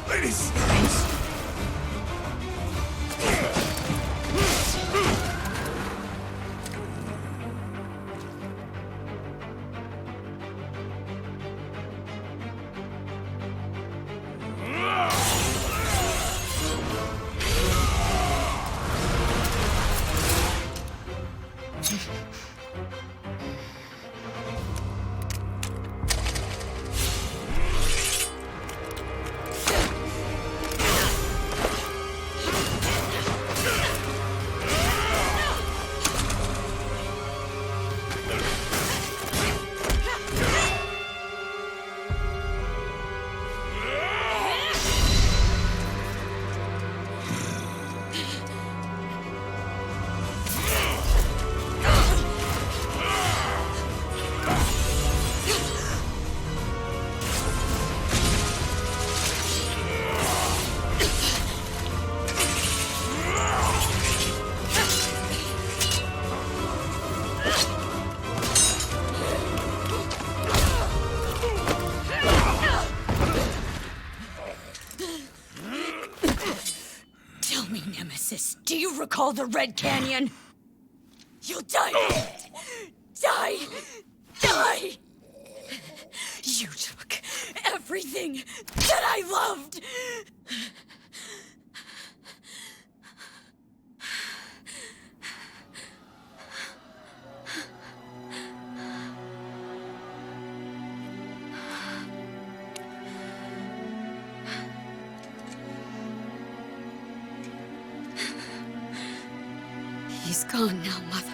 Ladies! Do you recall the Red Canyon? You'll die! Die! Die! You took everything that I loved! He's gone now, Mother.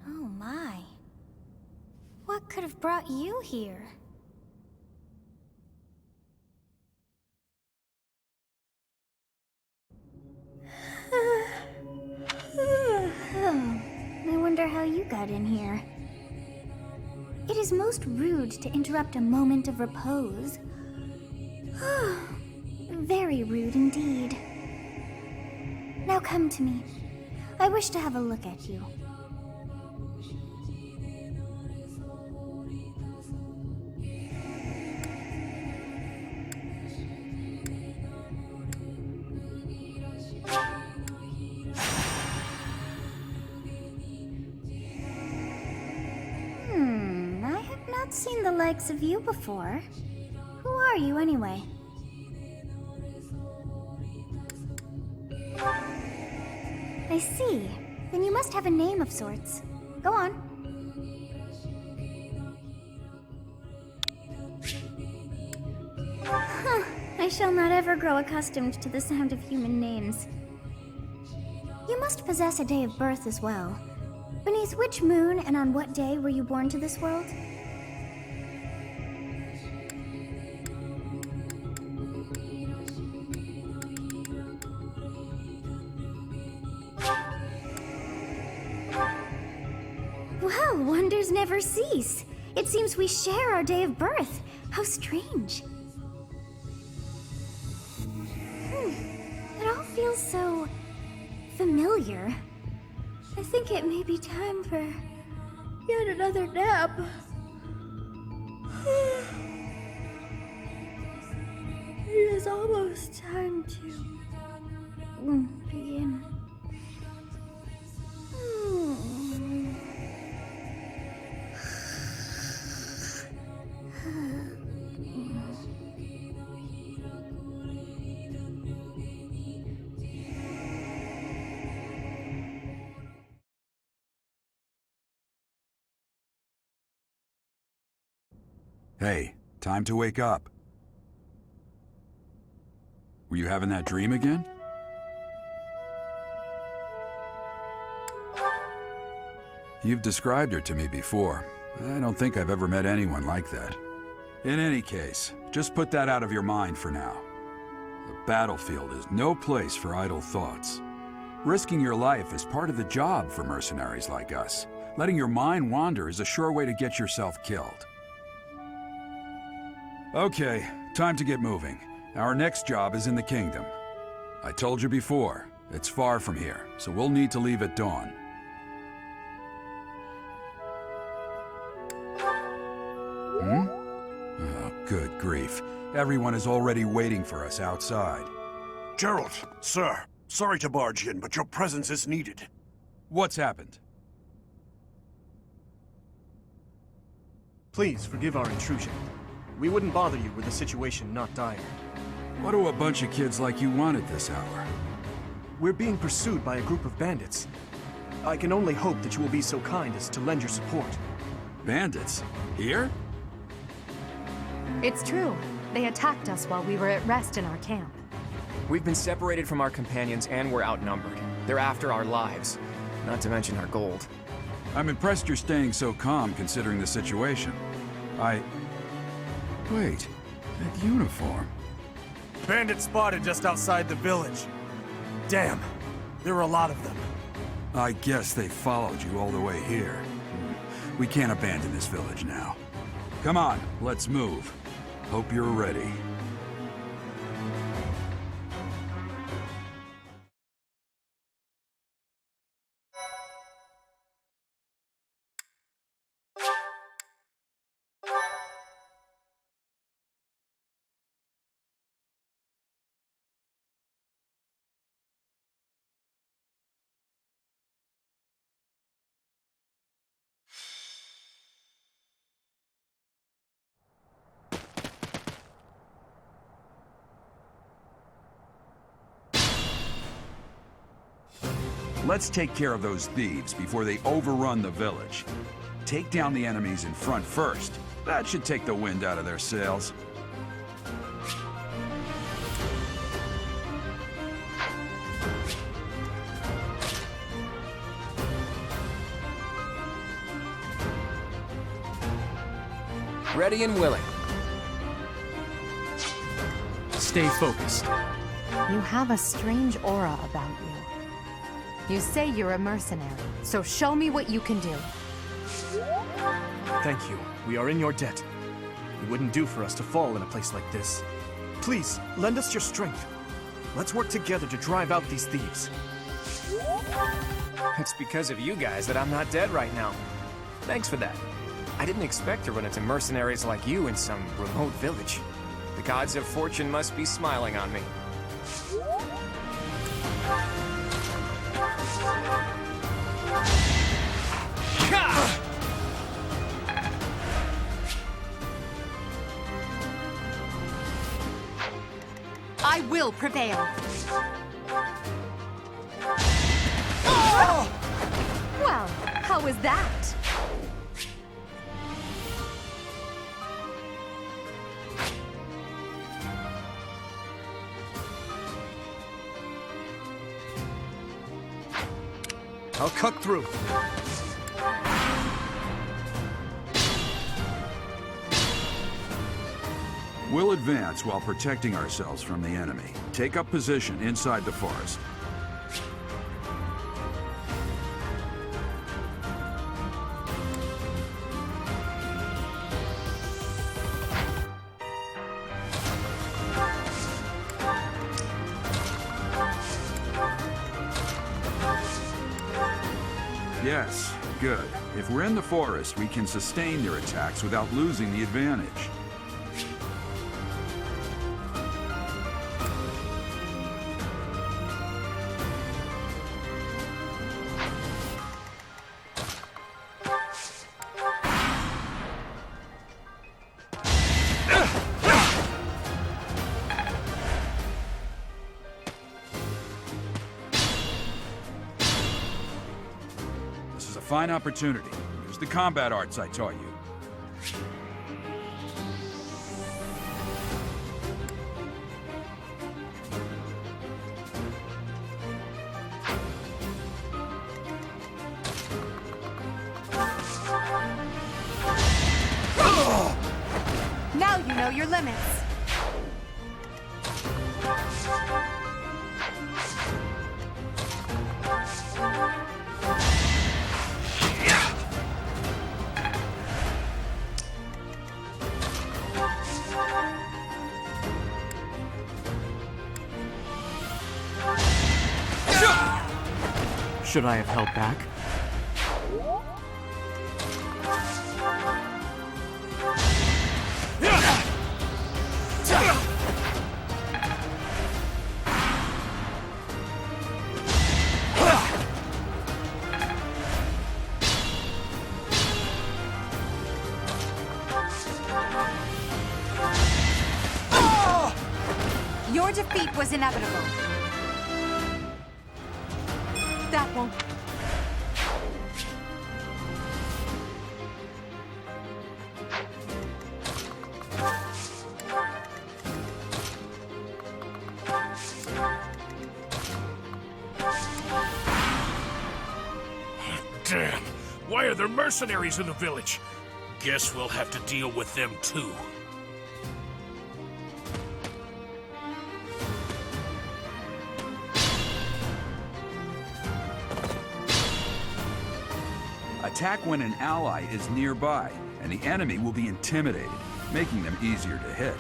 Oh my. What could have brought you here? I wonder how you got in here. It is most rude to interrupt a moment of repose. Very rude indeed. Now come to me. I wish to have a look at you. I have not seen the likes of you before. Who are you anyway? I see. Then you must have a name of sorts. Go on. I shall not ever grow accustomed to the sound of human names. You must possess a day of birth as well. Beneath which moon and on what day were you born to this world? Well, wonders never cease. It seems we share our day of birth. How strange. It all feels so familiar. I think it may be time for yet another nap. It is almost time to begin. Hey, time to wake up. Were you having that dream again? You've described her to me before. I don't think I've ever met anyone like that. In any case, just put that out of your mind for now. The battlefield is no place for idle thoughts. Risking your life is part of the job for mercenaries like us. Letting your mind wander is a sure way to get yourself killed. Okay, time to get moving. Our next job is in the kingdom. I told you before, it's far from here, so we'll need to leave at dawn. Oh, good grief. Everyone is already waiting for us outside. Gerald, sir, sorry to barge in, but your presence is needed. What's happened? Please forgive our intrusion. We wouldn't bother you were the situation not dire. What do a bunch of kids like you want at this hour? We're being pursued by a group of bandits. I can only hope that you will be so kind as to lend your support. Bandits? Here? It's true. They attacked us while we were at rest in our camp. We've been separated from our companions and we're outnumbered. They're after our lives, not to mention our gold. I'm impressed you're staying so calm considering the situation. Wait, that uniform. Bandits spotted just outside the village. Damn, there were a lot of them. I guess they followed you all the way here. We can't abandon this village now. Come on, let's move. Hope you're ready. Let's take care of those thieves before they overrun the village. Take down the enemies in front first. That should take the wind out of their sails. Ready and willing. Stay focused. You have a strange aura about you. You say you're a mercenary, so show me what you can do. Thank you. We are in your debt. It wouldn't do for us to fall in a place like this. Please, lend us your strength. Let's work together to drive out these thieves. It's because of you guys that I'm not dead right now. Thanks for that. I didn't expect to run into mercenaries like you in some remote village. The gods of fortune must be smiling on me. I will prevail. Well, how was that? I'll cut through. We'll advance while protecting ourselves from the enemy. Take up position inside the forest. Yes, good. If we're in the forest, we can sustain their attacks without losing the advantage. Fine opportunity. Use the combat arts I taught you. Now your limits. Should I have held back? Your defeat was inevitable. That won't... Damn! Why are there mercenaries in the village? Guess we'll have to deal with them too. Attack when an ally is nearby, and the enemy will be intimidated, making them easier to hit.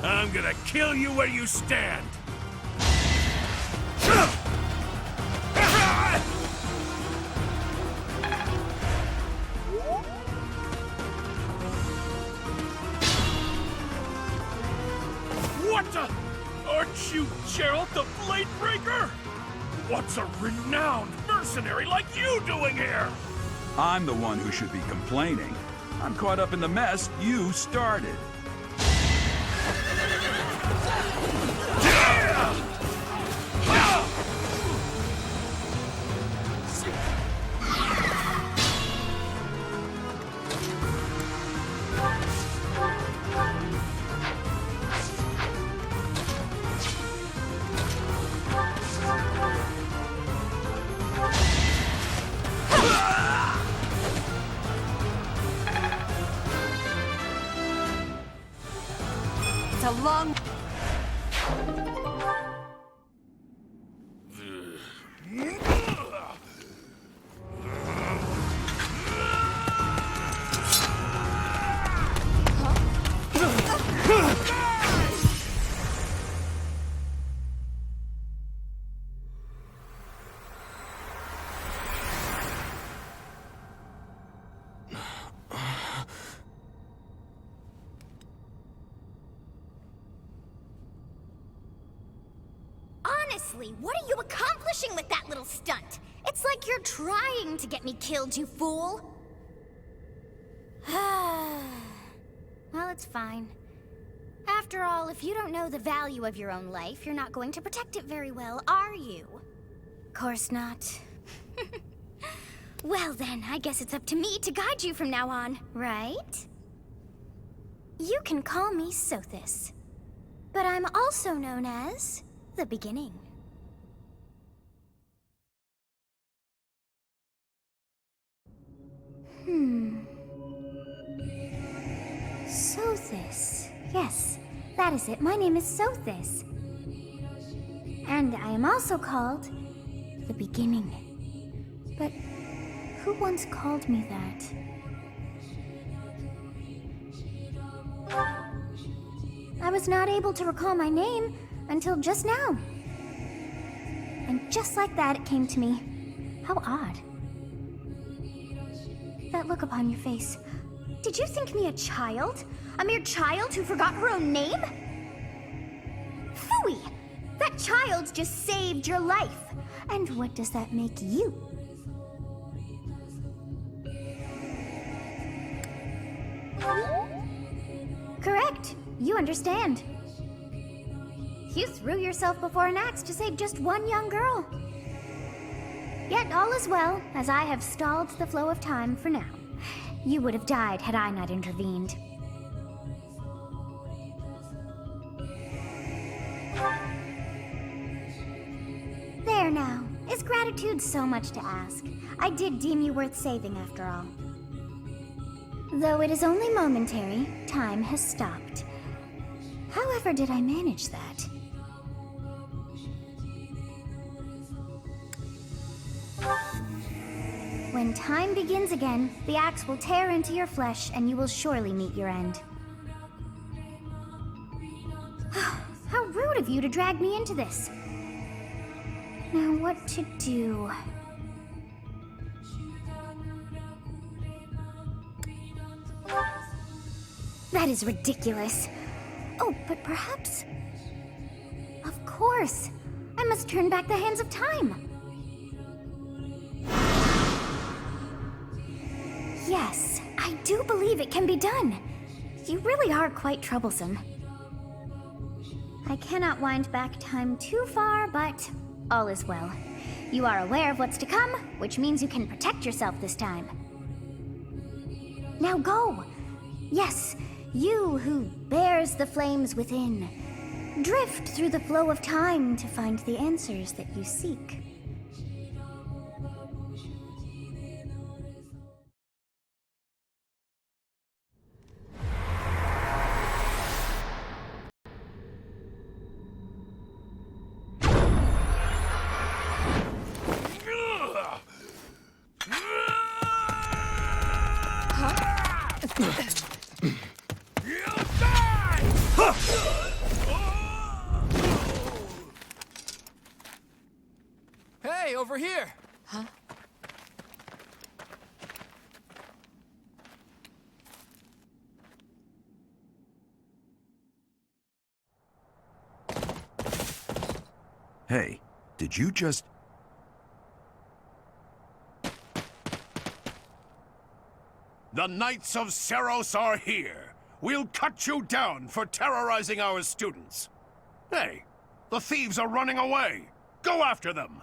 I'm gonna kill you where you stand! What the? Aren't you Gerald the Blade Breaker? What's a renowned mercenary like you doing here? I'm the one who should be complaining. I'm caught up in the mess you started. It's a long... Honestly, what are you accomplishing with that little stunt? It's like you're trying to get me killed, you fool. Well, it's fine. After all, if you don't know the value of your own life, you're not going to protect it very well, are you? Course not. Well then, I guess it's up to me to guide you from now on, right? You can call me Sothis, but I'm also known as the Beginning. Sothis. Yes, that is it. My name is Sothis. And I am also called the Beginning. But who once called me that? I was not able to recall my name until just now. And just like that, it came to me. How odd. That look upon your face. Did you think me a child? A mere child who forgot her own name? Phooey! That child just saved your life. And what does that make you? you understand. You threw yourself before an axe to save just one young girl. Yet all is well, as I have stalled the flow of time for now. You would have died had I not intervened. There now. Is gratitude so much to ask? I did deem you worth saving after all. Though it is only momentary, time has stopped. However did I manage that? When time begins again, the axe will tear into your flesh and you will surely meet your end. How rude of you to drag me into this. Now what to do? That is ridiculous. Oh, but perhaps... Of course! I must turn back the hands of time! Yes, I do believe it can be done. You really are quite troublesome. I cannot wind back time too far, but all is well. You are aware of what's to come, which means you can protect yourself this time. Now go! Yes, you who bears the flames within. Drift through the flow of time to find the answers that you seek. Hey, over here! Huh? Hey, did you just... The Knights of Seros are here. We'll cut you down for terrorizing our students. Hey, the thieves are running away. Go after them.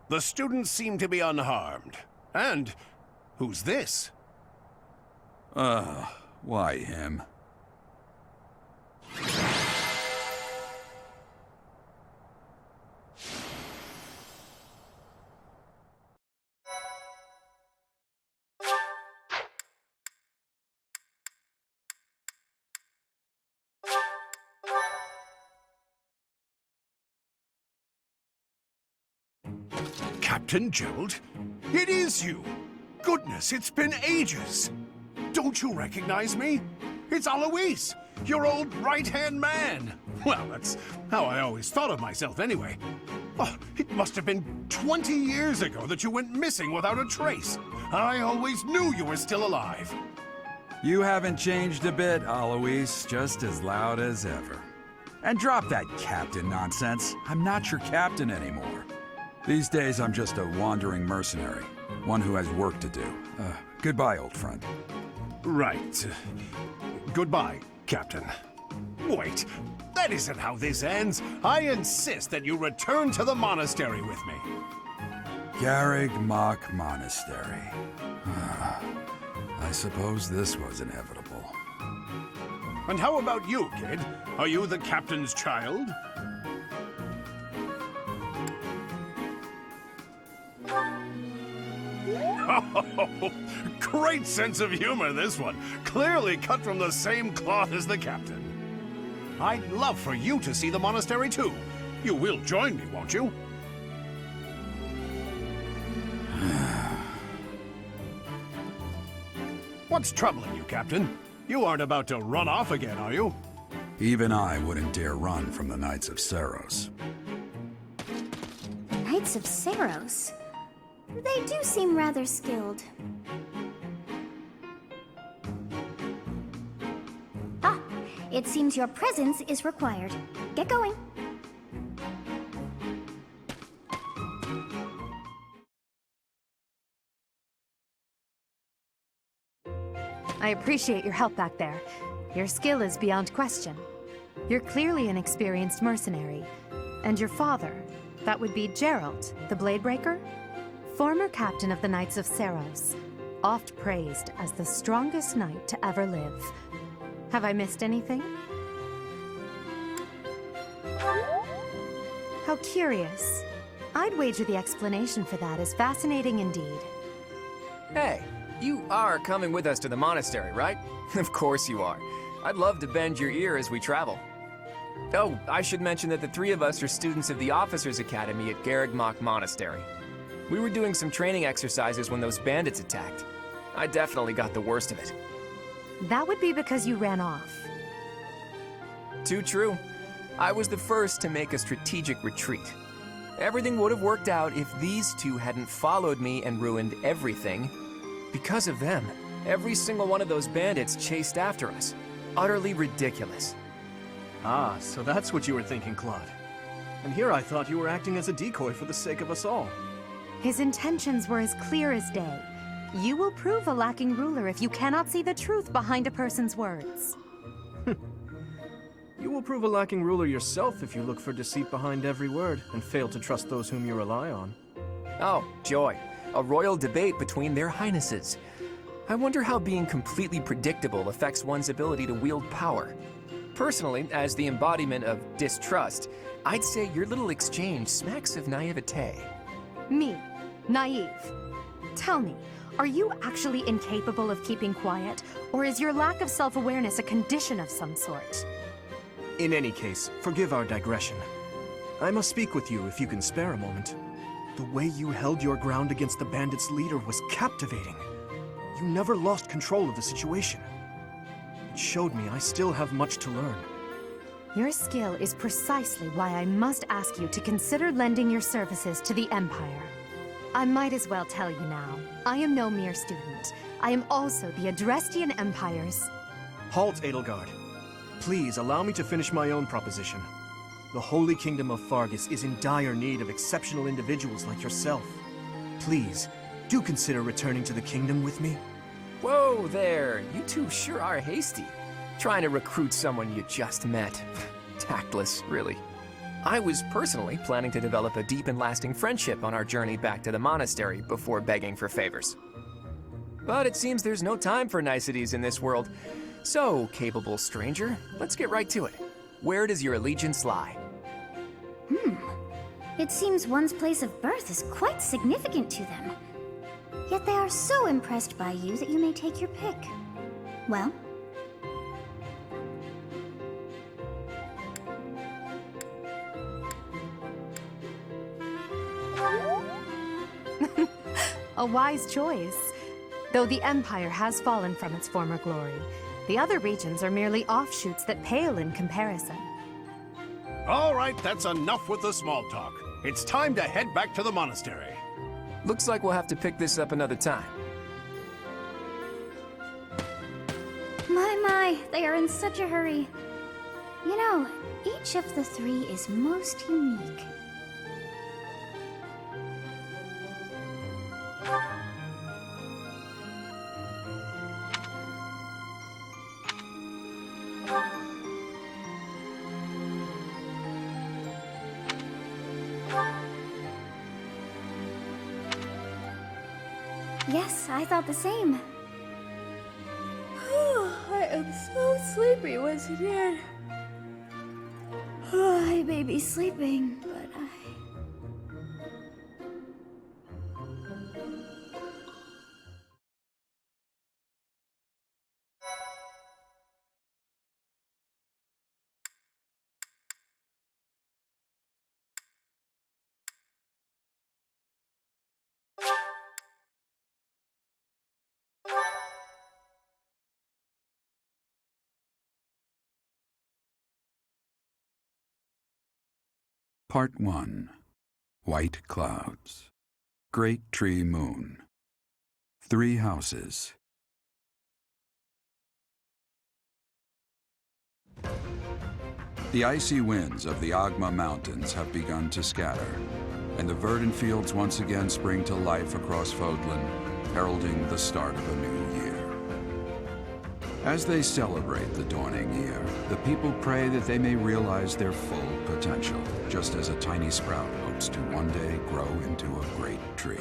The students seem to be unharmed. And who's this? Why him? Captain Gerald? It is you! Goodness, it's been ages! Don't you recognize me? It's Alois, your old right-hand man! Well, that's how I always thought of myself anyway. Oh, it must have been 20 years ago that you went missing without a trace. I always knew you were still alive. You haven't changed a bit, Alois. Just as loud as ever. And drop that captain nonsense. I'm not your captain anymore. These days, I'm just a wandering mercenary. One who has work to do. Goodbye, old friend. Right. Goodbye, Captain. Wait, that isn't how this ends. I insist that you return to the monastery with me. Garreg Mach Monastery. I suppose this was inevitable. And how about you, kid? Are you the captain's child? Oh, great sense of humor, this one. Clearly cut from the same cloth as the captain. I'd love for you to see the monastery, too. You will join me, won't you? What's troubling you, Captain? You aren't about to run off again, are you? Even I wouldn't dare run from the Knights of Seros. Knights of Seros? They do seem rather skilled. Ah, it seems your presence is required. Get going. I appreciate your help back there. Your skill is beyond question. You're clearly an experienced mercenary. And your father, that would be Geralt, the Bladebreaker? Former captain of the Knights of Seros, oft praised as the strongest knight to ever live. Have I missed anything? How curious. I'd wager the explanation for that is fascinating indeed. Hey, you are coming with us to the monastery, right? Of course you are. I'd love to bend your ear as we travel. Oh, I should mention that the three of us are students of the Officers' Academy at Garreg Mach Monastery. We were doing some training exercises when those bandits attacked. I definitely got the worst of it. That would be because you ran off. Too true. I was the first to make a strategic retreat. Everything would have worked out if these two hadn't followed me and ruined everything. Because of them, every single one of those bandits chased after us. Utterly ridiculous. Ah, so that's what you were thinking, Claude. And here I thought you were acting as a decoy for the sake of us all. His intentions were as clear as day. You will prove a lacking ruler if you cannot see the truth behind a person's words. You will prove a lacking ruler yourself if you look for deceit behind every word and fail to trust those whom you rely on. Oh, joy. A royal debate between their highnesses. I wonder how being completely predictable affects one's ability to wield power. Personally, as the embodiment of distrust, I'd say your little exchange smacks of naivete. Me? Naive? Tell me, are you actually incapable of keeping quiet, or is your lack of self-awareness a condition of some sort? In any case, forgive our digression. I must speak with you if you can spare a moment. The way you held your ground against the bandits' leader was captivating. You never lost control of the situation. It showed me I still have much to learn. Your skill is precisely why I must ask you to consider lending your services to the Empire. I might as well tell you now, I am no mere student. I am also the Adrestian Empire's... Halt, Edelgard. Please allow me to finish my own proposition. The Holy Kingdom of Fargus is in dire need of exceptional individuals like yourself. Please, do consider returning to the kingdom with me. Whoa there, you two sure are hasty. Trying to recruit someone you just met. Tactless, really. I was personally planning to develop a deep and lasting friendship on our journey back to the monastery before begging for favors. But it seems there's no time for niceties in this world. So, capable stranger, let's get right to it. Where does your allegiance lie? It seems one's place of birth is quite significant to them. Yet they are so impressed by you that you may take your pick. Well? A wise choice. Though the Empire has fallen from its former glory, the other regions are merely offshoots that pale in comparison. All right, that's enough with the small talk. It's time to head back to the monastery. Looks like we'll have to pick this up another time. My, they are in such a hurry. You know, each of the three is most unique. Yes, I thought the same. I am so sleepy once again. I may be sleeping, but Part 1. White Clouds. Great Tree Moon. 3 houses. The icy winds of the Agma Mountains have begun to scatter, and the verdant fields once again spring to life across Fodlan, heralding the start of a new year. As they celebrate the dawning year, the people pray that they may realize their full potential, just as a tiny sprout hopes to one day grow into a great tree.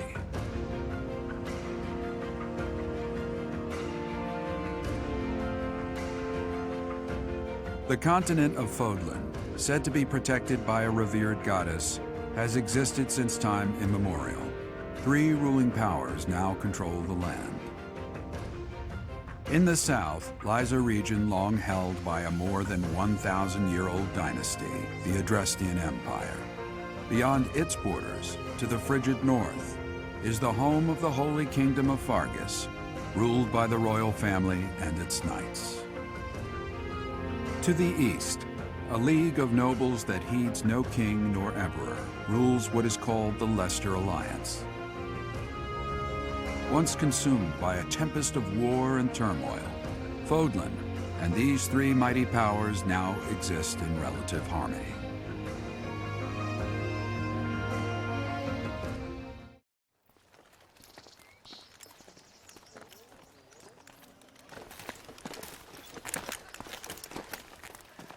The continent of Fodlan, said to be protected by a revered goddess, has existed since time immemorial. 3 ruling powers now control the land. In the south lies a region long held by a more than 1,000-year-old dynasty, the Adrestian Empire. Beyond its borders, to the frigid north, is the home of the Holy Kingdom of Fargus, ruled by the royal family and its knights. To the east, a league of nobles that heeds no king nor emperor rules what is called the Leicester Alliance. Once consumed by a tempest of war and turmoil, Fodlan and these 3 mighty powers now exist in relative harmony.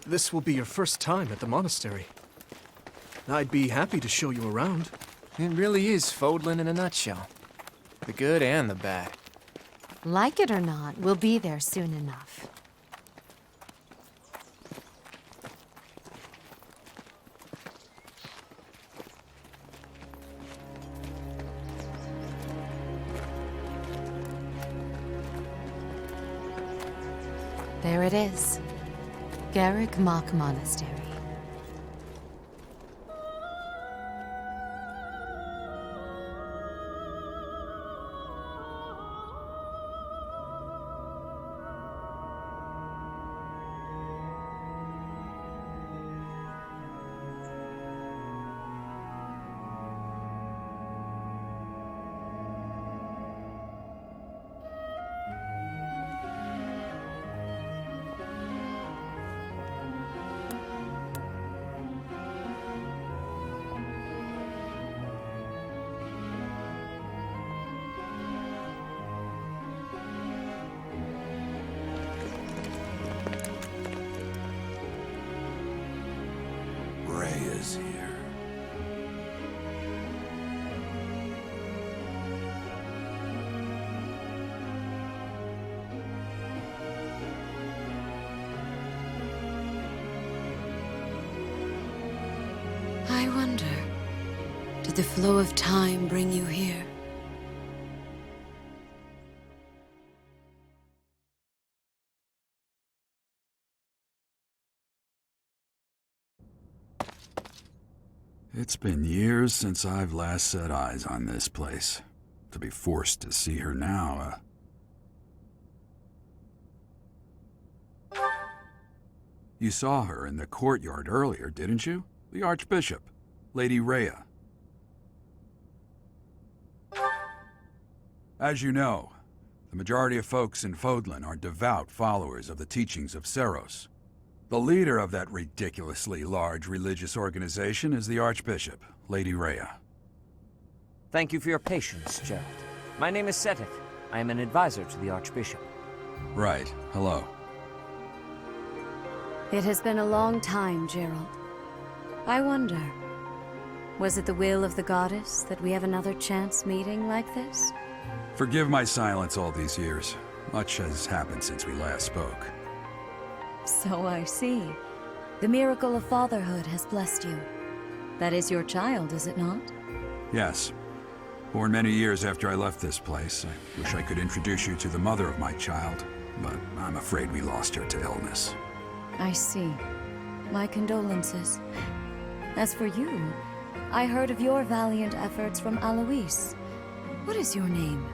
This will be your first time at the monastery. I'd be happy to show you around. It really is Fodlan in a nutshell. The good and the bad. Like it or not, we'll be there soon enough. There it is. Garreg Mach Monastery. Is here. I wonder, did the flow of time bring you here? It's been years since I've last set eyes on this place. To be forced to see her now, You saw her in the courtyard earlier, didn't you? The Archbishop, Lady Rhea. As you know, the majority of folks in Fodlan are devout followers of the teachings of Seros. The leader of that ridiculously large religious organization is the Archbishop, Lady Rhea. Thank you for your patience, Gerald. My name is Seteth. I am an advisor to the Archbishop. Right. Hello. It has been a long time, Gerald. I wonder, was it the will of the goddess that we have another chance meeting like this? Forgive my silence all these years. Much has happened since we last spoke. So I see. The miracle of fatherhood has blessed you. That is your child, is it not? Yes. Born many years after I left this place. I wish I could introduce you to the mother of my child, but I'm afraid we lost her to illness. I see. My condolences. As for you, I heard of your valiant efforts from Alois. What is your name?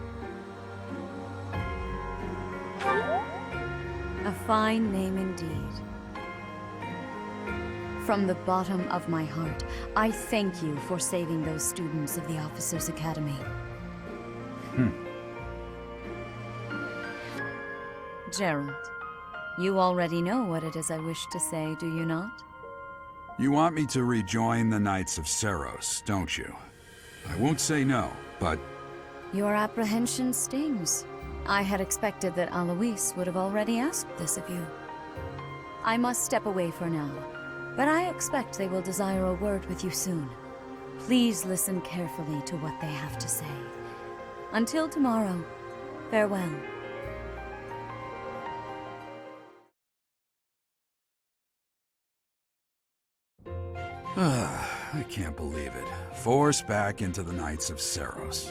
A fine name indeed. From the bottom of my heart, I thank you for saving those students of the Officers' Academy. Gerald, you already know what it is I wish to say, do you not? You want me to rejoin the Knights of Seros, don't you? I won't say no, but... Your apprehension stings. I had expected that Alois would have already asked this of you. I must step away for now, but I expect they will desire a word with you soon. Please listen carefully to what they have to say. Until tomorrow, farewell. I can't believe it. Forced back into the Knights of Seros.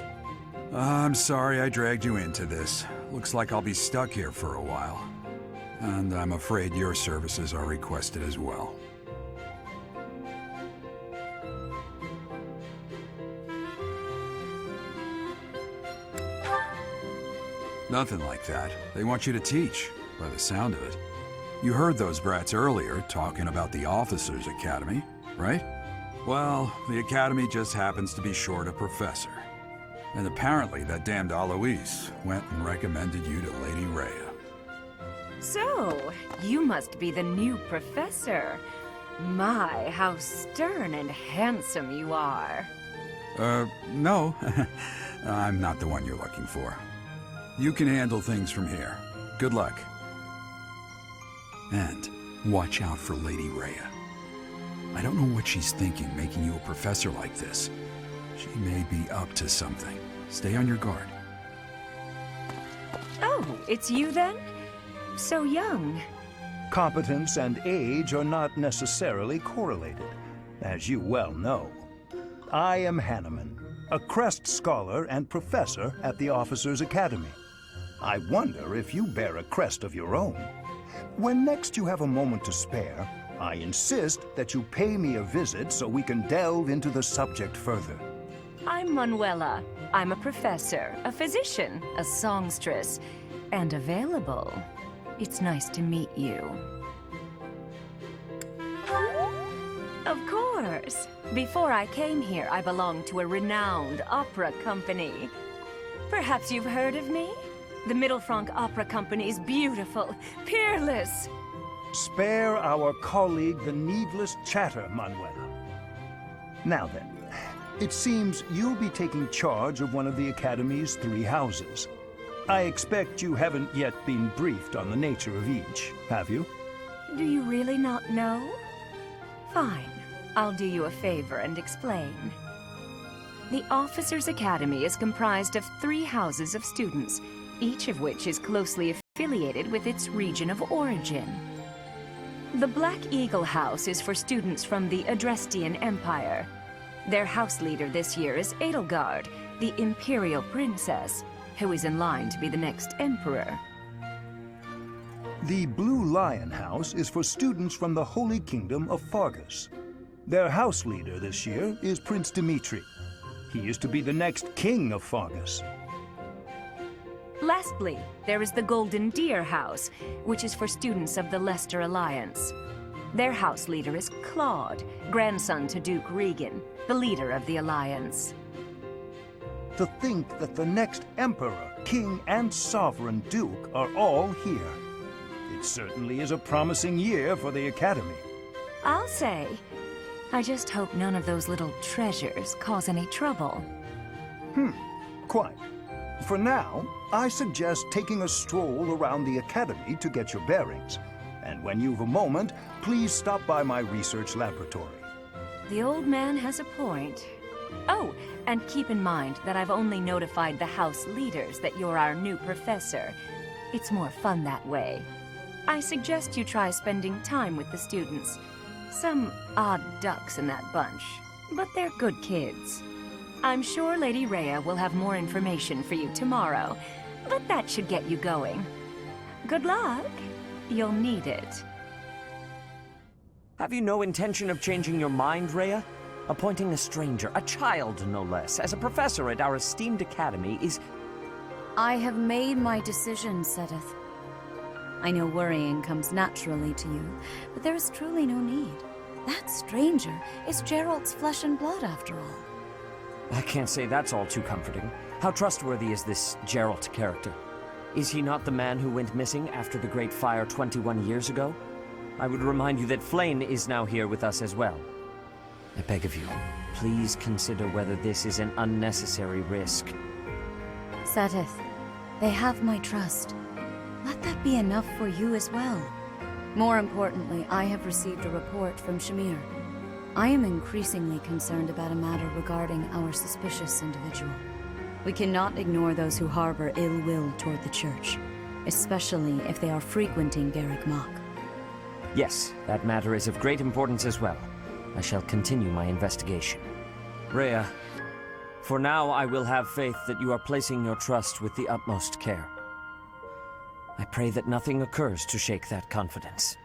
I'm sorry I dragged you into this. Looks like I'll be stuck here for a while. And I'm afraid your services are requested as well. Nothing like that. They want you to teach, by the sound of it. You heard those brats earlier talking about the Officers' Academy, right? Well, the Academy just happens to be short a professor. And apparently that damned Alois went and recommended you to Lady Rhea. So, you must be the new professor. My, how stern and handsome you are. No. I'm not the one you're looking for. You can handle things from here. Good luck. And watch out for Lady Rhea. I don't know what she's thinking making you a professor like this. She may be up to something. Stay on your guard. Oh, it's you then? So young. Competence and age are not necessarily correlated, as you well know. I am Hanneman, a Crest Scholar and Professor at the Officers' Academy. I wonder if you bear a crest of your own. When next you have a moment to spare, I insist that you pay me a visit so we can delve into the subject further. I'm Manuela. I'm a professor, a physician, a songstress, and available. It's nice to meet you. Of course. Before I came here, I belonged to a renowned opera company. Perhaps you've heard of me? The Mittelfranc Opera Company is beautiful, peerless. Spare our colleague the needless chatter, Manuela. Now then, it seems you'll be taking charge of one of the Academy's 3 houses. I expect you haven't yet been briefed on the nature of each, have you? Do you really not know? Fine. I'll do you a favor and explain. The Officers' Academy is comprised of 3 houses of students, each of which is closely affiliated with its region of origin. The Black Eagle House is for students from the Adrestian Empire. Their house leader this year is Edelgard, the Imperial Princess, who is in line to be the next Emperor. The Blue Lion House is for students from the Holy Kingdom of Fargus. Their house leader this year is Prince Dimitri. He is to be the next king of Fargus. Lastly, there is the Golden Deer House, which is for students of the Leicester Alliance. Their house leader is Claude, grandson to Duke Regan, the leader of the Alliance. To think that the next Emperor, King, and Sovereign Duke are all here. It certainly is a promising year for the Academy. I'll say. I just hope none of those little treasures cause any trouble. Quite. For now, I suggest taking a stroll around the Academy to get your bearings. And when you've a moment, please stop by my research laboratory. The old man has a point. Oh, and keep in mind that I've only notified the house leaders that you're our new professor. It's more fun that way. I suggest you try spending time with the students. Some odd ducks in that bunch, but they're good kids. I'm sure Lady Rhea will have more information for you tomorrow, but that should get you going. Good luck. You'll need it. Have you no intention of changing your mind, Rhea? Appointing a stranger, a child no less, as a professor at our esteemed academy is... I have made my decision, Sedith. I know worrying comes naturally to you, but there is truly no need. That stranger is Geralt's flesh and blood, after all. I can't say that's all too comforting. How trustworthy is this Geralt character? Is he not the man who went missing after the Great Fire 21 years ago? I would remind you that Flayn is now here with us as well. I beg of you, please consider whether this is an unnecessary risk. Sedith, They have my trust. Let that be enough for you as well. More importantly, I have received a report from Shamir. I am increasingly concerned about a matter regarding our suspicious individual. We cannot ignore those who harbor ill will toward the Church, especially if they are frequenting Garreg Mach. Yes, that matter is of great importance as well. I shall continue my investigation. Rhea, for now I will have faith that you are placing your trust with the utmost care. I pray that nothing occurs to shake that confidence.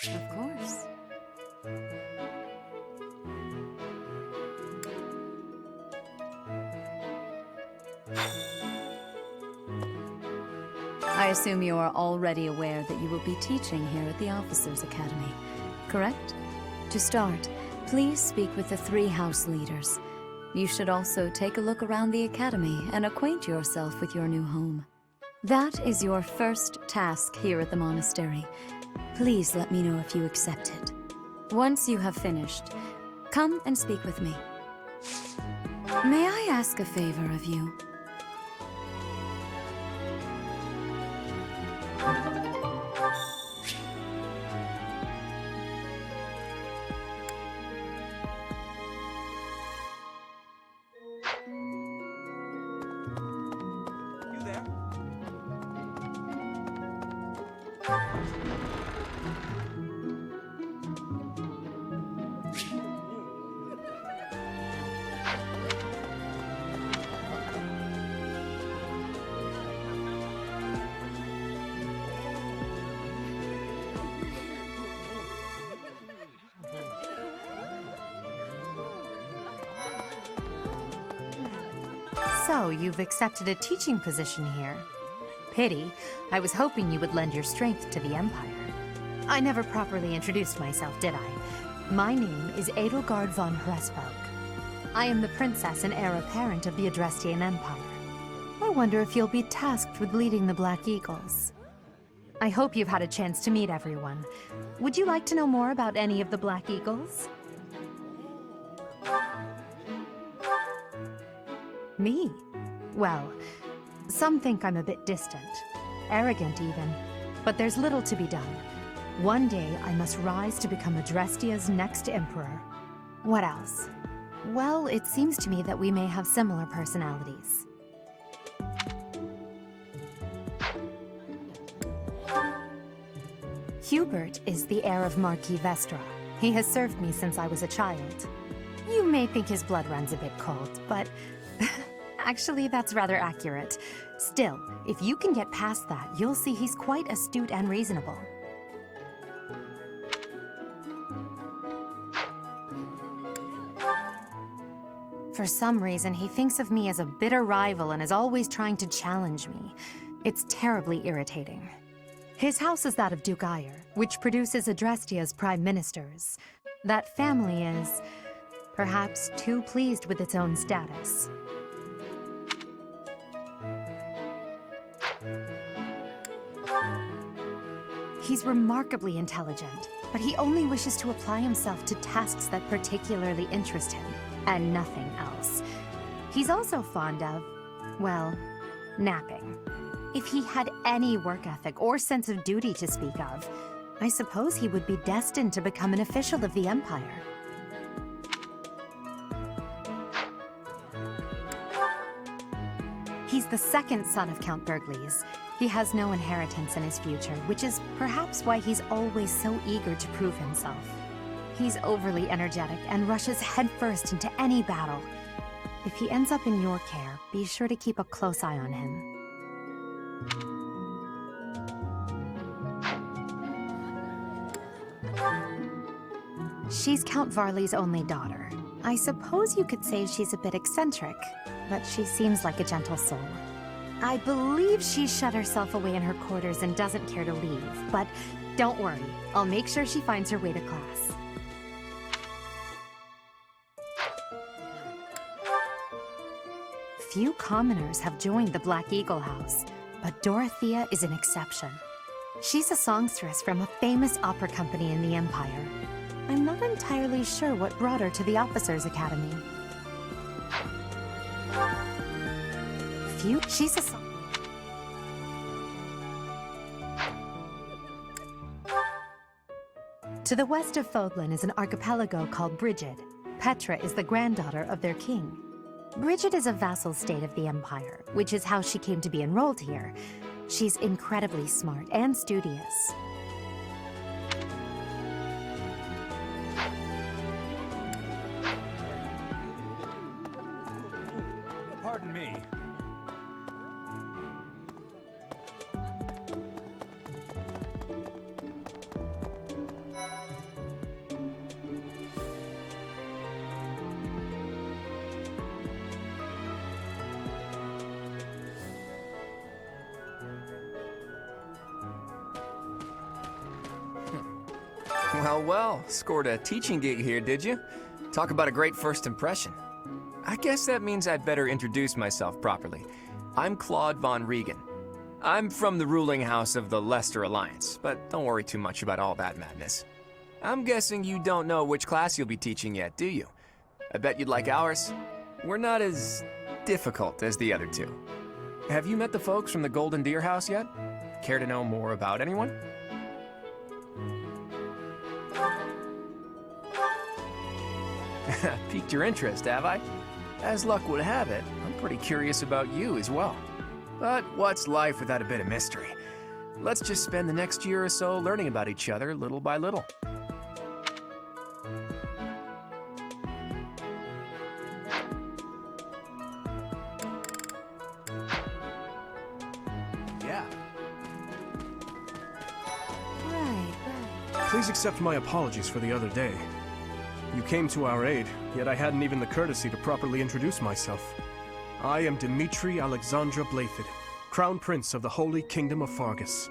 Of course. I assume you are already aware that you will be teaching here at the Officers' Academy, correct? To start, please speak with the 3 house leaders. You should also take a look around the Academy and acquaint yourself with your new home. That is your first task here at the monastery. Please let me know if you accept it. Once you have finished, come and speak with me. May I ask a favor of you? You there? So, you've accepted a teaching position here. Pity. I was hoping you would lend your strength to the Empire. I never properly introduced myself, did I? My name is Edelgard von Hresburg. I am the princess and heir apparent of the Adrestian Empire. I wonder if you'll be tasked with leading the Black Eagles. I hope you've had a chance to meet everyone. Would you like to know more about any of the Black Eagles? Me? Well, some think I'm a bit distant, arrogant even, but there's little to be done. One day I must rise to become Adrestia's next emperor. What else? Well, it seems to me that we may have similar personalities. Hubert is the heir of Marquis Vestra. He has served me since I was a child. You may think his blood runs a bit cold, but actually that's rather accurate. Still, if you can get past that, you'll see he's quite astute and reasonable. For some reason, he thinks of me as a bitter rival and is always trying to challenge me. It's terribly irritating. His house is that of Duke Ayer, which produces Adrestia's prime ministers. That family is perhaps too pleased with its own status. He's remarkably intelligent, but he only wishes to apply himself to tasks that particularly interest him, and nothing else. He's also fond of, well, napping. If he had any work ethic or sense of duty to speak of, I suppose he would be destined to become an official of the Empire. He's the second son of Count Bergliez. He has no inheritance in his future, which is perhaps why he's always so eager to prove himself. He's overly energetic and rushes headfirst into any battle. If he ends up in your care, be sure to keep a close eye on him. She's Count Varley's only daughter. I suppose you could say she's a bit eccentric, but she seems like a gentle soul. I believe she's shut herself away in her quarters and doesn't care to leave, but don't worry, I'll make sure she finds her way to class. Few commoners have joined the Black Eagle House, but Dorothea is an exception. She's a songstress from a famous opera company in the Empire. I'm not entirely sure what brought her to the Officers' Academy. She's a song... To the west of Fodlan is an archipelago called Brigid. Petra is the granddaughter of their king. Brigid is a vassal state of the Empire, which is how she came to be enrolled here. She's incredibly smart and studious. Pardon me. Well, scored a teaching gig here, did you? Talk about a great first impression. I guess that means I'd better introduce myself properly. I'm Claude von Regan. I'm from the ruling house of the Leicester Alliance, but don't worry too much about all that madness. I'm guessing you don't know which class you'll be teaching yet, do you? I bet you'd like ours. We're not as difficult as the other two. Have you met the folks from the Golden Deer House yet? Care to know more about anyone? Piqued your interest, have I? As luck would have it, I'm pretty curious about you as well. But what's life without a bit of mystery? Let's just spend the next year or so learning about each other little by little. Yeah. Right. Please accept my apologies for the other day. You came to our aid, yet I hadn't even the courtesy to properly introduce myself. I am Dimitri Alexandra Blathid, Crown Prince of the Holy Kingdom of Fargus.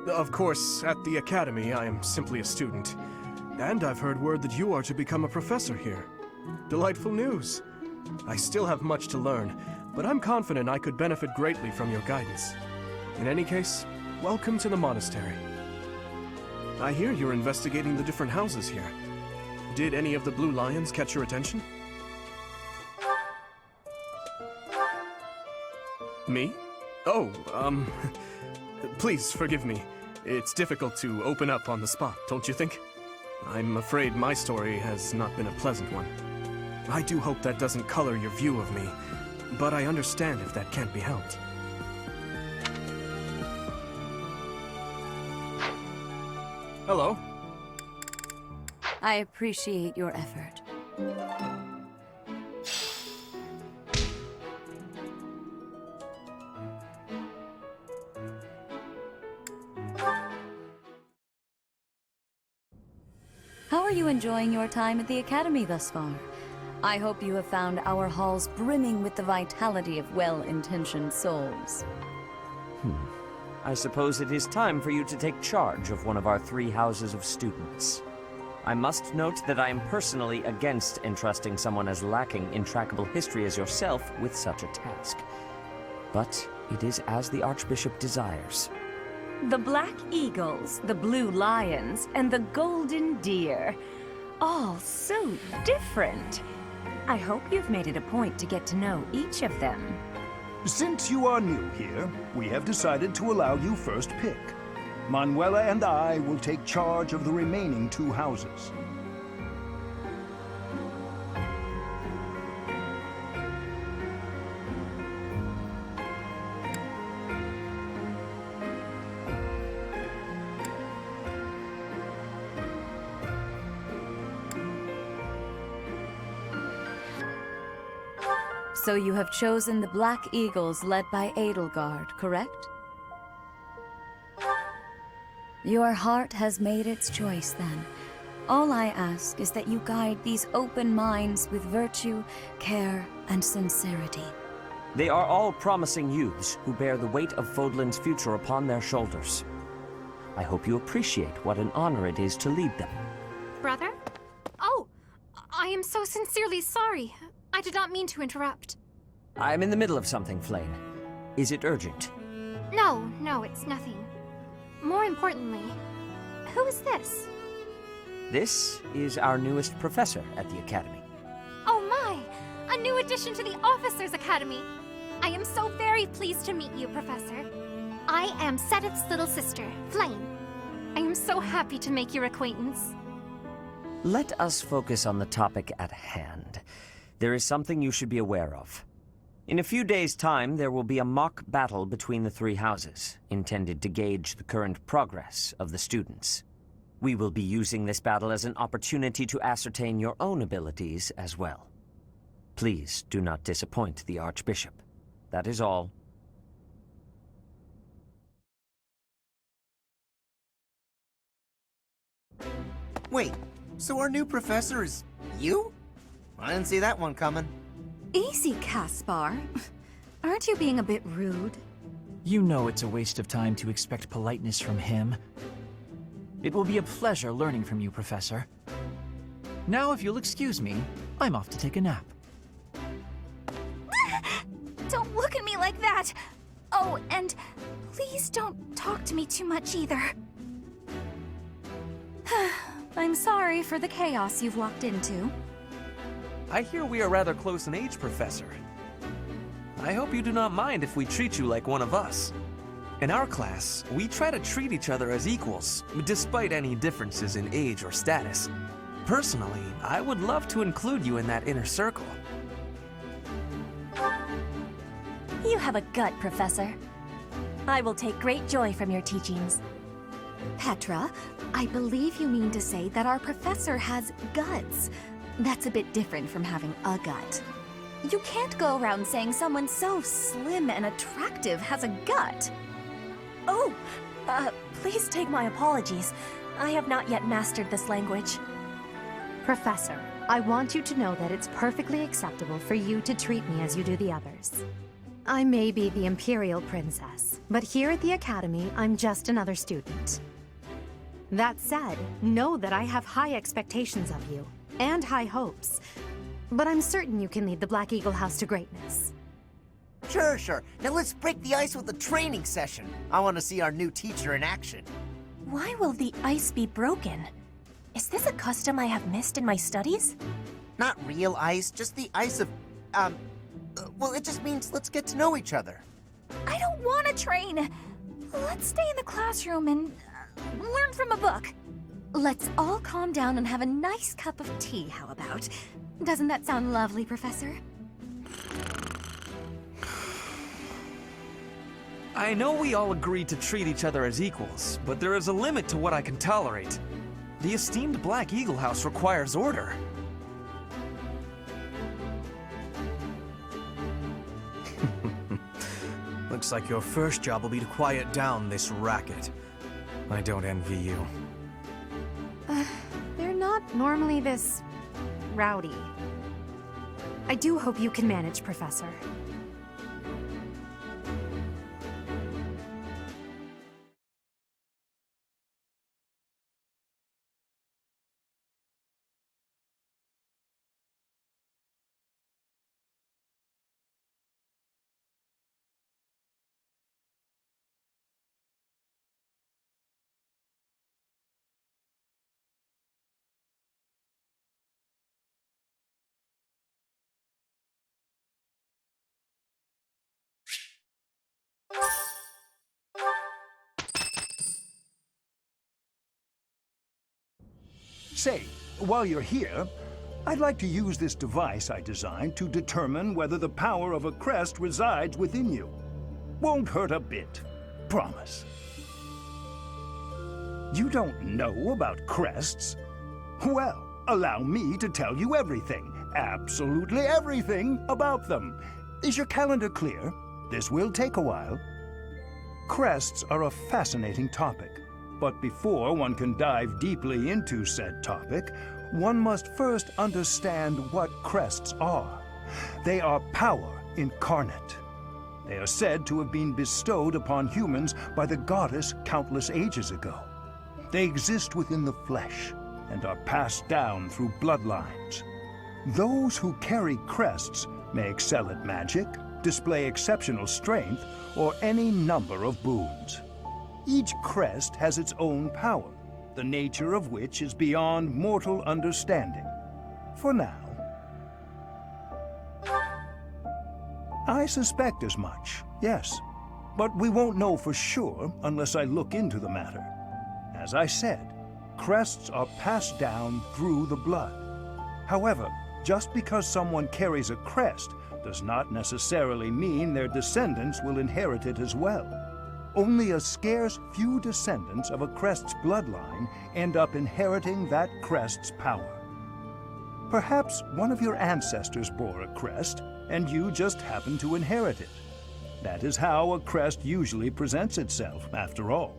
Of course, at the Academy, I am simply a student. And I've heard word that you are to become a professor here. Delightful news. I still have much to learn, but I'm confident I could benefit greatly from your guidance. In any case, welcome to the monastery. I hear you're investigating the different houses here. Did any of the Blue Lions catch your attention? Me? Oh, please forgive me. It's difficult to open up on the spot, don't you think? I'm afraid my story has not been a pleasant one. I do hope that doesn't color your view of me, but I understand if that can't be helped. Hello. I appreciate your effort. How are you enjoying your time at the Academy thus far? I hope you have found our halls brimming with the vitality of well-intentioned souls. I suppose it is time for you to take charge of one of our 3 houses of students. I must note that I am personally against entrusting someone as lacking in trackable history as yourself with such a task. But it is as the Archbishop desires. The Black Eagles, the Blue Lions, and the Golden Deer. All so different. I hope you've made it a point to get to know each of them. Since you are new here, we have decided to allow you first pick. Manuela and I will take charge of the remaining 2 houses. So you have chosen the Black Eagles led by Edelgard, correct? Your heart has made its choice, then. All I ask is that you guide these open minds with virtue, care, and sincerity. They are all promising youths who bear the weight of Fodlan's future upon their shoulders. I hope you appreciate what an honor it is to lead them. Brother? Oh, I am so sincerely sorry. I did not mean to interrupt. I am in the middle of something, Flane. Is it urgent? No, it's nothing. More importantly, who is this? This is our newest professor at the Academy. Oh my! A new addition to the Officers' Academy! I am so very pleased to meet you, Professor. I am Sedith's little sister, Flame. I am so happy to make your acquaintance. Let us focus on the topic at hand. There is something you should be aware of. In a few days' time, there will be a mock battle between the 3 houses, intended to gauge the current progress of the students. We will be using this battle as an opportunity to ascertain your own abilities as well. Please do not disappoint the Archbishop. That is all. Wait, so our new professor is you? I didn't see that one coming. Easy, Caspar. Aren't you being a bit rude? You know it's a waste of time to expect politeness from him. It will be a pleasure learning from you, Professor. Now, if you'll excuse me, I'm off to take a nap. Don't look at me like that! Oh, and please don't talk to me too much either. I'm sorry for the chaos you've walked into. I hear we are rather close in age, Professor. I hope you do not mind if we treat you like one of us. In our class, we try to treat each other as equals, despite any differences in age or status. Personally, I would love to include you in that inner circle. You have a gut, Professor. I will take great joy from your teachings. Petra, I believe you mean to say that our professor has guts. That's a bit different from having a gut. You can't go around saying someone so slim and attractive has a gut. Oh, please take my apologies. I have not yet mastered this language. Professor, I want you to know that it's perfectly acceptable for you to treat me as you do the others. I may be the Imperial Princess, but here at the Academy, I'm just another student. That said, know that I have high expectations of you, and high hopes. But I'm certain you can lead the Black Eagle House to greatness. Sure. Now let's break the ice with a training session. I want to see our new teacher in action. Why will the ice be broken? Is this a custom I have missed in my studies? Not real ice, just the ice of, well, it just means let's get to know each other. I don't want to train. Let's stay in the classroom and learn from a book. Let's all calm down and have a nice cup of tea, how about? Doesn't that sound lovely, Professor? I know we all agreed to treat each other as equals, but there is a limit to what I can tolerate. The esteemed Black Eagle House requires order. Looks like your first job will be to quiet down this racket. I don't envy you. They're not normally this rowdy. I do hope you can manage, Professor. Say, while you're here, I'd like to use this device I designed to determine whether the power of a crest resides within you. Won't hurt a bit. Promise. You don't know about crests? Well, allow me to tell you everything, absolutely everything about them. Is your calendar clear? This will take a while. Crests are a fascinating topic. But before one can dive deeply into said topic, one must first understand what crests are. They are power incarnate. They are said to have been bestowed upon humans by the goddess countless ages ago. They exist within the flesh and are passed down through bloodlines. Those who carry crests may excel at magic, display exceptional strength, or any number of boons. Each crest has its own power, the nature of which is beyond mortal understanding. For now. I suspect as much, yes. But we won't know for sure unless I look into the matter. As I said, crests are passed down through the blood. However, just because someone carries a crest does not necessarily mean their descendants will inherit it as well. Only a scarce few descendants of a crest's bloodline end up inheriting that crest's power. Perhaps one of your ancestors bore a crest, and you just happen to inherit it. That is how a crest usually presents itself, after all.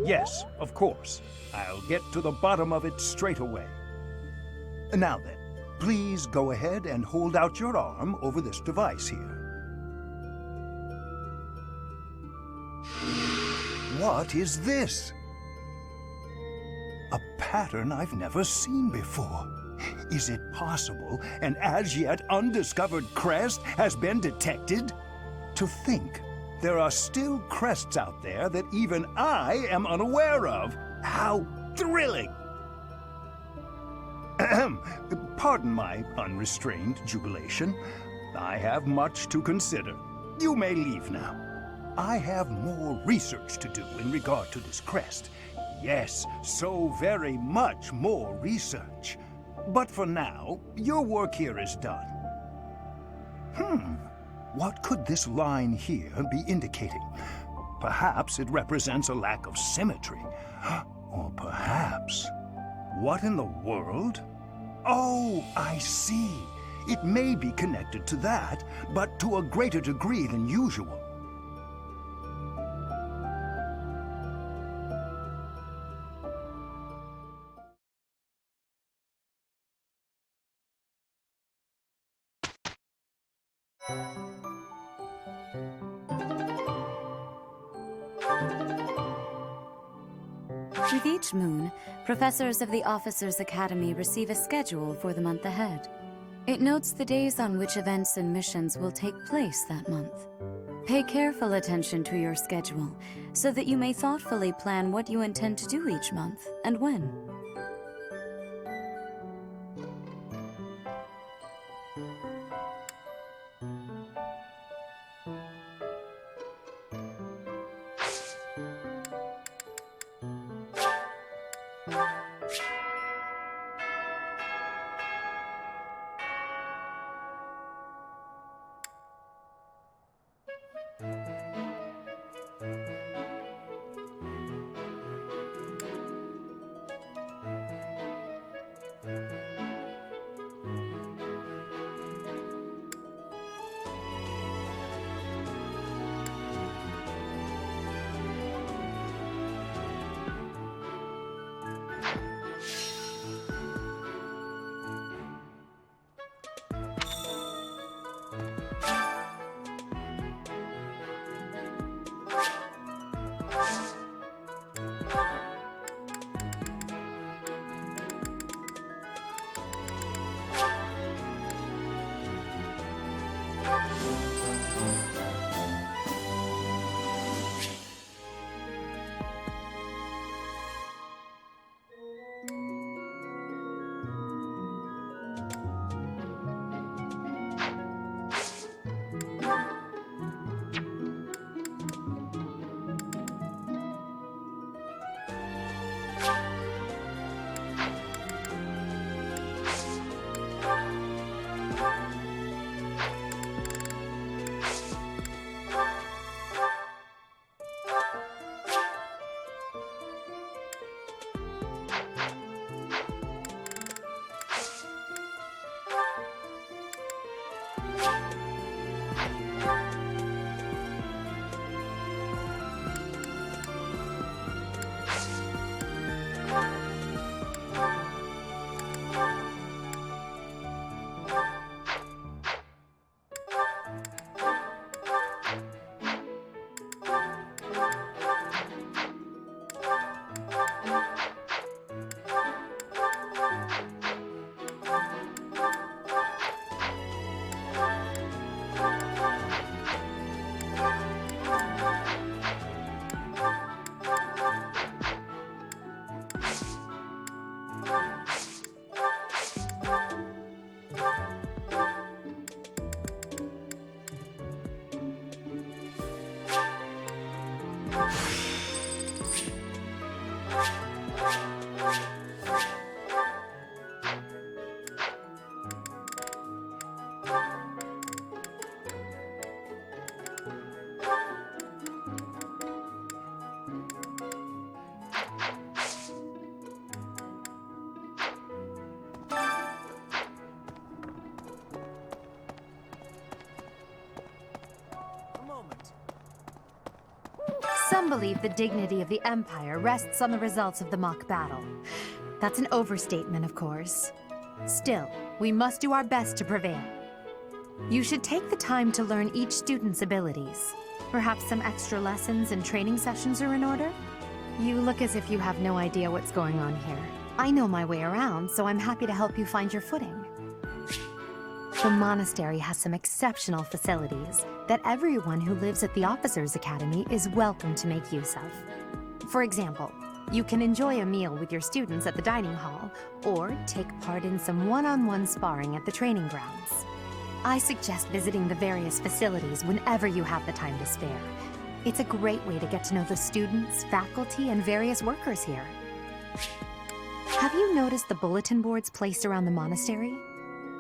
Yes, of course. I'll get to the bottom of it straight away. Now then, please go ahead and hold out your arm over this device here. What is this? A pattern I've never seen before. Is it possible an as yet undiscovered crest has been detected? To think there are still crests out there that even I am unaware of. How thrilling! Pardon my unrestrained jubilation. I have much to consider. You may leave now. I have more research to do in regard to this crest. Yes, so very much more research. But for now, your work here is done. What could this line here be indicating? Perhaps it represents a lack of symmetry. Or perhaps... What in the world? Oh, I see. It may be connected to that, but to a greater degree than usual. With each moon, professors of the Officers' Academy receive a schedule for the month ahead. It notes the days on which events and missions will take place that month. Pay careful attention to your schedule, so that you may thoughtfully plan what you intend to do each month and when. Some believe the dignity of the Empire rests on the results of the mock battle. That's an overstatement, of course. Still, we must do our best to prevail. You should take the time to learn each student's abilities. Perhaps some extra lessons and training sessions are in order? You look as if you have no idea what's going on here. I know my way around, so I'm happy to help you find your footing. The monastery has some exceptional facilities that everyone who lives at the Officers' Academy is welcome to make use of. For example, you can enjoy a meal with your students at the dining hall, or take part in some one-on-one sparring at the training grounds. I suggest visiting the various facilities whenever you have the time to spare. It's a great way to get to know the students, faculty, and various workers here. Have you noticed the bulletin boards placed around the monastery?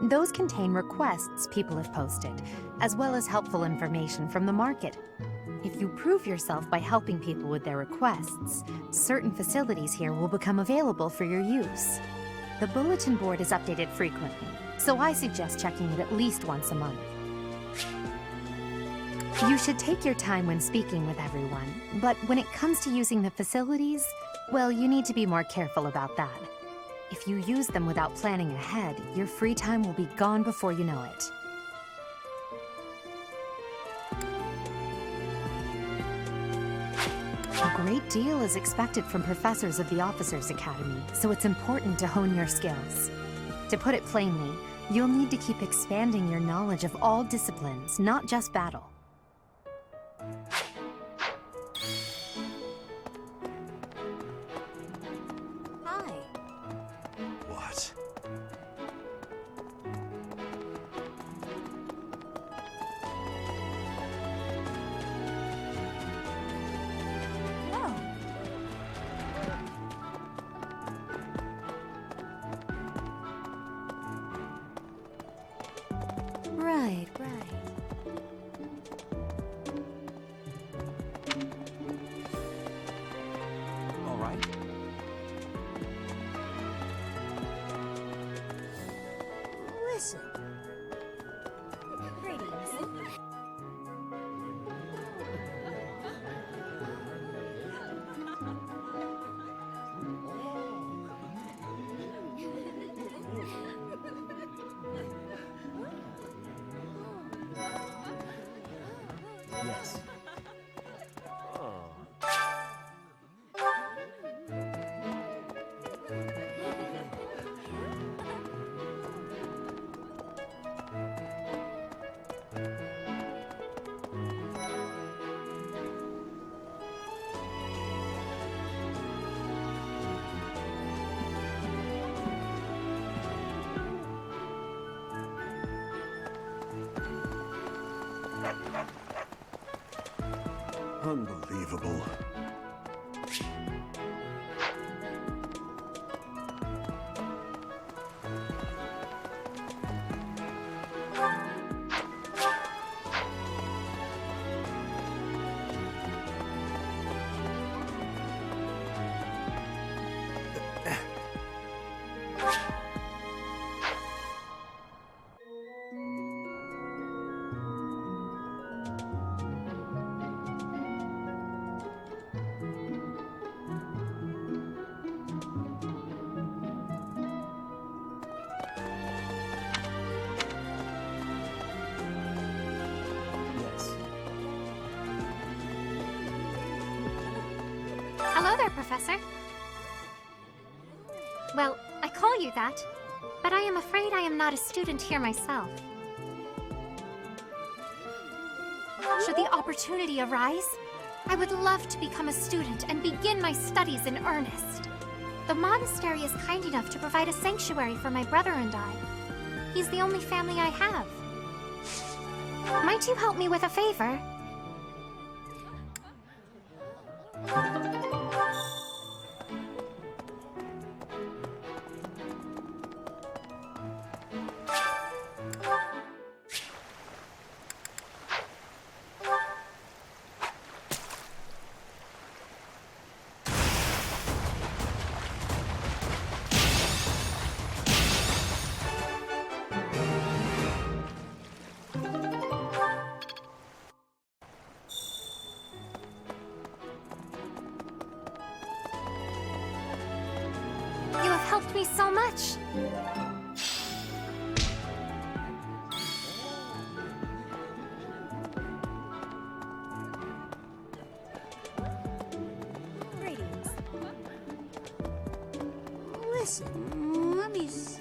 Those contain requests people have posted, as well as helpful information from the market. If you prove yourself by helping people with their requests, certain facilities here will become available for your use. The bulletin board is updated frequently, so I suggest checking it at least once a month. You should take your time when speaking with everyone, but when it comes to using the facilities, well, you need to be more careful about that. If you use them without planning ahead, your free time will be gone before you know it. A great deal is expected from professors of the Officers' Academy, so it's important to hone your skills. To put it plainly, you'll need to keep expanding your knowledge of all disciplines, not just battle. Right. All right. Listen. Greetings. Yes. Unbelievable. Hello there, Professor. Well, I call you that, but I am afraid I am not a student here myself. Should the opportunity arise, I would love to become a student and begin my studies in earnest. The monastery is kind enough to provide a sanctuary for my brother and I. He's the only family I have. Might you help me with a favor? Helped me so much. Greetings. Listen, let me see.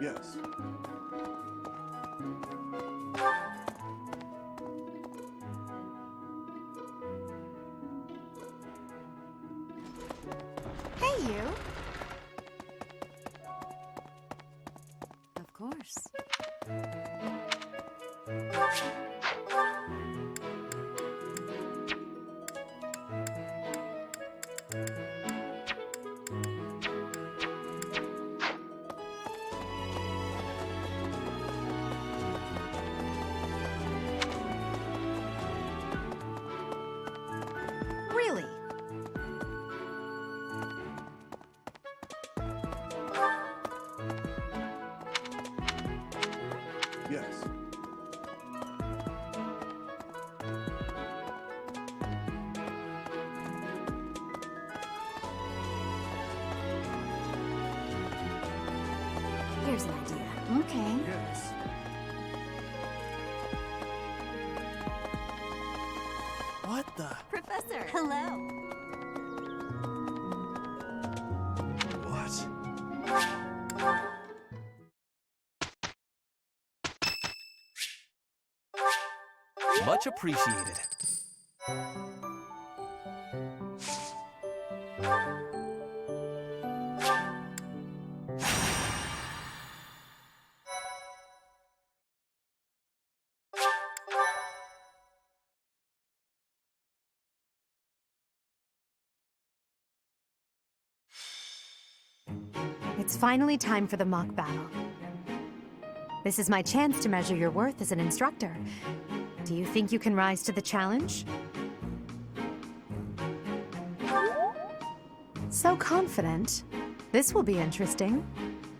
Yes. Hey, you. Of course. Really? Yes. Here's an idea. Okay. Yes. What the? Professor. Hello. What? Much appreciated. It's finally time for the mock battle. This is my chance to measure your worth as an instructor. Do you think you can rise to the challenge? So confident. This will be interesting.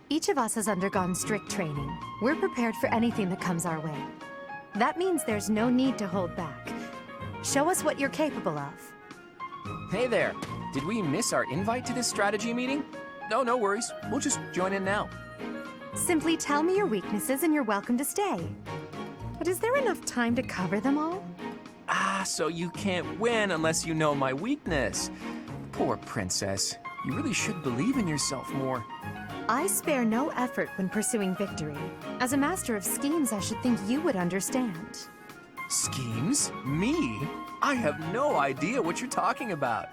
Each of us has undergone strict training. We're prepared for anything that comes our way. That means there's no need to hold back. Show us what you're capable of. Hey there. Did we miss our invite to this strategy meeting? No, no worries. We'll just join in now. Simply tell me your weaknesses and you're welcome to stay. But is there enough time to cover them all? Ah, so you can't win unless you know my weakness. Poor princess. You really should believe in yourself more. I spare no effort when pursuing victory. As a master of schemes, I should think you would understand. Schemes? Me? I have no idea what you're talking about.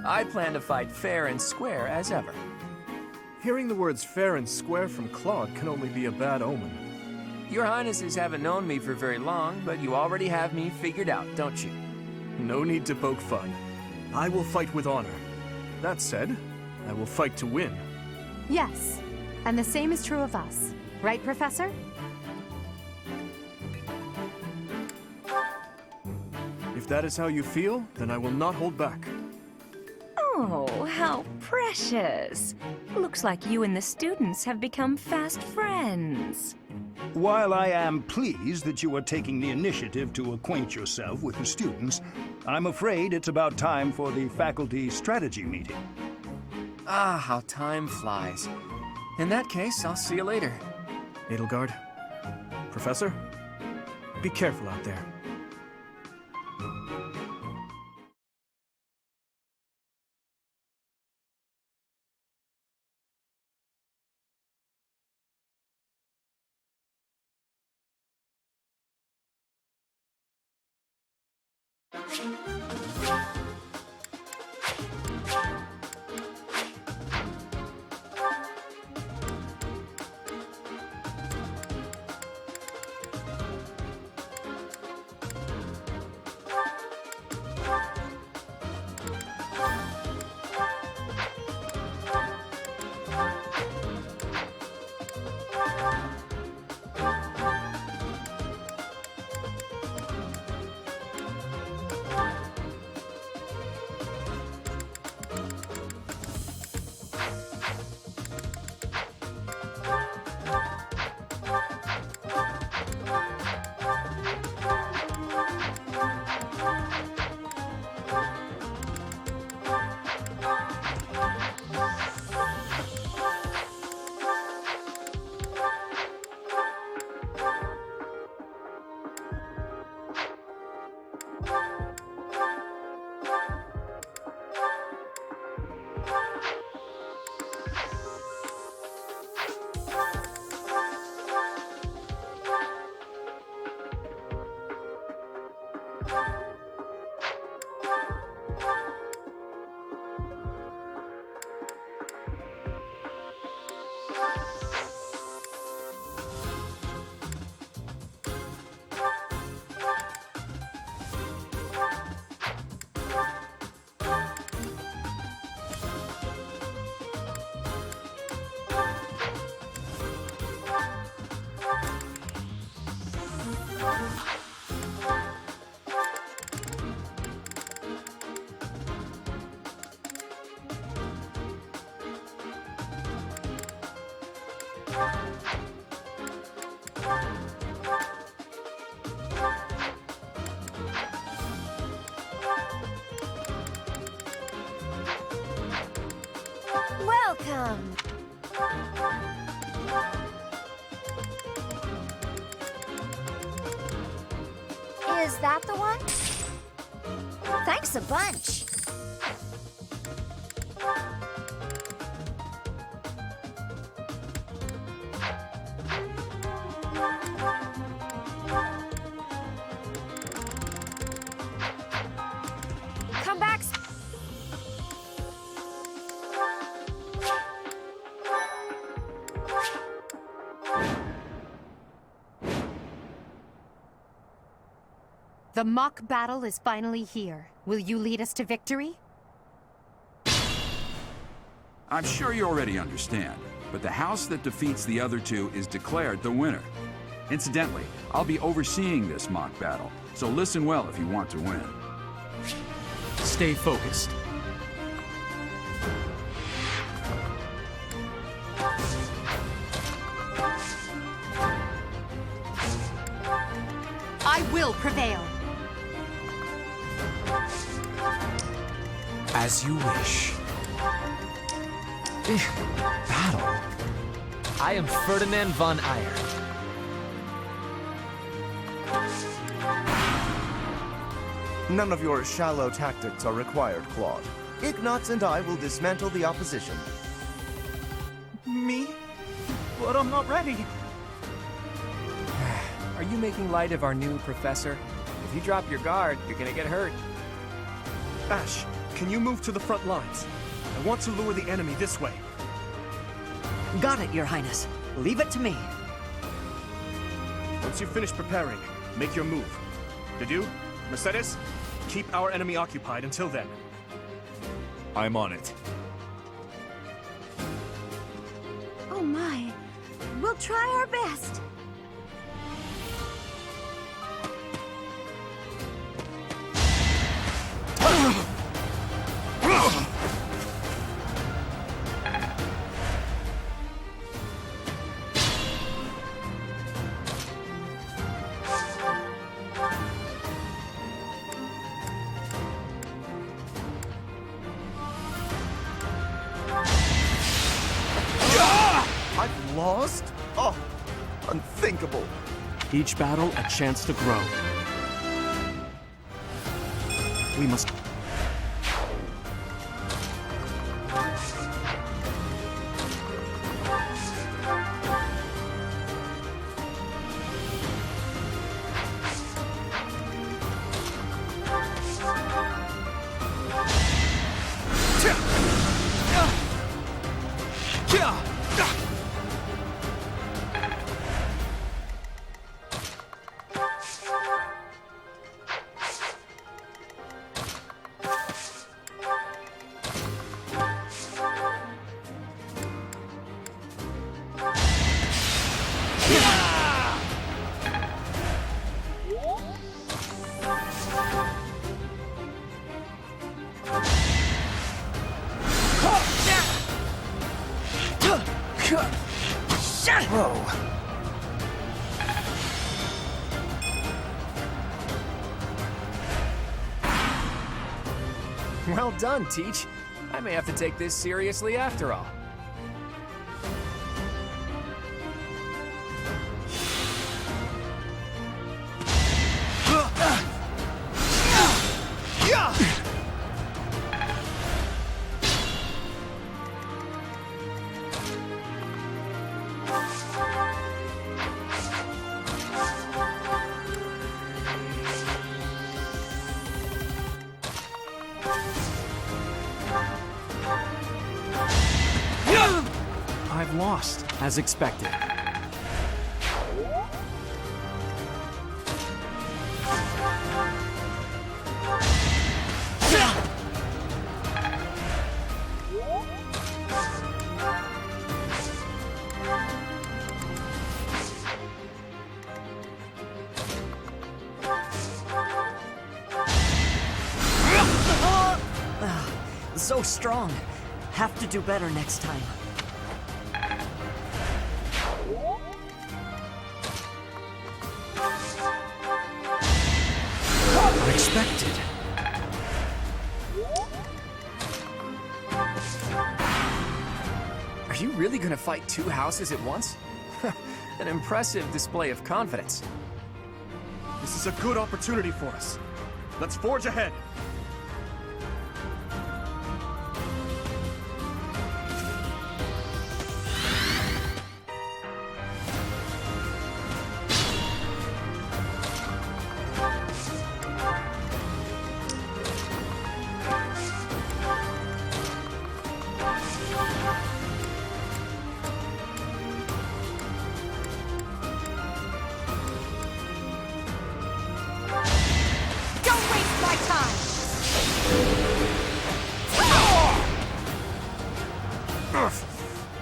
I plan to fight fair and square as ever. Hearing the words fair and square from Claude can only be a bad omen. Your Highnesses haven't known me for very long, but you already have me figured out, don't you? No need to poke fun. I will fight with honor. That said, I will fight to win. Yes, and the same is true of us. Right, Professor? If that is how you feel, then I will not hold back. Oh, how precious. Looks like you and the students have become fast friends. While I am pleased that you are taking the initiative to acquaint yourself with the students, I'm afraid it's about time for the faculty strategy meeting. Ah, how time flies. In that case, I'll see you later. Edelgard, Professor, be careful out there. Welcome! Is that the one? Thanks a bunch. Come back. The mock battle is finally here. Will you lead us to victory? I'm sure you already understand, but the house that defeats the other two is declared the winner. Incidentally, I'll be overseeing this mock battle, so listen well if you want to win. Stay focused. I will prevail. As you wish. Battle. I am Ferdinand von Ayer. None of your shallow tactics are required, Claude. Ignatz and I will dismantle the opposition. Me? But I'm not ready. Are you making light of our new professor? If you drop your guard, you're gonna get hurt. Ash, can you move to the front lines? I want to lure the enemy this way. Got it, Your Highness. Leave it to me. Once you finish preparing, make your move. Did you? Mercedes? Keep our enemy occupied until then. I'm on it. Oh my. We'll try our best. I've lost? Oh, unthinkable. Each battle a chance to grow. We must... Whoa. Well done, Teach. I may have to take this seriously after all. I've lost, as expected. So strong. Have to do better next time. Unexpected. Are you really gonna fight two houses at once? An impressive display of confidence. This is a good opportunity for us. Let's forge ahead.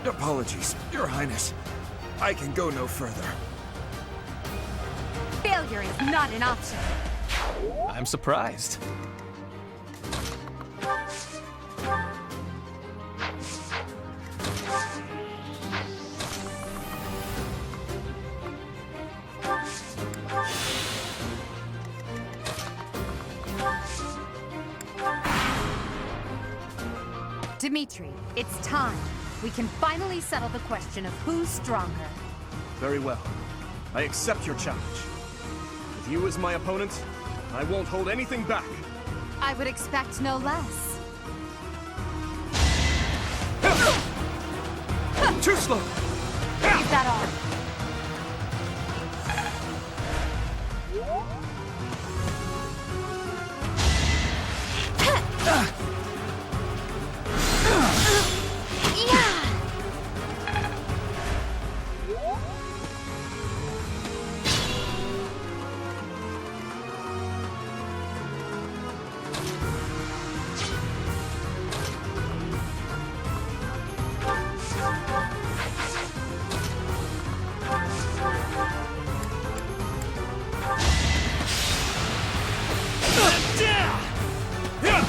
Apologies, Your Highness. I can go no further. Failure is not an option. I'm surprised. Dimitri, it's time. We can finally settle the question of who's stronger. Very well. I accept your challenge. With you as my opponent, I won't hold anything back. I would expect no less. Too slow! Leave that on.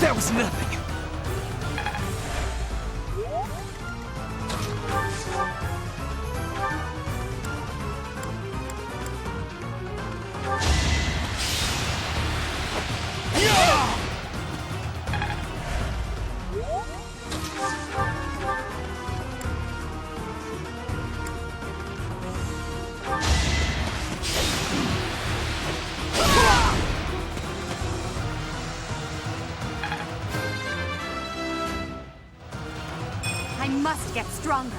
That was nothing. I must get stronger.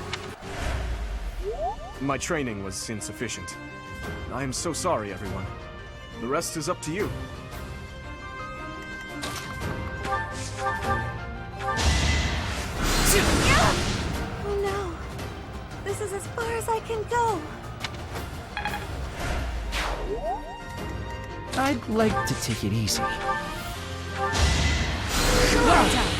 My training was insufficient. I am so sorry, everyone. The rest is up to you. Oh no. This is as far as I can go. I'd like to take it easy. Well done.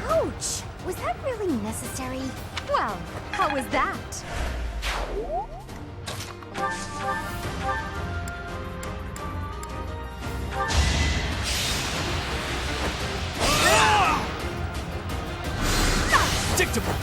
Ouch! Was that really necessary? Well, how was that? Predictable.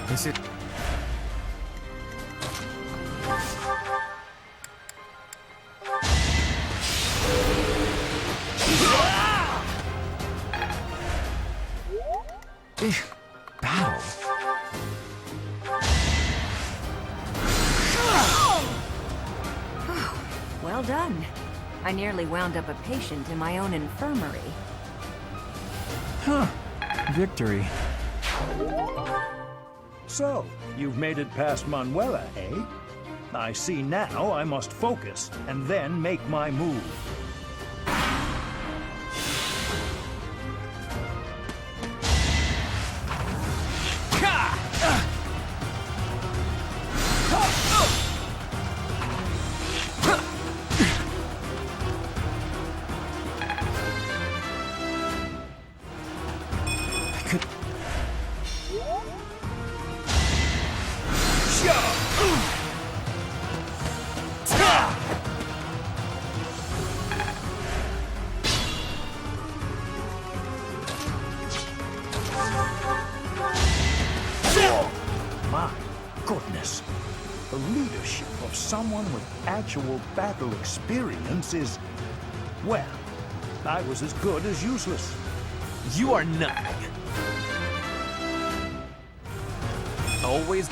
Is it? Battle? Well done. I nearly wound up a patient in my own infirmary. Huh. Victory. So, you've made it past Manuela, eh? I see now I must focus, and then make my move. My goodness. The leadership of someone with actual battle experience is... well, I was as good as useless. You are nothing. Always.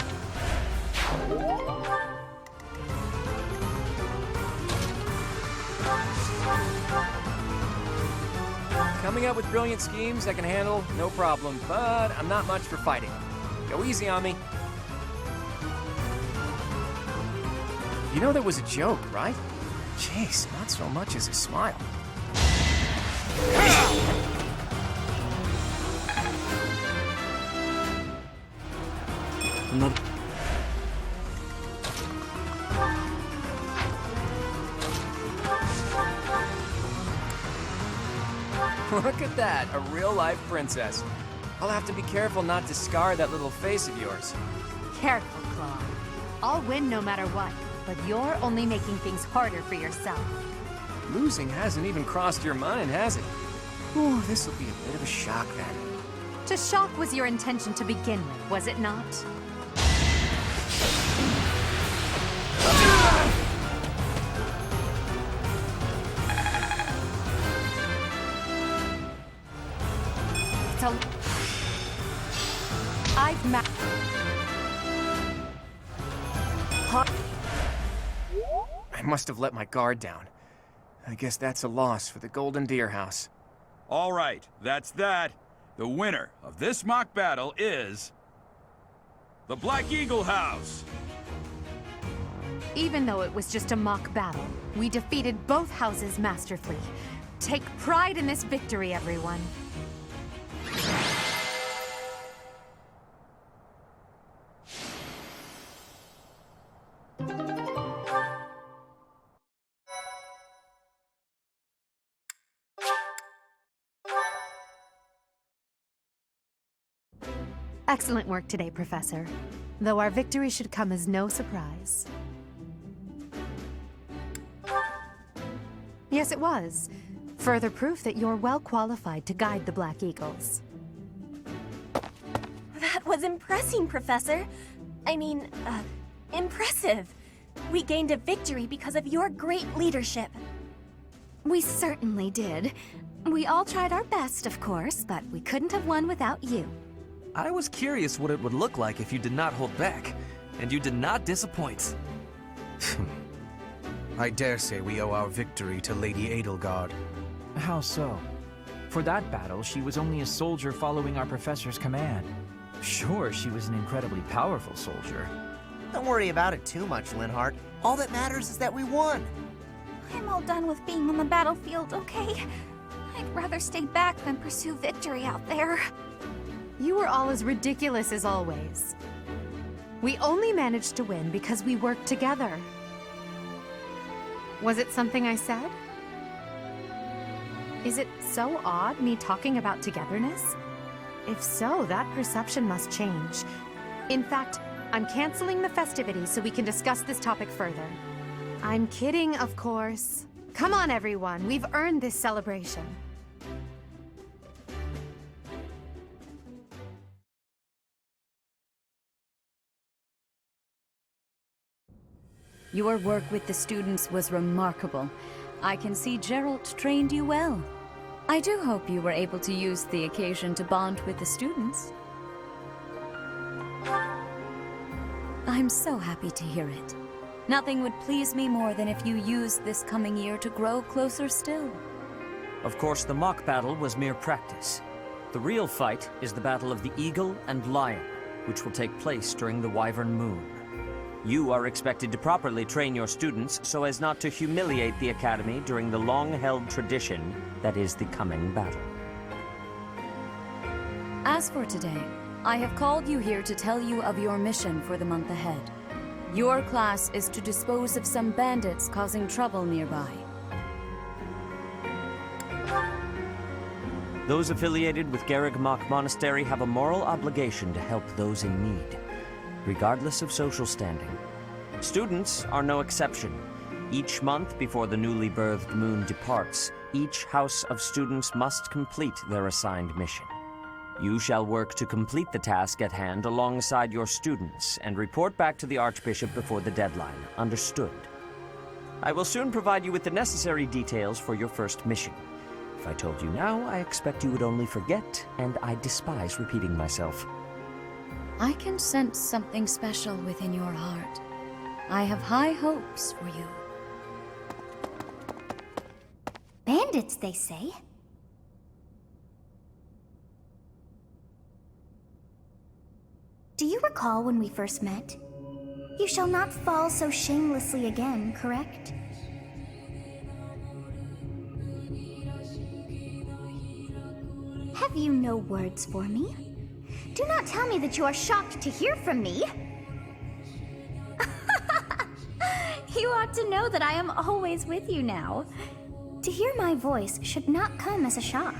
Coming up with brilliant schemes I can handle, no problem, but I'm not much for fighting. Go easy on me. You know that was a joke, right? Jeez, not so much as a smile. Another... Look at that, a real-life princess. I'll have to be careful not to scar that little face of yours. Careful, Claude. I'll win no matter what, but you're only making things harder for yourself. Losing hasn't even crossed your mind, has it? Ooh, this'll be a bit of a shock then. To shock was your intention to begin with, was it not? So... I've ma- I must have let my guard down. I guess that's a loss for the Golden Deer House. All right, that's that. The winner of this mock battle is... the Black Eagle House! Even though it was just a mock battle, we defeated both houses masterfully. Take pride in this victory, everyone. Excellent work today, Professor. Though our victory should come as no surprise. Yes, it was. Further proof that you're well qualified to guide the Black Eagles. That was impressive, Professor. I mean, impressive. We gained a victory because of your great leadership. We certainly did. We all tried our best, of course, but we couldn't have won without you. I was curious what it would look like if you did not hold back, and you did not disappoint. I dare say we owe our victory to Lady Edelgard. How so? For that battle, she was only a soldier following our professor's command. Sure, she was an incredibly powerful soldier. Don't worry about it too much, Linhart. All that matters is that we won. I'm all done with being on the battlefield, okay? I'd rather stay back than pursue victory out there. You were all as ridiculous as always. We only managed to win because we worked together. Was it something I said? Is it so odd, me talking about togetherness? If so, that perception must change. In fact, I'm canceling the festivities so we can discuss this topic further. I'm kidding, of course. Come on, everyone. We've earned this celebration. Your work with the students was remarkable. I can see Geralt trained you well. I do hope you were able to use the occasion to bond with the students. I'm so happy to hear it. Nothing would please me more than if you used this coming year to grow closer still. Of course, the mock battle was mere practice. The real fight is the battle of the Eagle and Lion, which will take place during the Wyvern Moon. You are expected to properly train your students so as not to humiliate the Academy during the long-held tradition that is the coming battle. As for today, I have called you here to tell you of your mission for the month ahead. Your class is to dispose of some bandits causing trouble nearby. Those affiliated with Garreg Mach Monastery have a moral obligation to help those in need, regardless of social standing. Students are no exception. Each month before the newly birthed moon departs, each house of students must complete their assigned mission. You shall work to complete the task at hand alongside your students and report back to the Archbishop before the deadline. Understood? I will soon provide you with the necessary details for your first mission. If I told you now, I expect you would only forget, and I despise repeating myself. I can sense something special within your heart. I have high hopes for you. Bandits, they say. Do you recall when we first met? You shall not fall so shamelessly again, correct? Have you no words for me? Do not tell me that you are shocked to hear from me. You ought to know that I am always with you now. To hear my voice should not come as a shock.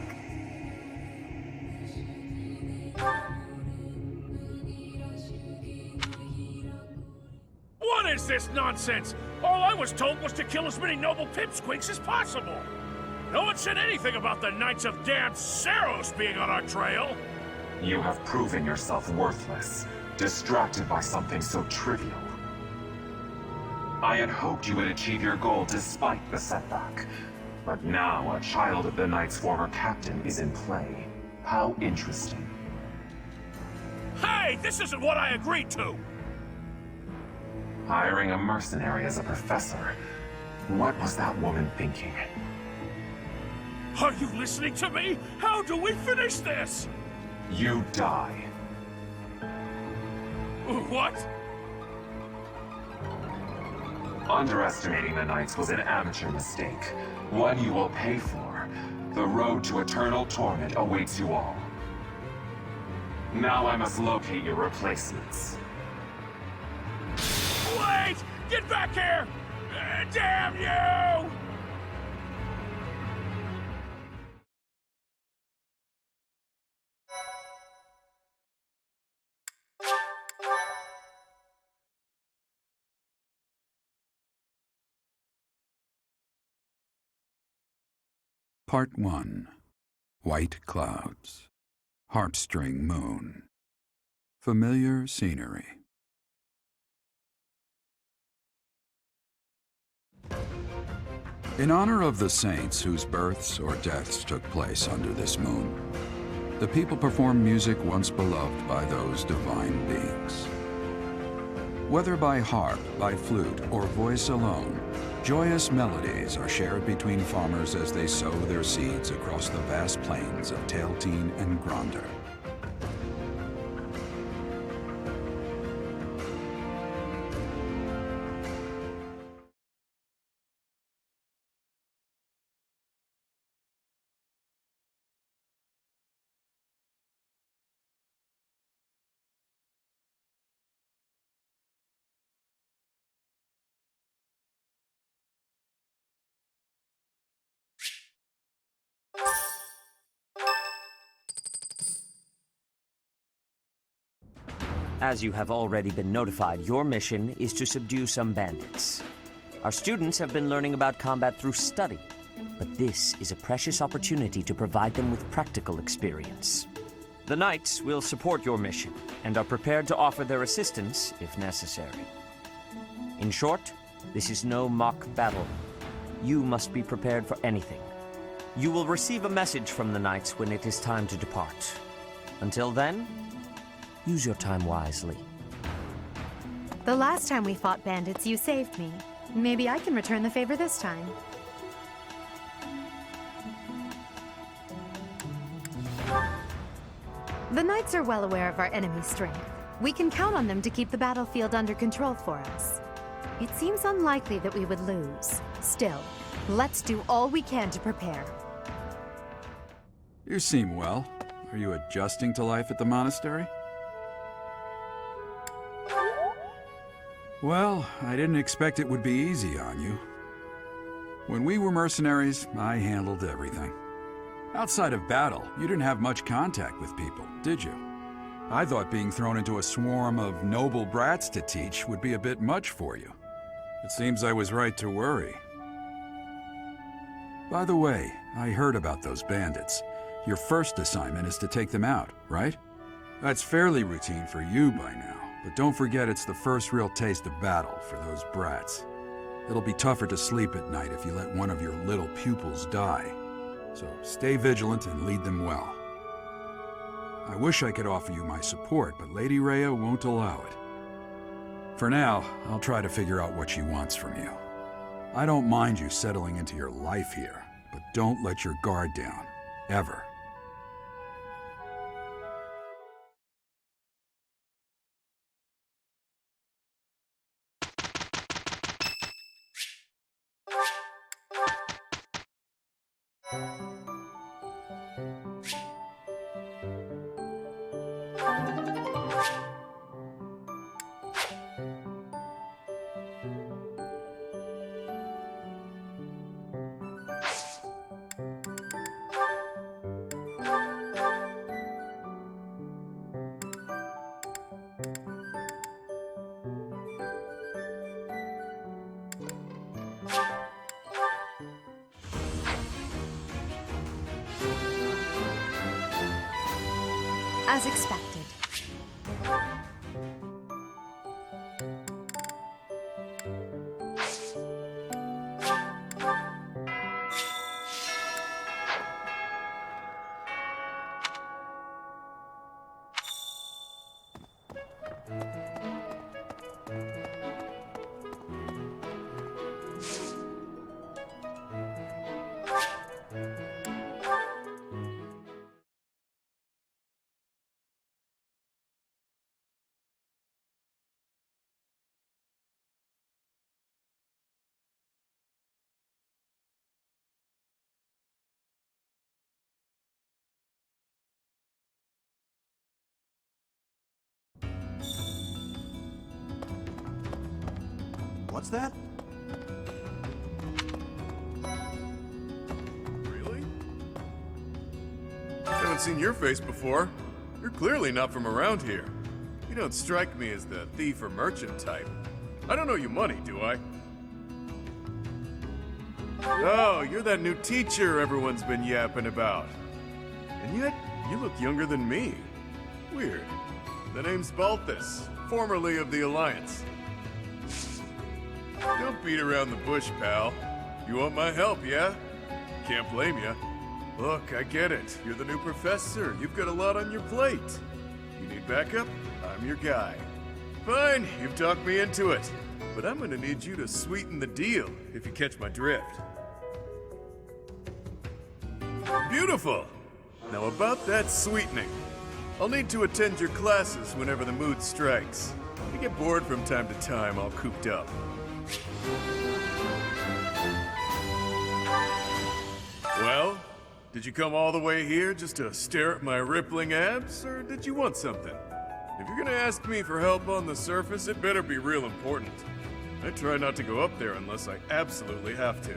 What is this nonsense? All I was told was to kill as many noble pipsqueaks as possible. No one said anything about the Knights of Dan Saros being on our trail. You have proven yourself worthless, distracted by something so trivial. I had hoped you would achieve your goal despite the setback. But now a child of the Knight's former captain is in play. How interesting. Hey, this isn't what I agreed to! Hiring a mercenary as a professor. What was that woman thinking? Are you listening to me? How do we finish this? You die. What? Underestimating the Knights was an amateur mistake. One you will pay for. The road to eternal torment awaits you all. Now I must locate your replacements. Wait! Get back here! Damn you! Part 1. White Clouds. Harpstring Moon. Familiar Scenery. In honor of the saints whose births or deaths took place under this moon, the people perform music once beloved by those divine beings. Whether by harp, by flute, or voice alone, joyous melodies are shared between farmers as they sow their seeds across the vast plains of Tailteen and Gronder. As you have already been notified, your mission is to subdue some bandits. Our students have been learning about combat through study, but this is a precious opportunity to provide them with practical experience. The Knights will support your mission and are prepared to offer their assistance if necessary. In short, this is no mock battle. You must be prepared for anything. You will receive a message from the Knights when it is time to depart. Until then, use your time wisely. The last time we fought bandits, you saved me. Maybe I can return the favor this time. The Knights are well aware of our enemy's strength. We can count on them to keep the battlefield under control for us. It seems unlikely that we would lose. Still, let's do all we can to prepare. You seem well. Are you adjusting to life at the monastery? Well, I didn't expect it would be easy on you. When we were mercenaries, I handled everything. Outside of battle, you didn't have much contact with people, did you? I thought being thrown into a swarm of noble brats to teach would be a bit much for you. It seems I was right to worry. By the way, I heard about those bandits. Your first assignment is to take them out, right? That's fairly routine for you by now. But don't forget it's the first real taste of battle for those brats. It'll be tougher to sleep at night if you let one of your little pupils die. So stay vigilant and lead them well. I wish I could offer you my support, but Lady Rhea won't allow it. For now, I'll try to figure out what she wants from you. I don't mind you settling into your life here, but don't let your guard down, ever. As expected. What's that? Really? Haven't seen your face before. You're clearly not from around here. You don't strike me as the thief or merchant type. I don't owe you money, do I? Oh, you're that new teacher everyone's been yapping about. And yet, you look younger than me. Weird. The name's Balthus, formerly of the Alliance. Don't beat around the bush, pal. You want my help, yeah? Can't blame ya. Look, I get it. You're the new professor. You've got a lot on your plate. You need backup? I'm your guy. Fine, you've talked me into it. But I'm gonna need you to sweeten the deal, if you catch my drift. Beautiful! Now about that sweetening. I'll need to attend your classes whenever the mood strikes. I get bored from time to time, all cooped up. Well, did you come all the way here just to stare at my rippling abs, or did you want something? If you're gonna ask me for help on the surface, it better be real important. I try not to go up there unless I absolutely have to.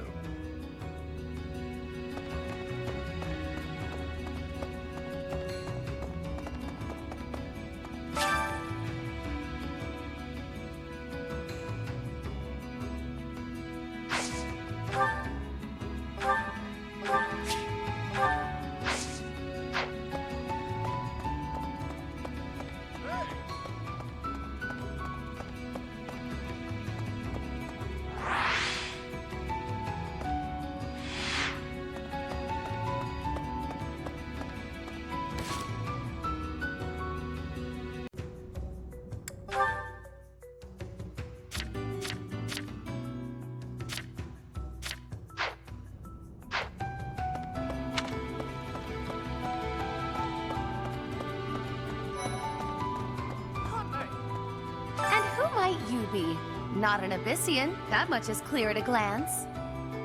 You be not an Abyssian, that much is clear at a glance.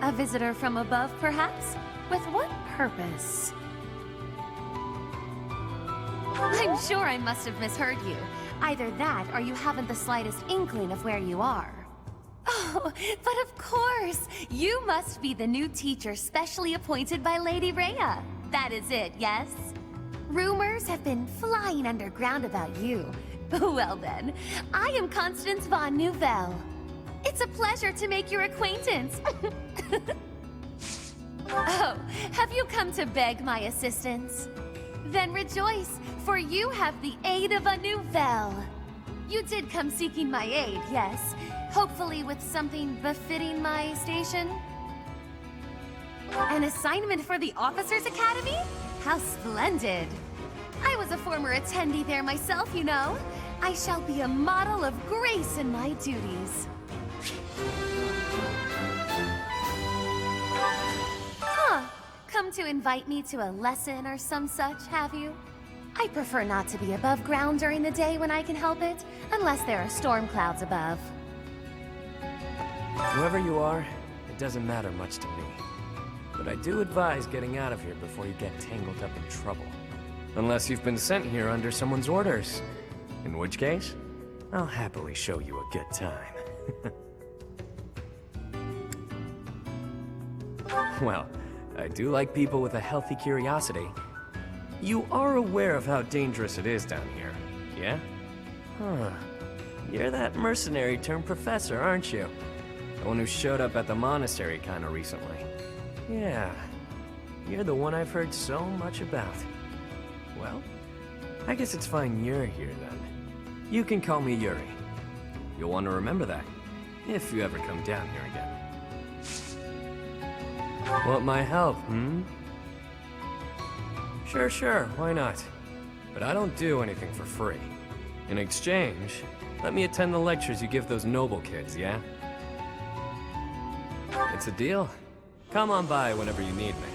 A visitor from above, perhaps? With what purpose? I'm sure I must have misheard you. Either that, or you haven't the slightest inkling of where you are. Oh, but of course! You must be the new teacher specially appointed by Lady Rhea. That is it, yes? Rumors have been flying underground about you. Well then, I am Constance von Nouvelle. It's a pleasure to make your acquaintance. Oh, have you come to beg my assistance? Then rejoice, for you have the aid of a Nouvelle. You did come seeking my aid, yes? Hopefully with something befitting my station? An assignment for the Officers' Academy? How splendid! I was a former attendee there myself, you know. I shall be a model of grace in my duties. Huh. Come to invite me to a lesson or some such, have you? I prefer not to be above ground during the day when I can help it, unless there are storm clouds above. Whoever you are, it doesn't matter much to me. But I do advise getting out of here before you get tangled up in trouble. Unless you've been sent here under someone's orders. In which case, I'll happily show you a good time. Well, I do like people with a healthy curiosity. You are aware of how dangerous it is down here, yeah? Huh. You're that mercenary turned professor, aren't you? The one who showed up at the monastery kinda recently. Yeah. You're the one I've heard so much about. Well, I guess it's fine you're here then. You can call me Yuri. You'll want to remember that, if you ever come down here again. Want my help, Sure, why not? But I don't do anything for free. In exchange, let me attend the lectures you give those noble kids, yeah? It's a deal. Come on by whenever you need me.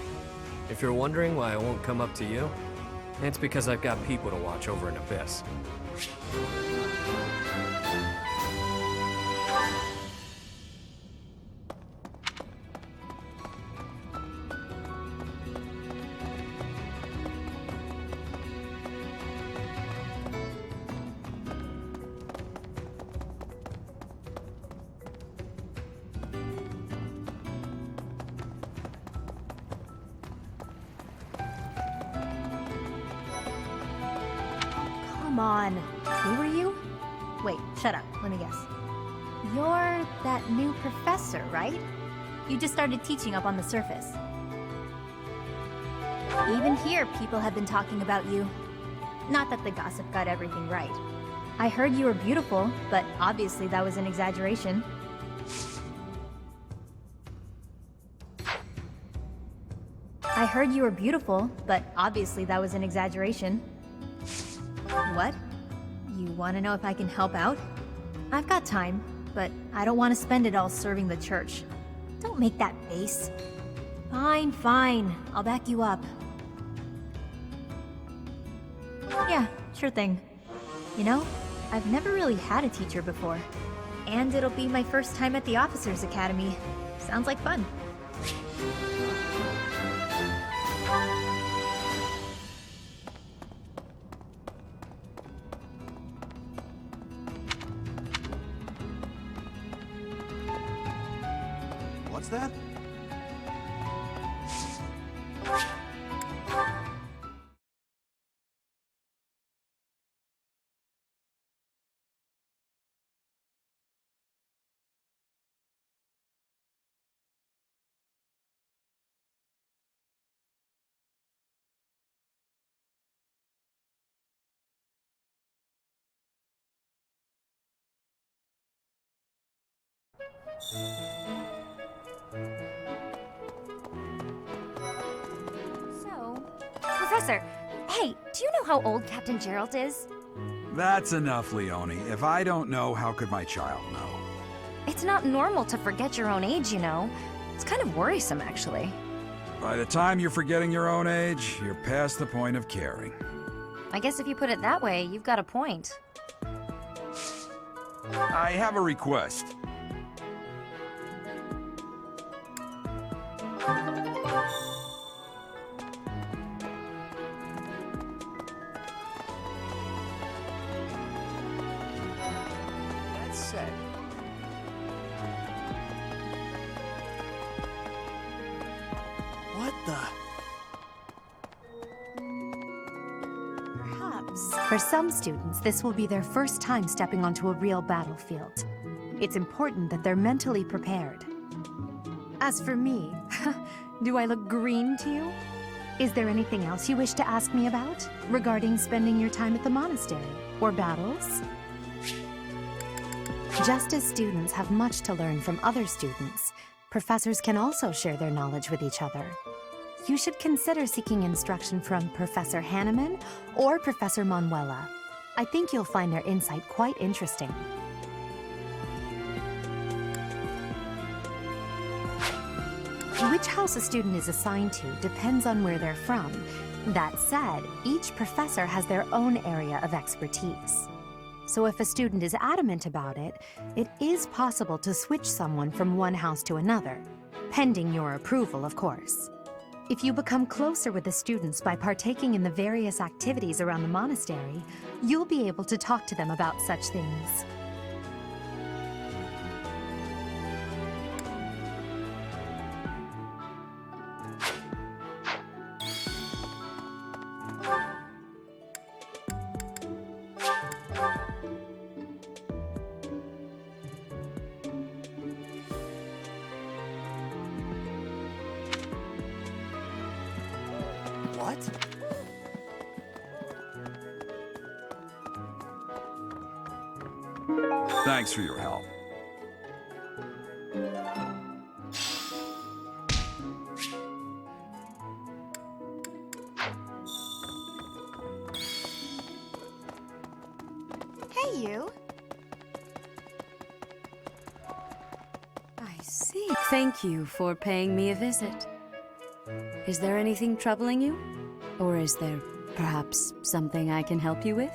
If you're wondering why I won't come up to you, it's because I've got people to watch over in Abyss. Come on. Who are you? Wait, shut up. Let me guess. You're that new professor, right? You just started teaching up on the surface. Even here, people have been talking about you. Not that the gossip got everything right. I heard you were beautiful, but obviously that was an exaggeration. I heard you were beautiful, but obviously that was an exaggeration. What? You want to know if I can help out? I've got time, but I don't want to spend it all serving the church. Don't make that face. Fine. I'll back you up. Yeah, sure thing. You know, I've never really had a teacher before. And it'll be my first time at the Officers Academy. Sounds like fun. What's that? Professor, hey, do you know how old Captain Gerald is? That's enough, Leone. If I don't know, how could my child know? It's not normal to forget your own age, you know. It's kind of worrisome, actually. By the time you're forgetting your own age, you're past the point of caring. I guess if you put it that way, you've got a point. I have a request. What the? Perhaps. For some students, this will be their first time stepping onto a real battlefield. It's important that they're mentally prepared. As for me, do I look green to you? Is there anything else you wish to ask me about regarding spending your time at the monastery or battles? Just as students have much to learn from other students, professors can also share their knowledge with each other. You should consider seeking instruction from Professor Hanneman or Professor Manuela. I think you'll find their insight quite interesting. Which house a student is assigned to depends on where they're from. That said, each professor has their own area of expertise. So if a student is adamant about it, it is possible to switch someone from one house to another, pending your approval, of course. If you become closer with the students by partaking in the various activities around the monastery, you'll be able to talk to them about such things. Thanks for your help. Hey, you. I see. Thank you for paying me a visit. Is there anything troubling you? Or is there perhaps something I can help you with?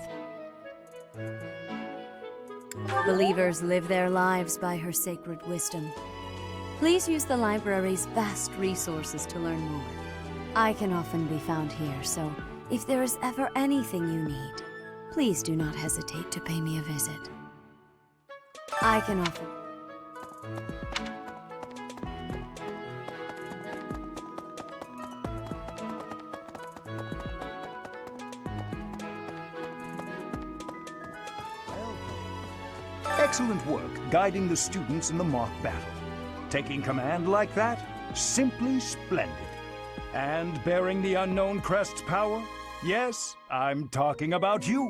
Believers live their lives by her sacred wisdom. Please use the library's vast resources to learn more. I can often be found here, so if there is ever anything you need, please do not hesitate to pay me a visit. I can offer... Excellent work guiding the students in the mock battle. Taking command like that? Simply splendid. And bearing the unknown crest's power? Yes, I'm talking about you.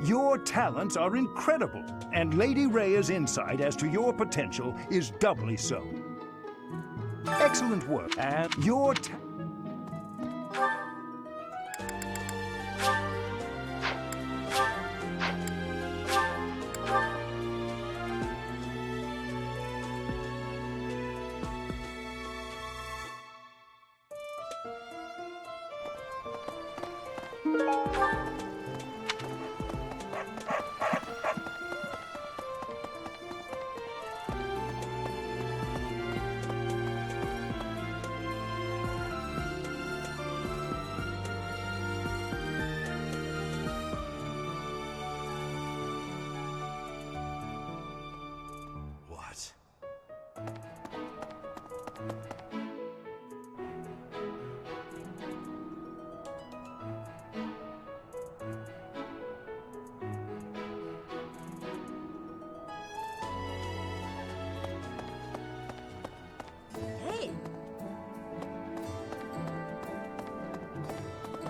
Your talents are incredible, and Lady Rhea's insight as to your potential is doubly so. Excellent work, and your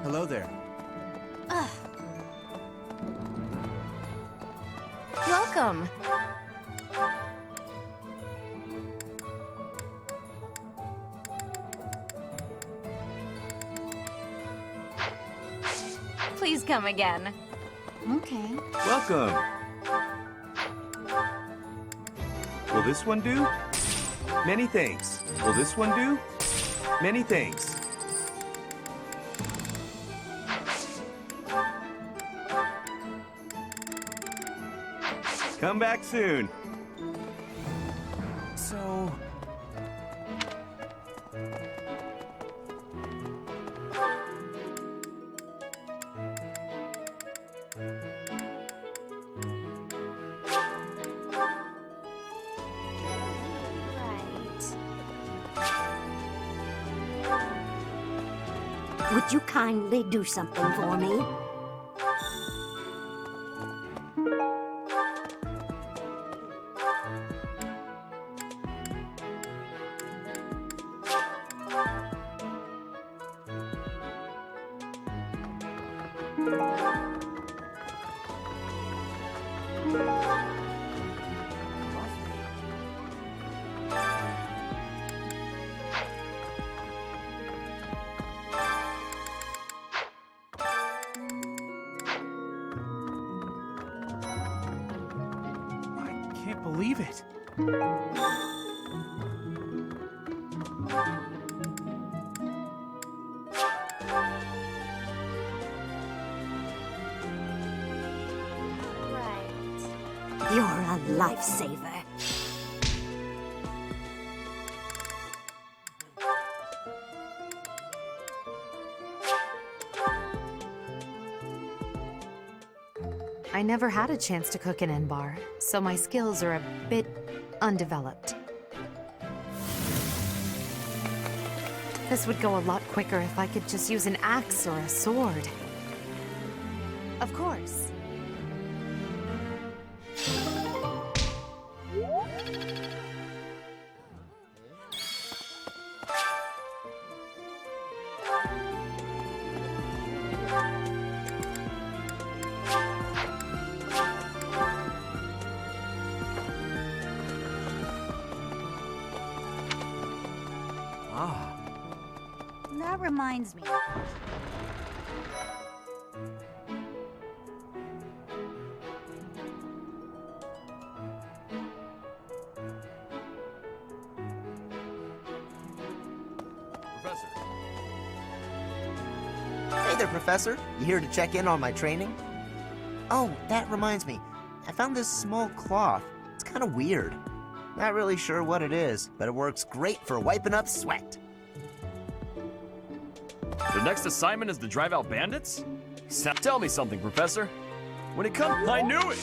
Hello there. Welcome. Please come again. Okay. Welcome. Will this one do? Many thanks. Will this one do? Many thanks. Come back soon. So... Would you kindly do something for me? believe it. You're a lifesaver. I never had a chance to cook in Enbar, so my skills are a bit undeveloped. This would go a lot quicker if I could just use an axe or a sword. Of course. Ah. That reminds me. Professor. Hey there, Professor. You here to check in on my training? Oh, that reminds me. I found this small cloth. It's kind of weird. Not really sure what it is, but it works great for wiping up sweat. The next assignment is to drive out bandits? Tell me something, Professor. When it comes, I knew it!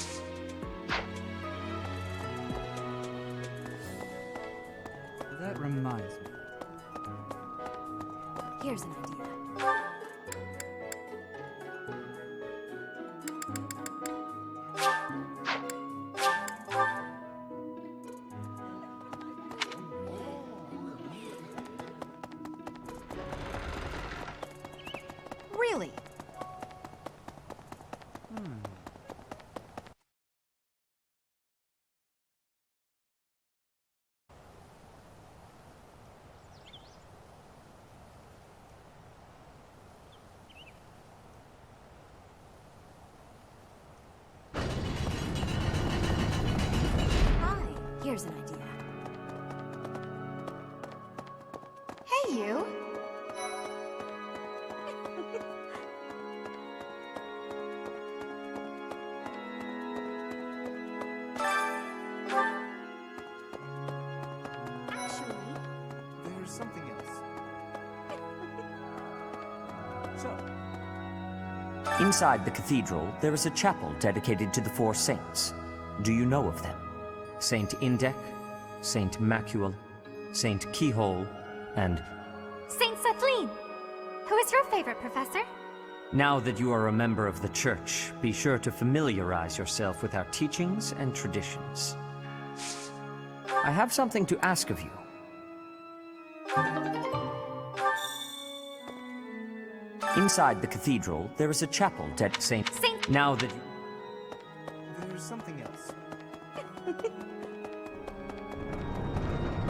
That reminds me. Here's an idea. Really? Here's an idea. Hey, you! Actually, there's something else. So, Inside the cathedral, there is a chapel dedicated to the four saints. Do you know of them? Saint Indec, Saint Macule, Saint Keyhole, and... Saint Kathleen! Who is your favorite, Professor? Now that you are a member of the Church, be sure to familiarize yourself with our teachings and traditions. I have something to ask of you. Inside the cathedral, there is a chapel dedicated to Saint... Now that you... there's something else.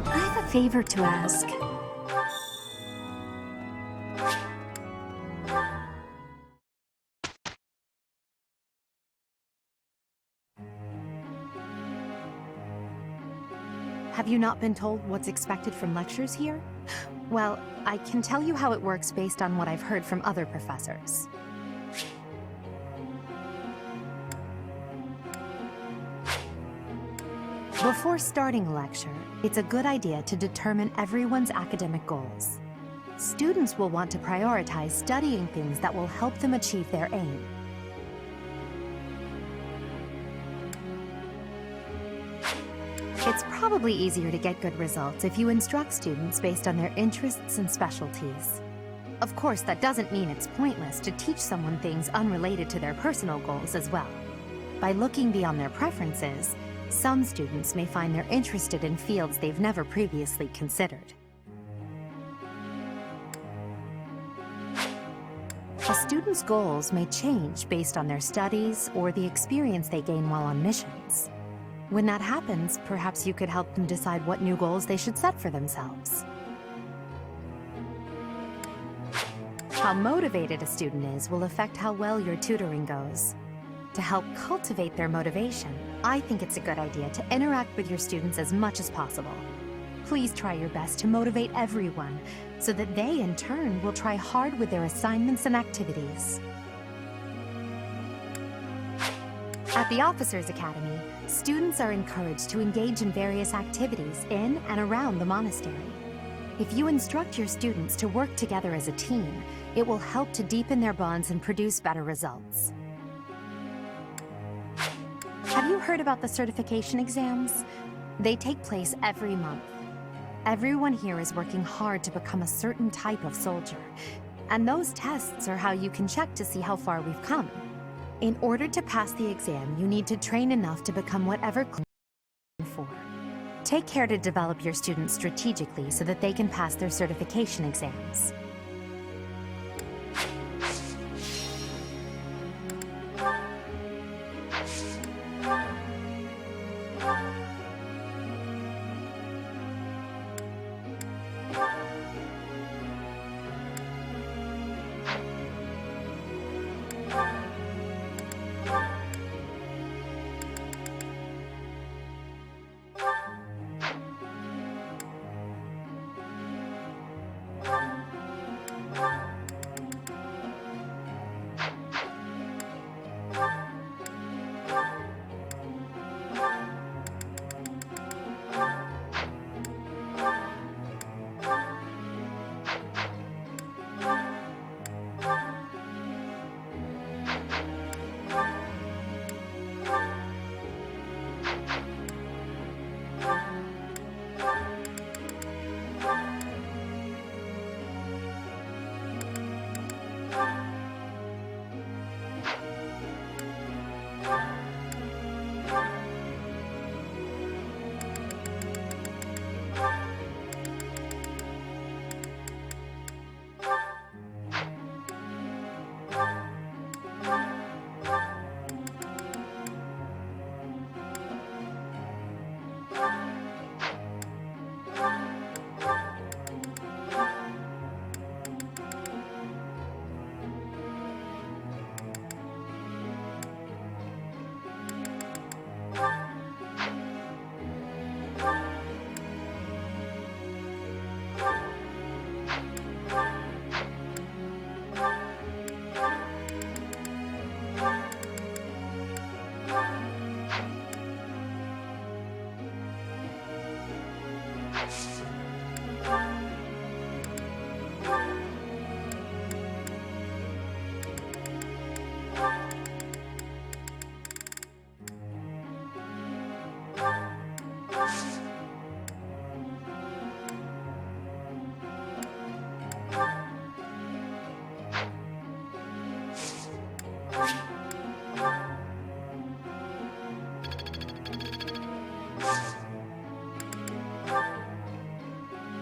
I have a favor to ask. Have you not been told what's expected from lectures here? Well, I can tell you how it works based on what I've heard from other professors. Before starting a lecture, it's a good idea to determine everyone's academic goals. Students will want to prioritize studying things that will help them achieve their aim. It's probably easier to get good results if you instruct students based on their interests and specialties. Of course, that doesn't mean it's pointless to teach someone things unrelated to their personal goals as well. By looking beyond their preferences, some students may find they're interested in fields they've never previously considered. A student's goals may change based on their studies or the experience they gain while on missions. When that happens, perhaps you could help them decide what new goals they should set for themselves. How motivated a student is will affect how well your tutoring goes. To help cultivate their motivation, I think it's a good idea to interact with your students as much as possible. Please try your best to motivate everyone, so that they, in turn, will try hard with their assignments and activities. At the Officers Academy, students are encouraged to engage in various activities in and around the monastery. If you instruct your students to work together as a team, it will help to deepen their bonds and produce better results. Have you heard about the certification exams? They take place every month. Everyone here is working hard to become a certain type of soldier, and those tests are how you can check to see how far we've come. In order to pass the exam, you need to train enough to become whatever class you're for. Take care to develop your students strategically so that they can pass their certification exams.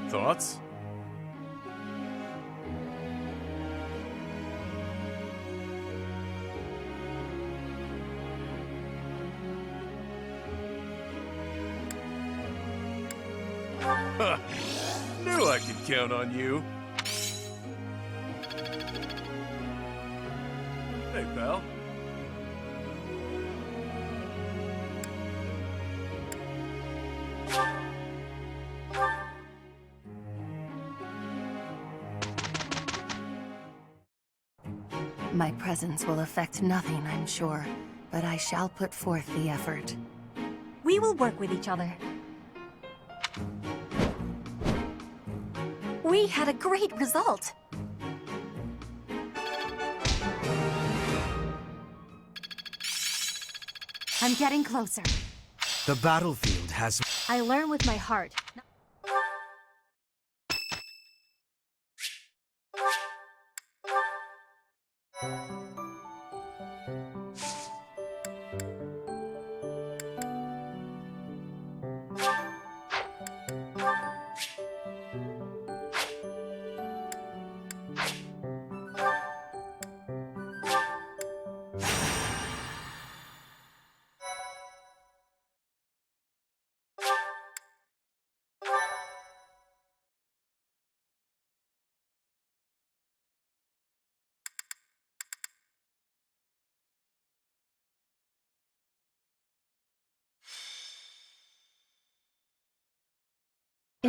Thoughts? Huh. Knew I could count on you. Hey, pal. My presence will affect nothing, I'm sure, but I shall put forth the effort. We will work with each other. We had a great result. I'm getting closer. The battlefield has... I learn with my heart.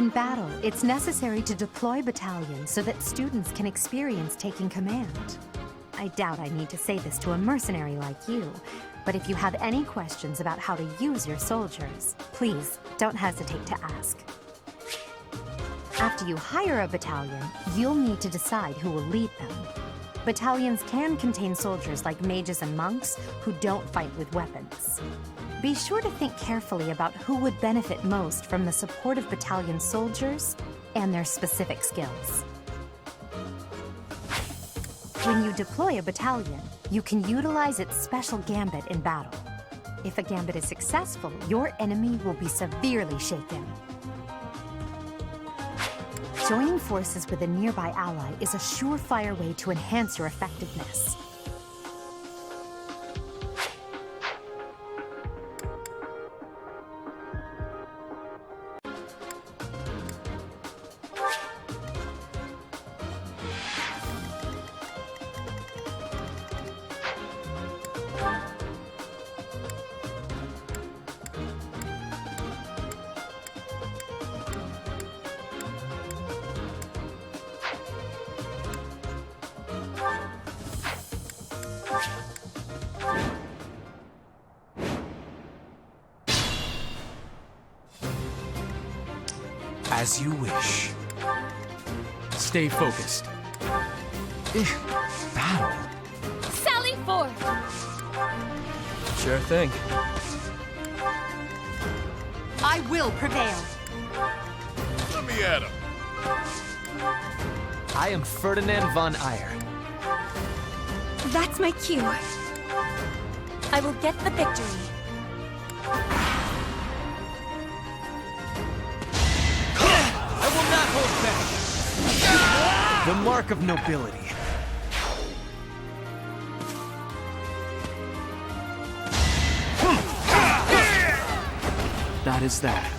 In battle, it's necessary to deploy battalions so that students can experience taking command. I doubt I need to say this to a mercenary like you, but if you have any questions about how to use your soldiers, please don't hesitate to ask. After you hire a battalion, you'll need to decide who will lead them. Battalions can contain soldiers like mages and monks who don't fight with weapons. Be sure to think carefully about who would benefit most from the support of battalion soldiers and their specific skills. When you deploy a battalion, you can utilize its special gambit in battle. If a gambit is successful, your enemy will be severely shaken. Joining forces with a nearby ally is a surefire way to enhance your effectiveness. As you wish. Stay focused. Battle. Sally forth! Sure thing. I will prevail. Let me at him. I am Ferdinand von Eyre. That's my cue. I will get the victory. I will not hold back. The mark of nobility. That is that.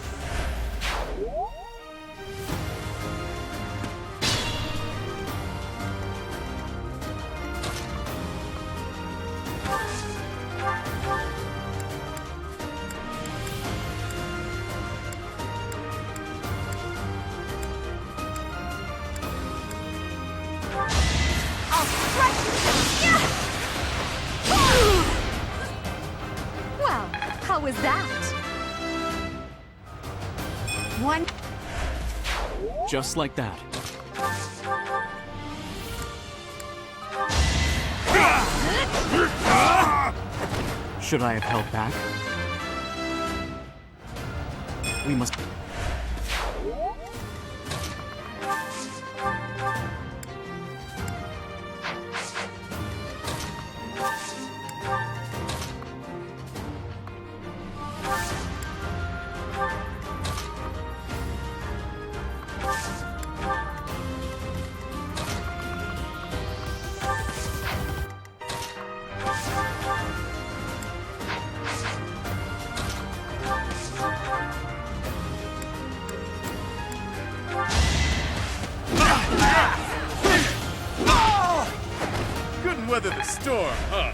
Well, how was that? One. Just like that. Should I have held back? We must... Couldn't weather the storm, huh?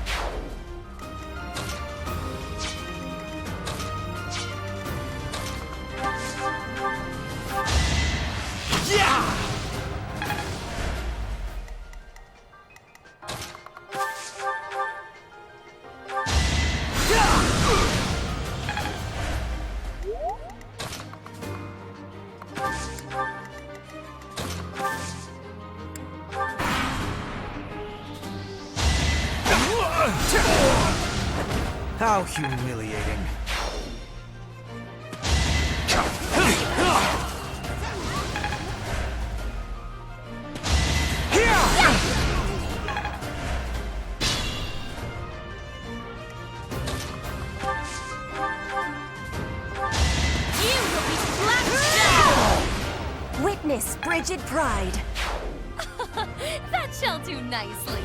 How humiliating. Witness frigid pride. That shall do nicely.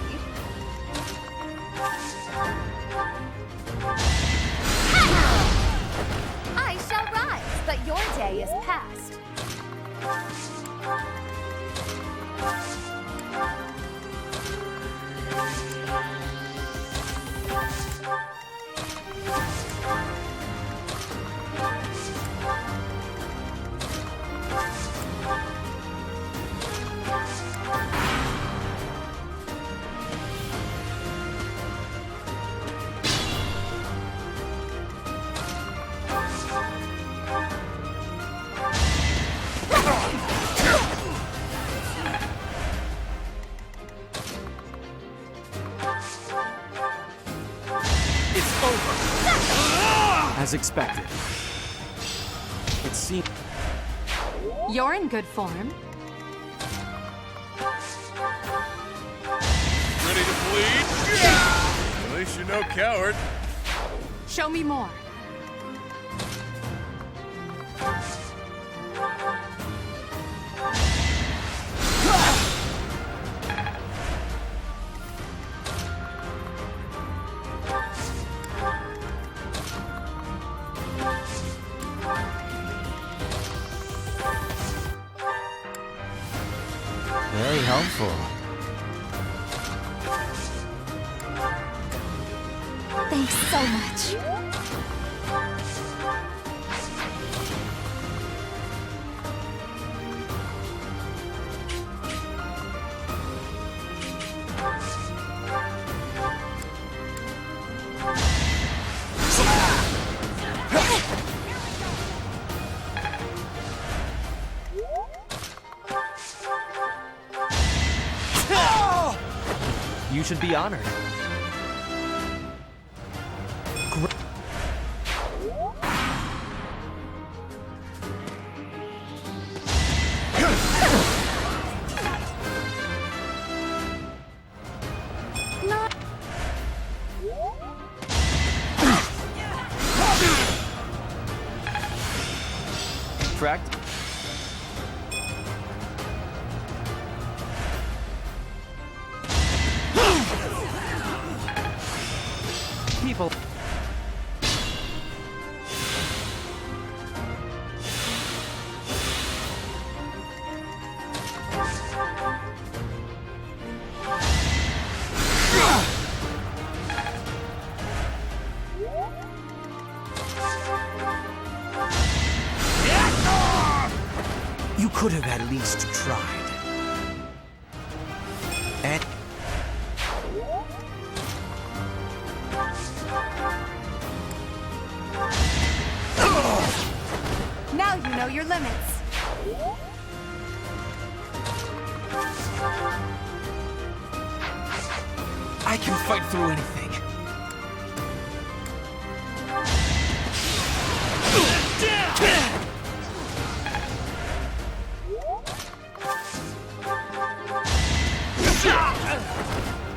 I shall rise, but your day is past. It's over. As expected. It seems... You're in good form. Ready to bleed? Yeah! At least you're no coward. Show me more. Very helpful. Thanks so much. You should be honored. Tracked. People. You could have at least tried. And Now you know your limits. I can fight through anything.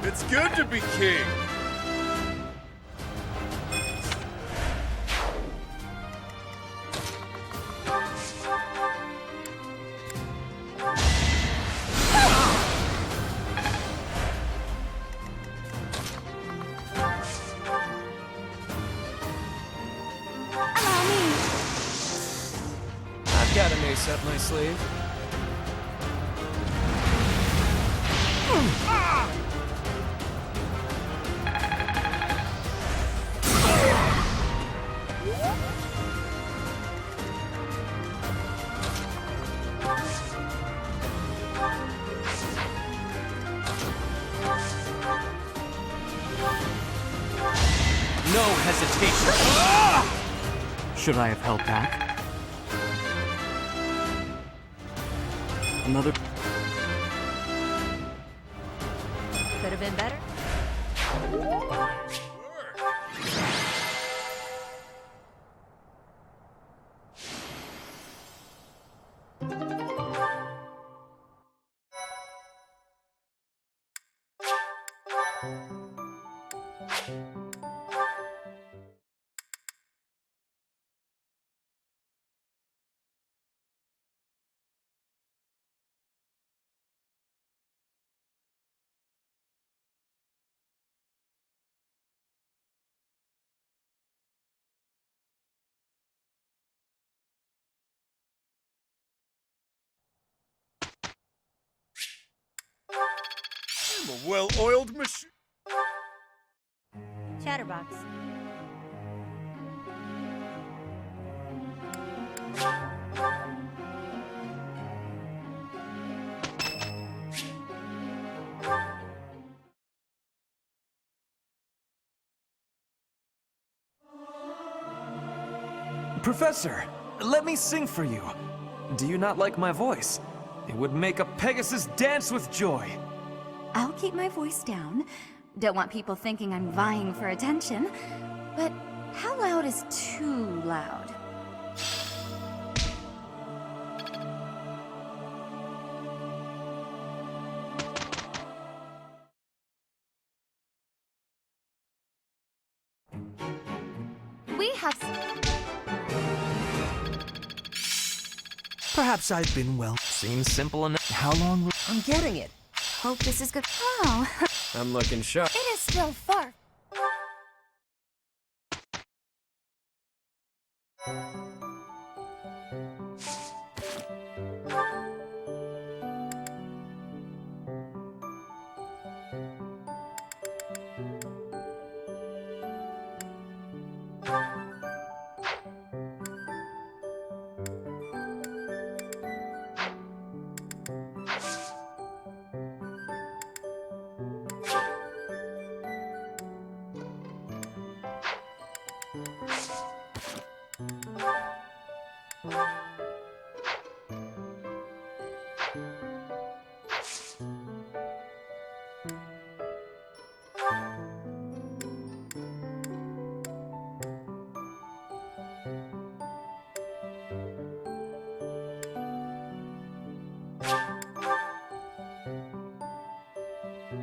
It's good to be king. I've got an ace up my sleeve. No hesitation. Should I have held back? Another. Could have been better. I'm a well-oiled machine. Chatterbox. Professor, let me sing for you. Do you not like my voice? It would make a Pegasus dance with joy. I'll keep my voice down. Don't want people thinking I'm vying for attention. But how loud is too loud? We have... perhaps I've been well. Seems simple enough. How long will... I'm getting it. Hope this is good. Oh, I'm looking sharp. it is still far.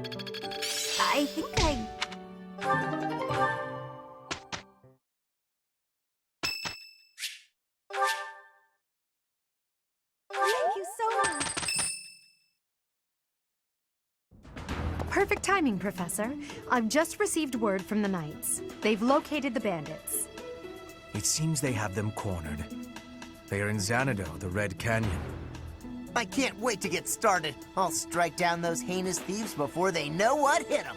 I think I... Thank you so much. Perfect timing, Professor. I've just received word from the Knights. They've located the bandits. It seems they have them cornered. They are in Xanadu, the Red Canyon. I can't wait to get started. I'll strike down those heinous thieves before they know what hit them.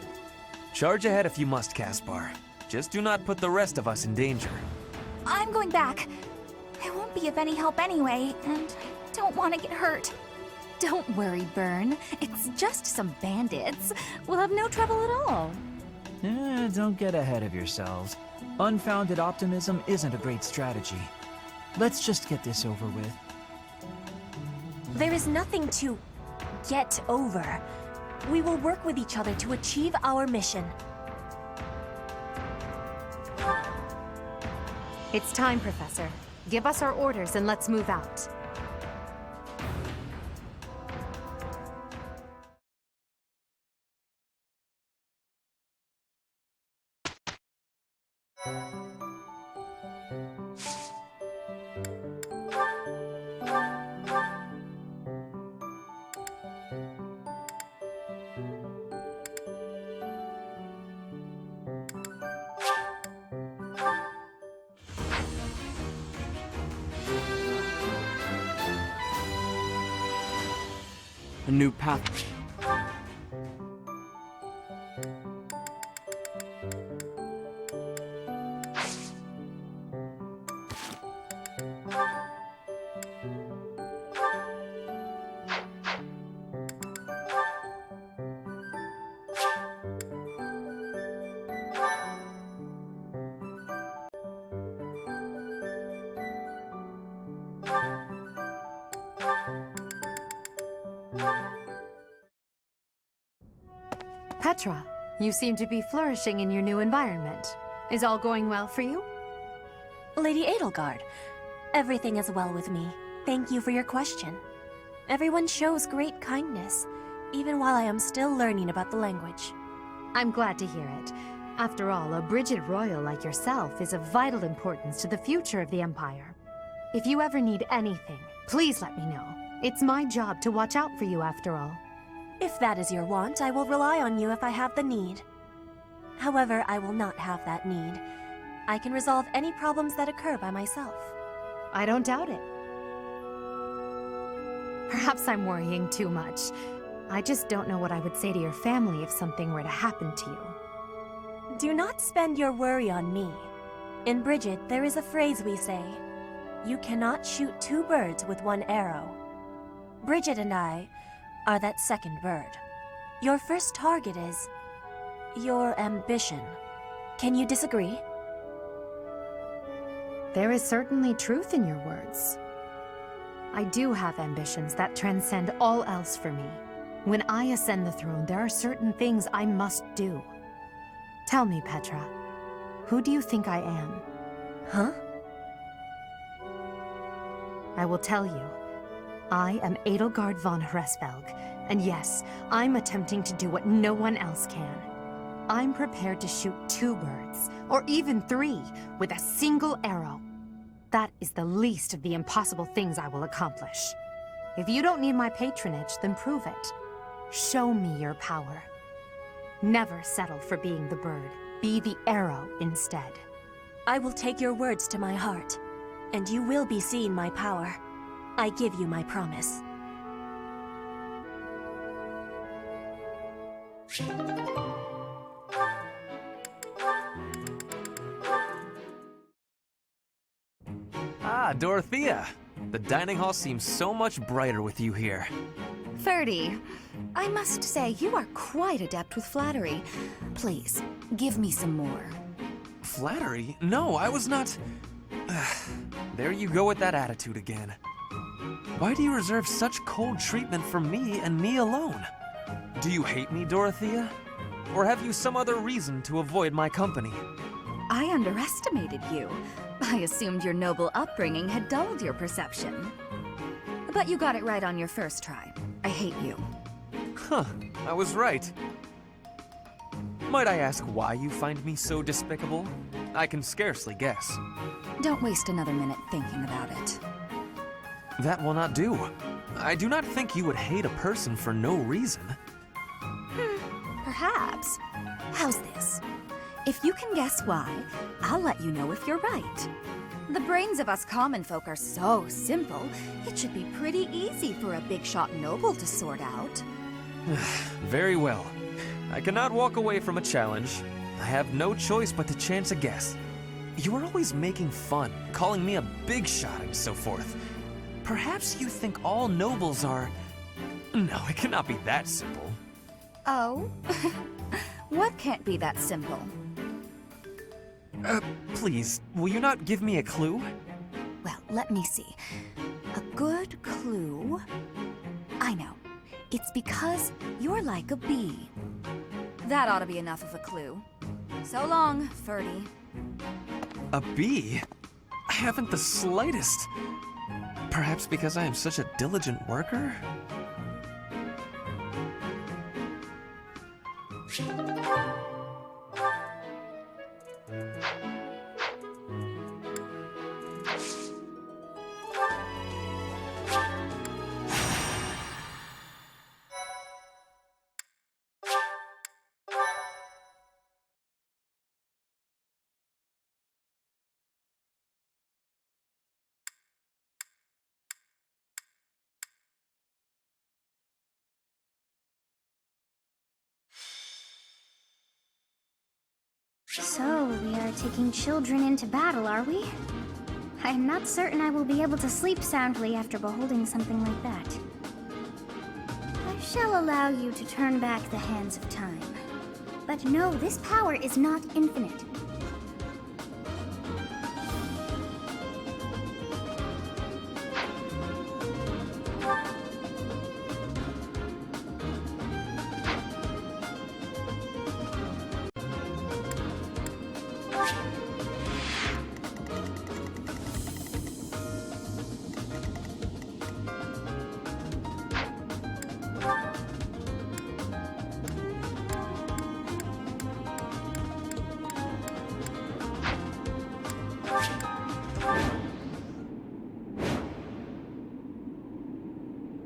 Charge ahead if you must, Caspar. Just do not put the rest of us in danger. I'm going back. I won't be of any help anyway, and I don't want to get hurt. Don't worry, Byrne. It's just some bandits. We'll have no trouble at all. Don't get ahead of yourselves. Unfounded optimism isn't a great strategy. Let's just get this over with. There is nothing to get over. We will work with each other to achieve our mission. It's time, Professor. Give us our orders and let's move out. A new path. Petra, you seem to be flourishing in your new environment. Is all going well for you? Lady Edelgard, everything is well with me. Thank you for your question. Everyone shows great kindness, even while I am still learning about the language. I'm glad to hear it. After all, a Brigid Royal like yourself is of vital importance to the future of the Empire. If you ever need anything, please let me know. It's my job to watch out for you after all. If that is your want, I will rely on you if I have the need. However, I will not have that need. I can resolve any problems that occur by myself. I don't doubt it. Perhaps I'm worrying too much. I just don't know what I would say to your family if something were to happen to you. Do not spend your worry on me. In Brigid, there is a phrase we say. You cannot shoot two birds with one arrow. Brigid and I are that second bird. Your first target is your ambition. Can you disagree? There is certainly truth in your words. I do have ambitions that transcend all else for me. When I ascend the throne, there are certain things I must do. Tell me, Petra, who do you think I am? Huh? I will tell you. I am Edelgard von Hresvelg, and yes, I'm attempting to do what no one else can. I'm prepared to shoot 2 birds, or even 3, with a single arrow. That is the least of the impossible things I will accomplish. If you don't need my patronage, then prove it. Show me your power. Never settle for being the bird. Be the arrow instead. I will take your words to my heart, and you will be seeing my power. I give you my promise. Ah, Dorothea! The dining hall seems so much brighter with you here. Ferdy, I must say you are quite adept with flattery. Please, give me some more. Flattery? No, I was not... There you go with that attitude again. Why do you reserve such cold treatment for me and me alone? Do you hate me, Dorothea? Or have you some other reason to avoid my company? I underestimated you. I assumed your noble upbringing had dulled your perception. But you got it right on your first try. I hate you. Huh, I was right. Might I ask why you find me so despicable? I can scarcely guess. Don't waste another minute thinking about it. That will not do. I do not think you would hate a person for no reason. Perhaps. How's this? If you can guess why, I'll let you know if you're right. The brains of us common folk are so simple, it should be pretty easy for a big shot noble to sort out. Very well. I cannot walk away from a challenge. I have no choice but to chance a guess. You are always making fun, calling me a big shot and so forth. Perhaps you think all nobles are... No, it cannot be that simple. Oh? What can't be that simple? Please, will you not give me a clue? Well, let me see. A good clue? I know. It's because you're like a bee. That ought to be enough of a clue. So long, Ferdy. A bee? I haven't the slightest. Perhaps because I am such a diligent worker? So, we are taking children into battle, are we? I am not certain I will be able to sleep soundly after beholding something like that. I shall allow you to turn back the hands of time. But no, this power is not infinite.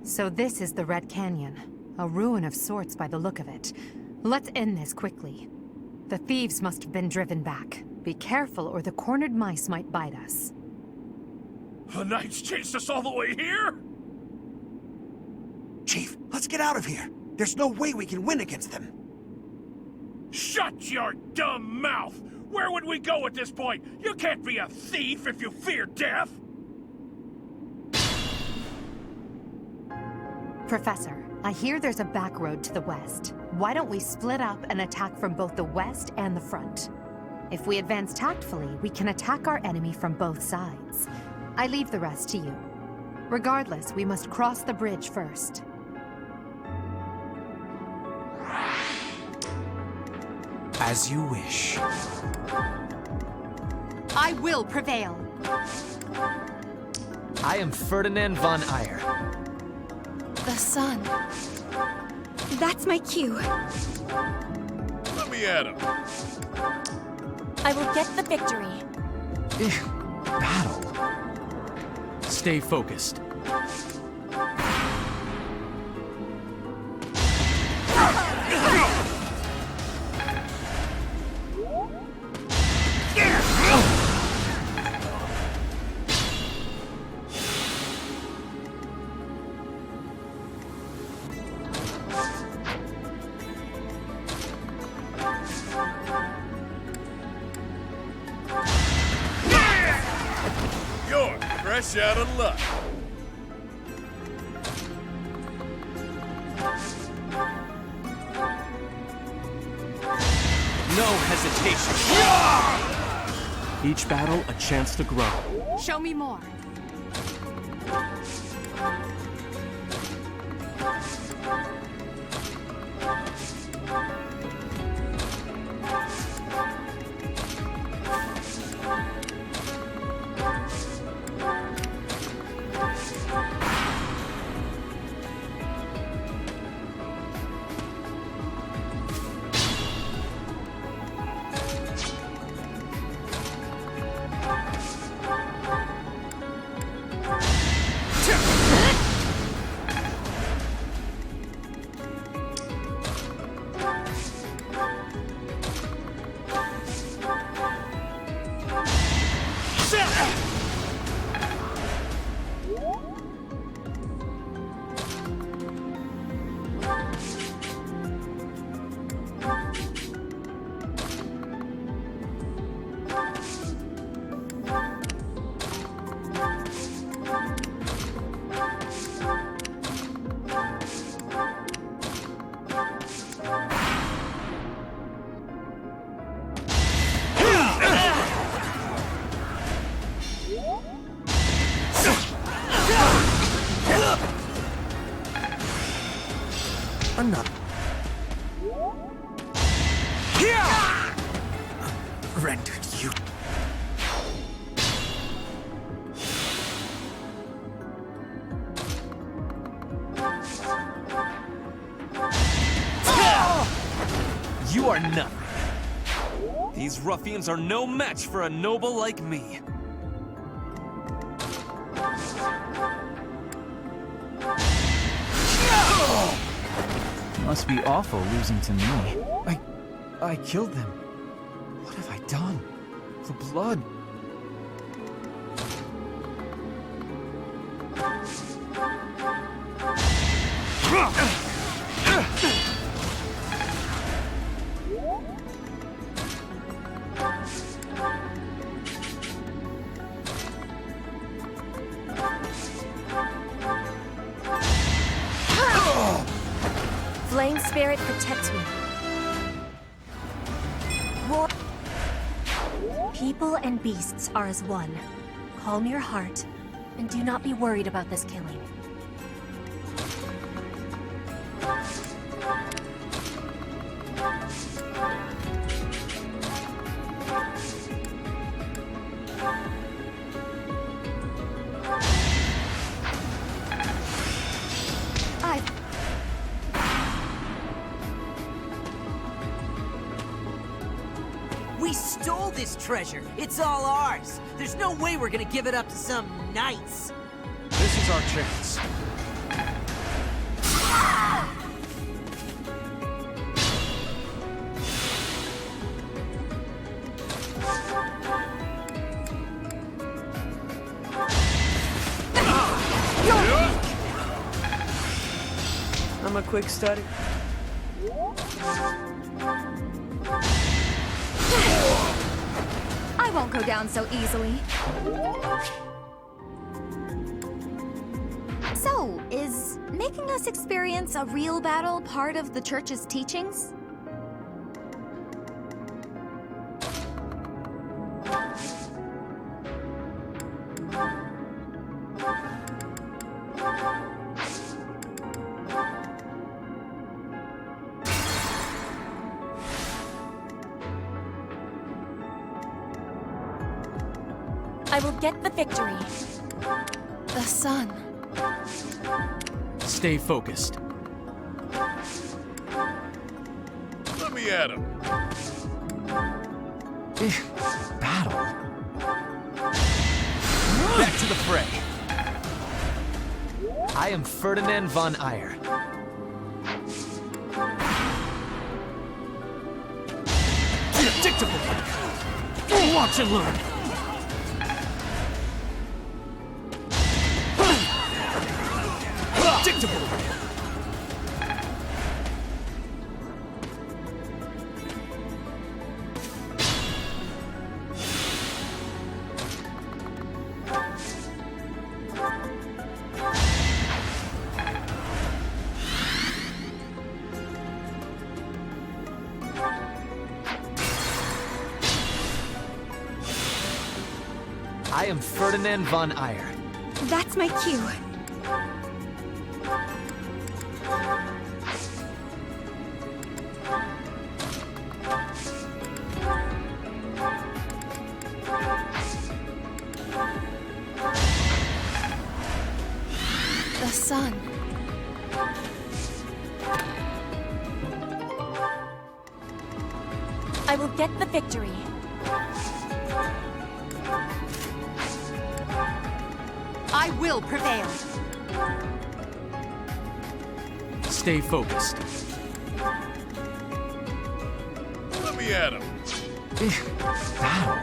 So this is the Red Canyon. A ruin of sorts by the look of it. Let's end this quickly. The thieves must have been driven back. Be careful or the cornered mice might bite us. The Knights chased us all the way here? Chief, let's get out of here. There's no way we can win against them. Shut your dumb mouth! Where would we go at this point? You can't be a thief if you fear death! Professor, I hear there's a back road to the west. Why don't we split up and attack from both the west and the front? If we advance tactfully, we can attack our enemy from both sides. I leave the rest to you. Regardless, we must cross the bridge first. As you wish. I will prevail. I am Ferdinand von Eyre. The sun. That's my cue. Let me at him. I will get the victory. Battle. Stay focused. You're fresh out of luck. No hesitation. Each battle, a chance to grow. Show me more. not... Rendered you. You are nothing. These ruffians are no match for a noble like me. Must be awful losing to me. I killed them. What have I done? The blood. Flame spirit, protect me. War. People and beasts are as one. Calm your heart, and do not be worried about this killing. We stole this treasure. It's all ours. There's no way we're gonna give it up to some knights. This is our chance. I'm a quick study. I won't go down so easily. So, is making us experience a real battle part of the Church's teachings? I will get the victory. The sun. Stay focused. Let me at him. Battle. Back to the fray. I am Ferdinand von Eyre. Predictable. Watch and learn. Predictable. I am Ferdinand von Eyre. That's my cue. The sun. I will get the victory. I will prevail. Stay focused. Let me at him. Battle.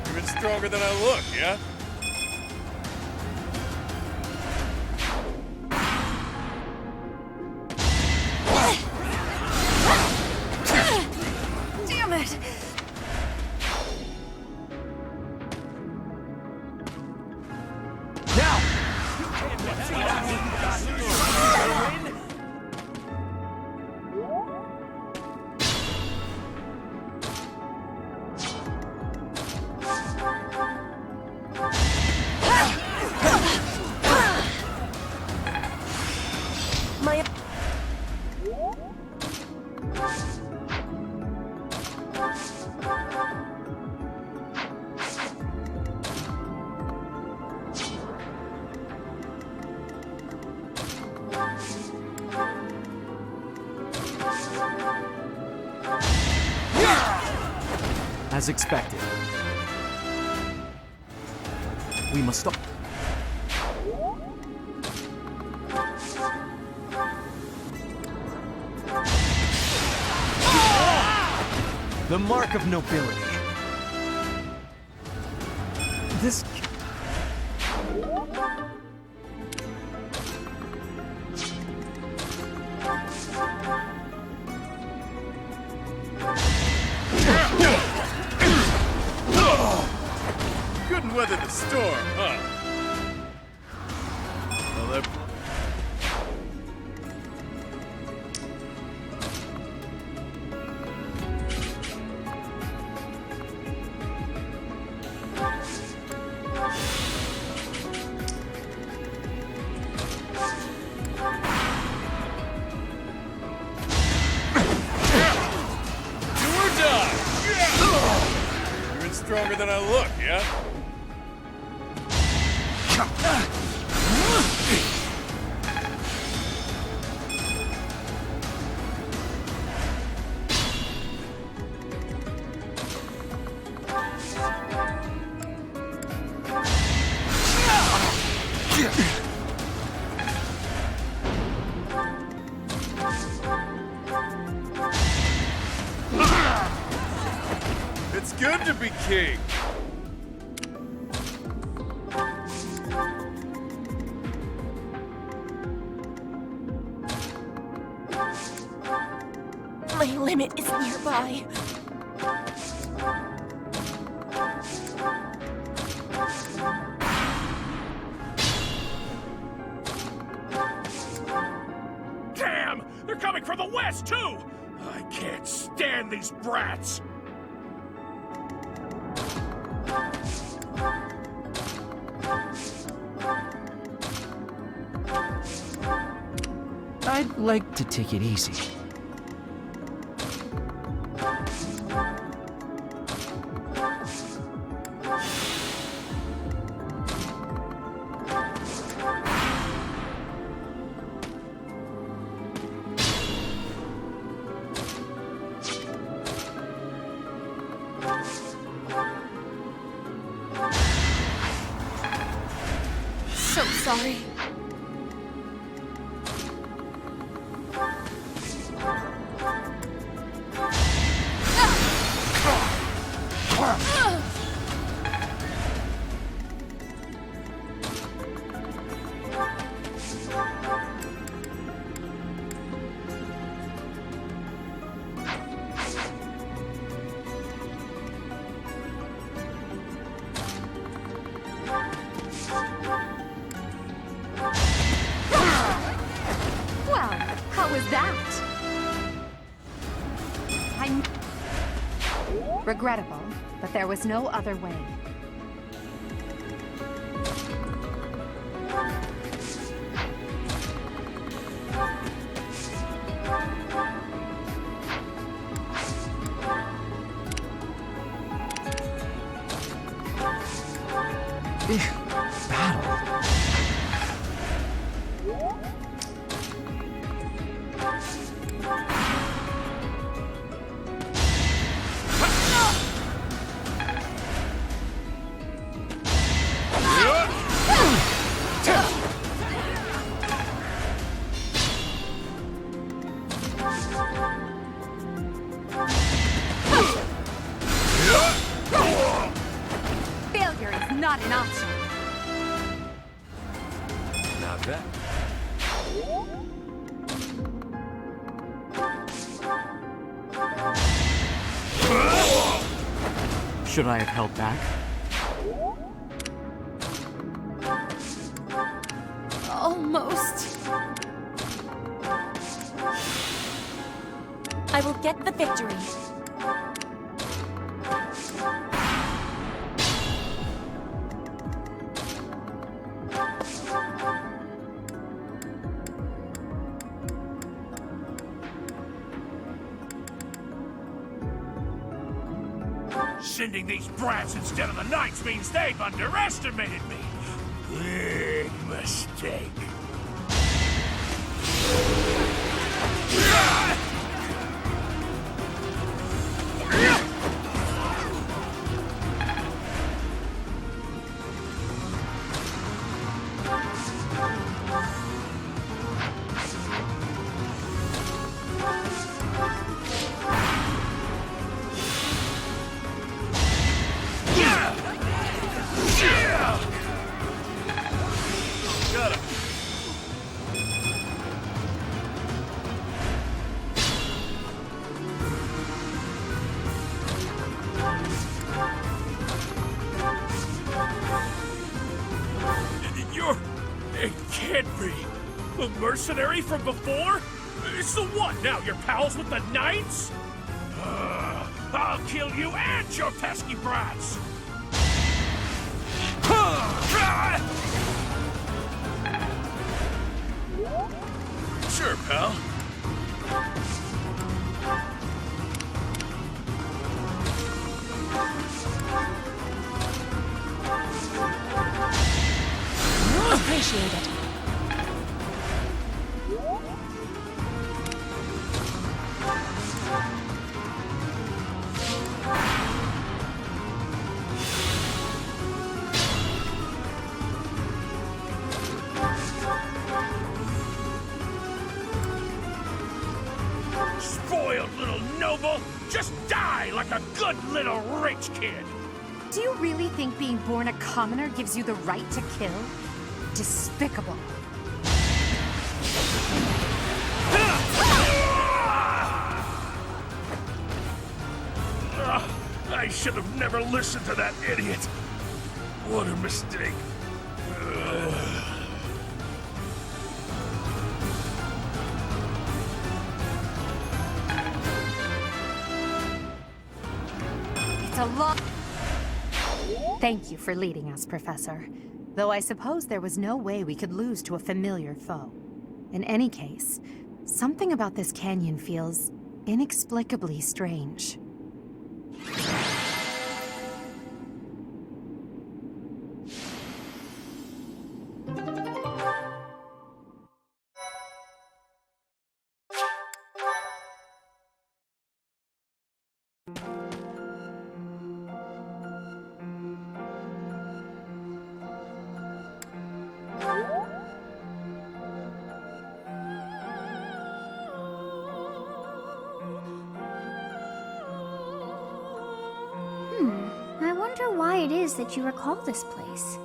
Even stronger than I look, yeah? Damn it! Now! my... As expected. We must stop. The mark of nobility. This... Couldn't weather the storm, huh? Well, that... Stronger than I look, yeah? It's good to be king. My limit is nearby. Damn! They're coming from the west, too! I can't stand these brats! I'd like to take it easy. So sorry. Regrettable, but there was no other way. Battle. Failure is not an option. Not bad. Should I have held back? Almost. I will get the victory. Sending these brats instead of the knights means they've underestimated me. Big mistake. Mercenary from before? So what, now you're pals with the knights? I'll kill you and your pesky brats! Sure, pal. Appreciate it. Spoiled little noble! Just die like a good little rich kid! Do you really think being born a commoner gives you the right to kill? Despicable. I should have never listened to that idiot. What a mistake. It's a lot. Thank you for leading us, Professor. Though I suppose there was no way we could lose to a familiar foe. In any case, something about this canyon feels inexplicably strange. I wonder why it is that you recall this place.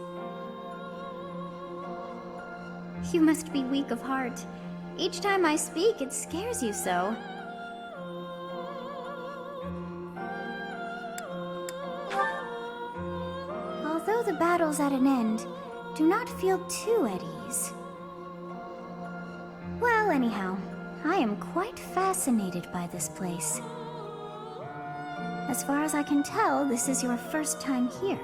You must be weak of heart. Each time I speak, it scares you so. Although the battle's at an end, do not feel too at ease. Well, anyhow, I am quite fascinated by this place. As far as I can tell, this is your first time here.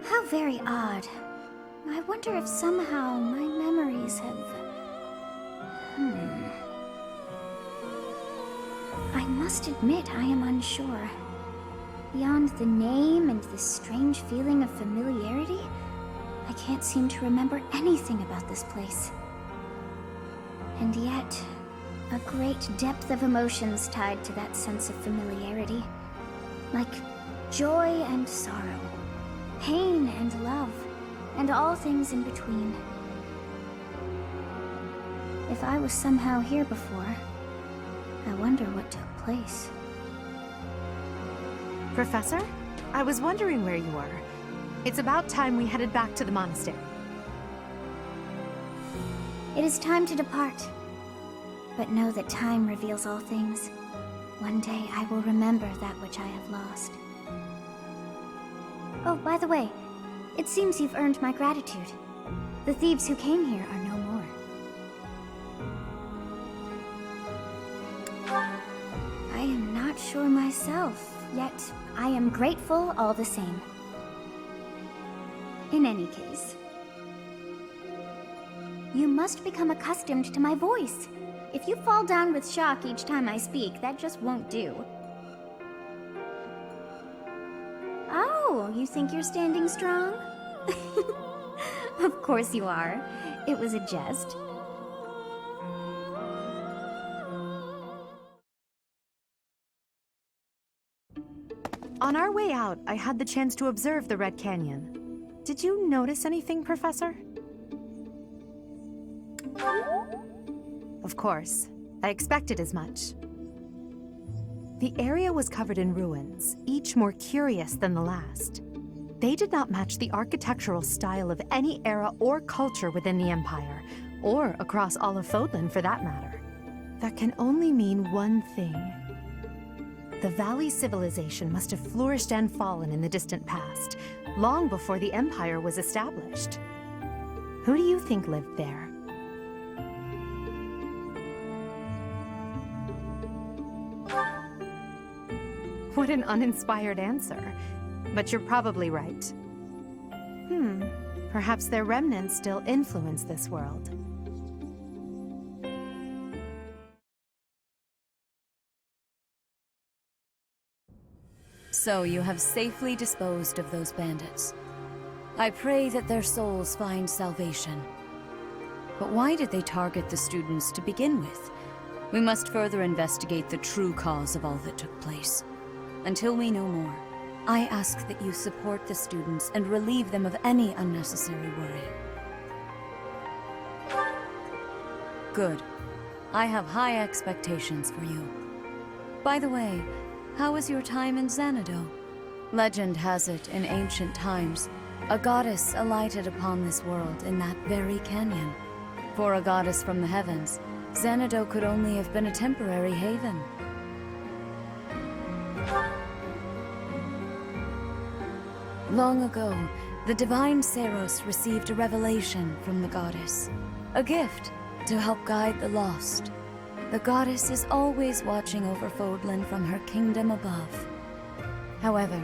How very odd. I wonder if somehow my memories have... I must admit I am unsure. Beyond the name and this strange feeling of familiarity, I can't seem to remember anything about this place. And yet, a great depth of emotions tied to that sense of familiarity. Like joy and sorrow, pain and love, and all things in between. If I was somehow here before, I wonder what took place. Professor, I was wondering where you were. It's about time we headed back to the monastery. It is time to depart. But know that time reveals all things. One day I will remember that which I have lost. Oh, by the way, it seems you've earned my gratitude. The thieves who came here are no more. I am not sure myself, yet I am grateful all the same. In any case, you must become accustomed to my voice. If you fall down with shock each time I speak, that just won't do. Oh, you think you're standing strong? Of course you are. It was a jest. On our way out, I had the chance to observe the Red Canyon. Did you notice anything, Professor? Of course. I expected as much. The area was covered in ruins, each more curious than the last. They did not match the architectural style of any era or culture within the Empire, or across all of Fodlan for that matter. That can only mean one thing. The Valley civilization must have flourished and fallen in the distant past, long before the Empire was established. Who do you think lived there? What an uninspired answer. But you're probably right. Perhaps their remnants still influence this world. So you have safely disposed of those bandits. I pray that their souls find salvation. But why did they target the students to begin with? We must further investigate the true cause of all that took place. Until we know more, I ask that you support the students and relieve them of any unnecessary worry. Good. I have high expectations for you. By the way, how was your time in Xanadu? Legend has it, in ancient times, a goddess alighted upon this world in that very canyon. For a goddess from the heavens, Xanadu could only have been a temporary haven. Long ago, the divine Seros received a revelation from the goddess. A gift to help guide the lost. The goddess is always watching over Fodlan from her kingdom above. However,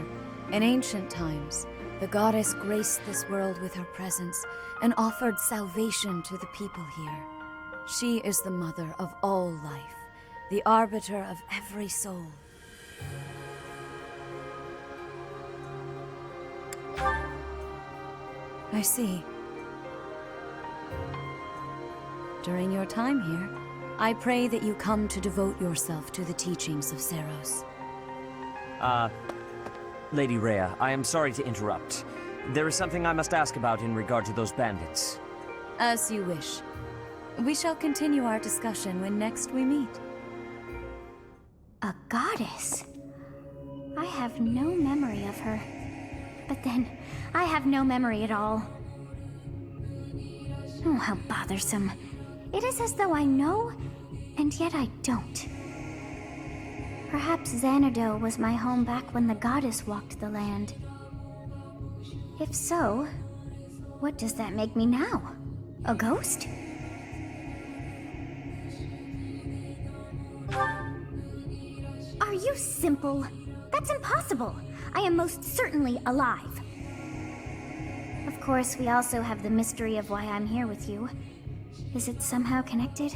in ancient times, the goddess graced this world with her presence and offered salvation to the people here. She is the mother of all life, the arbiter of every soul. I see. During your time here, I pray that you come to devote yourself to the teachings of Seros. Lady Rhea, I am sorry to interrupt. There is something I must ask about in regard to those bandits. As you wish. We shall continue our discussion when next we meet. A goddess? I have no memory of her. But then, I have no memory at all. Oh, how bothersome. It is as though I know, and yet I don't. Perhaps Xanadu was my home back when the goddess walked the land. If so, what does that make me now? A ghost? Are you simple? That's impossible! I am most certainly alive. Of course, we also have the mystery of why I'm here with you. Is it somehow connected?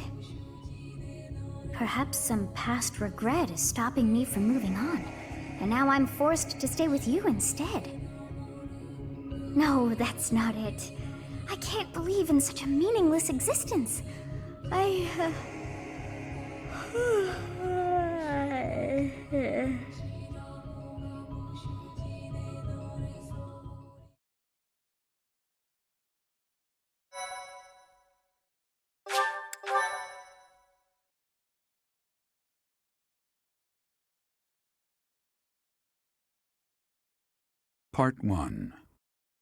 Perhaps some past regret is stopping me from moving on, and now I'm forced to stay with you instead. No, that's not it. I can't believe in such a meaningless existence. Part 1.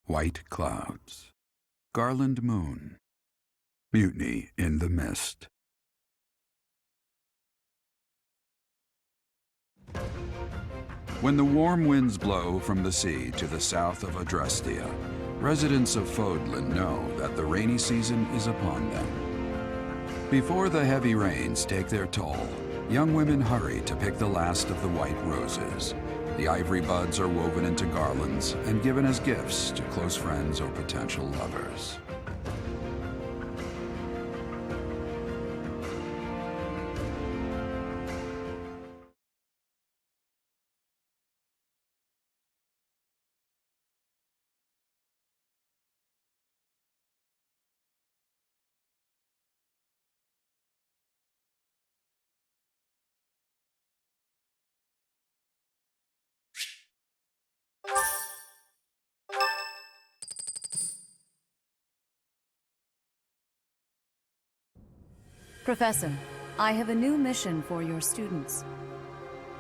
White Clouds. Garland Moon. Mutiny in the Mist. When the warm winds blow from the sea to the south of Adrestia, residents of Fodlan know that the rainy season is upon them. Before the heavy rains take their toll, young women hurry to pick the last of the white roses. The ivory buds are woven into garlands and given as gifts to close friends or potential lovers. Professor, I have a new mission for your students.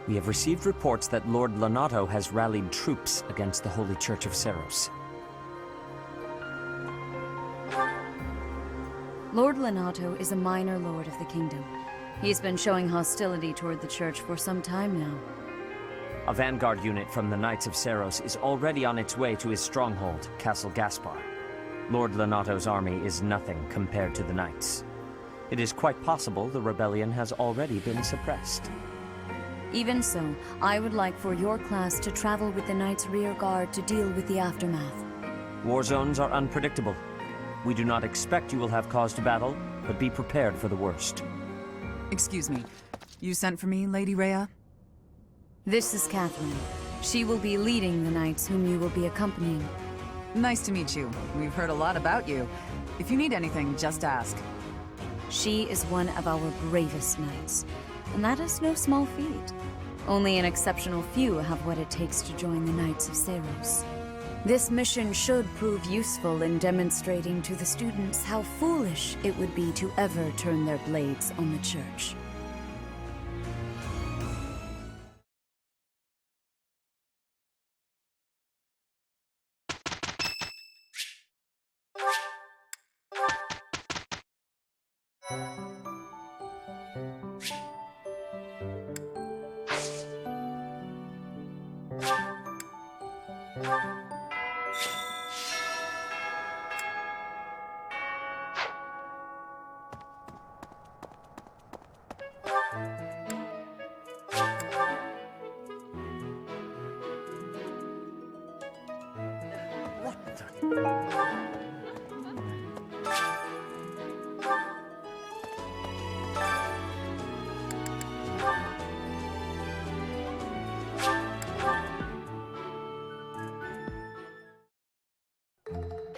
We have received reports that Lord Lonato has rallied troops against the Holy Church of Seros. Lord Lonato is a minor lord of the kingdom. He's been showing hostility toward the church for some time now. A vanguard unit from the Knights of Seros is already on its way to his stronghold, Castle Gaspar. Lord Lonato's army is nothing compared to the Knights. It is quite possible the rebellion has already been suppressed. Even so, I would like for your class to travel with the Knights' rear guard to deal with the aftermath. War zones are unpredictable. We do not expect you will have cause to battle, but be prepared for the worst. Excuse me. You sent for me, Lady Rhea? This is Catherine. She will be leading the Knights whom you will be accompanying. Nice to meet you. We've heard a lot about you. If you need anything, just ask. She is one of our bravest knights, and that is no small feat. Only an exceptional few have what it takes to join the Knights of Seros. This mission should prove useful in demonstrating to the students how foolish it would be to ever turn their blades on the Church.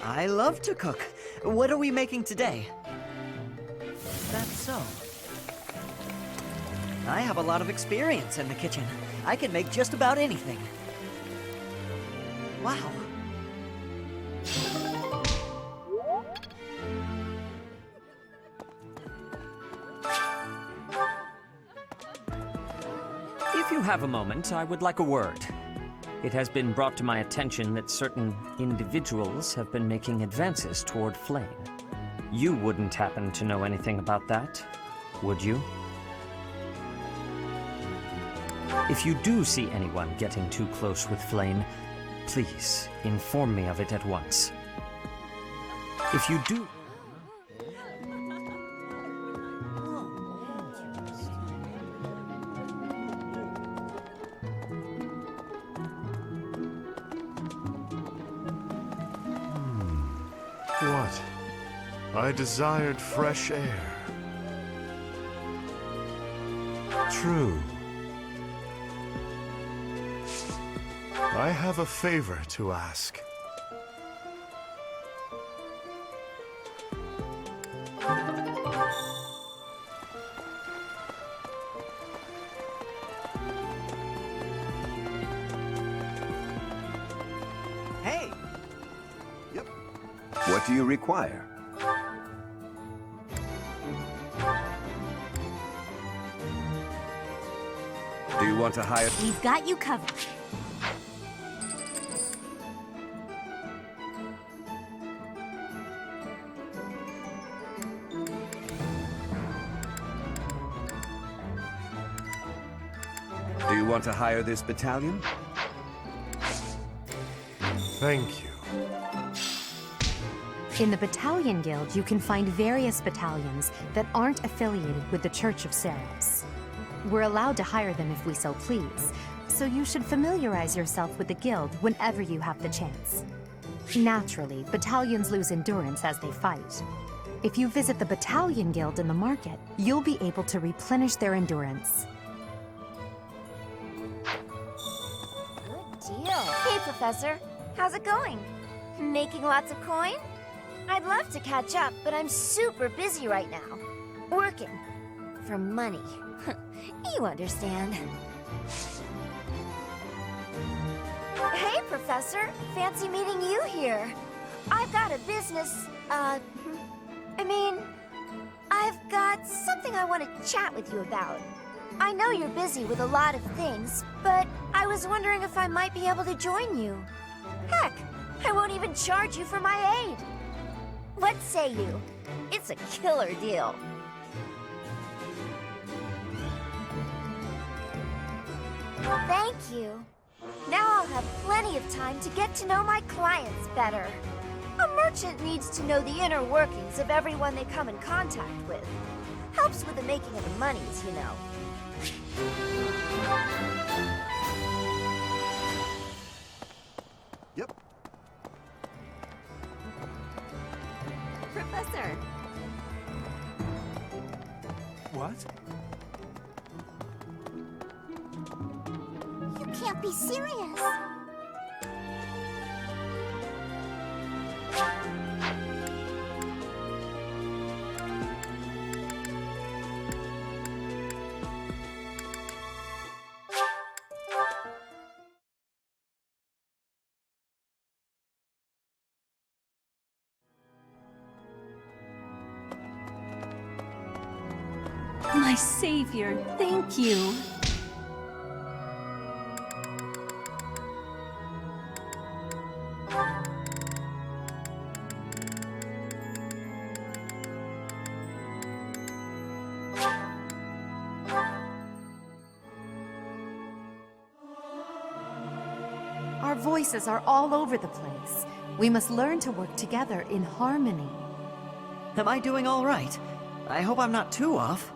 I love to cook. What are we making today? That's so. I have a lot of experience in the kitchen. I can make just about anything. Wow. If you have a moment, I would like a word. It has been brought to my attention that certain individuals have been making advances toward Flame. You wouldn't happen to know anything about that, would you? If you do see anyone getting too close with Flame, please inform me of it at once. If you do... What? I desired fresh air. True. I have a favor to ask. Hey! Yep. What do you require? Do you want to hire? We've got you covered. Do you want to hire this battalion? Thank you. In the Battalion Guild, you can find various battalions that aren't affiliated with the Church of Seros. We're allowed to hire them if we so please, so you should familiarize yourself with the guild whenever you have the chance. Naturally, battalions lose endurance as they fight. If you visit the Battalion Guild in the market, you'll be able to replenish their endurance. Good deal. Hey, Professor. How's it going? Making lots of coin? I'd love to catch up, but I'm super busy right now. Working. For money. You understand. Hey, Professor. Fancy meeting you here. I've got a business, I've got something I want to chat with you about. I know you're busy with a lot of things, but I was wondering if I might be able to join you. Heck, I won't even charge you for my aid. What say you? It's a killer deal. Thank you. Now I'll have plenty of time to get to know my clients better. A merchant needs to know the inner workings of everyone they come in contact with. Helps with the making of the monies, you know. Yep. Professor. What? You can't be serious. My savior, thank you. Our voices are all over the place. We must learn to work together in harmony. Am I doing all right? I hope I'm not too off.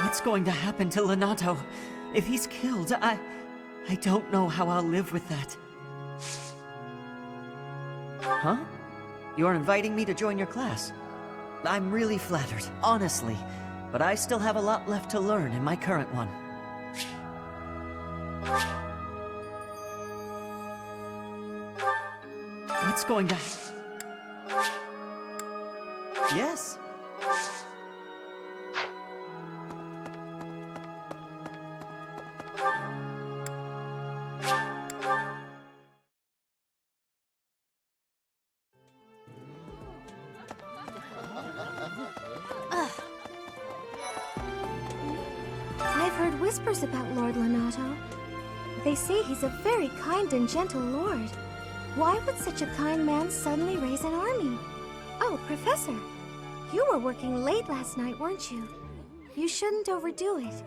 What's going to happen to Lonato? If he's killed, I don't know how I'll live with that. Huh? You're inviting me to join your class? I'm really flattered, honestly. But I still have a lot left to learn in my current one. What's going to... Yes. I've heard whispers about Lord Lonato. They say he's a very kind and gentle lord. Why would such a kind man suddenly raise an army? Oh, Professor, you were working late last night, weren't you? You shouldn't overdo it.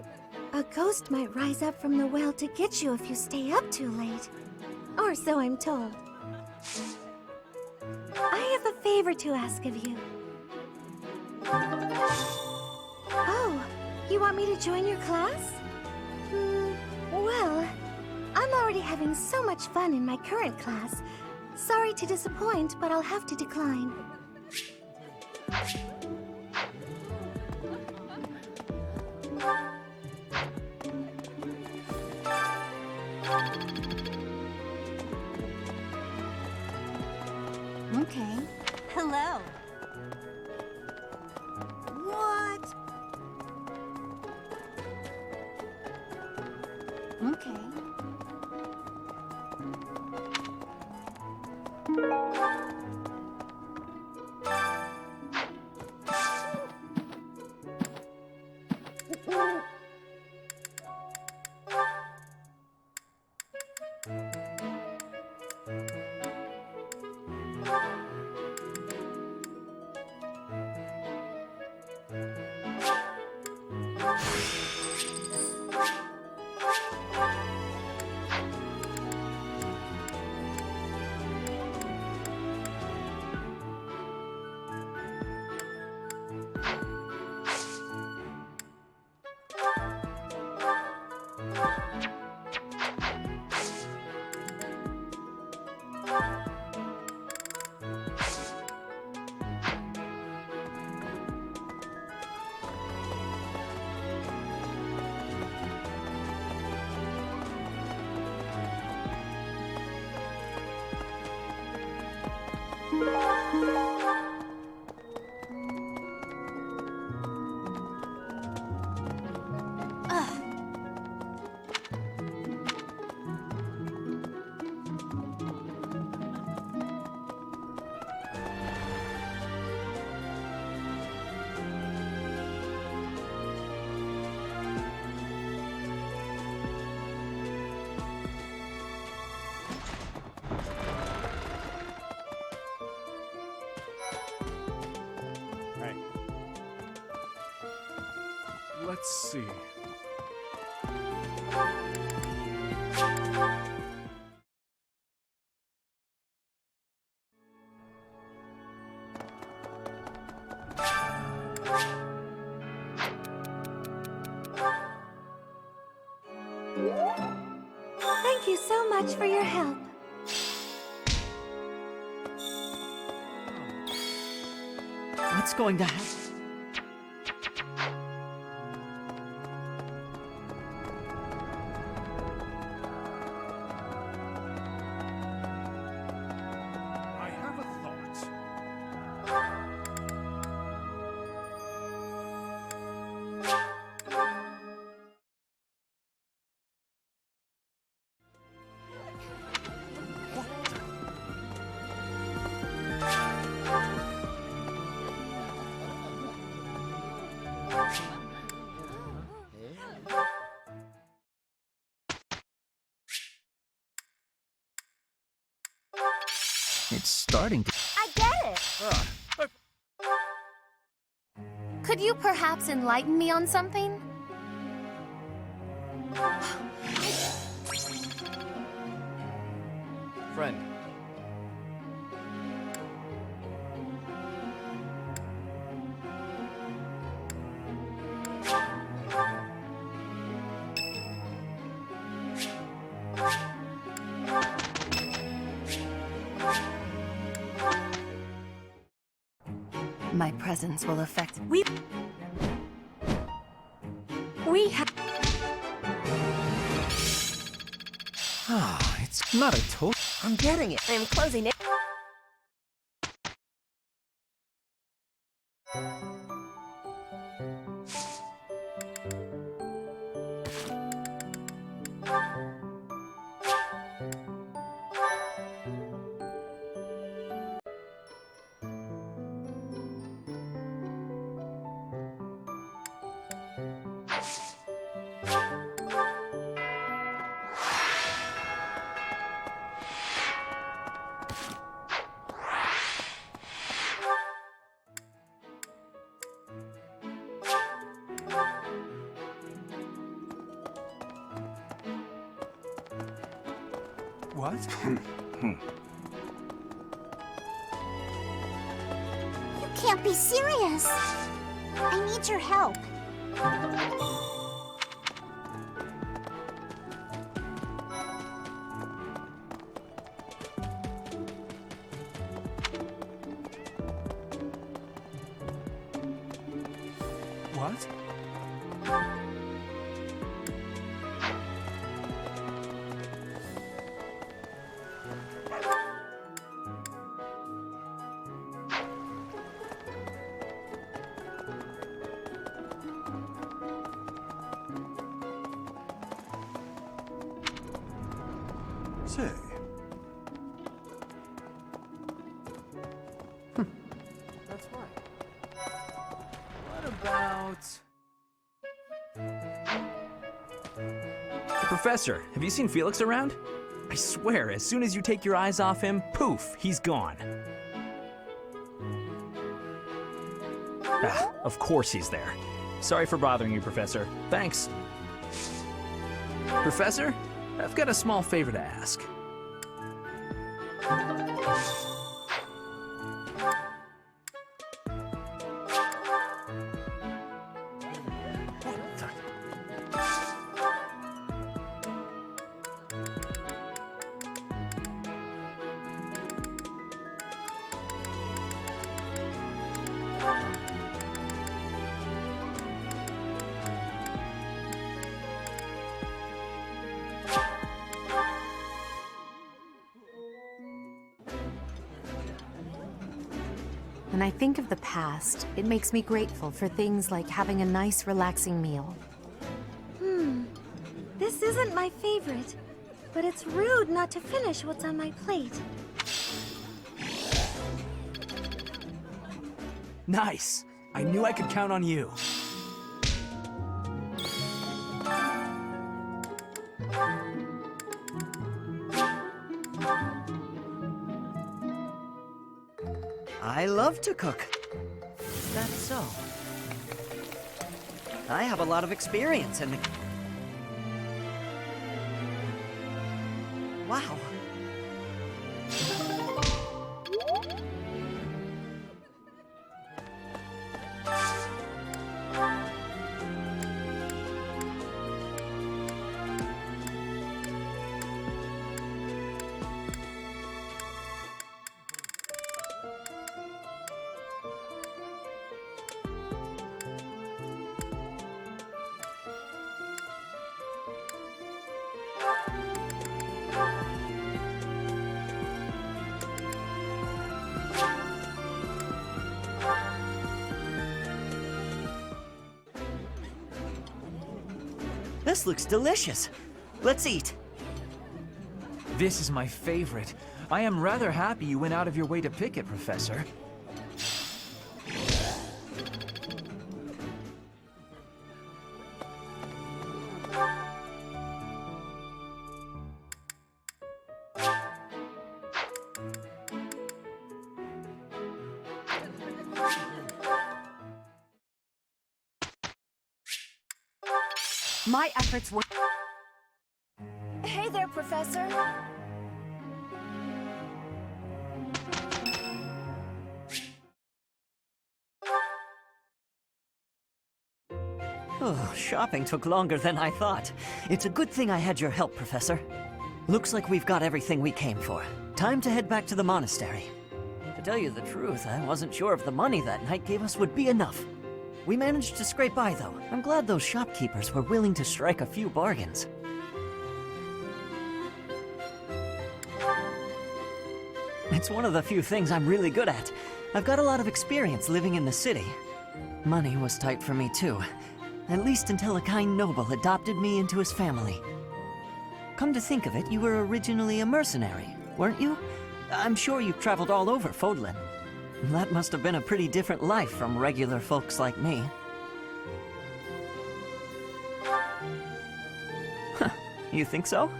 A ghost might rise up from the well to get you if you stay up too late. Or so I'm told. I have a favor to ask of you. Oh, you want me to join your class? Well, I'm already having so much fun in my current class. Sorry to disappoint, but I'll have to decline. Okay. Hello. What? Okay. Let's see. Thank you so much for your help. What's going to happen? I have a thought. It's starting to... I get it! Could you perhaps enlighten me on something? Friend. My presence will affect... We have... Ah, it's not a total... I'm getting it. I'm closing it. What? You can't be serious. I need your help. What? Say. That's right. What about... Professor, have you seen Felix around? I swear, as soon as you take your eyes off him, poof, he's gone. Ah, of course he's there. Sorry for bothering you, Professor. Thanks. Professor, I've got a small favor to ask. When I think of the past, it makes me grateful for things like having a nice, relaxing meal. This isn't my favorite, but it's rude not to finish what's on my plate. Nice! I knew I could count on you. I love to cook. That's so. I have a lot of experience in the... Wow. This looks delicious. Let's eat. This is my favorite. I am rather happy you went out of your way to pick it, Professor. My efforts were... Hey there, Professor. Oh, shopping took longer than I thought. It's a good thing I had your help, Professor. Looks like we've got everything we came for. Time to head back to the monastery. To tell you the truth, I wasn't sure if the money that night gave us would be enough. We managed to scrape by, though. I'm glad those shopkeepers were willing to strike a few bargains. It's one of the few things I'm really good at. I've got a lot of experience living in the city. Money was tight for me, too. At least until a kind noble adopted me into his family. Come to think of it, you were originally a mercenary, weren't you? I'm sure you've traveled all over Fodlan. That must have been a pretty different life from regular folks like me. Huh, you think so?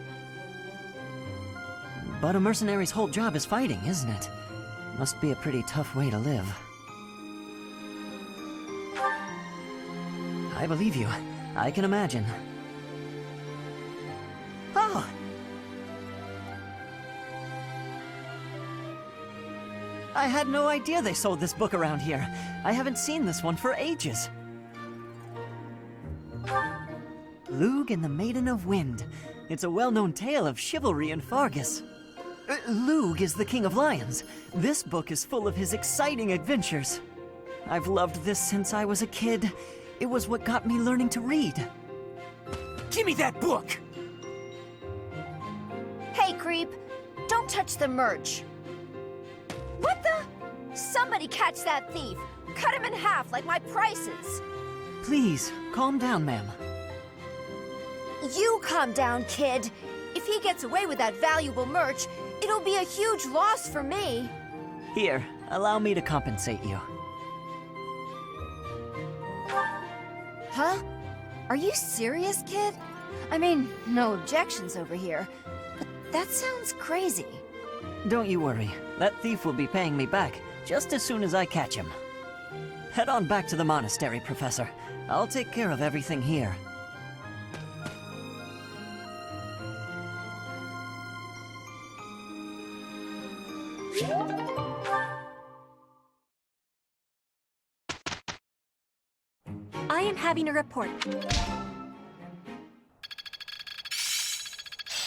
But a mercenary's whole job is fighting, isn't it? Must be a pretty tough way to live. I believe you. I can imagine. Oh! I had no idea they sold this book around here. I haven't seen this one for ages. Lug and the Maiden of Wind. It's a well-known tale of chivalry in Fargus. Lug is the King of Lions. This book is full of his exciting adventures. I've loved this since I was a kid. It was what got me learning to read. Give me that book! Hey, creep. Don't touch the merch. What the? Somebody catch that thief! Cut him in half like my prices! Please, calm down, ma'am. You calm down, kid. If he gets away with that valuable merch, it'll be a huge loss for me. Here, allow me to compensate you. Huh? Are you serious, kid? I mean, no objections over here. But that sounds crazy. Don't you worry. That thief will be paying me back just as soon as I catch him. Head on back to the monastery, Professor. I'll take care of everything here. I am having a report.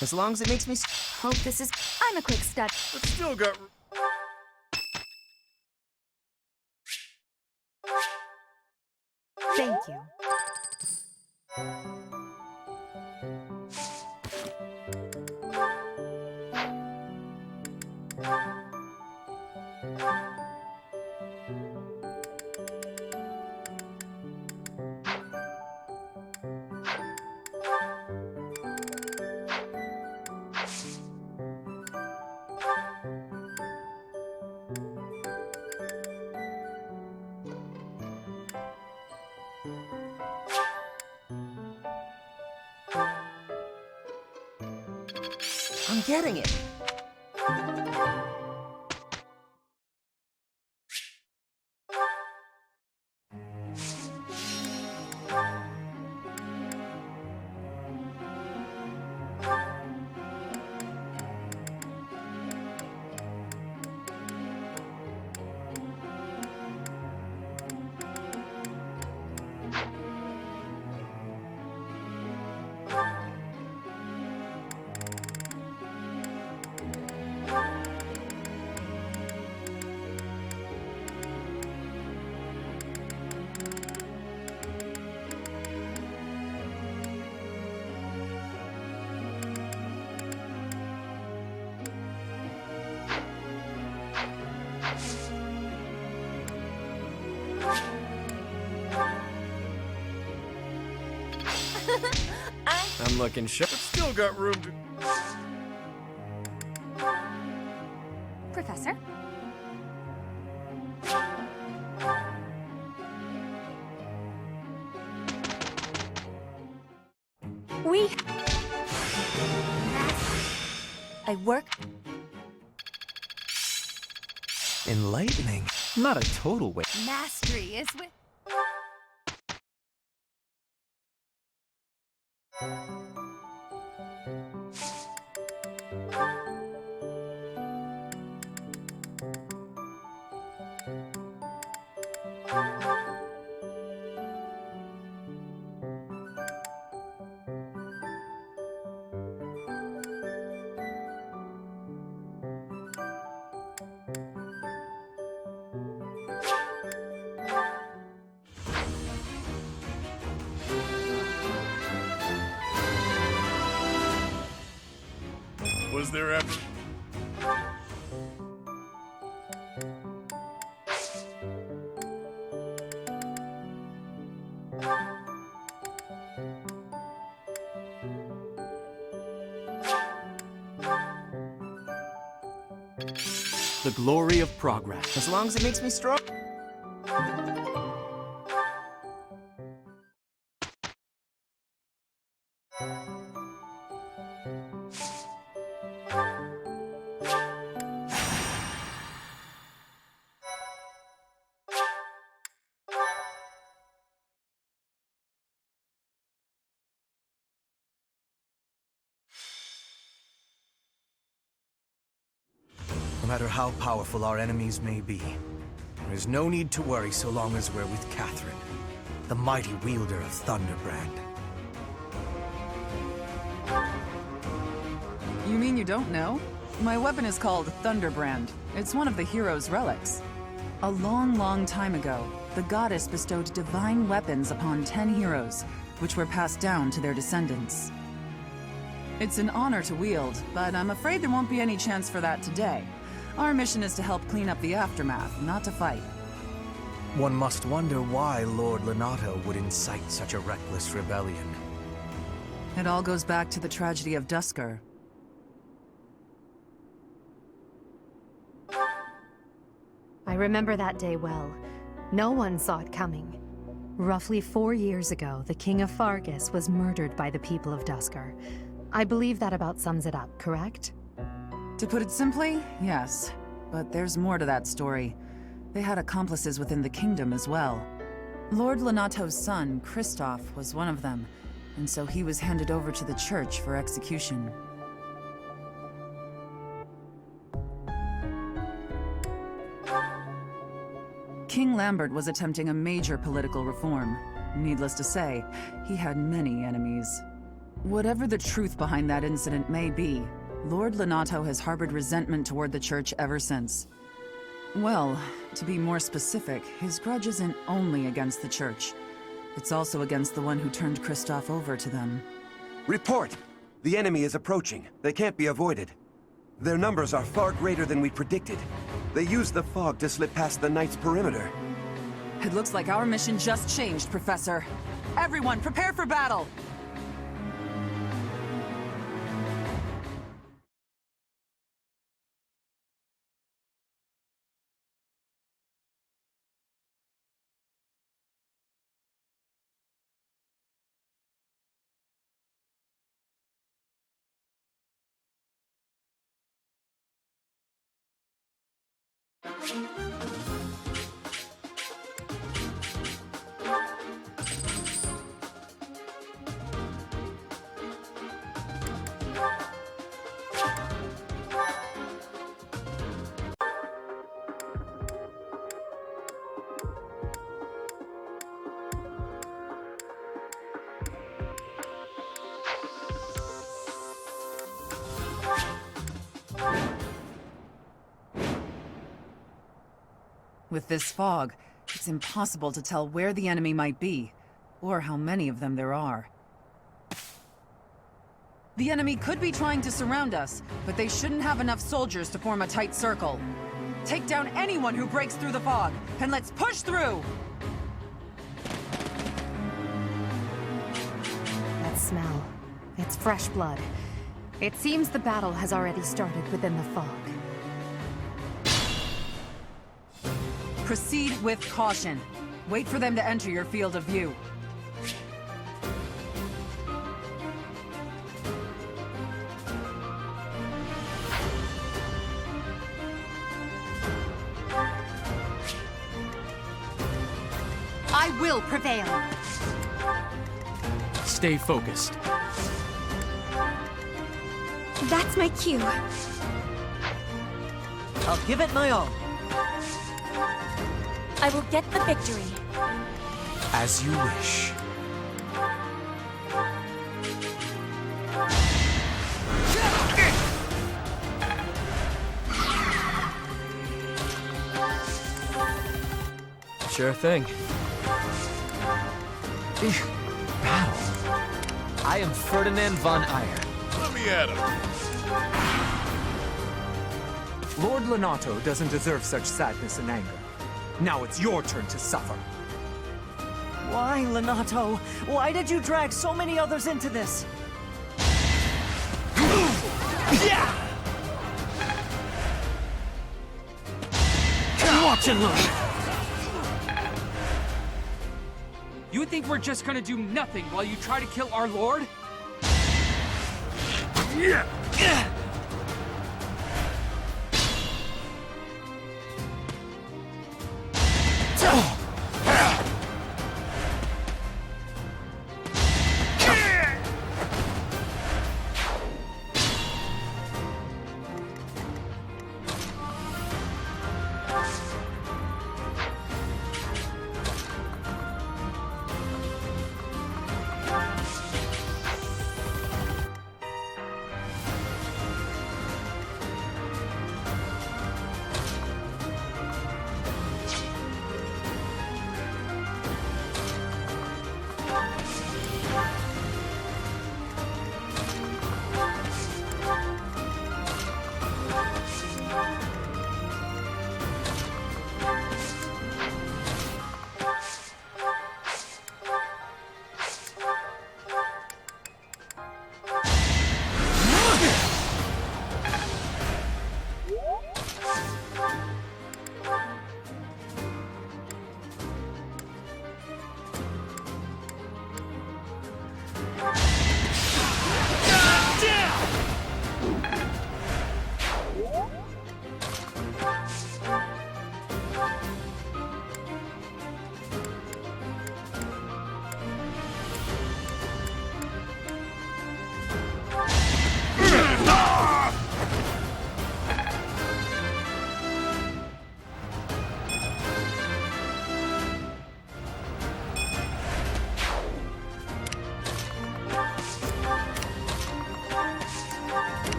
As long as it makes me hope this is... I'm a quick stud. But still got... Thank you. I'm getting it. I'm looking sharp, but still got room to... Professor? I work... Enlightening. Not a total waste. Mastery is with... Was there ever... The glory of progress. As long as it makes me strong. No matter how powerful our enemies may be, there is no need to worry so long as we're with Catherine, the mighty wielder of Thunderbrand. You mean you don't know? My weapon is called Thunderbrand. It's one of the hero's relics. A long, long time ago, the goddess bestowed divine weapons upon 10 heroes, which were passed down to their descendants. It's an honor to wield, but I'm afraid there won't be any chance for that today. Our mission is to help clean up the aftermath, not to fight. One must wonder why Lord Lonato would incite such a reckless rebellion. It all goes back to the tragedy of Duscur. I remember that day well. No one saw it coming. Roughly 4 years ago, the King of Fargus was murdered by the people of Duscur. I believe that about sums it up, correct? To put it simply, yes. But there's more to that story. They had accomplices within the kingdom as well. Lord Lonato's son, Kristoff, was one of them, and so he was handed over to the church for execution. King Lambert was attempting a major political reform. Needless to say, he had many enemies. Whatever the truth behind that incident may be, Lord Lonato has harbored resentment toward the church ever since. Well, to be more specific, his grudge isn't only against the church. It's also against the one who turned Kristoff over to them. Report! The enemy is approaching. They can't be avoided. Their numbers are far greater than we predicted. They used the fog to slip past the Knight's perimeter. It looks like our mission just changed, Professor. Everyone, prepare for battle! With this fog, it's impossible to tell where the enemy might be, or how many of them there are. The enemy could be trying to surround us, but they shouldn't have enough soldiers to form a tight circle. Take down anyone who breaks through the fog, and let's push through! That smell. It's fresh blood. It seems the battle has already started within the fog. Proceed with caution. Wait for them to enter your field of view. I will prevail. Stay focused. That's my cue. I'll give it my all. I will get the victory. As you wish. Sure thing. Battle. I am Ferdinand von Eyre. Let me at him. Lord Lonato doesn't deserve such sadness and anger. Now it's your turn to suffer. Why, Lonato? Why did you drag so many others into this? Watch and learn. You think we're just gonna do nothing while you try to kill our lord?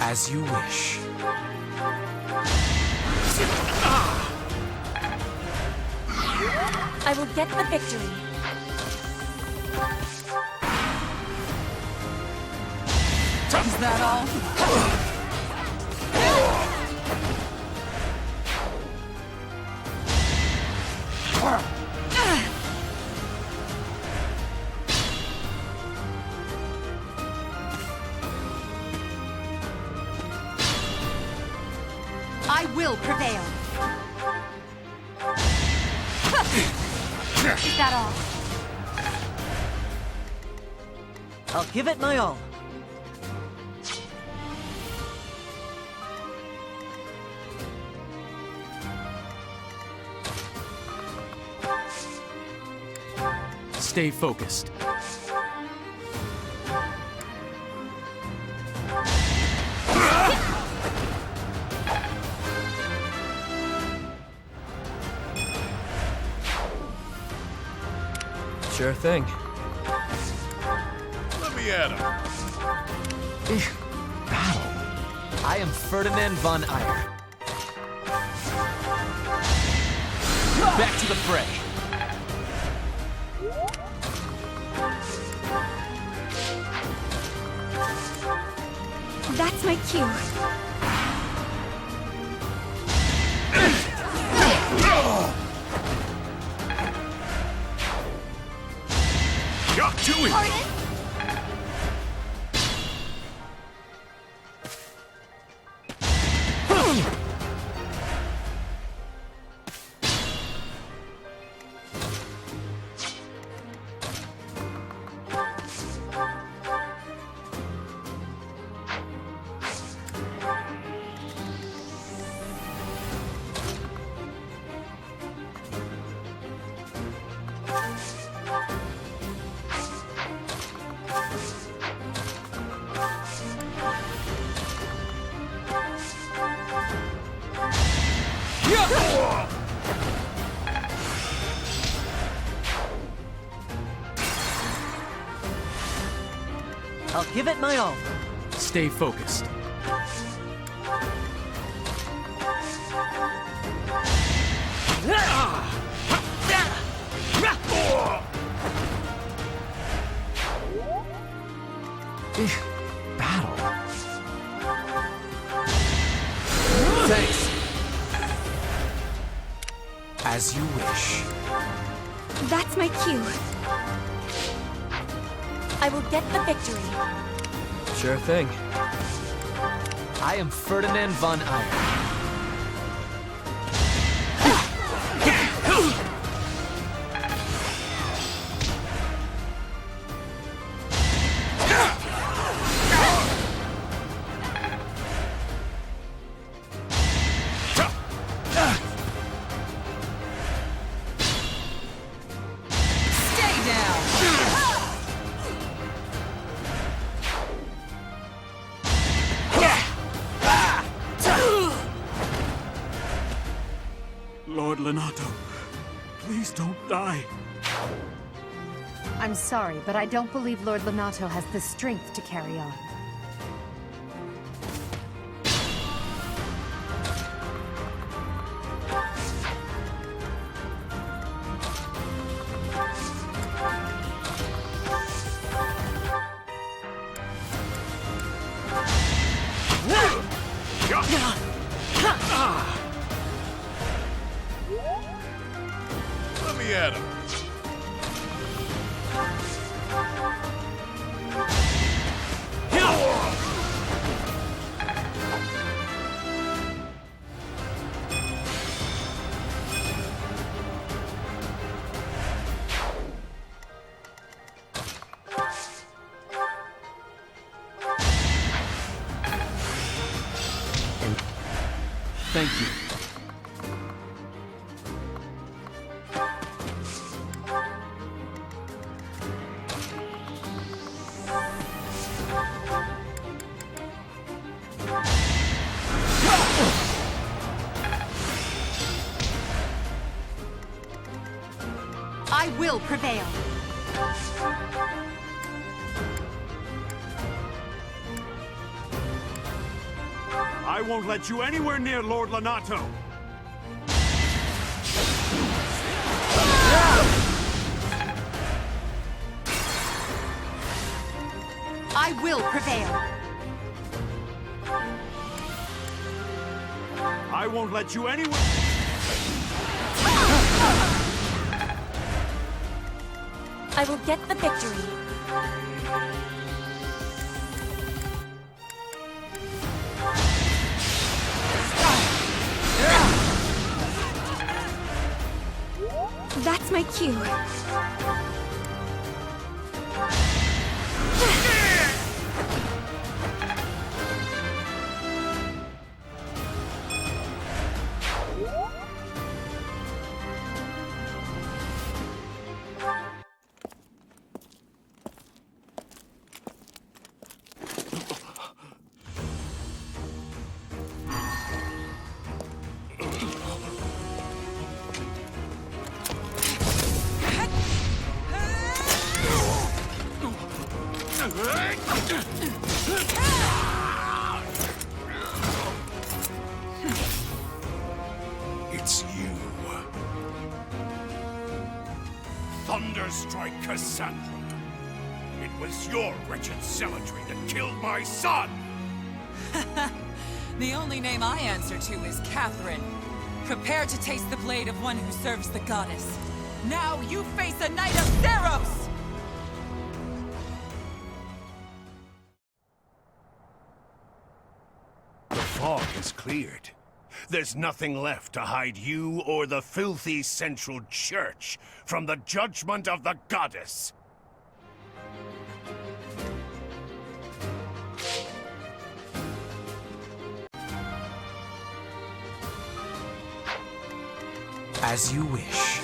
As you wish. I will get the victory. Is that all? I will prevail. Is that all? I'll give it my all. Stay focused. Sure thing. Let me at him. Battle. I am Ferdinand von Eyre. Back to the fray. That's my cue. Got to it! Pardon? I'll give it my all. Stay focused. Battle. Thanks. As you wish. That's my cue. I will get the victory. Sure thing. I am Ferdinand von Eyre. Lord Lonato, please don't die. I'm sorry, but I don't believe Lord Lonato has the strength to carry on. Let me at him. Thank you. I will prevail. I won't let you anywhere near Lord Lonato. I will prevail. I won't let you anywhere. I will get the victory. That's my cue. It's you. Thunderstrike Cassandra. It was your wretched zealotry that killed my son! The only name I answer to is Catherine. Prepare to taste the blade of one who serves the goddess. Now you face a knight of Theros! The fog has cleared. There's nothing left to hide you or the filthy Central Church from the judgment of the goddess. As you wish.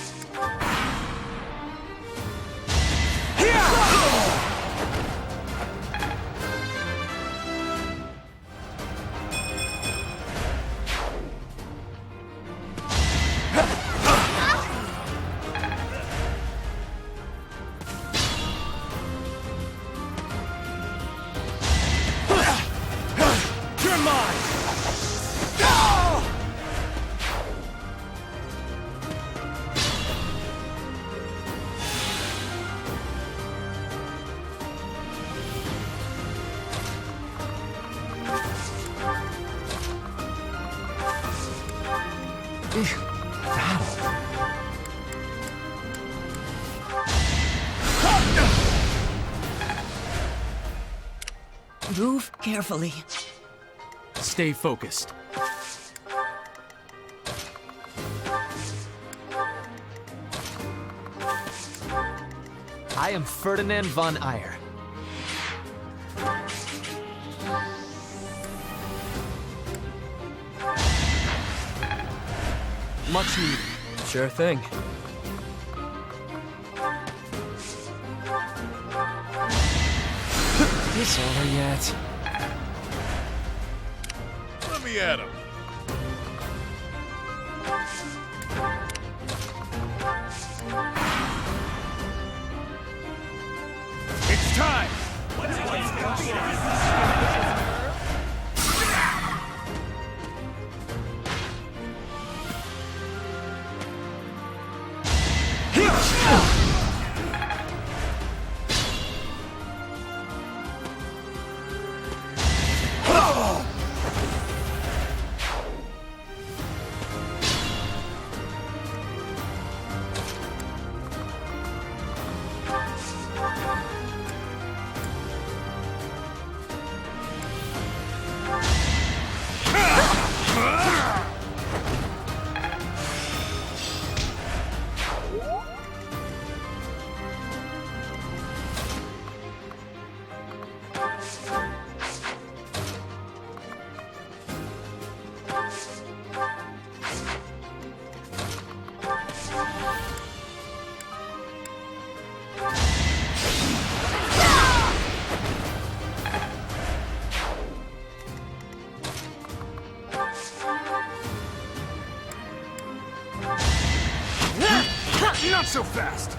Move carefully. Stay focused. I am Ferdinand von Eyre. Much needed. Sure thing. Is this over yet? Let me at him. It's time! Not so fast!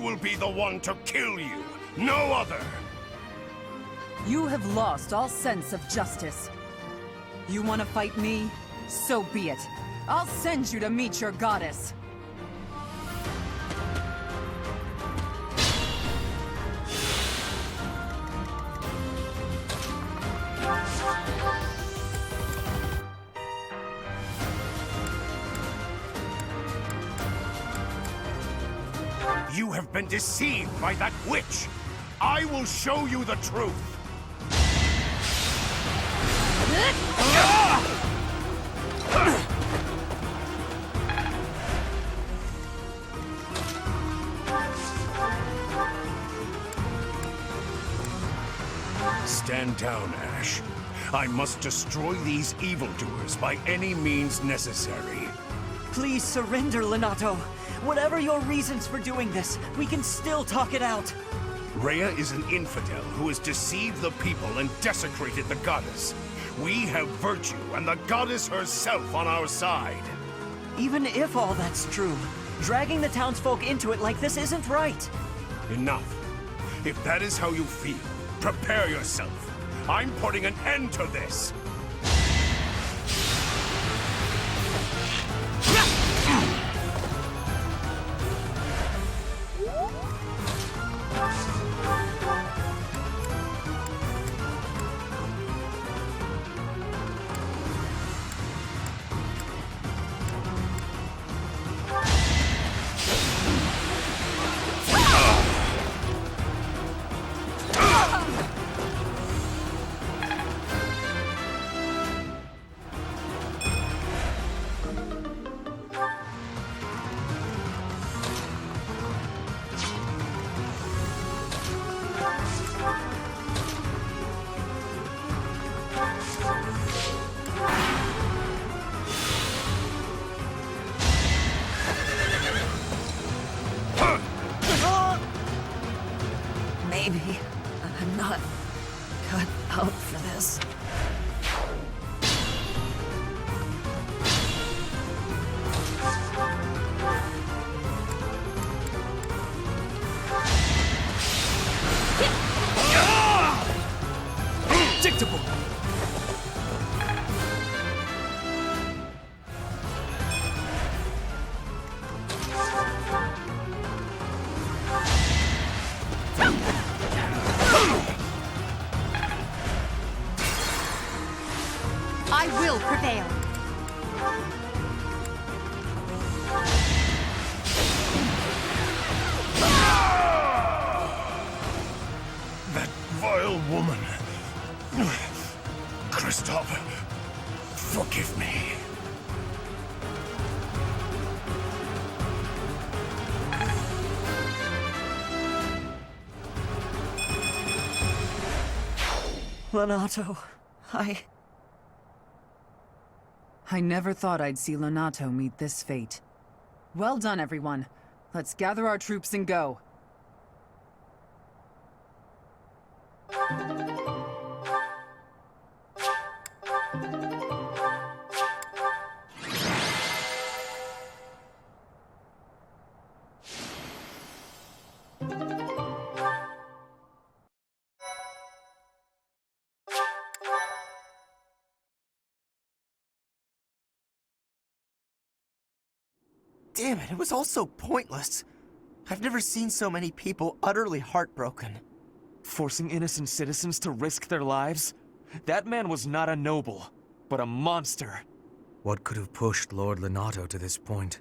will be the one to kill you, no other! You have lost all sense of justice. You want to fight me? So be it. I'll send you to meet your goddess. You have been deceived by that witch! I will show you the truth! Stand down, Ash. I must destroy these evildoers by any means necessary. Please surrender, Lonato. Whatever your reasons for doing this, we can still talk it out. Rhea is an infidel who has deceived the people and desecrated the goddess. We have virtue and the goddess herself on our side. Even if all that's true, dragging the townsfolk into it like this isn't right. Enough. If that is how you feel, prepare yourself. I'm putting an end to this. Maybe I'm not cut out for this. Predictable! I will prevail. That vile woman. Kristoff, forgive me. Lonato, I never thought I'd see Lonato meet this fate. Well done, everyone. Let's gather our troops and go. Damn it, it was all so pointless. I've never seen so many people utterly heartbroken. Forcing innocent citizens to risk their lives? That man was not a noble, but a monster. What could have pushed Lord Lonato to this point?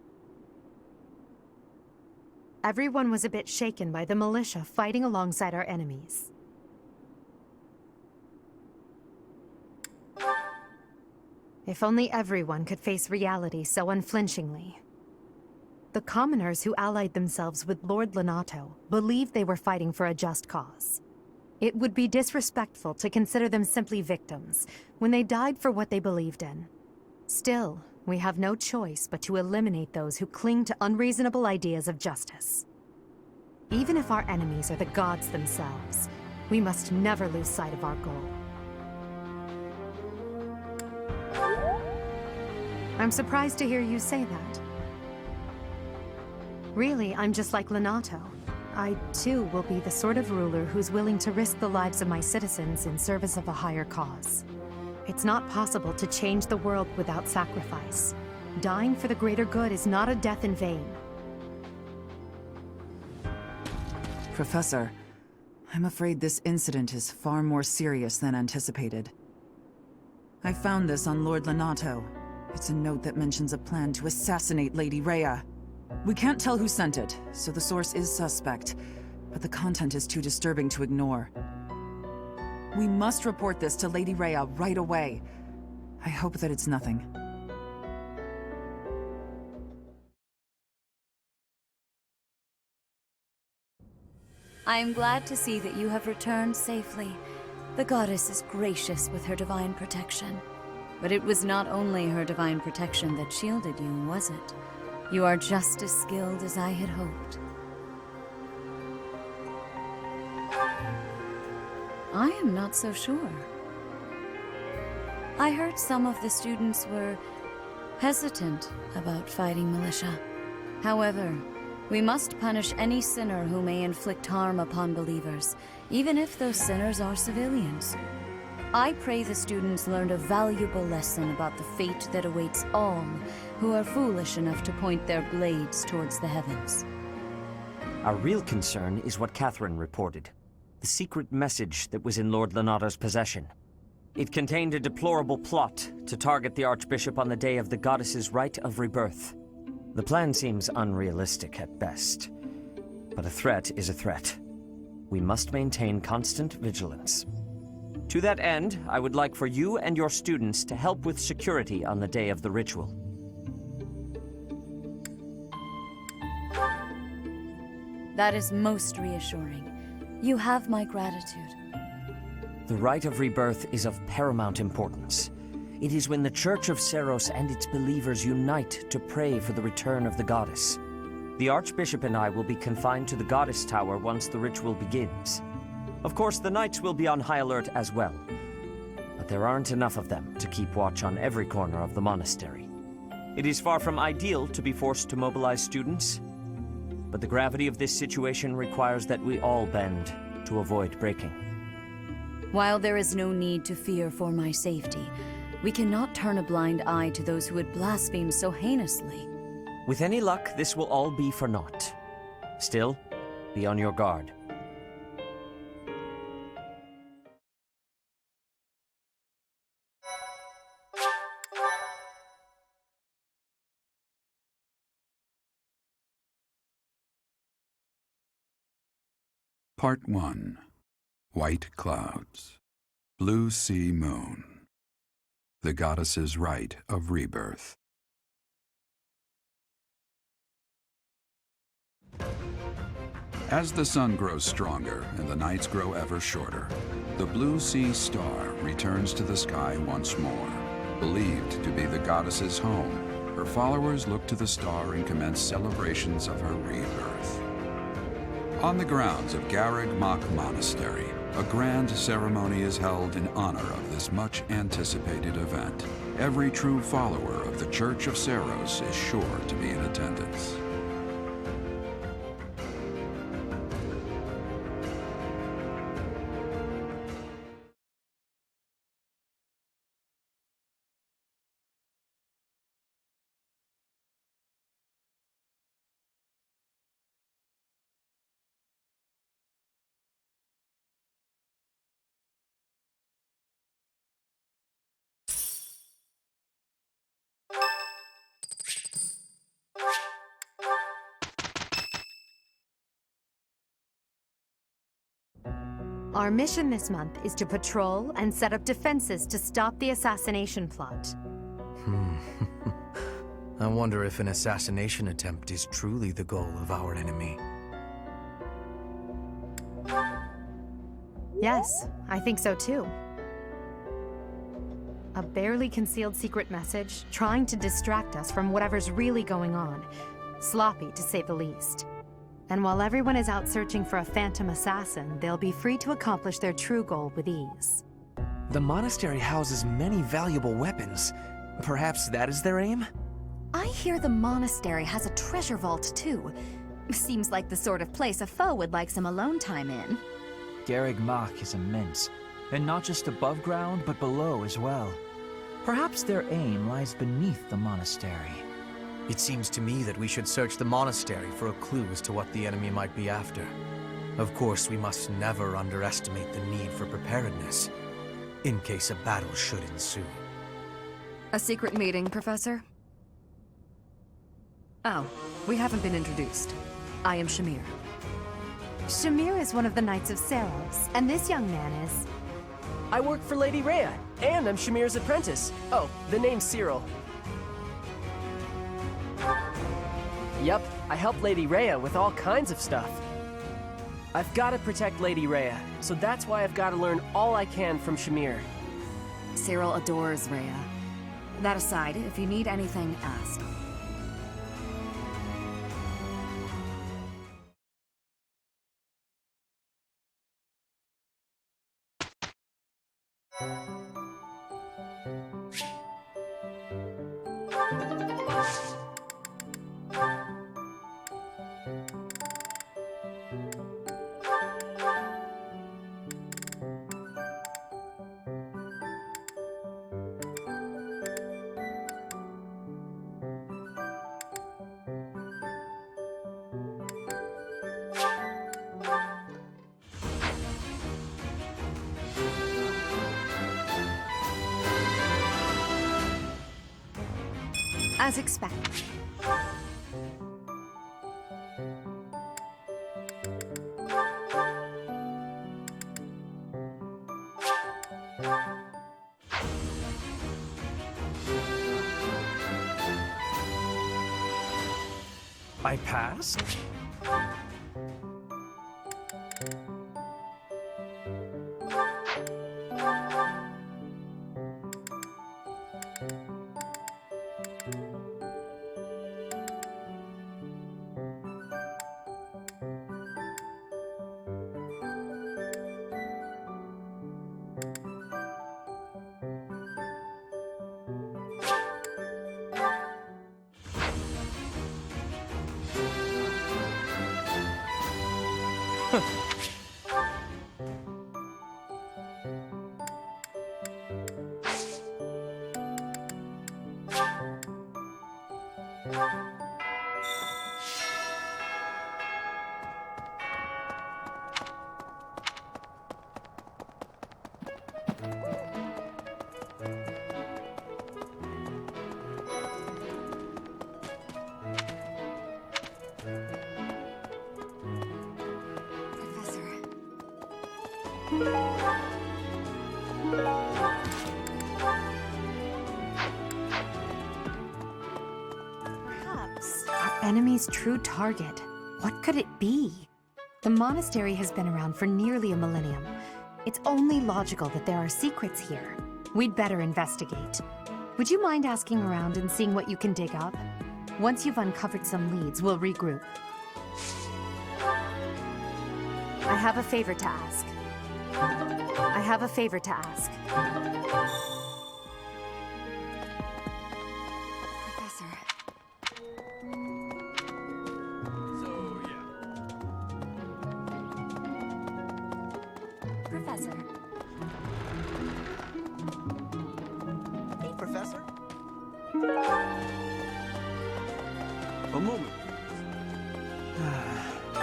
Everyone was a bit shaken by the militia fighting alongside our enemies. If only everyone could face reality so unflinchingly. The commoners who allied themselves with Lord Lonato believed they were fighting for a just cause. It would be disrespectful to consider them simply victims when they died for what they believed in. Still, we have no choice but to eliminate those who cling to unreasonable ideas of justice. Even if our enemies are the gods themselves, we must never lose sight of our goal. I'm surprised to hear you say that. Really, I'm just like Lonato. I, too, will be the sort of ruler who's willing to risk the lives of my citizens in service of a higher cause. It's not possible to change the world without sacrifice. Dying for the greater good is not a death in vain. Professor, I'm afraid this incident is far more serious than anticipated. I found this on Lord Lonato. It's a note that mentions a plan to assassinate Lady Rhea. We can't tell who sent it, so the source is suspect, but the content is too disturbing to ignore. We must report this to Lady Rhea right away. I hope that it's nothing. I am glad to see that you have returned safely. The goddess is gracious with her divine protection. But it was not only her divine protection that shielded you, was it? You are just as skilled as I had hoped. I am not so sure. I heard some of the students were hesitant about fighting militia. However, we must punish any sinner who may inflict harm upon believers, even if those sinners are civilians. I pray the students learned a valuable lesson about the fate that awaits all who are foolish enough to point their blades towards the heavens. Our real concern is what Catherine reported. The secret message that was in Lord Lonato's possession. It contained a deplorable plot to target the Archbishop on the day of the goddess's rite of rebirth. The plan seems unrealistic at best, but a threat is a threat. We must maintain constant vigilance. To that end, I would like for you and your students to help with security on the day of the ritual. That is most reassuring. You have my gratitude. The rite of rebirth is of paramount importance. It is when the Church of Seros and its believers unite to pray for the return of the goddess. The Archbishop and I will be confined to the Goddess Tower once the ritual begins. Of course, the knights will be on high alert as well, but there aren't enough of them to keep watch on every corner of the monastery. It is far from ideal to be forced to mobilize students, but the gravity of this situation requires that we all bend to avoid breaking. While there is no need to fear for my safety, we cannot turn a blind eye to those who would blaspheme so heinously. With any luck, this will all be for naught. Still, be on your guard. Part 1. White Clouds. Blue Sea Moon. The Goddess's Rite of Rebirth. As the sun grows stronger and the nights grow ever shorter, the Blue Sea Star returns to the sky once more. Believed to be the goddess's home, her followers look to the star and commence celebrations of her rebirth. On the grounds of Garreg Mach Monastery, a grand ceremony is held in honor of this much-anticipated event. Every true follower of the Church of Seros is sure to be in attendance. Our mission this month is to patrol and set up defenses to stop the assassination plot. I wonder if an assassination attempt is truly the goal of our enemy. Yes, I think so too. A barely concealed secret message trying to distract us from whatever's really going on. Sloppy, to say the least. And while everyone is out searching for a phantom assassin, they'll be free to accomplish their true goal with ease. The monastery houses many valuable weapons. Perhaps that is their aim? I hear the monastery has a treasure vault, too. Seems like the sort of place a foe would like some alone time in. Garreg Mach is immense, and not just above ground, but below as well. Perhaps their aim lies beneath the monastery. It seems to me that we should search the monastery for a clue as to what the enemy might be after. Of course, we must never underestimate the need for preparedness, in case a battle should ensue. A secret meeting, Professor? Oh, we haven't been introduced. I am Shamir. Shamir is one of the Knights of Seros, and this young man is... I work for Lady Rhea, and I'm Shamir's apprentice. Oh, the name's Cyril. Yep, I help Lady Rhea with all kinds of stuff. I've got to protect Lady Rhea, so that's why I've got to learn all I can from Shamir. Cyril adores Rhea. That aside, if you need anything, ask. As expected. I passed? Perhaps our enemy's true target. What could it be? The monastery has been around for nearly a millennium. It's only logical that there are secrets here. We'd better investigate. Would you mind asking around and seeing what you can dig up? Once you've uncovered some leads, we'll regroup. I have a favor to ask. I have a favor to ask. Professor. Professor. Hey, Professor. A moment.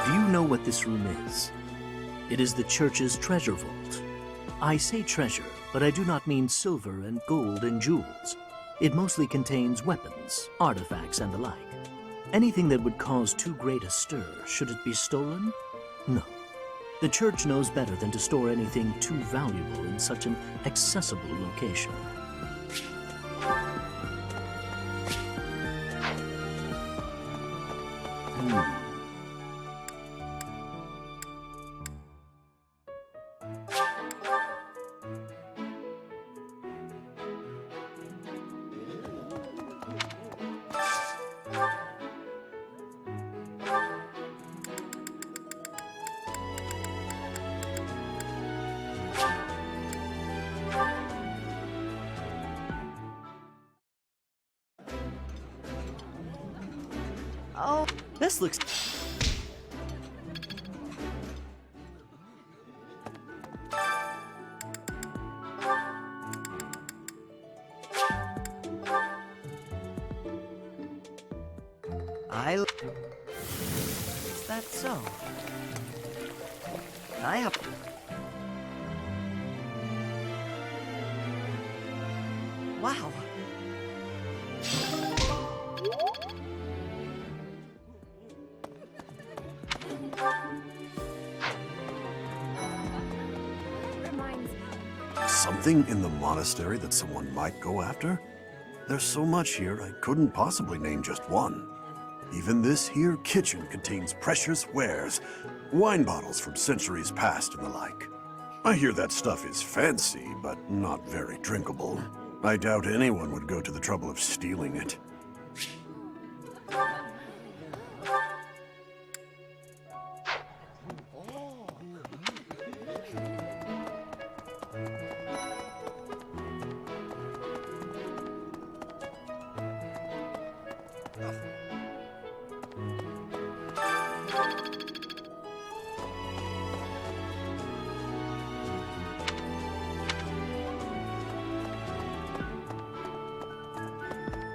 Do you know what this room is? It is the church's treasure vault. I say treasure, but I do not mean silver and gold and jewels. It mostly contains weapons, artifacts, and the like. Anything that would cause too great a stir, should it be stolen? No. The church knows better than to store anything too valuable in such an accessible location. Oh, this looks... Is that so? I have... Wow. Something in the monastery that someone might go after? There's so much here, I couldn't possibly name just one. Even this here kitchen contains precious wares, wine bottles from centuries past and the like. I hear that stuff is fancy, but not very drinkable. I doubt anyone would go to the trouble of stealing it.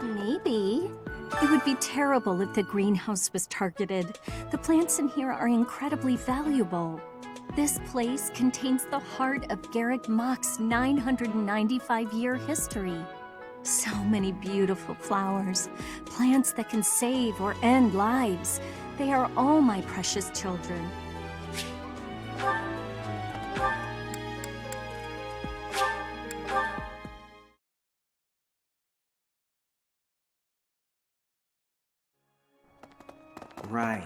Maybe. It would be terrible if the greenhouse was targeted. The plants in here are incredibly valuable. This place contains the heart of Garreg Mach's 995-year history. So many beautiful flowers, plants that can save or end lives. They are all my precious children. Right.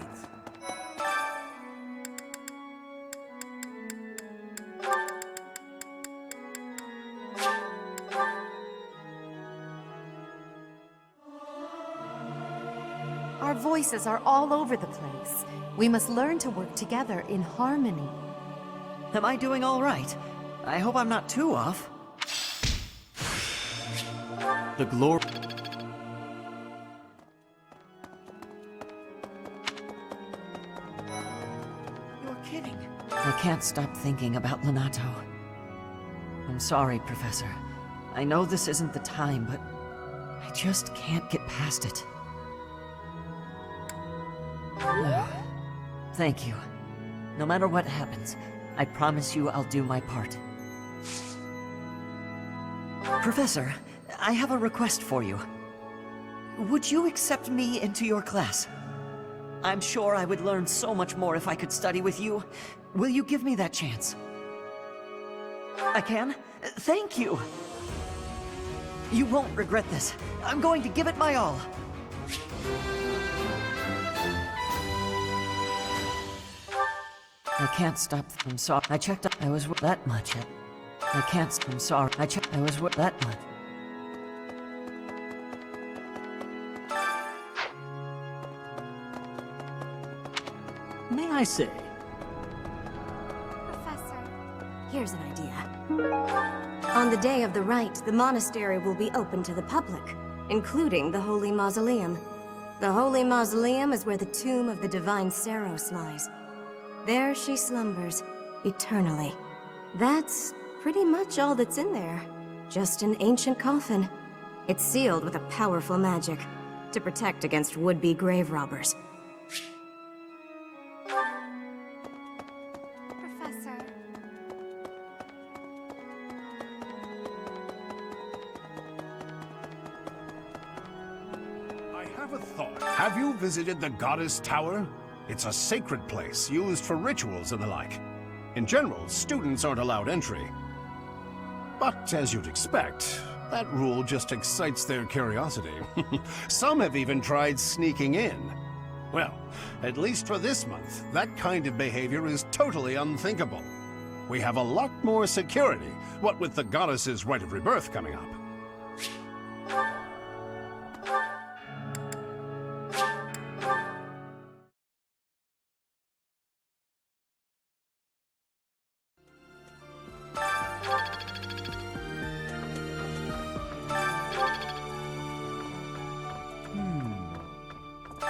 Our voices are all over the place. We must learn to work together in harmony. Am I doing all right? I hope I'm not too off. The glory... You're kidding. I can't stop thinking about Lonato. I'm sorry, Professor. I know this isn't the time, but I just can't get past it. Thank you. No matter what happens, I promise you I'll do my part. Professor, I have a request for you. Would you accept me into your class? I'm sure I would learn so much more if I could study with you. Will you give me that chance? I can? Thank you! You won't regret this. I'm going to give it my all. I can't stop. I'm sorry. I checked up. I was that much. I can't. I'm sorry. I checked. I was that much. May I say? Professor, here's an idea. On the day of the rite, the monastery will be open to the public, including the Holy Mausoleum. The Holy Mausoleum is where the tomb of the divine Seros lies. There she slumbers, eternally. That's pretty much all that's in there. Just an ancient coffin. It's sealed with a powerful magic to protect against would-be grave robbers. Professor. I have a thought. Have you visited the Goddess Tower? It's a sacred place used for rituals and the like. In general, students aren't allowed entry. But as you'd expect, that rule just excites their curiosity. Some have even tried sneaking in. Well, at least for this month, that kind of behavior is totally unthinkable. We have a lot more security, what with the goddess's rite of rebirth coming up.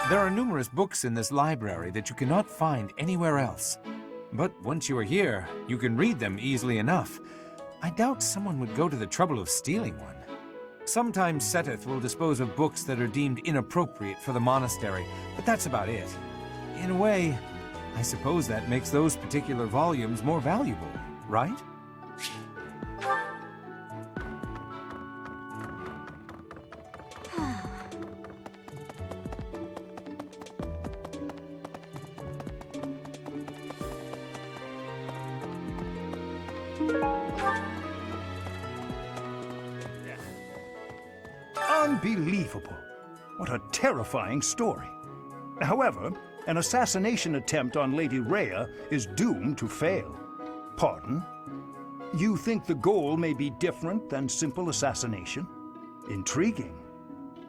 There are numerous books in this library that you cannot find anywhere else. But once you are here, you can read them easily enough. I doubt someone would go to the trouble of stealing one. Sometimes Seteth will dispose of books that are deemed inappropriate for the monastery, but that's about it. In a way, I suppose that makes those particular volumes more valuable, right? Unbelievable. What a terrifying story. However, an assassination attempt on Lady Rhea is doomed to fail. Pardon? You think the goal may be different than simple assassination? Intriguing.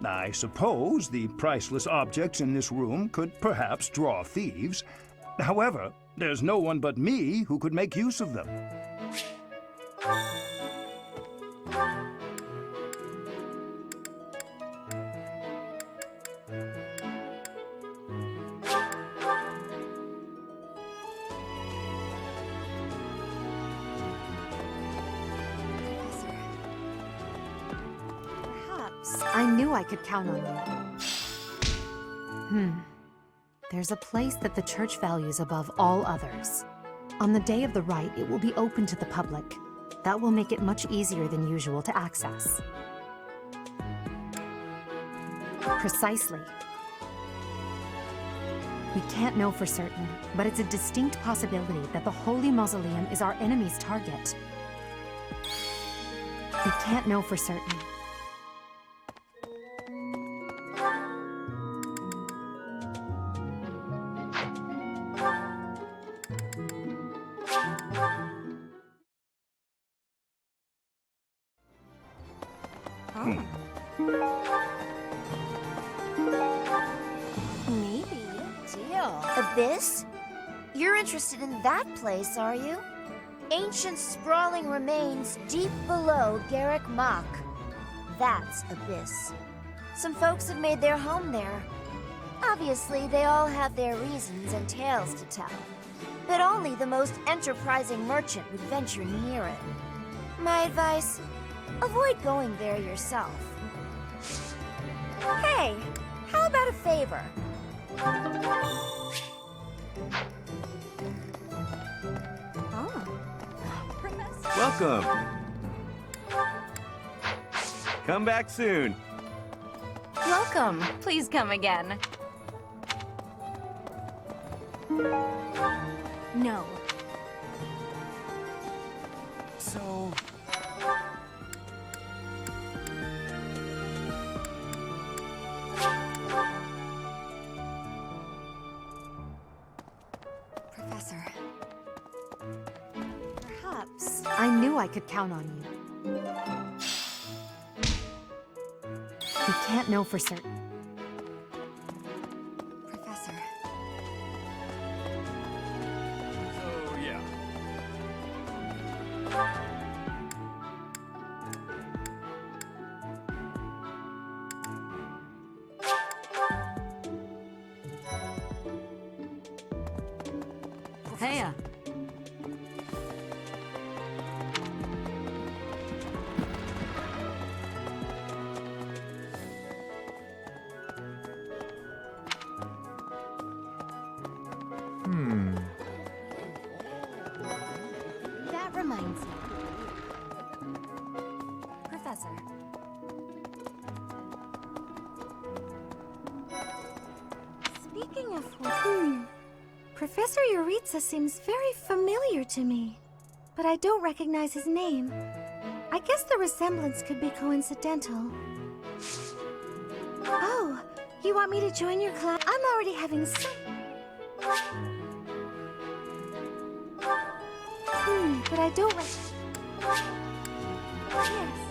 I suppose the priceless objects in this room could perhaps draw thieves. However, there's no one but me who could make use of them. I knew I could count on you. There's a place that the church values above all others. On the day of the rite, it will be open to the public. That will make it much easier than usual to access. Precisely. We can't know for certain, but it's a distinct possibility that the Holy Mausoleum is our enemy's target. We can't know for certain. Maybe. Deal. Abyss? You're interested in that place, are you? Ancient sprawling remains deep below Garreg Mach. That's Abyss. Some folks have made their home there. Obviously, they all have their reasons and tales to tell. But only the most enterprising merchant would venture near it. My advice? Avoid going there yourself. Hey, how about a favor? Welcome. Come back soon. Welcome. Please come again. No. So... Professor. Perhaps. I knew I could count on you. We can't know for certain. Professor. So, yeah. Heya. That reminds me. Professor. Speaking of Professor Yuritsa seems very familiar to me, but I don't recognize his name. I guess the resemblance could be coincidental. Oh, you want me to join your class? I'm already having some... but I don't Yes.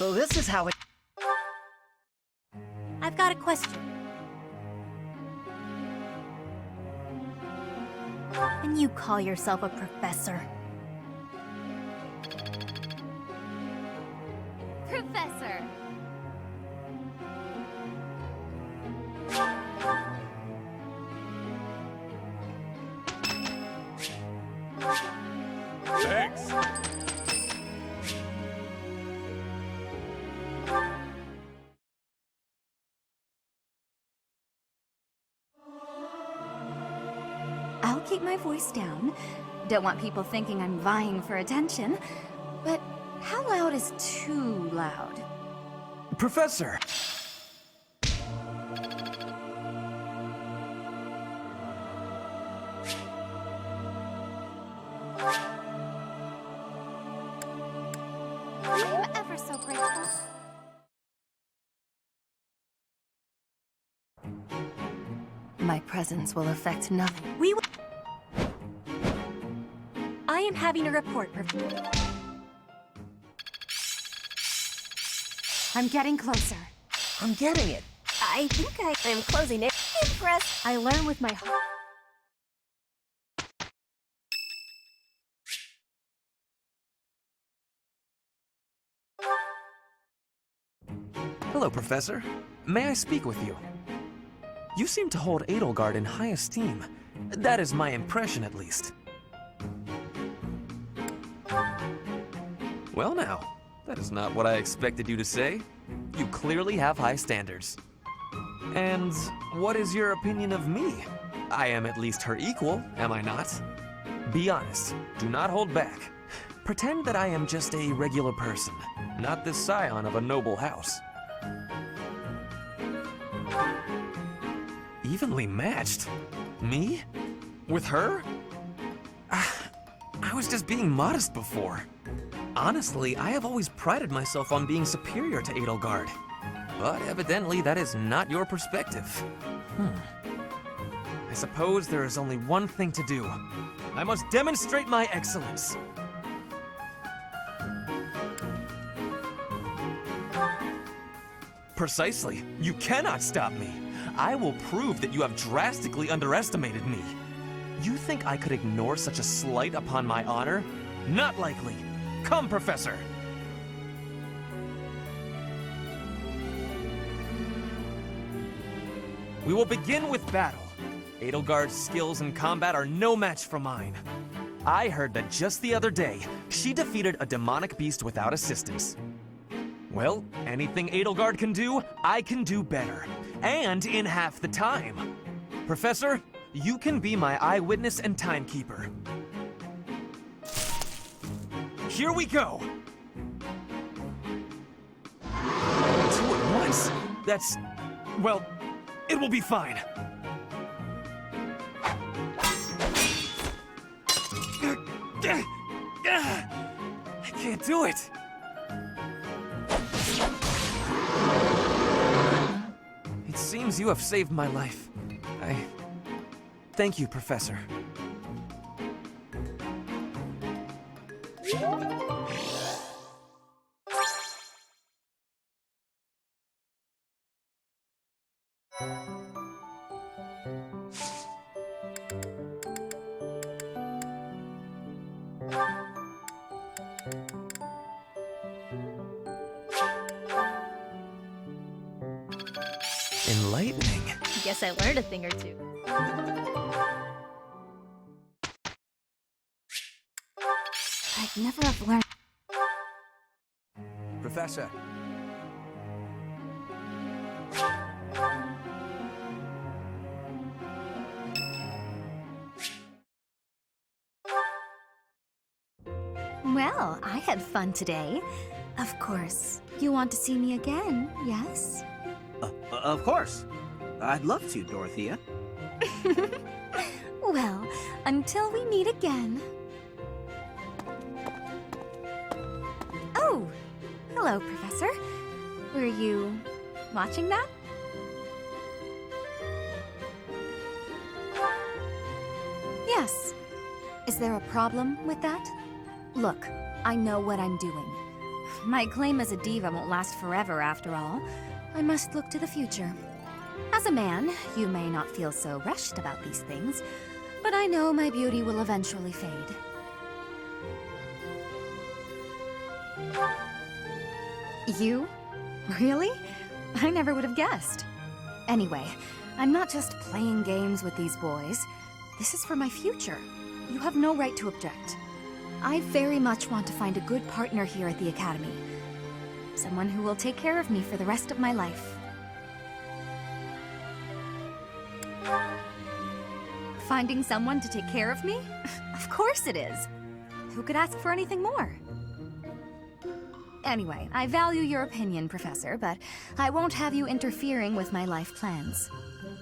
So this is how it... I've got a question. When you call yourself a professor? Professor! Thanks. I'll keep my voice down. Don't want people thinking I'm vying for attention. But how loud is too loud? Professor! I'm ever so grateful. My presence will affect nothing. We will... I am having a report. I'm getting closer. I'm getting it. I think I am closing it. Impressed. I learn with my heart. Hello, Professor. May I speak with you? You seem to hold Edelgard in high esteem. That is my impression, at least. Well now, that is not what I expected you to say. You clearly have high standards. And what is your opinion of me? I am at least her equal, am I not? Be honest, do not hold back. Pretend that I am just a regular person, not the scion of a noble house. Evenly matched? Me? With her? I was just being modest before. Honestly, I have always prided myself on being superior to Edelgard. But evidently that is not your perspective. I suppose there is only one thing to do. I must demonstrate my excellence. Precisely. You cannot stop me. I will prove that you have drastically underestimated me. You think I could ignore such a slight upon my honor? Not likely. Come, Professor. We will begin with battle. Edelgard's skills in combat are no match for mine. I heard that just the other day, she defeated a demonic beast without assistance. Well, anything Edelgard can do, I can do better. And in half the time. Professor, you can be my eyewitness and timekeeper. Here we go! 2 at once? That's... well, it will be fine. I can't do it. It seems you have saved my life. Thank you, Professor. Enlightening. Guess I learned a thing or two. I'd never have learned. Professor. Well, I had fun today. Of course, you want to see me again, yes? Of course. I'd love to, Dorothea. Well, until we meet again. Oh, hello, Professor. Were you watching that? Yes. Is there a problem with that? Look, I know what I'm doing. My claim as a diva won't last forever, after all. I must look to the future. As a man, you may not feel so rushed about these things, but I know my beauty will eventually fade. You? Really? I never would have guessed. Anyway, I'm not just playing games with these boys. This is for my future. You have no right to object. I very much want to find a good partner here at the Academy. Someone who will take care of me for the rest of my life. Finding someone to take care of me? Of course it is. Who could ask for anything more? Anyway, I value your opinion, Professor, but I won't have you interfering with my life plans.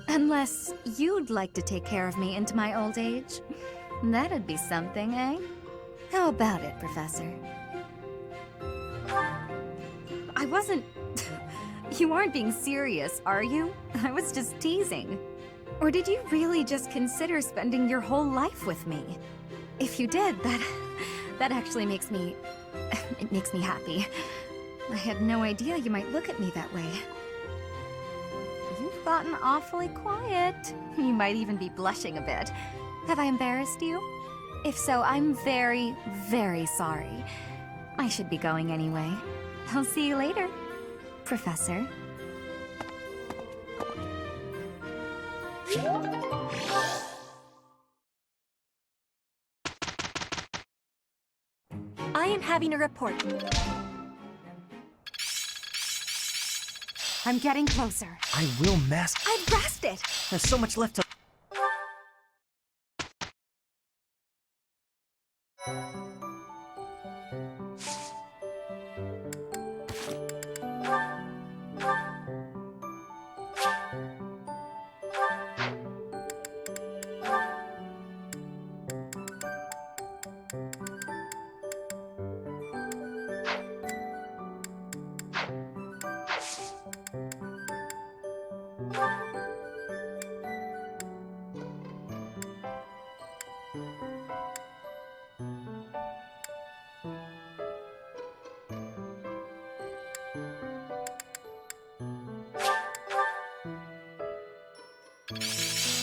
Unless you'd like to take care of me into my old age. That'd be something, eh? How about it, Professor? I wasn't... You aren't being serious, are you? I was just teasing. Or did you really just consider spending your whole life with me? If you did, that actually makes me... It makes me happy. I had no idea you might look at me that way. You've gotten awfully quiet. You might even be blushing a bit. Have I embarrassed you? If so, I'm very, very sorry. I should be going anyway. I'll see you later, Professor. I am having a report. I'm getting closer. I will mask. I've grasped it! There's so much left to...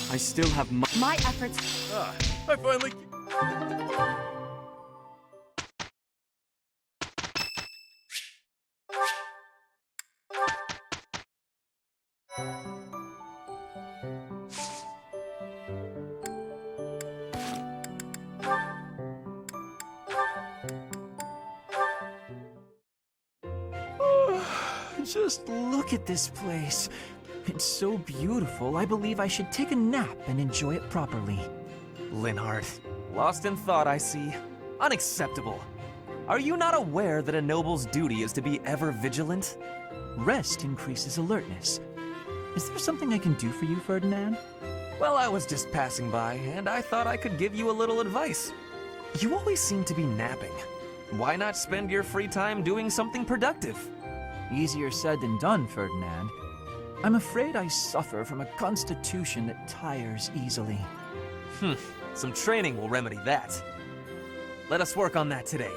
I still have my efforts. I finally... Just look at this place. It's so beautiful, I believe I should take a nap and enjoy it properly. Linhardt, lost in thought, I see. Unacceptable. Are you not aware that a noble's duty is to be ever vigilant? Rest increases alertness. Is there something I can do for you, Ferdinand? Well, I was just passing by, and I thought I could give you a little advice. You always seem to be napping. Why not spend your free time doing something productive? Easier said than done, Ferdinand. I'm afraid I suffer from a constitution that tires easily. Some training will remedy that. Let us work on that today.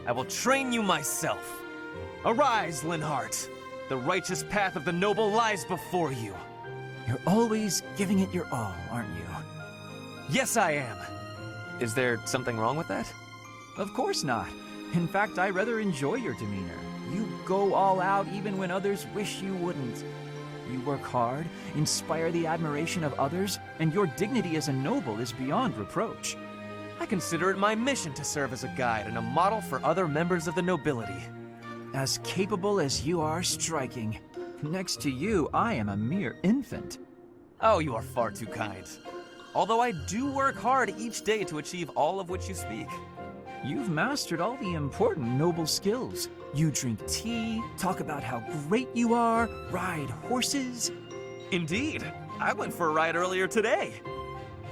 I will train you myself. Arise, Linhardt. The righteous path of the noble lies before you. You're always giving it your all, aren't you? Yes, I am. Is there something wrong with that? Of course not. In fact, I rather enjoy your demeanor. You go all out even when others wish you wouldn't. You work hard, inspire the admiration of others, and your dignity as a noble is beyond reproach. I consider it my mission to serve as a guide and a model for other members of the nobility. As capable as you are striking. Next to you, I am a mere infant. Oh, you are far too kind. Although I do work hard each day to achieve all of which you speak. You've mastered all the important noble skills. You drink tea, talk about how great you are, ride horses. Indeed. I went for a ride earlier today.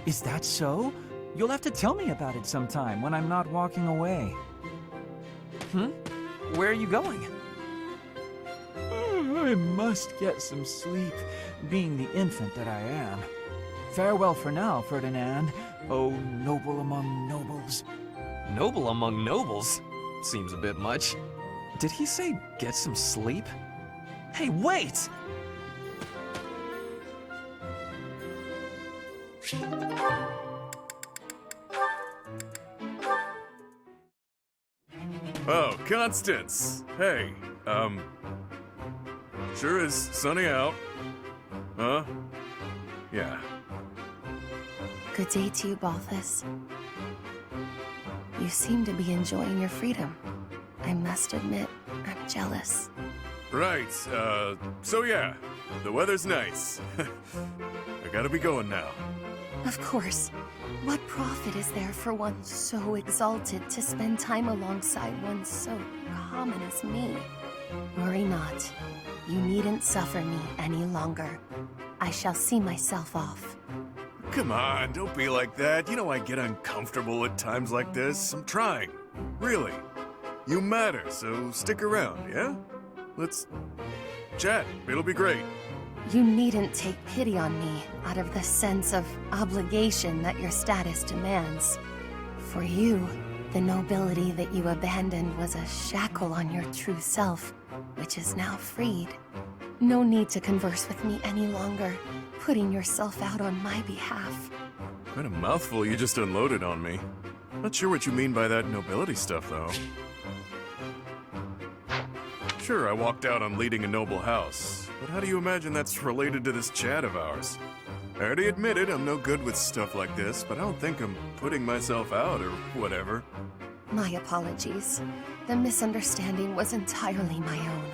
Is that so? You'll have to tell me about it sometime when I'm not walking away. Where are you going? I must get some sleep, being the infant that I am. Farewell for now, Ferdinand, oh noble among nobles. Noble among nobles? Seems a bit much. Did he say get some sleep? Hey, wait! Oh, Constance! Hey, sure is sunny out. Huh? Yeah. Good day to you, Balthus. You seem to be enjoying your freedom. I must admit, I'm jealous. Right, so yeah, the weather's nice. I gotta be going now. Of course. What profit is there for one so exalted to spend time alongside one so common as me? Worry not. You needn't suffer me any longer. I shall see myself off. Come on, don't be like that. You know I get uncomfortable at times like this. I'm trying. Really. You matter, so stick around, yeah? Let's chat. It'll be great. You needn't take pity on me out of the sense of obligation that your status demands. For you, the nobility that you abandoned was a shackle on your true self, which is now freed. No need to converse with me any longer, putting yourself out on my behalf. Quite a mouthful you just unloaded on me. Not sure what you mean by that nobility stuff, though. Sure, I walked out on leading a noble house, but how do you imagine that's related to this chat of ours? I already admitted I'm no good with stuff like this, but I don't think I'm putting myself out or whatever. My apologies. The misunderstanding was entirely my own.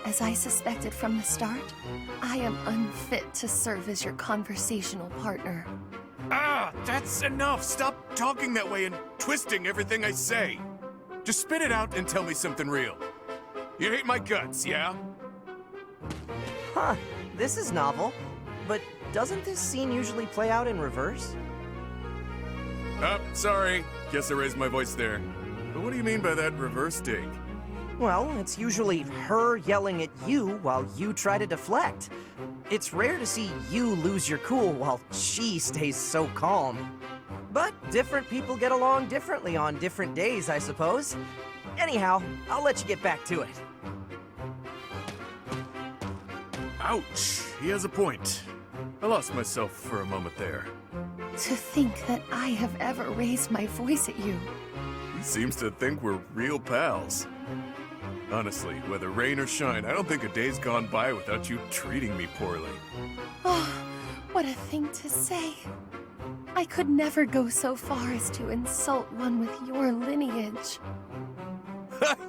As I suspected from the start, I am unfit to serve as your conversational partner. Ah, that's enough! Stop talking that way and twisting everything I say! Just spit it out and tell me something real. You hate my guts, yeah? Huh, this is novel. But doesn't this scene usually play out in reverse? Sorry. Guess I raised my voice there. But what do you mean by that reverse take? Well, it's usually her yelling at you while you try to deflect. It's rare to see you lose your cool while she stays so calm. But different people get along differently on different days, I suppose. Anyhow, I'll let you get back to it. Ouch! He has a point. I lost myself for a moment there. To think that I have ever raised my voice at you. He seems to think we're real pals. Honestly, whether rain or shine, I don't think a day's gone by without you treating me poorly. Oh, what a thing to say. I could never go so far as to insult one with your lineage.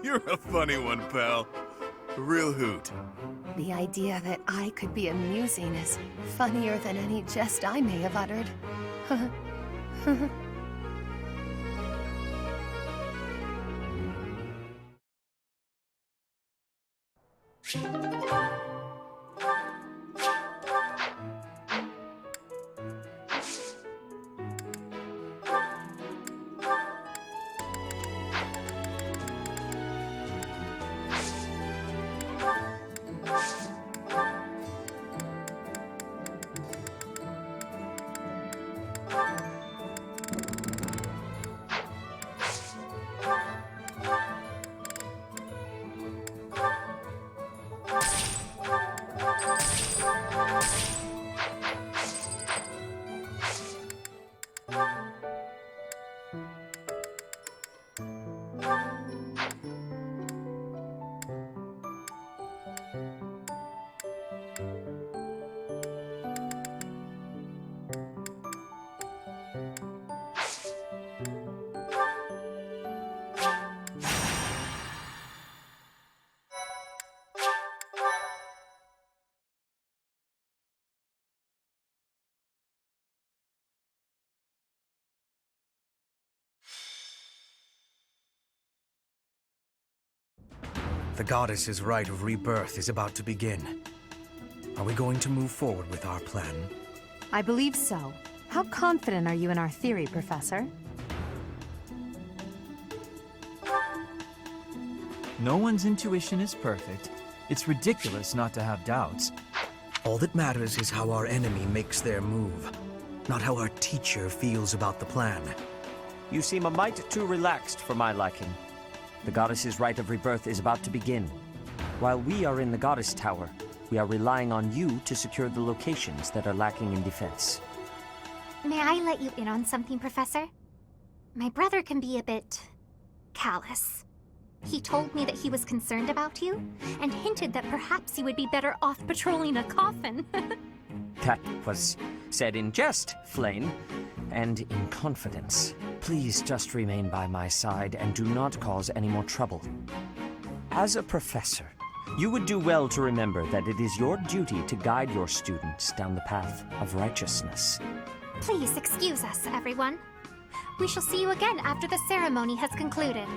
You're a funny one, pal. A real hoot. The idea that I could be amusing is funnier than any jest I may have uttered. The goddess's rite of rebirth is about to begin. Are we going to move forward with our plan? I believe so. How confident are you in our theory, Professor? No one's intuition is perfect. It's ridiculous not to have doubts. All that matters is how our enemy makes their move, not how our teacher feels about the plan. You seem a mite too relaxed for my liking. The goddess's rite of rebirth is about to begin. While we are in the goddess tower, we are relying on you to secure the locations that are lacking in defense. May I let you in on something, Professor? My brother can be a bit callous. He told me that he was concerned about you, and hinted that perhaps you would be better off patrolling a coffin. That was said in jest, Flame, and in confidence. Please just remain by my side and do not cause any more trouble. As a professor, you would do well to remember that it is your duty to guide your students down the path of righteousness. Please excuse us, everyone. We shall see you again after the ceremony has concluded.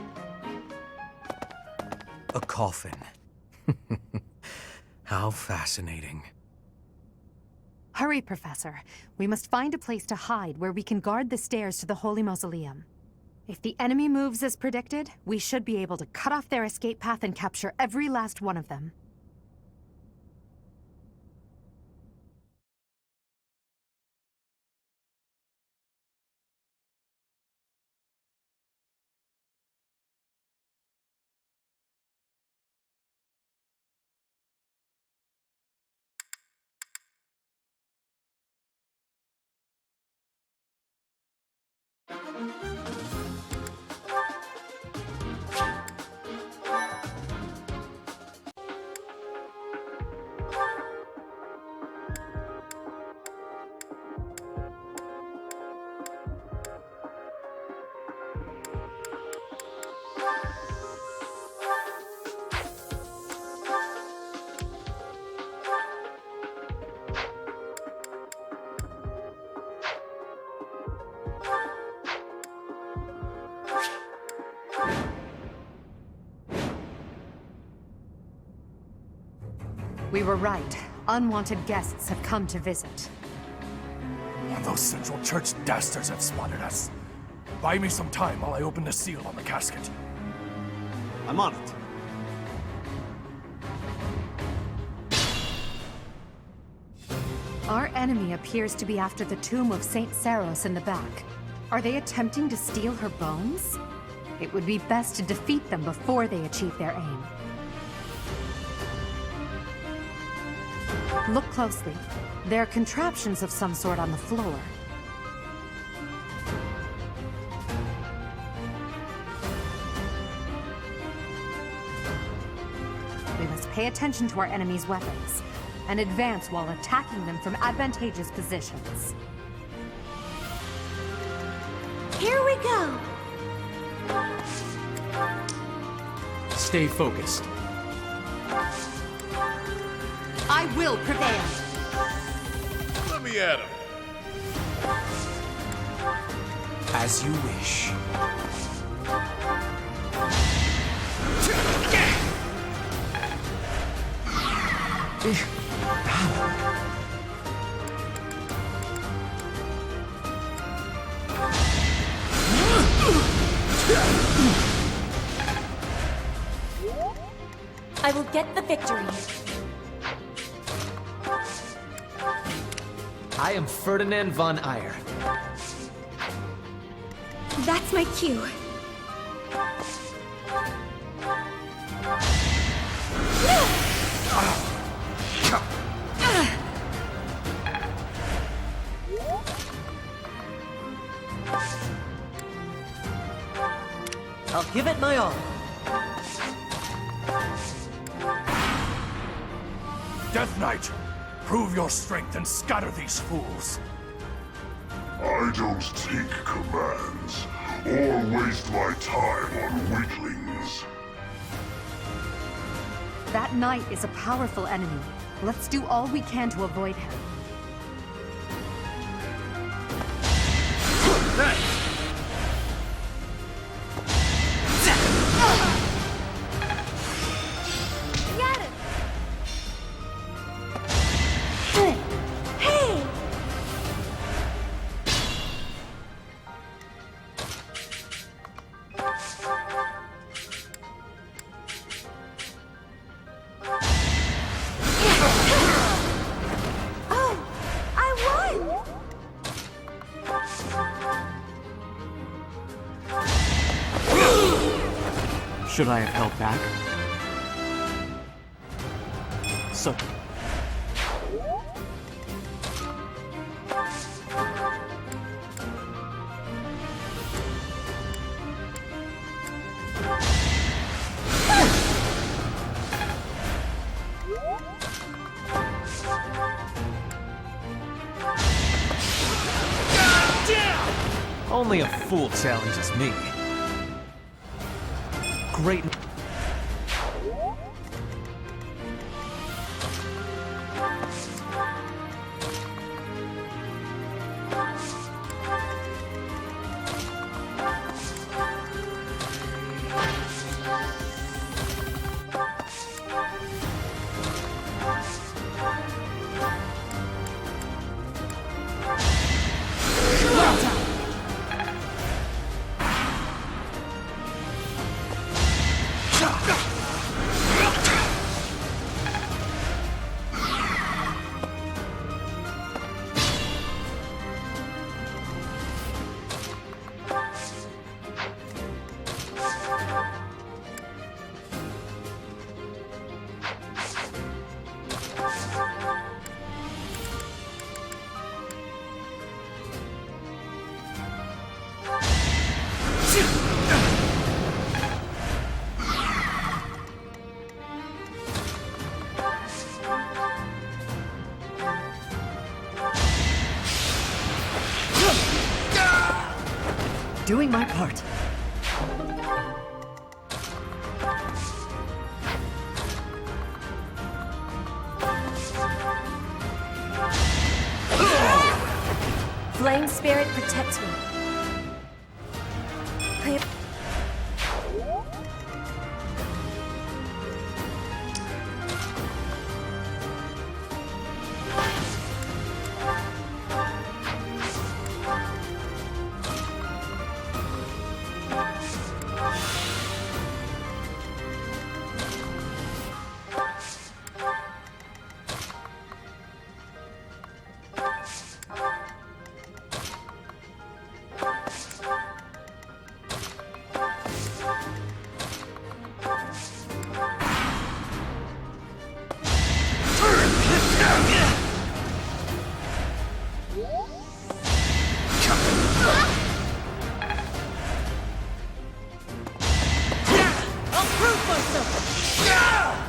A coffin. How fascinating. Hurry, Professor. We must find a place to hide where we can guard the stairs to the Holy Mausoleum. If the enemy moves as predicted, we should be able to cut off their escape path and capture every last one of them. We were right. Unwanted guests have come to visit. Those Central Church dastards have spotted us. Buy me some time while I open the seal on the casket. I'm on it. Our enemy appears to be after the tomb of Saint Saros in the back. Are they attempting to steal her bones? It would be best to defeat them before they achieve their aim. Look closely. There are contraptions of some sort on the floor. We must pay attention to our enemy's weapons, and advance while attacking them from advantageous positions. Here we go! Stay focused. I will prevail! Let me at him. As you wish. I will get the victory. I am Ferdinand von Eyre. That's my cue. I'll give it my all. Death Knight, prove your strength and scatter these fools. I don't take commands, or waste my time on weaklings. That knight is a powerful enemy. Let's do all we can to avoid him. Should I have held back? So... Only a fool challenges me. Great. Doing my part. Flame spirit protects me.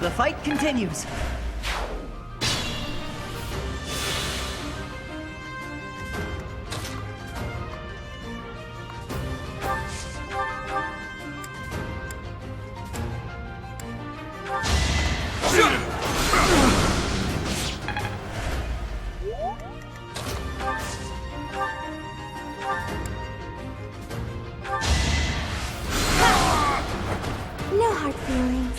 The fight continues. No hard feelings.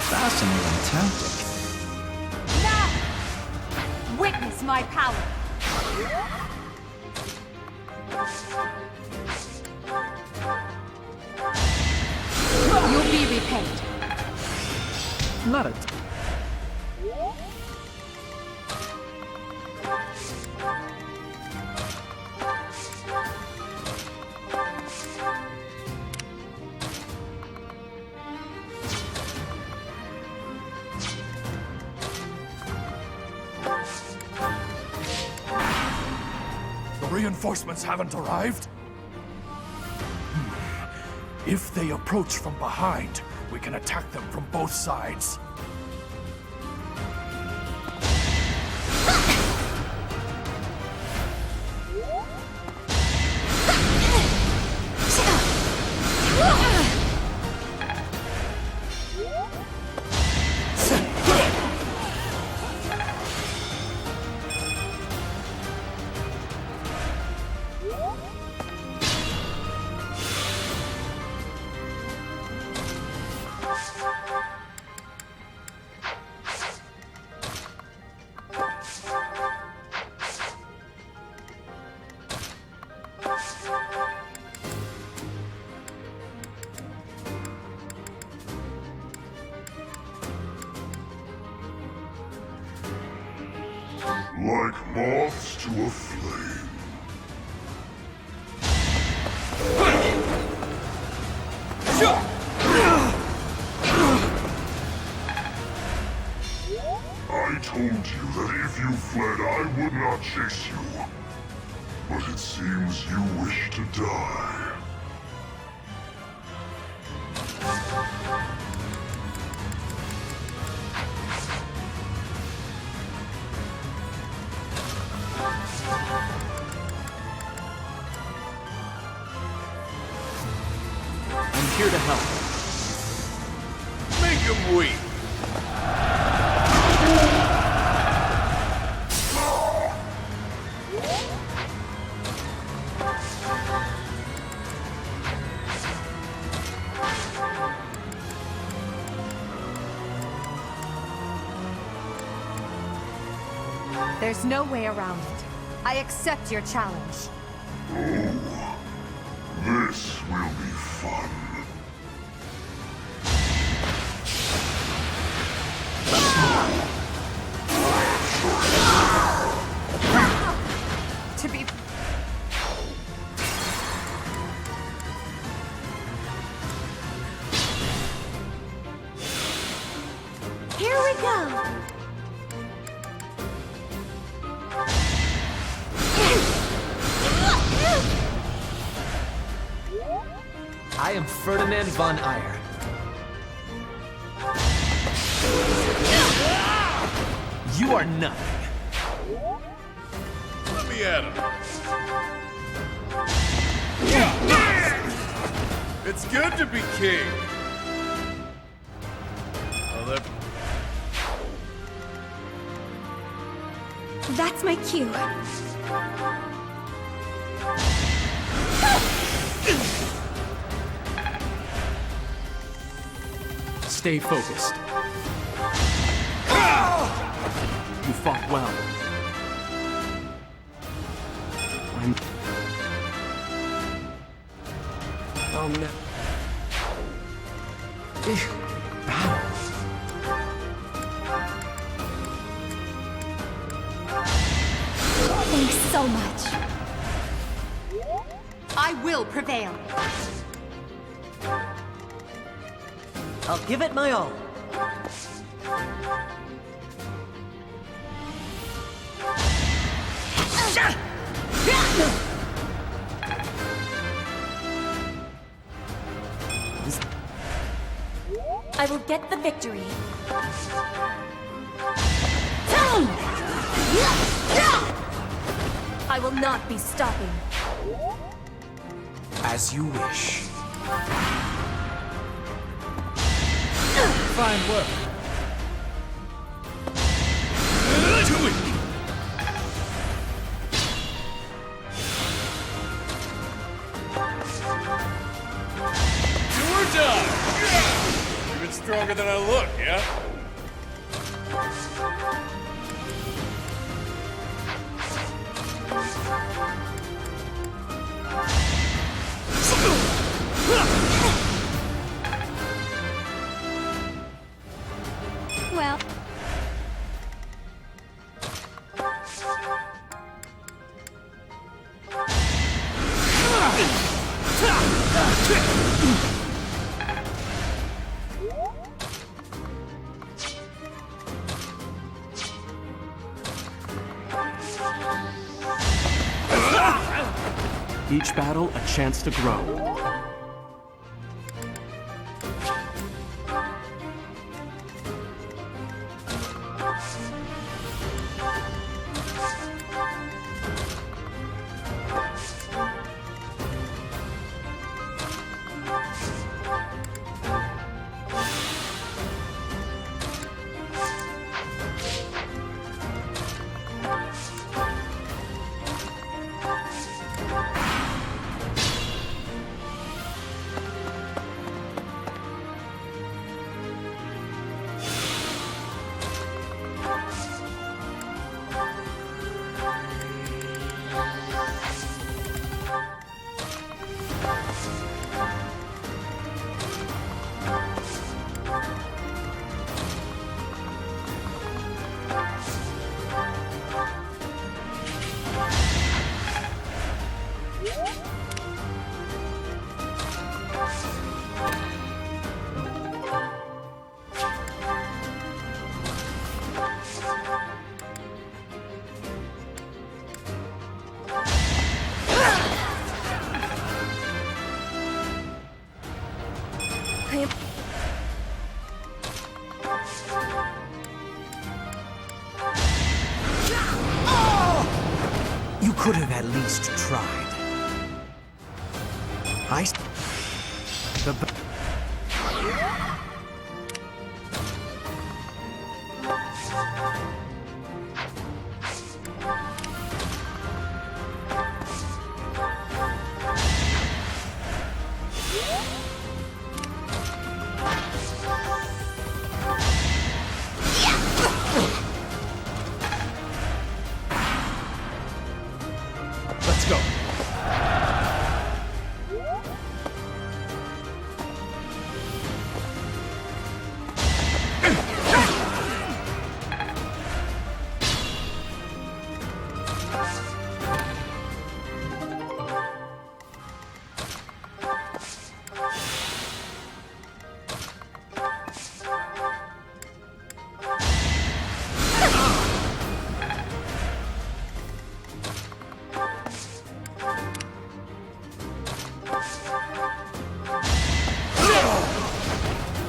Fascinating tactic. Now! Witness my power! You'll be repaid. Not a... The reinforcements haven't arrived? If they approach from behind, we can attack them from both sides. like moths to a flame. I told you that if you fled, I would not chase you. But it seems you wish to die. I'm here to help. Make him weep. There's no way around it. I accept your challenge. Oh, this will be fun. To be... Here we go! I am Ferdinand von Eyre. You are nothing. Let me at him. It's good to be king. Oh, that... That's my cue. Stay focused. You fought well. Oh no. Thanks so much. I will prevail. I'll give it my all. I will get the victory. I will not be stopping. As you wish. Fine work. Do it! Do or die! Even stronger than I look, yeah? Well... Each battle, a chance to grow. least tried. Let's go.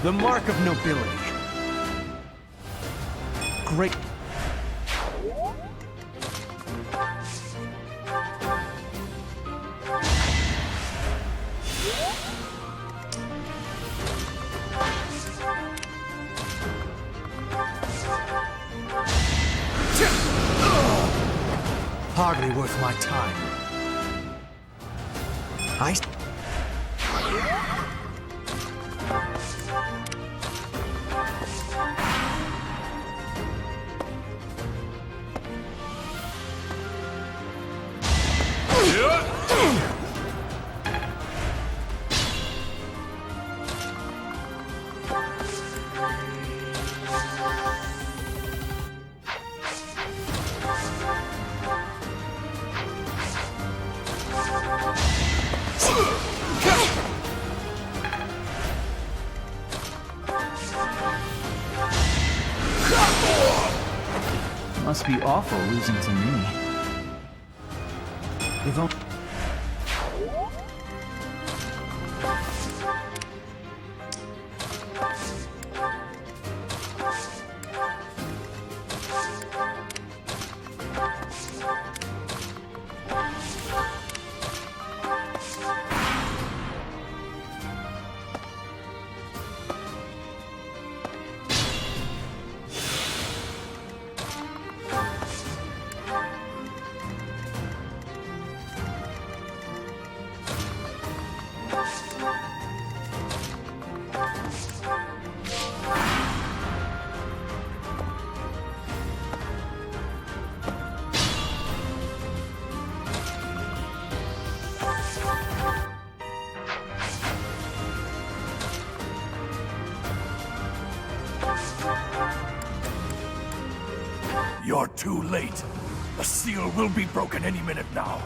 The mark of nobility. Great. Hardly worth my time. Must be awful losing to me. If only... You're too late. The seal will be broken any minute now.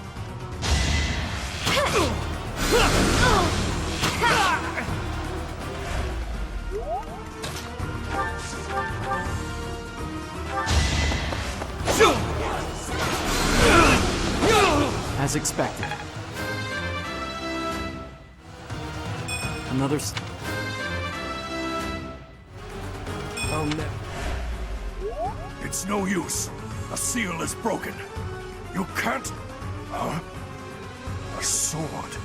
As expected. Another... Oh no. It's no use. The seal is broken. You can't... A sword.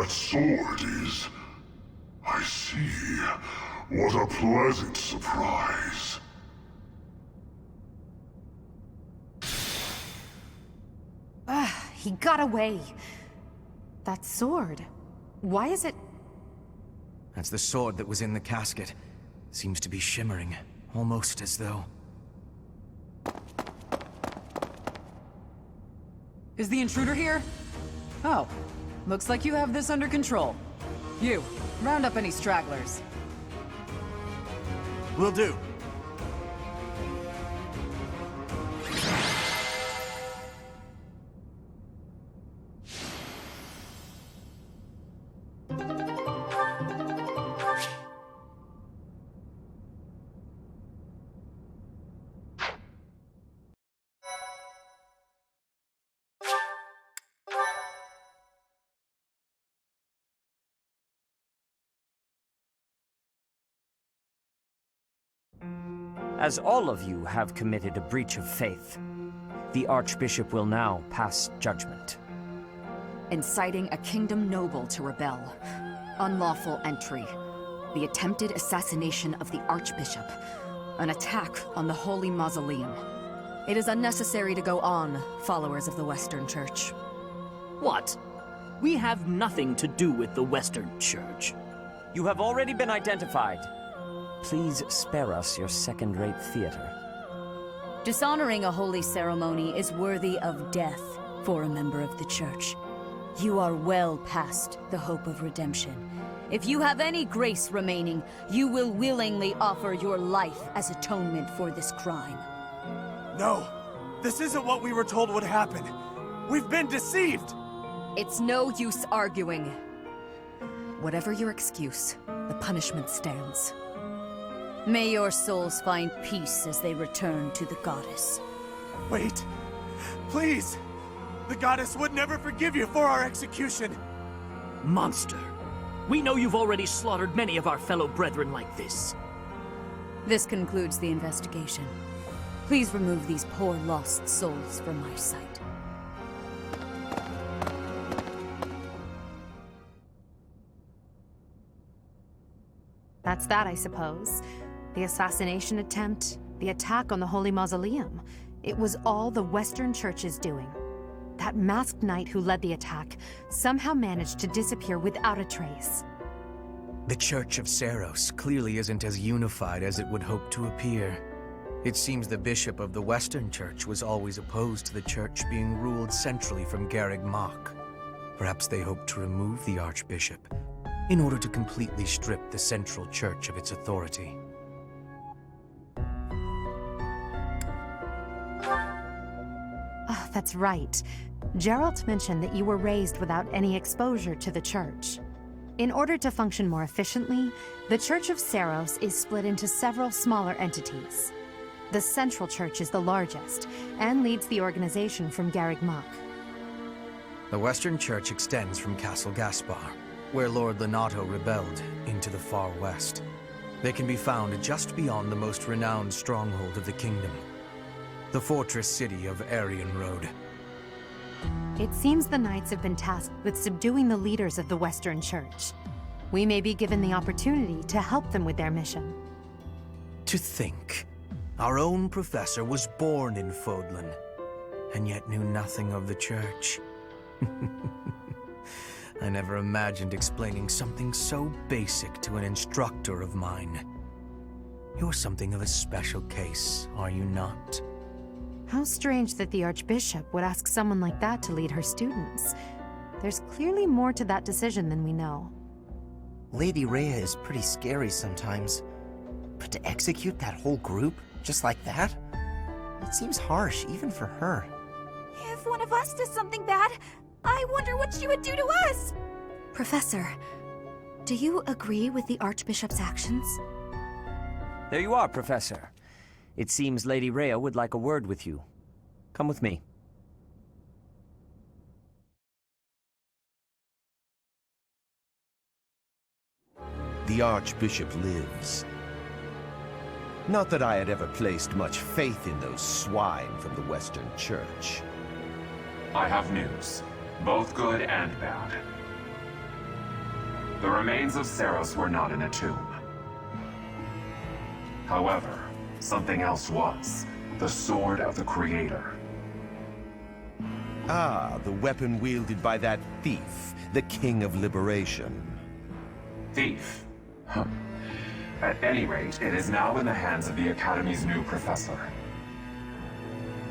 That sword is... I see. What a pleasant surprise. He got away. That sword. Why is it... That's the sword that was in the casket. Seems to be shimmering, almost as though... Is the intruder here? Oh, looks like you have this under control. You, round up any stragglers. Will do. As all of you have committed a breach of faith, the Archbishop will now pass judgment. Inciting a kingdom noble to rebel. Unlawful entry. The attempted assassination of the Archbishop. An attack on the Holy Mausoleum. It is unnecessary to go on, followers of the Western Church. What? We have nothing to do with the Western Church. You have already been identified. Please spare us your second-rate theater. Dishonoring a holy ceremony is worthy of death for a member of the Church. You are well past the hope of redemption. If you have any grace remaining, you will willingly offer your life as atonement for this crime. No, this isn't what we were told would happen. We've been deceived! It's no use arguing. Whatever your excuse, the punishment stands. May your souls find peace as they return to the goddess. Wait, please! The goddess would never forgive you for our execution! Monster! We know you've already slaughtered many of our fellow brethren like this. This concludes the investigation. Please remove these poor lost souls from my sight. That's that, I suppose. The assassination attempt, the attack on the Holy Mausoleum. It was all the Western Church's doing. That masked knight who led the attack somehow managed to disappear without a trace. The Church of Seros clearly isn't as unified as it would hope to appear. It seems the bishop of the Western Church was always opposed to the Church being ruled centrally from Garreg Mach. Perhaps they hoped to remove the Archbishop in order to completely strip the Central Church of its authority. Oh, that's right. Geralt mentioned that you were raised without any exposure to the Church. In order to function more efficiently, the Church of Seros is split into several smaller entities. The Central Church is the largest, and leads the organization from Garreg Mach. The Western Church extends from Castle Gaspar, where Lord Lonato rebelled, into the far west. They can be found just beyond the most renowned stronghold of the kingdom, the fortress city of Aryan Road. It seems the Knights have been tasked with subduing the leaders of the Western Church. We may be given the opportunity to help them with their mission. To think, our own professor was born in Fodlan, and yet knew nothing of the Church. I never imagined explaining something so basic to an instructor of mine. You're something of a special case, are you not? How strange that the Archbishop would ask someone like that to lead her students. There's clearly more to that decision than we know. Lady Rhea is pretty scary sometimes. But to execute that whole group, just like that? It seems harsh, even for her. If one of us does something bad, I wonder what she would do to us! Professor, do you agree with the Archbishop's actions? There you are, Professor. It seems Lady Rhea would like a word with you. Come with me. The Archbishop lives. Not that I had ever placed much faith in those swine from the Western Church. I have news, both good and bad. The remains of Seros were not in a tomb. However, something else was. The Sword of the Creator. Ah, the weapon wielded by that thief, the King of Liberation. Thief? Huh. At any rate, it is now in the hands of the Academy's new professor.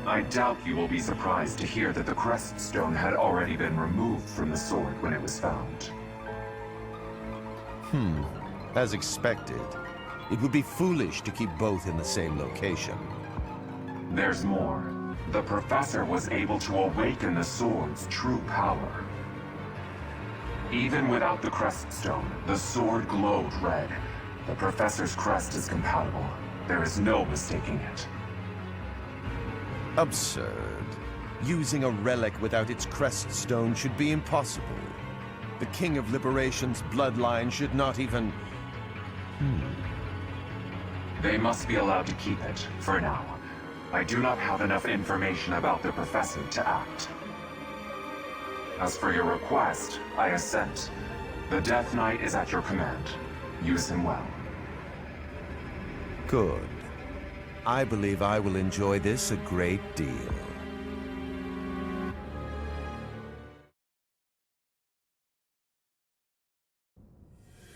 I doubt you will be surprised to hear that the crest stone had already been removed from the sword when it was found. As expected. It would be foolish to keep both in the same location. There's more. The professor was able to awaken the sword's true power. Even without the crest stone, the sword glowed red. The professor's crest is compatible. There is no mistaking it. Absurd. Using a relic without its crest stone should be impossible. The King of Liberation's bloodline should not even... They must be allowed to keep it, for now. I do not have enough information about the professor to act. As for your request, I assent. The Death Knight is at your command. Use him well. Good. I believe I will enjoy this a great deal.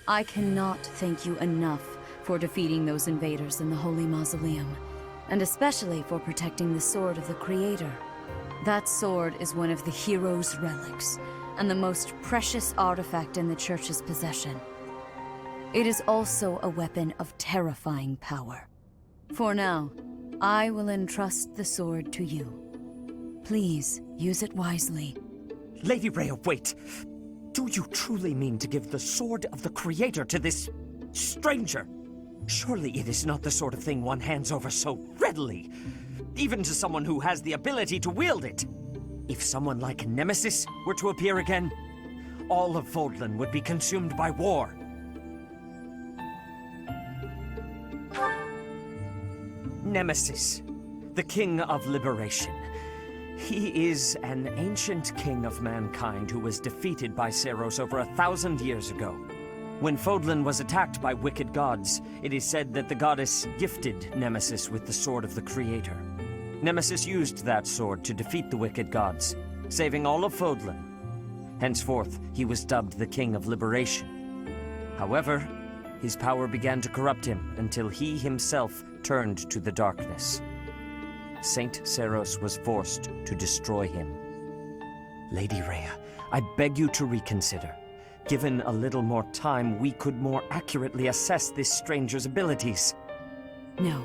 I cannot thank you enough for defeating those invaders in the Holy Mausoleum, and especially for protecting the Sword of the Creator. That sword is one of the hero's relics, and the most precious artifact in the Church's possession. It is also a weapon of terrifying power. For now, I will entrust the sword to you. Please, use it wisely. Lady Rhea, wait! Do you truly mean to give the Sword of the Creator to this stranger? Surely it is not the sort of thing one hands over so readily, even to someone who has the ability to wield it. If someone like Nemesis were to appear again, all of Fodlan would be consumed by war. Nemesis, the King of Liberation. He is an ancient king of mankind who was defeated by Seros over 1,000 years ago. When Fodlan was attacked by wicked gods, it is said that the goddess gifted Nemesis with the Sword of the Creator. Nemesis used that sword to defeat the wicked gods, saving all of Fodlan. Henceforth, he was dubbed the King of Liberation. However, his power began to corrupt him until he himself turned to the darkness. Saint Seros was forced to destroy him. Lady Rhea, I beg you to reconsider. Given a little more time, we could more accurately assess this stranger's abilities. No.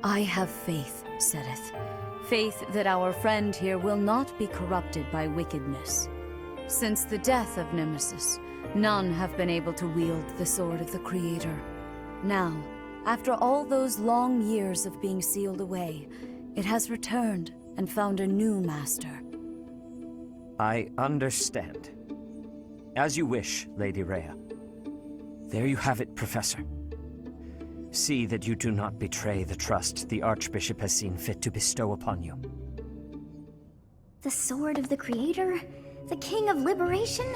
I have faith, Seteth. Faith that our friend here will not be corrupted by wickedness. Since the death of Nemesis, none have been able to wield the Sword of the Creator. Now, after all those long years of being sealed away, it has returned and found a new master. I understand. As you wish, Lady Rhea. There you have it, Professor. See that you do not betray the trust the Archbishop has seen fit to bestow upon you. The Sword of the Creator? The King of Liberation?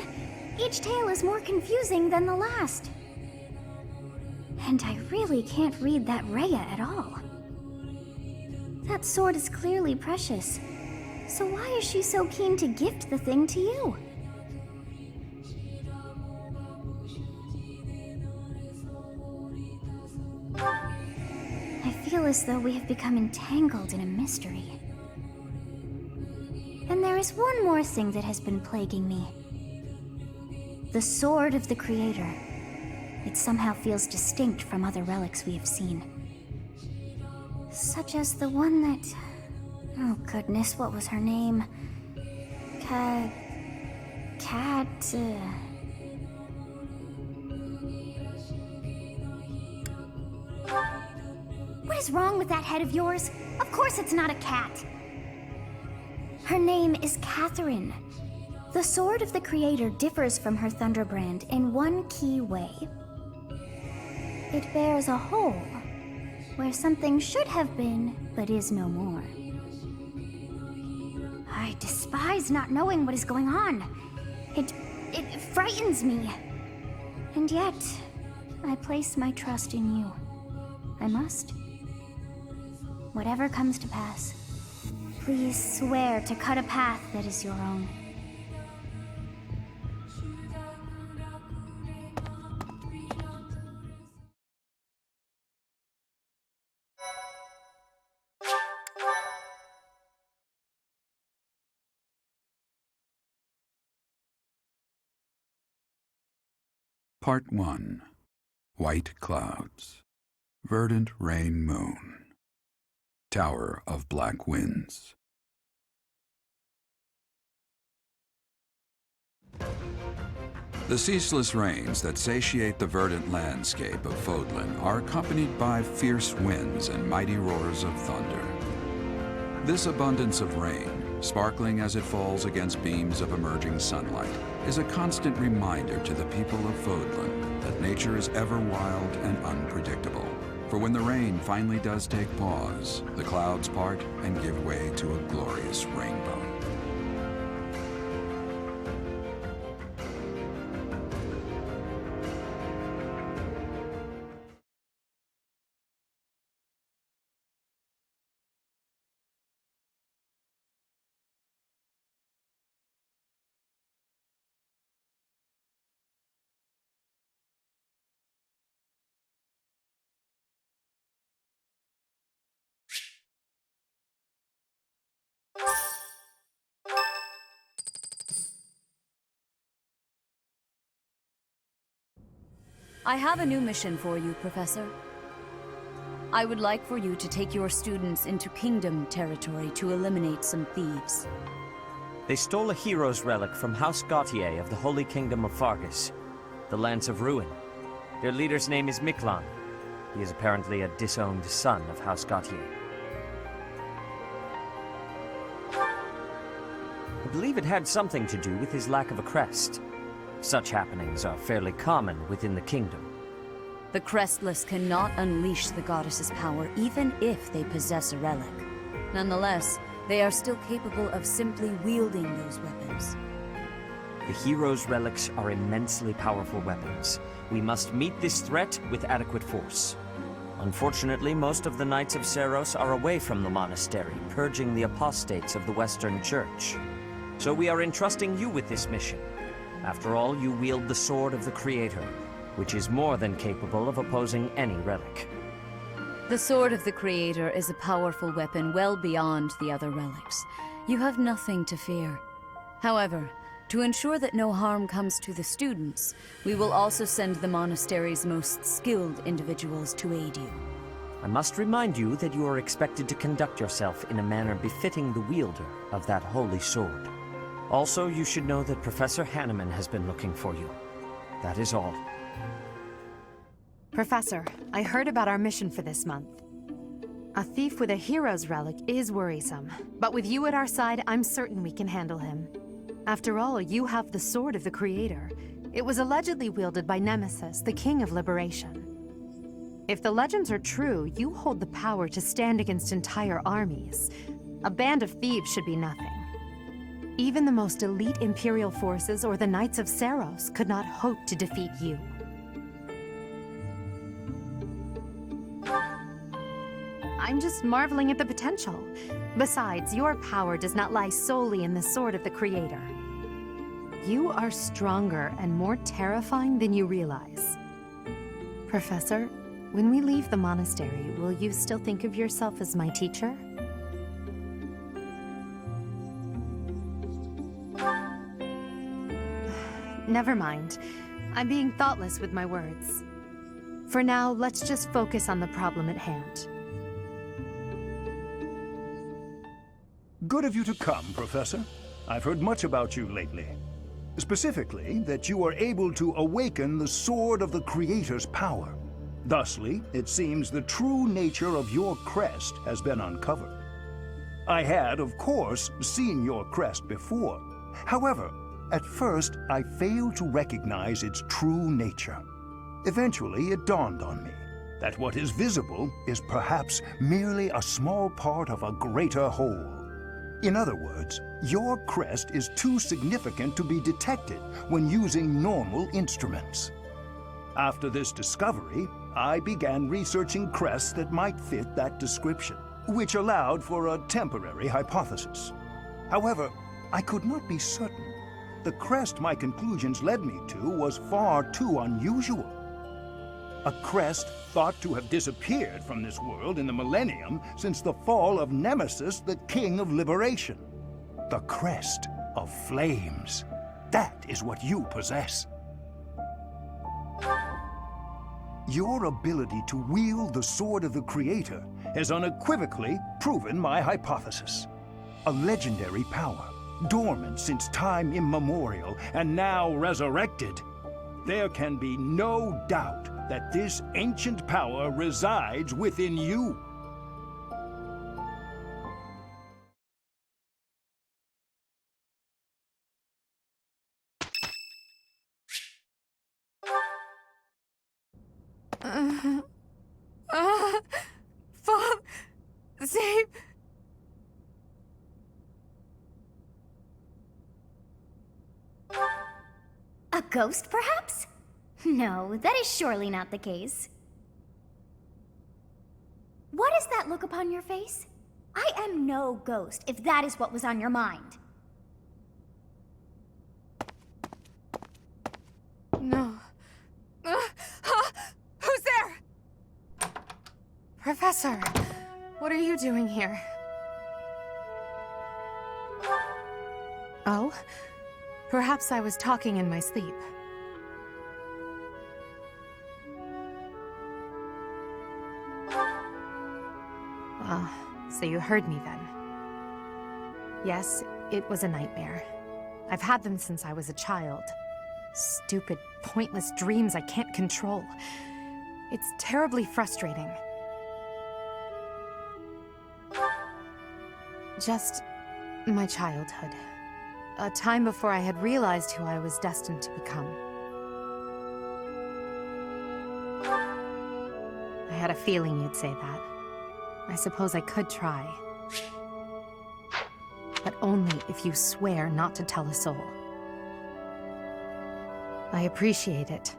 Each tale is more confusing than the last. And I really can't read that Rhea at all. That sword is clearly precious. So why is she so keen to gift the thing to you? I feel as though we have become entangled in a mystery. And there is one more thing that has been plaguing me. The Sword of the Creator. It somehow feels distinct from other relics we have seen. Such as the one that... Oh goodness, what was her name? What is wrong with that head of yours? Of course it's not a cat. Her name is Catherine. The Sword of the Creator differs from her Thunderbrand in one key way. It bears a hole, where something should have been, but is no more. I despise not knowing what is going on. It frightens me. And yet, I place my trust in you. I must. Whatever comes to pass, please swear to cut a path that is your own. Part 1. White Clouds. Verdant Rain Moon. Tower of Black Winds. The ceaseless rains that satiate the verdant landscape of Fodlan are accompanied by fierce winds and mighty roars of thunder. This abundance of rain, sparkling as it falls against beams of emerging sunlight, is a constant reminder to the people of Fodlan that nature is ever wild and unpredictable. For when the rain finally does take pause, the clouds part and give way to a glorious rainbow. I have a new mission for you, Professor. I would like for you to take your students into Kingdom territory to eliminate some thieves. They stole a hero's relic from House Gautier of the Holy Kingdom of Fargus, the Lance of Ruin. Their leader's name is Miklan. He is apparently a disowned son of House Gautier. I believe it had something to do with his lack of a crest. Such happenings are fairly common within the kingdom. The Crestless cannot unleash the goddess's power even if they possess a relic. Nonetheless, they are still capable of simply wielding those weapons. The hero's relics are immensely powerful weapons. We must meet this threat with adequate force. Unfortunately, most of the Knights of Seros are away from the monastery, purging the apostates of the Western Church. So we are entrusting you with this mission. After all, you wield the Sword of the Creator, which is more than capable of opposing any relic. The Sword of the Creator is a powerful weapon well beyond the other relics. You have nothing to fear. However, to ensure that no harm comes to the students, we will also send the monastery's most skilled individuals to aid you. I must remind you that you are expected to conduct yourself in a manner befitting the wielder of that holy sword. Also, you should know that Professor Hanneman has been looking for you. That is all. Professor, I heard about our mission for this month. A thief with a hero's relic is worrisome, but with you at our side, I'm certain we can handle him. After all, you have the Sword of the Creator. It was allegedly wielded by Nemesis, the King of Liberation. If the legends are true, you hold the power to stand against entire armies. A band of thieves should be nothing. Even the most elite Imperial forces or the Knights of Seros could not hope to defeat you. I'm just marveling at the potential. Besides, your power does not lie solely in the Sword of the Creator. You are stronger and more terrifying than you realize. Professor, when we leave the monastery, will you still think of yourself as my teacher? Never mind. I'm being thoughtless with my words. For now, let's just focus on the problem at hand. Good of you to come, Professor. I've heard much about you lately. Specifically, that you are able to awaken the Sword of the Creator's power. Thusly, it seems the true nature of your crest has been uncovered. I had, of course, seen your crest before. However, at first, I failed to recognize its true nature. Eventually, it dawned on me that what is visible is perhaps merely a small part of a greater whole. In other words, your crest is too significant to be detected when using normal instruments. After this discovery, I began researching crests that might fit that description, which allowed for a temporary hypothesis. However, I could not be certain. The crest my conclusions led me to was far too unusual. A crest thought to have disappeared from this world in the millennium since the fall of Nemesis, the King of Liberation. The crest of flames. That is what you possess. Your ability to wield the sword of the Creator has unequivocally proven my hypothesis. A legendary power, dormant since time immemorial, and now resurrected. There can be no doubt that this ancient power resides within you. Save... A ghost, perhaps? No, that is surely not the case. What is that look upon your face? I am no ghost, if that is what was on your mind. No. Who's there? Professor, what are you doing here? Oh? Perhaps I was talking in my sleep. Ah, so you heard me then. Yes, it was a nightmare. I've had them since I was a child. Stupid, pointless dreams I can't control. It's terribly frustrating. Just my childhood. A time before I had realized who I was destined to become. I had a feeling you'd say that. I suppose I could try. But only if you swear not to tell a soul. I appreciate it.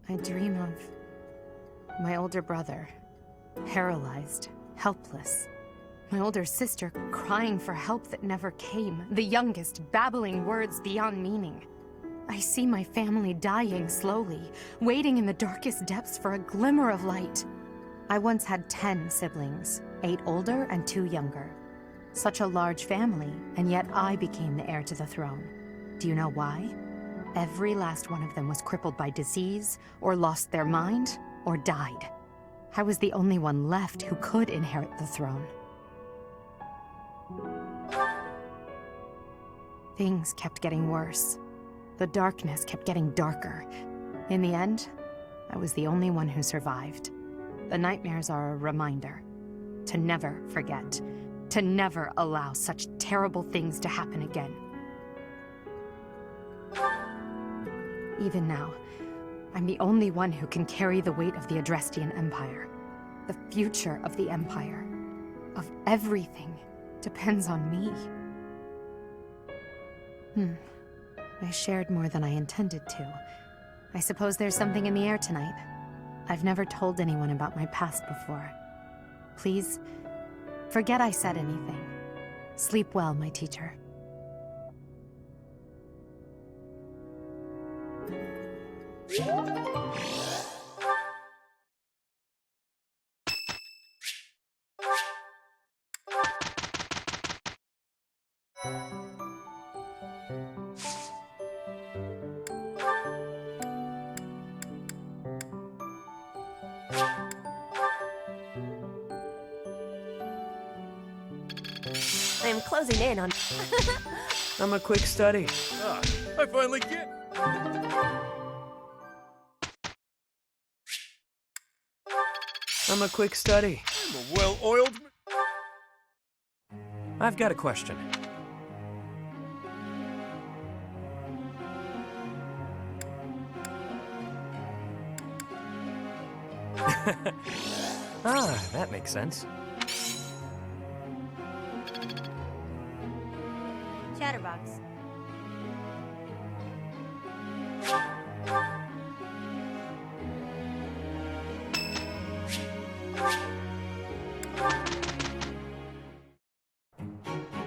I dream of my older brother, paralyzed, helpless. My older sister crying for help that never came. The youngest babbling words beyond meaning. I see my family dying slowly, waiting in the darkest depths for a glimmer of light. I once had 10 siblings, 8 older and 2 younger. Such a large family, and yet I became the heir to the throne. Do you know why? Every last one of them was crippled by disease, or lost their mind, or died. I was the only one left who could inherit the throne. Things kept getting worse. The darkness kept getting darker. In the end, I was the only one who survived. The nightmares are a reminder to never forget, to never allow such terrible things to happen again. Even now, I'm the only one who can carry the weight of the Adrestian Empire. The future of the Empire, of everything, depends on me. I shared more than I intended to. I suppose there's something in the air tonight. I've never told anyone about my past before. Please, forget I said anything. Sleep well, my teacher. I'm closing in on... I'm a quick study. Ah, I finally get... I'm a quick study. I'm a well-oiled... I've got a question. Ah, that makes sense. Chatterbox.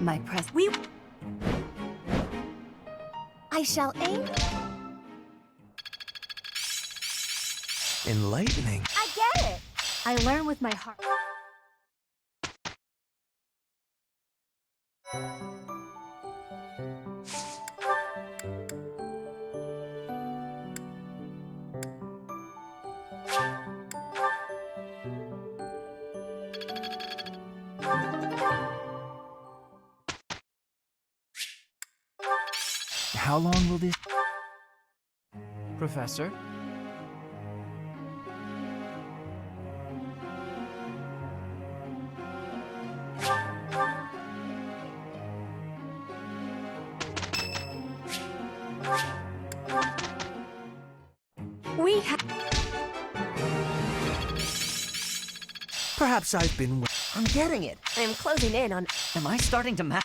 My pres- I shall aim. Enlightening. I get it. I learn with my heart. How long will this... Professor? We have... Perhaps I've been... I'm getting it. I'm closing in on... Am I starting to map?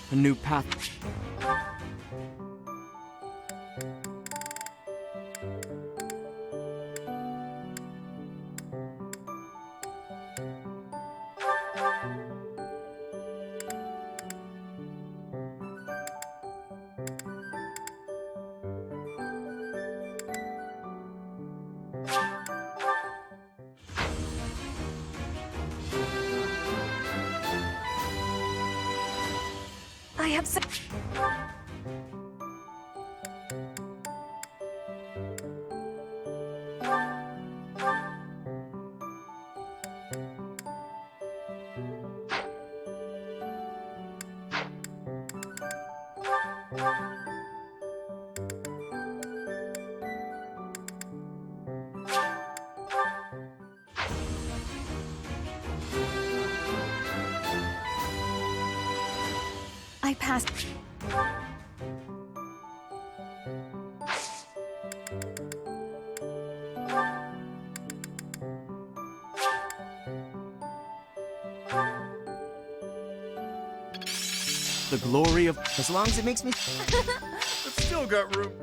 A new path... I have some... I passed... The glory of... As long as it makes me... I've still got room.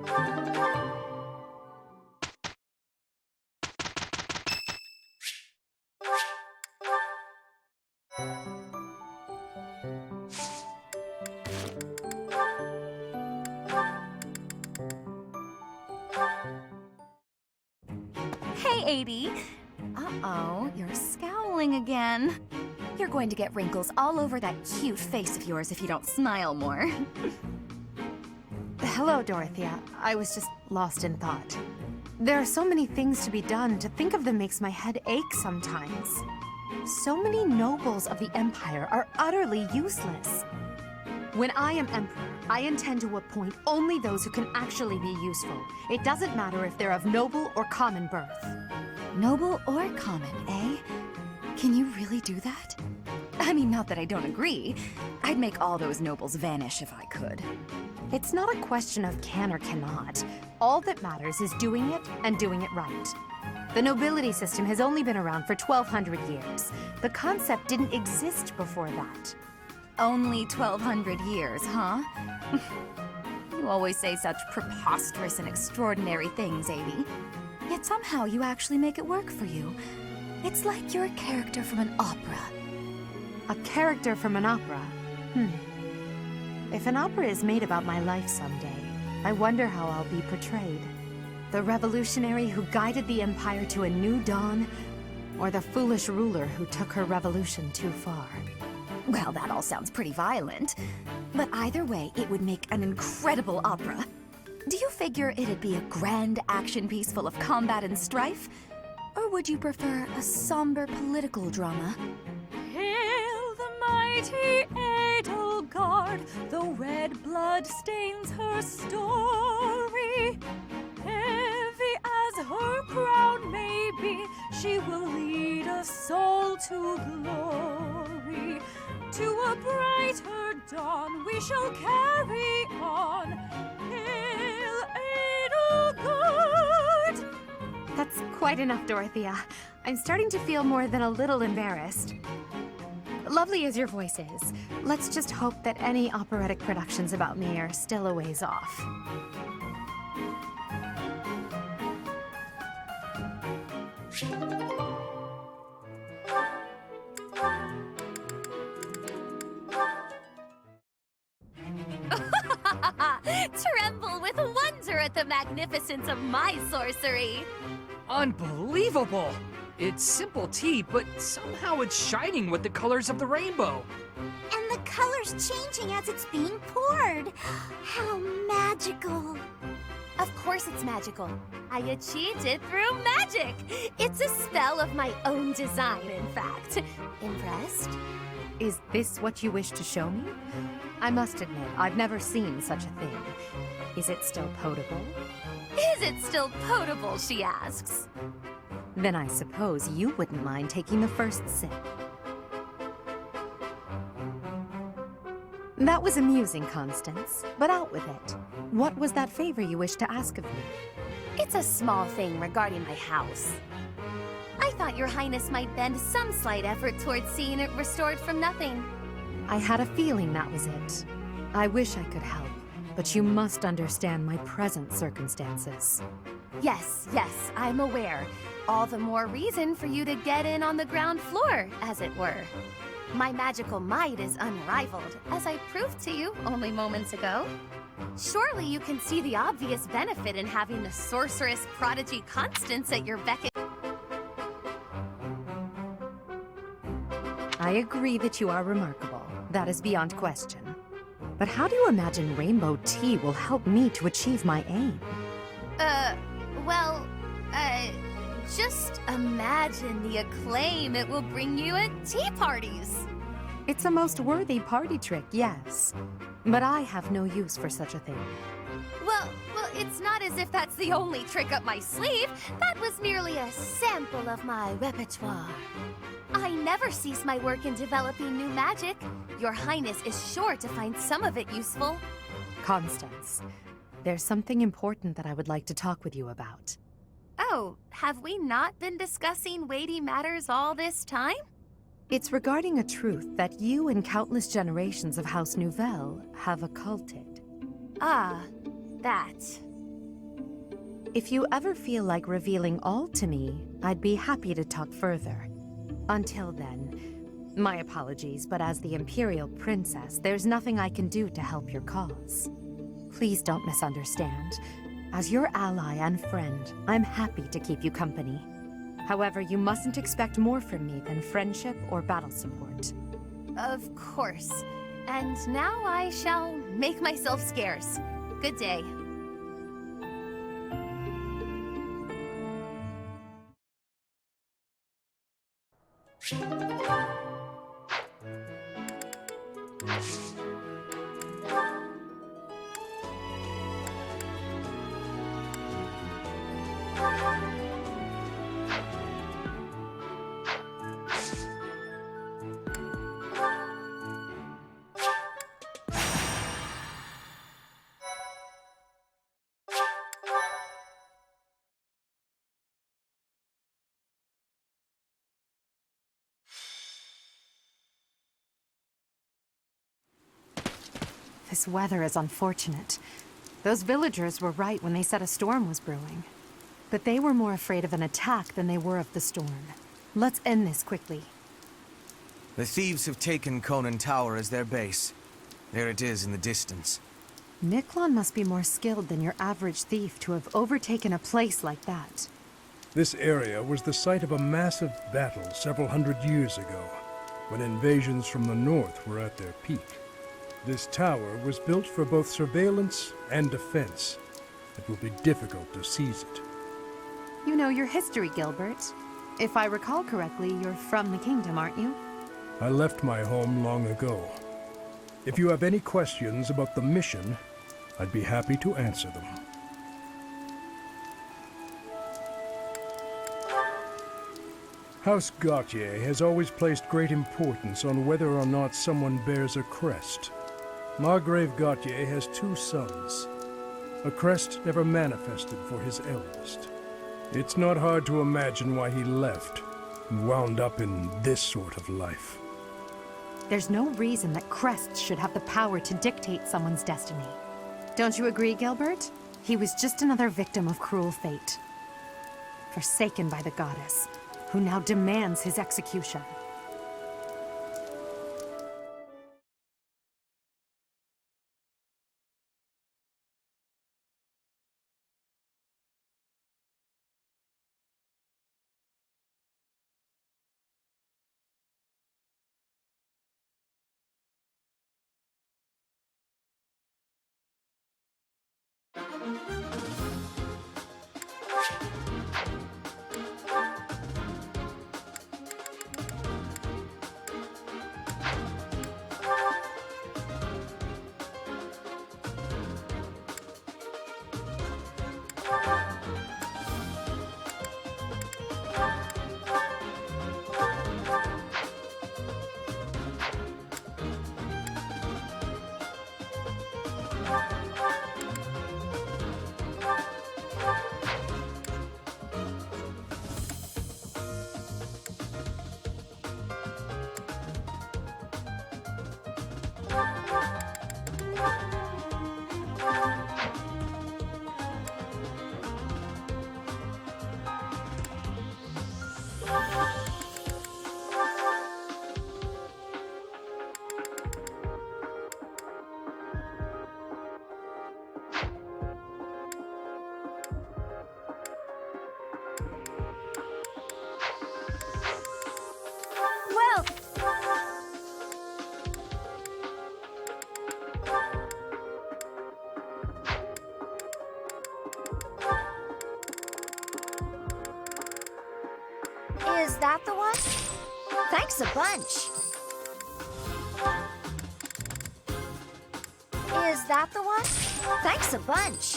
Hey, AD. Uh-oh, you're scowling again. You're going to get wrinkles all over that cute face of yours if you don't smile more. Hello, Dorothea. I was just lost in thought. There are so many things to be done. To think of them makes my head ache sometimes. So many nobles of the Empire are utterly useless. When I am Emperor, I intend to appoint only those who can actually be useful. It doesn't matter if they're of noble or common birth. Noble or common, eh? Can you really do that? I mean, not that I don't agree. I'd make all those nobles vanish if I could. It's not a question of can or cannot. All that matters is doing it and doing it right. The nobility system has only been around for 1,200 years. The concept didn't exist before that. Only 1,200 years, huh? You always say such preposterous and extraordinary things, Adi. Yet somehow you actually make it work for you. It's like you're a character from an opera. A character from an opera? If an opera is made about my life someday, I wonder how I'll be portrayed. The revolutionary who guided the Empire to a new dawn, or the foolish ruler who took her revolution too far? Well, that all sounds pretty violent. But either way, it would make an incredible opera. Do you figure it'd be a grand action piece full of combat and strife? Or would you prefer a somber political drama? Hail the mighty Edelgard, the red blood stains her story. she will lead us all to glory. To a brighter dawn we shall carry on. Hail Edelgard! That's quite enough, Dorothea. I'm starting to feel more than a little embarrassed. Lovely as your voice is, let's just hope that any operatic productions about me are still a ways off. Tremble with wonder at the magnificence of my sorcery. Unbelievable! It's simple tea, but somehow it's shining with the colors of the rainbow. And the color's changing as it's being poured. How magical. Of course it's magical. I achieved it through magic. It's a spell of my own design, in fact. Impressed? Is this what you wish to show me? I must admit, I've never seen such a thing. Is it still potable? Is it still potable, she asks. Then I suppose you wouldn't mind taking the first sip. That was amusing, Constance, but out with it. What was that favor you wished to ask of me? It's a small thing regarding my house. I thought your highness might bend some slight effort towards seeing it restored from nothing. I had a feeling that was it. I wish I could help, but you must understand my present circumstances. Yes, I'm aware. All the more reason for you to get in on the ground floor, as it were. My magical might is unrivaled, as I proved to you only moments ago. Surely you can see the obvious benefit in having the sorceress prodigy Constance at your beck and... I agree that you are remarkable. That is beyond question. But how do you imagine rainbow tea will help me to achieve my aim? Just imagine the acclaim it will bring you at tea parties. It's a most worthy party trick, yes. But I have no use for such a thing. Well, it's not as if that's the only trick up my sleeve. That was merely a sample of my repertoire. I never cease my work in developing new magic. Your Highness is sure to find some of it useful. Constance, there's something important that I would like to talk with you about. Oh, have we not been discussing weighty matters all this time? It's regarding a truth that you and countless generations of House Nouvelle have occulted. Ah, that. If you ever feel like revealing all to me, I'd be happy to talk further. Until then, my apologies, but as the Imperial Princess, there's nothing I can do to help your cause. Please don't misunderstand. As your ally and friend, I'm happy to keep you company. However, you mustn't expect more from me than friendship or battle support. Of course. And now I shall make myself scarce. Good day. This weather is unfortunate. Those villagers were right when they said a storm was brewing. But they were more afraid of an attack than they were of the storm. Let's end this quickly. The thieves have taken Conan Tower as their base. There it is in the distance. Miklon must be more skilled than your average thief to have overtaken a place like that. This area was the site of a massive battle several hundred years ago, when invasions from the north were at their peak. This tower was built for both surveillance and defense. It will be difficult to seize it. You know your history, Gilbert. If I recall correctly, you're from the kingdom, aren't you? I left my home long ago. If you have any questions about the mission, I'd be happy to answer them. House Gautier has always placed great importance on whether or not someone bears a crest. Margrave Gautier has 2 sons. A crest never manifested for his eldest. It's not hard to imagine why he left and wound up in this sort of life. There's no reason that crests should have the power to dictate someone's destiny. Don't you agree, Gilbert? He was just another victim of cruel fate. Forsaken by the goddess, who now demands his execution. Is that the one? Thanks a bunch. Is that the one? Thanks a bunch.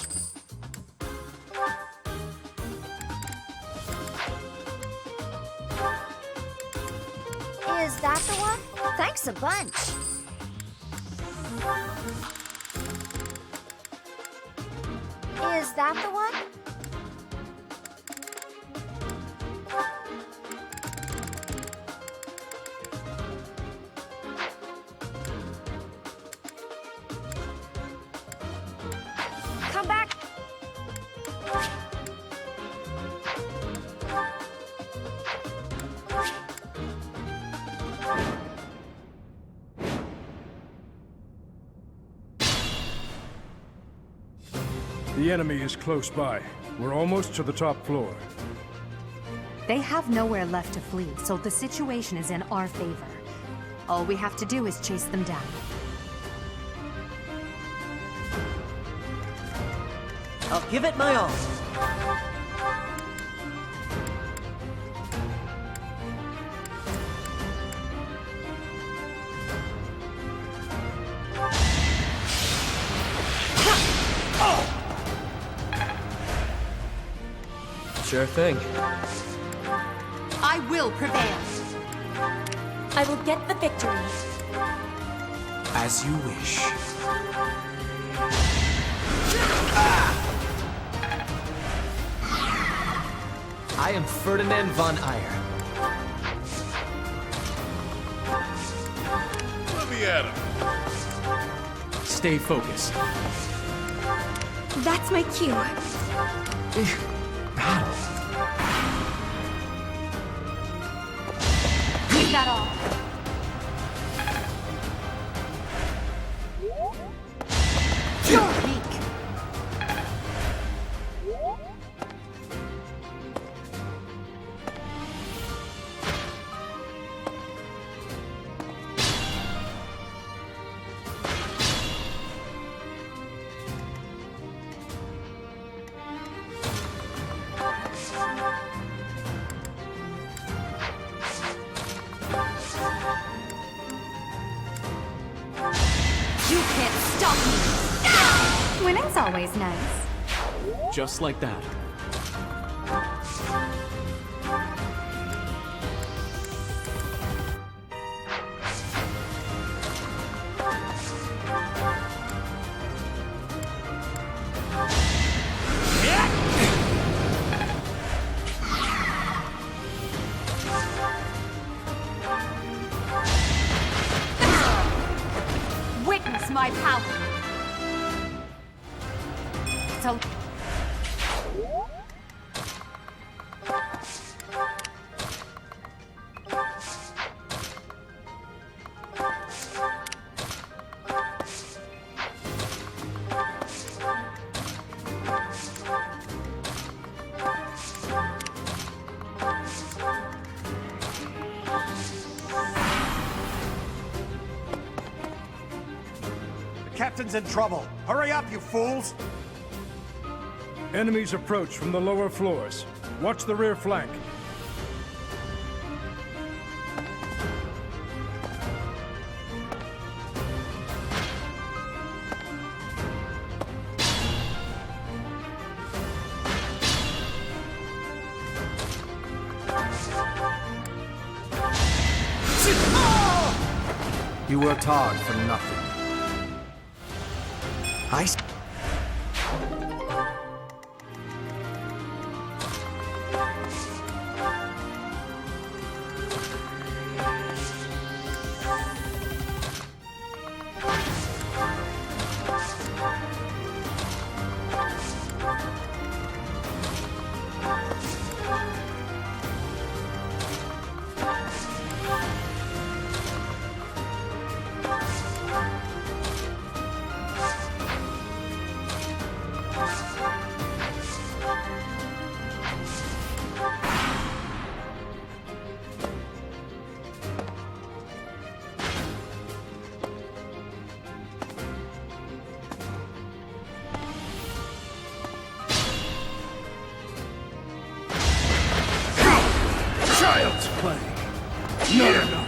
Is that the one? Thanks a bunch. Is that the one? Come back. The enemy is close by. We're almost to the top floor. They have nowhere left to flee, so the situation is in our favor. All we have to do is chase them down. I'll give it my all. Sure thing. I will prevail. I will get the victory. As you wish. I am Ferdinand von Eyre. Let me at him. Stay focused. That's my cue. Battle. Is that all? You're weak. You can't stop me! Winning's always nice. Just like that. my power. So... Captain's in trouble. Hurry up, you fools! Enemies approach from the lower floors. Watch the rear flank. You worked hard for nothing. Child's play. No.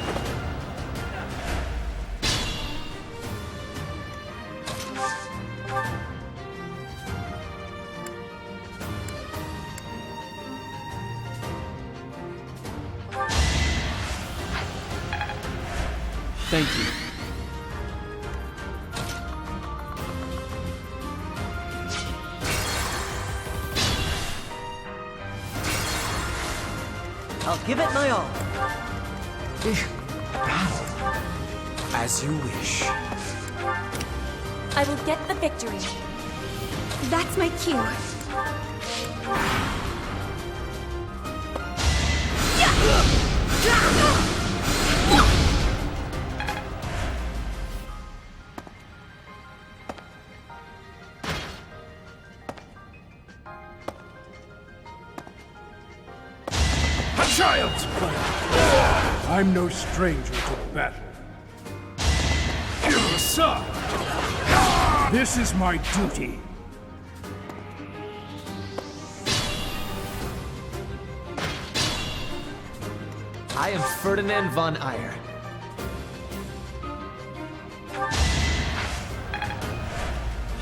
Thank you. I'll give it my all. As you wish. I will get the victory. That's my cue. Child's play. I'm no stranger to battle. Sir, this is my duty. I am Ferdinand von Eyre.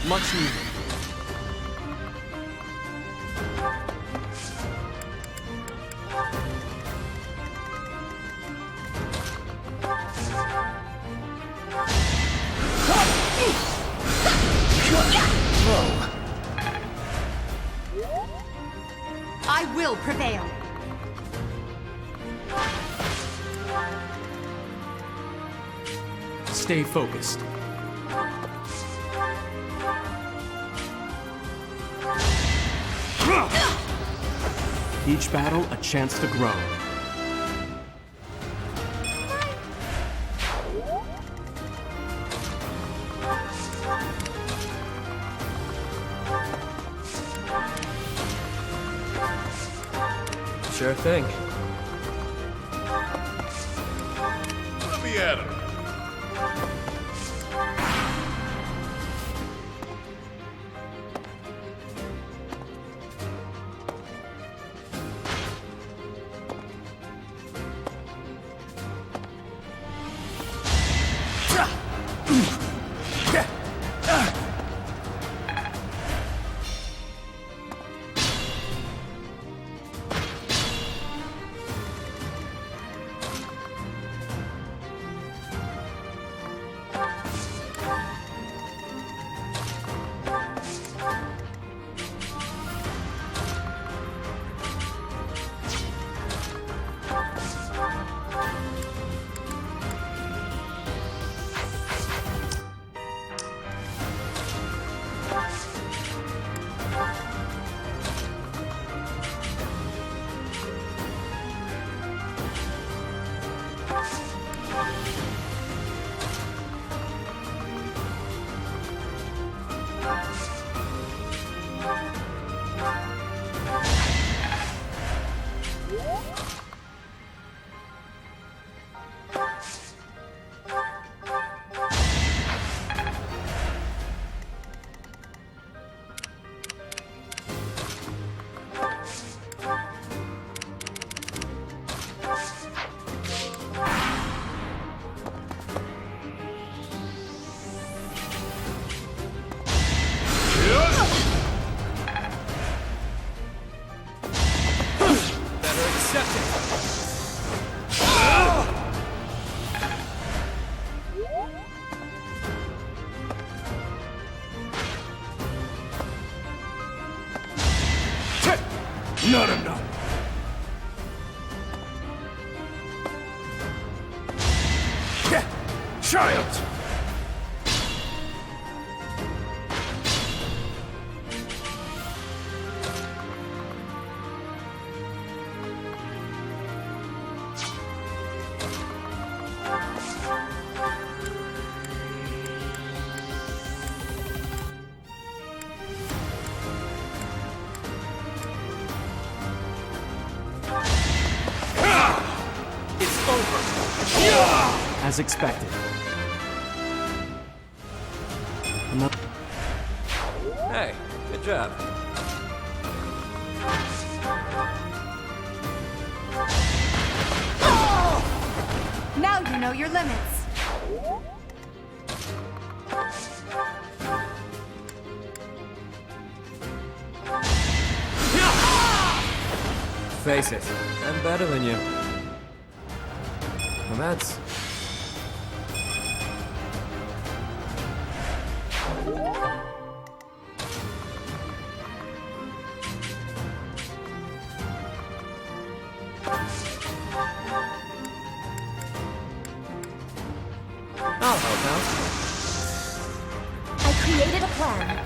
Much needed. I will prevail. Stay focused. Each battle a chance to grow. Sure thing. Let me at him. Not enough. Child! It's over. As expected. Hey, good job. Now you know your limits. Face it, I'm better than you. Well, that's... I'll help out. I created a plan.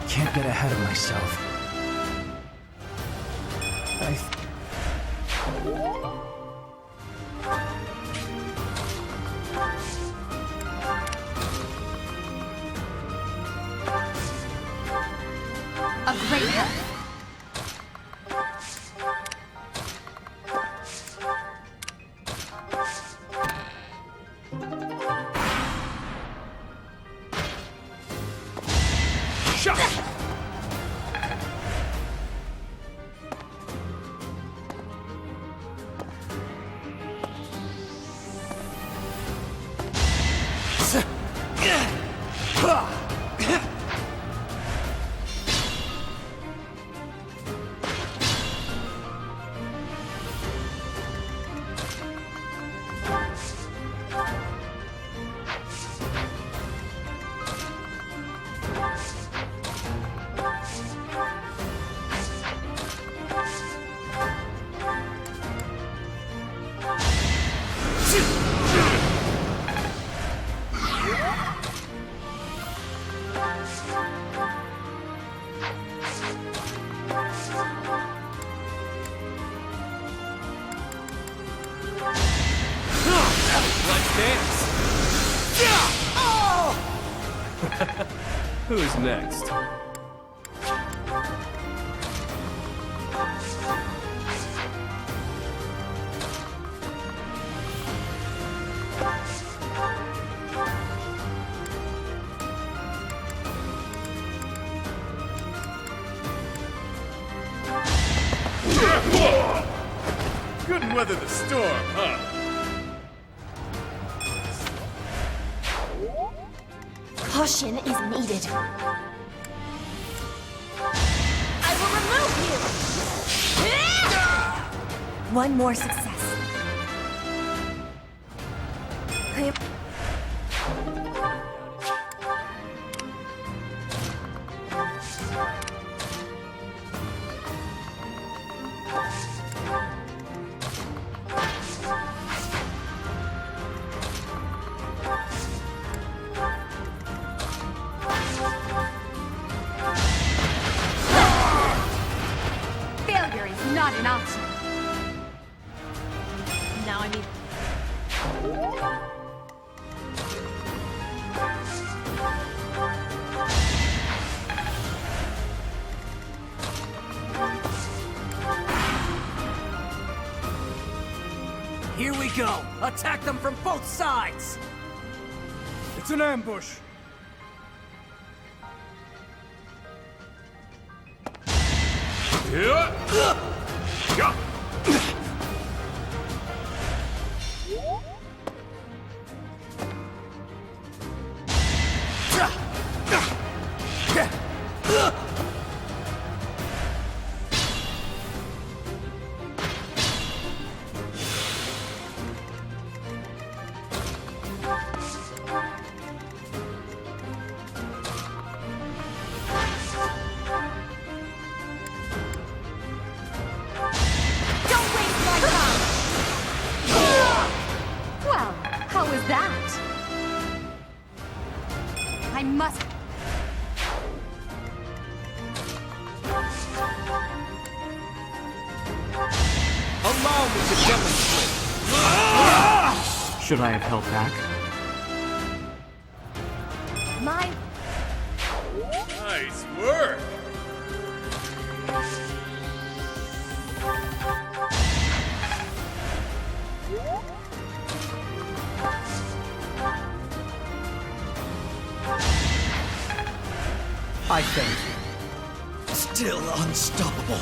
Can't get ahead of myself. A great help. Let's dance! Who's next? Couldn't weather the storm, huh? Caution is needed. I will remove you! One more success. I am... Failure is not an option. Now I need... Here we go! Attack them from both sides! It's an ambush. I must... Allow me to demonstrate. Should I have held back? My... Nice work! I think. Still unstoppable.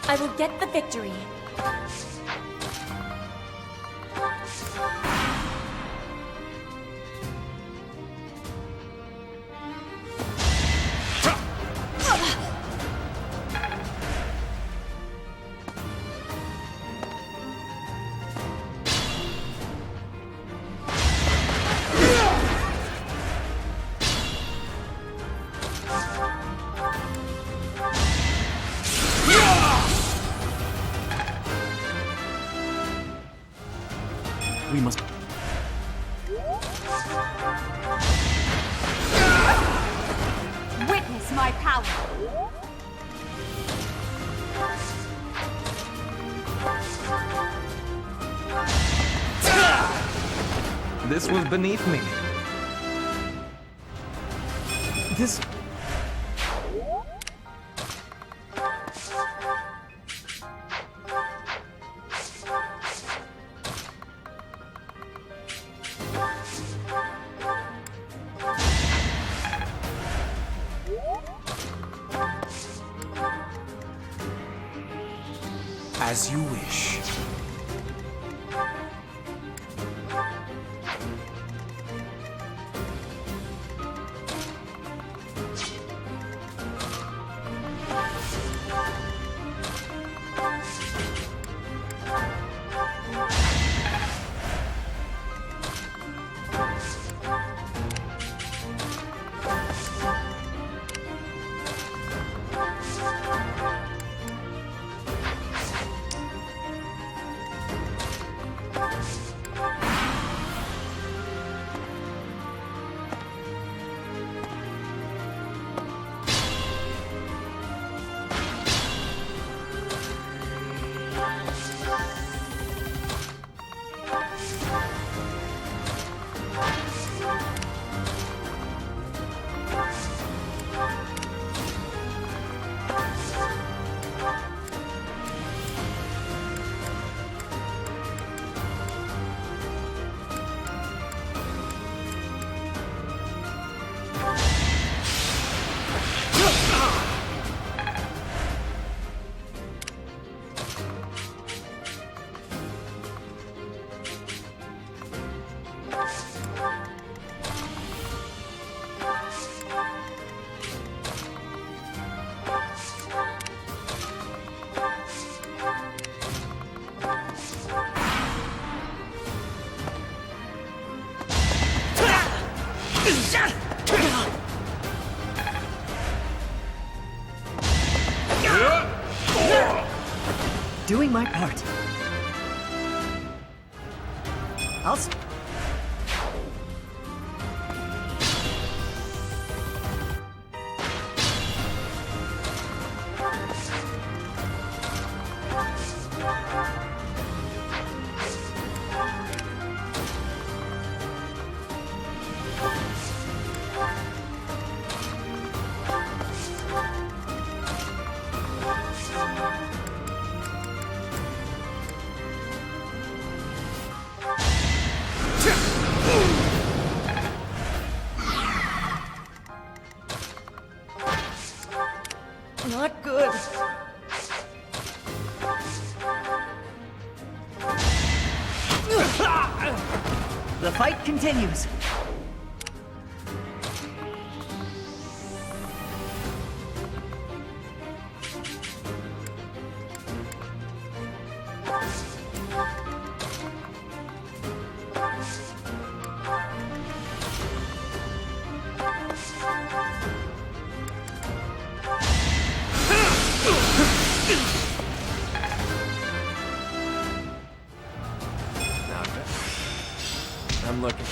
I will get the victory. We must... Witness my power! This was beneath me. This... As you wish. Doing my part. Not good. The fight continues. looking.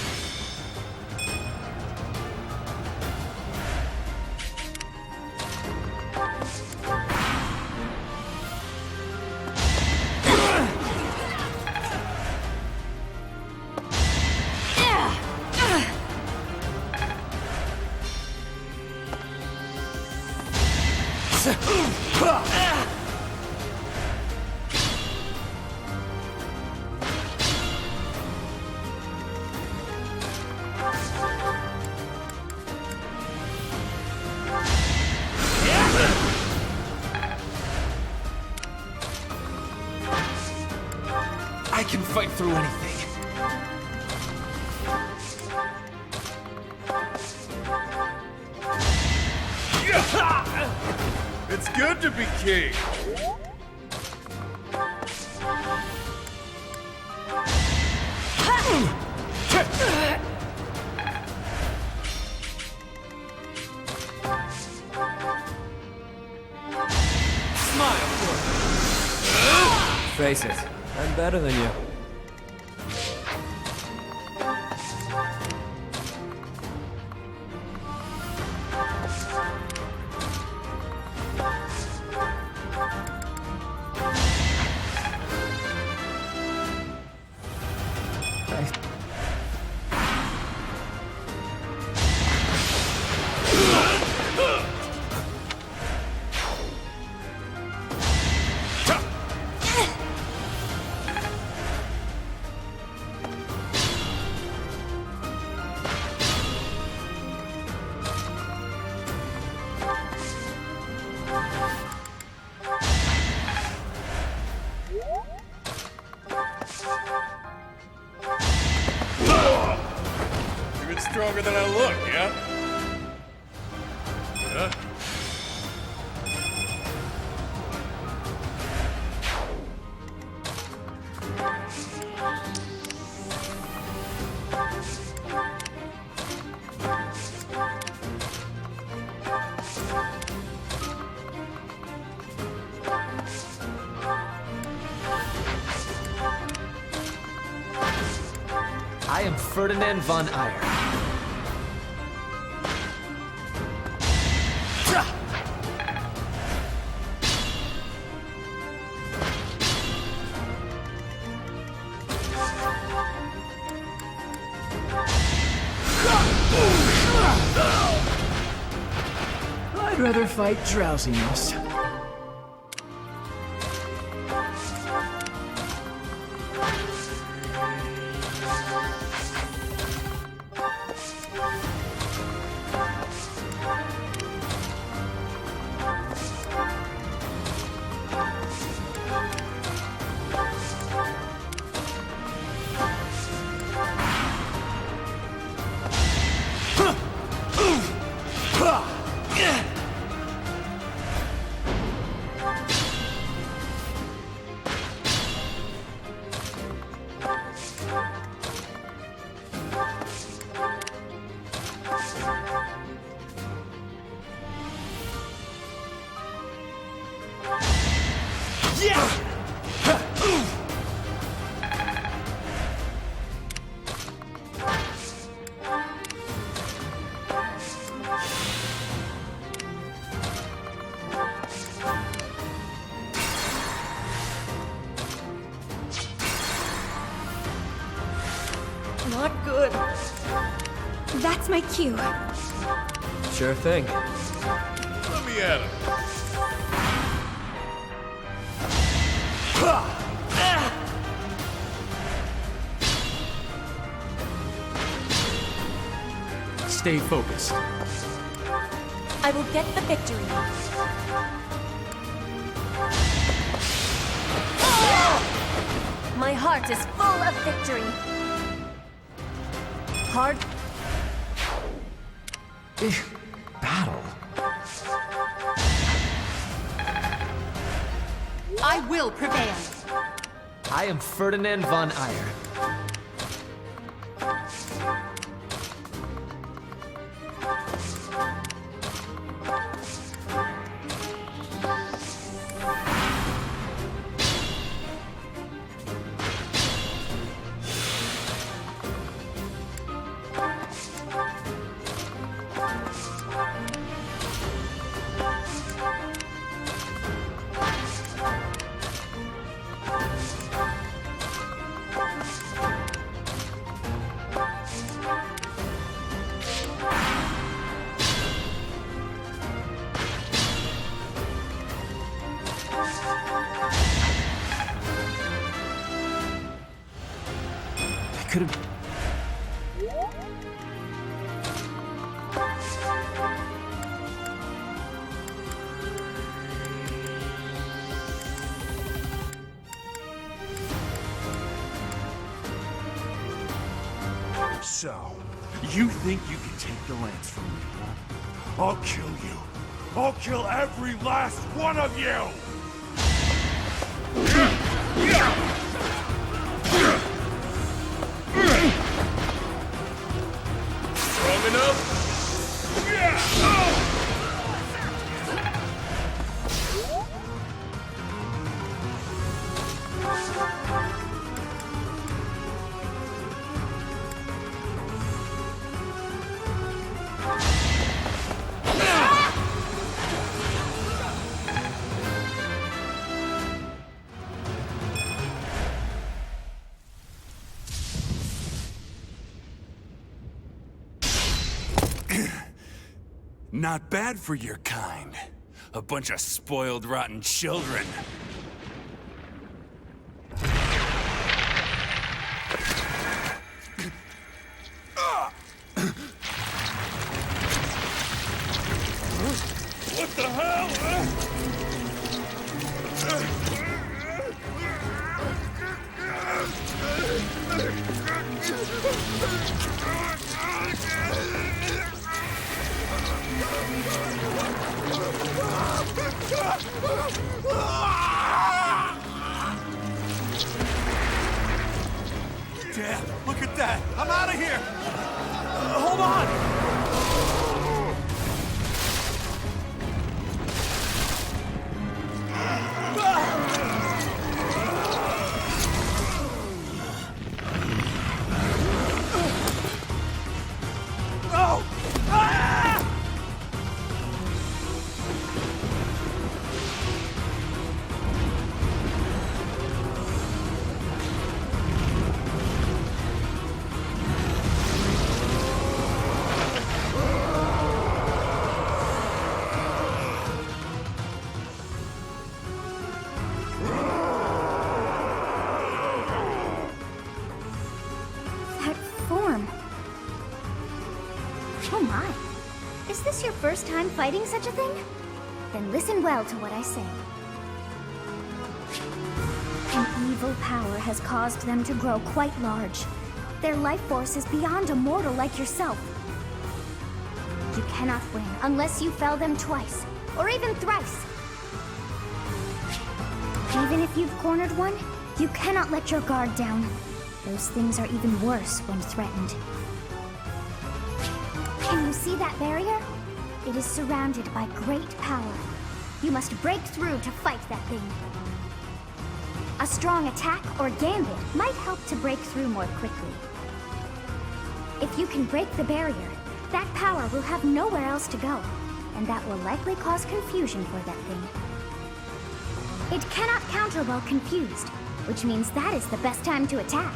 I can fight through anything. It's good to be king. Smile for me. Face it, I'm better than you. Even stronger than I look, yeah? Huh? I am Ferdinand von Eyre. I'd rather fight drowsiness. Not good. That's my cue. Sure thing. Let me at him. Stay focused. I will get the victory. My heart is full of victory. Hard battle. I will prevail. I am Ferdinand von Eyre. could have... So, you think you can take the lance from me, huh? I'll kill you. I'll kill every last one of you! Strong enough? Not bad for your kind. A bunch of spoiled, rotten children. What the hell? Dad, look at that! I'm out of here! Hold on! First time fighting such a thing? Then listen well to what I say. An evil power has caused them to grow quite large. Their life force is beyond a mortal like yourself. You cannot win unless you fell them twice, or even thrice. Even if you've cornered one, you cannot let your guard down. Those things are even worse when threatened. Can you see that barrier? It is surrounded by great power. You must break through to fight that thing. A strong attack or gambit might help to break through more quickly. If you can break the barrier, that power will have nowhere else to go, and that will likely cause confusion for that thing. It cannot counter while confused, which means that is the best time to attack.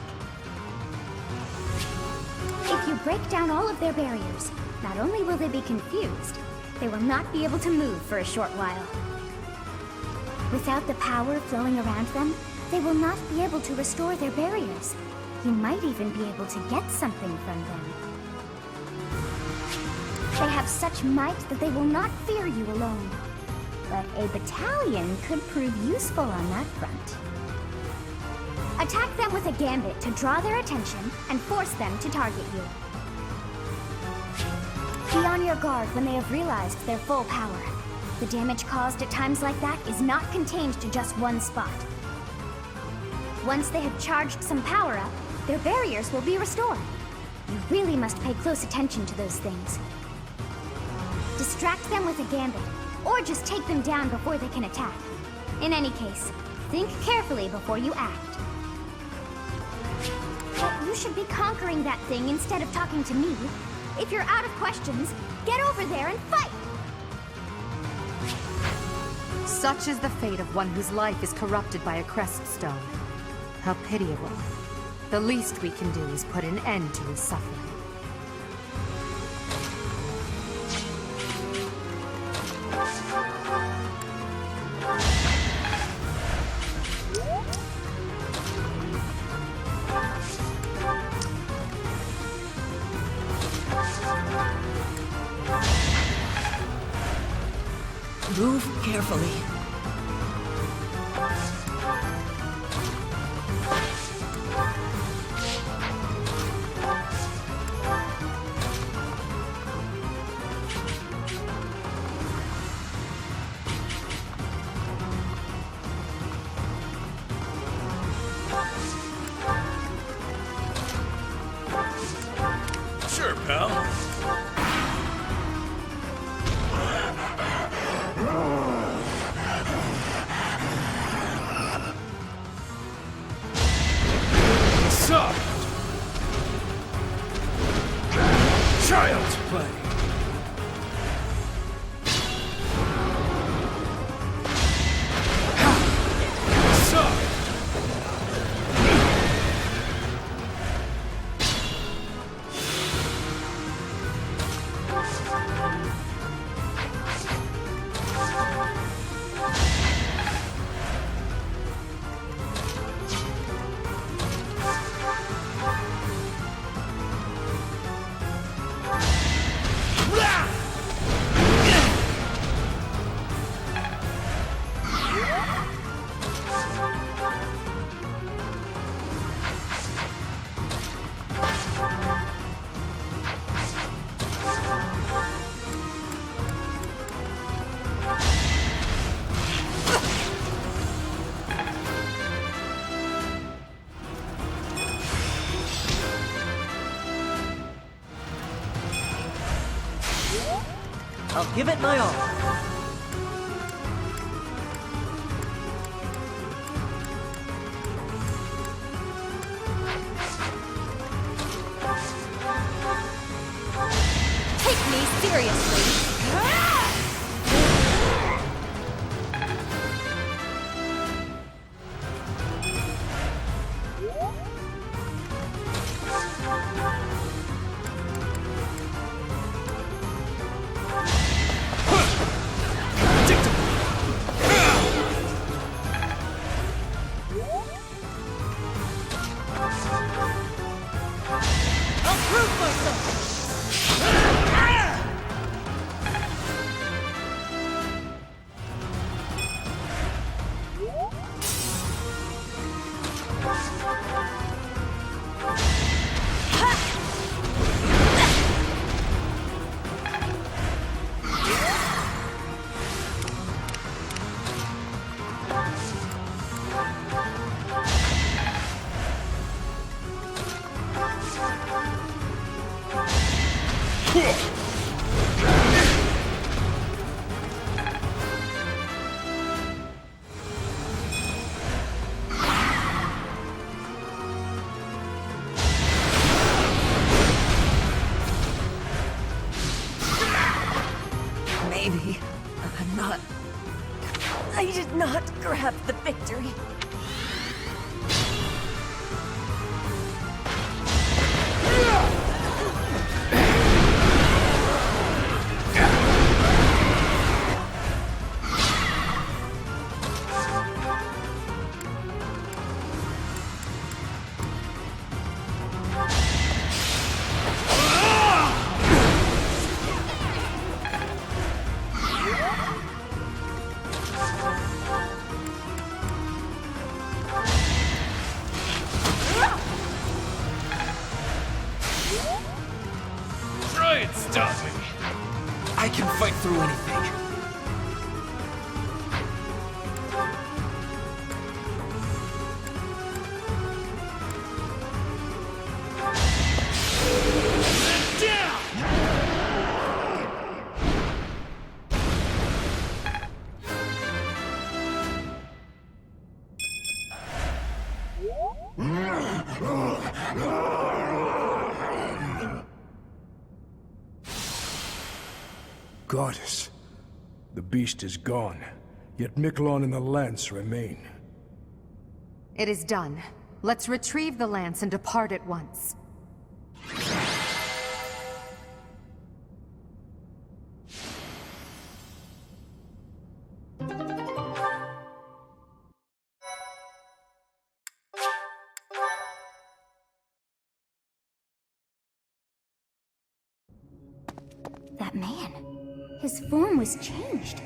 If you break down all of their barriers, not only will they be confused, they will not be able to move for a short while. Without the power flowing around them, they will not be able to restore their barriers. You might even be able to get something from them. They have such might that they will not fear you alone. But a battalion could prove useful on that front. Attack them with a gambit to draw their attention and force them to target you. Be on your guard when they have realized their full power. The damage caused at times like that is not contained to just one spot. Once they have charged some power up, their barriers will be restored. You really must pay close attention to those things. Distract them with a gambit, or just take them down before they can attack. In any case, think carefully before you act. But you should be conquering that thing instead of talking to me. If you're out of questions, get over there and fight! Such is the fate of one whose life is corrupted by a crest stone. How pitiable. The least we can do is put an end to his suffering. carefully. Sure, pal. Soft! Child's play! Soft! I'll give it my all. Take me seriously. Maybe I'm not. I did not grab the victory. Try and stop me. I can fight through anything. Goddess, the beast is gone, yet Miquelon and the lance remain. It is done. Let's retrieve the lance and depart at once. That man. His form was changed.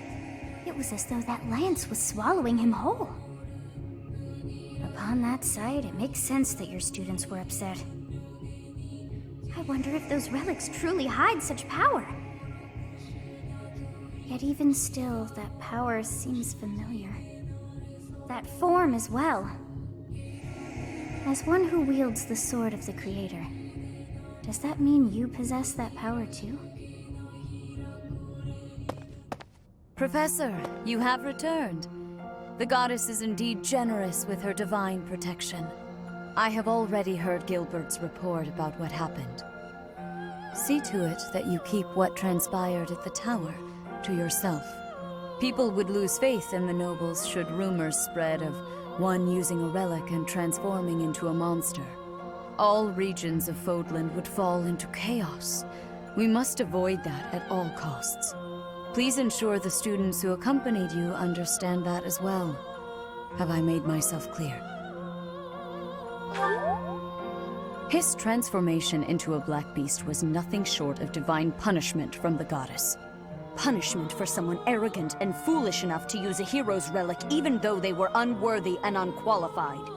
It It was as though that lance was swallowing him whole. Upon that sight, it makes sense that your students were upset. I wonder if those relics truly hide such power. Yet even still, that power seems familiar. That form as well. As one who wields the sword of the Creator, does that mean you possess that power too? Professor, you have returned. The goddess is indeed generous with her divine protection. I have already heard Gilbert's report about what happened. See to it that you keep what transpired at the tower to yourself. People would lose faith in the nobles should rumors spread of one using a relic and transforming into a monster. All regions of Fodlan would fall into chaos. We must avoid that at all costs. Please ensure the students who accompanied you understand that as well. Have I made myself clear? His transformation into a black beast was nothing short of divine punishment from the goddess. Punishment for someone arrogant and foolish enough to use a hero's relic even though they were unworthy and unqualified.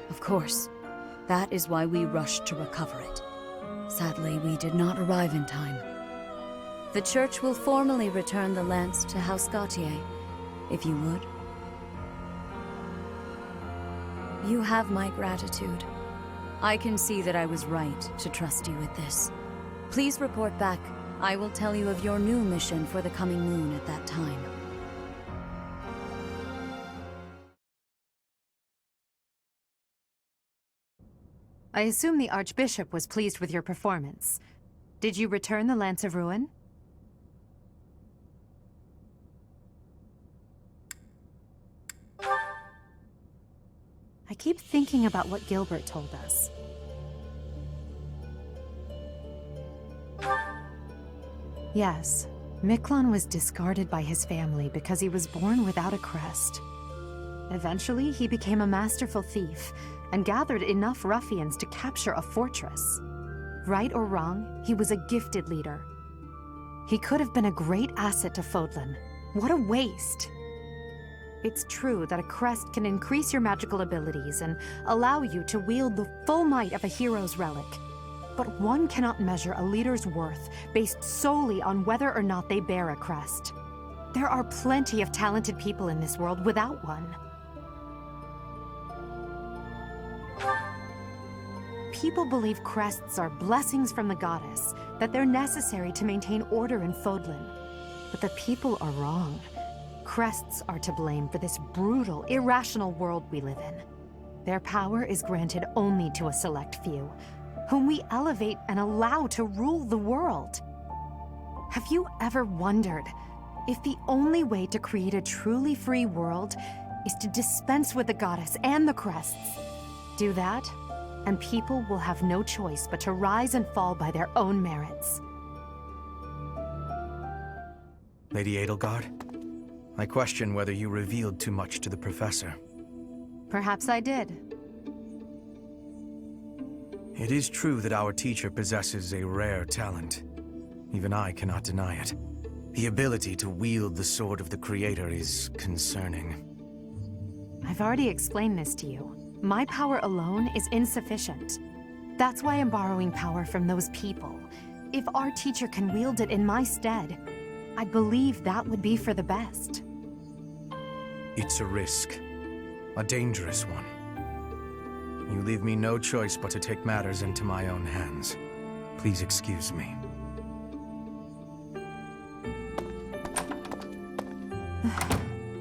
Of course, that is why we rushed to recover it. Sadly, we did not arrive in time. The church will formally return the lance to House Gautier, if you would. You have my gratitude. I can see that I was right to trust you with this. Please report back. I will tell you of your new mission for the coming moon at that time. I assume the Archbishop was pleased with your performance. Did you return the Lance of Ruin? I keep thinking about what Gilbert told us. Yes, Miklon was discarded by his family because he was born without a crest. Eventually, he became a masterful thief and gathered enough ruffians to capture a fortress. Right or wrong, he was a gifted leader. He could have been a great asset to Fodlan. What a waste! It's true that a crest can increase your magical abilities and allow you to wield the full might of a hero's relic. But one cannot measure a leader's worth based solely on whether or not they bear a crest. There are plenty of talented people in this world without one. People believe crests are blessings from the goddess, that they're necessary to maintain order in Fodlan. But the people are wrong. Crests are to blame for this brutal, irrational world we live in. Their power is granted only to a select few, whom we elevate and allow to rule the world. Have you ever wondered if the only way to create a truly free world is to dispense with the goddess and the crests? Do that, and people will have no choice but to rise and fall by their own merits. Lady Edelgard, I question whether you revealed too much to the professor. Perhaps I did. It is true that our teacher possesses a rare talent. Even I cannot deny it. The ability to wield the sword of the Creator is concerning. I've already explained this to you. My power alone is insufficient. That's why I'm borrowing power from those people. If our teacher can wield it in my stead, I believe that would be for the best. It's a risk. A dangerous one. You leave me no choice but to take matters into my own hands. Please excuse me.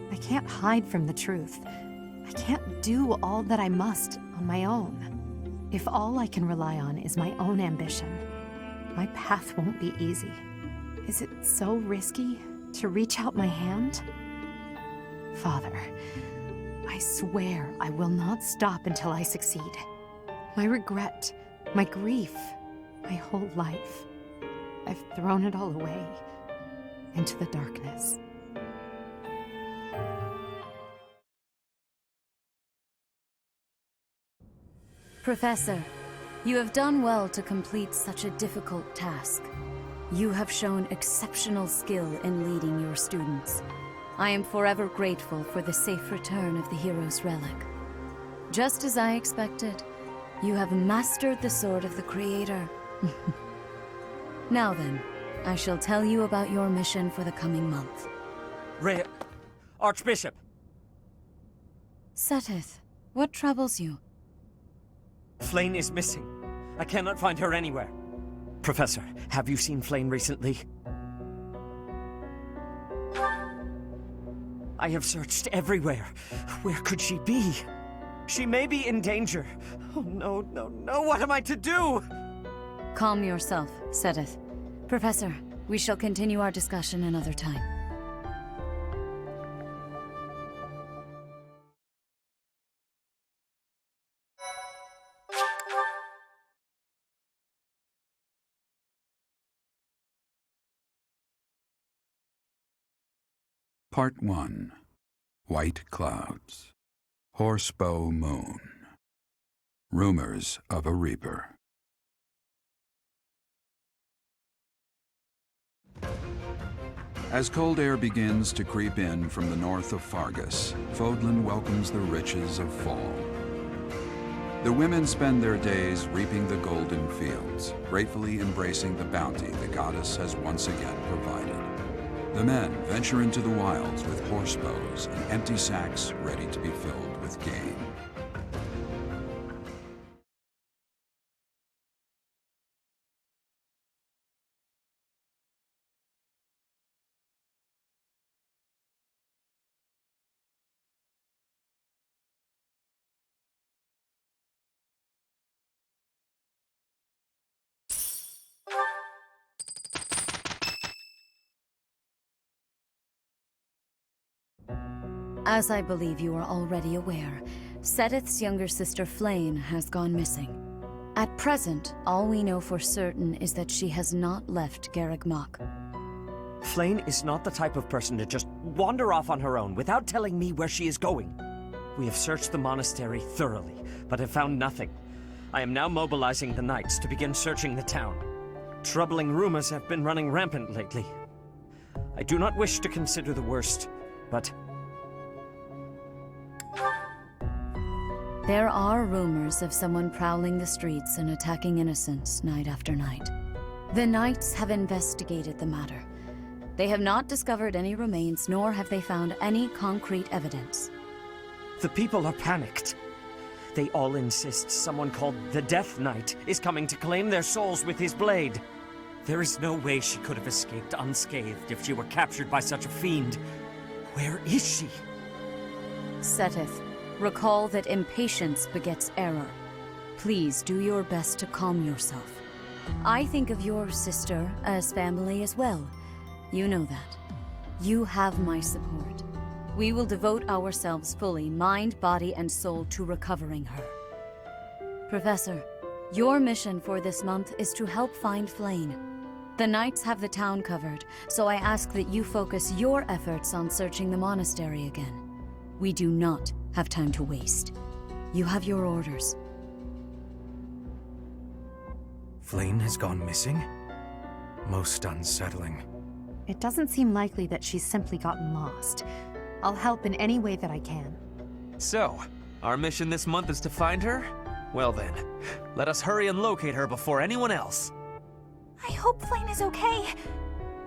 I can't hide from the truth. I can't do all that I must on my own. If all I can rely on is my own ambition, my path won't be easy. Is it so risky to reach out my hand? Father, I swear I will not stop until I succeed. My regret, my grief, my whole life, I've thrown it all away into the darkness. Professor, you have done well to complete such a difficult task. You have shown exceptional skill in leading your students. I am forever grateful for the safe return of the hero's relic. Just as I expected, you have mastered the sword of the Creator. Now then, I shall tell you about your mission for the coming month. Archbishop! Seteth, what troubles you? Flane is missing. I cannot find her anywhere. Professor, have you seen Flane recently? I have searched everywhere. Where could she be? She may be in danger. Oh, no, no, no, what am I to do? Calm yourself, Seteth. Professor, we shall continue our discussion another time. Part 1. White Clouds. Horsebow Moon. Rumors of a Reaper. As cold air begins to creep in from the north of Fargus, Fodlan welcomes the riches of fall. The women spend their days reaping the golden fields, gratefully embracing the bounty the goddess has once again provided. The men venture into the wilds with horse bows and empty sacks ready to be filled with game. As I believe you are already aware, Seteth's younger sister Flane has gone missing. At present, all we know for certain is that she has not left Garreg Mach. Flane is not the type of person to just wander off on her own without telling me where she is going. We have searched the monastery thoroughly, but have found nothing. I am now mobilizing the knights to begin searching the town. Troubling rumors have been running rampant lately. I do not wish to consider the worst, but... There are rumors of someone prowling the streets and attacking innocents night after night. The Knights have investigated the matter. They have not discovered any remains, nor have they found any concrete evidence. The people are panicked. They all insist someone called the Death Knight is coming to claim their souls with his blade. There is no way she could have escaped unscathed if she were captured by such a fiend. Where is she? Seteth, recall that impatience begets error. Please do your best to calm yourself. I think of your sister as family as well. You know that. You have my support. We will devote ourselves fully, mind, body, and soul, to recovering her. Professor, your mission for this month is to help find Flane. The Knights have the town covered, so I ask that you focus your efforts on searching the monastery again. We do not have time to waste. You have your orders. Flane has gone missing? Most unsettling. It doesn't seem likely that she's simply gotten lost. I'll help in any way that I can. So, our mission this month is to find her? Well then, let us hurry and locate her before anyone else. I hope Flane is okay.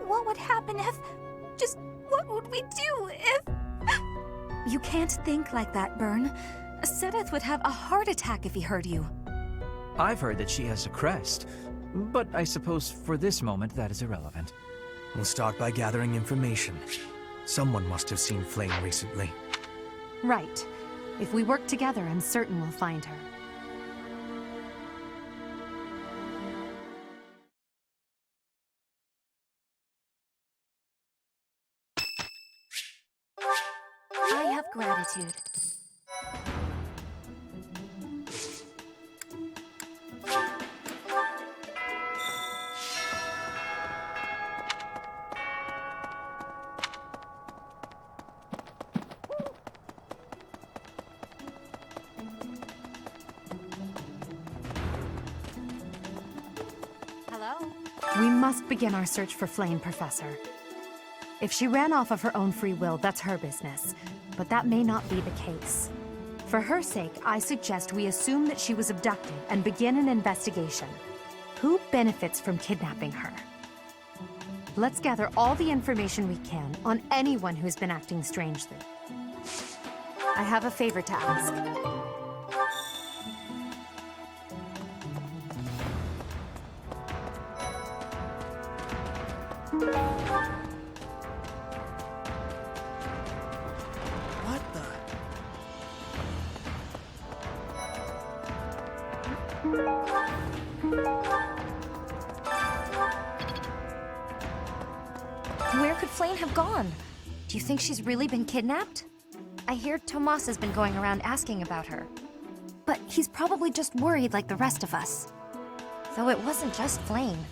What would happen if... Just what would we do if... You can't think like that, Byrne. Seteth would have a heart attack if he heard you. I've heard that she has a crest, but I suppose for this moment that is irrelevant. We'll start by gathering information. Someone must have seen Flane recently. Right. If we work together, I'm certain we'll find her. I have gratitude. Hello? We must begin our search for Flame, Professor. If she ran off of her own free will, that's her business. But that may not be the case. For her sake, I suggest we assume that she was abducted and begin an investigation. Who benefits from kidnapping her? Let's gather all the information we can on anyone who's been acting strangely. I have a favor to ask. What the? Where could Flame have gone? Do you think she's really been kidnapped? I hear Tomas has been going around asking about her. But he's probably just worried like the rest of us. Though it wasn't just Flame.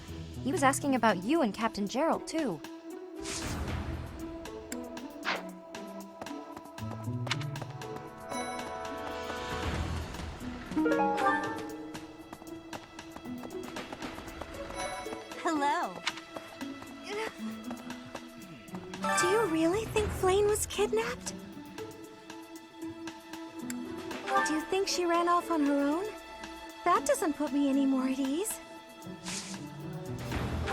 He was asking about you and Captain Gerald, too. Hello. Do you really think Flame was kidnapped? Do you think she ran off on her own? That doesn't put me any more at ease.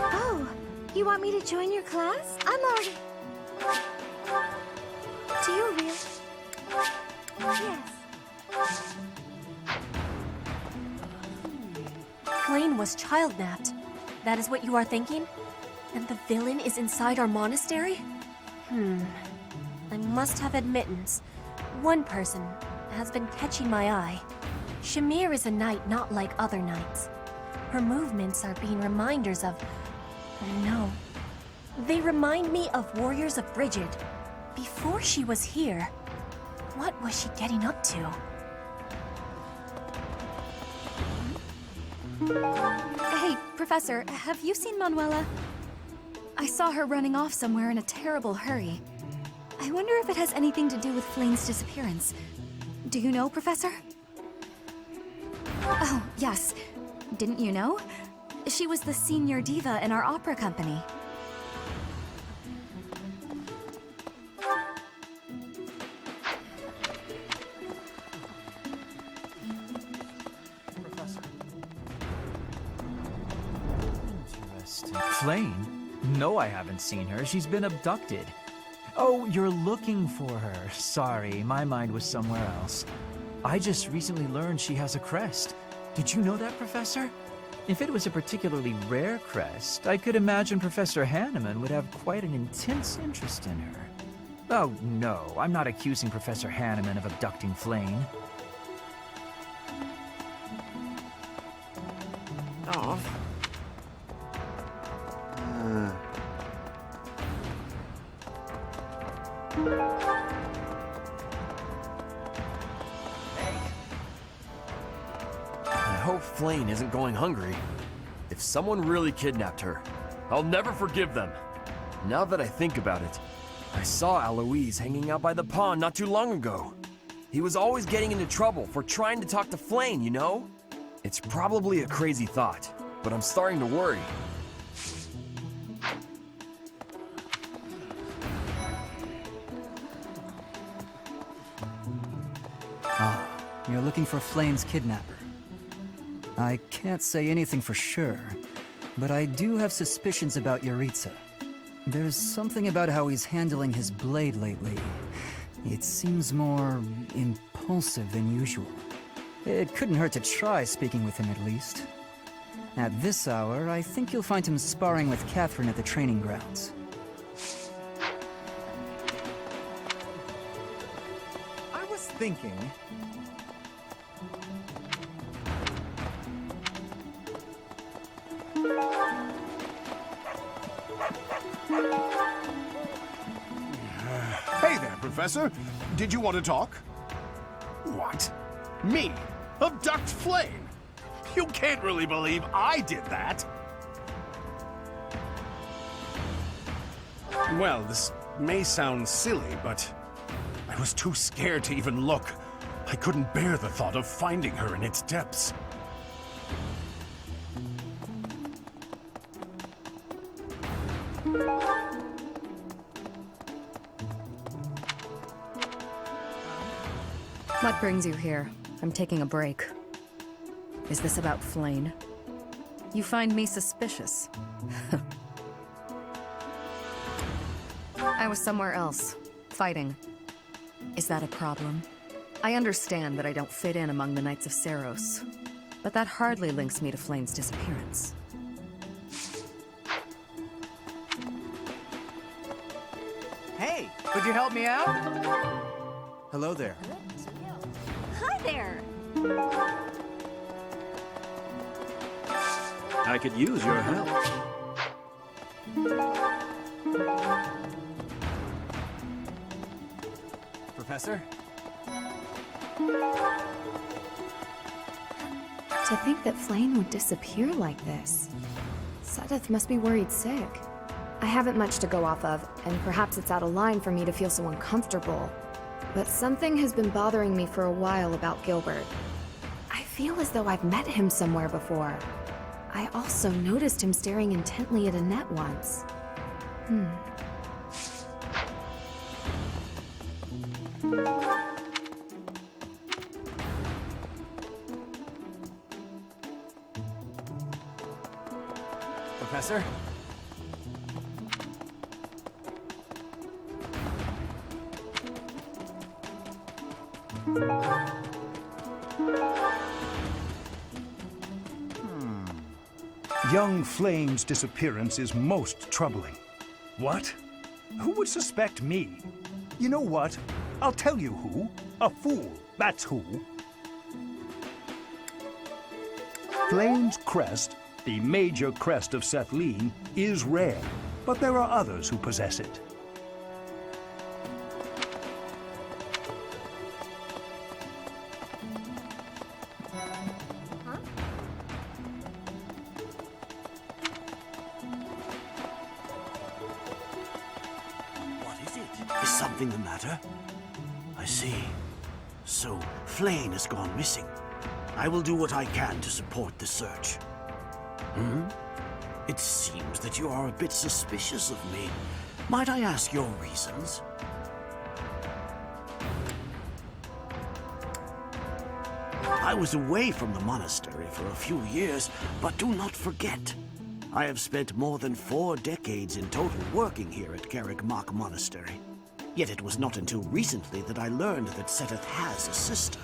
Oh, you want me to join your class? I'm already... Do you really? Yes. Flame was child-napped. That is what you are thinking? And the villain is inside our monastery? I must have admittance. One person has been catching my eye. Shamir is a knight not like other knights. Her movements are being reminders of... No. They remind me of warriors of Brigid. Before she was here, what was she getting up to? Hey, Professor, have you seen Manuela? I saw her running off somewhere in a terrible hurry. I wonder if it has anything to do with Flame's disappearance. Do you know, Professor? Oh, yes. Didn't you know? She was the senior diva in our opera company. Interesting. Flame? No, I haven't seen her. She's been abducted. Oh, you're looking for her. Sorry, my mind was somewhere else. I just recently learned she has a crest. Did you know that, Professor? If it was a particularly rare crest, I could imagine Professor Hanneman would have quite an intense interest in her. Oh, no, I'm not accusing Professor Hanneman of abducting Flame. Oh. I hope Flame isn't going hungry. If someone really kidnapped her, I'll never forgive them. Now that I think about it, I saw Alois hanging out by the pond not too long ago. He was always getting into trouble for trying to talk to Flame, you know? It's probably a crazy thought, but I'm starting to worry. Ah, you're looking for Flame's kidnapper. I can't say anything for sure, but I do have suspicions about Yaritza. There's something about how he's handling his blade lately. It seems more impulsive than usual. It couldn't hurt to try speaking with him at least. At this hour, I think you'll find him sparring with Catherine at the training grounds. I was thinking... Hey there, Professor. Did you want to talk? What? Me? Abduct Flame? You can't really believe I did that. Well, this may sound silly, but I was too scared to even look. I couldn't bear the thought of finding her in its depths. What brings you here? I'm taking a break. Is this about Flayn? You find me suspicious. I was somewhere else, fighting. Is that a problem? I understand that I don't fit in among the Knights of Seiros, but that hardly links me to Flayn's disappearance. Hey, could you help me out? Hello there. Hi there. I could use your help. Professor? To think that Flayn would disappear like this. Seteth must be worried sick. I haven't much to go off of, and perhaps it's out of line for me to feel so uncomfortable. But something has been bothering me for a while about Gilbert. I feel as though I've met him somewhere before. I also noticed him staring intently at Annette once. Professor? Young Flayn's disappearance is most troubling. What? Who would suspect me? You know what? I'll tell you who. A fool, that's who. Flayn's crest, the major crest of Sethlin, is rare, but there are others who possess it. Is something the matter? I see. So, Flayn has gone missing. I will do what I can to support the search. It seems that you are a bit suspicious of me. Might I ask your reasons? I was away from the monastery for a few years, but do not forget, I have spent more than 4 decades in total working here at Garreg Mach Monastery. Yet it was not until recently that I learned that Seteth has a sister.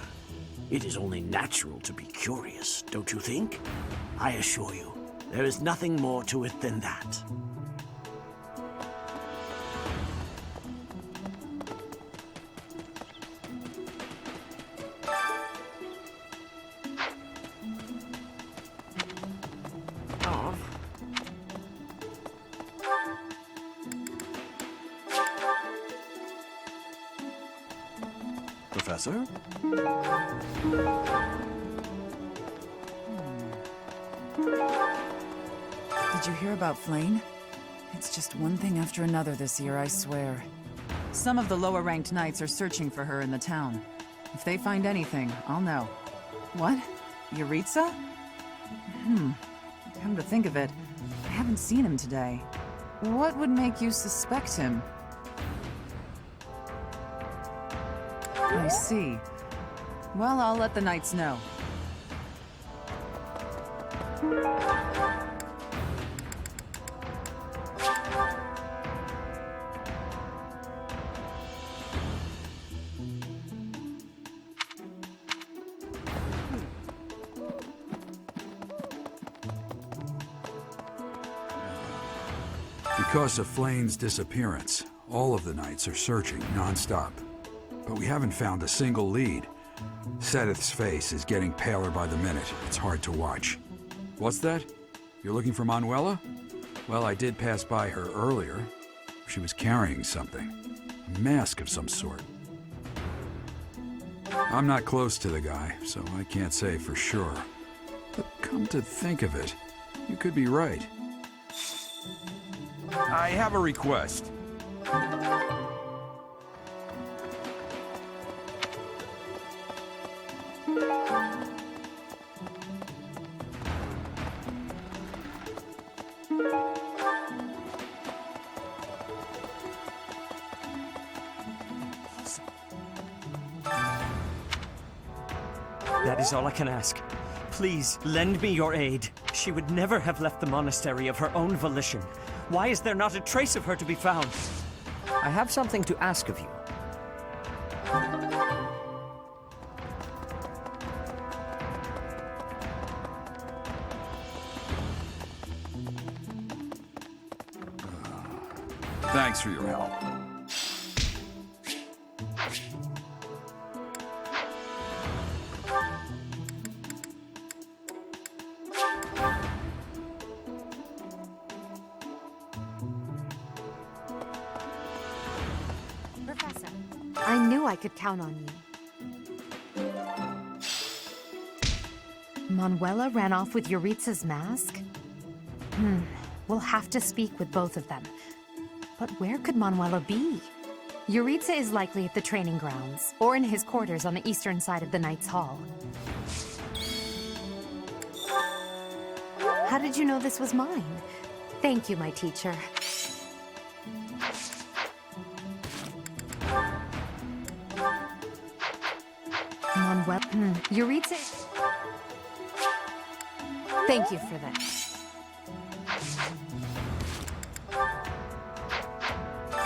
It is only natural to be curious, don't you think? I assure you, there is nothing more to it than that. Professor? Did you hear about Flayn? It's just one thing after another this year, I swear. Some of the lower-ranked knights are searching for her in the town. If they find anything, I'll know. What? Yuritsa? Come to think of it, I haven't seen him today. What would make you suspect him? I see. Well, I'll let the knights know. Because of Flayn's disappearance, all of the knights are searching non-stop. But we haven't found a single lead. Seteth's face is getting paler by the minute. It's hard to watch. What's that? You're looking for Manuela? Well, I did pass by her earlier. She was carrying something. A mask of some sort. I'm not close to the guy, so I can't say for sure. But come to think of it, you could be right. I have a request. That is all I can ask. Please, lend me your aid. She would never have left the monastery of her own volition. Why is there not a trace of her to be found? I have something to ask of you. Thanks for your help. Professor, I knew I could count on you. Manuela ran off with Yuritsa's mask? We'll have to speak with both of them. But where could Manuela be? Yuritsa is likely at the training grounds, or in his quarters on the eastern side of the Knight's Hall. How did you know this was mine? Thank you, my teacher. Manuela... Yuritsa... Thank you for that.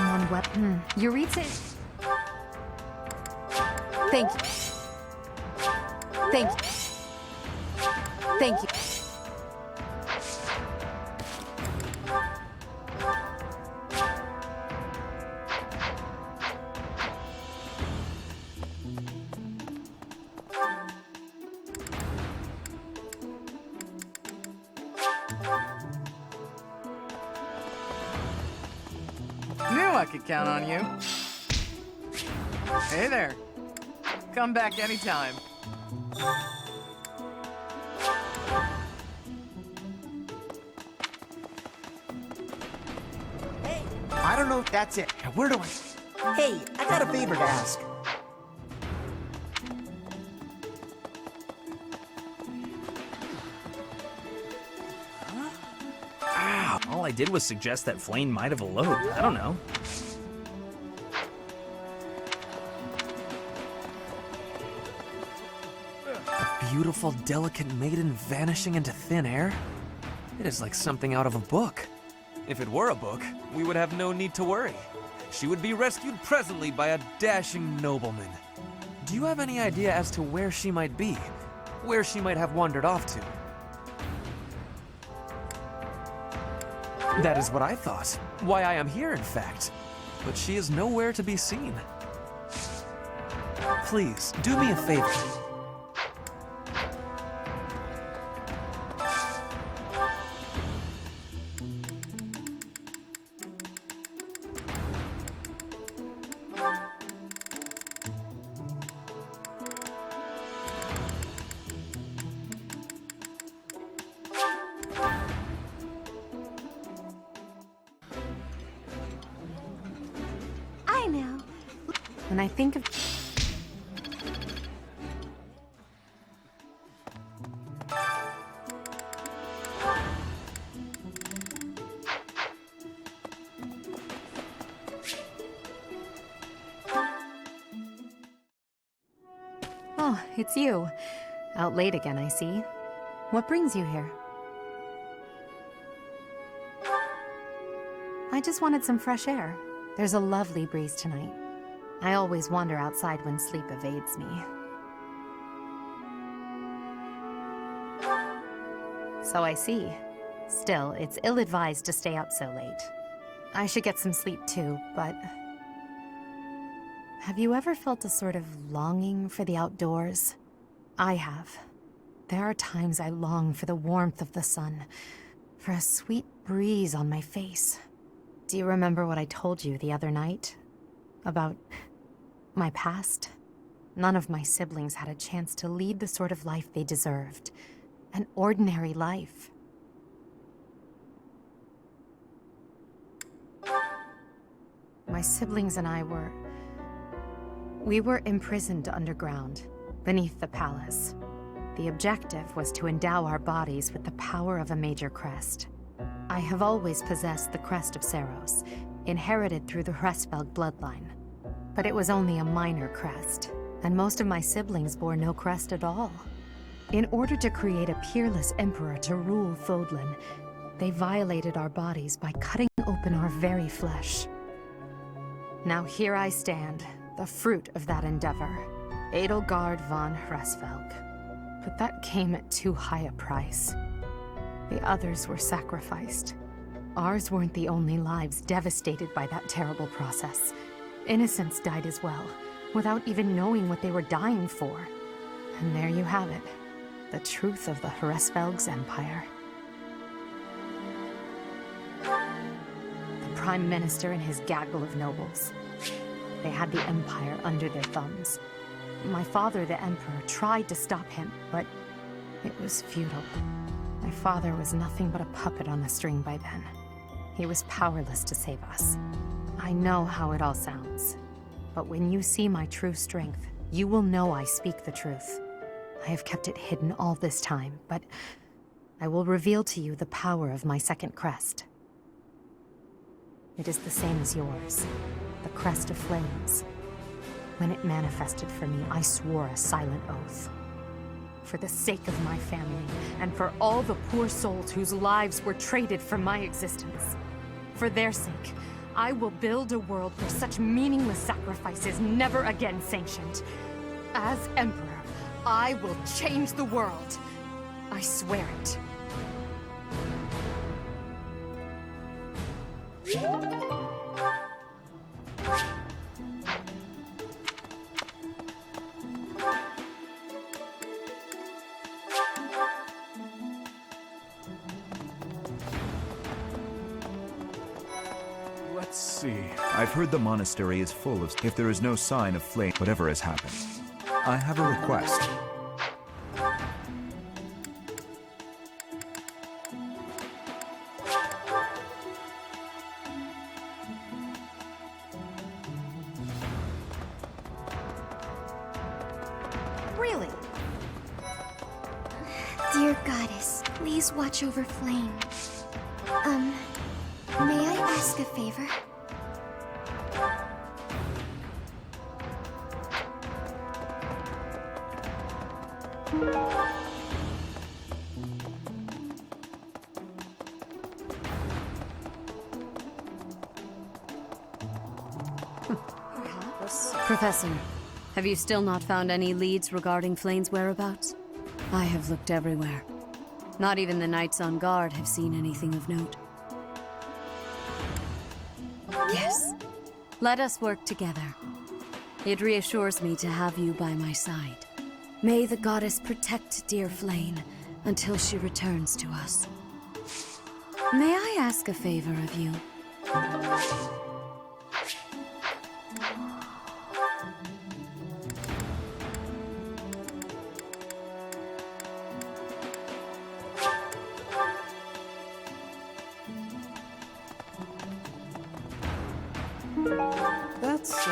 Manuela... Yuritsa... Thank you. Thank you. Thank you. I could count on you. Hey there. Come back anytime. Hey, I don't know if that's it. Now, where do I... Hey, I got a favor to ask. Ow, all I did was suggest that Flayn might have eloped. I don't know. Beautiful, delicate maiden vanishing into thin air? It is like something out of a book. If it were a book, we would have no need to worry. She would be rescued presently by a dashing nobleman. Do you have any idea as to where she might be? Where she might have wandered off to? That is what I thought. Why I am here, in fact. But she is nowhere to be seen. Please, do me a favor. I know. When I think of... Oh, it's you. Out late again, I see. What brings you here? I just wanted some fresh air. There's a lovely breeze tonight. I always wander outside when sleep evades me. So I see. Still, it's ill-advised to stay up so late. I should get some sleep too, but... Have you ever felt a sort of longing for the outdoors? I have. There are times I long for the warmth of the sun, for a sweet breeze on my face. Do you remember what I told you the other night? About my past? None of my siblings had a chance to lead the sort of life they deserved. An ordinary life. My siblings and I were... We were imprisoned underground, beneath the palace. The objective was to endow our bodies with the power of a major crest. I have always possessed the crest of Seros, inherited through the Hresvelg bloodline. But it was only a minor crest, and most of my siblings bore no crest at all. In order to create a peerless emperor to rule Fodlan, they violated our bodies by cutting open our very flesh. Now here I stand, the fruit of that endeavor, Edelgard von Hresvelg. But that came at too high a price. The others were sacrificed. Ours weren't the only lives devastated by that terrible process. Innocents died as well, without even knowing what they were dying for. And there you have it, the truth of the Hresvelg's empire. The Prime Minister and his gaggle of nobles. They had the empire under their thumbs. My father, the Emperor, tried to stop him, but it was futile. My father was nothing but a puppet on a string by then. He was powerless to save us. I know how it all sounds, but when you see my true strength, you will know I speak the truth. I have kept it hidden all this time, but I will reveal to you the power of my second crest. It is the same as yours, the crest of flames. When it manifested for me, I swore a silent oath. For the sake of my family, and for all the poor souls whose lives were traded for my existence. For their sake, I will build a world where such meaningless sacrifice is never again sanctioned. As Emperor, I will change the world. I swear it. Let's see. I've heard the monastery is full of... If there is no sign of flame, whatever has happened. I have a request. Really? Dear Goddess, please watch over Flame. May I ask a favor? Professor, have you still not found any leads regarding Flane's whereabouts? I have looked everywhere. Not even the knights on guard have seen anything of note. Yes. Let us work together. It reassures me to have you by my side. May the goddess protect dear Flane until she returns to us. May I ask a favor of you? That's,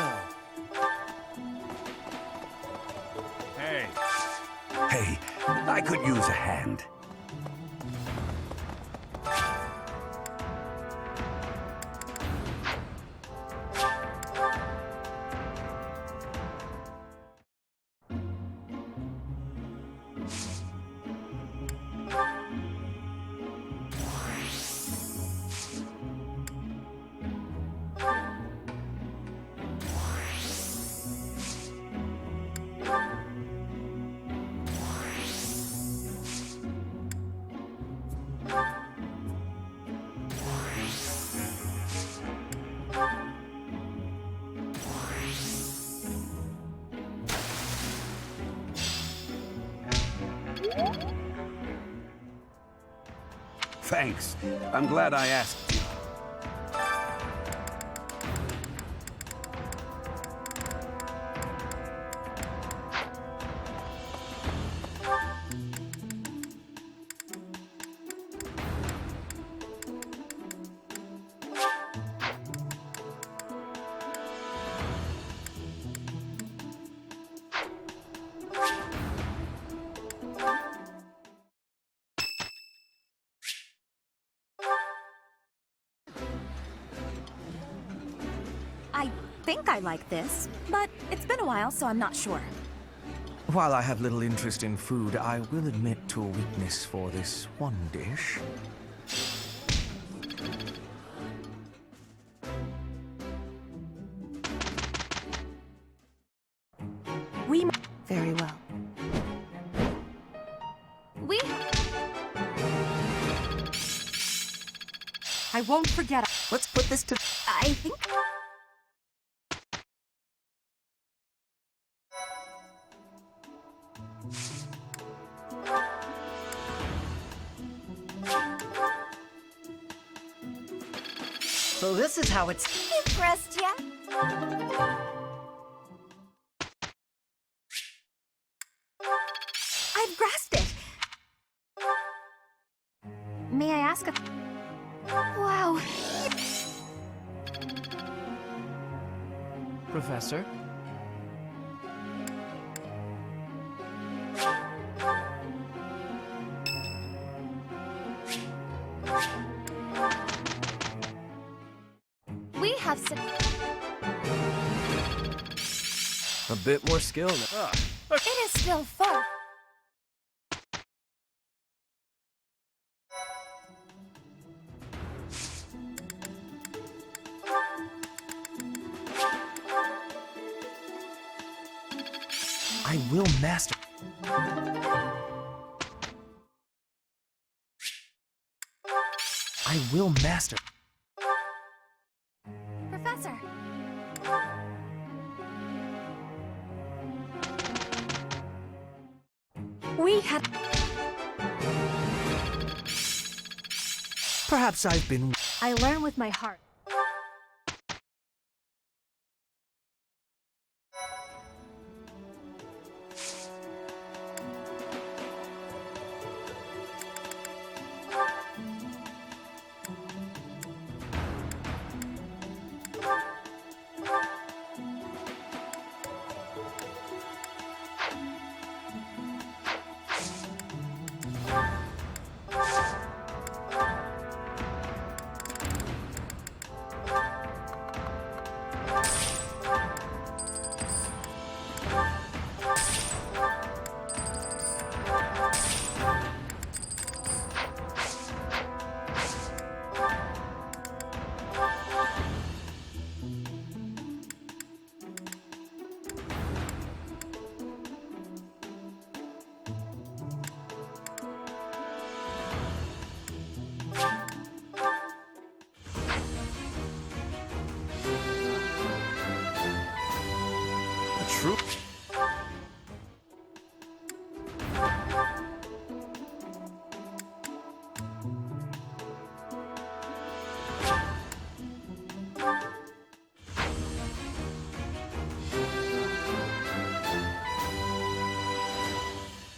Hey. Hey, I could use a hand. Thanks. I'm glad I asked you. think I like this, but it's been a while, so I'm not sure. While I have little interest in food, I will admit to a weakness for this one dish. Very well. I won't forget. Let's put this to... I think... So this is how it's... Impressed yet? I've grasped it! May I ask a... Wow. Professor? We have some... A bit more skill now. It is still far. I will master... I will master... Professor. We had... Perhaps I've been... I learn with my heart. True.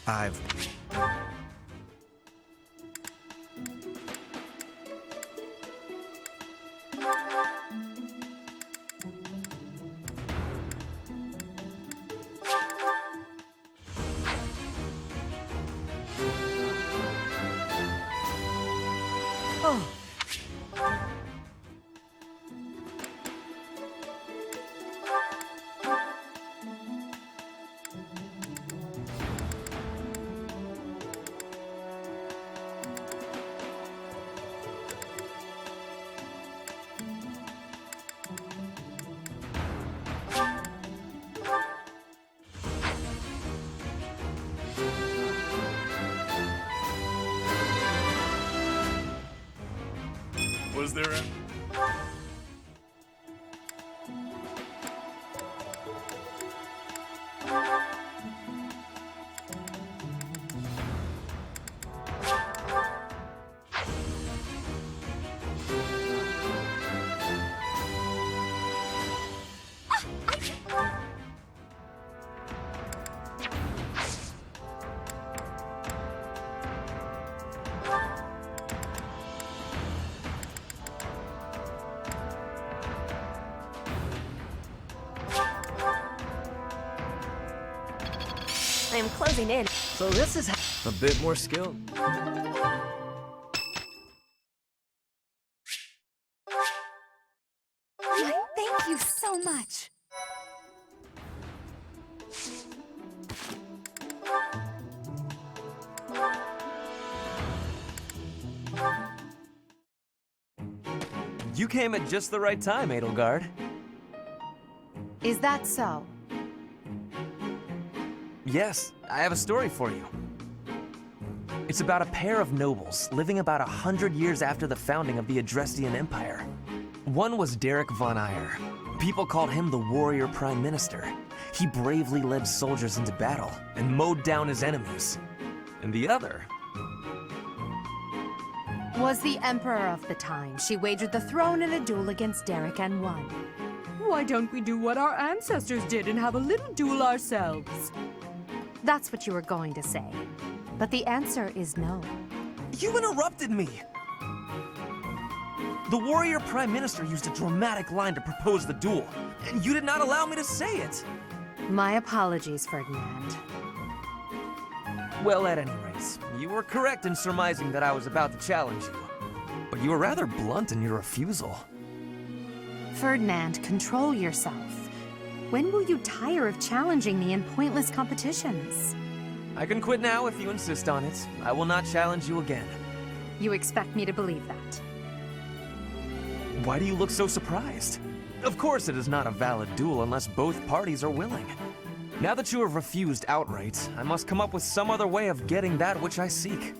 I've... Oh. Was there a... I am closing in. So this is... A bit more skill. Thank you so much. You came at just the right time, Edelgard. Is that so? Yes, I have a story for you. It's about a pair of nobles living about 100 years after the founding of the Adrestian Empire. One was Garreg Mach. People called him the warrior prime minister. He bravely led soldiers into battle and mowed down his enemies. And the other was the emperor of the time. She wagered the throne in a duel against Garreg and won. Why don't we do what our ancestors did and have a little duel ourselves? That's what you were going to say. But the answer is no. You interrupted me! The warrior prime minister used a dramatic line to propose the duel, and you did not allow me to say it! My apologies, Ferdinand. Well, at any rate, you were correct in surmising that I was about to challenge you. But you were rather blunt in your refusal. Ferdinand, control yourself. When will you tire of challenging me in pointless competitions? I can quit now if you insist on it. I will not challenge you again. You expect me to believe that? Why do you look so surprised? Of course it is not a valid duel unless both parties are willing. Now that you have refused outright, I must come up with some other way of getting that which I seek.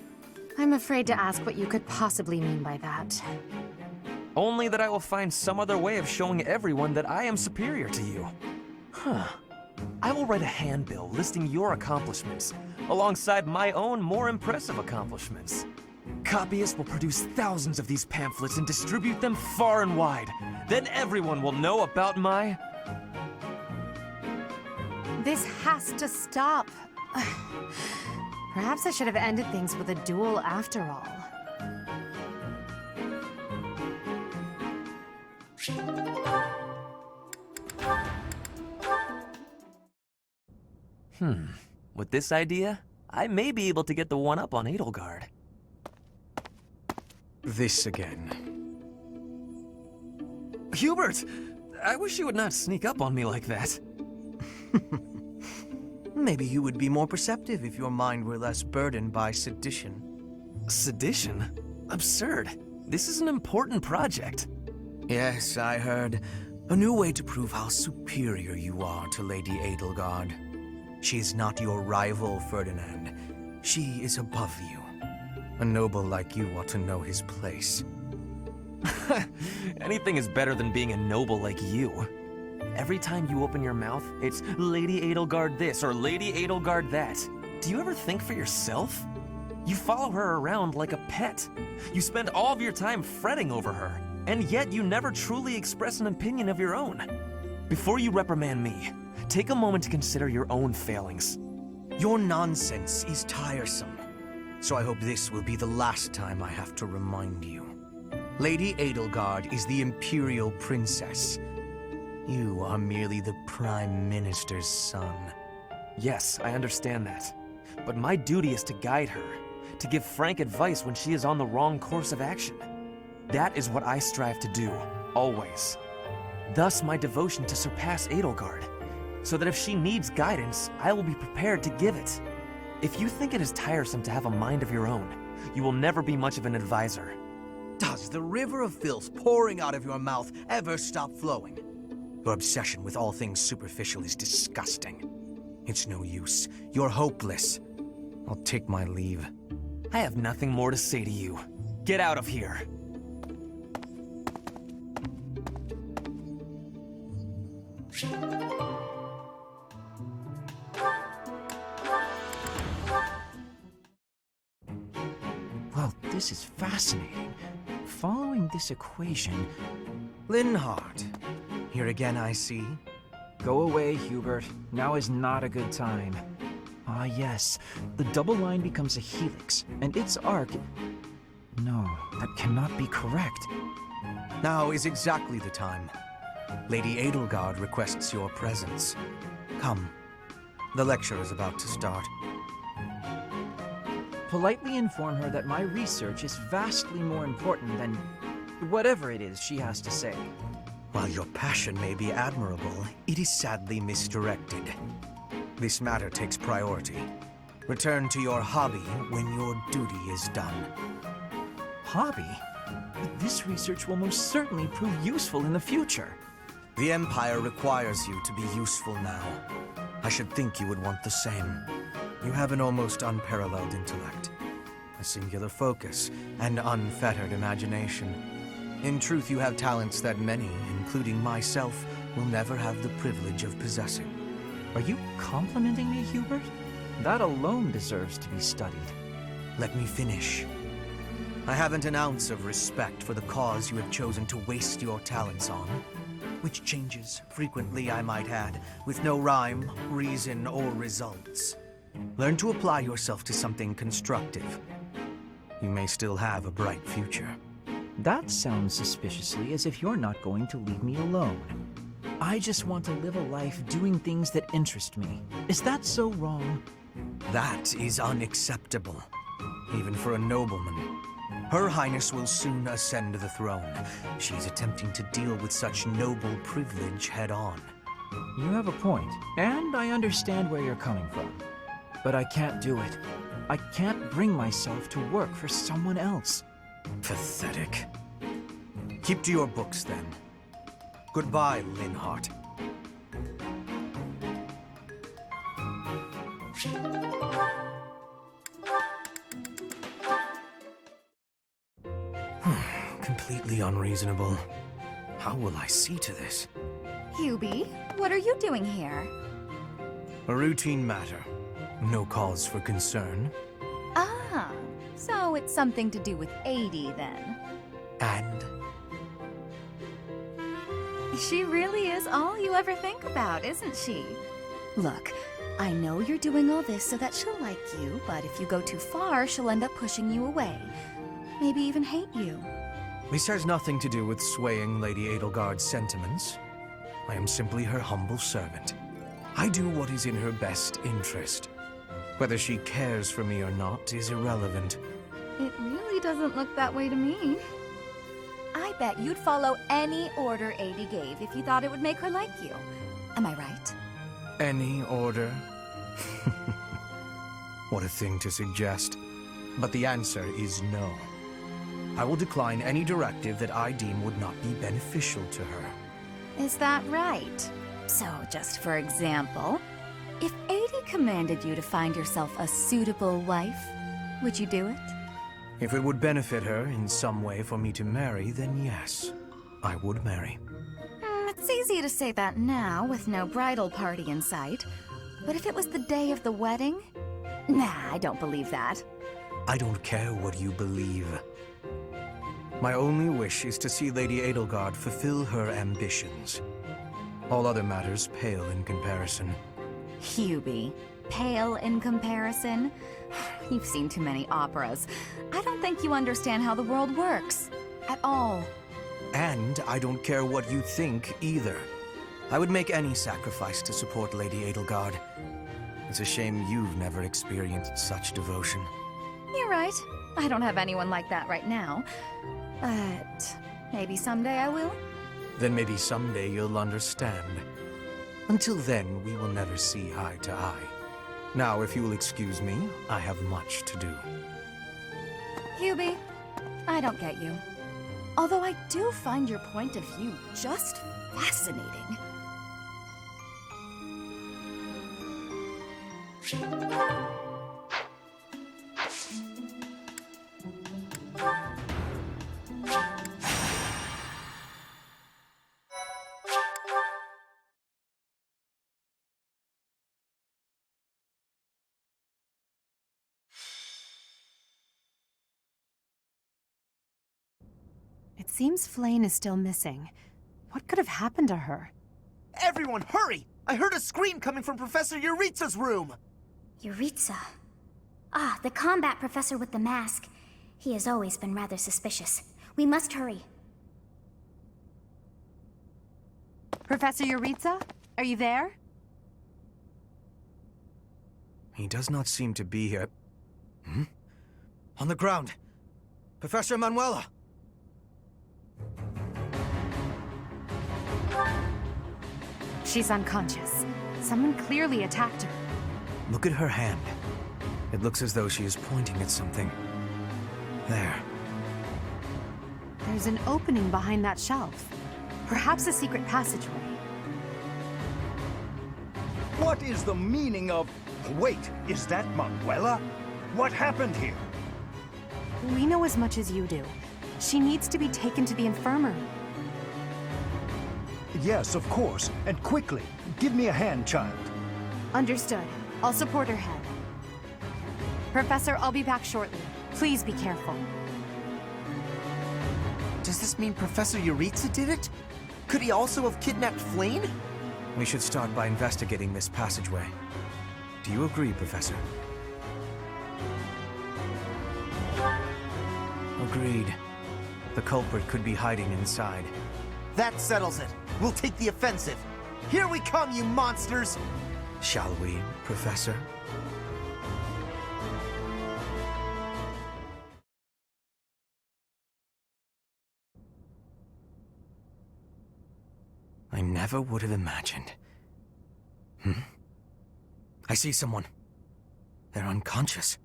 I'm afraid to ask what you could possibly mean by that. Only that I will find some other way of showing everyone that I am superior to you. Huh. I will write a handbill listing your accomplishments, alongside my own more impressive accomplishments. Copyists will produce thousands of these pamphlets and distribute them far and wide. Then everyone will know about my... This has to stop. Perhaps I should have ended things with a duel after all. With this idea, I may be able to get the one-up on Edelgard. This again. Hubert! I wish you would not sneak up on me like that. Maybe you would be more perceptive if your mind were less burdened by sedition. Sedition? Absurd. This is an important project. Yes, I heard. A new way to prove how superior you are to Lady Edelgard. She is not your rival, Ferdinand. She is above you. A noble like you ought to know his place. Anything is better than being a noble like you. Every time you open your mouth, it's Lady Edelgard this or Lady Edelgard that. Do you ever think for yourself? You follow her around like a pet. You spend all of your time fretting over her, and yet you never truly express an opinion of your own. Before you reprimand me, take a moment to consider your own failings. Your nonsense is tiresome, so I hope this will be the last time I have to remind you. Lady Edelgard is the Imperial Princess. You are merely the Prime Minister's son. Yes, I understand that. But my duty is to guide her, to give frank advice when she is on the wrong course of action. That is what I strive to do, always. Thus my devotion to surpass Edelgard, so that if she needs guidance, I will be prepared to give it. If you think it is tiresome to have a mind of your own, you will never be much of an advisor. Does the river of filth pouring out of your mouth ever stop flowing? Your obsession with all things superficial is disgusting. It's no use. You're hopeless. I'll take my leave. I have nothing more to say to you. Get out of here. Well, this is fascinating. Following this equation... Linhardt. Here again, I see. Go away, Hubert. Now is not a good time. Ah, yes. The double line becomes a helix, and its arc... No, that cannot be correct. Now is exactly the time. Lady Edelgard requests your presence. Come. The lecture is about to start. Politely inform her that my research is vastly more important than whatever it is she has to say. While your passion may be admirable, it is sadly misdirected. This matter takes priority. Return to your hobby when your duty is done. Hobby? But this research will most certainly prove useful in the future. The Empire requires you to be useful now. I should think you would want the same. You have an almost unparalleled intellect, a singular focus, and unfettered imagination. In truth, you have talents that many, including myself, will never have the privilege of possessing. Are you complimenting me, Hubert? That alone deserves to be studied. Let me finish. I haven't an ounce of respect for the cause you have chosen to waste your talents on, which changes frequently, I might add, with no rhyme, reason, or results. Learn to apply yourself to something constructive. You may still have a bright future. That sounds suspiciously as if you're not going to leave me alone. I just want to live a life doing things that interest me. Is that so wrong? That is unacceptable, even for a nobleman. Her Highness will soon ascend the throne. She's attempting to deal with such noble privilege head-on. You have a point, and I understand where you're coming from. But I can't do it. I can't bring myself to work for someone else. Pathetic. Keep to your books, then. Goodbye, Linhart. Completely unreasonable. How will I see to this? Hubie, what are you doing here? A routine matter. No cause for concern. Ah, so it's something to do with 80 then. And? She really is all you ever think about, isn't she? Look, I know you're doing all this so that she'll like you, but if you go too far, she'll end up pushing you away. Maybe even hate you. This has nothing to do with swaying Lady Edelgard's sentiments. I am simply her humble servant. I do what is in her best interest. Whether she cares for me or not is irrelevant. It really doesn't look that way to me. I bet you'd follow any order 80 gave if you thought it would make her like you. Am I right? Any order? What a thing to suggest. But the answer is no. I will decline any directive that I deem would not be beneficial to her. Is that right? So, just for example, if 80 commanded you to find yourself a suitable wife, would you do it? If it would benefit her in some way for me to marry, then yes, I would marry. It's easy to say that now, with no bridal party in sight. But if it was the day of the wedding? Nah, I don't believe that. I don't care what you believe. My only wish is to see Lady Edelgard fulfill her ambitions. All other matters pale in comparison. Hubie, pale in comparison? You've seen too many operas. I don't think you understand how the world works. At all. And I don't care what you think either. I would make any sacrifice to support Lady Edelgard. It's a shame you've never experienced such devotion. You're right. I don't have anyone like that right now. But maybe someday I will. Then maybe someday you'll understand. Until then, we will never see eye to eye. Now, if you will excuse me, I have much to do. Hubie, I don't get you. Although I do find your point of view just fascinating. It seems Flayn is still missing. What could have happened to her? Everyone, hurry! I heard a scream coming from Professor Yuritsa's room! Yuritsa. Ah, the combat professor with the mask. He has always been rather suspicious. We must hurry. Professor Yuritsa? Are you there? He does not seem to be here. On the ground! Professor Manuela! She's unconscious. Someone clearly attacked her. Look at her hand. It looks as though she is pointing at something. There. There's an opening behind that shelf. Perhaps a secret passageway. What is the meaning of... Wait, is that Manuela? What happened here? We know as much as you do. She needs to be taken to the infirmary. Yes, of course, and quickly. Give me a hand, child. Understood. I'll support her head. Professor, I'll be back shortly. Please be careful. Does this mean Professor Yuritsa did it? Could he also have kidnapped Flayn? We should start by investigating this passageway. Do you agree, Professor? Agreed. The culprit could be hiding inside. That settles it. We'll take the offensive. Here we come, you monsters! Shall we, Professor? I never would have imagined. I see someone. They're unconscious.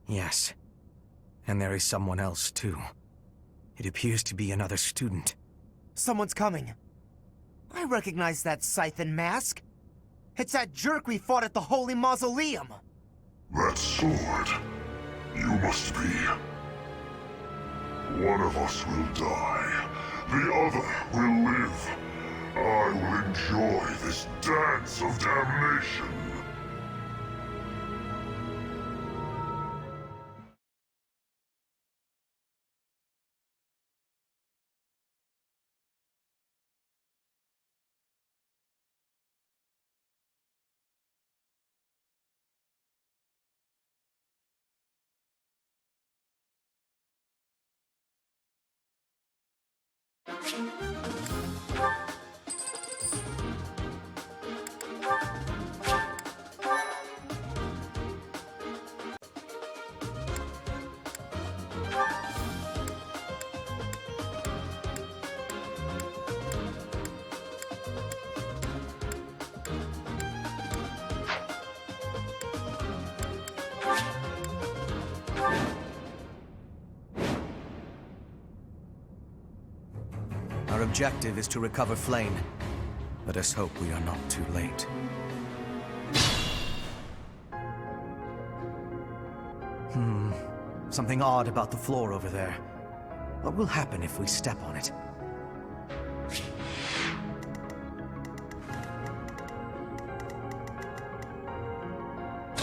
Yes. And there is someone else, too. It appears to be another student. Someone's coming. I recognize that scythe and mask. It's that jerk we fought at the Holy Mausoleum. That sword. You must be. One of us will die. The other will live. I will enjoy this dance of damnation. Our objective is to recover Flayn. Let us hope we are not too late. Something odd about the floor over there. What will happen if we step on it?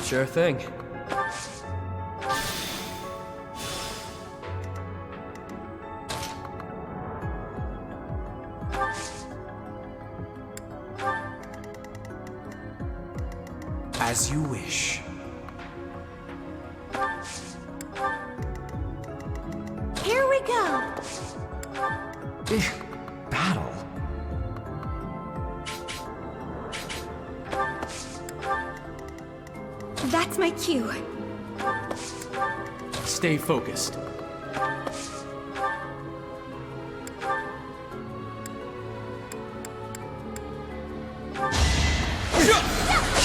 Sure thing. As you wish. Here we go! Battle? That's my cue. Stay focused.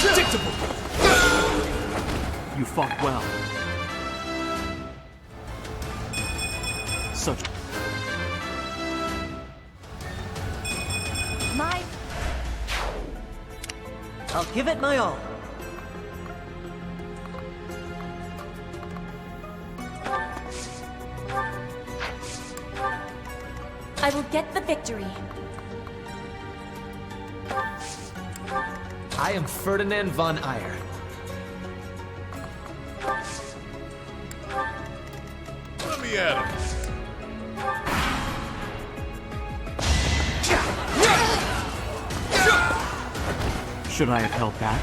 Predictable! You fought well. Such... I'll give it my all. I will get the victory. I am Ferdinand von Eyre. Let me at him. Should I have held back?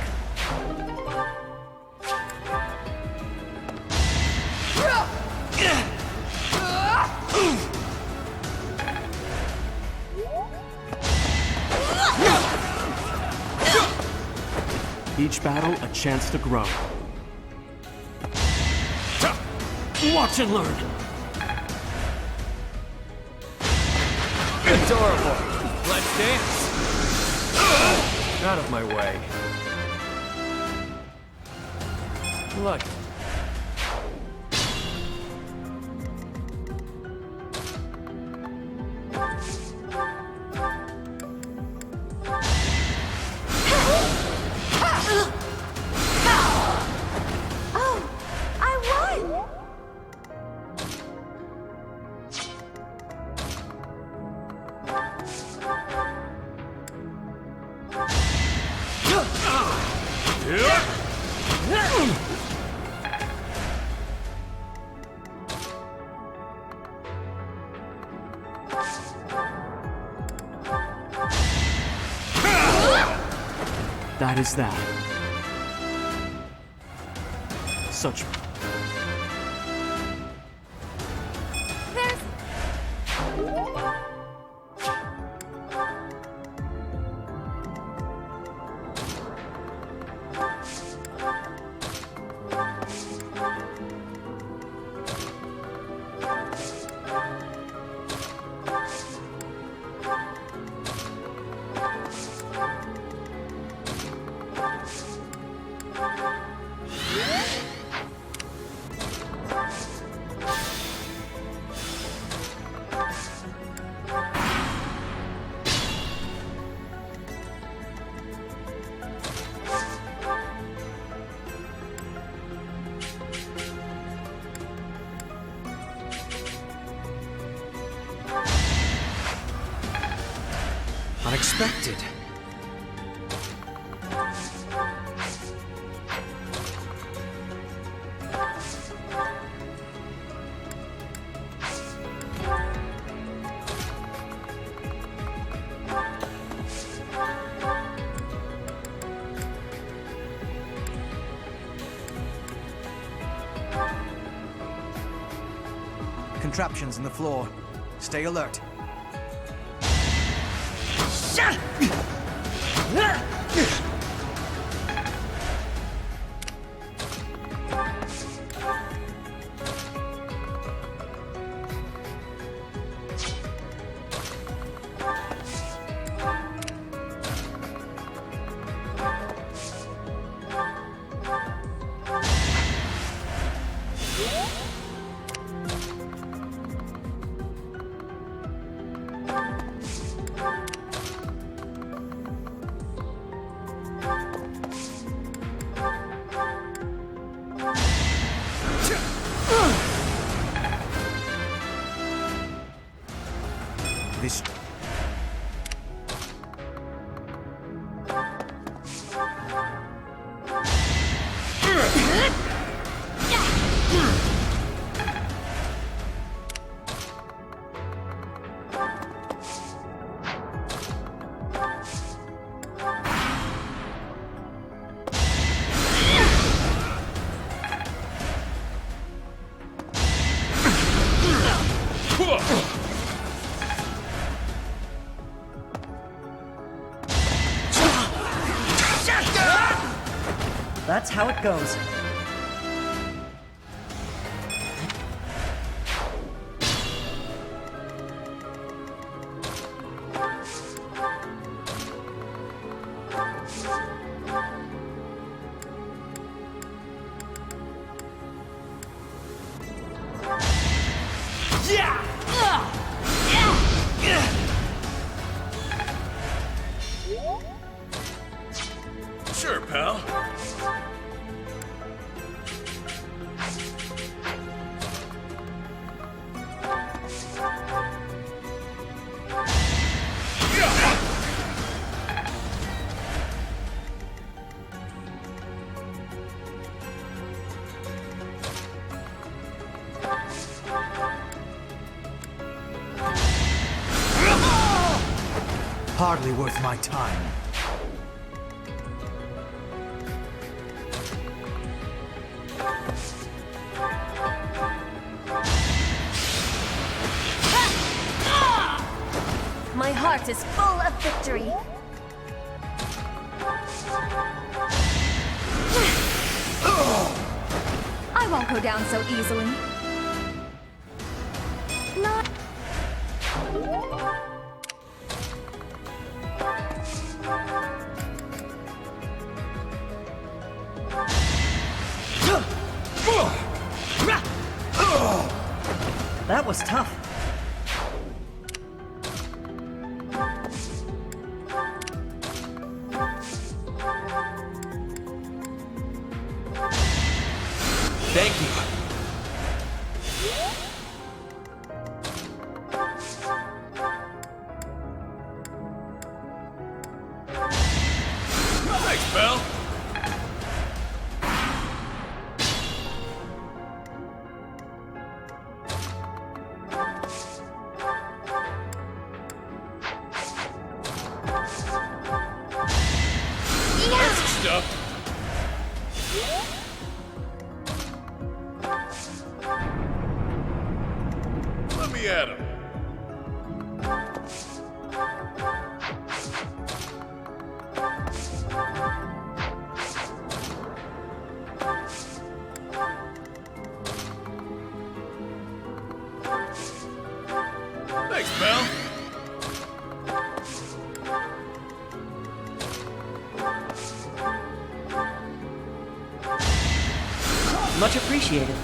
Each battle, a chance to grow. Watch and learn! Adorable! Let's dance! Out of my way. Look. Oh, I won! That is that. Such... Unexpected. Contraptions in the floor. Stay alert. This... That's how it goes. Sure, pal. Hardly worth my time. My heart is full of victory. I won't go down so easily. Not... was tough. Thank you. Thanks, Belle. That's the stuff. Let me at him. Thanks, Belle. Much appreciated.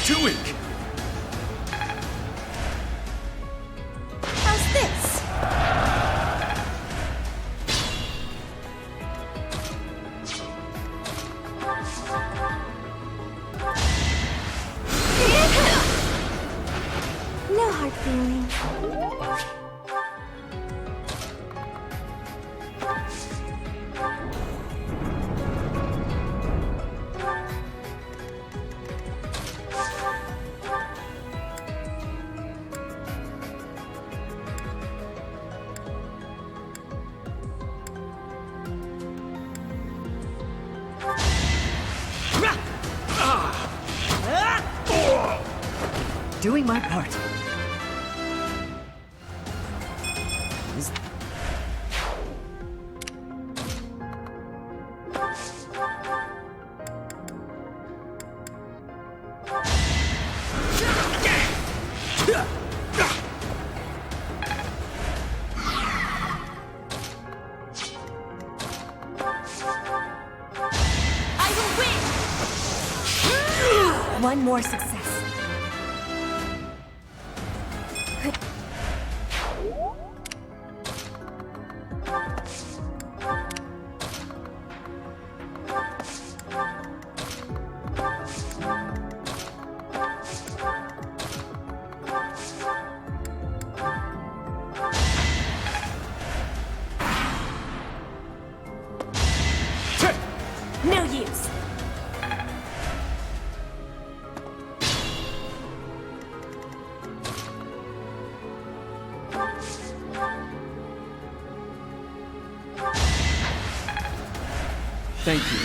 Too weak. How's this? No hard feelings. Doing my part. I will win! One more success. No use. Thank you.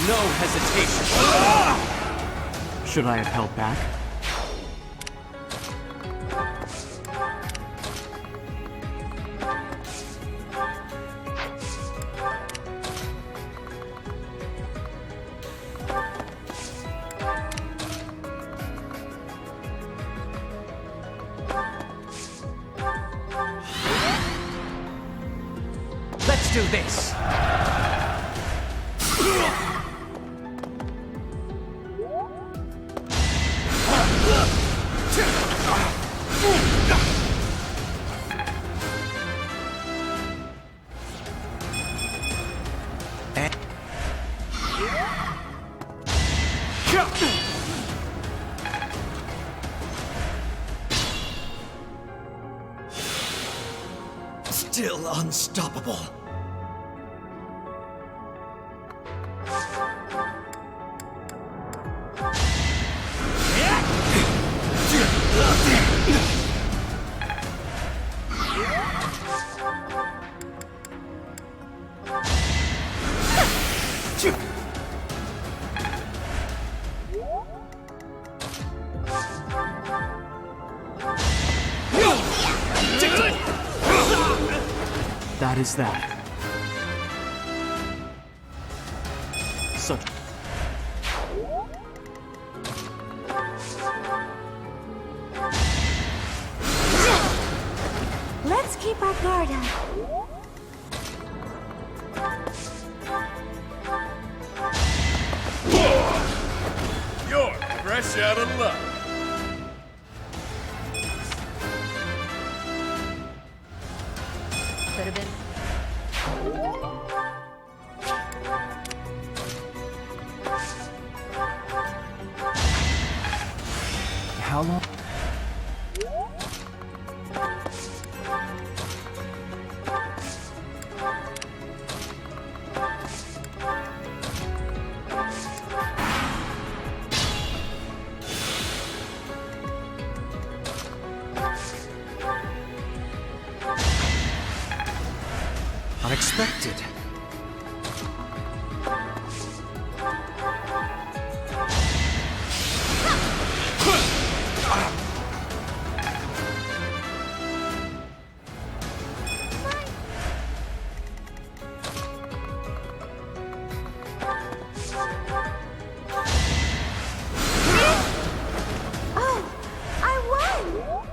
No hesitation. Should I have held back? Let's do this! Still unstoppable. That is that. So... Let's keep our guard up. You're fresh out of luck. Could have been. How long? Unexpected. Oh, I won!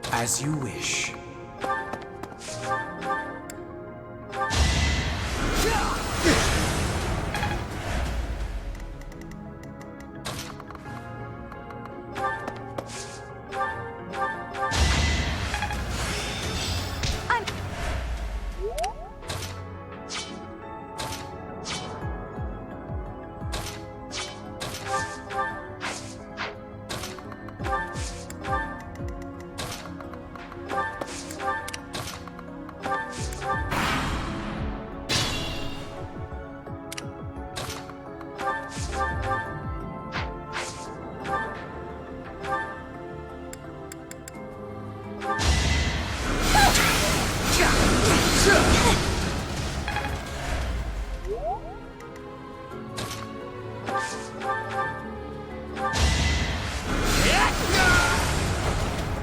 As you wish.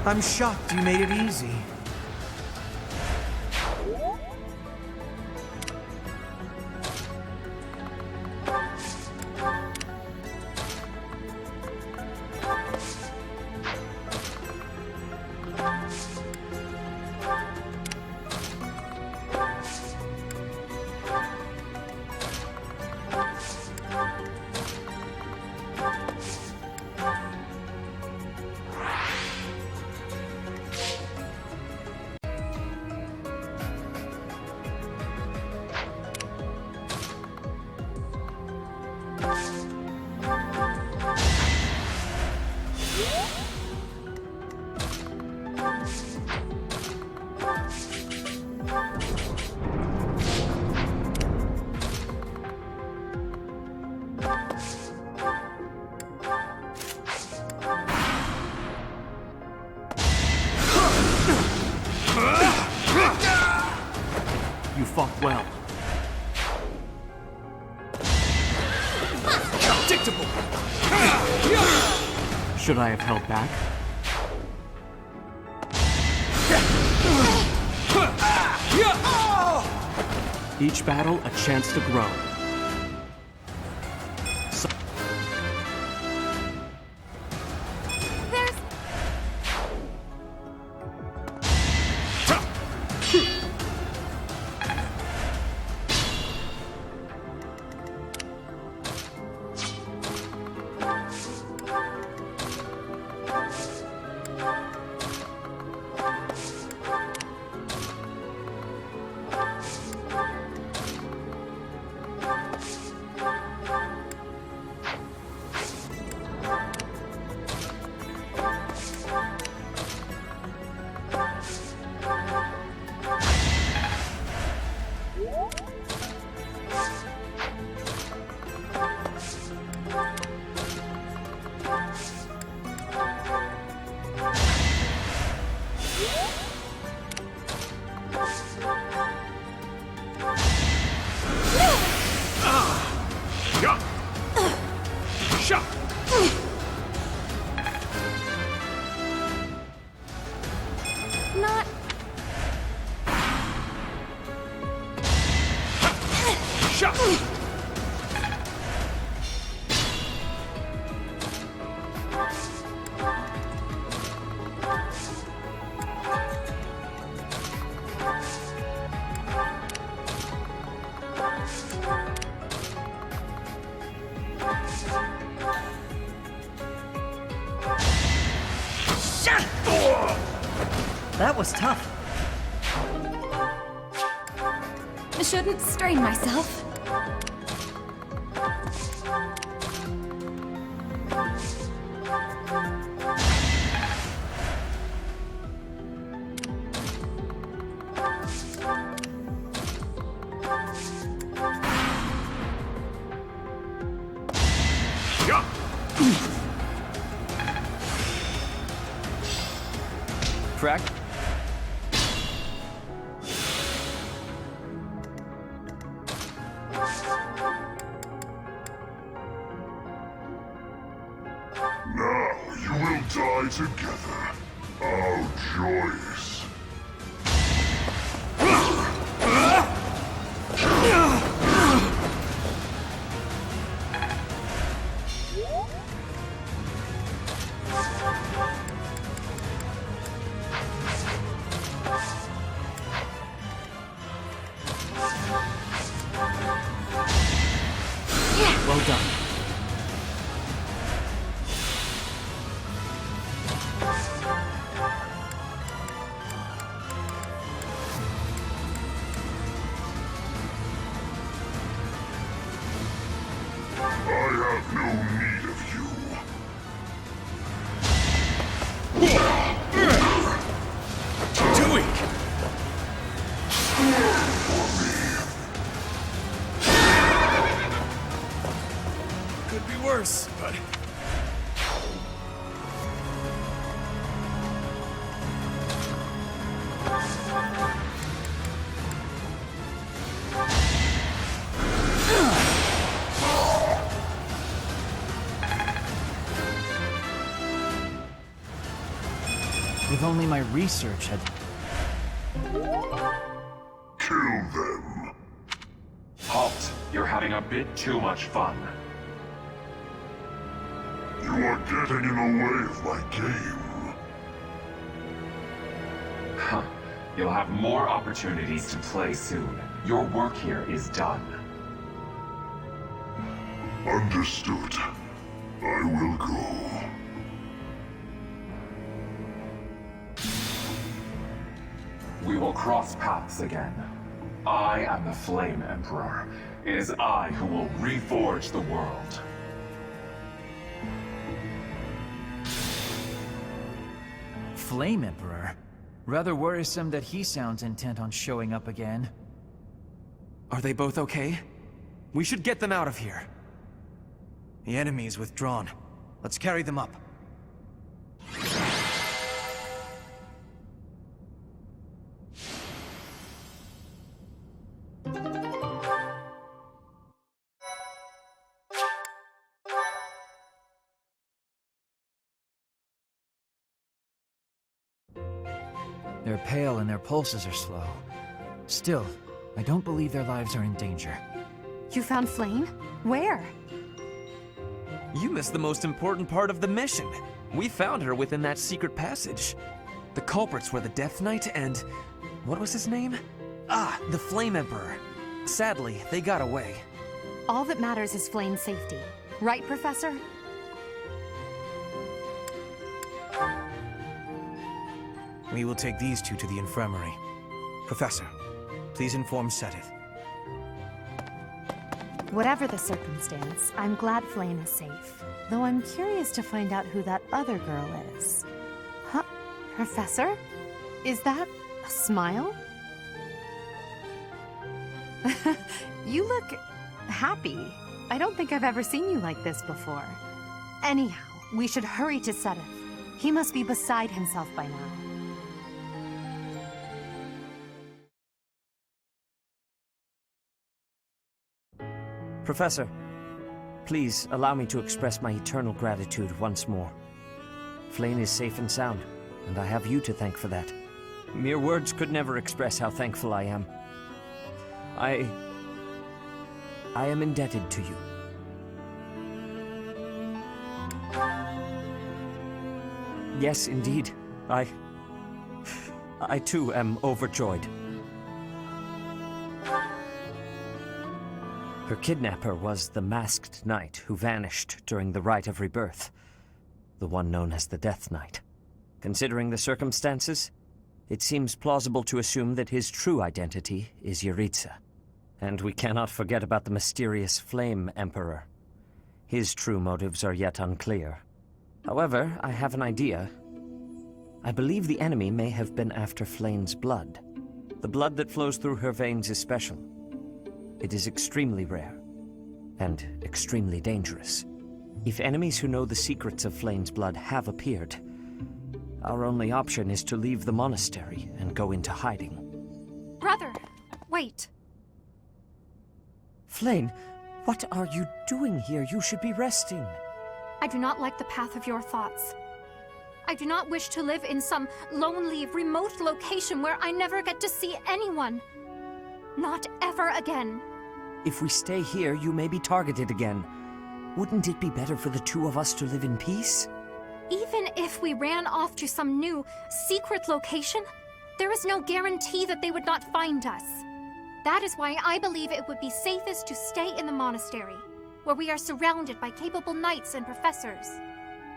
I'm shocked you made it easy. You fought well. Predictable! Should I have held back? Each battle a chance to grow. That was tough. I shouldn't strain myself. Crack? Now you will die together. How joyous. Well done. I have no need of you. Too weak. Could be worse, but... If only my research had... Kill them. Halt! You're having a bit too much fun. You are getting in the way of my game. Huh. You'll have more opportunities to play soon. Your work here is done. Understood. I will go. We will cross paths again. I am the Flame Emperor. It is I who will reforge the world. Flame Emperor? Rather worrisome that he sounds intent on showing up again. Are they both okay? We should get them out of here. The enemy is withdrawn. Let's carry them up. They're pale and their pulses are slow. Still, I don't believe their lives are in danger. You found Flame? Where? You missed the most important part of the mission. We found her within that secret passage. The culprits were the Death Knight and... what was his name? Ah, the Flame Emperor. Sadly, they got away. All that matters is Flame's safety. Right, Professor? We will take these two to the infirmary. Professor, please inform Sedith. Whatever the circumstance, I'm glad Flame is safe. Though I'm curious to find out who that other girl is. Huh? Professor? Is that a smile? You look happy. I don't think I've ever seen you like this before. Anyhow, we should hurry to Sedith. He must be beside himself by now. Professor, please allow me to express my eternal gratitude once more. Flame is safe and sound, and I have you to thank for that. Mere words could never express how thankful I am. I am indebted to you. Yes, indeed. I too am overjoyed. Her kidnapper was the masked knight who vanished during the Rite of Rebirth, the one known as the Death Knight. Considering the circumstances, it seems plausible to assume that his true identity is Yuritsa. And we cannot forget about the mysterious Flame Emperor. His true motives are yet unclear. However, I have an idea. I believe the enemy may have been after Flame's blood. The blood that flows through her veins is special. It is extremely rare, and extremely dangerous. If enemies who know the secrets of Flame's blood have appeared, our only option is to leave the monastery and go into hiding. Brother, wait. Flame, what are you doing here? You should be resting. I do not like the path of your thoughts. I do not wish to live in some lonely, remote location where I never get to see anyone. Not ever again. If we stay here, you may be targeted again. Wouldn't it be better for the two of us to live in peace? Even if we ran off to some new, secret location, there is no guarantee that they would not find us. That is why I believe it would be safest to stay in the monastery, where we are surrounded by capable knights and professors.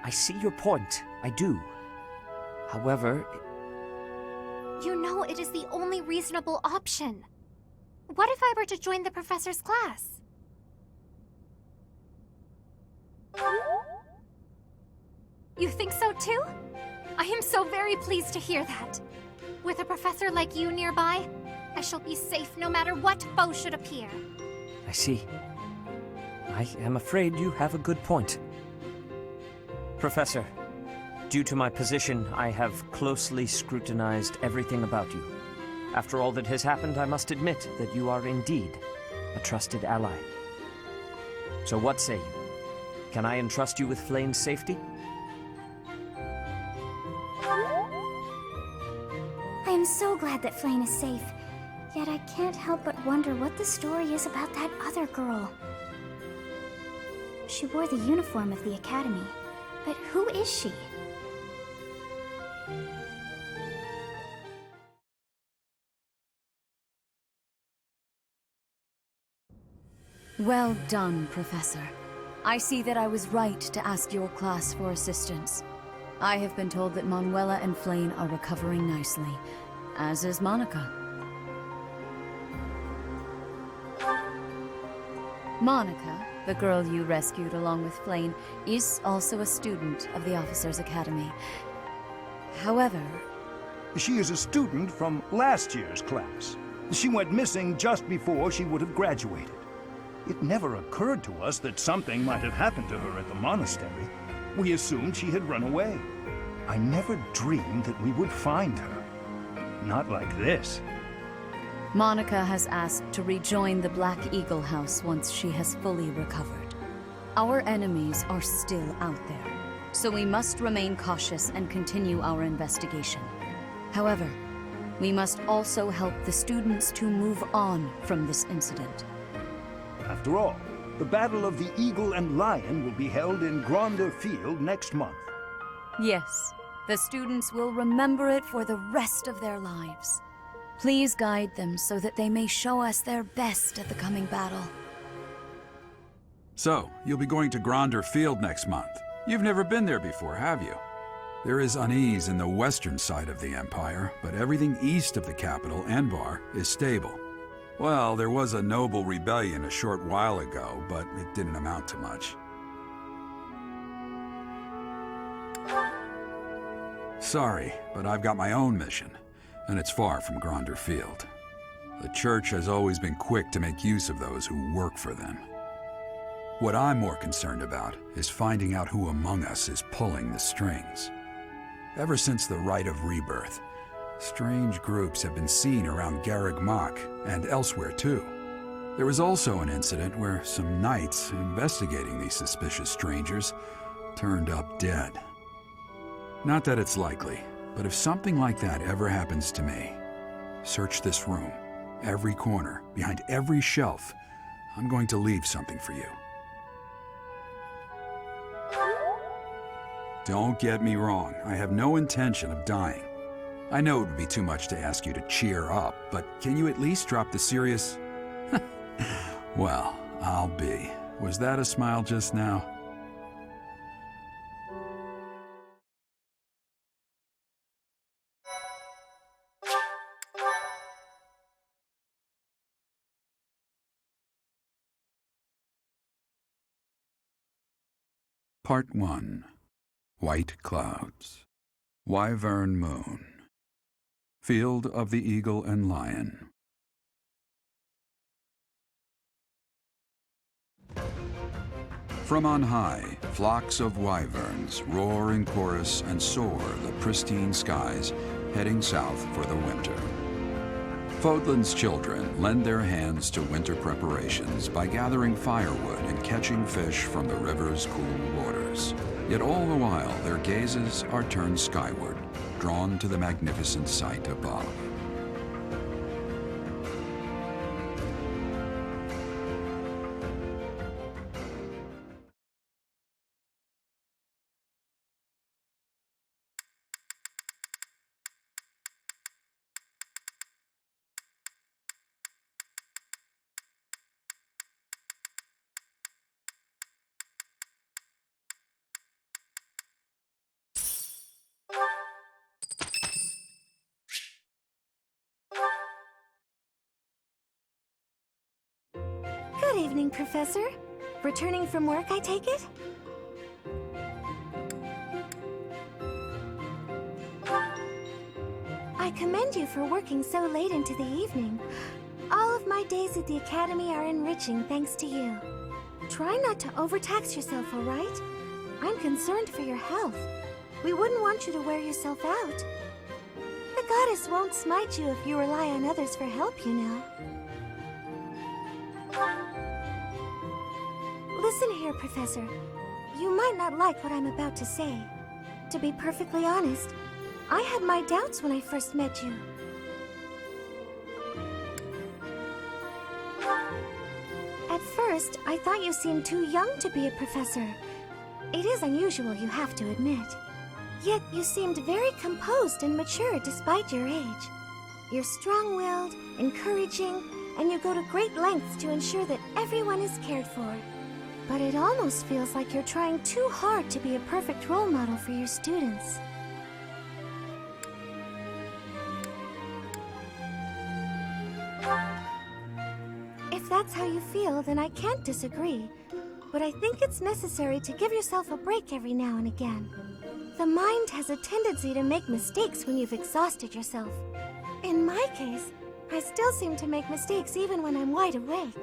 I see your point. I do. However... You know it is the only reasonable option. What if I were to join the professor's class? You think so too? I am so very pleased to hear that. With a professor like you nearby, I shall be safe no matter what foe should appear. I see. I am afraid you have a good point. Professor, due to my position, I have closely scrutinized everything about you. After all that has happened, I must admit that you are indeed a trusted ally. So what say you? Can I entrust you with Flame's safety? I am so glad that Flame is safe. Yet I can't help but wonder what the story is about that other girl. She wore the uniform of the academy, but who is she? Well done, Professor. I see that I was right to ask your class for assistance. I have been told that Manuela and Flame are recovering nicely, as is Monica. Monica, the girl you rescued along with Flame, is also a student of the Officers' Academy. However... She is a student from last year's class. She went missing just before she would have graduated. It never occurred to us that something might have happened to her at the monastery. We assumed she had run away. I never dreamed that we would find her. Not like this. Monica has asked to rejoin the Black Eagle House once she has fully recovered. Our enemies are still out there, so we must remain cautious and continue our investigation. However, We must also help the students to move on from this incident. After all, the Battle of the Eagle and Lion will be held in Gronder Field next month. Yes, the students will remember it for the rest of their lives. Please guide them so that they may show us their best at the coming battle. So, you'll be going to Gronder Field next month. You've never been there before, have you? There is unease in the western side of the Empire, but everything east of the capital, Enbar, is stable. Well, there was a noble rebellion a short while ago, but it didn't amount to much. Sorry, but I've got my own mission, and it's far from Gronder Field. The Church has always been quick to make use of those who work for them. What I'm more concerned about is finding out who among us is pulling the strings. Ever since the Rite of Rebirth, strange groups have been seen around Garreg Mach and elsewhere too. There was also an incident where some knights investigating these suspicious strangers turned up dead. Not that it's likely, but if something like that ever happens to me, search this room, every corner, behind every shelf. I'm going to leave something for you. Don't get me wrong, I have no intention of dying. I know it would be too much to ask you to cheer up, but can you at least drop the serious... Well, I'll be. Was that a smile just now? Part 1. White Clouds. Wyvern Moon. Field of the Eagle and Lion. From on high, flocks of wyverns roar in chorus and soar the pristine skies, heading south for the winter. Fodlan's children lend their hands to winter preparations by gathering firewood and catching fish from the river's cool waters. Yet all the while, their gazes are turned skyward, drawn to the magnificent sight above. Good evening, Professor. Returning from work, I take it? I commend you for working so late into the evening. All of my days at the Academy are enriching thanks to you. Try not to overtax yourself, all right? I'm concerned for your health. We wouldn't want you to wear yourself out. The goddess won't smite you if you rely on others for help, you know. Listen here, Professor. You might not like what I'm about to say. To be perfectly honest, I had my doubts when I first met you. At first, I thought you seemed too young to be a professor. It is unusual, you have to admit. Yet you seemed very composed and mature despite your age. You're strong-willed, encouraging, and you go to great lengths to ensure that everyone is cared for. But it almost feels like you're trying too hard to be a perfect role model for your students. If that's how you feel, then I can't disagree. But I think it's necessary to give yourself a break every now and again. The mind has a tendency to make mistakes when you've exhausted yourself. In my case, I still seem to make mistakes even when I'm wide awake.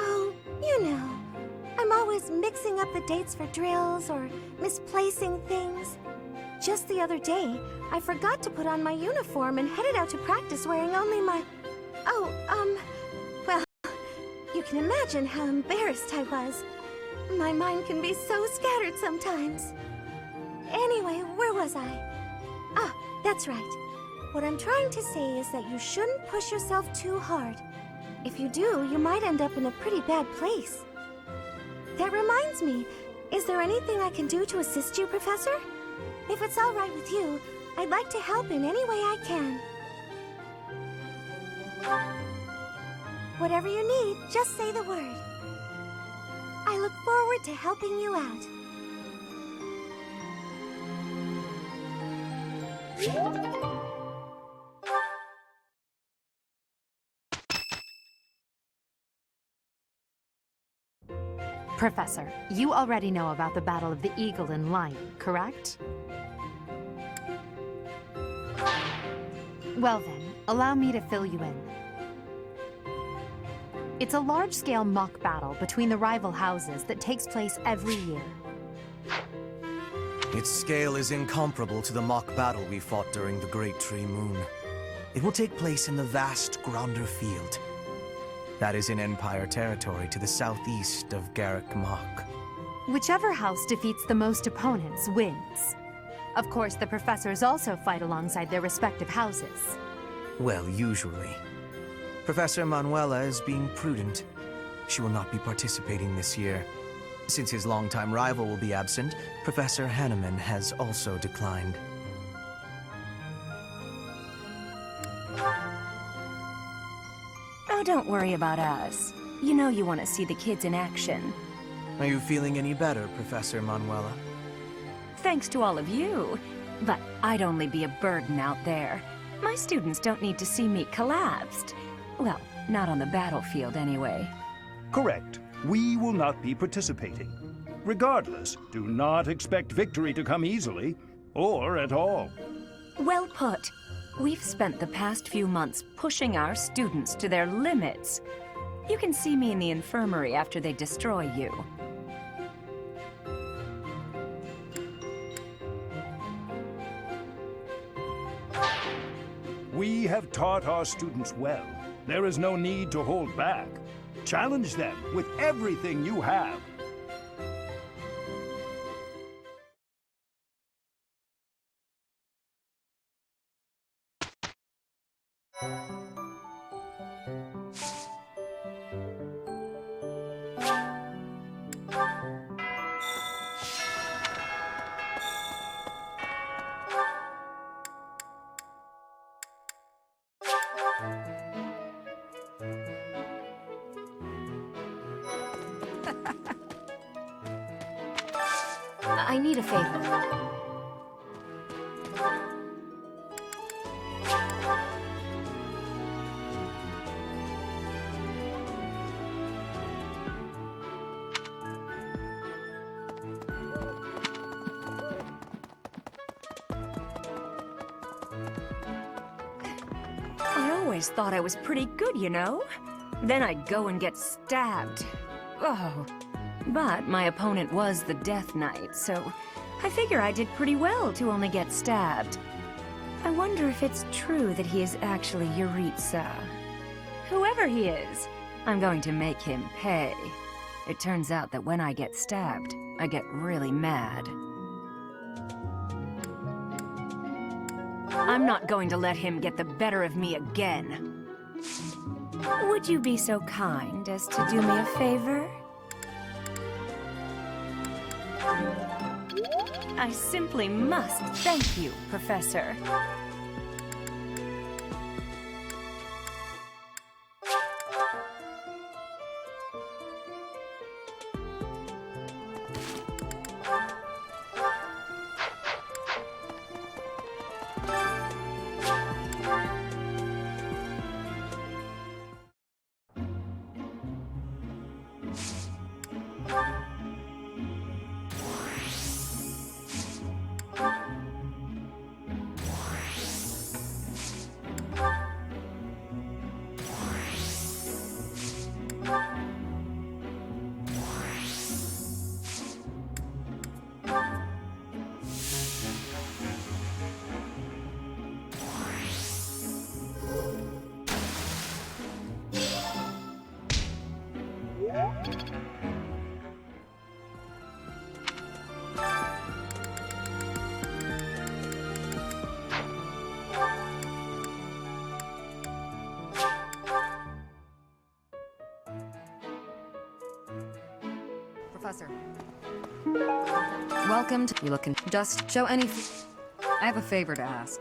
Oh, you know, I'm always mixing up the dates for drills or misplacing things. Just the other day, I forgot to put on my uniform and headed out to practice wearing only my... well, you can imagine how embarrassed I was. My mind can be so scattered sometimes. Anyway, where was I? Ah, that's right. What I'm trying to say is that you shouldn't push yourself too hard. If you do, you might end up in a pretty bad place. That reminds me, is there anything I can do to assist you, Professor? If it's all right with you, I'd like to help in any way I can. Whatever you need, just say the word. I look forward to helping you out. Professor, you already know about the Battle of the Eagle and Lion, correct? Well then, allow me to fill you in. It's a large-scale mock battle between the rival houses that takes place every year. Its scale is incomparable to the mock battle we fought during the Great Tree Moon. It will take place in the vast Gronder Field. That is in Empire territory to the southeast of Garreg Mach. Whichever house defeats the most opponents wins. Of course, the professors also fight alongside their respective houses. Well, usually. Professor Manuela is being prudent. She will not be participating this year. Since his longtime rival will be absent, Professor Hanneman has also declined. Oh, don't worry about us. You know you want to see the kids in action. Are you feeling any better, Professor Manuela? Thanks to all of you. But I'd only be a burden out there. My students don't need to see me collapsed. Well, not on the battlefield anyway. Correct. We will not be participating. Regardless, do not expect victory to come easily, or at all. Well put. We've spent the past few months pushing our students to their limits. You can see me in the infirmary after they destroy you. We have taught our students well. There is no need to hold back. Challenge them with everything you have. I need a favor. I always thought I was pretty good, you know? Then I'd go and get stabbed. Oh. But my opponent was the Death Knight, so I figure I did pretty well to only get stabbed. I wonder if it's true that he is actually Yuritsa. Whoever he is, I'm going to make him pay. It turns out that when I get stabbed, I get really mad. I'm not going to let him get the better of me again. Would you be so kind as to do me a favor? I simply must thank you, Professor. Professor. Welcome to... You looking... Just show any... I have a favor to ask.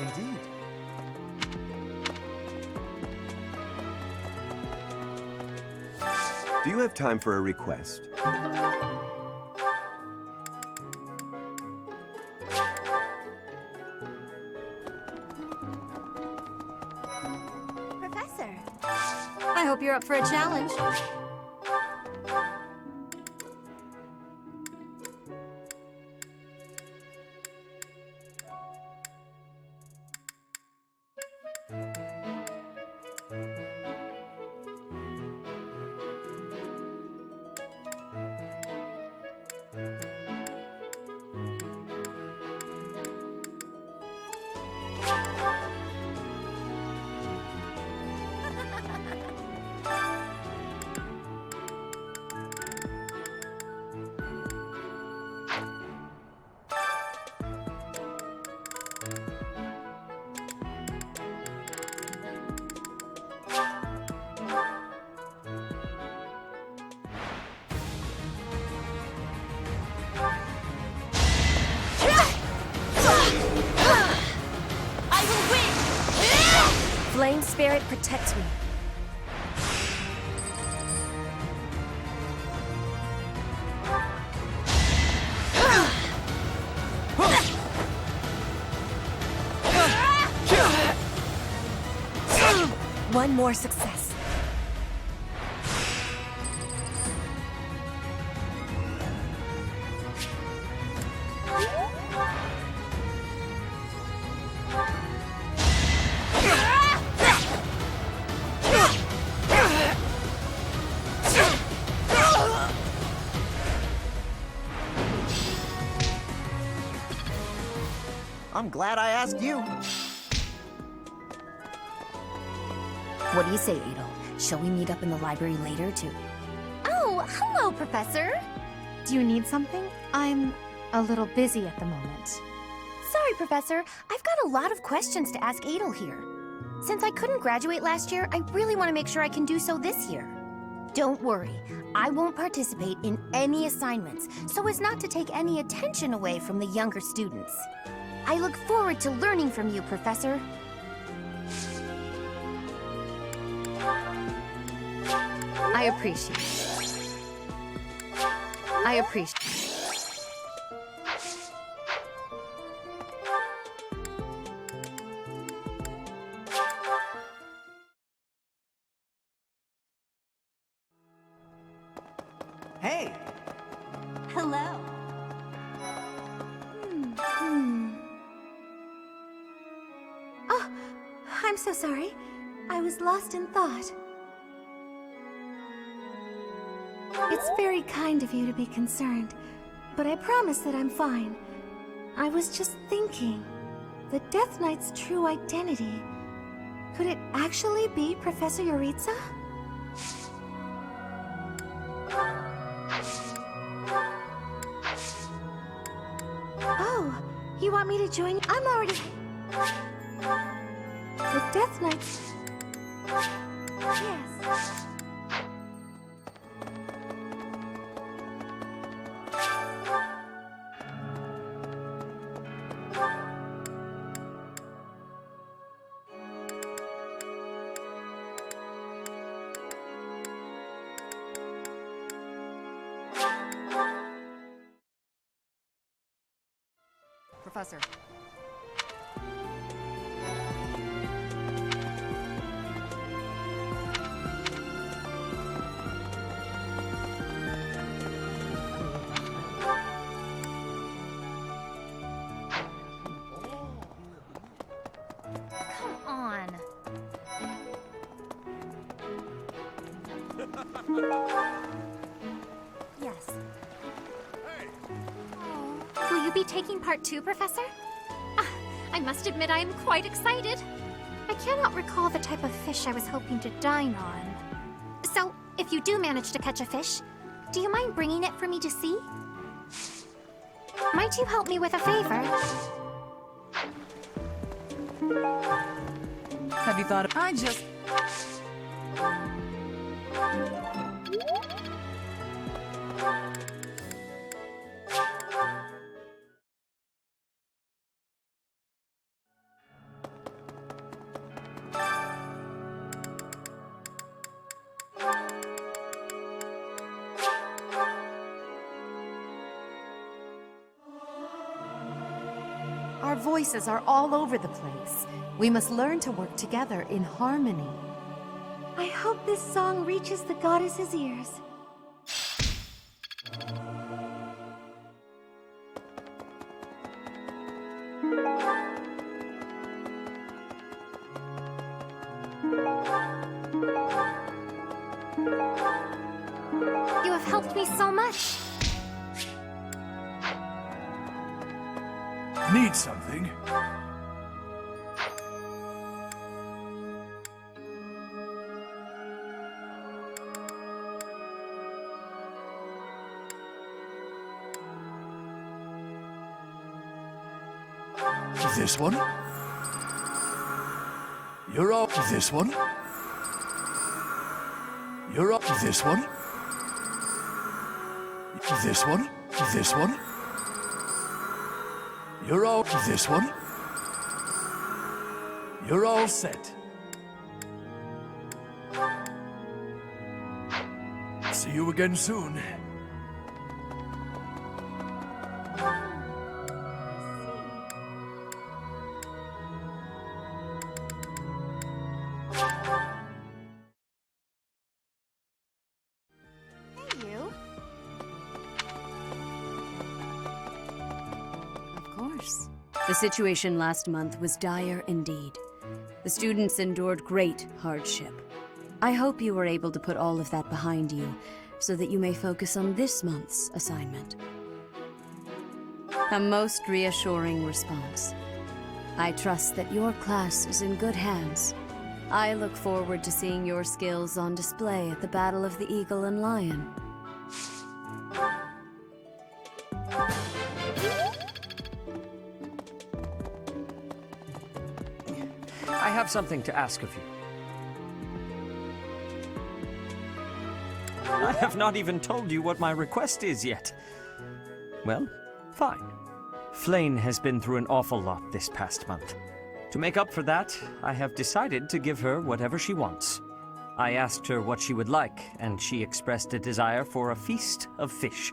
Indeed. Do you have time for a request? Professor. I hope you're up for a challenge. Flame spirit protects me. One more success. I'm glad I asked you. What do you say, Adel? Shall we meet up in the library later to... Oh, hello, Professor. Do you need something? I'm a little busy at the moment. Sorry, Professor. I've got a lot of questions to ask Adel here. Since I couldn't graduate last year, I really want to make sure I can do so this year. Don't worry. I won't participate in any assignments, so as not to take any attention away from the younger students. I look forward to learning from you, Professor. I appreciate it. I appreciate it. Hey! Hello. Oh, I'm so sorry. I was lost in thought. It's very kind of you to be concerned, but I promise that I'm fine. I was just thinking, the Death Knight's true identity, could it actually be Professor Yuritsa? Oh, you want me to join? I'm already... The Death Knight's... Yes. Professor. Come on. Yes. Will you be taking part 2, Professor? I must admit I am quite excited. I cannot recall the type of fish I was hoping to dine on. So, if you do manage to catch a fish, do you mind bringing it for me to see? Might you help me with a favor? Have you thought of... I just... Our voices are all over the place. We must learn to work together in harmony. I hope this song reaches the goddess's ears. You have helped me so much. Need something? This one? You're all this one? You're all this one? This one? This one? You're all this one? You're all set. See you again soon. The situation last month was dire indeed. The students endured great hardship. I hope you were able to put all of that behind you, so that you may focus on this month's assignment. A most reassuring response. I trust that your class is in good hands. I look forward to seeing your skills on display at the Battle of the Eagle and Lion. I have something to ask of you. I have not even told you what my request is yet. Well, fine. Flayn has been through an awful lot this past month. To make up for that, I have decided to give her whatever she wants. I asked her what she would like, and she expressed a desire for a feast of fish.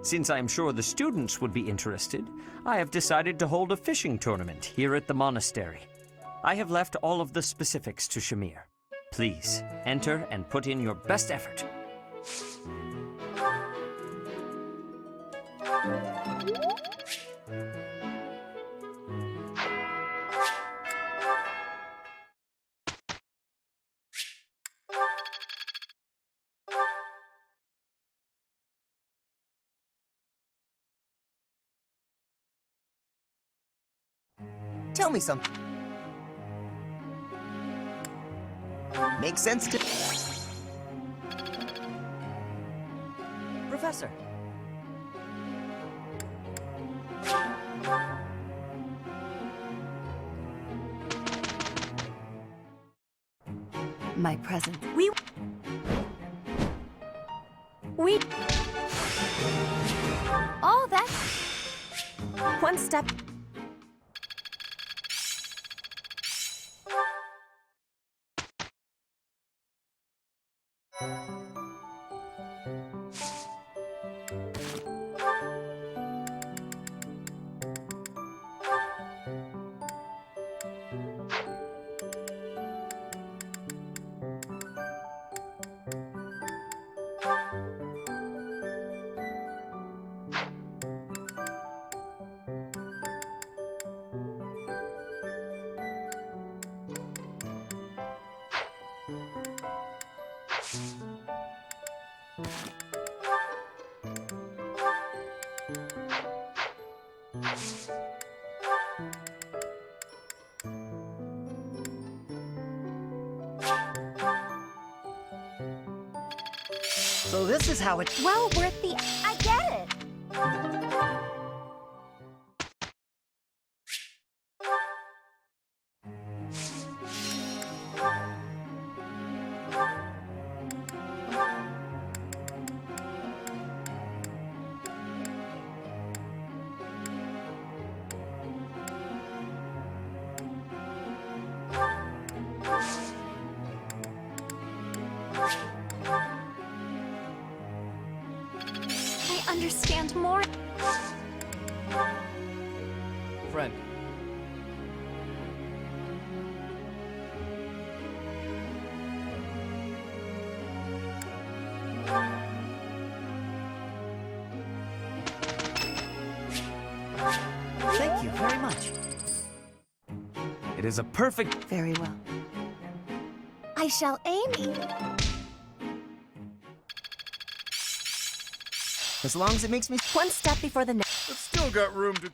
Since I am sure the students would be interested, I have decided to hold a fishing tournament here at the monastery. I have left all of the specifics to Shamir. Please, enter and put in your best effort. Tell me something. Makes sense to... Professor. My present. All that... One step... So this is how it... Well worth the... I get it! I understand more. Friend. Thank you very much. It is a perfect... Very well. I shall aim. As long as it makes me... One step before the next. It's still got room to...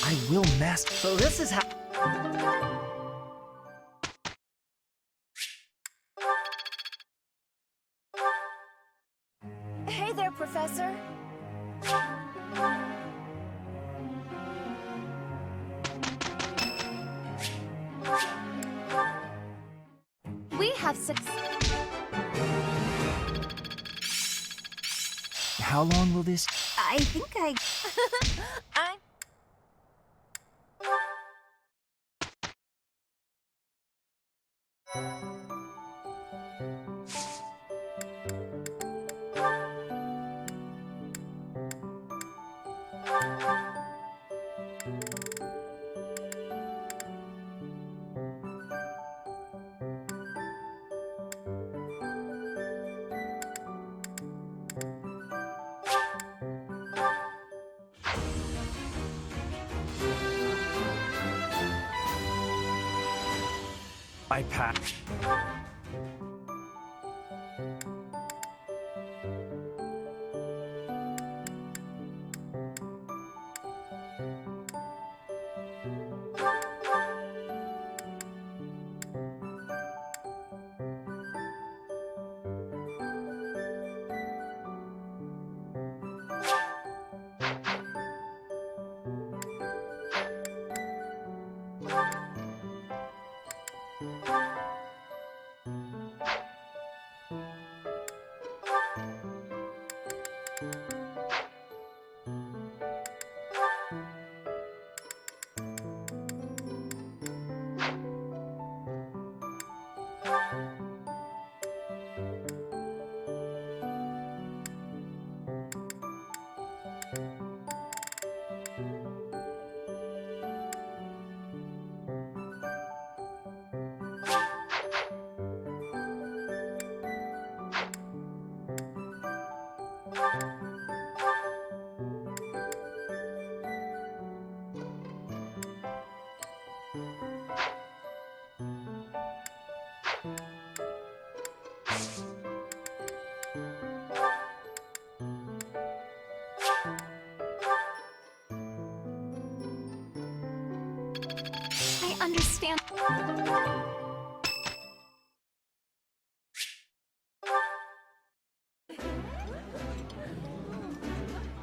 I will master... So this is how... Hey there, Professor. We have success. How long will this... I think I... I pack. I understand.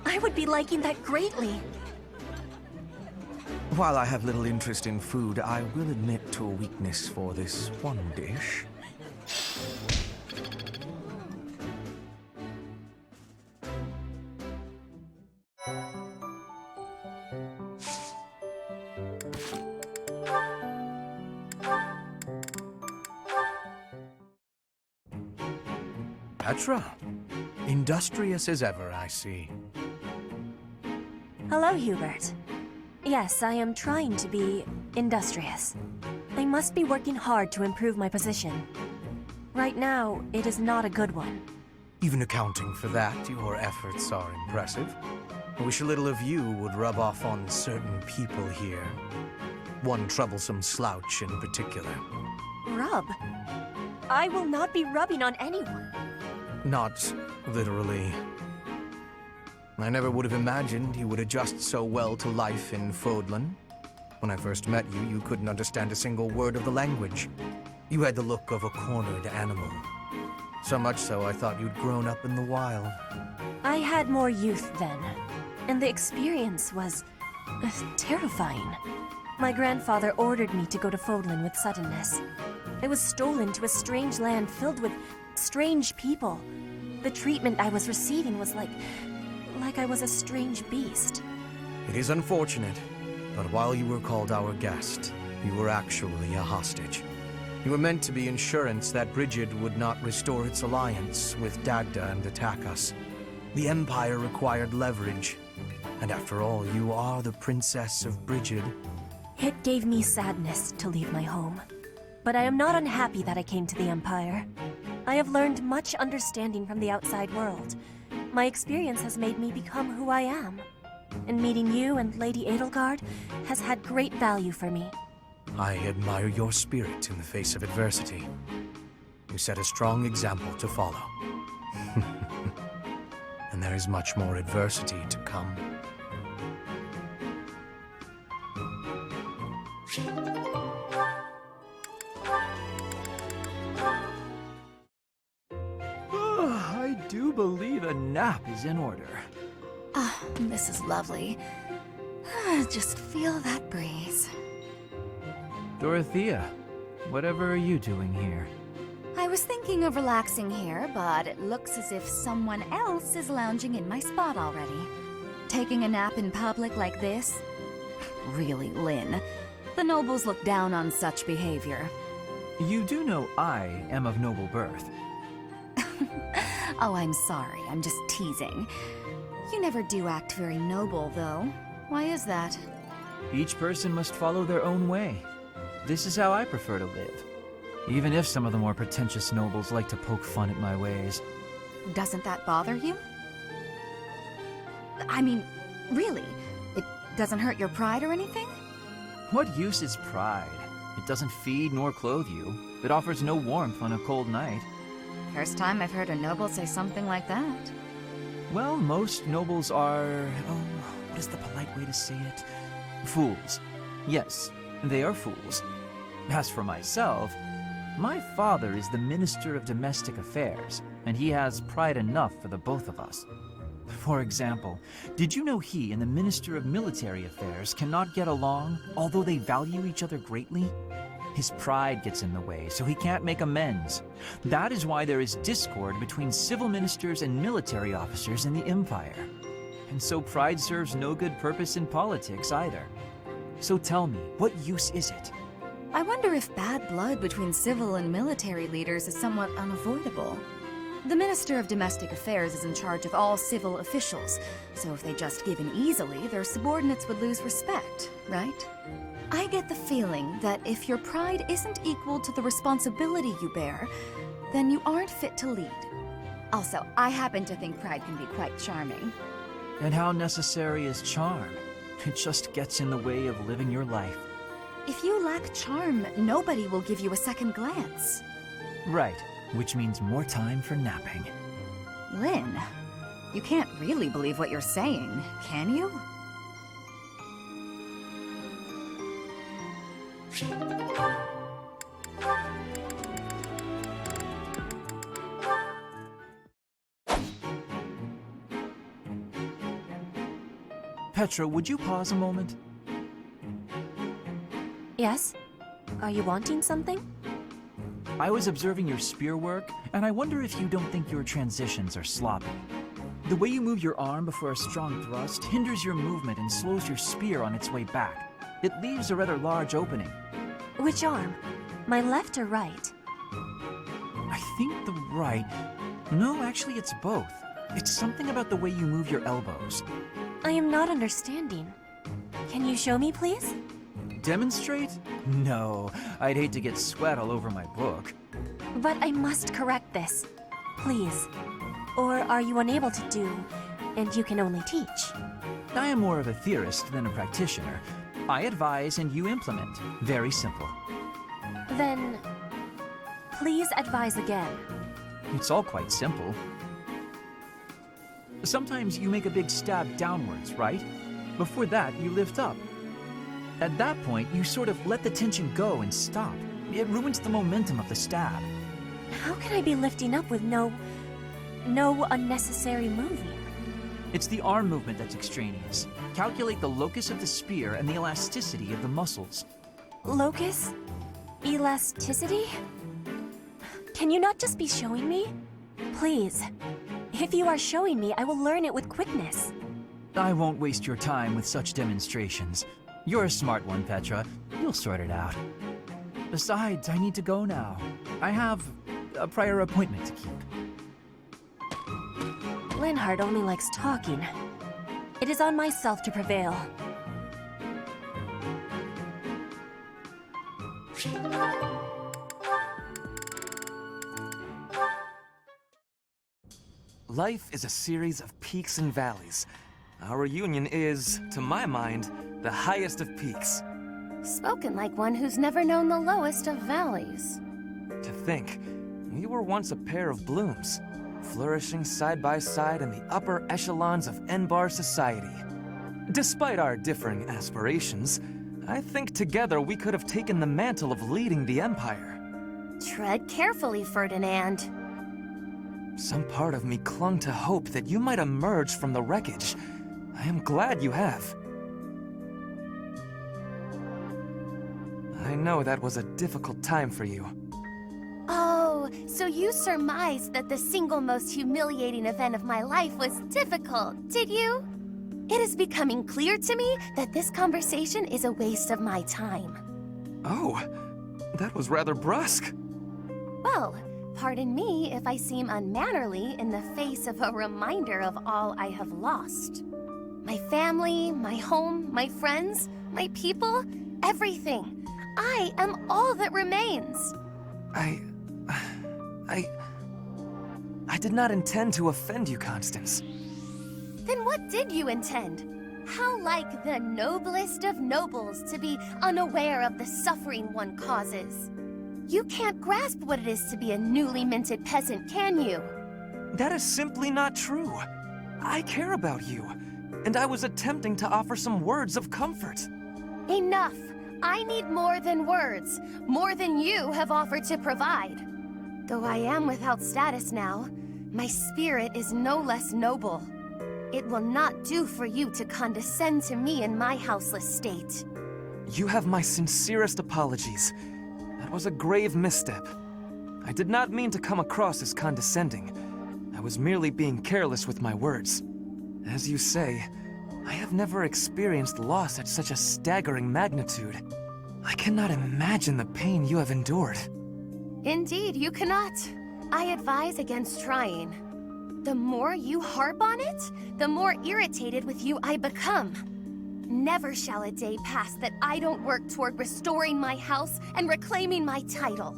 I would be liking that greatly. While I have little interest in food, I will admit to a weakness for this one dish. Petra. Industrious as ever, I see. Hello, Hubert. Yes, I am trying to be industrious. I must be working hard to improve my position. Right now, it is not a good one. Even accounting for that, your efforts are impressive. I wish a little of you would rub off on certain people here. One troublesome slouch in particular. Rub? I will not be rubbing on anyone. Not literally. I never would have imagined you would adjust so well to life in Fodlan. When I first met you, you couldn't understand a single word of the language. You had the look of a cornered animal. So much so, I thought you'd grown up in the wild. I had more youth then, and the experience was terrifying. My grandfather ordered me to go to Fodlan with suddenness. I was stolen to a strange land filled with strange people. The treatment I was receiving was like I was a strange beast. It is unfortunate, but while you were called our guest, you were actually a hostage. You were meant to be insurance that Brigid would not restore its alliance with Dagda and attack us. The Empire required leverage, and after all, you are the Princess of Brigid. It gave me sadness to leave my home, but I am not unhappy that I came to the Empire. I have learned much understanding from the outside world. My experience has made me become who I am, and meeting you and Lady Edelgard has had great value for me. I admire your spirit in the face of adversity. You set a strong example to follow. And there is much more adversity to come. I do believe a nap is in order. Ah, this is lovely. Just feel that breeze. Dorothea, whatever are you doing here? I was thinking of relaxing here, but it looks as if someone else is lounging in my spot already. Taking a nap in public like this? Really, Lynn. The nobles look down on such behavior. You do know I am of noble birth. Oh, I'm sorry. I'm just teasing. You never do act very noble, though. Why is that? Each person must follow their own way. This is how I prefer to live. Even if some of the more pretentious nobles like to poke fun at my ways. Doesn't that bother you? I mean, really? It doesn't hurt your pride or anything? What use is pride? It doesn't feed nor clothe you. It offers no warmth on a cold night. First time I've heard a noble say something like that. Well, most nobles are... oh, what is the polite way to say it? Fools. Yes, they are fools. As for myself, my father is the Minister of Domestic Affairs, and he has pride enough for the both of us. For example, did you know he and the Minister of Military Affairs cannot get along, although they value each other greatly? His pride gets in the way, so he can't make amends. That is why there is discord between civil ministers and military officers in the Empire. And so pride serves no good purpose in politics either. So tell me, what use is it? I wonder if bad blood between civil and military leaders is somewhat unavoidable. The Minister of Domestic Affairs is in charge of all civil officials, so if they just give in easily, their subordinates would lose respect, right? I get the feeling that if your pride isn't equal to the responsibility you bear, then you aren't fit to lead. Also, I happen to think pride can be quite charming. And how necessary is charm? It just gets in the way of living your life. If you lack charm, nobody will give you a second glance. Right, which means more time for napping. Lynn, you can't really believe what you're saying, can you? Petra, would you pause a moment? Yes? Are you wanting something? I was observing your spear work, and I wonder if you don't think your transitions are sloppy. The way you move your arm before a strong thrust hinders your movement and slows your spear on its way back. It leaves a rather large opening. Which arm? My left or right? I think the right... No, actually it's both. It's something about the way you move your elbows. I am not understanding. Can you show me, please? Demonstrate? No, I'd hate to get sweat all over my book. But I must correct this. Please. Or are you unable to do, and you can only teach? I am more of a theorist than a practitioner. I advise and you implement. Very simple. Then, please advise again. It's all quite simple. Sometimes you make a big stab downwards, right? Before that, you lift up. At that point, you sort of let the tension go and stop. It ruins the momentum of the stab. How can I be lifting up with no unnecessary moving? It's the arm movement that's extraneous. Calculate the locus of the spear and the elasticity of the muscles. Locus? Elasticity? Can you not just be showing me? Please. If you are showing me, I will learn it with quickness. I won't waste your time with such demonstrations. You're a smart one, Petra. You'll sort it out. Besides, I need to go now. I have a prior appointment to keep. Linhardt only likes talking. It is on myself to prevail. Life is a series of peaks and valleys. Our reunion is, to my mind, the highest of peaks. Spoken like one who's never known the lowest of valleys. To think, we were once a pair of blooms, flourishing side by side in the upper echelons of Enbar society. Despite our differing aspirations, I think together we could have taken the mantle of leading the Empire. Tread carefully, Ferdinand. Some part of me clung to hope that you might emerge from the wreckage. I am glad you have. I know that was a difficult time for you. Oh, so you surmised that the single most humiliating event of my life was difficult, did you? It is becoming clear to me that this conversation is a waste of my time. Oh, that was rather brusque. Well, pardon me if I seem unmannerly in the face of a reminder of all I have lost. My family, my home, my friends, my people, everything. I am all that remains. I did not intend to offend you, Constance. Then what did you intend? How like the noblest of nobles to be unaware of the suffering one causes. You can't grasp what it is to be a newly minted peasant, can you? That is simply not true. I care about you, and I was attempting to offer some words of comfort. Enough! I need more than words, more than you have offered to provide. Though I am without status now, my spirit is no less noble. It will not do for you to condescend to me in my houseless state. You have my sincerest apologies. That was a grave misstep. I did not mean to come across as condescending. I was merely being careless with my words. As you say, I have never experienced loss at such a staggering magnitude. I cannot imagine the pain you have endured. Indeed, you cannot. I advise against trying. The more you harp on it, the more irritated with you I become. Never shall a day pass that I don't work toward restoring my house and reclaiming my title.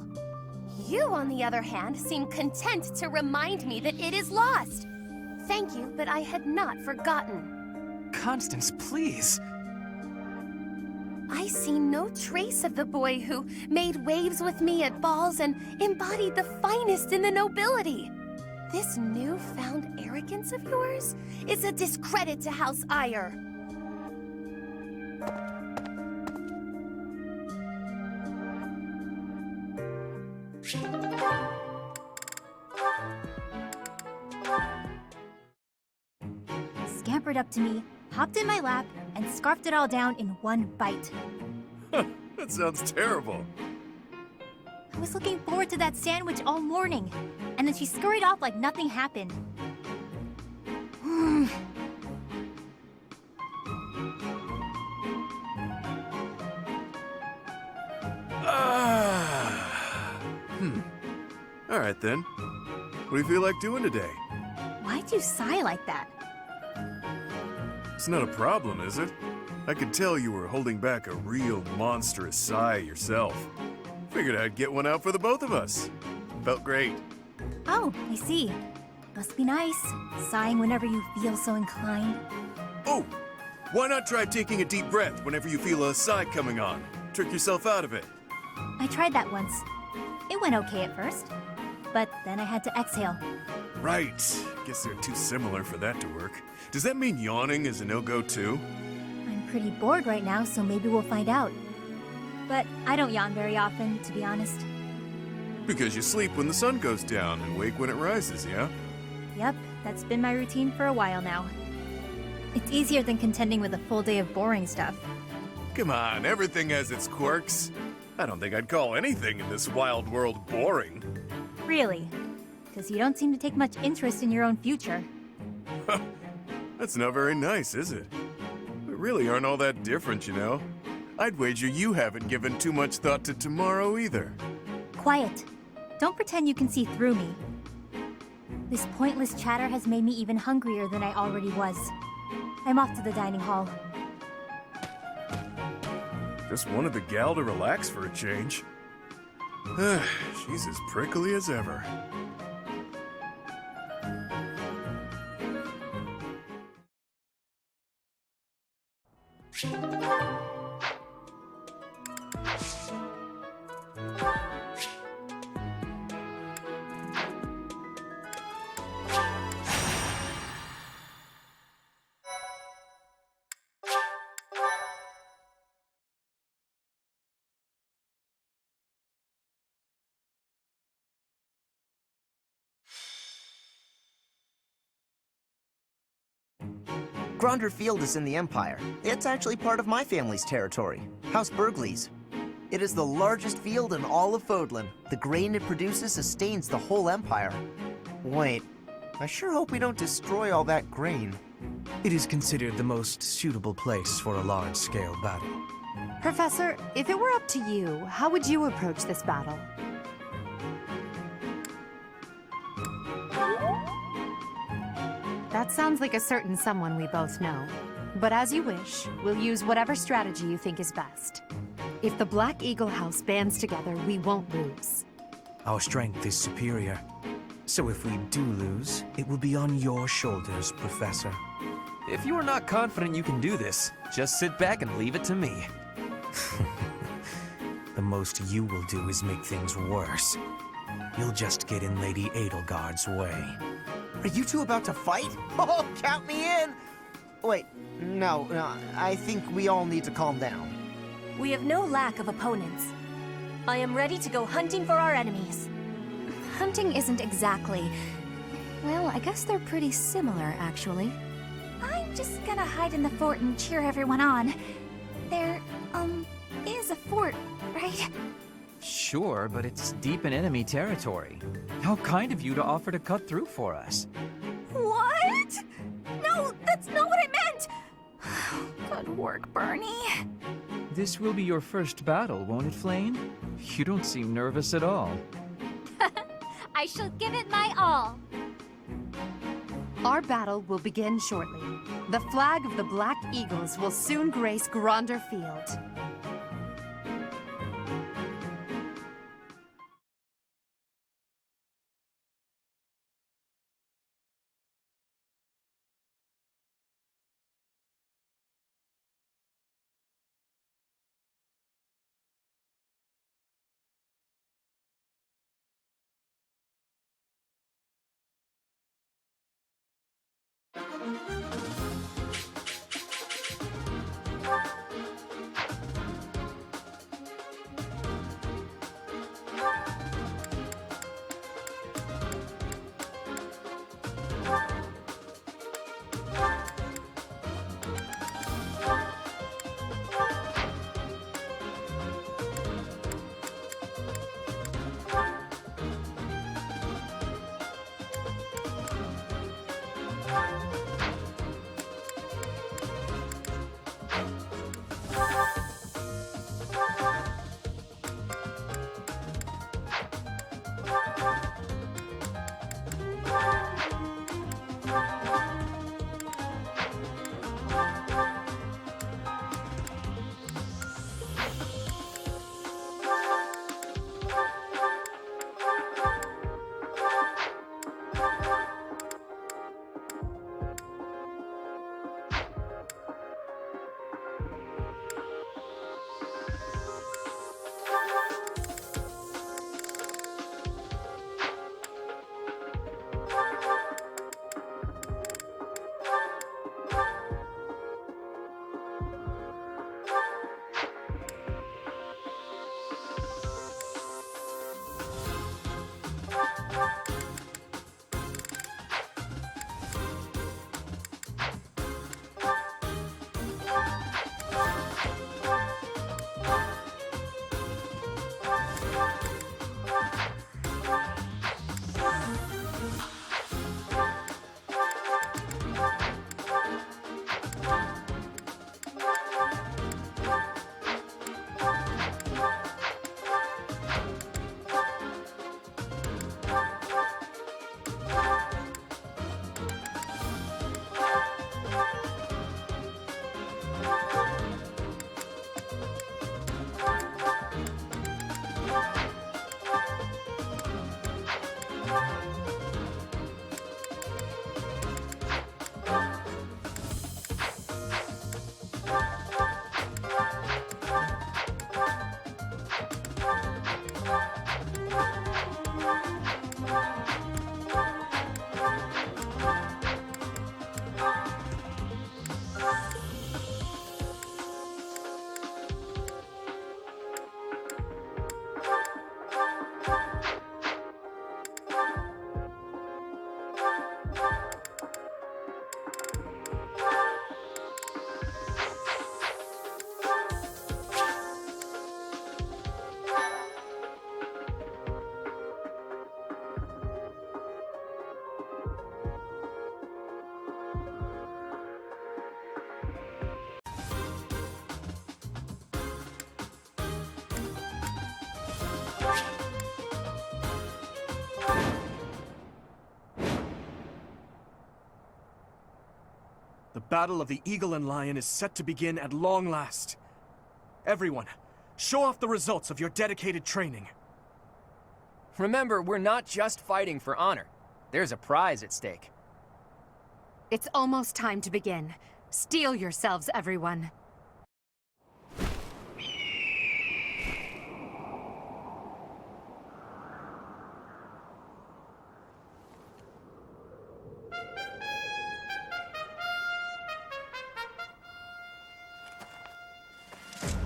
You, on the other hand, seem content to remind me that it is lost. Thank you, but I had not forgotten. Constance, please. I see no trace of the boy who made waves with me at balls and embodied the finest in the nobility. This newfound arrogance of yours is a discredit to House Eyre. Scampered up to me, hopped in my lap, and scarfed it all down in one bite. That sounds terrible. I was looking forward to that sandwich all morning, and then she scurried off like nothing happened. All right then. What do you feel like doing today? Why'd you sigh like that? It's not a problem, is it? I could tell you were holding back a real monstrous sigh yourself. Figured I'd get one out for the both of us. Felt great. Oh, I see. Must be nice, sighing whenever you feel so inclined. Oh, why not try taking a deep breath whenever you feel a sigh coming on? Trick yourself out of it. I tried that once. It went okay at first, but then I had to exhale. Right. Guess they're too similar for that to work. Does that mean yawning is a no-go too? I'm pretty bored right now, so maybe we'll find out. But I don't yawn very often, to be honest. Because you sleep when the sun goes down and wake when it rises, yeah? Yep, that's been my routine for a while now. It's easier than contending with a full day of boring stuff. Come on, everything has its quirks. I don't think I'd call anything in this wild world boring. Really? Because you don't seem to take much interest in your own future. That's not very nice, is it? We really aren't all that different, you know? I'd wager you haven't given too much thought to tomorrow either. Quiet. Don't pretend you can see through me. This pointless chatter has made me even hungrier than I already was. I'm off to the dining hall. Just wanted the gal to relax for a change. She's as prickly as ever. Gronder Field is in the Empire. It's actually part of my family's territory, House Burgleys. It is the largest field in all of Fodlan. The grain it produces sustains the whole Empire. Wait, I sure hope we don't destroy all that grain. It is considered the most suitable place for a large-scale battle. Professor, if it were up to you, how would you approach this battle? That sounds like a certain someone we both know. But as you wish, we'll use whatever strategy you think is best. If the Black Eagle House bands together, we won't lose. Our strength is superior. So if we do lose, it will be on your shoulders, Professor. If you are not confident you can do this, just sit back and leave it to me. The most you will do is make things worse. You'll just get in Lady Edelgard's way. Are you two about to fight? Oh, count me in! Wait, no, I think we all need to calm down. We have no lack of opponents. I am ready to go hunting for our enemies. Hunting isn't exactly... Well, I guess they're pretty similar, actually. I'm just gonna hide in the fort and cheer everyone on. There, is a fort, right? Sure, but it's deep in enemy territory. How kind of you to offer to cut through for us. What? No, that's not what I meant! Good work, Bernie. This will be your first battle, won't it, Flame? You don't seem nervous at all. I shall give it my all. Our battle will begin shortly. The flag of the Black Eagles will soon grace Gronder Field. Battle of the Eagle and Lion is set to begin at long last. Everyone, show off the results of your dedicated training. Remember, we're not just fighting for honor. There's a prize at stake. It's almost time to begin. Steel yourselves, everyone.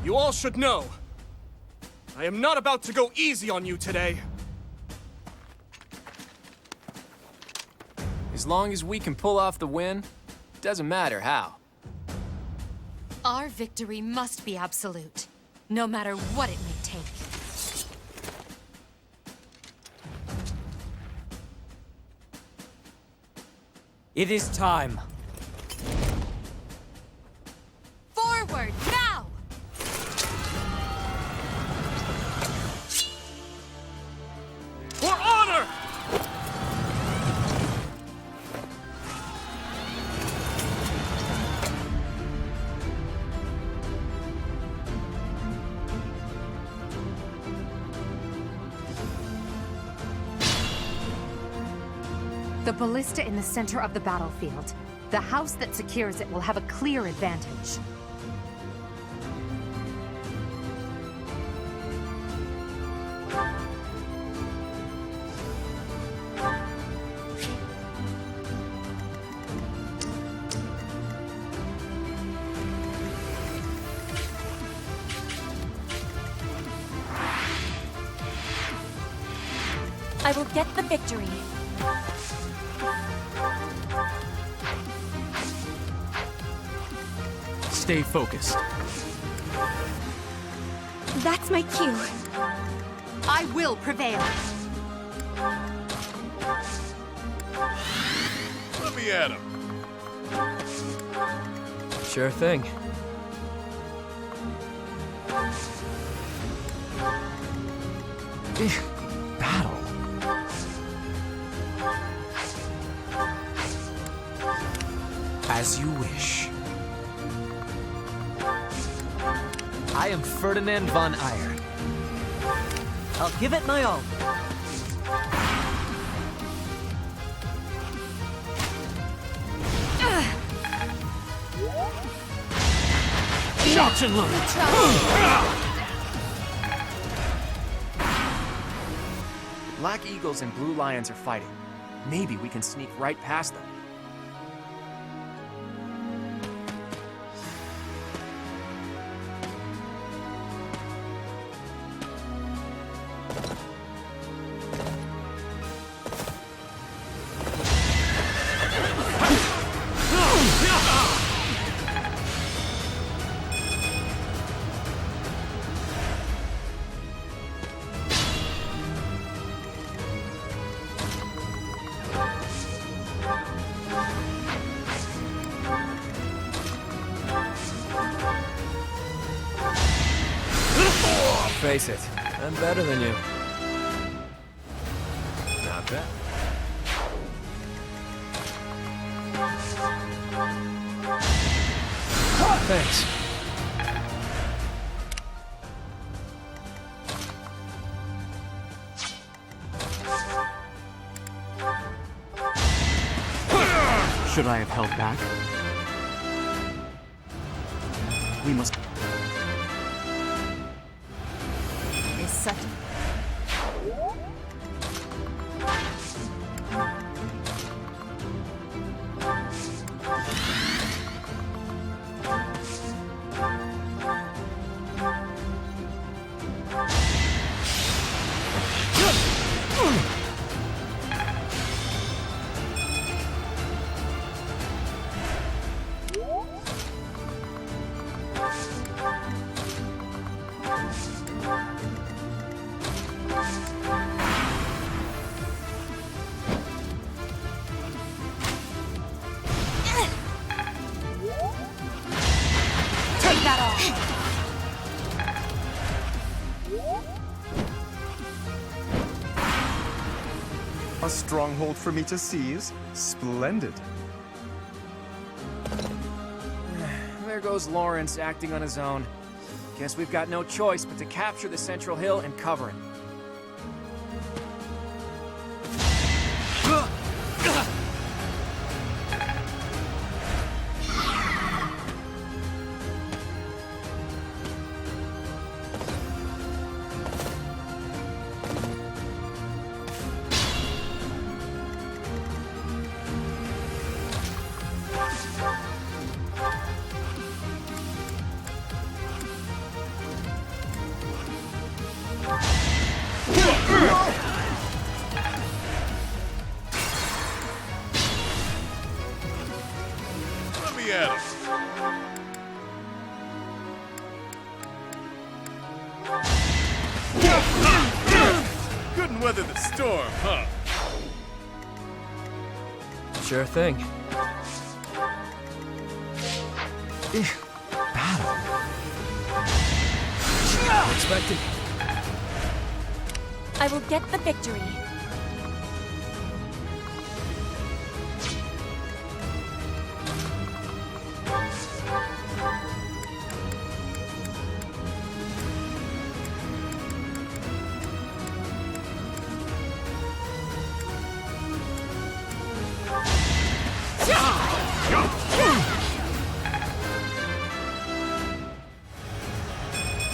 You all should know, I am not about to go easy on you today. As long as we can pull off the win, doesn't matter how. Our victory must be absolute, no matter what it may take. It is time. Forward, now! For honor! The ballista in the center of the battlefield. The house that secures it will have a clear advantage. I will get the victory. Stay focused. That's my cue. I will prevail. Let me at him. Sure thing. Battle. As you wish. I am Ferdinand von Eyre. I'll give it my all. Shots and loads. Black Eagles and Blue Lions are fighting. Maybe we can sneak right past them. Face it, I'm better than you. Not bad. Thanks. Should I have held back? We must... Is such... A stronghold for me to seize? Splendid. goes Lawrence acting on his own. Guess we've got no choice but to capture the central hill and cover it. Let me at him. Couldn't weather the storm, huh? Sure thing. Battle. Expected. I will get the victory.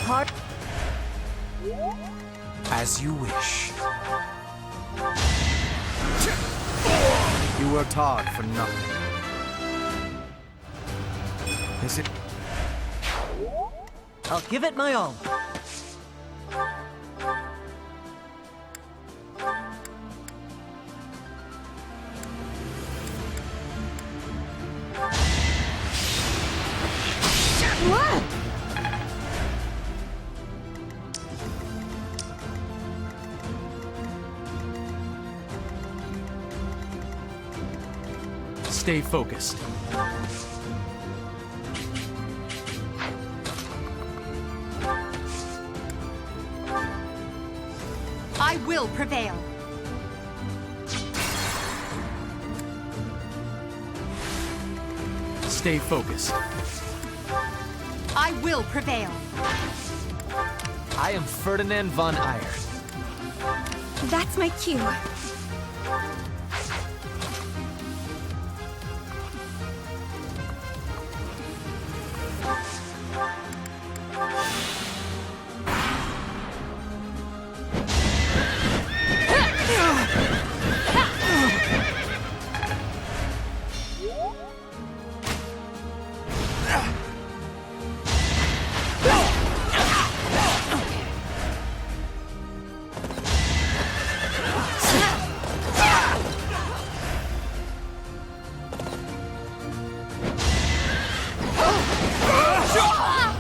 Heart. As you wish. You worked hard for nothing. Is it? I'll give it my all. What? Stay focused. I will prevail. Stay focused. I will prevail. I am Ferdinand von Eyre. That's my cue.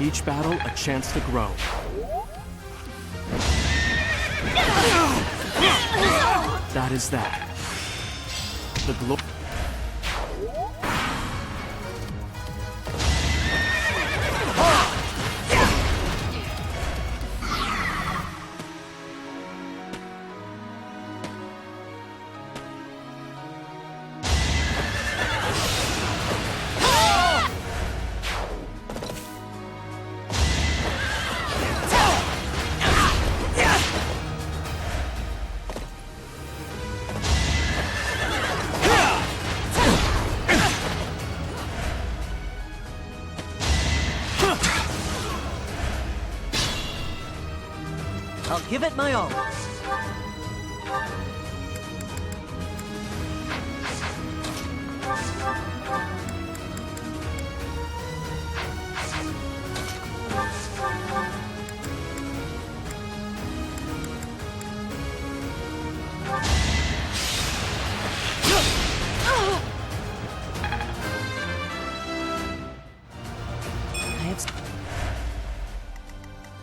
Each battle a chance to grow. That is that. The glory. I'll give it my all.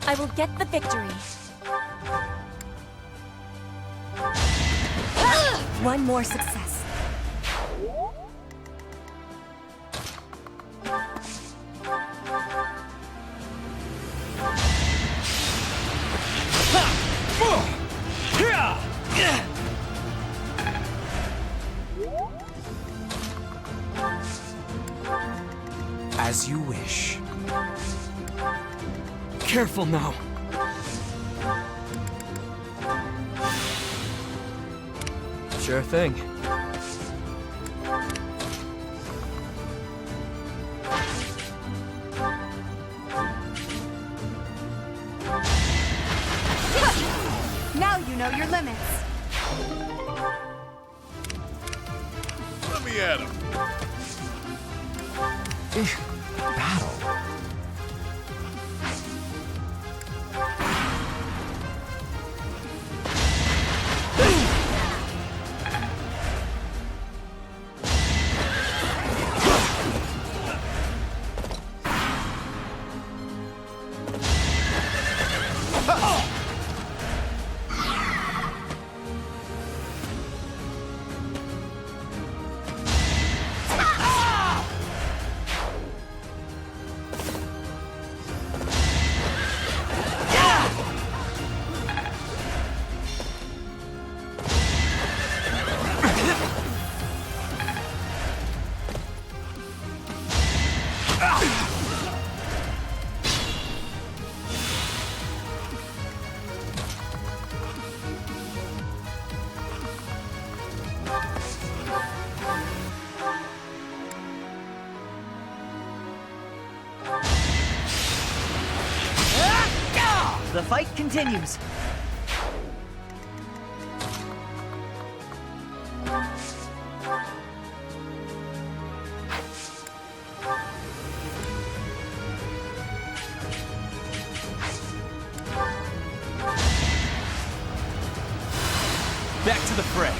I will get the victory. One more success. As you wish. careful now. Sure thing. Now you know your limits. Let me at him. Battle. The fight continues. Back to the fray.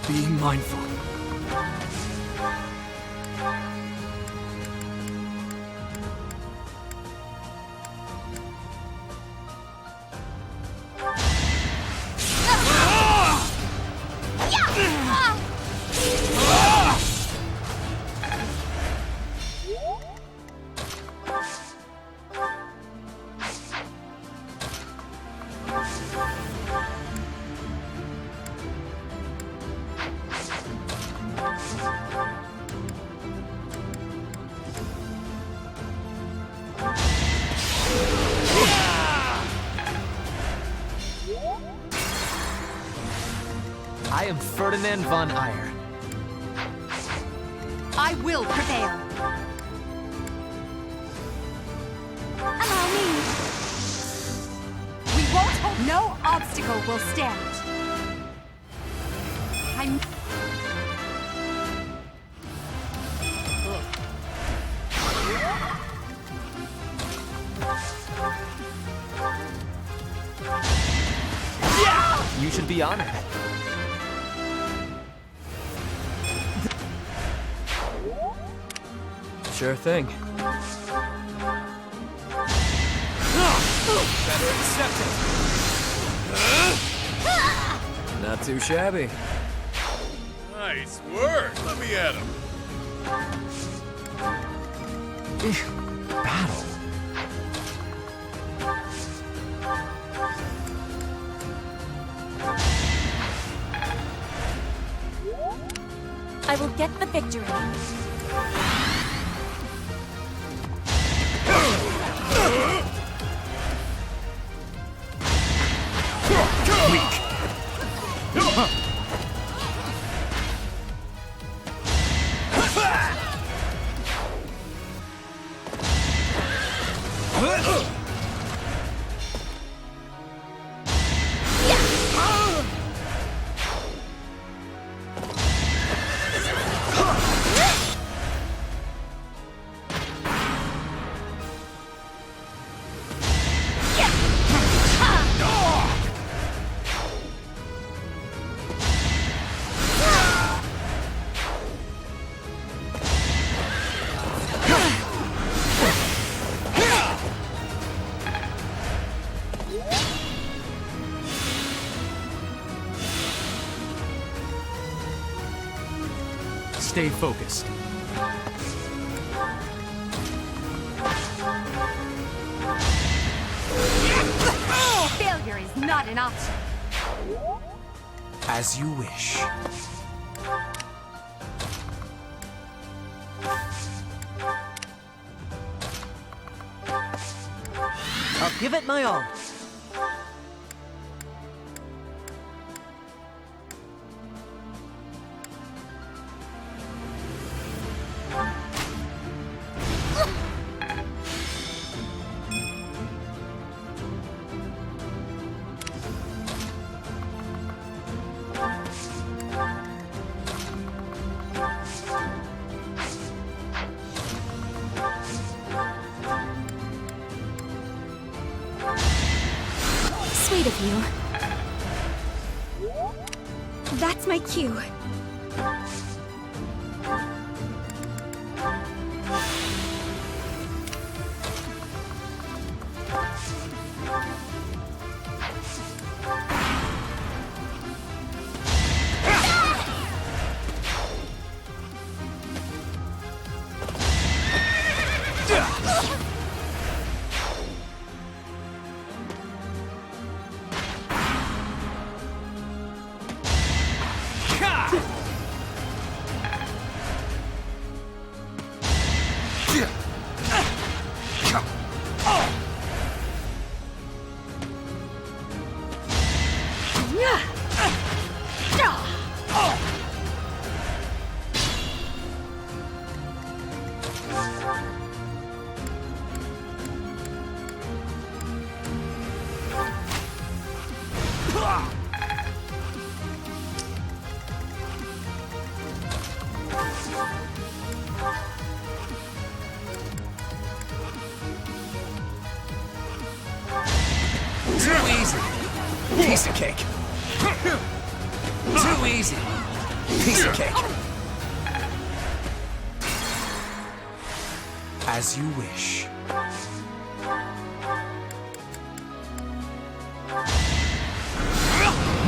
Be mindful. I am Ferdinand von Eyre. I will prevail. Allow me. We won't hold. No obstacle will stand. I'm. You should be honored. Sure thing. Better accept it. Not too shabby. Nice work. Let me at him. Battle. I will get the victory. Stay focused. not an option. As you wish. I'll give it my all. Sweet of you. That's my cue. Too easy. Piece of cake. Too easy. Piece of cake. As you wish.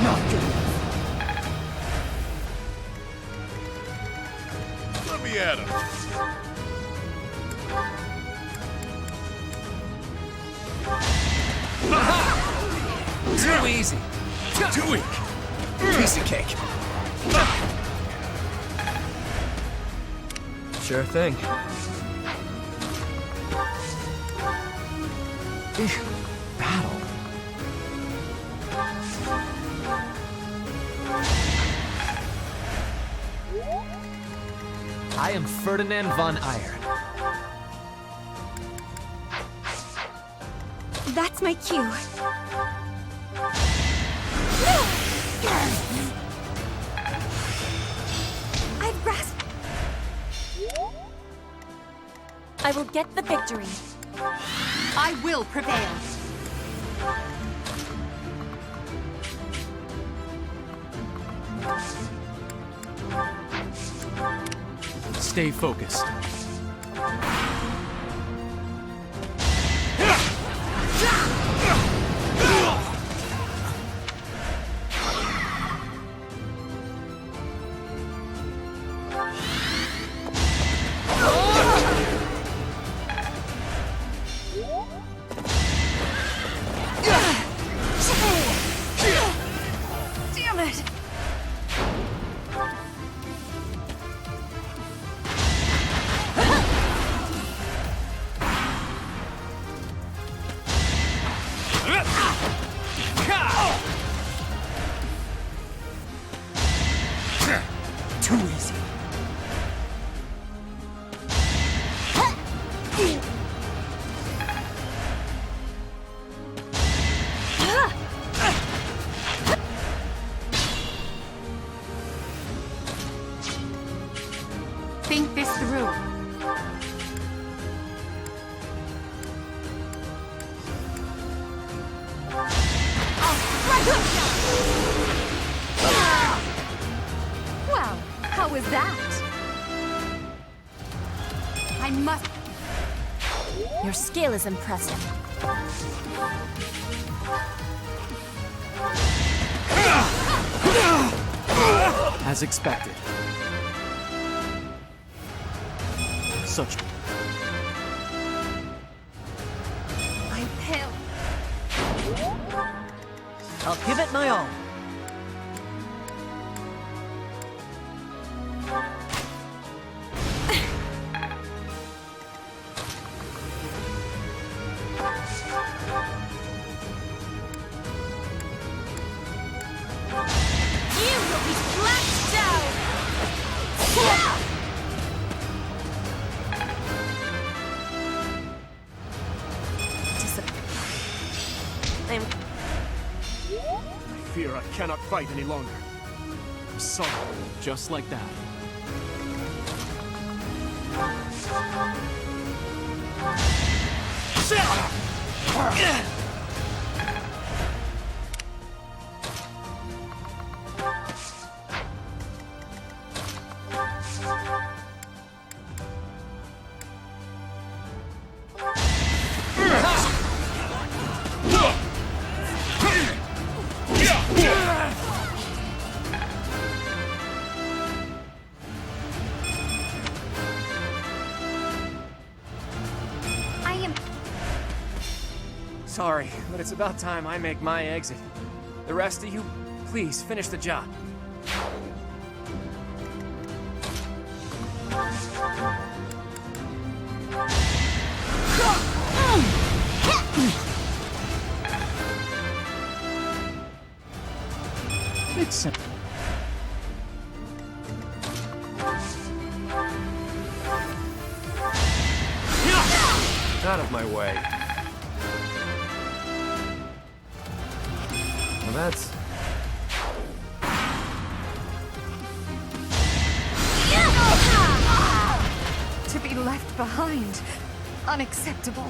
Not good. Let me at him. Too easy. Too weak. Piece of cake. Sure thing. Battle. I am Ferdinand von Eyre. That's my cue. I've grasped. I will get the victory. I will prevail. Stay focused. Damn it! Too easy. Think this through. Well, how was that? I must... Your skill is impressive. As expected. Such... I'm pale. I'll give it my all. You will be slashed down! I fear I cannot fight any longer. I'm sorry. Just like that. Sorry, but it's about time I make my exit. The rest of you, please finish the job. Except... Out of my way. Well, that's... To be left behind. Unacceptable.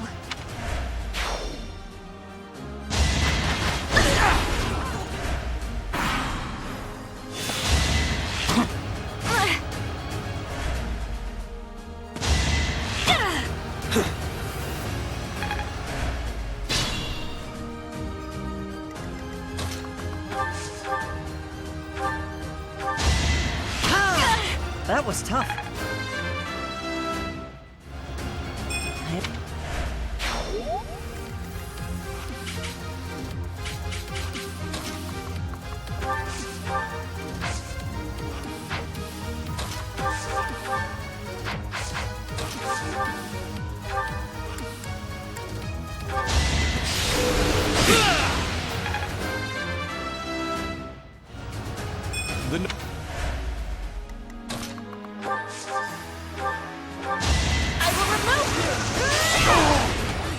That was tough.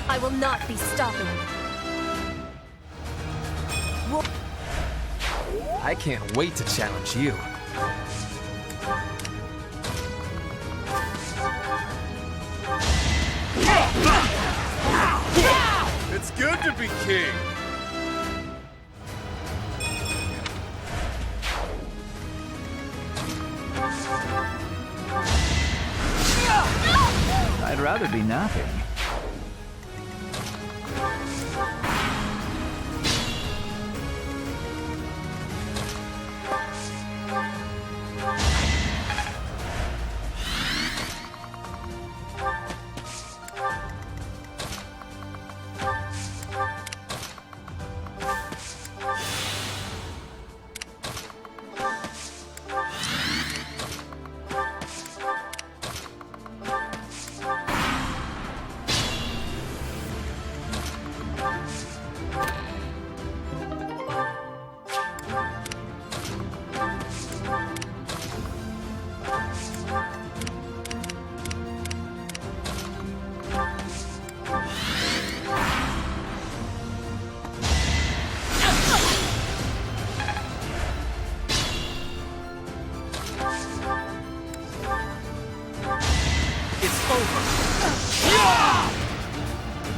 I will not be stopping. I can't wait to challenge you. It's good to be king. I'd rather be napping.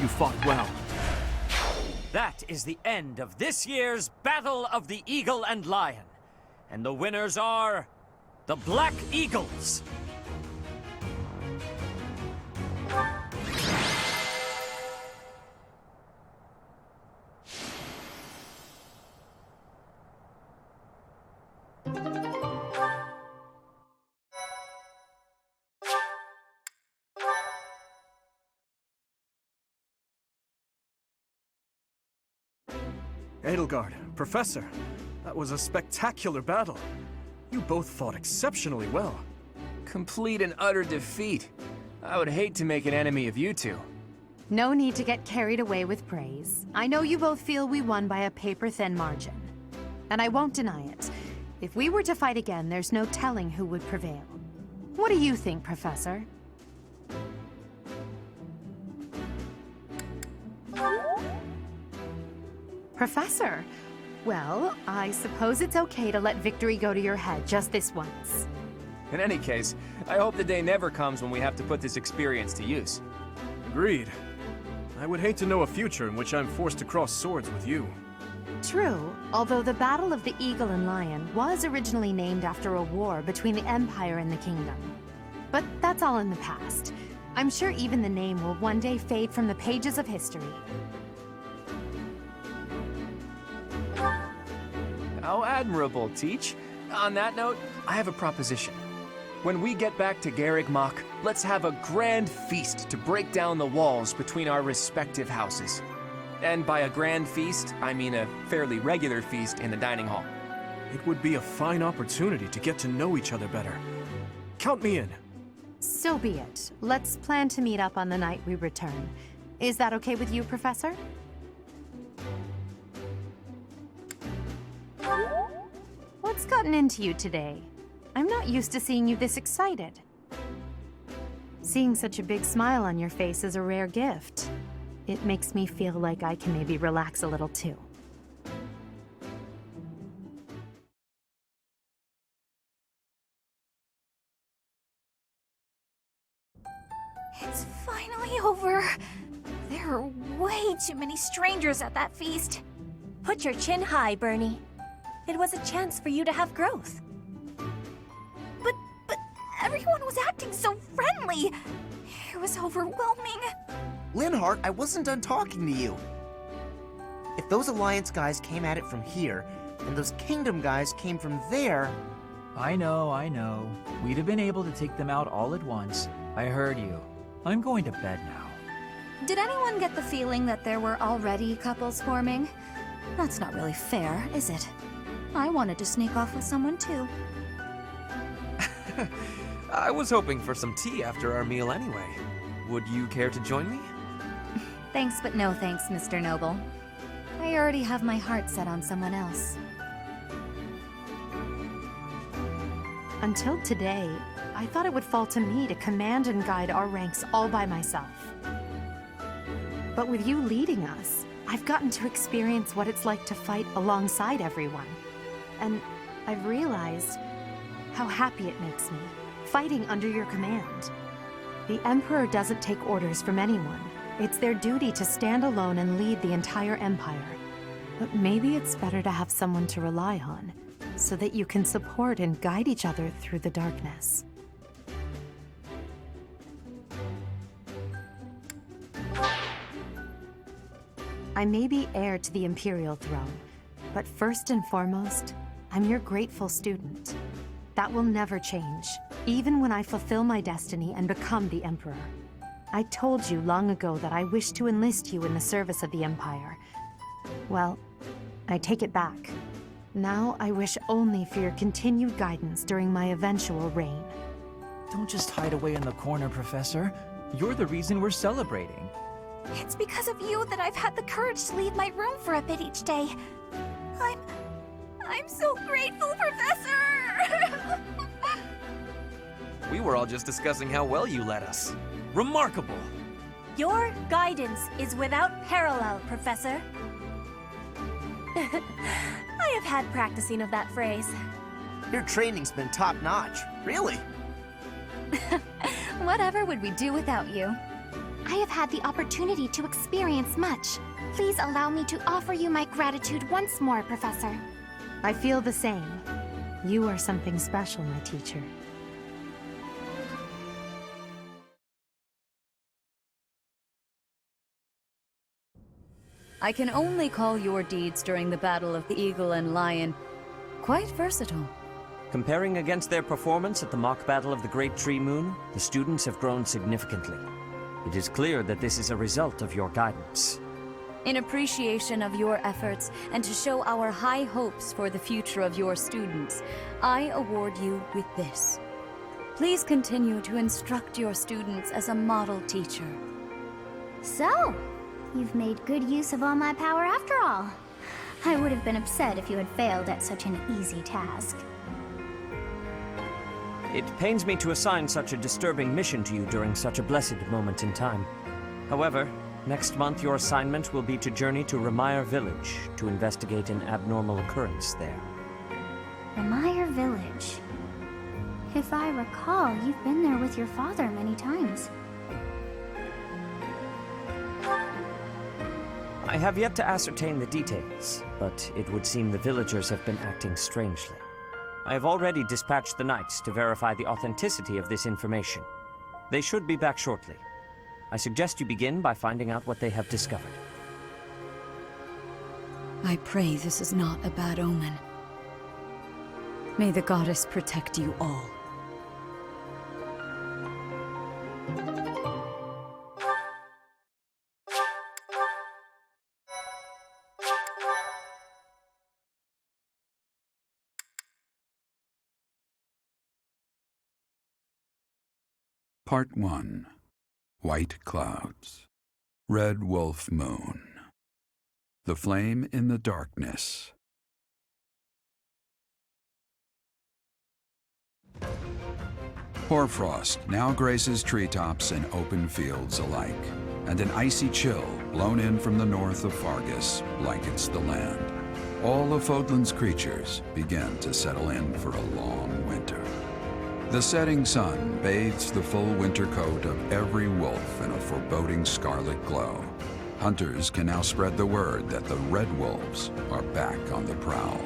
You fought well. That is the end of this year's Battle of the Eagle and Lion. And the winners are... the Black Eagles. Edelgard, Professor, that was a spectacular battle. You both fought exceptionally well. Complete and utter defeat. I would hate to make an enemy of you two. No need to get carried away with praise. I know you both feel we won by a paper-thin margin. And I won't deny it. If we were to fight again, there's no telling who would prevail. What do you think, Professor? Professor? Well, I suppose it's okay to let victory go to your head just this once. In any case, I hope the day never comes when we have to put this experience to use. Agreed. I would hate to know a future in which I'm forced to cross swords with you. True, although the Battle of the Eagle and Lion was originally named after a war between the Empire and the Kingdom. But that's all in the past. I'm sure even the name will one day fade from the pages of history. How admirable, Teach. On that note, I have a proposition. When we get back to Garreg Mach, let's have a grand feast to break down the walls between our respective houses. And by a grand feast, I mean a fairly regular feast in the dining hall. It would be a fine opportunity to get to know each other better. Count me in. So be it. Let's plan to meet up on the night we return. Is that okay with you, Professor? What's gotten into you today? I'm not used to seeing you this excited. Seeing such a big smile on your face is a rare gift. It makes me feel like I can maybe relax a little too. It's finally over. There are way too many strangers at that feast. Put your chin high, Bernie. It was a chance for you to have growth. But everyone was acting so friendly. It was overwhelming. Linhardt, I wasn't done talking to you. If those Alliance guys came at it from here, and those Kingdom guys came from there... I know. We'd have been able to take them out all at once. I heard you. I'm going to bed now. Did anyone get the feeling that there were already couples forming? That's not really fair, is it? I wanted to sneak off with someone too. I was hoping for some tea after our meal anyway. Would you care to join me? Thanks, but no thanks, Mr. Noble. I already have my heart set on someone else. Until today, I thought it would fall to me to command and guide our ranks all by myself. But with you leading us, I've gotten to experience what it's like to fight alongside everyone. And I've realized how happy it makes me, fighting under your command. The Emperor doesn't take orders from anyone. It's their duty to stand alone and lead the entire Empire. But maybe it's better to have someone to rely on, so that you can support and guide each other through the darkness. I may be heir to the Imperial throne, but first and foremost, I'm your grateful student. That will never change, even when I fulfill my destiny and become the Emperor. I told you long ago that I wish to enlist you in the service of the Empire. Well, I take it back. Now I wish only for your continued guidance during my eventual reign. Don't just hide away in the corner, Professor. You're the reason we're celebrating. It's because of you that I've had the courage to leave my room for a bit each day. I'm so grateful, Professor! We were all just discussing how well you led us. Remarkable! Your guidance is without parallel, Professor. I have had practicing of that phrase. Your training's been top-notch, really. Whatever would we do without you? I have had the opportunity to experience much. Please allow me to offer you my gratitude once more, Professor. I feel the same. You are something special, my teacher. I can only call your deeds during the Battle of the Eagle and Lion quite versatile. Comparing against their performance at the mock battle of the Great Tree Moon, the students have grown significantly. It is clear that this is a result of your guidance. In appreciation of your efforts and to show our high hopes for the future of your students, I award you with this. Please continue to instruct your students as a model teacher. So, you've made good use of all my power after all. I would have been upset if you had failed at such an easy task. It pains me to assign such a disturbing mission to you during such a blessed moment in time. However, next month your assignment will be to journey to Remire Village to investigate an abnormal occurrence there. Remire Village. If I recall, you've been there with your father many times. I have yet to ascertain the details, but it would seem the villagers have been acting strangely. I have already dispatched the knights to verify the authenticity of this information. They should be back shortly. I suggest you begin by finding out what they have discovered. I pray this is not a bad omen. May the goddess protect you all. Part 1. White Clouds. Red Wolf Moon. The Flame in the Darkness. Hoarfrost now graces treetops and open fields alike, and an icy chill blown in from the north of Fargus blankets the land. All of Fodlan's creatures begin to settle in for a long winter. The setting sun bathes the full winter coat of every wolf in a foreboding scarlet glow. Hunters can now spread the word that the red wolves are back on the prowl.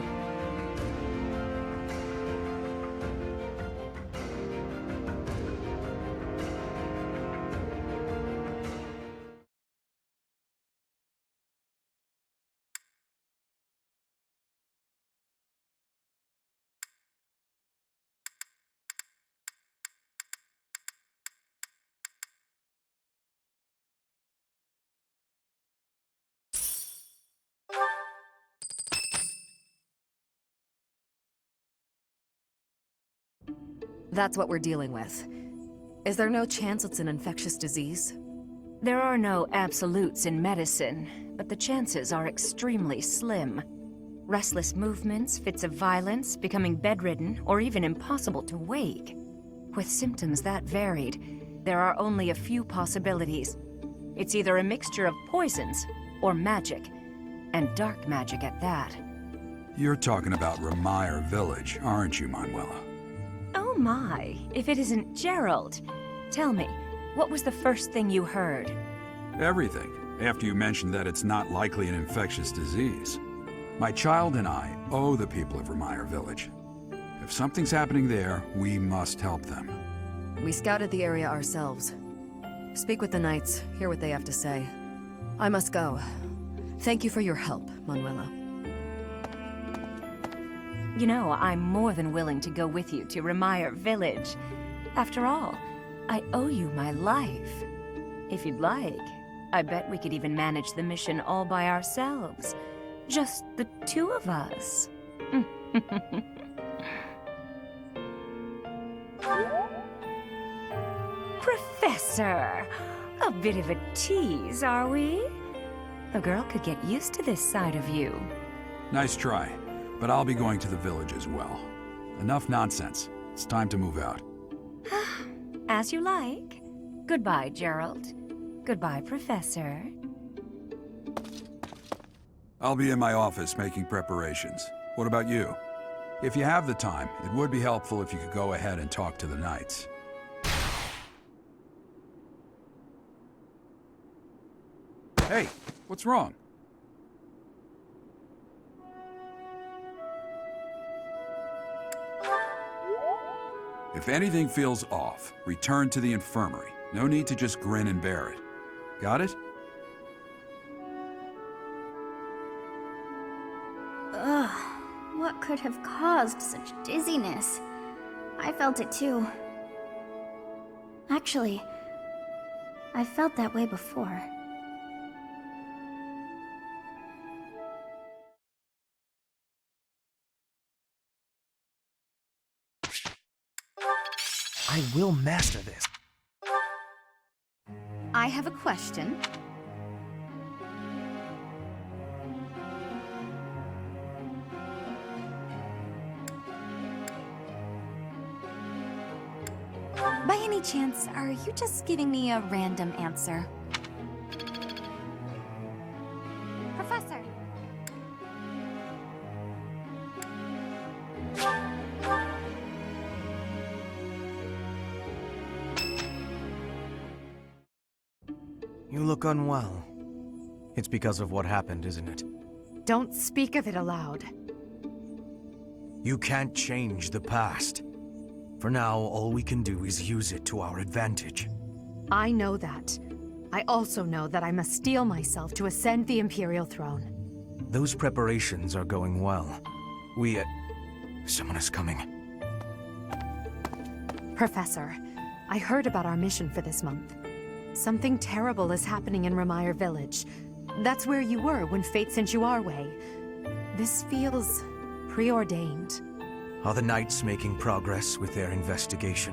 That's what we're dealing with. Is there no chance it's an infectious disease? There are no absolutes in medicine, but the chances are extremely slim. Restless movements, fits of violence, becoming bedridden, or even impossible to wake. With symptoms that varied, there are only a few possibilities. It's either a mixture of poisons or magic, and dark magic at that. You're talking about Remire Village, aren't you, Manuela? Oh my, if it isn't Gerald. Tell me, what was the first thing you heard? Everything, after you mentioned that it's not likely an infectious disease. My child and I owe the people of Remire Village. If something's happening there, we must help them. We scouted the area ourselves. Speak with the knights, hear what they have to say. I must go. Thank you for your help, Manuela. You know, I'm more than willing to go with you to Remire Village. After all, I owe you my life. If you'd like, I bet we could even manage the mission all by ourselves. Just the two of us. Professor! A bit of a tease, are we? A girl could get used to this side of you. Nice try, but I'll be going to the village as well. Enough nonsense. It's time to move out. As you like. Goodbye, Gerald. Goodbye, Professor. I'll be in my office making preparations. What about you? If you have the time, it would be helpful if you could go ahead and talk to the knights. Hey, what's wrong? If anything feels off, return to the infirmary. No need to just grin and bear it. Got it? Ugh, what could have caused such dizziness? I felt it too. Actually, I felt that way before. will master this. I have a question. By any chance, are you just giving me a random answer? Professor. You look unwell. It's because of what happened, isn't it? Don't speak of it aloud. You can't change the past. For now, all we can do is use it to our advantage. I know that. I also know that I must steel myself to ascend the Imperial throne. Those preparations are going well. Someone is coming. Professor, I heard about our mission for this month. Something terrible is happening in Ramire Village. That's where you were when fate sent you our way. This feels preordained. Are the Knights making progress with their investigation?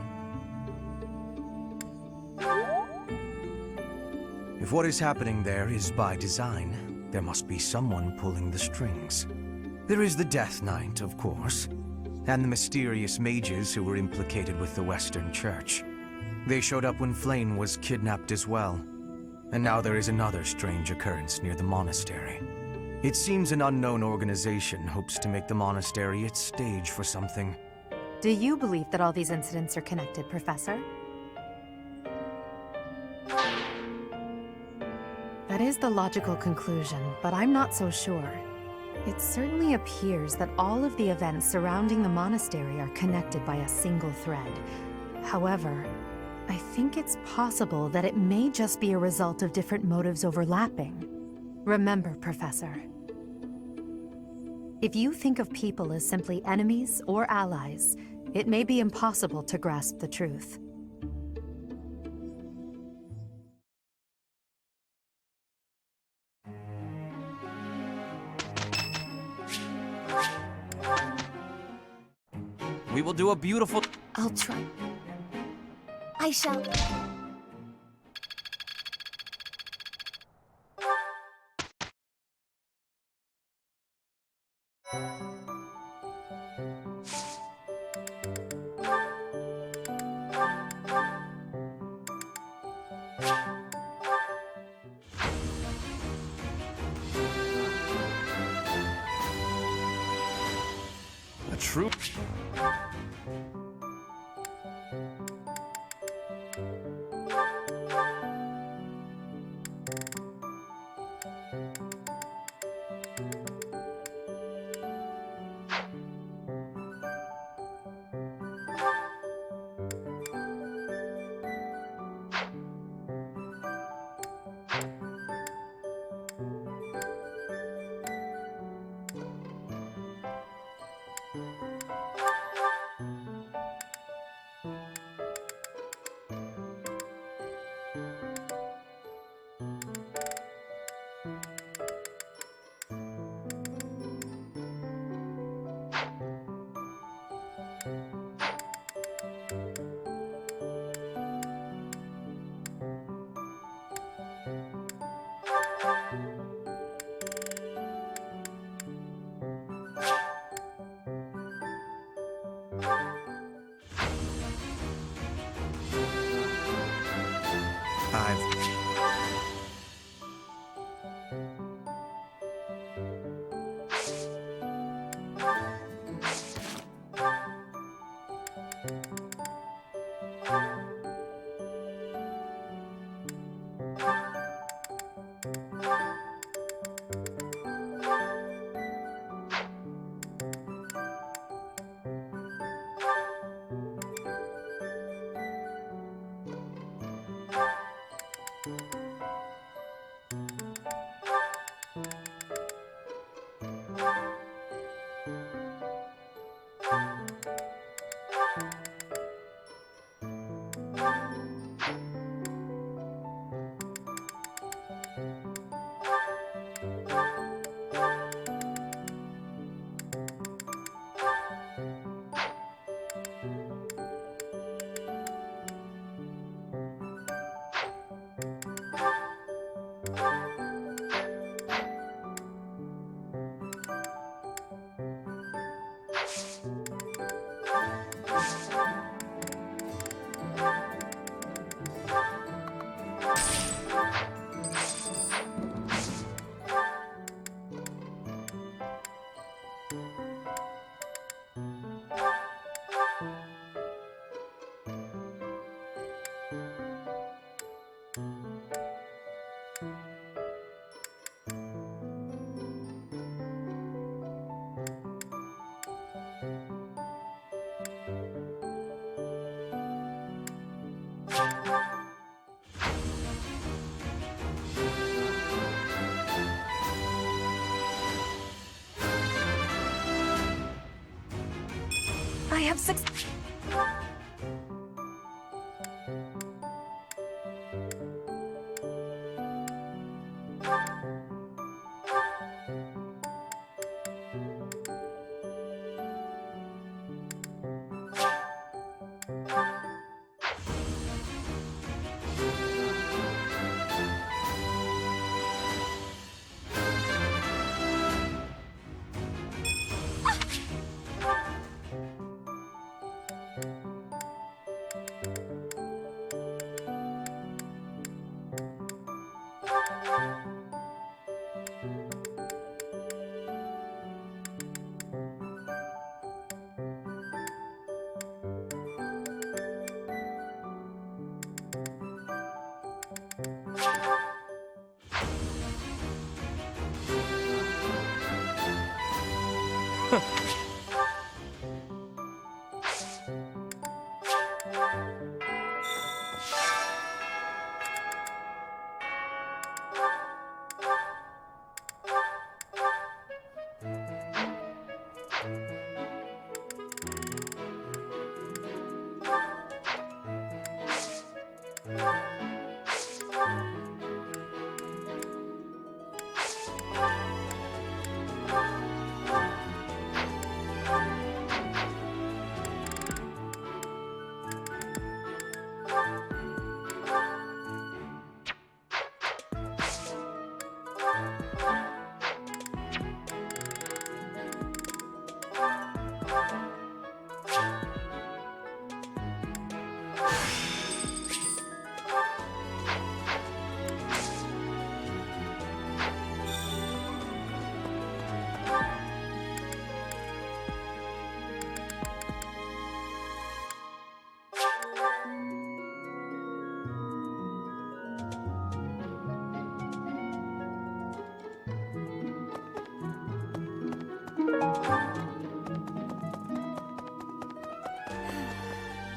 If what is happening there is by design, there must be someone pulling the strings. There is the Death Knight, of course, and the mysterious mages who were implicated with the Western Church. They showed up when Flame was kidnapped as well, and now there is another strange occurrence near the monastery. It seems an unknown organization hopes to make the monastery its stage for something. Do you believe that all these incidents are connected, Professor? That is the logical conclusion, but I'm not so sure. It certainly appears that all of the events surrounding the monastery are connected by a single thread. However, I think it's possible that it may just be a result of different motives overlapping. Remember, Professor, if you think of people as simply enemies or allies, it may be impossible to grasp the truth. We will do a beautiful... I'll try. I shall. A true... I have six.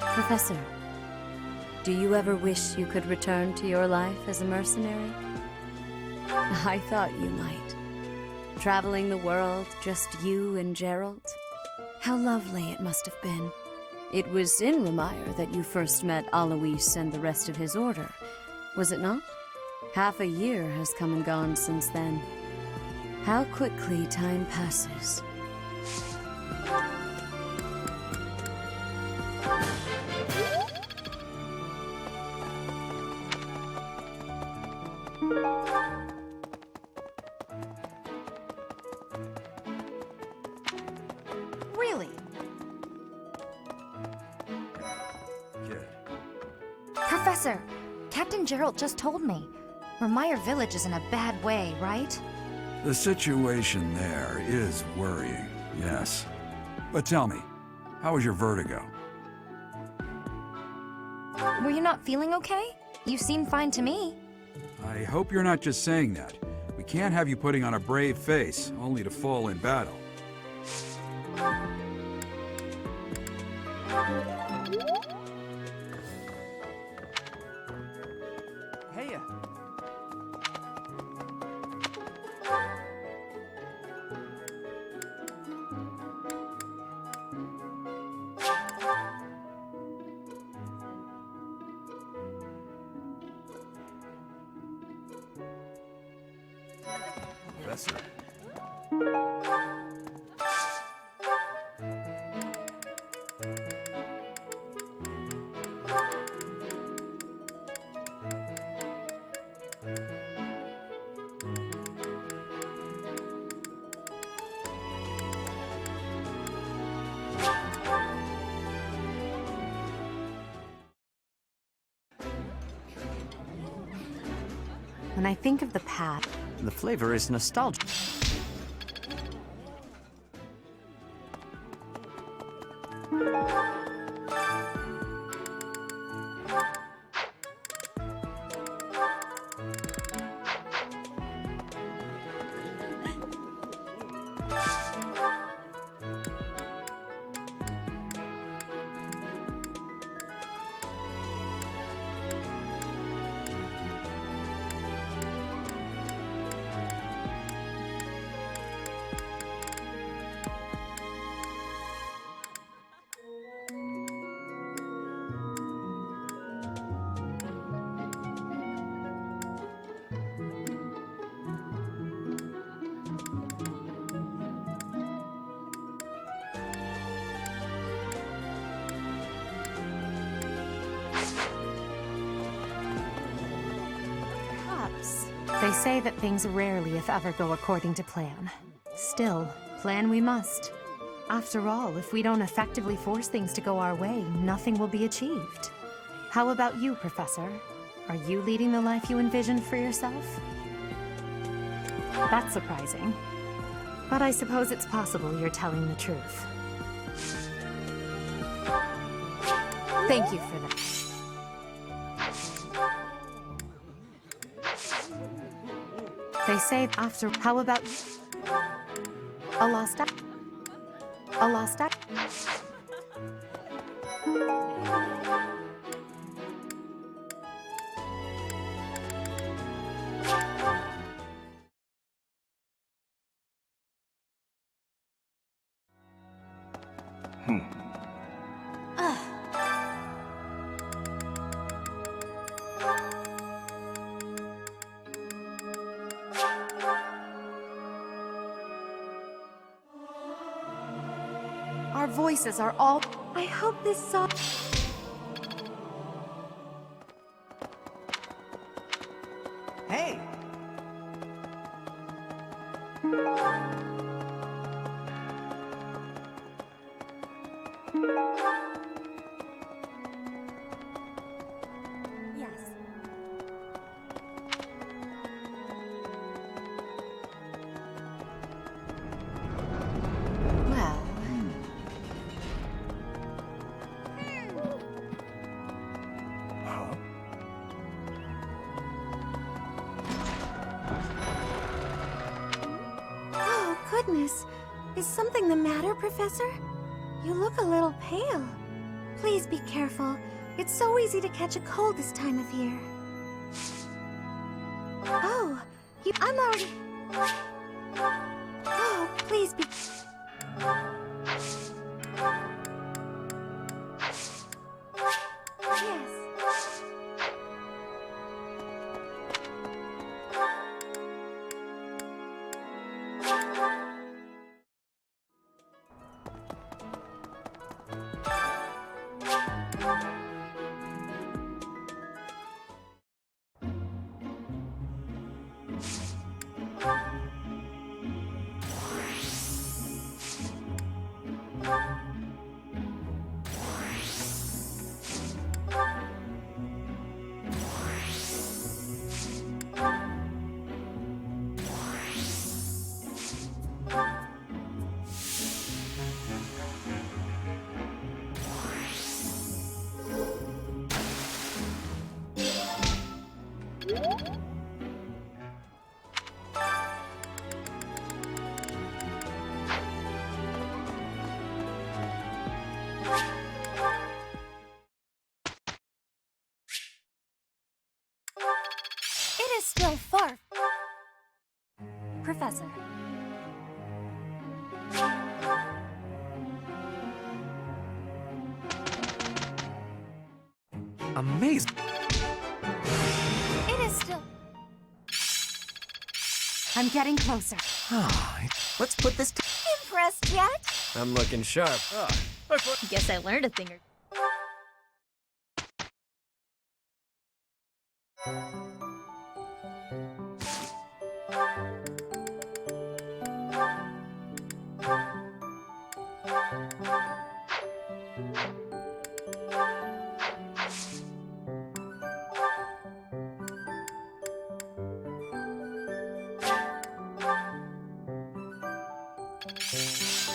Professor, do you ever wish you could return to your life as a mercenary? I thought you might. Traveling the world, just you and Gerald. How lovely it must have been. It was in Remire that you first met Alois and the rest of his order, was it not? Half a year has come and gone since then. How quickly time passes. Really? Professor, Captain Gerald just told me. Remire Village is in a bad way, right? The situation there is worrying, yes. But tell me, how was your vertigo? Were you not feeling okay? You seem fine to me. I hope you're not just saying that. We can't have you putting on a brave face, only to fall in battle. Hey. Professor. when I think of the past... The flavor is nostalgic. They say that things rarely, if ever, go according to plan. Still, plan we must. After all, if we don't effectively force things to go our way, nothing will be achieved. How about you, Professor? Are you leading the life you envisioned for yourself? That's surprising. But I suppose it's possible you're telling the truth. Thank you for that. They say after... How about... A lost act? A lost act? Our voices are all... I hope this song... Hey! Yes. Well... Oh, goodness. Is something the matter, Professor? You look a little pale. Please be careful. It's so easy to catch a cold this time of year. Oh, I'm already... Oh, please be... Yes. It is still far. Professor. Amazing. It is still... I'm getting closer. Let's put this to... Impressed yet? I'm looking sharp. Guess I learned a thing or...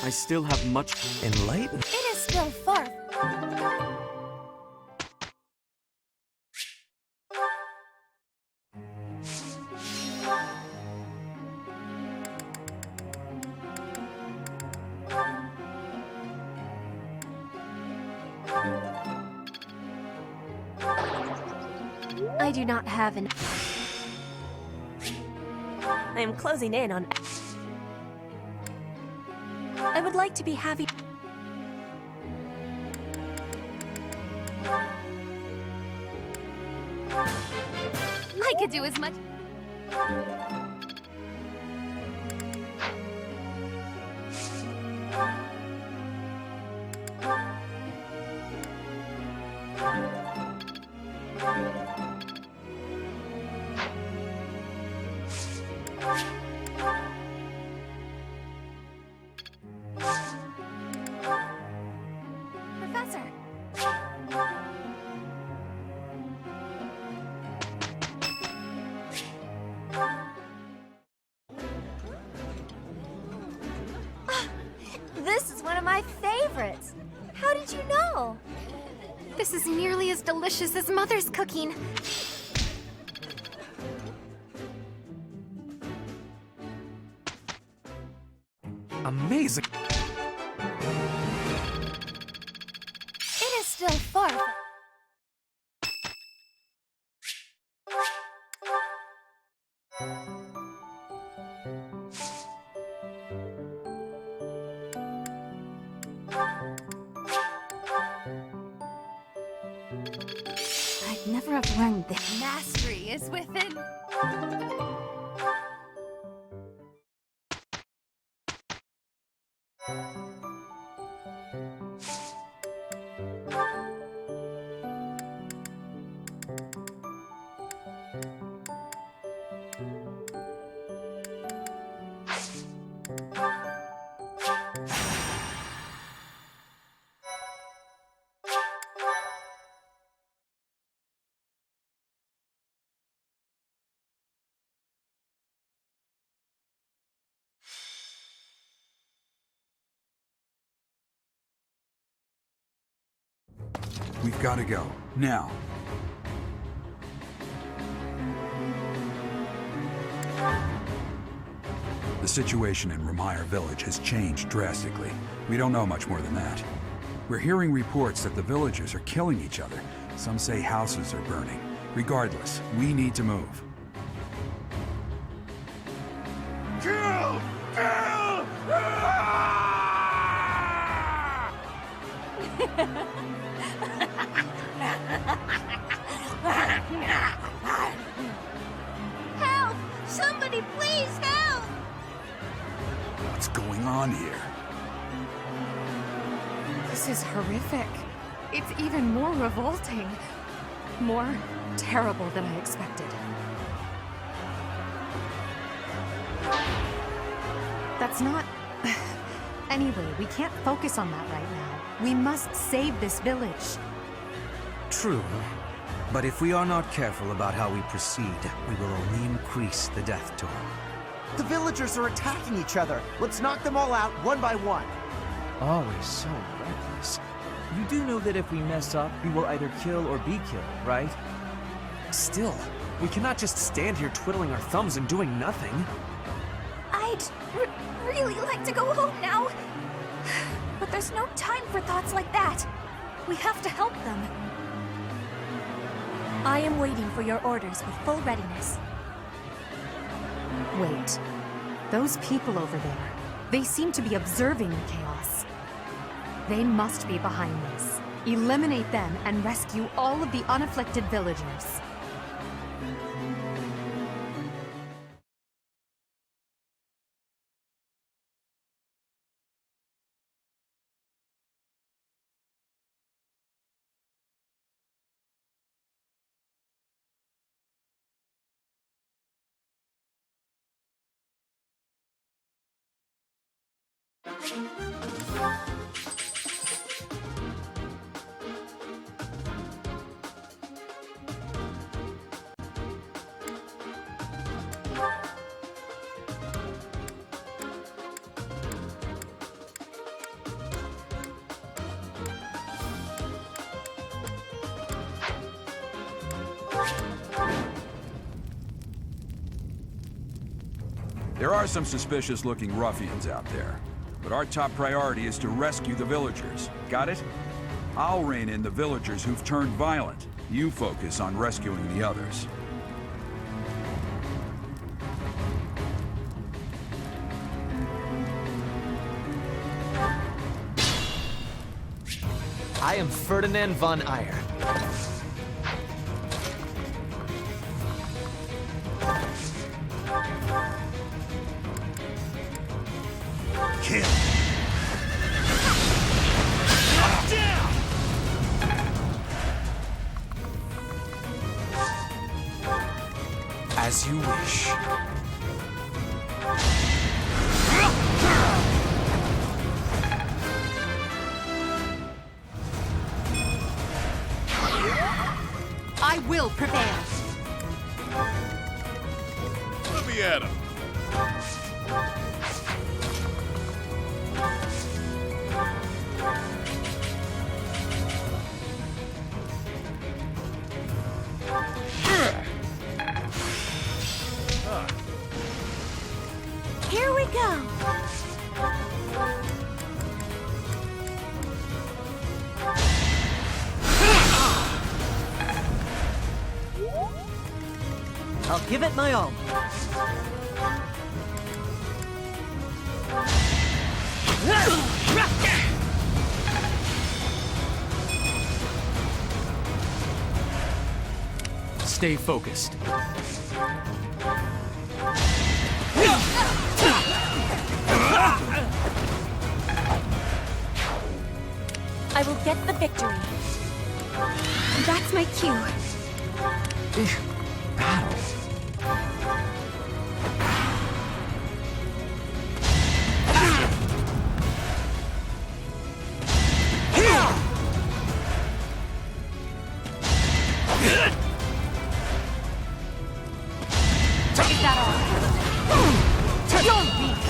I still have much... Enlightened? It is still far. I do not have an... I am closing in on... I would like to be having... I could do as much. Professor. This is one of my favorites. How did you know? This is nearly as delicious as Mother's cooking. Amazing. It is still far. I'd never have learned this. Mastery is within. We've got to go. Now. The situation in Rumeyer village has changed drastically. We don't know much more than that. We're hearing reports that the villagers are killing each other. Some say houses are burning. Regardless, we need to move. Kill! Kill! Help! Somebody please help! What's going on here? This is horrific. It's even more revolting. More terrible than I expected. That's not... Anyway, we can't focus on that right now. We must save this village. True. But if we are not careful about how we proceed, we will only increase the death toll. The villagers are attacking each other. Let's knock them all out one by one. Always so reckless. You do know that if we mess up, we will either kill or be killed, right? Still, we cannot just stand here twiddling our thumbs and doing nothing. I'd really like to go home now. But there's no time for thoughts like that. We have to help them. I am waiting for your orders with full readiness. Wait. Those people over there, they seem to be observing the chaos. They must be behind this. Eliminate them and rescue all of the unafflicted villagers. There are some suspicious-looking ruffians out there, but our top priority is to rescue the villagers. Got it? I'll rein in the villagers who've turned violent. You focus on rescuing the others. I am Ferdinand von Eyre. Kill. As you wish. I will prevail. Let me at him. Here we go. I'll give it my all. Stay focused. I will get the victory. That's my cue. Battle. Is that all? You're weak.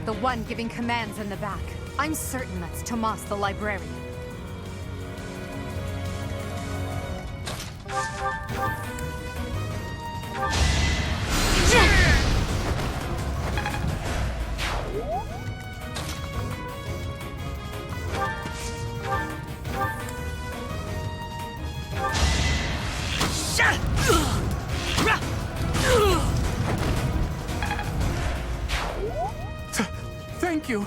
The one giving commands in the back. I'm certain that's Tomas the librarian. Thank you.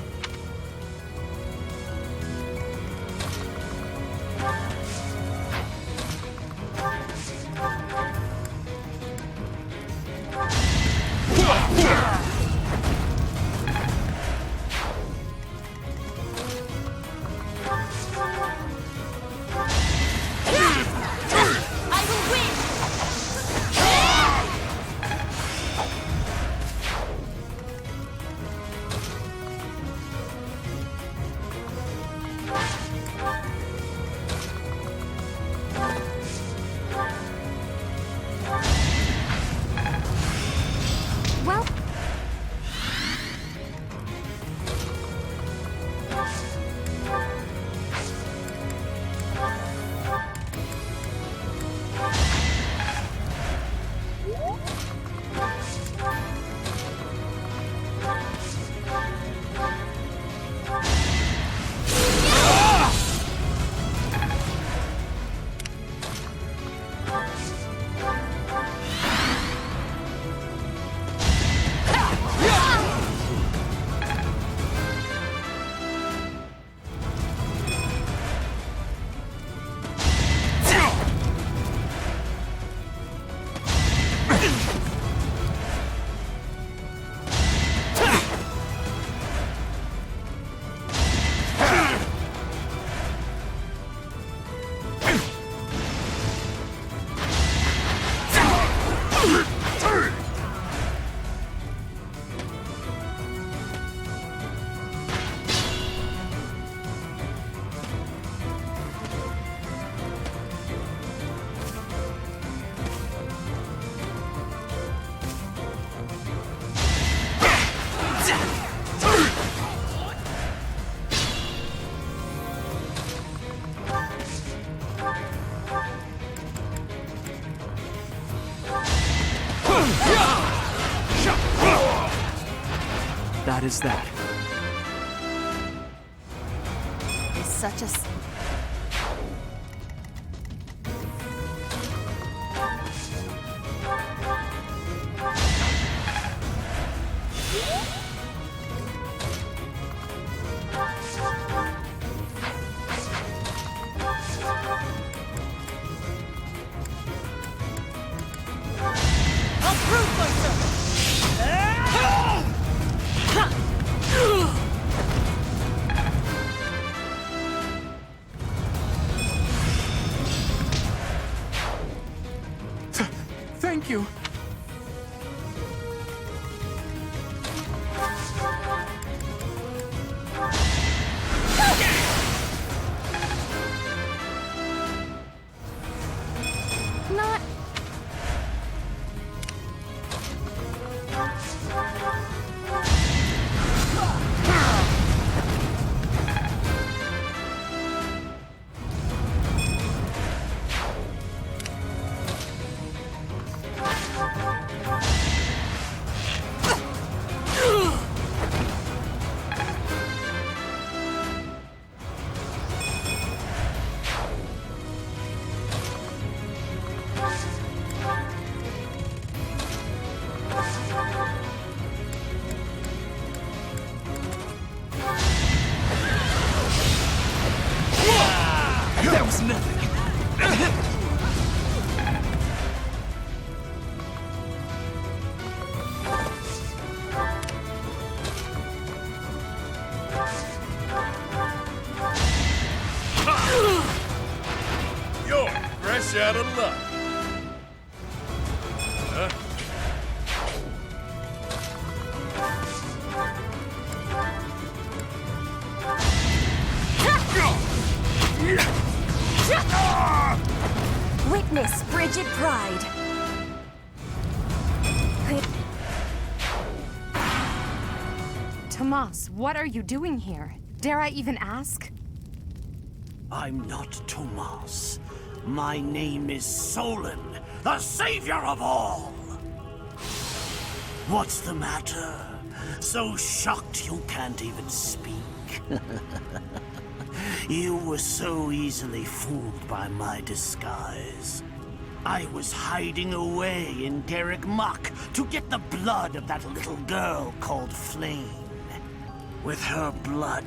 is that? Is such a... I'll prove myself! Thank you. Not... That was nothing. You're fresh out of luck. Huh? Witness frigid pride. Tomas, what are you doing here? Dare I even ask? I'm not Tomas. My name is Solon, the savior of all. What's the matter? So shocked you can't even speak? You were so easily fooled by my disguise. I was hiding away in Garreg Mach to get the blood of that little girl called Flame. With her blood,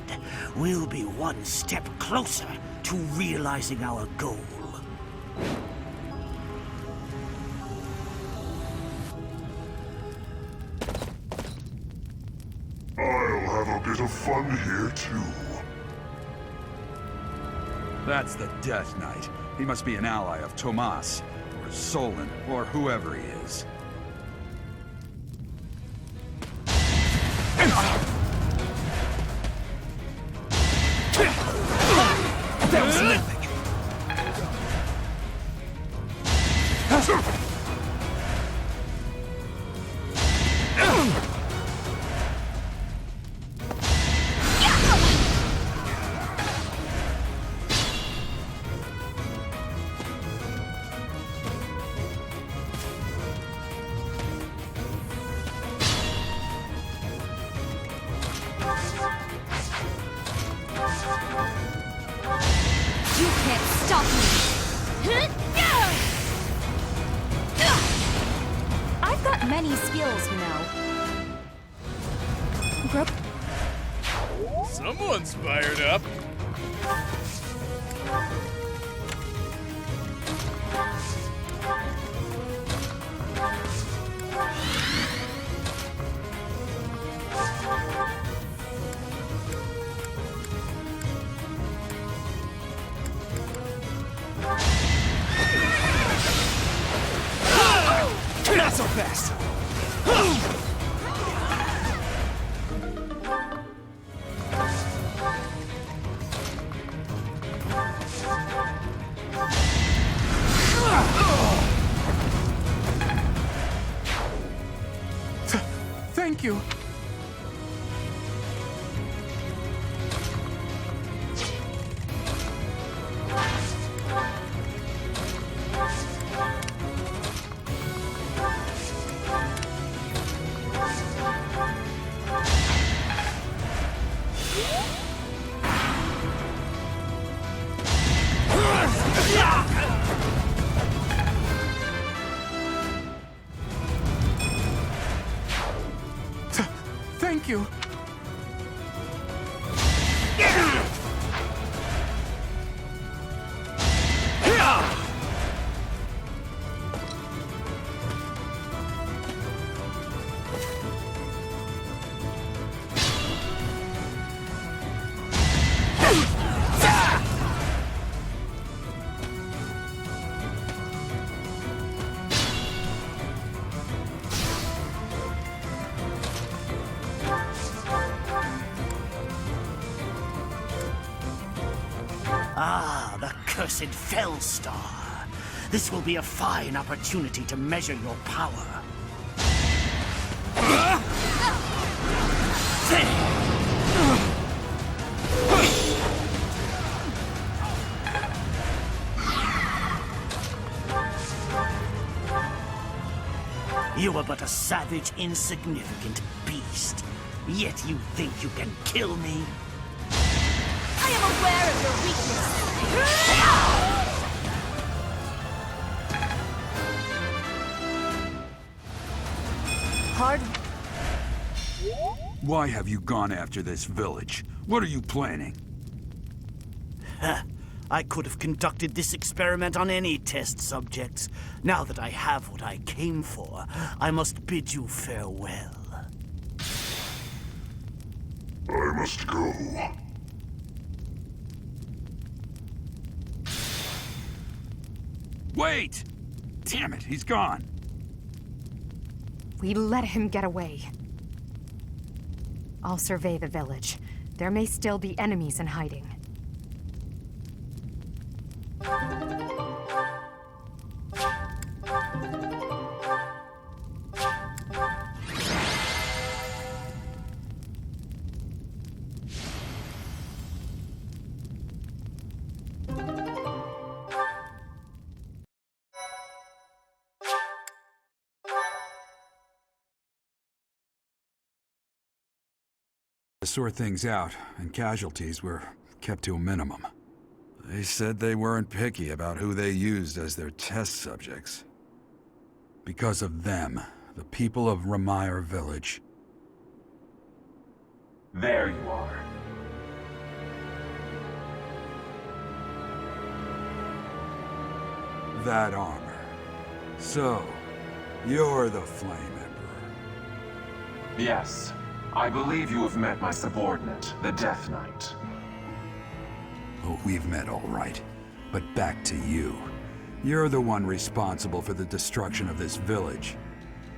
we'll be one step closer to realizing our goal. I'll have a bit of fun here, too. That's the Death Knight. He must be an ally of Tomas, or Solon, or whoever he is. That was nothing. You can't stop me! I've got many skills, you know. Someone's fired up. Not so fast! Thank you. Ah, the cursed Fellstar. This will be a fine opportunity to measure your power. You are but a savage, insignificant beast. Yet you think you can kill me? I am aware of your weakness. Hard. Why have you gone after this village? What are you planning? I could have conducted this experiment on any test subjects. Now that I have what I came for, I must bid you farewell. I must go. Wait! Damn it, he's gone. We let him get away. I'll survey the village. There may still be enemies in hiding. To sort things out, and casualties were kept to a minimum. They said they weren't picky about who they used as their test subjects. Because of them, the people of Ramire Village. There you are. That armor. So, you're the Flame Emperor. Yes. I believe you have met my subordinate, the Death Knight. Oh, we've met all right. But back to you. You're the one responsible for the destruction of this village.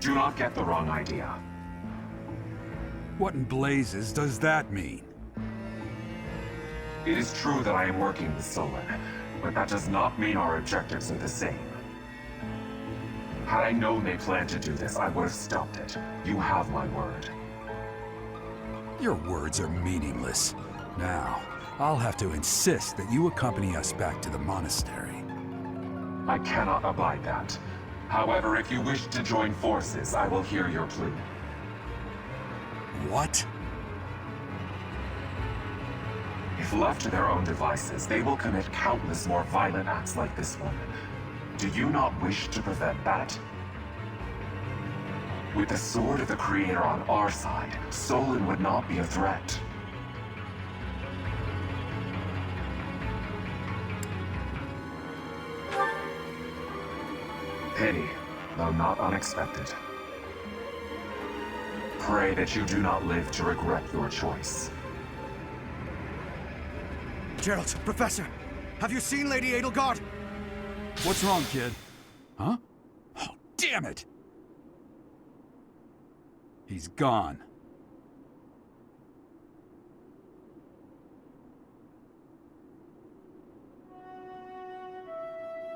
Do not get the wrong idea. What in blazes does that mean? It is true that I am working with Solon, but that does not mean our objectives are the same. Had I known they planned to do this, I would have stopped it. You have my word. Your words are meaningless. Now, I'll have to insist that you accompany us back to the monastery. I cannot abide that. However, if you wish to join forces, I will hear your plea. What? If left to their own devices, they will commit countless more violent acts like this one. Do you not wish to prevent that? With the sword of the Creator on our side, Solon would not be a threat. Pity, though not unexpected. Pray that you do not live to regret your choice. Geralt, Professor, have you seen Lady Edelgard? What's wrong, kid? Huh? Oh, damn it! He's gone.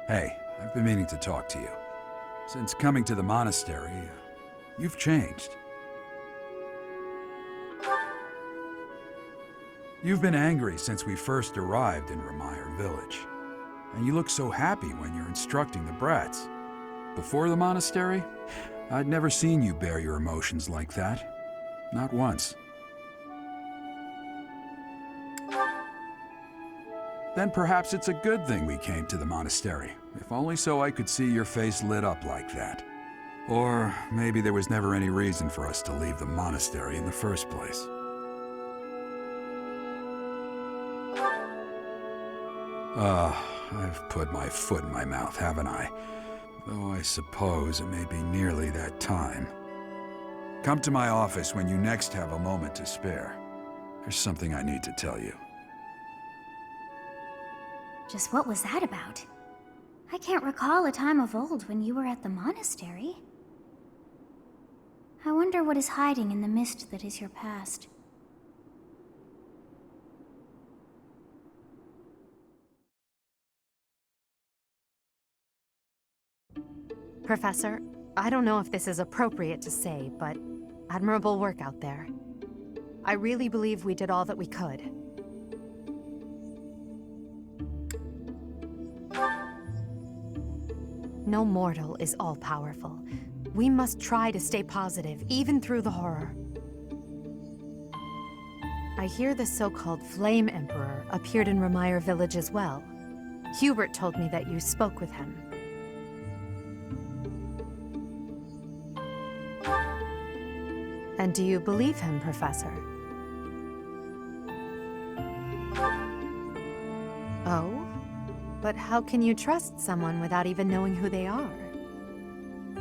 Hey, I've been meaning to talk to you. Since coming to the monastery, you've changed. You've been angry since we first arrived in Ramire Village. And you look so happy when you're instructing the brats. Before the monastery, I'd never seen you bear your emotions like that. Not once. Then perhaps it's a good thing we came to the monastery, if only so I could see your face lit up like that. Or maybe there was never any reason for us to leave the monastery in the first place. I've put my foot in my mouth, haven't I? Though I suppose it may be nearly that time. Come to my office when you next have a moment to spare. There's something I need to tell you. Just what was that about? I can't recall a time of old when you were at the monastery. I wonder what is hiding in the mist that is your past. Professor, I don't know if this is appropriate to say, but admirable work out there. I really believe we did all that we could. No mortal is all-powerful. We must try to stay positive, even through the horror. I hear the so-called Flame Emperor appeared in Remire Village as well. Hubert told me that you spoke with him. And do you believe him, Professor? Oh? But how can you trust someone without even knowing who they are?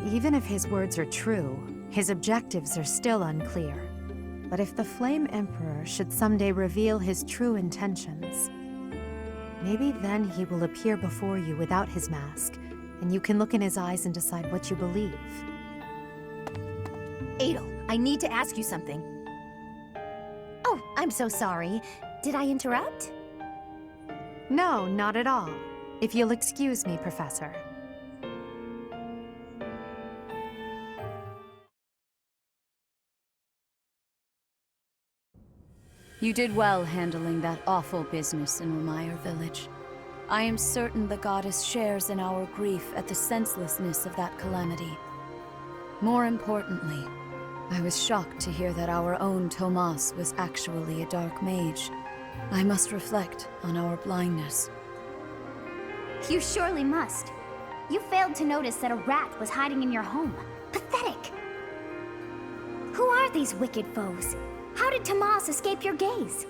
Even if his words are true, his objectives are still unclear. But if the Flame Emperor should someday reveal his true intentions, maybe then he will appear before you without his mask, and you can look in his eyes and decide what you believe. Adel, I need to ask you something. Oh, I'm so sorry. Did I interrupt? No, not at all. If you'll excuse me, Professor. You did well handling that awful business in Remire Village. I am certain the goddess shares in our grief at the senselessness of that calamity. More importantly, I was shocked to hear that our own Tomas was actually a dark mage. I must reflect on our blindness. You surely must. You failed to notice that a rat was hiding in your home. Pathetic! Who are these wicked foes? How did Tomas escape your gaze?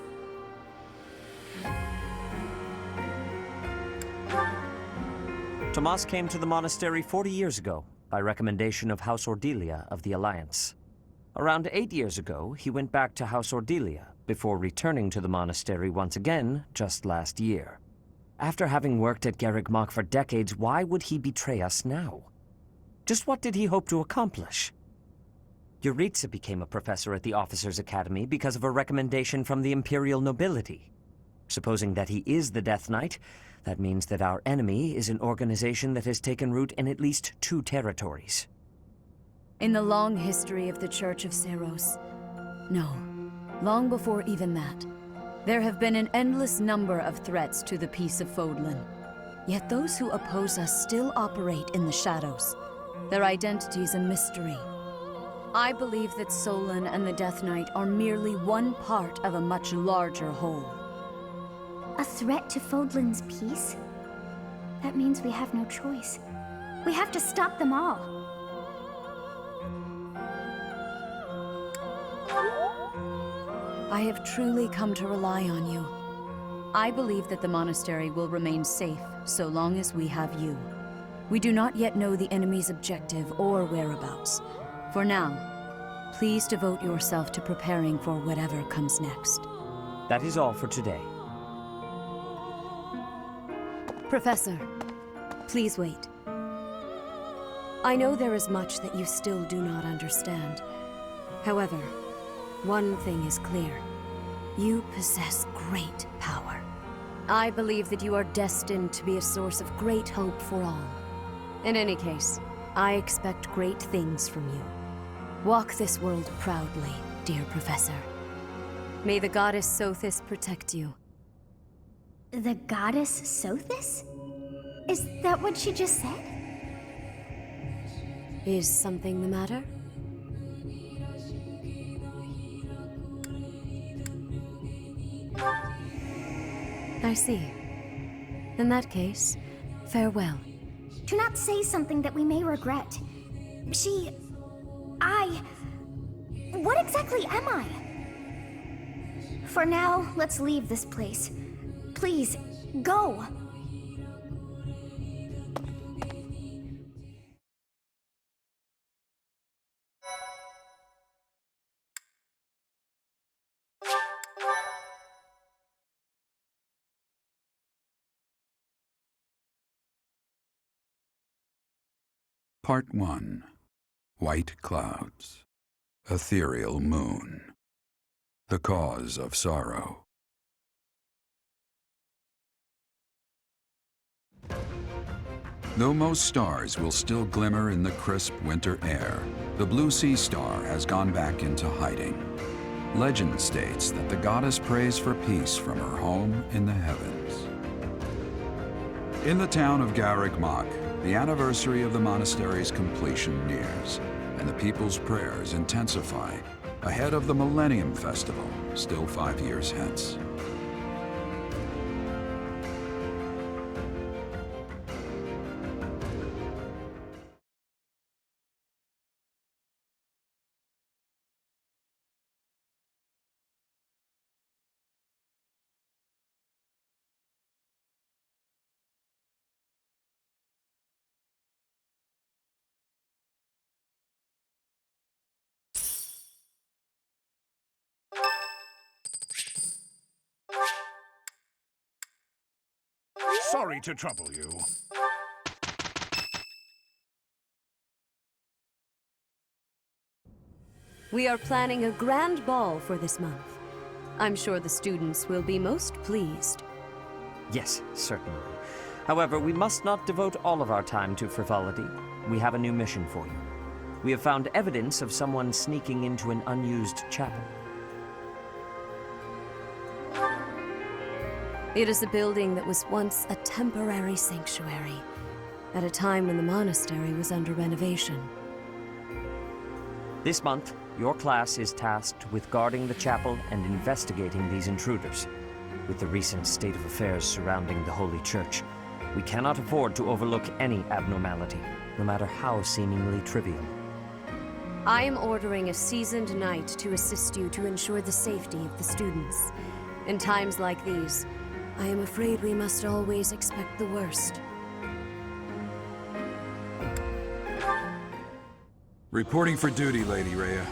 Tomas came to the monastery 40 years ago, by recommendation of House Ordelia of the Alliance. Around 8 years ago, he went back to House Ordelia, before returning to the monastery once again just last year. After having worked at Garreg Mach for decades, why would he betray us now? Just what did he hope to accomplish? Yuritsa became a professor at the Officers' Academy because of a recommendation from the Imperial nobility. Supposing that he is the Death Knight, that means that our enemy is an organization that has taken root in at least 2 territories. In the long history of the Church of Seros, no, long before even that, there have been an endless number of threats to the peace of Fodlan. Yet those who oppose us still operate in the shadows, their identities a mystery. I believe that Solon and the Death Knight are merely one part of a much larger whole. A threat to Fodlan's peace? That means we have no choice. We have to stop them all. I have truly come to rely on you. I believe that the monastery will remain safe so long as we have you. We do not yet know the enemy's objective or whereabouts. For now, please devote yourself to preparing for whatever comes next. That is all for today. Professor, please wait. I know there is much that you still do not understand. However, one thing is clear. You possess great power. I believe that you are destined to be a source of great hope for all. In any case, I expect great things from you. Walk this world proudly, dear Professor. May the goddess Sothis protect you. The goddess Sothis? Is that what she just said? Is something the matter? I see. In that case, farewell. Do not say something that we may regret. What exactly am I? For now, let's leave this place. Please, go! Part 1. White Clouds. Ethereal Moon. The Cause of Sorrow. Though most stars will still glimmer in the crisp winter air, the blue sea star has gone back into hiding. Legend states that the goddess prays for peace from her home in the heavens. In the town of Garreg Mach, the anniversary of the monastery's completion nears, and the people's prayers intensify ahead of the Millennium Festival, still 5 years hence. Sorry to trouble you. We are planning a grand ball for this month. I'm sure the students will be most pleased. Yes, certainly. However, we must not devote all of our time to frivolity. We have a new mission for you. We have found evidence of someone sneaking into an unused chapel. It is a building that was once a temporary sanctuary, at a time when the monastery was under renovation. This month, your class is tasked with guarding the chapel and investigating these intruders. With the recent state of affairs surrounding the Holy Church, we cannot afford to overlook any abnormality, no matter how seemingly trivial. I am ordering a seasoned knight to assist you to ensure the safety of the students. In times like these, I am afraid we must always expect the worst. Reporting for duty, Lady Rhea.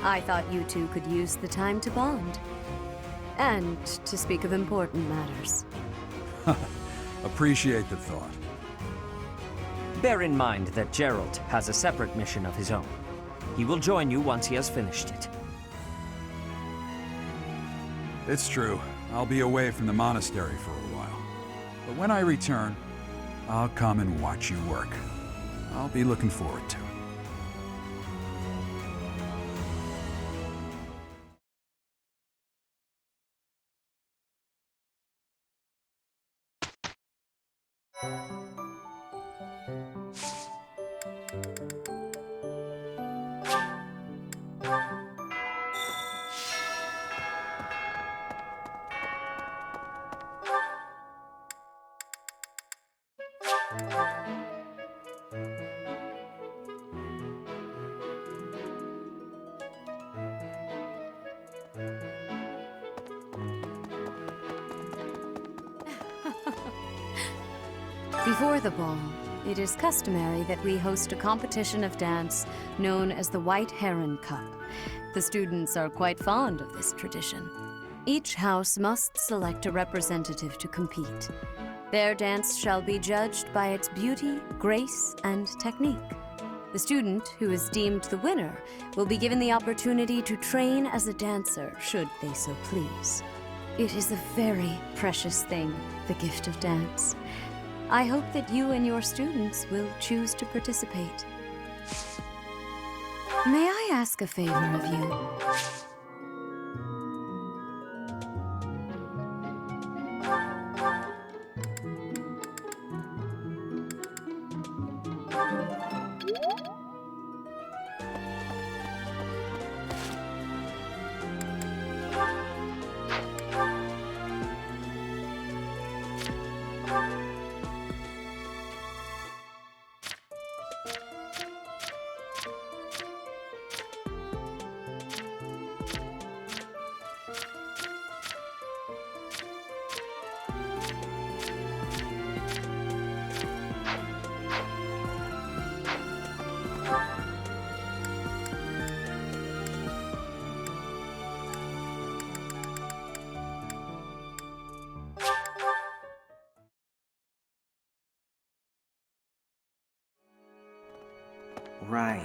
I thought you two could use the time to bond. And to speak of important matters. Appreciate the thought. Bear in mind that Gerald has a separate mission of his own. He will join you once he has finished it. It's true. I'll be away from the monastery for a while. But when I return, I'll come and watch you work. I'll be looking forward to it. Before the ball, it is customary that we host a competition of dance known as the White Heron Cup. The students are quite fond of this tradition. Each house must select a representative to compete. Their dance shall be judged by its beauty, grace, and technique. The student who is deemed the winner will be given the opportunity to train as a dancer, should they so please. It is a very precious thing, the gift of dance. I hope that you and your students will choose to participate. May I ask a favor of you? Right.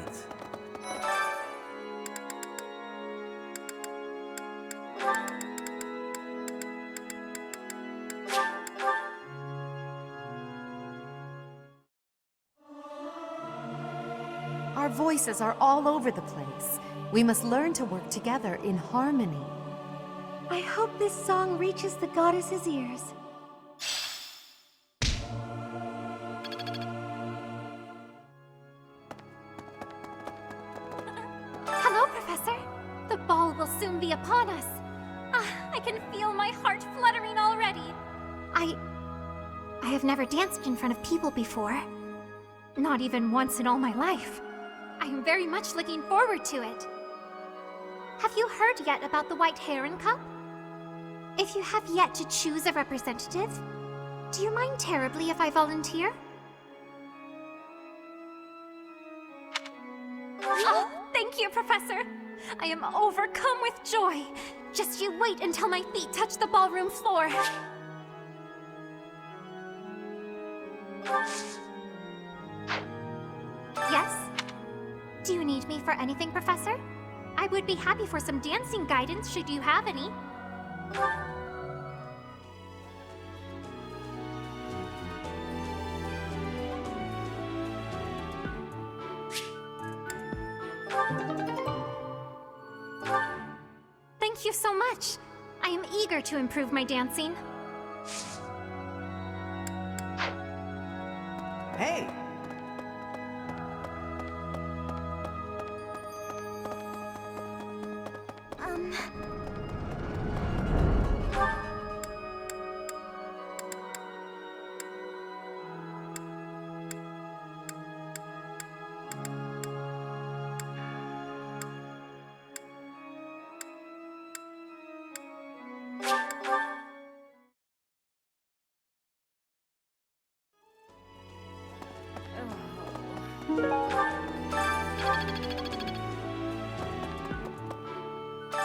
Our voices are all over the place. We must learn to work together in harmony. I hope this song reaches the goddess's ears. Hello, Professor. The ball will soon be upon us. I can feel my heart fluttering already. I have never danced in front of people before. Not even once in all my life. I am very much looking forward to it. Have you heard yet about the White Heron Cup? If you have yet to choose a representative, do you mind terribly if I volunteer? Oh, thank you, Professor. I am overcome with joy. Just you wait until my feet touch the ballroom floor. Yes? Do you need me for anything, Professor? I would be happy for some dancing guidance should you have any. Thank you so much. I am eager to improve my dancing. Hey!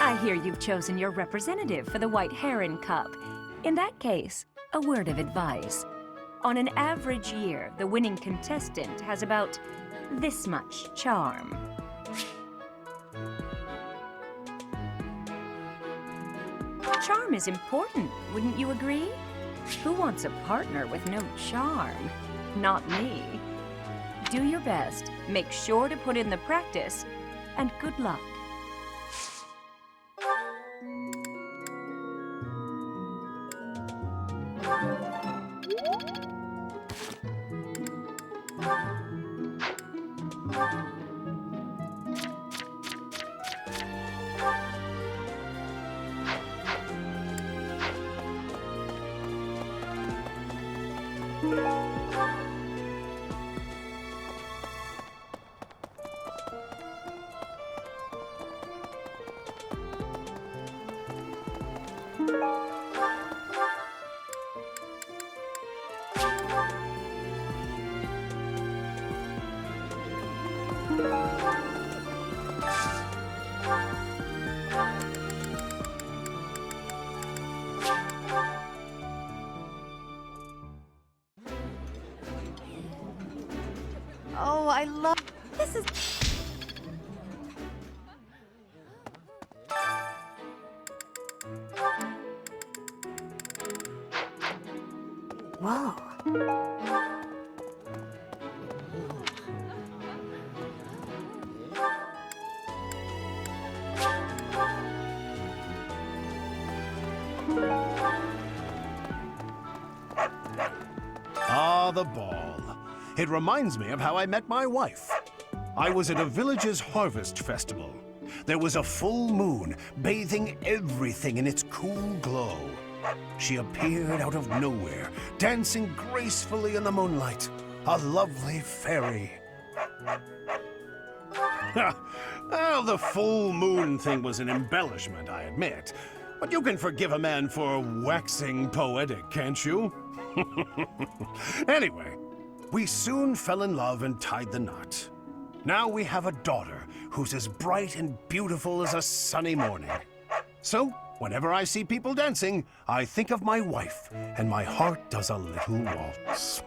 I hear you've chosen your representative for the White Heron Cup. In that case, a word of advice. On an average year, the winning contestant has about this much charm. Charm is important, wouldn't you agree? Who wants a partner with no charm? Not me. Do your best, make sure to put in the practice, and good luck. Oh, I love... This is... Whoa. Ah, the ball. It reminds me of how I met my wife. I was at a village's harvest festival. There was a full moon, bathing everything in its cool glow. She appeared out of nowhere, dancing gracefully in the moonlight. A lovely fairy. Well, the full moon thing was an embellishment, I admit. But you can forgive a man for waxing poetic, can't you? Anyway, we soon fell in love and tied the knot. Now we have a daughter who's as bright and beautiful as a sunny morning. So, whenever I see people dancing, I think of my wife, and my heart does a little waltz.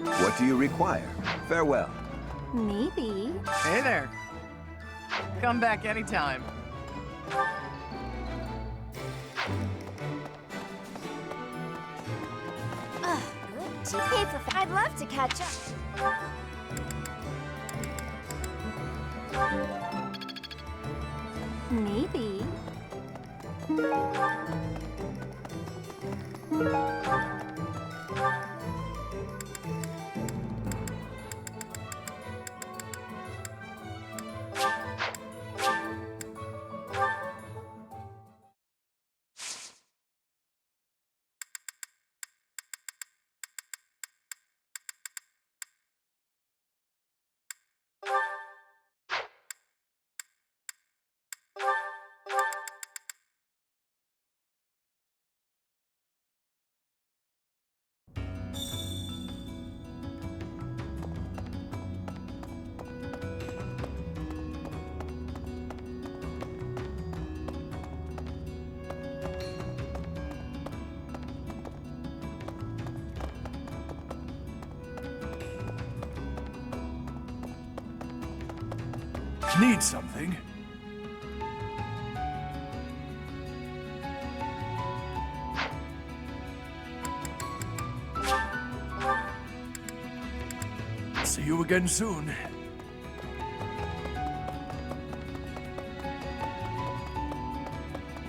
What do you require? Farewell. Maybe. Hey there. Come back anytime. Hey, I'd love to catch up. Maybe. Need something? See you again soon.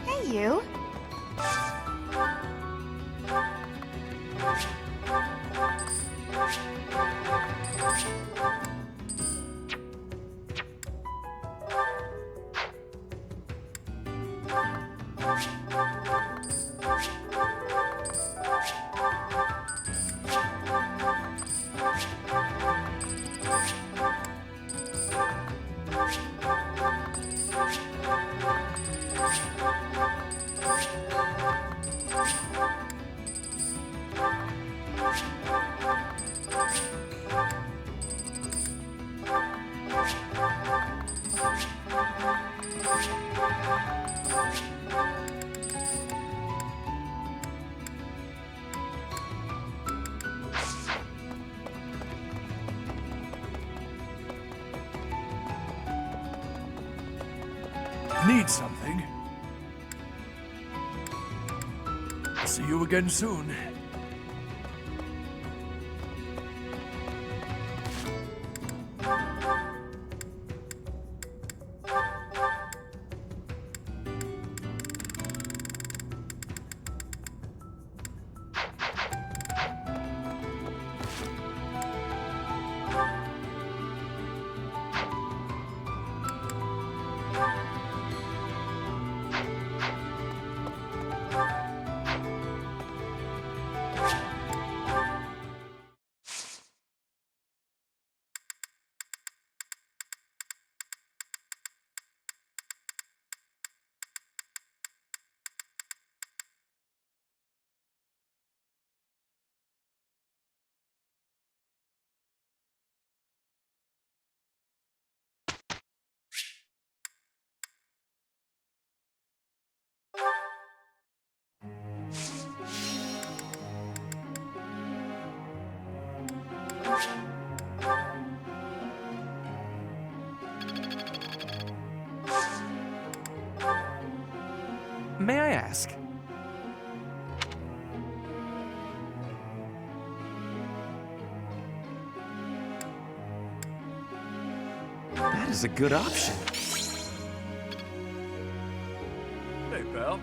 Hey, you. Need something? See you again soon. May I ask? That is a good option. Hey, pal.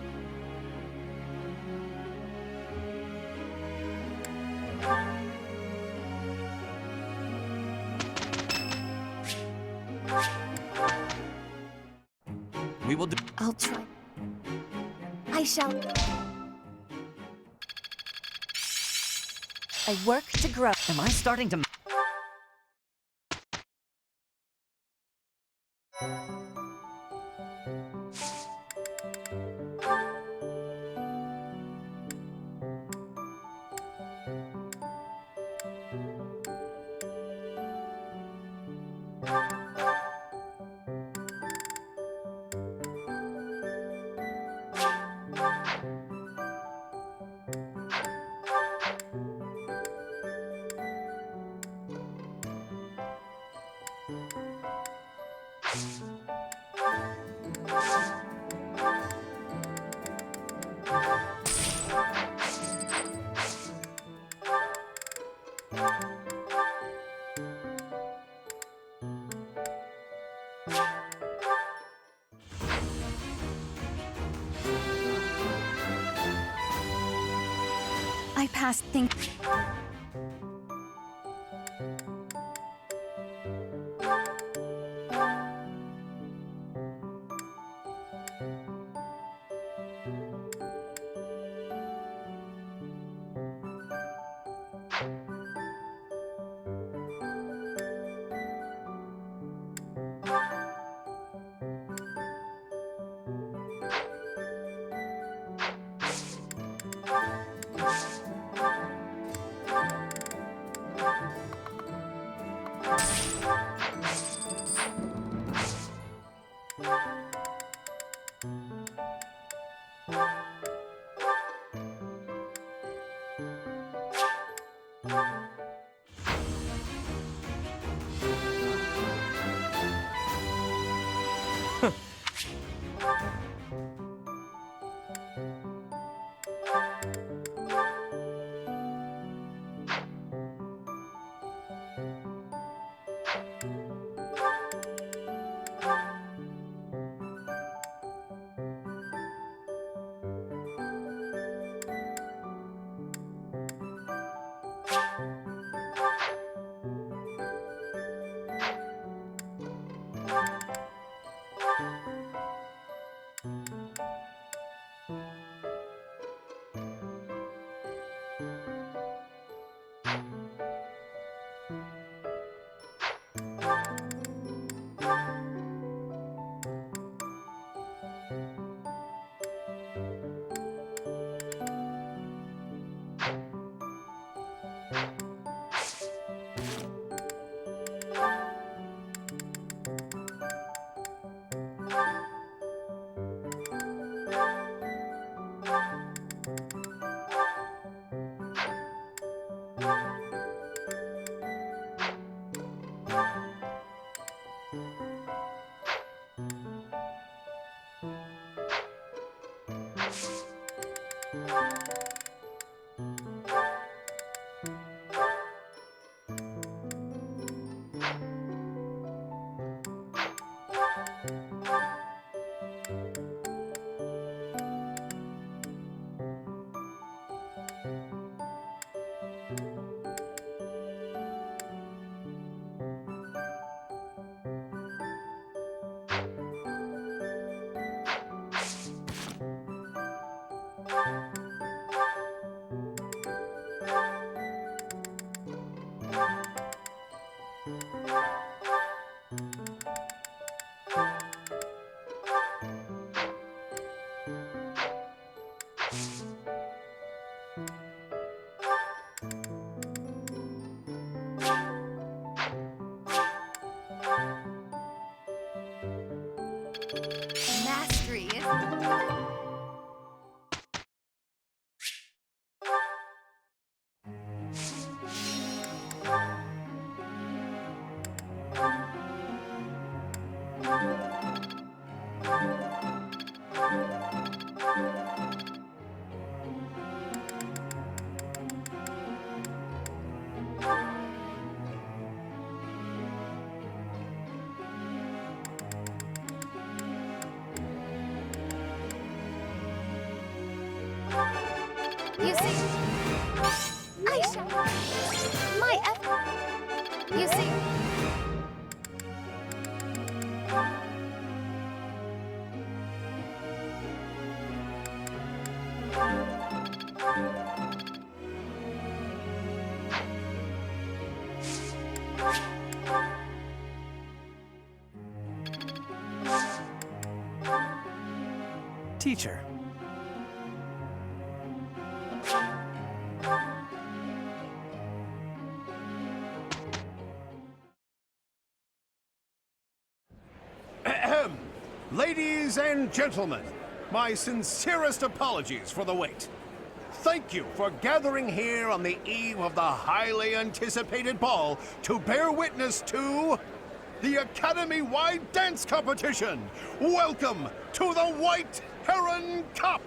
We will do. I'll try. I shall. I work to grow. Am I starting to... I passed think. Mastery is... You see, I shall. My effort. You see. Teacher. Ahem. Ladies and gentlemen, my sincerest apologies for the wait. Thank you for gathering here on the eve of the highly anticipated ball to bear witness to the Academy-wide dance competition. Welcome to the White Heron Cup.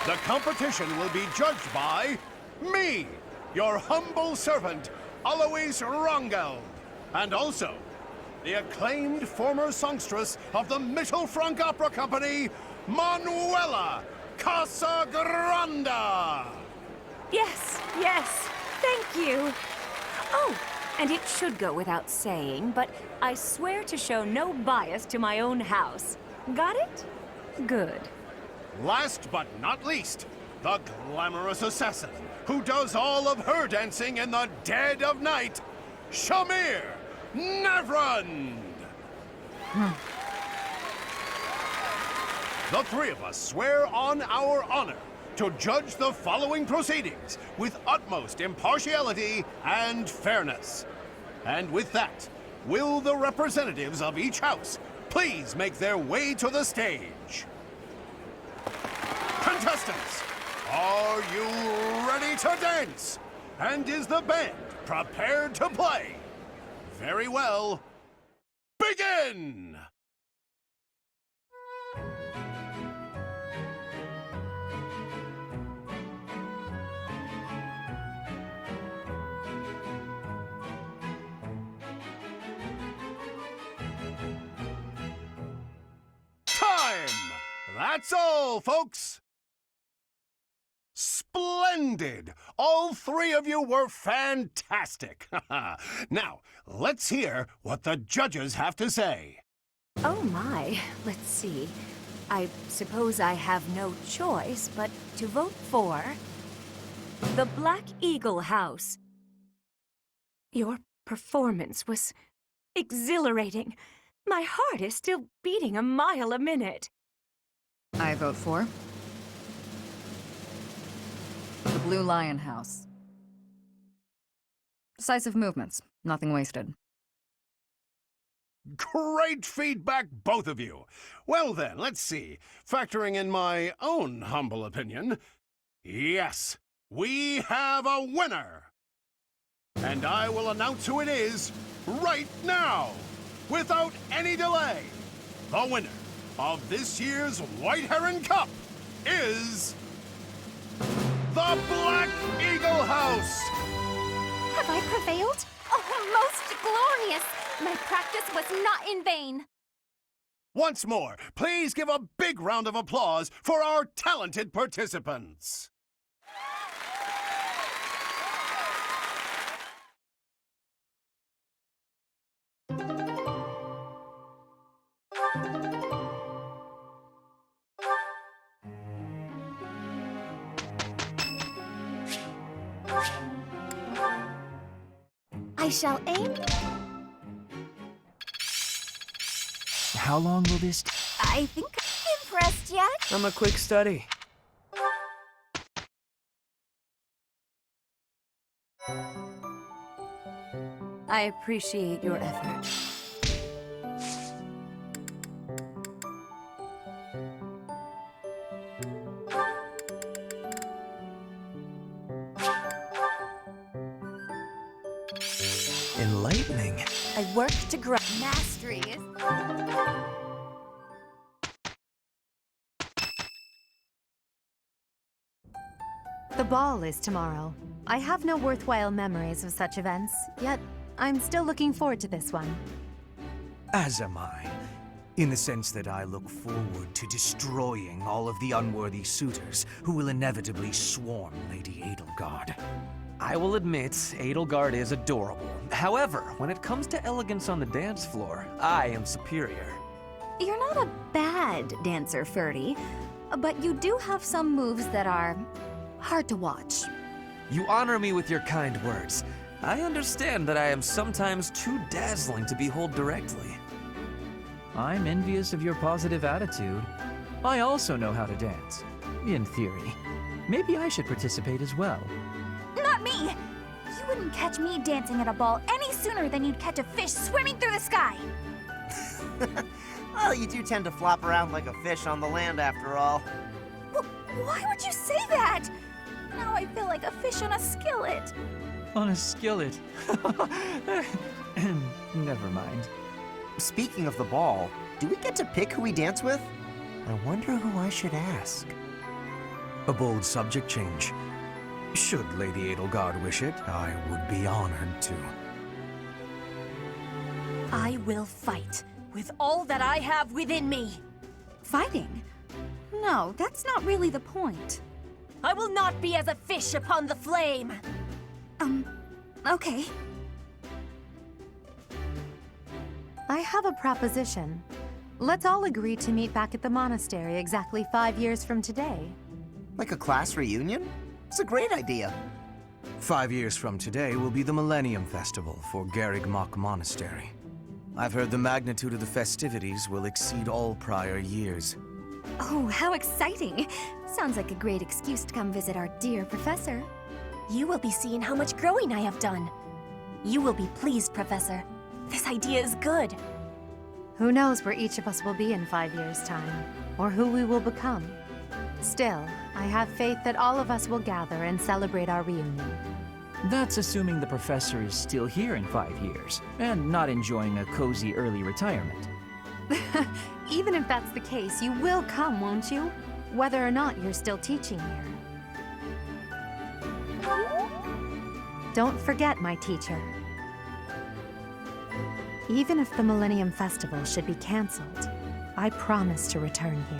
The competition will be judged by me, your humble servant, Alois Rangel, and also the acclaimed former songstress of the Mittelfrank Opera Company, Manuela Casagranda. Yes, yes, thank you. Oh, and it should go without saying, but I swear to show no bias to my own house. Got it? Good. Last but not least, the glamorous assassin who does all of her dancing in the dead of night, Shamir Navrand. The three of us swear on our honor to judge the following proceedings with utmost impartiality and fairness. And with that, will the representatives of each house please make their way to the stage? Contestants, are you ready to dance? And is the band prepared to play? Very well. Begin! Time! That's all, folks! Splendid! All three of you were fantastic! Now, let's hear what the judges have to say. Oh my, let's see. I suppose I have no choice but to vote for the Black Eagle House. Your performance was exhilarating. My heart is still beating a mile a minute. I vote for the Blue Lion House. Decisive movements, nothing wasted. Great feedback, both of you. Well then, let's see. Factoring in my own humble opinion, yes, we have a winner. And I will announce who it is right now, without any delay. The winner of this year's White Heron Cup is the Black Eagle House. Have I prevailed? Oh, most glorious! My practice was not in vain. Once more, please give a big round of applause for our talented participants. I shall aim. How long will this I think I'm impressed yet. I'm a quick study. I appreciate your effort. Enlightening. I work to grow. Mastery is... The ball is tomorrow. I have no worthwhile memories of such events, yet I'm still looking forward to this one. As am I, in the sense that I look forward to destroying all of the unworthy suitors who will inevitably swarm Lady Edelgard. I will admit, Edelgard is adorable. However, when it comes to elegance on the dance floor, I am superior. You're not a bad dancer, Ferdy, but you do have some moves that are hard to watch. You honor me with your kind words. I understand that I am sometimes too dazzling to behold directly. I'm envious of your positive attitude. I also know how to dance, in theory. Maybe I should participate as well. Not me! You wouldn't catch me dancing at a ball any sooner than you'd catch a fish swimming through the sky! Well, you do tend to flop around like a fish on the land after all. Why would you say that? Now I feel like a fish on a skillet. on a skillet. Never mind. Speaking of the ball, do we get to pick who we dance with? I wonder who I should ask. A bold subject change. Should Lady Edelgard wish it, I would be honored to. I will fight with all that I have within me. Fighting? No, that's not really the point. I will not be as a fish upon the flame. Okay. I have a proposition. Let's all agree to meet back at the monastery exactly 5 years from today. Like a class reunion? It's a great idea. 5 years from today will be the Millennium Festival for Garreg Mach Monastery. I've heard the magnitude of the festivities will exceed all prior years. Oh, how exciting! Sounds like a great excuse to come visit our dear professor. You will be seeing how much growing I have done. You will be pleased, Professor. This idea is good. Who knows where each of us will be in 5 years' time, or who we will become. Still, I have faith that all of us will gather and celebrate our reunion. That's assuming the professor is still here in 5 years, and not enjoying a cozy early retirement. Even if that's the case, you will come, won't you? Whether or not you're still teaching here. Don't forget, my teacher. Even if the Millennium Festival should be cancelled, I promise to return here.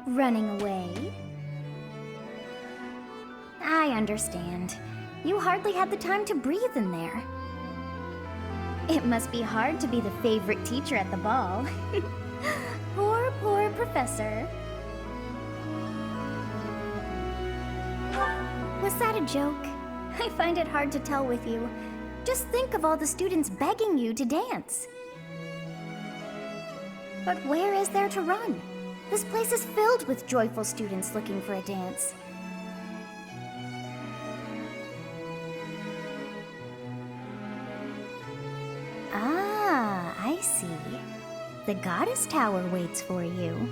Running away? I understand. You hardly had the time to breathe in there. It must be hard to be the favorite teacher at the ball. Poor professor. Was that a joke? I find it hard to tell with you. Just think of all the students begging you to dance. But where is there to run? This place is filled with joyful students looking for a dance. Ah, I see. The Goddess Tower waits for you.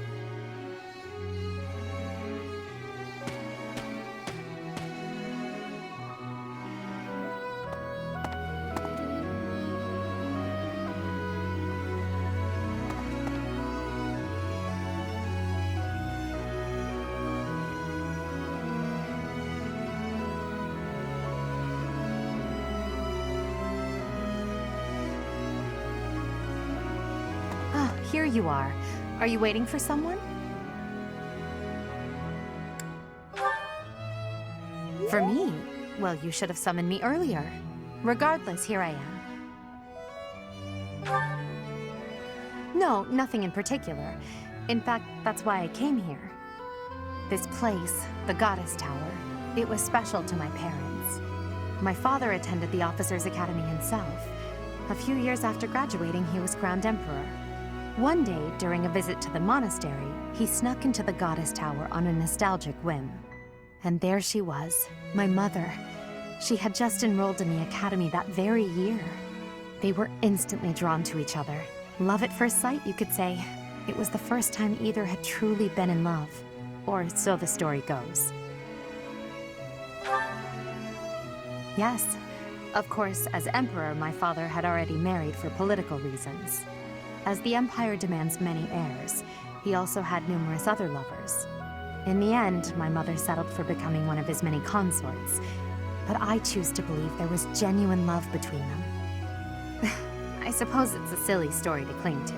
Here you are. Are you waiting for someone? For me? Well, you should have summoned me earlier. Regardless, here I am. No, nothing in particular. In fact, that's why I came here. This place, the Goddess Tower, it was special to my parents. My father attended the Officers' Academy himself. A few years after graduating, he was crowned emperor. One day, during a visit to the monastery, he snuck into the Goddess Tower on a nostalgic whim. And there she was, my mother. She had just enrolled in the academy that very year. They were instantly drawn to each other. Love at first sight, you could say. It was the first time either had truly been in love. Or so the story goes. Yes. Of course, as Emperor, my father had already married for political reasons. As the Empire demands many heirs, he also had numerous other lovers. In the end, my mother settled for becoming one of his many consorts, but I choose to believe there was genuine love between them. I suppose it's a silly story to cling to.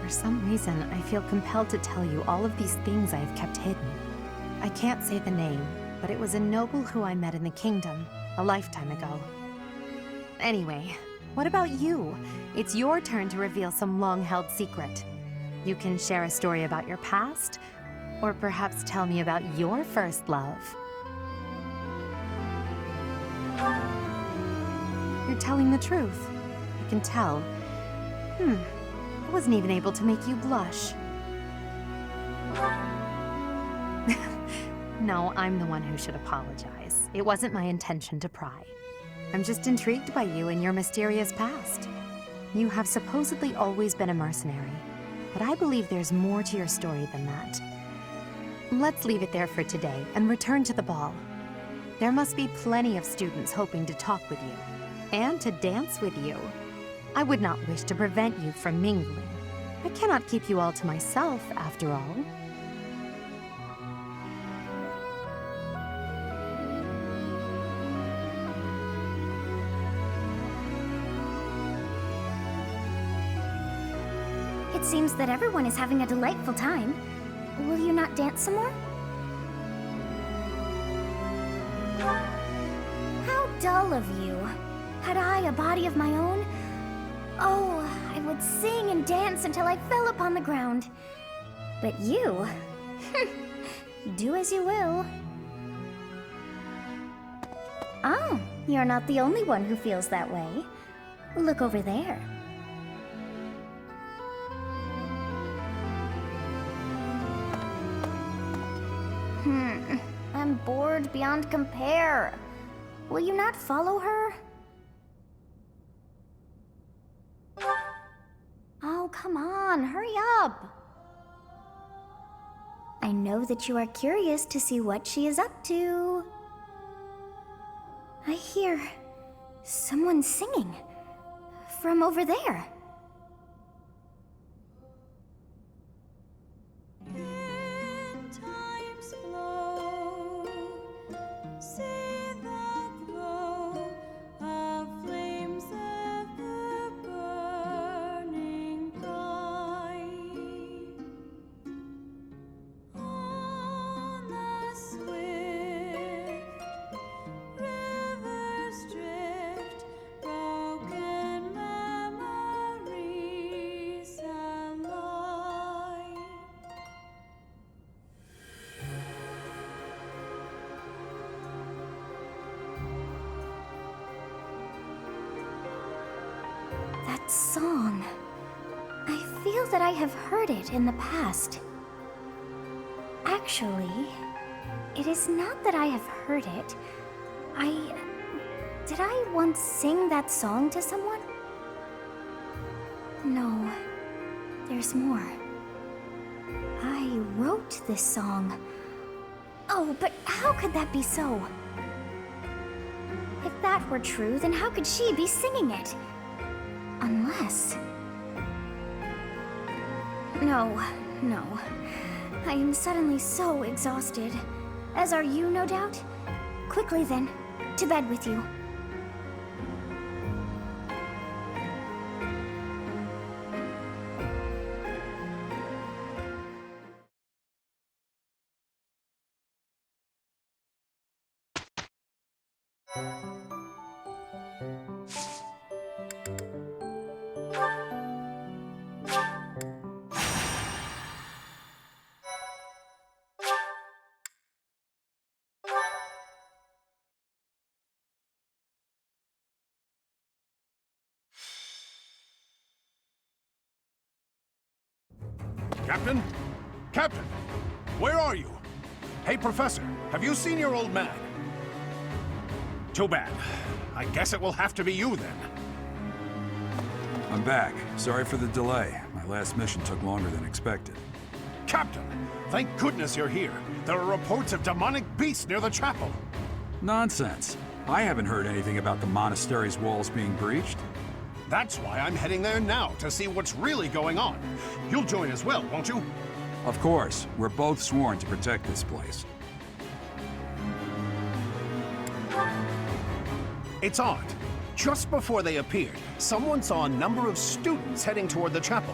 For some reason, I feel compelled to tell you all of these things I have kept hidden. I can't say the name, but it was a noble who I met in the kingdom a lifetime ago. Anyway, what about you? It's your turn to reveal some long-held secret. You can share a story about your past, or perhaps tell me about your first love. You're telling the truth. I can tell. I wasn't even able to make you blush. No, I'm the one who should apologize. It wasn't my intention to pry. I'm just intrigued by you and your mysterious past. You have supposedly always been a mercenary, but I believe there's more to your story than that. Let's leave it there for today and return to the ball. There must be plenty of students hoping to talk with you, and to dance with you. I would not wish to prevent you from mingling. I cannot keep you all to myself, after all. It seems that everyone is having a delightful time. Will you not dance some more? How dull of you. Had I a body of my own? Oh, I would sing and dance until I fell upon the ground. But you... do as you will. Oh, you're not the only one who feels that way. Look over there. I'm bored beyond compare. Will you not follow her? Oh, come on, hurry up. I know that you are curious to see what she is up to. I hear someone singing from over there. Song. I feel that I have heard it in the past. Actually, it is not that I have heard it. Did I once sing that song to someone? No, there's more. I wrote this song. Oh, but how could that be so? If that were true, then how could she be singing it? Unless... No. I am suddenly so exhausted. As are you, no doubt? Quickly then, to bed with you. Captain? Captain! Where are you? Hey, Professor, have you seen your old man? Too bad. I guess it will have to be you, then. I'm back. Sorry for the delay. My last mission took longer than expected. Captain, thank goodness you're here. There are reports of demonic beasts near the chapel. Nonsense. I haven't heard anything about the monastery's walls being breached. That's why I'm heading there now, to see what's really going on. You'll join as well, won't you? Of course. We're both sworn to protect this place. It's odd. Just before they appeared, someone saw a number of students heading toward the chapel.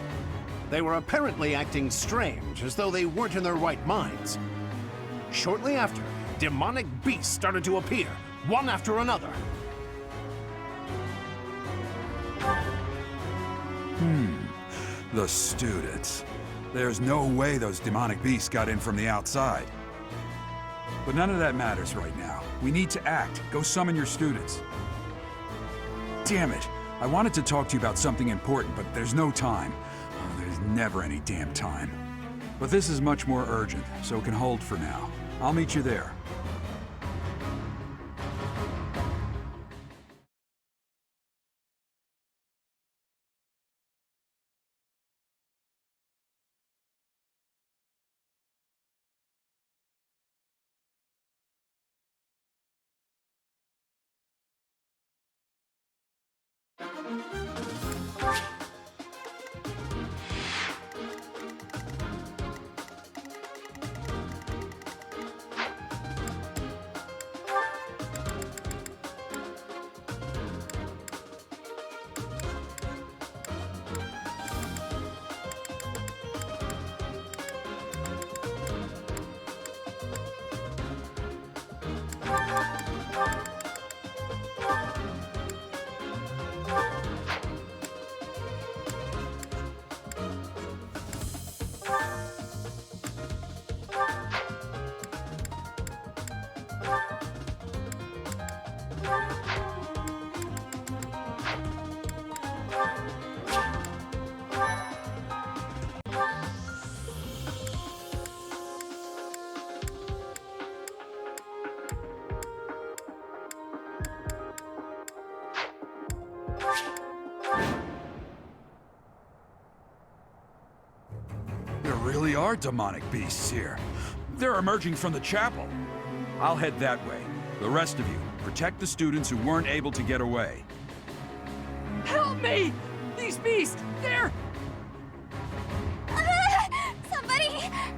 They were apparently acting strange, as though they weren't in their right minds. Shortly after, demonic beasts started to appear, one after another. The students. There's no way those demonic beasts got in from the outside. But none of that matters right now. We need to act. Go summon your students. Damn it. I wanted to talk to you about something important, but there's no time. Oh, there's never any damn time. But this is much more urgent, so it can hold for now. I'll meet you there. There really are demonic beasts here. They're emerging from the chapel. I'll head that way. The rest of you, protect the students who weren't able to get away. Help me! These beasts, they're... Somebody,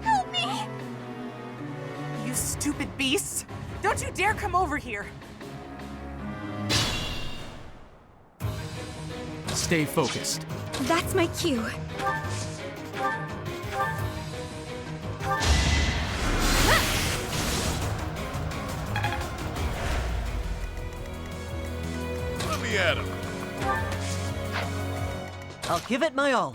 help me! You stupid beasts! Don't you dare come over here! Stay focused. That's my cue. Let me at him. I'll give it my all.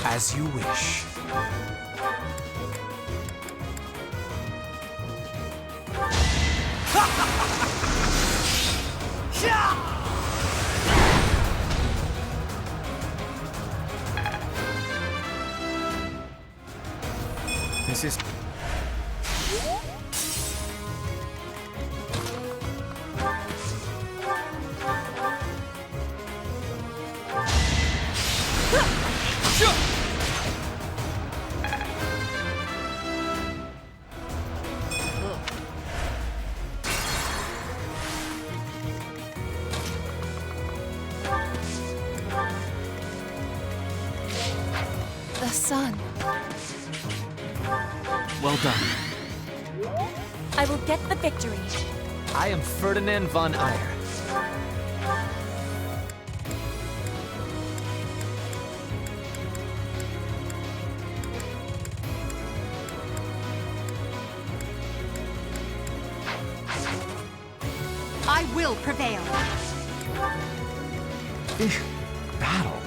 As you wish. This is... The sun. Well done. I will get the victory. I am Ferdinand von Eyre. I will prevail. Battle.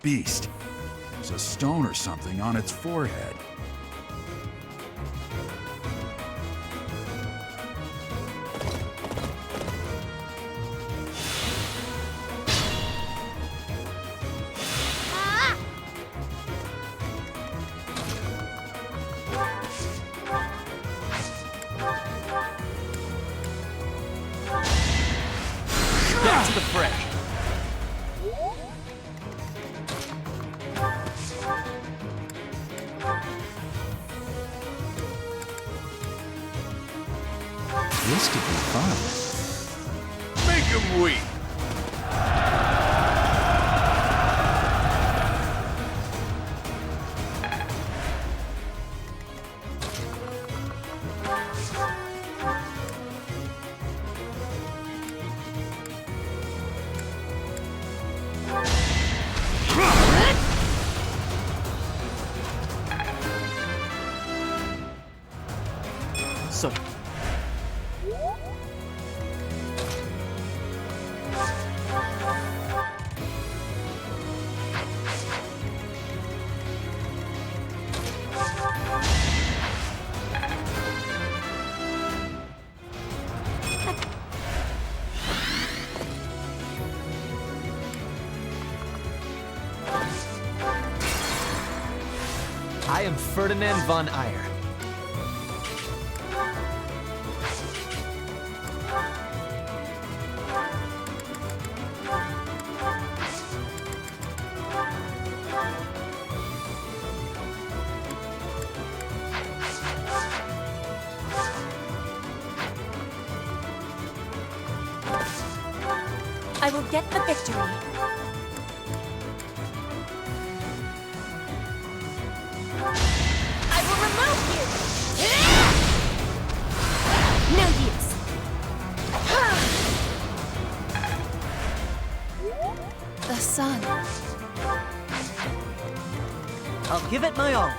beast. There's a stone or something on its forehead. Back to the fray. This could be fun. Make 'em weep. So, I am Ferdinand von Eyre. I will get the victory. I will remove you! No use. The sun. I'll give it my all.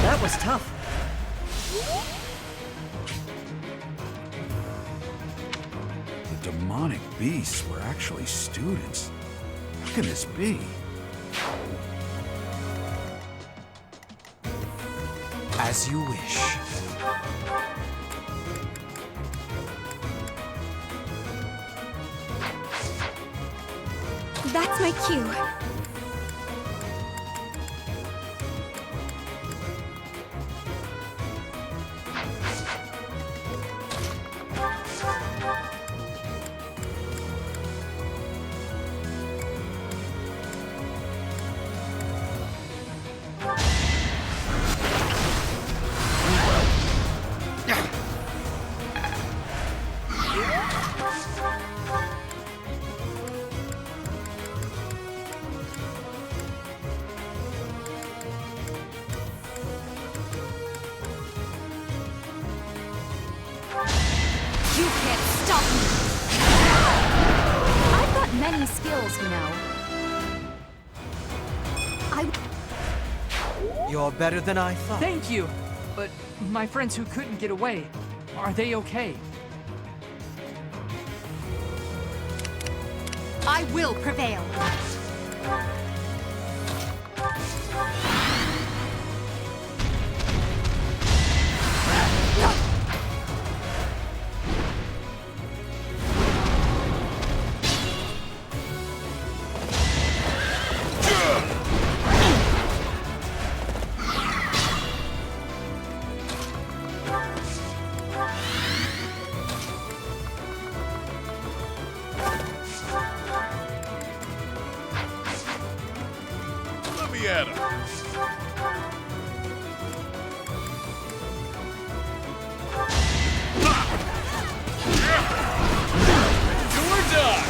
That was tough. The demonic beasts were actually students. How can this be? As you wish. That's my cue. You can't stop me! I've got many skills, you know. You're better than I thought. Thank you! But my friends who couldn't get away, are they okay? I will prevail. Let me at him. Do or die.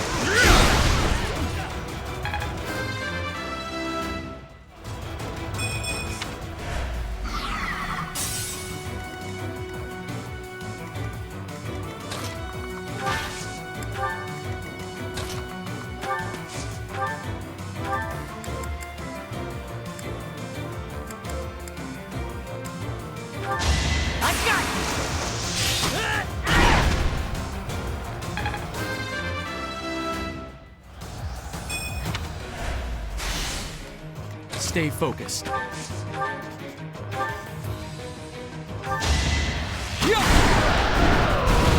Stay focused.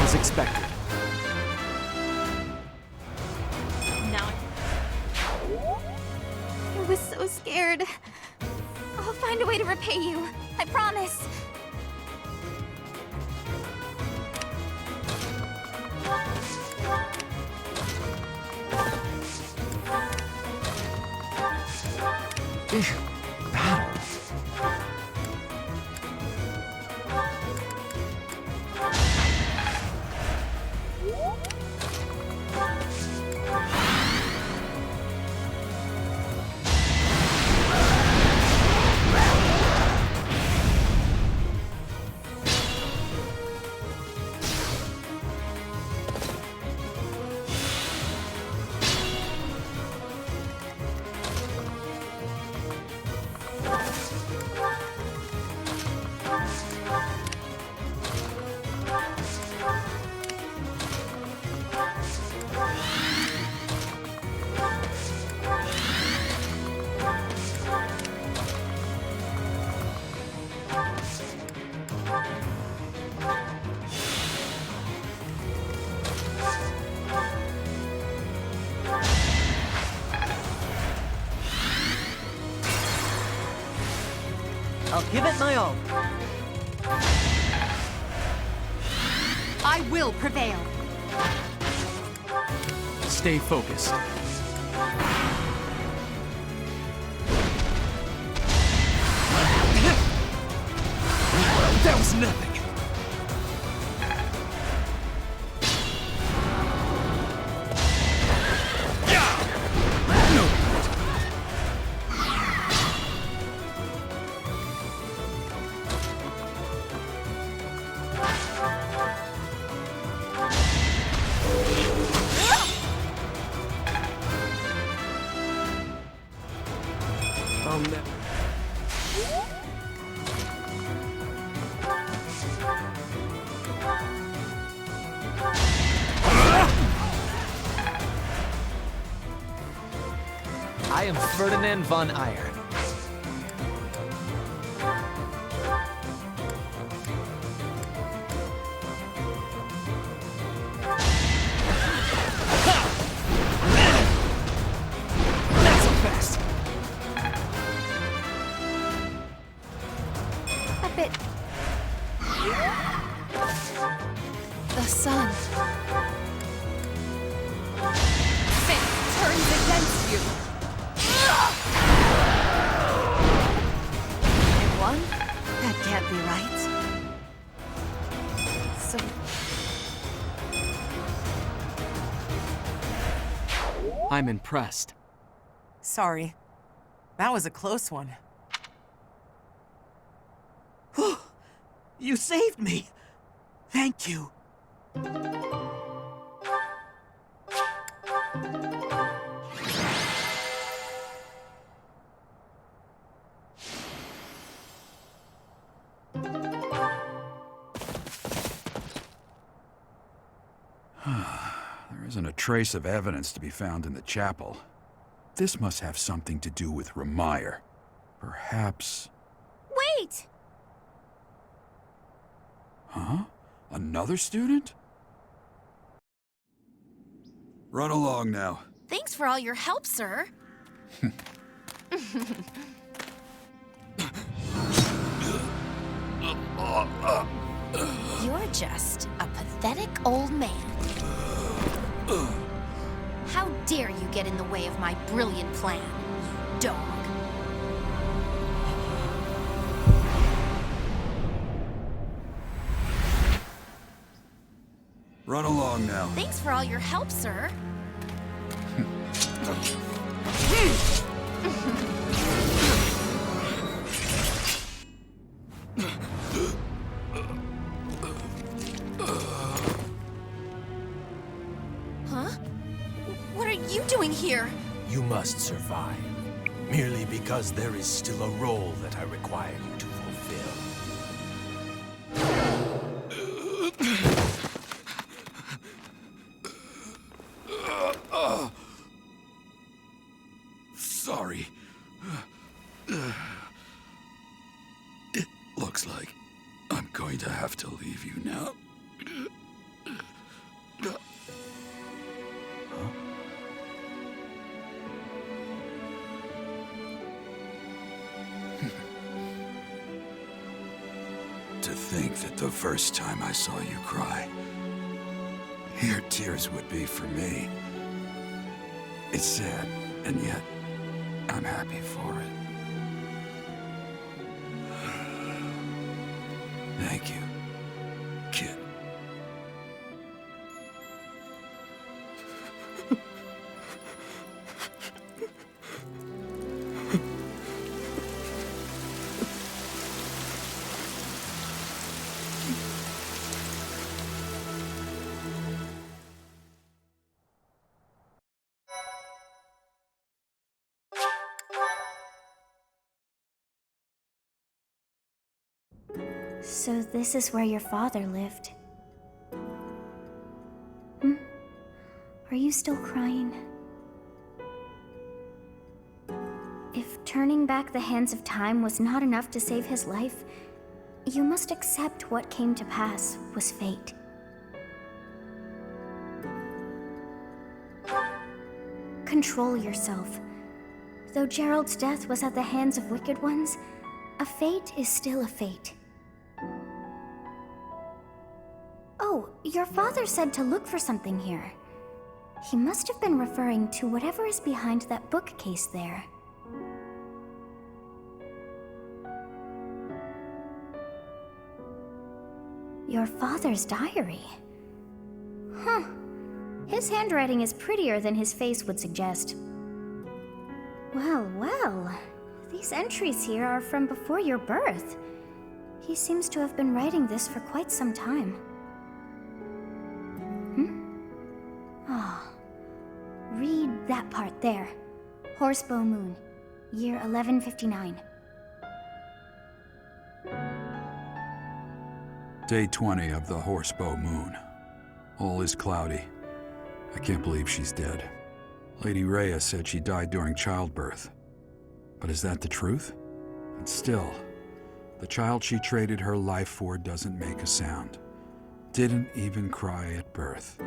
As expected. Now. I was so scared. I'll find a way to repay you. I promise. I'll give it my all. I will prevail. Stay focused. That was nothing. I am Ferdinand von Eyre. Not so fast. A bit. The sun. Fate turns against you. I won? That can't be right. So... I'm impressed. Sorry. That was a close one. You saved me! Thank you. There isn't a trace of evidence to be found in the chapel. This must have something to do with Remire. Perhaps... Wait! Huh? Another student? Run along now. Thanks for all your help, sir. You're just a pathetic old man. How dare you get in the way of my brilliant plan, you dog. Run along now. Thanks for all your help, sir. Huh? What are you doing here? You must survive, merely because there is still a role that I require you to fulfill. Sorry. to have to leave you now. To think that the first time I saw you cry, your tears would be for me. It's sad, and yet I'm happy for it. Thank you, kid. So this is where your father lived. Are you still crying? If turning back the hands of time was not enough to save his life, you must accept what came to pass was fate. Control yourself. Though Gerald's death was at the hands of wicked ones, a fate is still a fate. Oh, your father said to look for something here. He must have been referring to whatever is behind that bookcase there. Your father's diary. Huh. His handwriting is prettier than his face would suggest. Well, well. These entries here are from before your birth. He seems to have been writing this for quite some time. Read that part there. Horsebow Moon, year 1159. Day 20 of the Horsebow Moon. All is cloudy. I can't believe she's dead. Lady Rhea said she died during childbirth. But is that the truth? And still, the child she traded her life for doesn't make a sound. Didn't even cry at birth.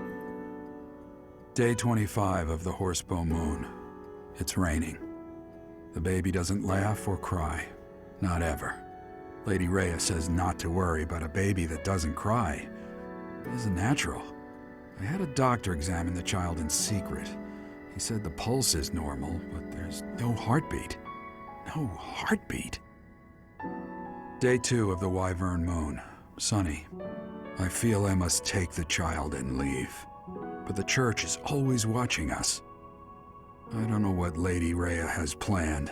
Day 25 of the Horsebow Moon. It's raining. The baby doesn't laugh or cry. Not ever. Lady Rhea says not to worry, but a baby that doesn't cry isn't natural. I had a doctor examine the child in secret. He said the pulse is normal, but there's no heartbeat. No heartbeat. Day 2 of the Wyvern Moon. Sunny. I feel I must take the child and leave. But the church is always watching us. I don't know what Lady Rhea has planned.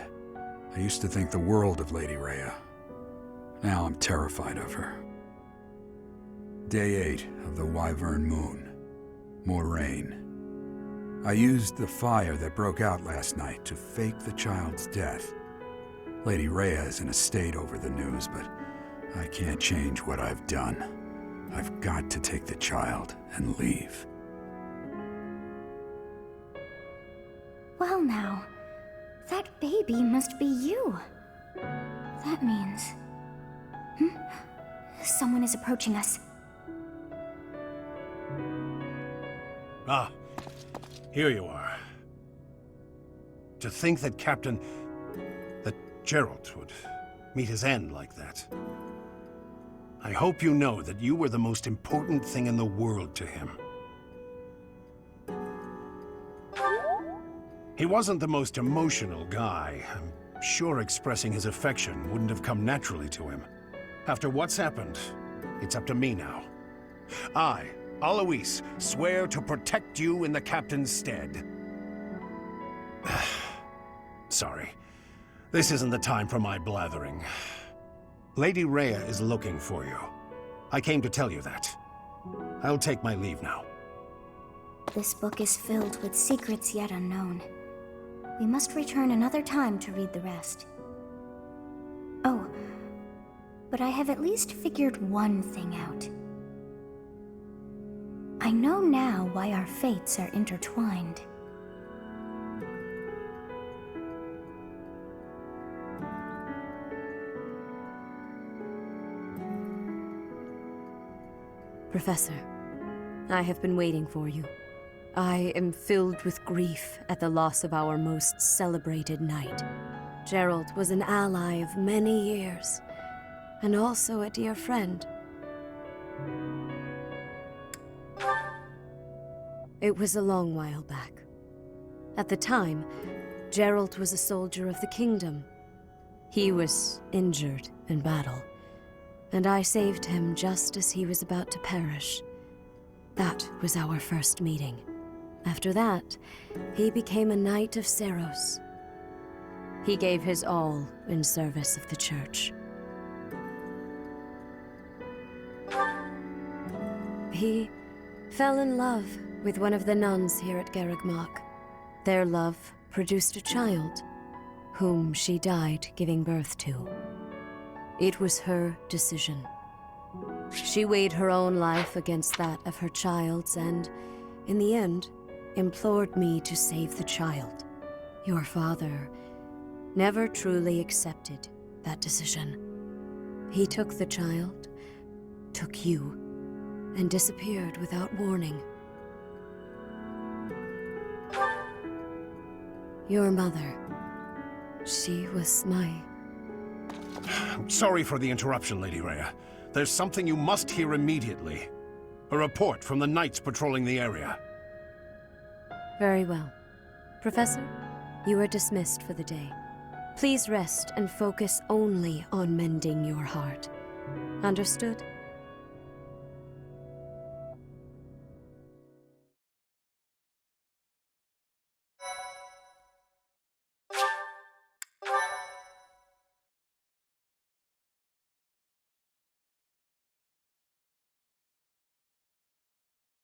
I used to think the world of Lady Rhea. Now I'm terrified of her. Day 8 of the Wyvern Moon. More rain. I used the fire that broke out last night to fake the child's death. Lady Rhea is in a state over the news, but I can't change what I've done. I've got to take the child and leave. Well now, that baby must be you. That means... Someone is approaching us. Ah, here you are. To think that that Gerald would meet his end like that. I hope you know that you were the most important thing in the world to him. He wasn't the most emotional guy. I'm sure expressing his affection wouldn't have come naturally to him. After what's happened, it's up to me now. I, Alois, swear to protect you in the captain's stead. Sorry. This isn't the time for my blathering. Lady Rhea is looking for you. I came to tell you that. I'll take my leave now. This book is filled with secrets yet unknown. We must return another time to read the rest. Oh, but I have at least figured one thing out. I know now why our fates are intertwined. Professor, I have been waiting for you. I am filled with grief at the loss of our most celebrated knight. Gerald was an ally of many years, and also a dear friend. It was a long while back. At the time, Gerald was a soldier of the kingdom. He was injured in battle, and I saved him just as he was about to perish. That was our first meeting. After that, he became a knight of Seros. He gave his all in service of the church. He fell in love with one of the nuns here at Garreg Mach. Their love produced a child, whom she died giving birth to. It was her decision. She weighed her own life against that of her child's and, in the end, implored me to save the child. Your father never truly accepted that decision. He took the child, took you, and disappeared without warning. Your mother, she was my... Sorry for the interruption, Lady Rhea. There's something you must hear immediately. A report from the knights patrolling the area. Very well. Professor, you are dismissed for the day. Please rest and focus only on mending your heart. Understood?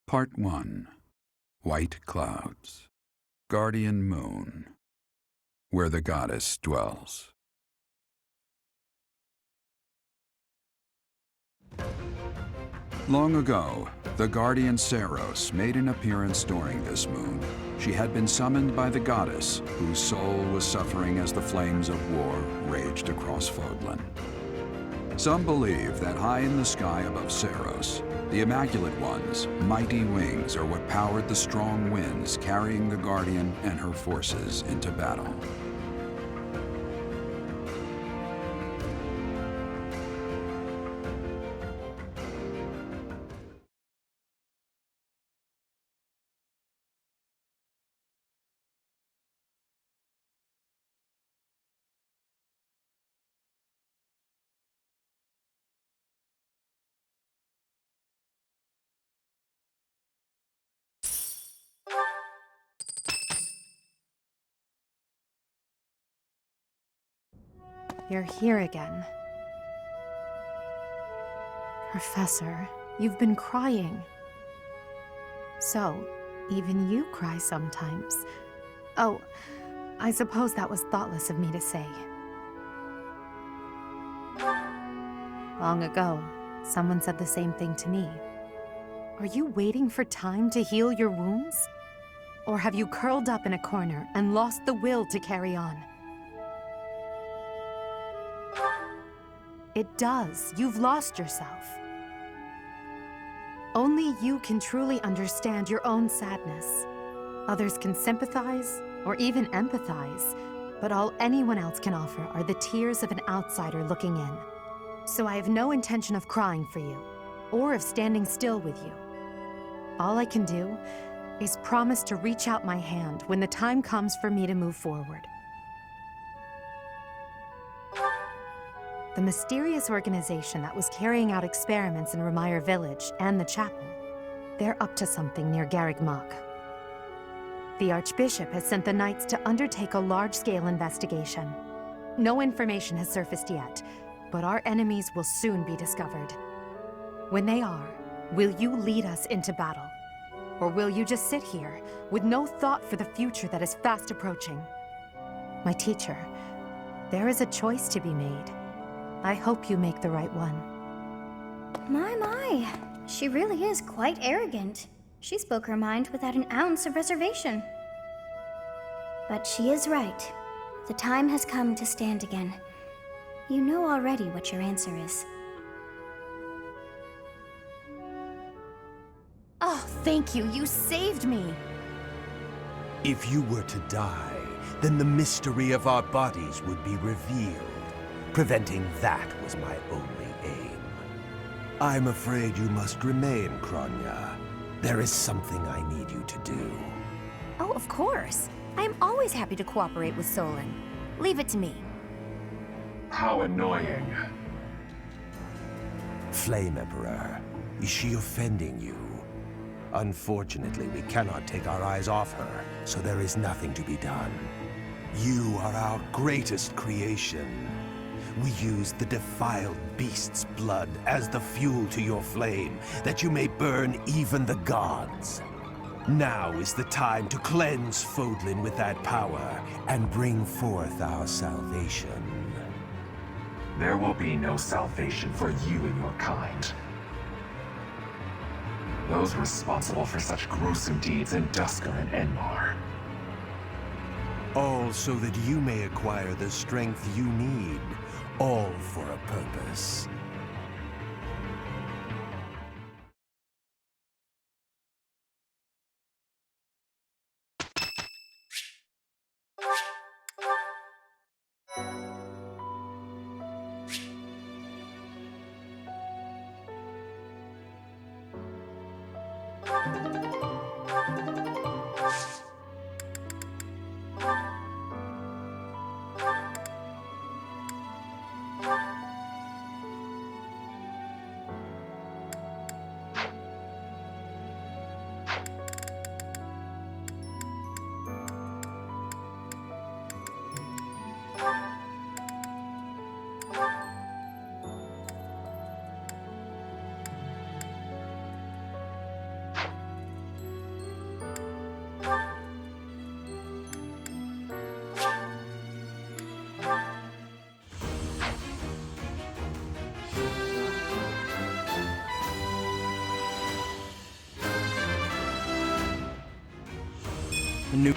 Part 1. White Clouds. Guardian Moon. Where the goddess dwells. Long ago, the guardian Seros made an appearance during this moon. She had been summoned by the goddess, whose soul was suffering as the flames of war raged across Fodlan. Some believe that high in the sky above Seros, the Immaculate One's mighty wings are what powered the strong winds carrying the Guardian and her forces into battle. You're here again. Professor, you've been crying. So, even you cry sometimes. Oh, I suppose that was thoughtless of me to say. Long ago, someone said the same thing to me. Are you waiting for time to heal your wounds? Or have you curled up in a corner and lost the will to carry on? It does. You've lost yourself. Only you can truly understand your own sadness. Others can sympathize, or even empathize, but all anyone else can offer are the tears of an outsider looking in. So I have no intention of crying for you, or of standing still with you. All I can do is promise to reach out my hand when the time comes for me to move forward. The mysterious organization that was carrying out experiments in Remire Village and the chapel, they're up to something near Garreg Mach. The Archbishop has sent the Knights to undertake a large-scale investigation. No information has surfaced yet, but our enemies will soon be discovered. When they are, will you lead us into battle? Or will you just sit here, with no thought for the future that is fast approaching? My teacher, there is a choice to be made. I hope you make the right one. My. She really is quite arrogant. She spoke her mind without an ounce of reservation. But she is right. The time has come to stand again. You know already what your answer is. Thank you, you saved me. If you were to die, then the mystery of our bodies would be revealed. Preventing that was my only aim. I'm afraid you must remain, Kronya. There is something I need you to do. Oh, of course. I am always happy to cooperate with Solon. Leave it to me. How annoying. Flame Emperor, is she offending you? Unfortunately, we cannot take our eyes off her, so there is nothing to be done. You are our greatest creation. We use the defiled beast's blood as the fuel to your flame, that you may burn even the gods. Now is the time to cleanse Fodlan with that power and bring forth our salvation. There will be no salvation for you and your kind. Those responsible for such gruesome deeds in Dusker and Enmar. All so that you may acquire the strength you need, all for a purpose. New.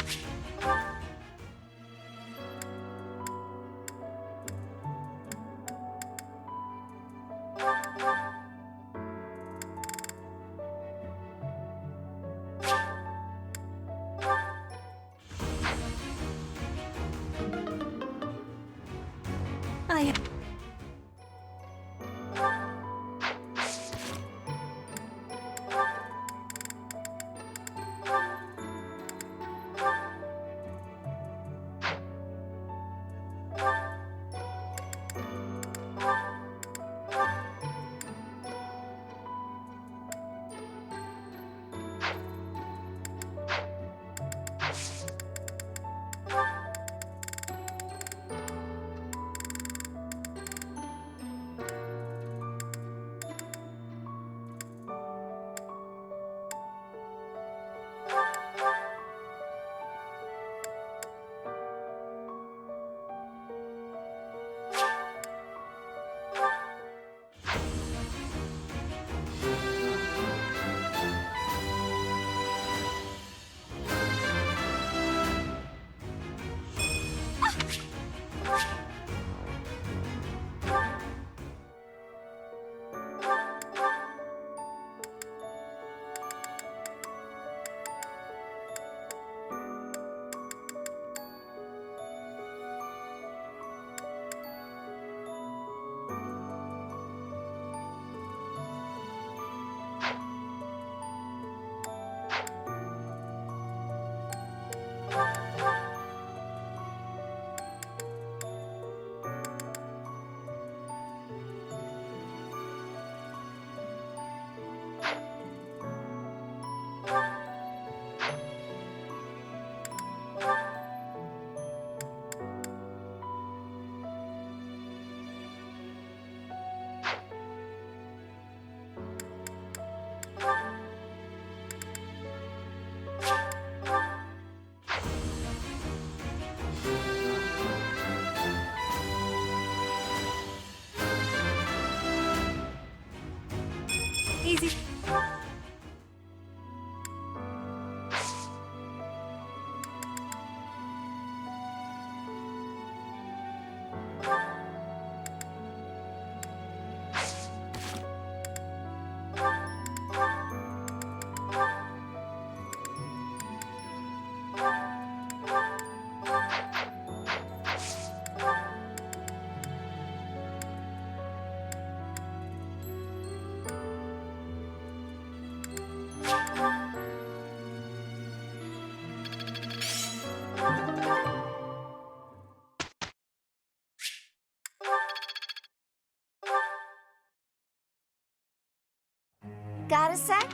a sec?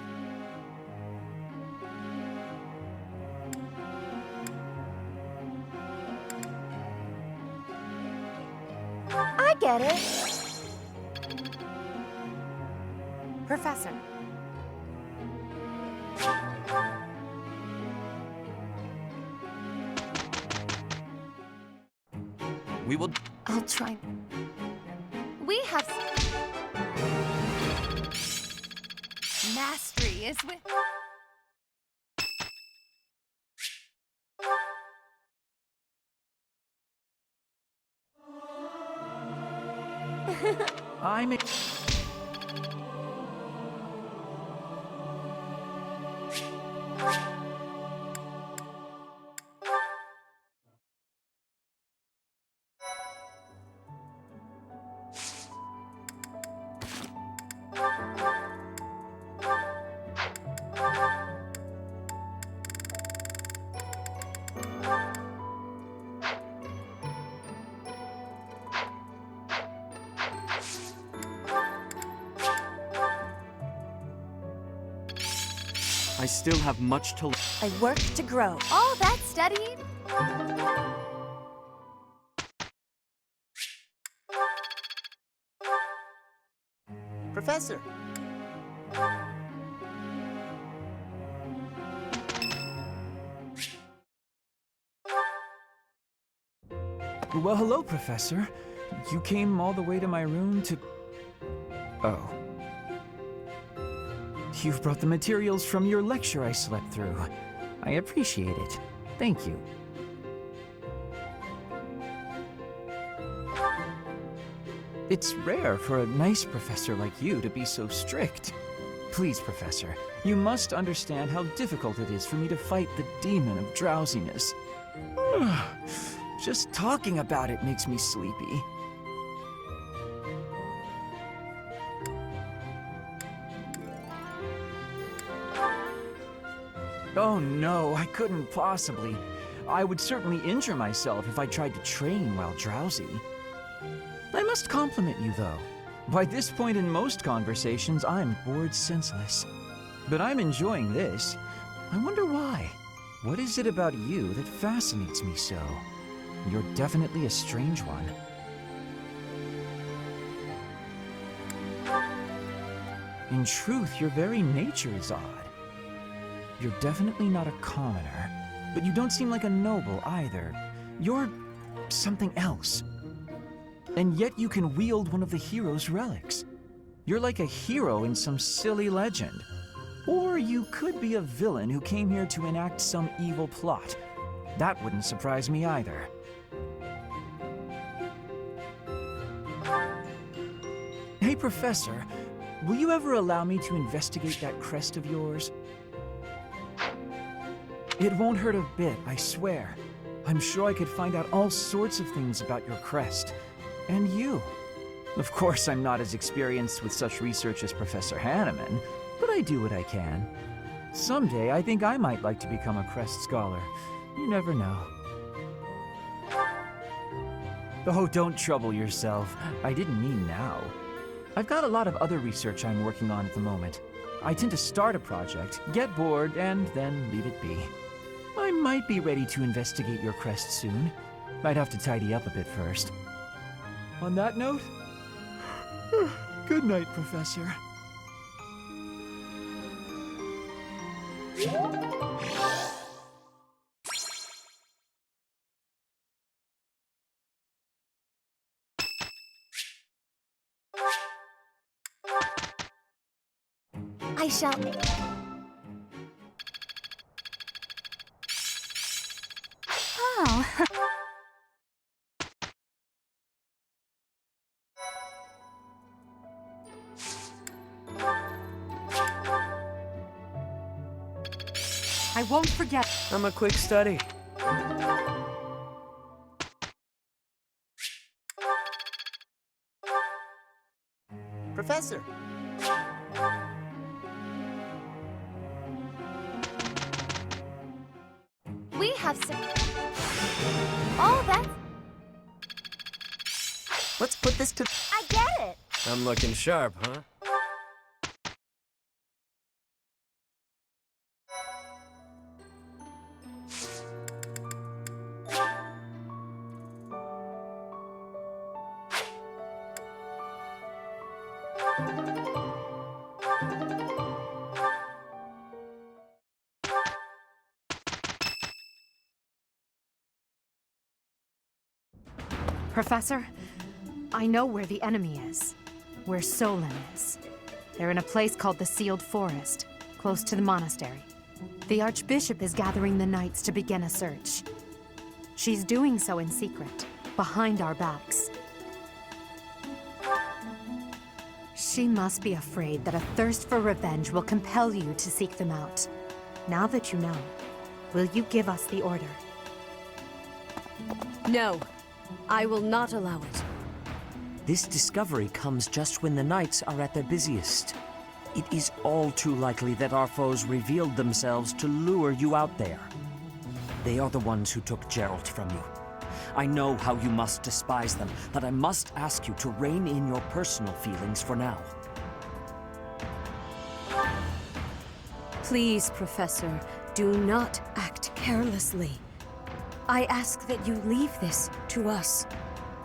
I get it. Professor. We will... I'll try. We have... Mastery is with... I'm... I still have much to... I work to grow. All that studying? Professor. Well, hello, Professor. You came all the way to my room to... Oh. You've brought the materials from your lecture I slept through. I appreciate it. Thank you. It's rare for a nice professor like you to be so strict. Please, Professor, you must understand how difficult it is for me to fight the demon of drowsiness. Just talking about it makes me sleepy. Oh no, I couldn't possibly. I would certainly injure myself if I tried to train while drowsy. I must compliment you, though. By this point in most conversations, I'm bored senseless. But I'm enjoying this. I wonder why. What is it about you that fascinates me so? You're definitely a strange one. In truth, your very nature is odd. You're definitely not a commoner, but you don't seem like a noble either. You're something else. And yet you can wield one of the hero's relics. You're like a hero in some silly legend. Or you could be a villain who came here to enact some evil plot. That wouldn't surprise me either. Hey, Professor, will you ever allow me to investigate that crest of yours? It won't hurt a bit, I swear. I'm sure I could find out all sorts of things about your crest. And you. Of course, I'm not as experienced with such research as Professor Hanneman, but I do what I can. Someday, I think I might like to become a crest scholar. You never know. Oh, don't trouble yourself. I didn't mean now. I've got a lot of other research I'm working on at the moment. I tend to start a project, get bored, and then leave it be. I might be ready to investigate your crest soon. I'd have to tidy up a bit first. On that note, good night, Professor. I shall... Oh. I won't forget. I'm a quick study. Professor. We have some... Oh, that's... Let's put this to... I get it! I'm looking sharp, huh? Professor, I know where the enemy is. Where Solon is. They're in a place called the Sealed Forest, close to the monastery. The Archbishop is gathering the knights to begin a search. She's doing so in secret, behind our backs. She must be afraid that a thirst for revenge will compel you to seek them out. Now that you know, will you give us the order? No, I will not allow it. This discovery comes just when the knights are at their busiest. It is all too likely that our foes revealed themselves to lure you out there. They are the ones who took Geralt from you. I know how you must despise them, but I must ask you to rein in your personal feelings for now. Please, Professor, do not act carelessly. I ask that you leave this to us.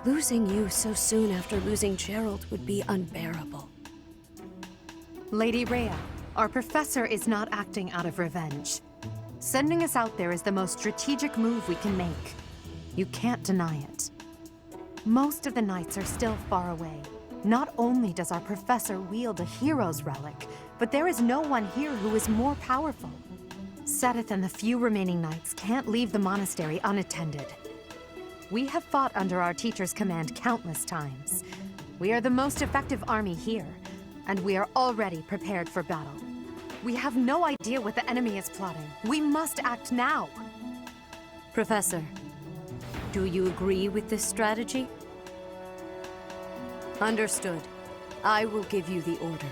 Losing you so soon after losing Geralt would be unbearable. Lady Rhea, our professor is not acting out of revenge. Sending us out there is the most strategic move we can make. You can't deny it. Most of the knights are still far away. Not only does our professor wield a hero's relic, but there is no one here who is more powerful. Seteth and the few remaining knights can't leave the monastery unattended. We have fought under our teacher's command countless times. We are the most effective army here, and we are already prepared for battle. We have no idea what the enemy is plotting. We must act now. Professor, do you agree with this strategy? Understood. I will give you the order.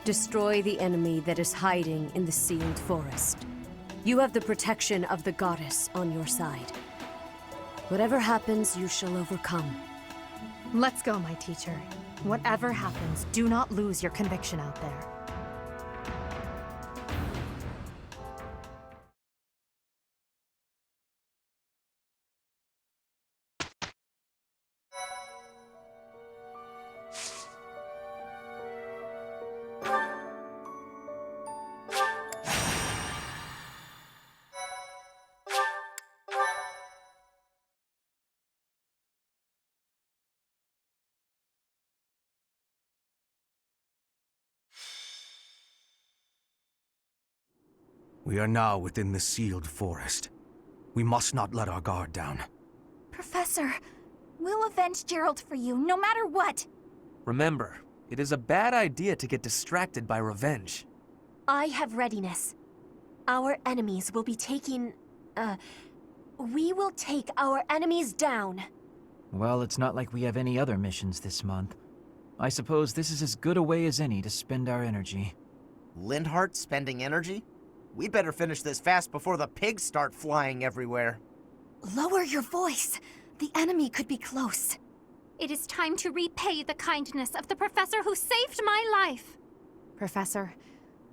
Destroy the enemy that is hiding in the Sealed Forest. You have the protection of the goddess on your side. Whatever happens, you shall overcome. Let's go, my teacher. Whatever happens, do not lose your conviction out there. We are now within the Sealed Forest. We must not let our guard down. Professor, we'll avenge Geralt for you, no matter what. Remember, it is a bad idea to get distracted by revenge. I have readiness. Our enemies will be taking... we will take our enemies down. Well, it's not like we have any other missions this month. I suppose this is as good a way as any to spend our energy. Lindhart spending energy? We'd better finish this fast before the pigs start flying everywhere. Lower your voice. The enemy could be close. It is time to repay the kindness of the professor who saved my life. Professor,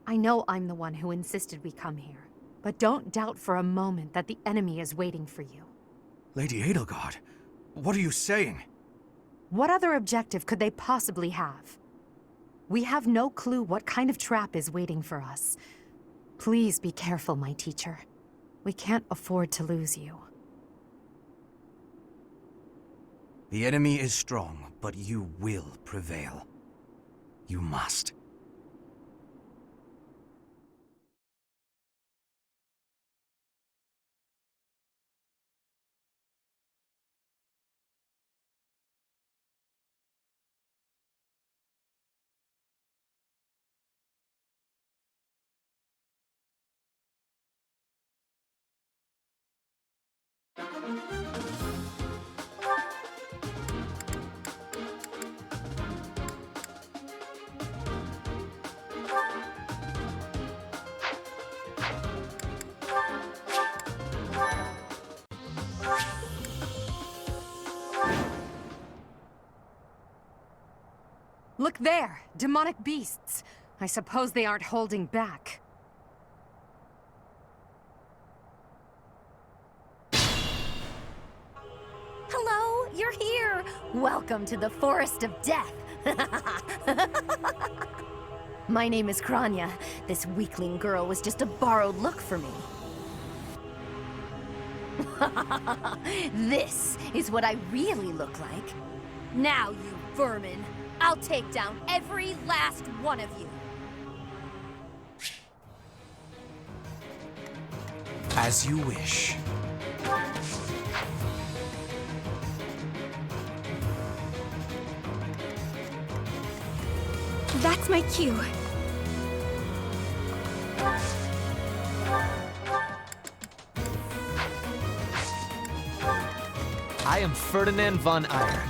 I know I'm the one who insisted we come here, but don't doubt for a moment that the enemy is waiting for you. Lady Edelgard, what are you saying? What other objective could they possibly have? We have no clue what kind of trap is waiting for us. Please be careful, my teacher. We can't afford to lose you. The enemy is strong, but you will prevail. You must. Look there! Demonic beasts! I suppose they aren't holding back. Hello, you're here! Welcome to the Forest of Death! My name is Kranya. This weakling girl was just a borrowed look for me. This is what I really look like. Now, you vermin, I'll take down every last one of you. As you wish. That's my cue. I am Ferdinand von Eyre.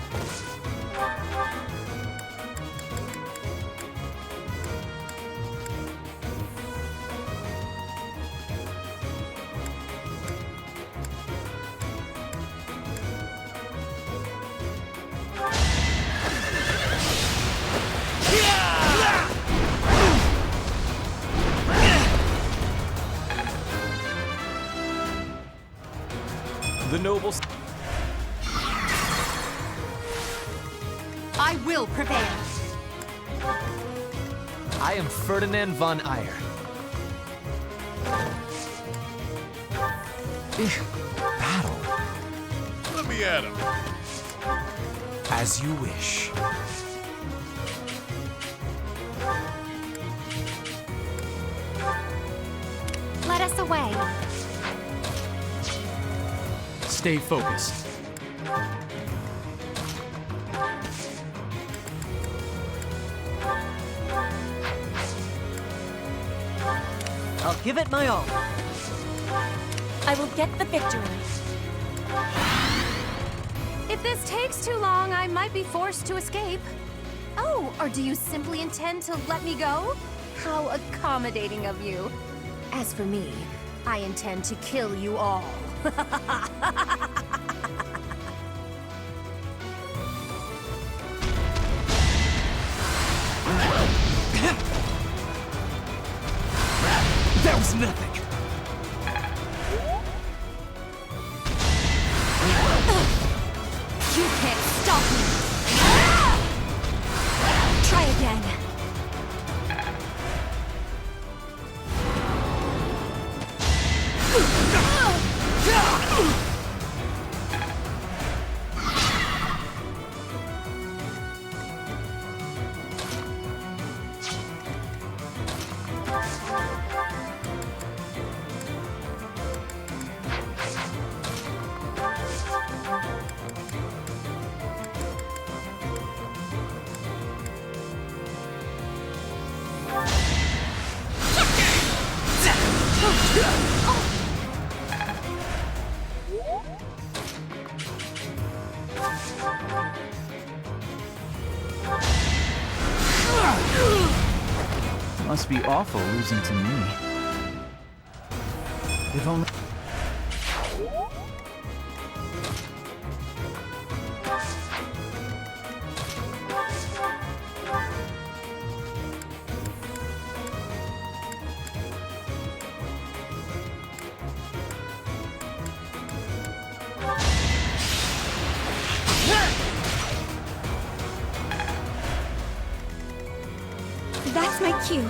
The nobles. I will prevail. I am Ferdinand von Eyre. Battle. Let me at him. As you wish. Let us away. Stay focused. I'll give it my all. I will get the victory. If this takes too long, I might be forced to escape. Oh, or do you simply intend to let me go? How accommodating of you. As for me, I intend to kill you all. That was nothing. You can't stop me! Try again. Must be awful losing to me. If only... That's my cue.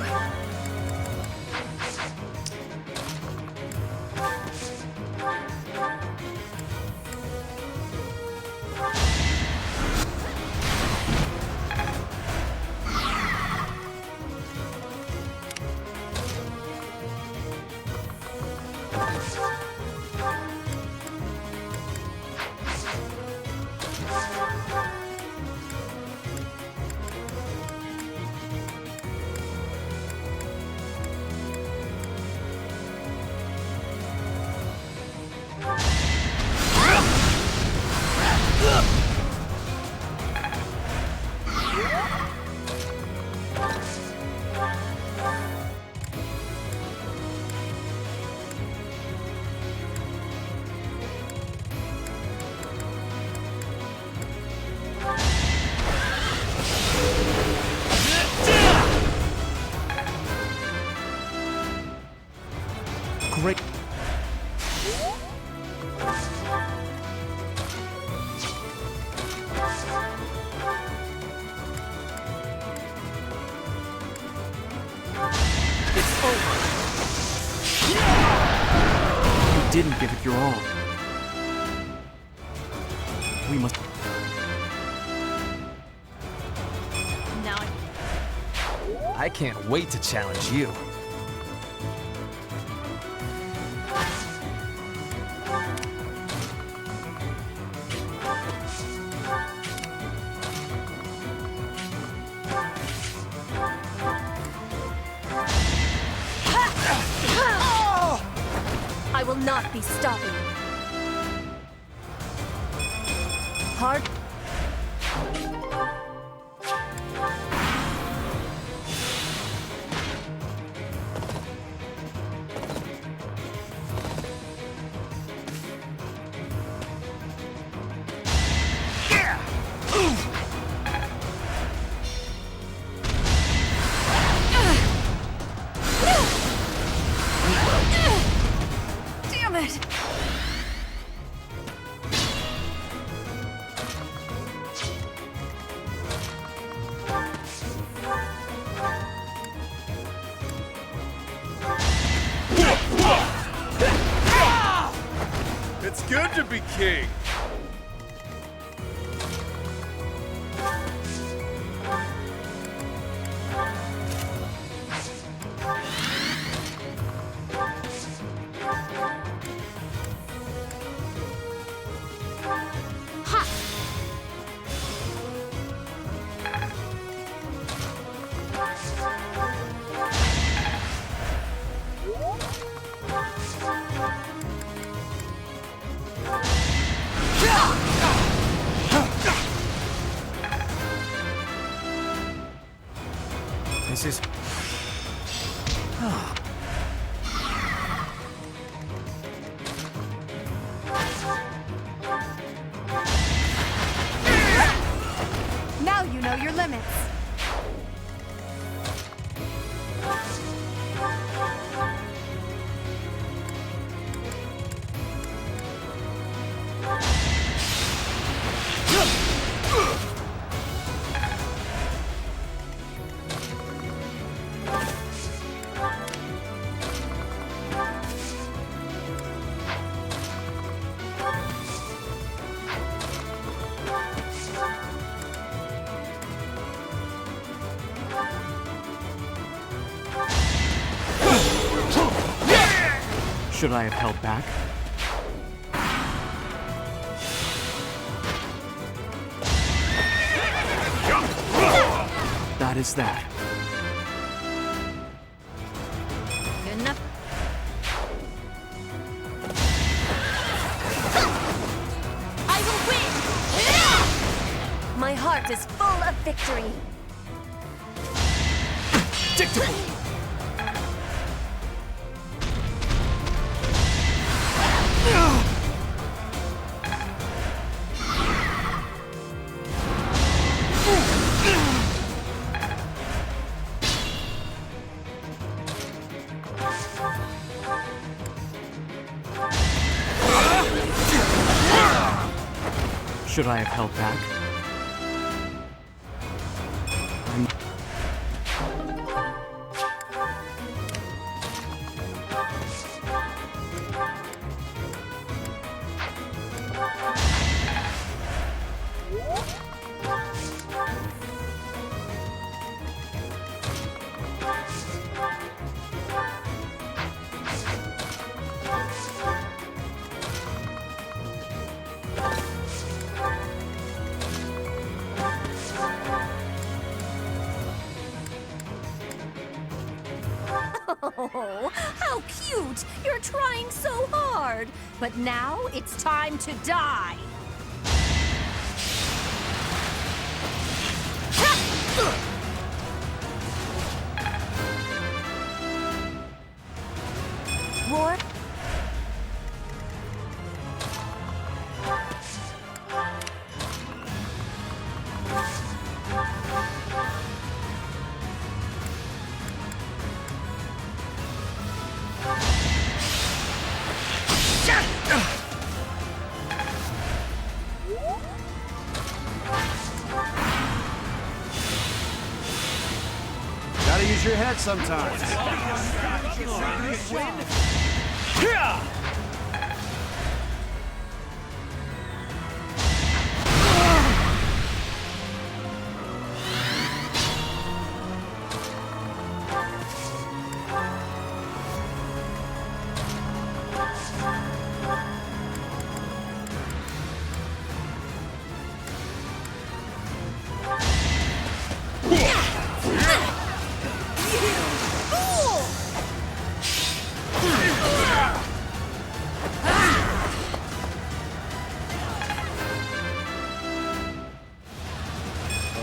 Great. It's over. You didn't give it your all. We must... Now I can't wait to challenge you. I will not be stopping. Hard. damn it! It's good to be king. This is... Now you know your limits. Should I have held back? That is that. Good enough. I will win! My heart is full of victory. Dictable! Should I have held back? Oh, how cute! You're trying so hard! But now it's time to die! War. Gotta use your head sometimes.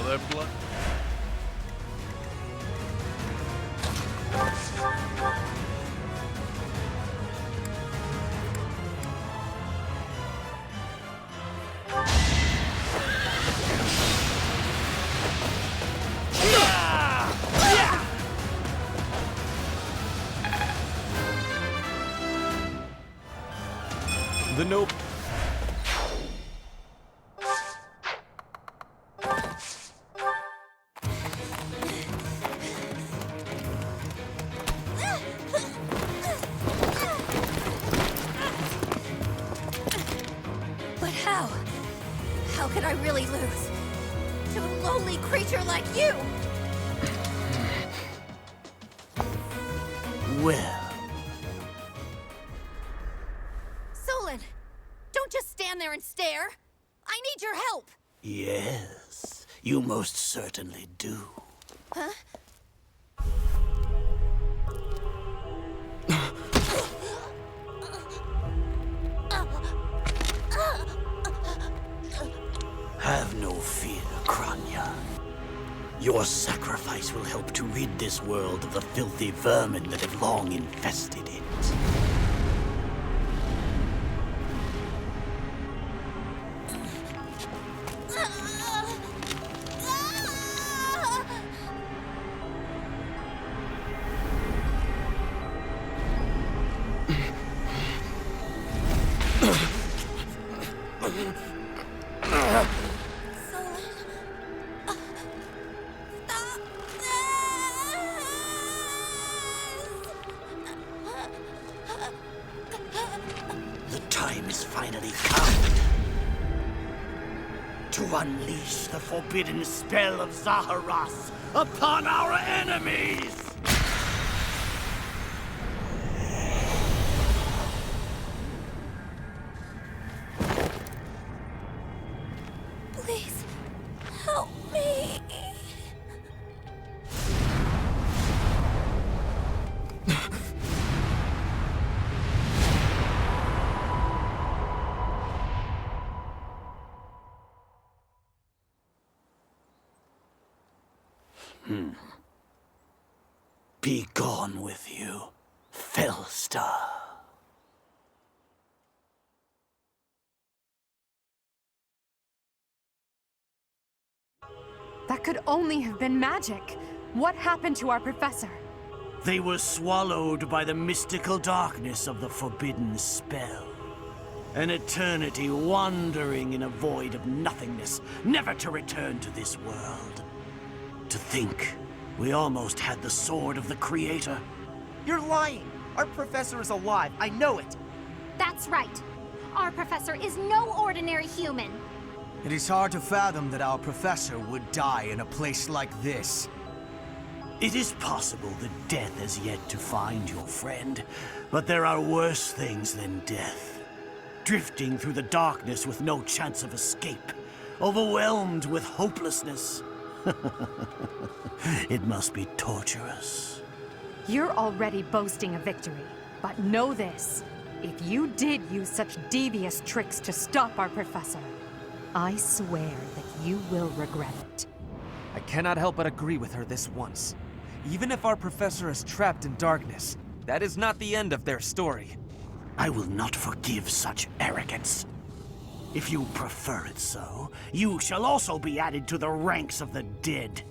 Another blood. The nope. But how? How could I really lose? To a lowly creature like you? Well, Solon, don't just stand there and stare. I need your help. yes, you most certainly do. Huh? Have no fear, Kranya. Your sacrifice will help to rid this world of the filthy vermin that have long infested it. The time has finally come to unleash the forbidden spell of Zaharas upon our enemies! Please, help me. Be gone with you, Fellstar. That could only have been magic. What happened to our professor? They were swallowed by the mystical darkness of the forbidden spell. An eternity wandering in a void of nothingness, never to return to this world. To think, we almost had the sword of the Creator. You're lying! Our professor is alive, I know it! That's right. Our professor is no ordinary human. It is hard to fathom that our professor would die in a place like this. It is possible that death has yet to find your friend, but there are worse things than death. Drifting through the darkness with no chance of escape, overwhelmed with hopelessness. It must be torturous. You're already boasting a victory, but know this. If you did use such devious tricks to stop our professor, I swear that you will regret it. I cannot help but agree with her this once. Even if our professor is trapped in darkness, that is not the end of their story. I will not forgive such arrogance. If you prefer it so, you shall also be added to the ranks of the dead.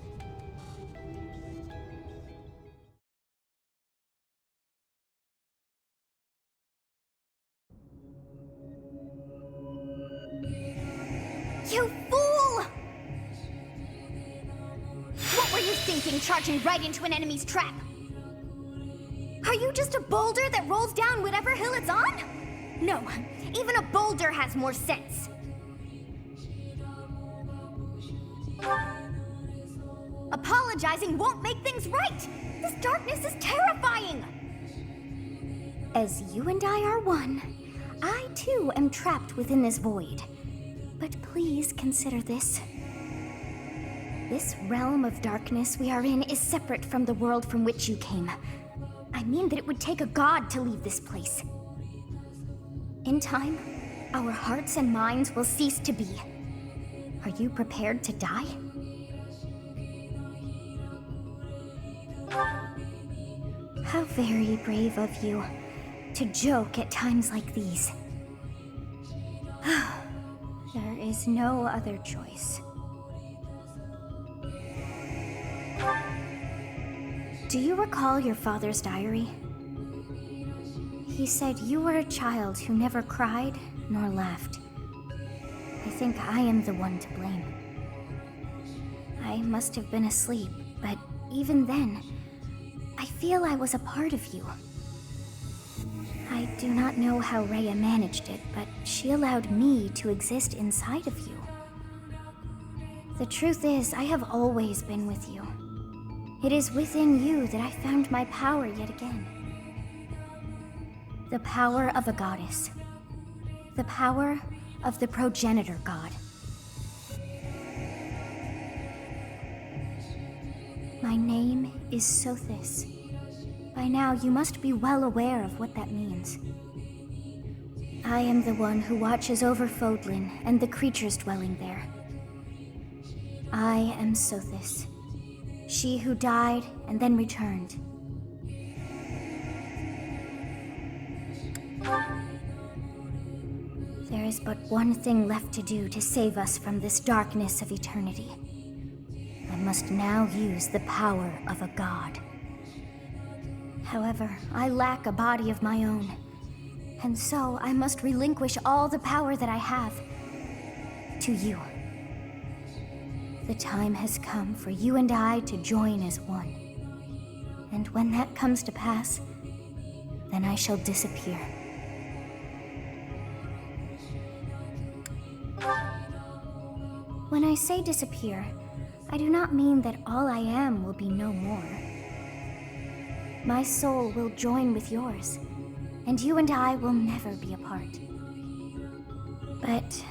You fool! What were you thinking, charging right into an enemy's trap? Are you just a boulder that rolls down whatever hill it's on? No, even a boulder has more sense. Apologizing won't make things right! This darkness is terrifying! As you and I are one, I too am trapped within this void. But please consider this. This realm of darkness we are in is separate from the world from which you came. I mean that it would take a god to leave this place. In time, our hearts and minds will cease to be. Are you prepared to die? How very brave of you to joke at times like these. There is no other choice. Do you recall your father's diary? He said you were a child who never cried nor laughed. I think I am the one to blame. I must have been asleep, but even then, I feel I was a part of you. I do not know how Rhea managed it, but she allowed me to exist inside of you. The truth is, I have always been with you. It is within you that I found my power yet again. The power of a goddess. The power of the progenitor god. My name is Sothis. By now, you must be well aware of what that means. I am the one who watches over Fodlan and the creatures dwelling there. I am Sothis, she who died and then returned. There is but one thing left to do to save us from this darkness of eternity. I must now use the power of a god. However, I lack a body of my own, and so I must relinquish all the power that I have to you. The time has come for you and I to join as one. And when that comes to pass, then I shall disappear. When I say disappear, I do not mean that all I am will be no more. My soul will join with yours, and you and I will never be apart. But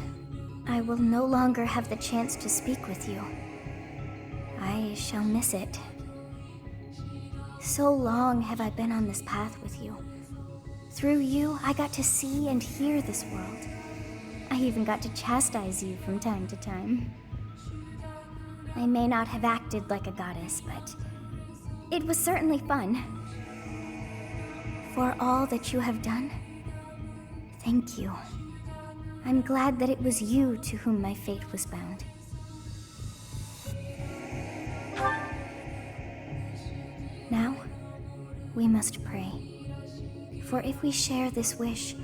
I will no longer have the chance to speak with you. I shall miss it. So long have I been on this path with you. Through you, I got to see and hear this world. I even got to chastise you from time to time. I may not have acted like a goddess, but it was certainly fun. For all that you have done, thank you. I'm glad that it was you to whom my fate was bound. Now, we must pray. For if we share this wish,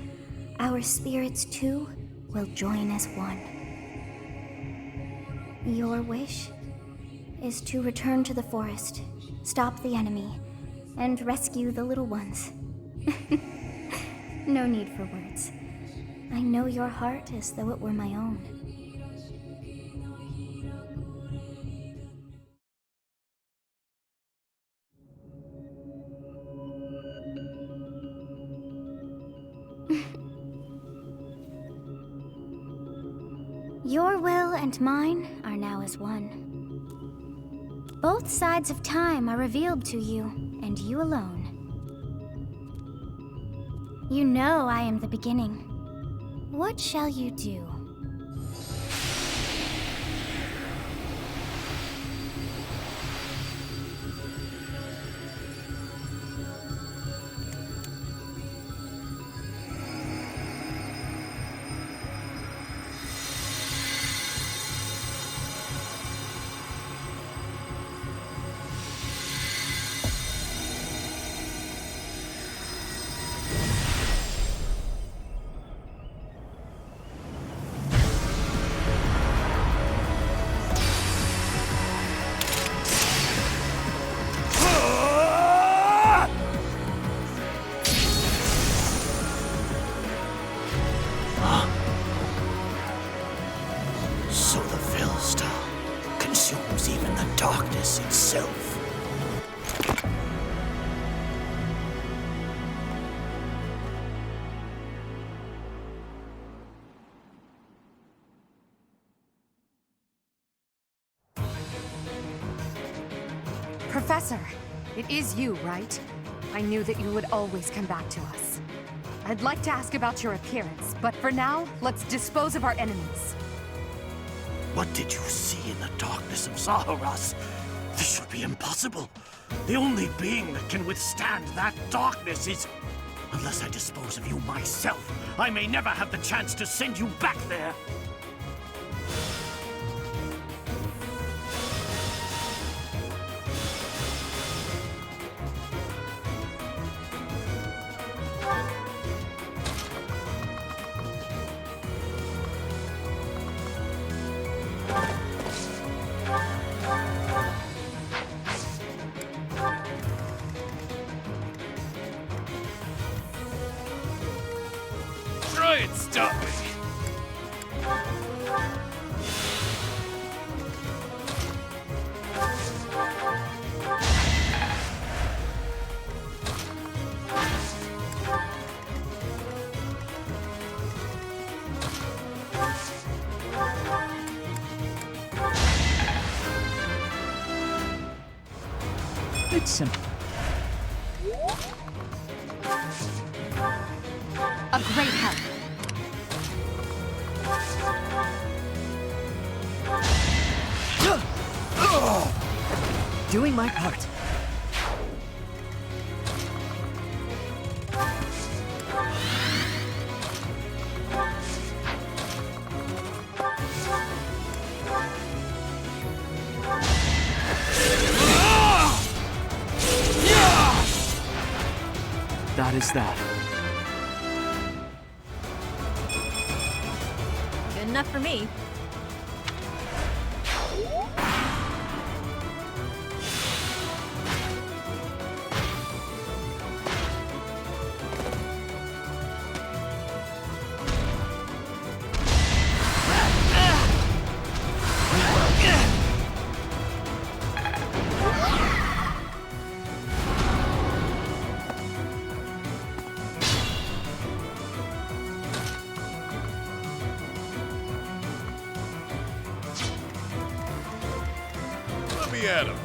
our spirits too will join as one. Your wish is to return to the forest, stop the enemy, and rescue the little ones. No need for words. I know your heart as though it were my own. Your will and mine are now as one. Both sides of time are revealed to you, and you alone. You know I am the beginning. What shall you do? Itself. Professor, it is you, right? I knew that you would always come back to us. I'd like to ask about your appearance, but for now, let's dispose of our enemies. What did you see in the darkness of Zaharas? This would be impossible. The only being that can withstand that darkness is... Unless I dispose of you myself, I may never have the chance to send you back there. Try and stop me. It's simple. A great help. Doing my part. That is that. Good enough for me. Let me at him.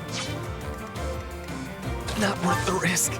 Not worth the risk.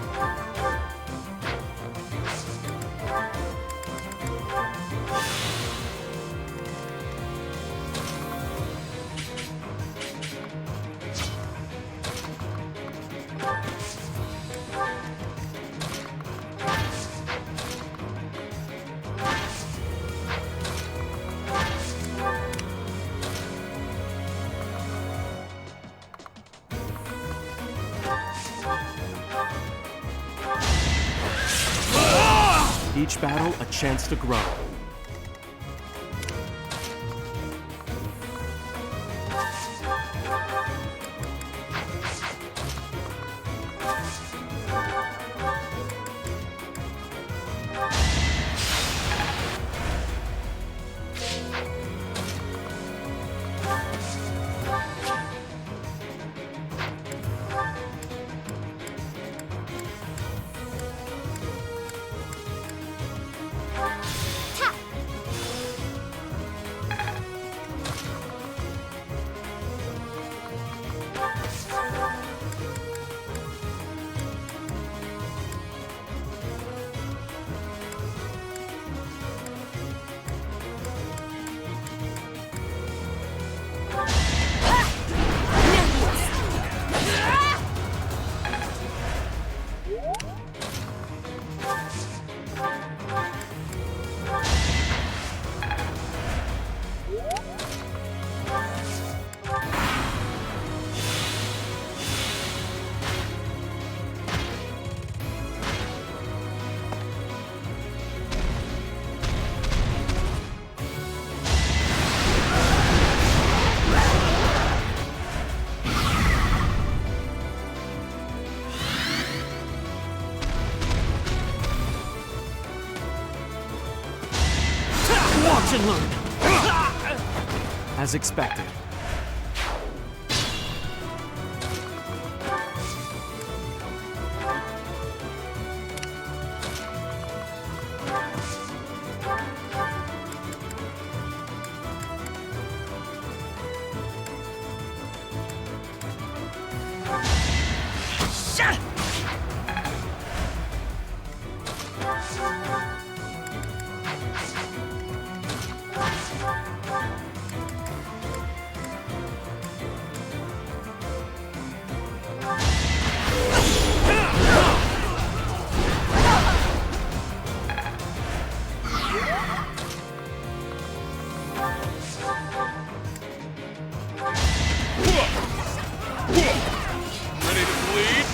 Each battle, a chance to grow. Watch and learn. As expected. Ready to bleed?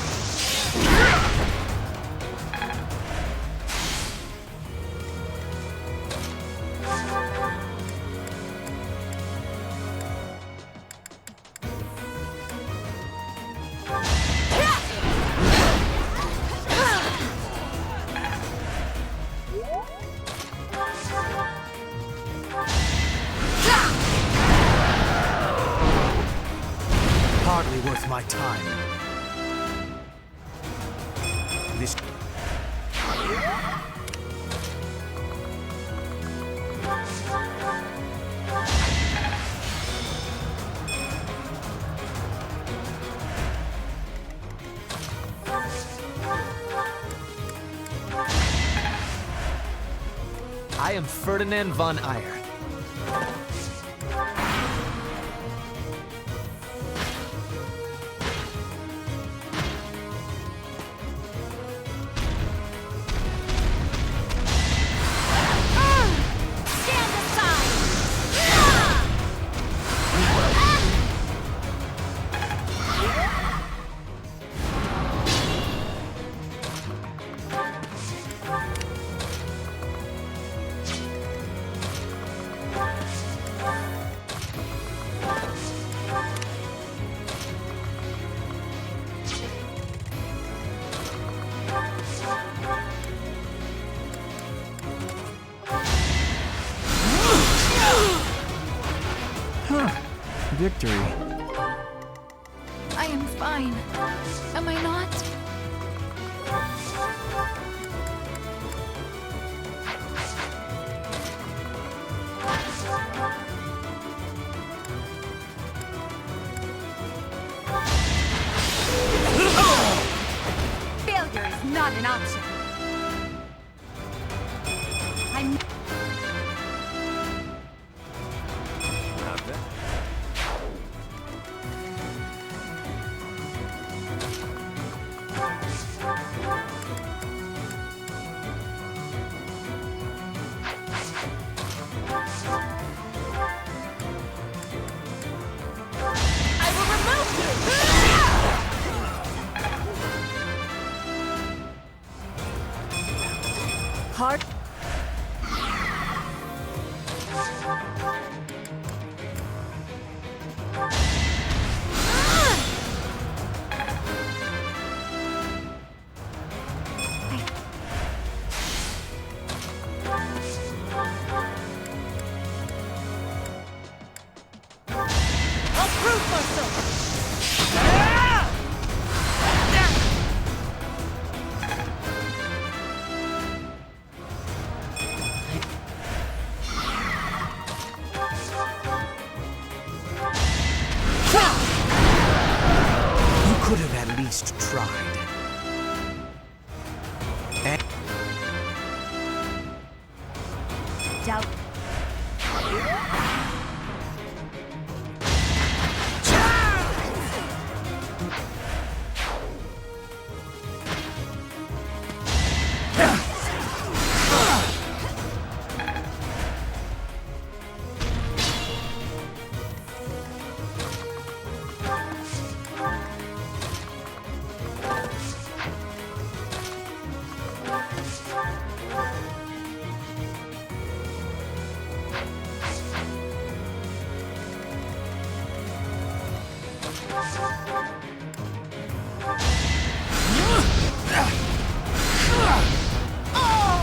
Hardly worth my time. This... I am Ferdinand von Eyre. Victory. I am fine. Am I not? Failure is not an option. I'm... Hard. I'll prove myself! Could have at least tried. Doubt.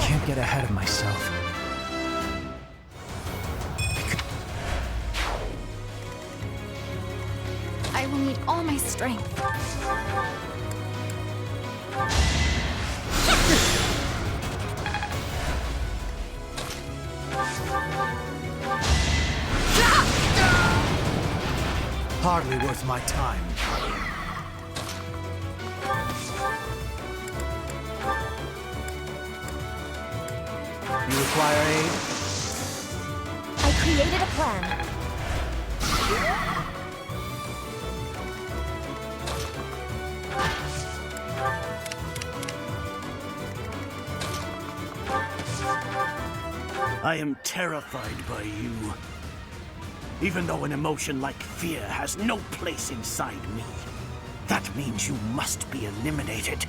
Can't get ahead of myself. I will need all my strength. Hardly worth my time. You require aid? I created a plan. I am terrified by you. Even though an emotion like fear has no place inside me. That means you must be eliminated.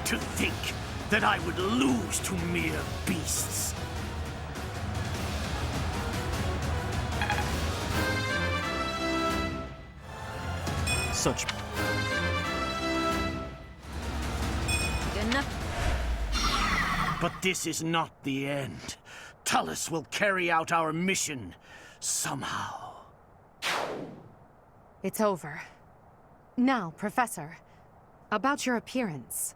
To think that I would lose to mere beasts. Such... Good enough. But this is not the end. Tullus will carry out our mission somehow. It's over. Now, Professor, about your appearance.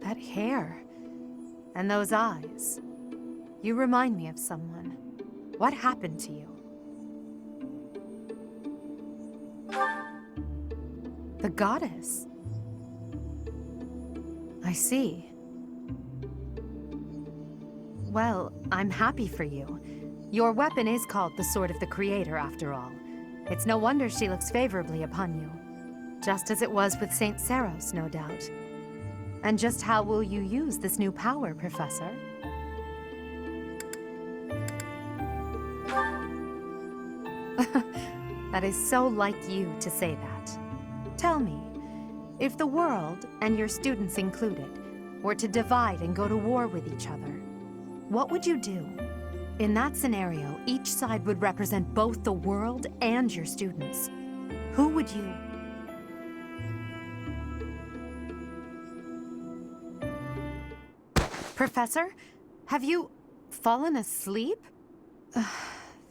That hair. And those eyes. You remind me of someone. What happened to you? The goddess. I see. Well, I'm happy for you. Your weapon is called the Sword of the Creator, after all. It's no wonder she looks favorably upon you. Just as it was with Saint Saros, no doubt. And just how will you use this new power, Professor? That is so like you to say that. Tell me, if the world, and your students included, were to divide and go to war with each other, what would you do? In that scenario, each side would represent both the world and your students. Who would you... Professor, have you fallen asleep?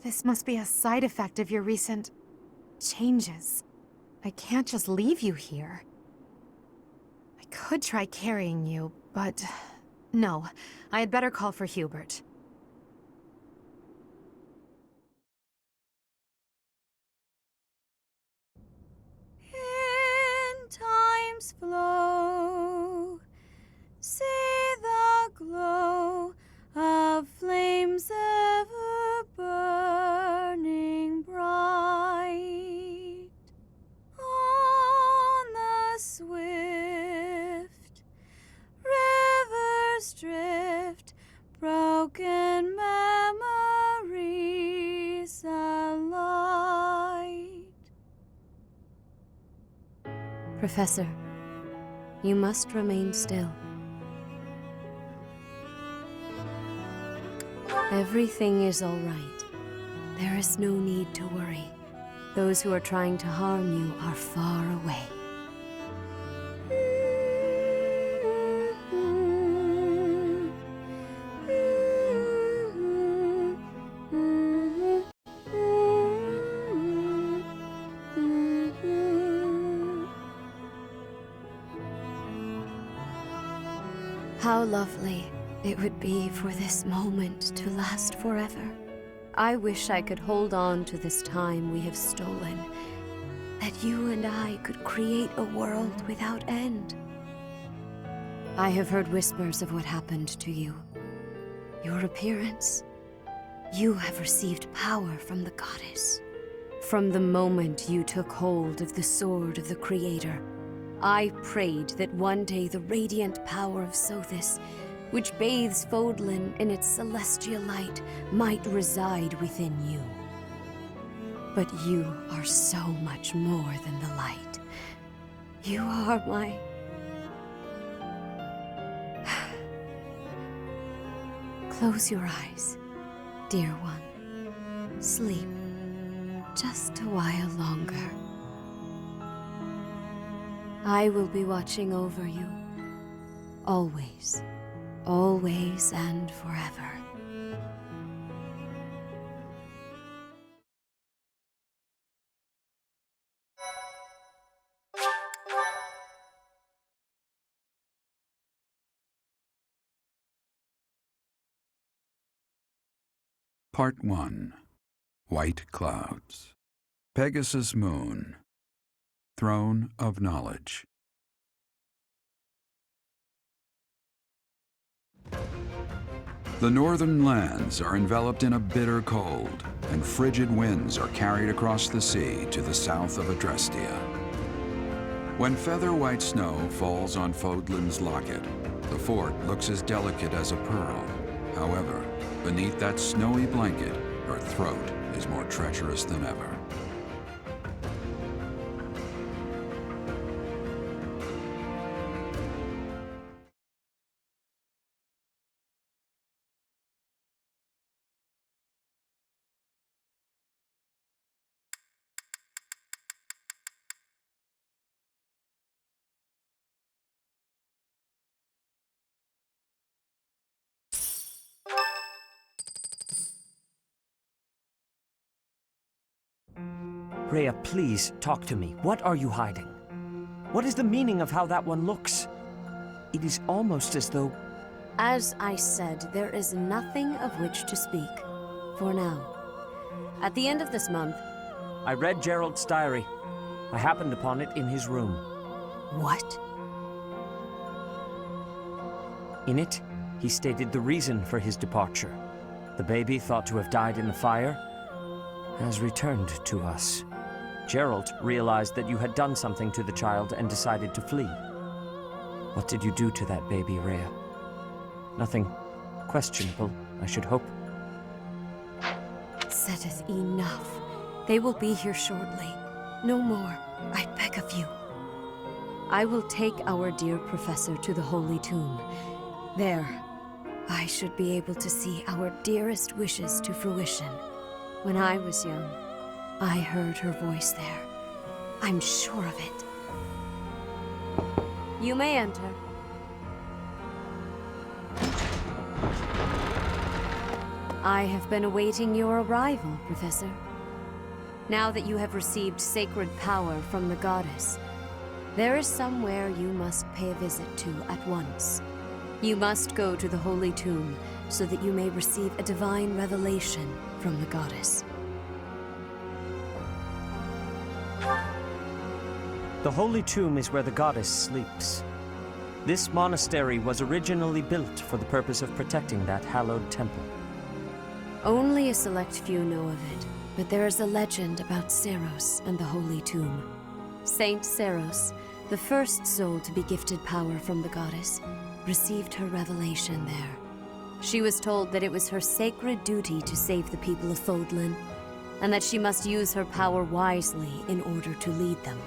This must be a side effect of your recent changes. I can't just leave you here. I could try carrying you, but no, I had better call for Hubert. In time's flow, see the glow of flames ever burning bright on the swift rivers drift, broken memories alight. Professor, you must remain still. Everything is all right. There is no need to worry. Those who are trying to harm you are far away. How lovely it would be for this moment to last forever. I wish I could hold on to this time we have stolen, that you and I could create a world without end. I have heard whispers of what happened to you. Your appearance. You have received power from the goddess. From the moment you took hold of the Sword of the Creator, I prayed that one day the radiant power of Sothis, which bathes Fodlan in its celestial light, might reside within you. But you are so much more than the light. You are my... Close your eyes, dear one. Sleep just a while longer. I will be watching over you, always. Always and forever. Part 1. White Clouds. Pegasus Moon. Throne of Knowledge. The northern lands are enveloped in a bitter cold, and frigid winds are carried across the sea to the south of Adrestia. When feather-white snow falls on Fodlan's locket, the fort looks as delicate as a pearl. However, beneath that snowy blanket, her throat is more treacherous than ever. Rhea, please, talk to me. What are you hiding? What is the meaning of how that one looks? It is almost as though... As I said, there is nothing of which to speak. For now. At the end of this month... I read Gerald's diary. I happened upon it in his room. What? In it, he stated the reason for his departure. The baby, thought to have died in the fire, has returned to us. Gerald realized that you had done something to the child and decided to flee. What did you do to that baby, Rhea? Nothing questionable, I should hope. Setteth enough. They will be here shortly. No more, I beg of you. I will take our dear professor to the Holy Tomb. There, I should be able to see our dearest wishes to fruition. When I was young, I heard her voice there. I'm sure of it. You may enter. I have been awaiting your arrival, Professor. Now that you have received sacred power from the goddess, there is somewhere you must pay a visit to at once. You must go to the Holy Tomb so that you may receive a divine revelation from the goddess. The Holy Tomb is where the goddess sleeps. This monastery was originally built for the purpose of protecting that hallowed temple. Only a select few know of it, but there is a legend about Seros and the Holy Tomb. Saint Seros, the first soul to be gifted power from the goddess, received her revelation there. She was told that it was her sacred duty to save the people of Fodlan, and that she must use her power wisely in order to lead them.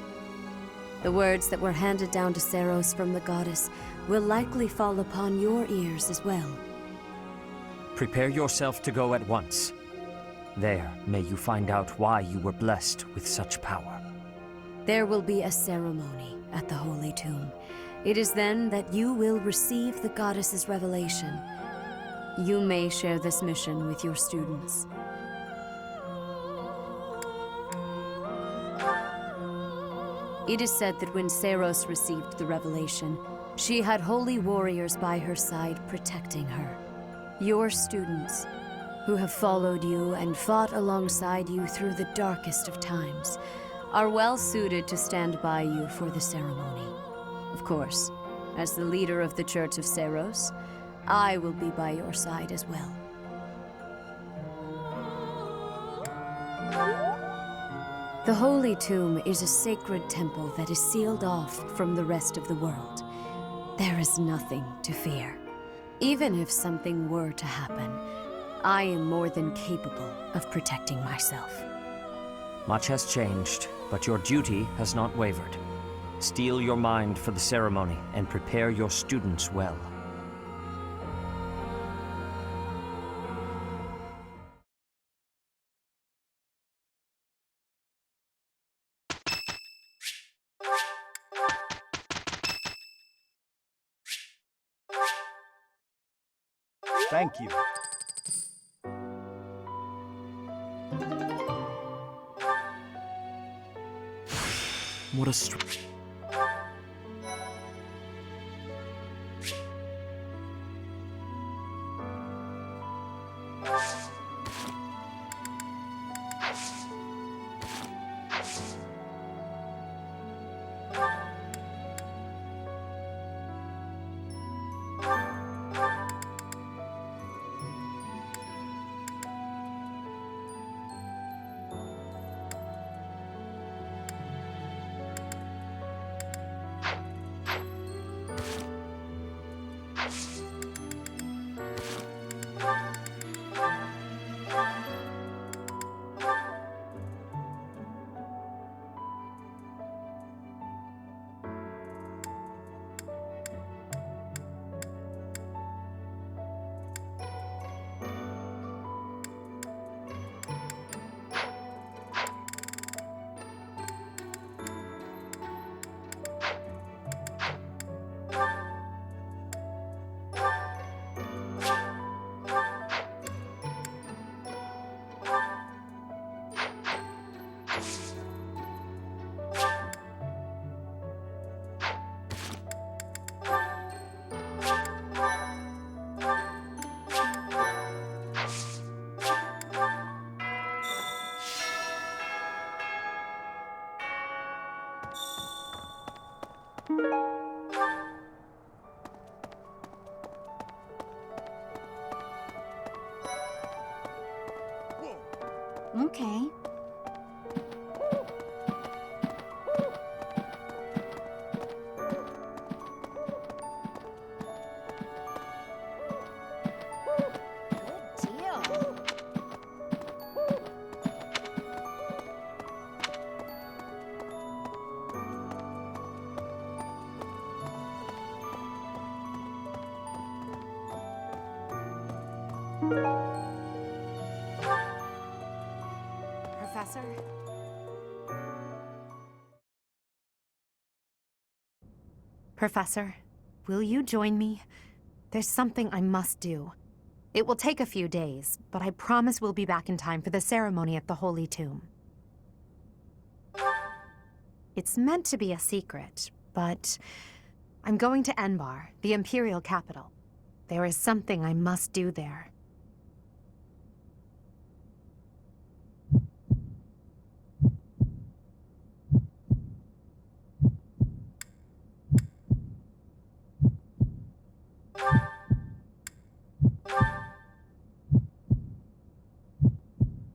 The words that were handed down to Seros from the goddess will likely fall upon your ears as well. Prepare yourself to go at once. There, may you find out why you were blessed with such power. There will be a ceremony at the Holy Tomb. It is then that you will receive the goddess's revelation. You may share this mission with your students. It is said that when Seros received the revelation, she had holy warriors by her side protecting her. Your students, who have followed you and fought alongside you through the darkest of times, are well suited to stand by you for the ceremony. Of course, as the leader of the Church of Seros, I will be by your side as well. The Holy Tomb is a sacred temple that is sealed off from the rest of the world. There is nothing to fear. Even if something were to happen, I am more than capable of protecting myself. Much has changed, but your duty has not wavered. Steel your mind for the ceremony and prepare your students well. Thank you. What a Okay. Professor? Professor, will you join me? There's something I must do. It will take a few days, but I promise we'll be back in time for the ceremony at the Holy Tomb. It's meant to be a secret, but I'm going to Enbar, the Imperial capital. There is something I must do there.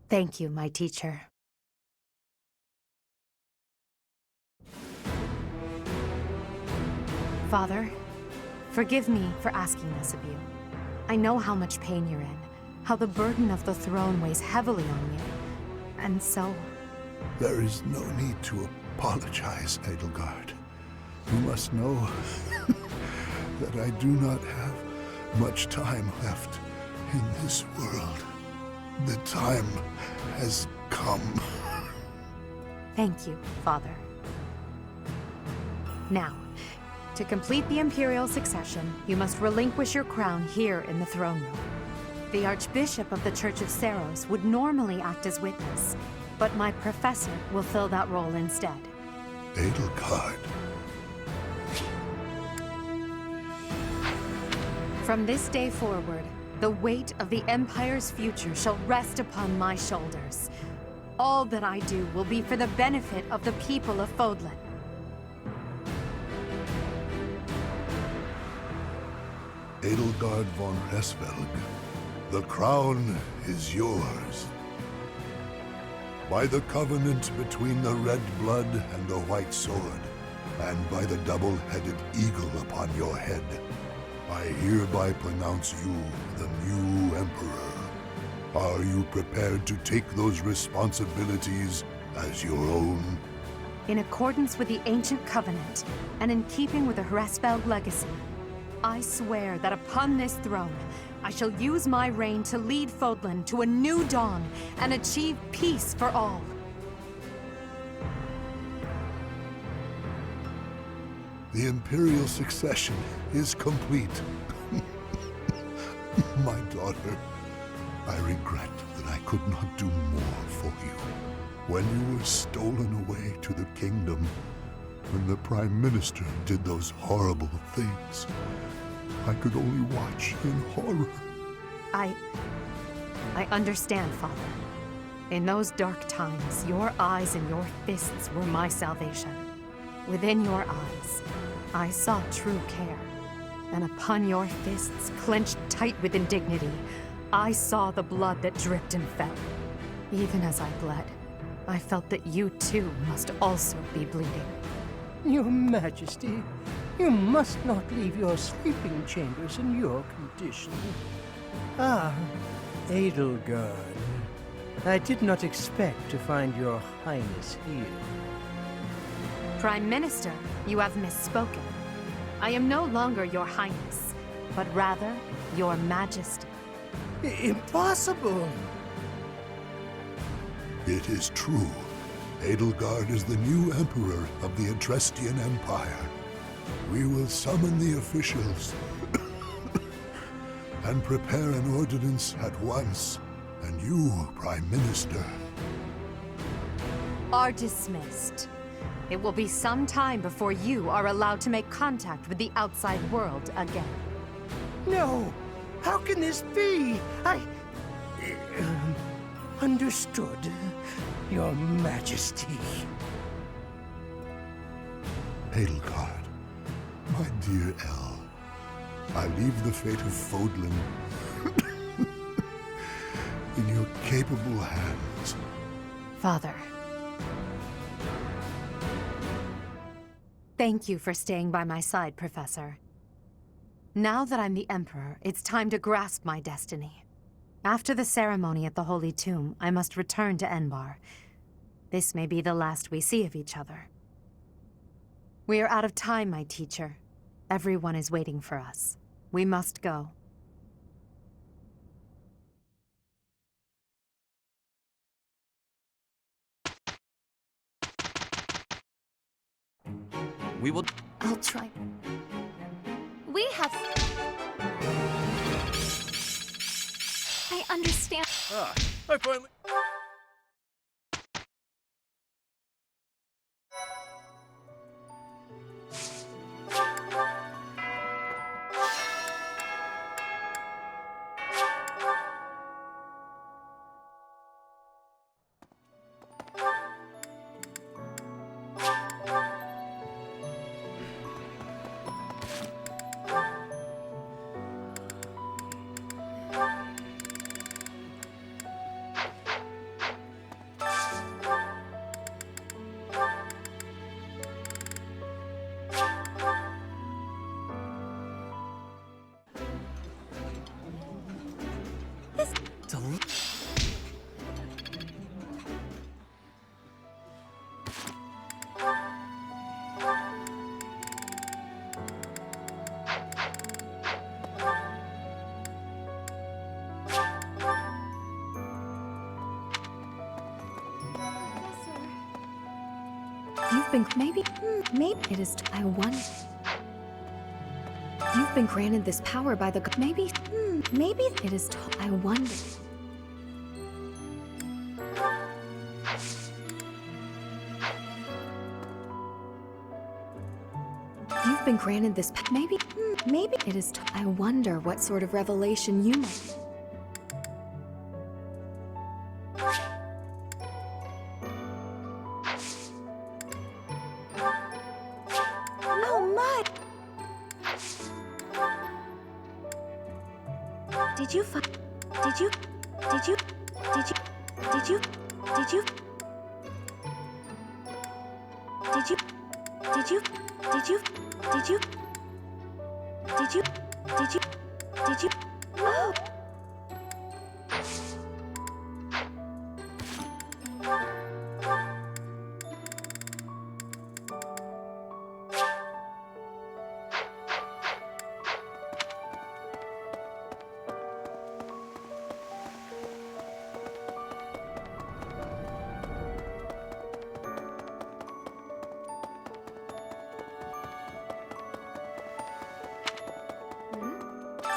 Thank you, my teacher. Father, forgive me for asking this of you. I know how much pain you're in, how the burden of the throne weighs heavily on you, and so... There is no need to apologize, Edelgard. You must know that I do not have much time left in this world. The time has come. Thank you, Father. Now, to complete the Imperial succession, you must relinquish your crown here in the throne room. The Archbishop of the Church of Seros would normally act as witness, but my professor will fill that role instead. Edelgard. From this day forward, the weight of the Empire's future shall rest upon my shoulders. All that I do will be for the benefit of the people of Fodlan. Edelgard von Hresvelg, the crown is yours. By the covenant between the red blood and the white sword, and by the double-headed eagle upon your head, I hereby pronounce you the new Emperor. Are you prepared to take those responsibilities as your own? In accordance with the ancient covenant, and in keeping with the Hresvelg legacy, I swear that upon this throne, I shall use my reign to lead Fodlan to a new dawn and achieve peace for all. The Imperial succession is complete. My daughter, I regret that I could not do more for you. When you were stolen away to the kingdom, when the Prime Minister did those horrible things, I could only watch in horror. I understand, Father. In those dark times, your eyes and your fists were my salvation. Within your eyes, I saw true care. And upon your fists, clenched tight with indignity, I saw the blood that dripped and fell. Even as I bled, I felt that you too must also be bleeding. Your Majesty, you must not leave your sleeping chambers in your condition. Ah, Edelgard. I did not expect to find your Highness here. Prime Minister, you have misspoken. I am no longer your Highness, but rather your Majesty. Impossible! It is true. Edelgard is the new Emperor of the Adrestian Empire. We will summon the officials and prepare an ordinance at once. And you, Prime Minister, are dismissed. It will be some time before you are allowed to make contact with the outside world again. No! How can this be? Understood, Your Majesty. Edelgard, My dear Elle, I leave the fate of Fodlan in your capable hands. Father. Thank you for staying by my side, Professor. Now that I'm the Emperor, it's time to grasp my destiny. After the ceremony at the Holy Tomb, I must return to Enbar. This may be the last we see of each other. We are out of time, my teacher. Everyone is waiting for us. We must go. We will... I'll try. We have... I understand. Ah, I finally... You've been... maybe it is... I wonder... You've been granted this power by the... maybe it is... I wonder... You've been granted this... maybe it is... I wonder what sort of revelation you might... Whoa!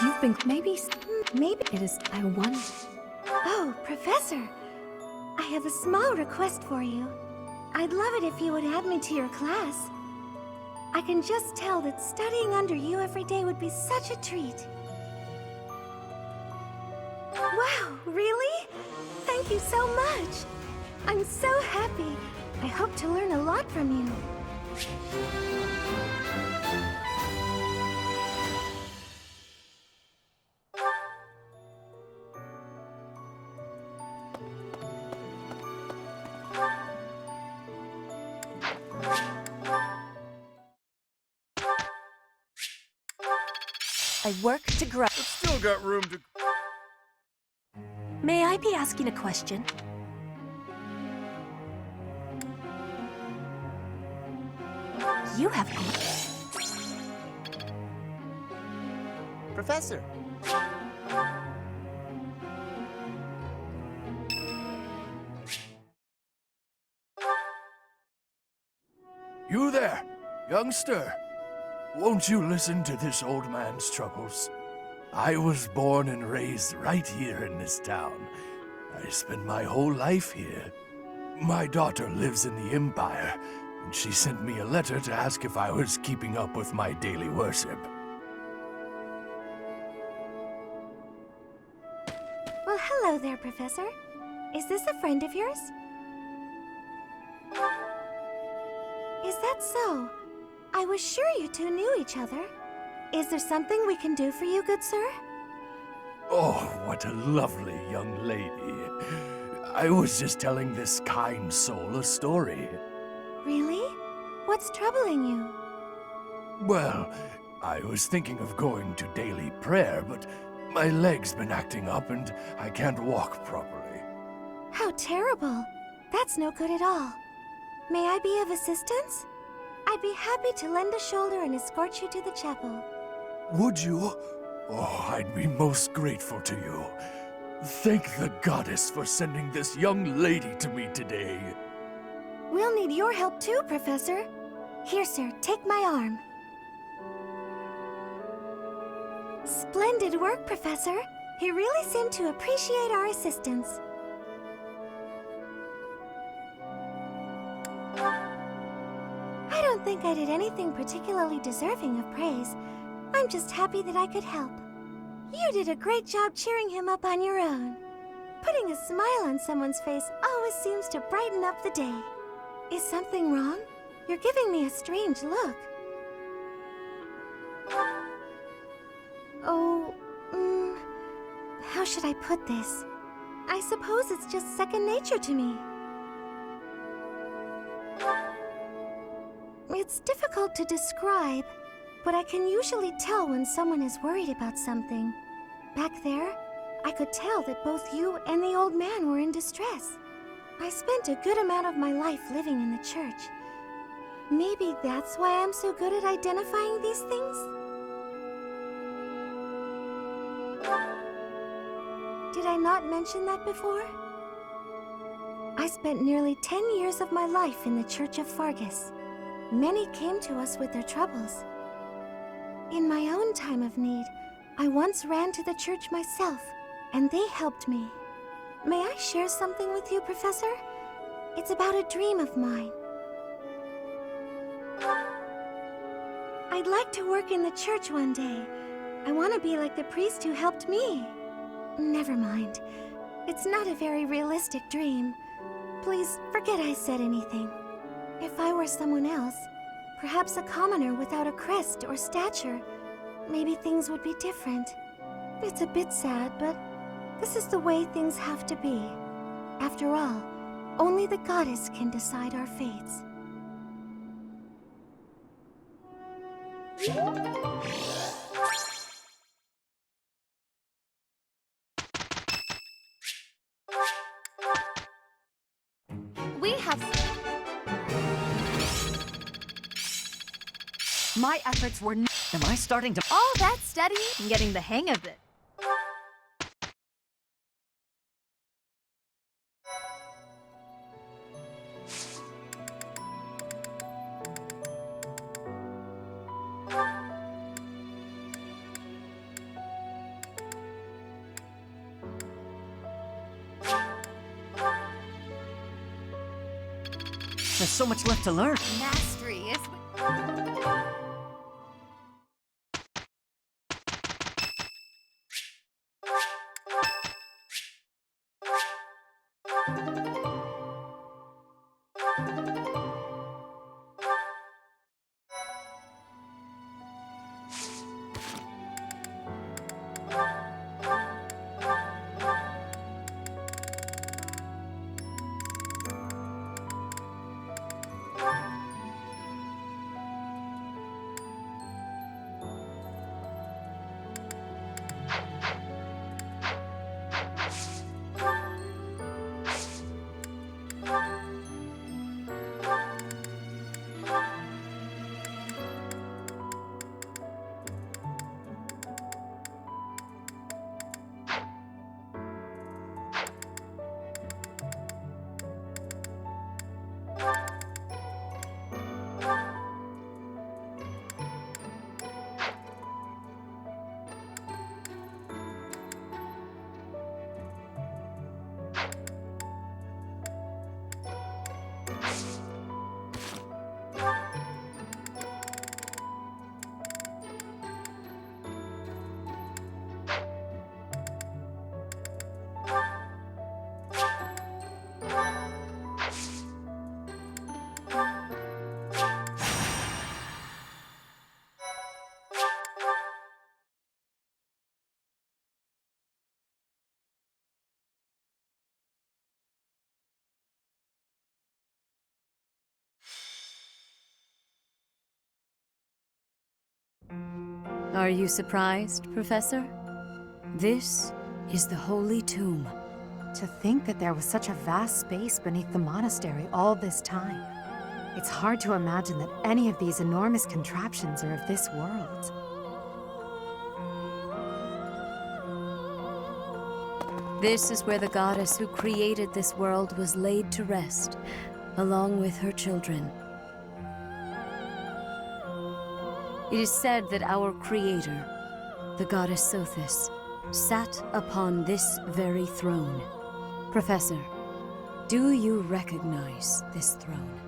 You've been... maybe it is... I wonder... Oh, Professor! I have a small request for you. I'd love it if you would add me to your class. I can just tell that studying under you every day would be such a treat. Wow, really? Thank you so much! I'm so happy. I hope to learn a lot from you. I work to grow. I've still got room to... May I be asking a question? You have... Professor! You there, youngster. Won't you listen to this old man's troubles? I was born and raised right here in this town. I spent my whole life here. My daughter lives in the Empire, and she sent me a letter to ask if I was keeping up with my daily worship. Well, hello there, Professor. Is this a friend of yours? Is that so? I was sure you two knew each other. Is there something we can do for you, good sir? Oh, what a lovely young lady. I was just telling this kind soul a story. Really? What's troubling you? Well, I was thinking of going to daily prayer, but my leg's been acting up and I can't walk properly. How terrible. That's no good at all. May I be of assistance? I'd be happy to lend a shoulder and escort you to the chapel. Would you? Oh, I'd be most grateful to you. Thank the goddess for sending this young lady to me today. We'll need your help too, Professor. Here, sir, take my arm. Splendid work, Professor. He really seemed to appreciate our assistance. I don't think I did anything particularly deserving of praise. I'm just happy that I could help. You did a great job cheering him up on your own. Putting a smile on someone's face always seems to brighten up the day. Is something wrong? You're giving me a strange look. Oh, how should I put this? I suppose it's just second nature to me. It's difficult to describe, but I can usually tell when someone is worried about something. Back there, I could tell that both you and the old man were in distress. I spent a good amount of my life living in the church. Maybe that's why I'm so good at identifying these things? Did I not mention that before? I spent nearly 10 years of my life in the Church of Fargus. Many came to us with their troubles. In my own time of need, I once ran to the church myself, and they helped me. May I share something with you, Professor? It's about a dream of mine. I'd like to work in the church one day. I want to be like the priest who helped me. Never mind. It's not a very realistic dream. Please forget I said anything. If I were someone else, perhaps a commoner without a crest or stature, maybe things would be different. It's a bit sad, but this is the way things have to be. After all, only the goddess can decide our fates. We have... My efforts were... Am I starting to... All that studying and getting the hang of it. There's so much left to learn. Mastery is... Are you surprised, Professor? This is the Holy Tomb. To think that there was such a vast space beneath the monastery all this time. It's hard to imagine that any of these enormous contraptions are of this world. This is where the goddess who created this world was laid to rest, along with her children. It is said that our creator, the goddess Sothis, sat upon this very throne. Professor, do you recognize this throne?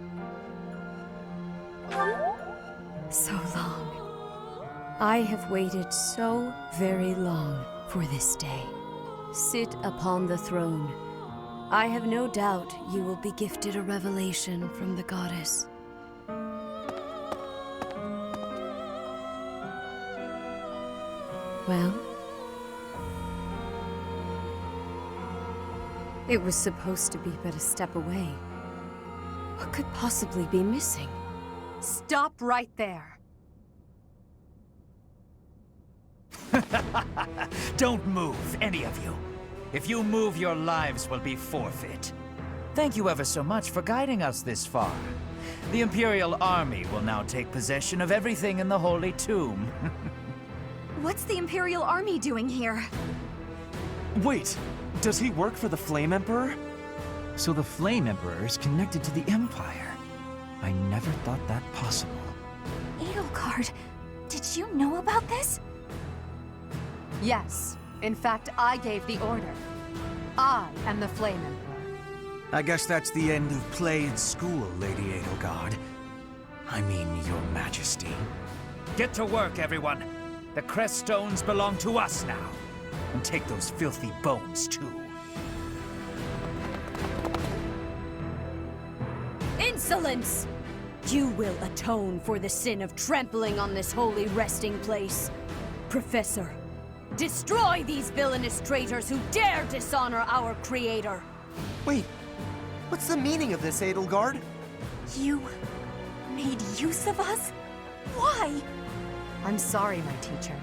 So long. I have waited so very long for this day. Sit upon the throne. I have no doubt you will be gifted a revelation from the goddess. Well? It was supposed to be but a step away. What could possibly be missing? Stop right there! Don't move, any of you. If you move, your lives will be forfeit. Thank you ever so much for guiding us this far. The Imperial Army will now take possession of everything in the Holy Tomb. What's the Imperial Army doing here? Wait, does he work for the Flame Emperor? So the Flame Emperor is connected to the Empire. I never thought that possible. Edelgard, did you know about this? Yes. In fact, I gave the order. I am the Flame Emperor. I guess that's the end of play at school, Lady Edelgard. I mean, Your Majesty. Get to work, everyone. The crest stones belong to us now. And take those filthy bones, too. Insolence! You will atone for the sin of trampling on this holy resting place. Professor, destroy these villainous traitors who dare dishonor our creator! Wait, what's the meaning of this, Edelgard? You made use of us? Why? I'm sorry, my teacher.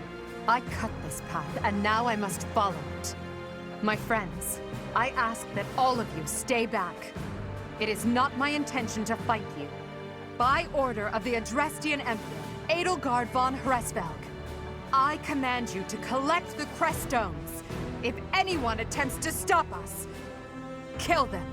I cut this path, and now I must follow it. My friends, I ask that all of you stay back. It is not my intention to fight you. By order of the Adrestian Emperor, Edelgard von Hresvelg, I command you to collect the crest stones. If anyone attempts to stop us, kill them.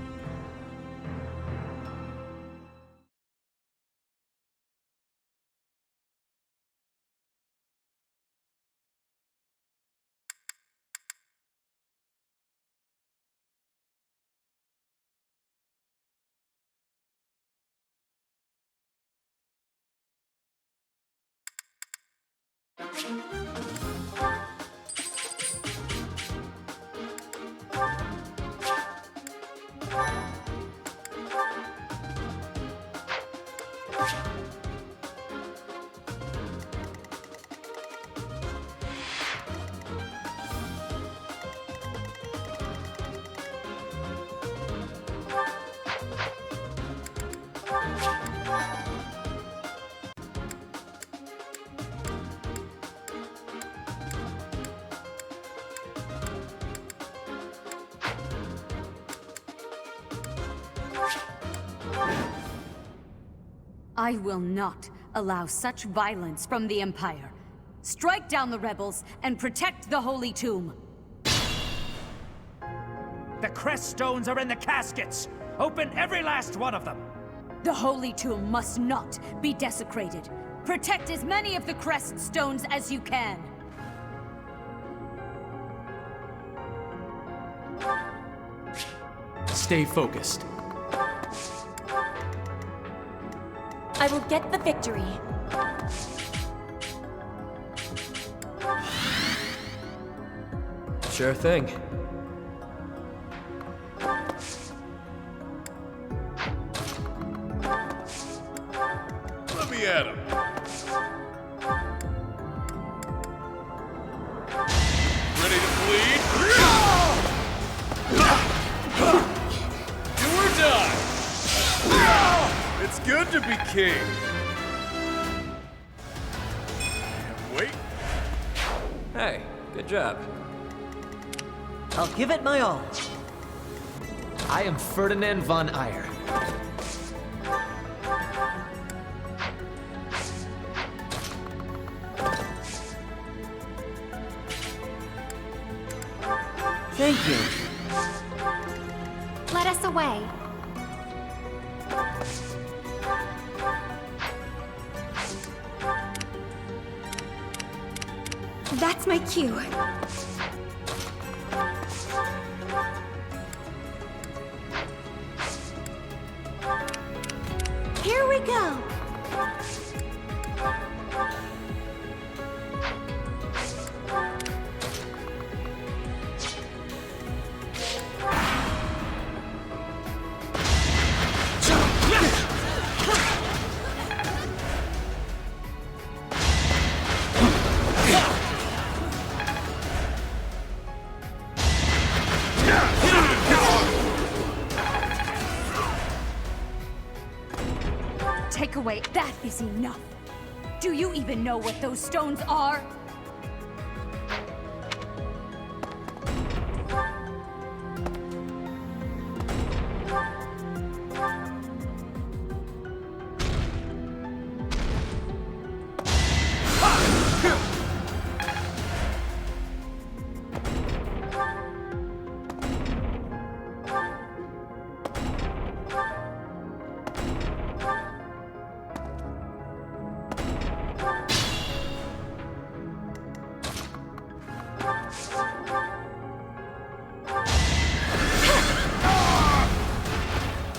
I will not allow such violence from the Empire. Strike down the rebels and protect the Holy Tomb. The crest stones are in the caskets! Open every last one of them! The Holy Tomb must not be desecrated. Protect as many of the crest stones as you can. Stay focused. I will get the victory. Sure thing. Let me at him. Ready to bleed? Do or die! It's good to be king. And wait, Hey, good job. I'll give it my all. I am Ferdinand von Eyre. Thank you. Let us away. That's my cue. Here we go. Take away. That is enough. Do you even know what those stones are?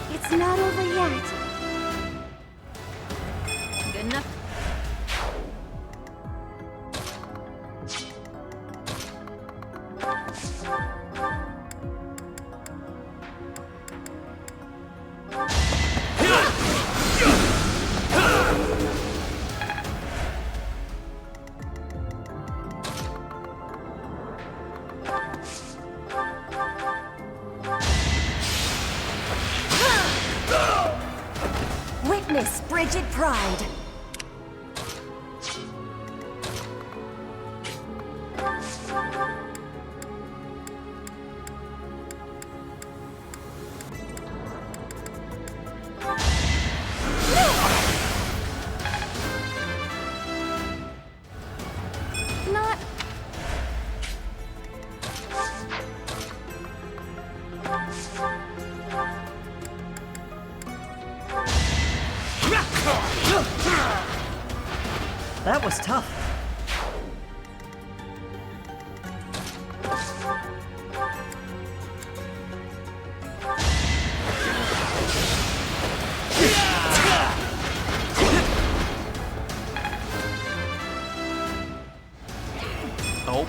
It's not over yet. Good enough. Witness frigid pride. Not... That was tough. Oh.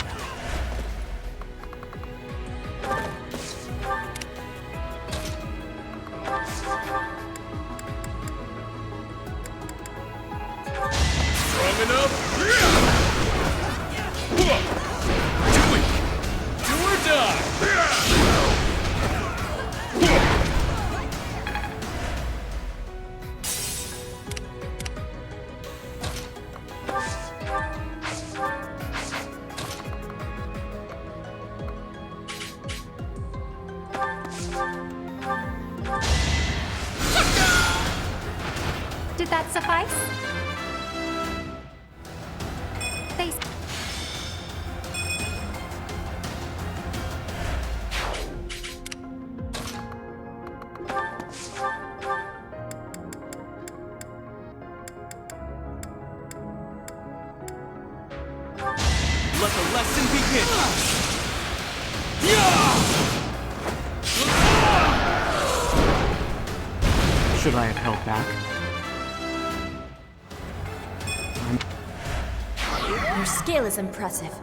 Strong enough? Do it! Do or die! Did that suffice? They... Let the lesson begin! Should I have held back? Your skill is impressive.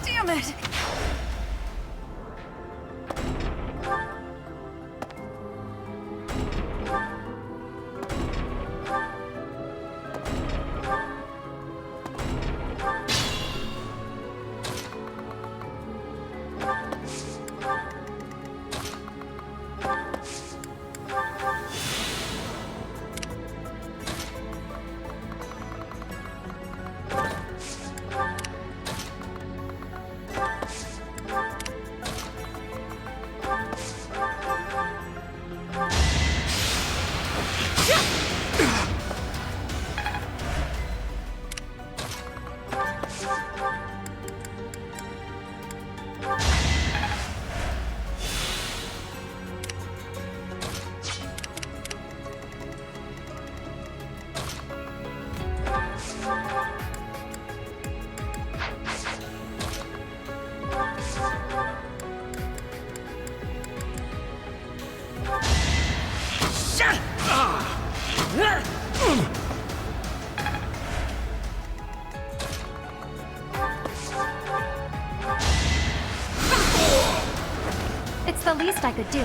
Damn it! It's the least I could do.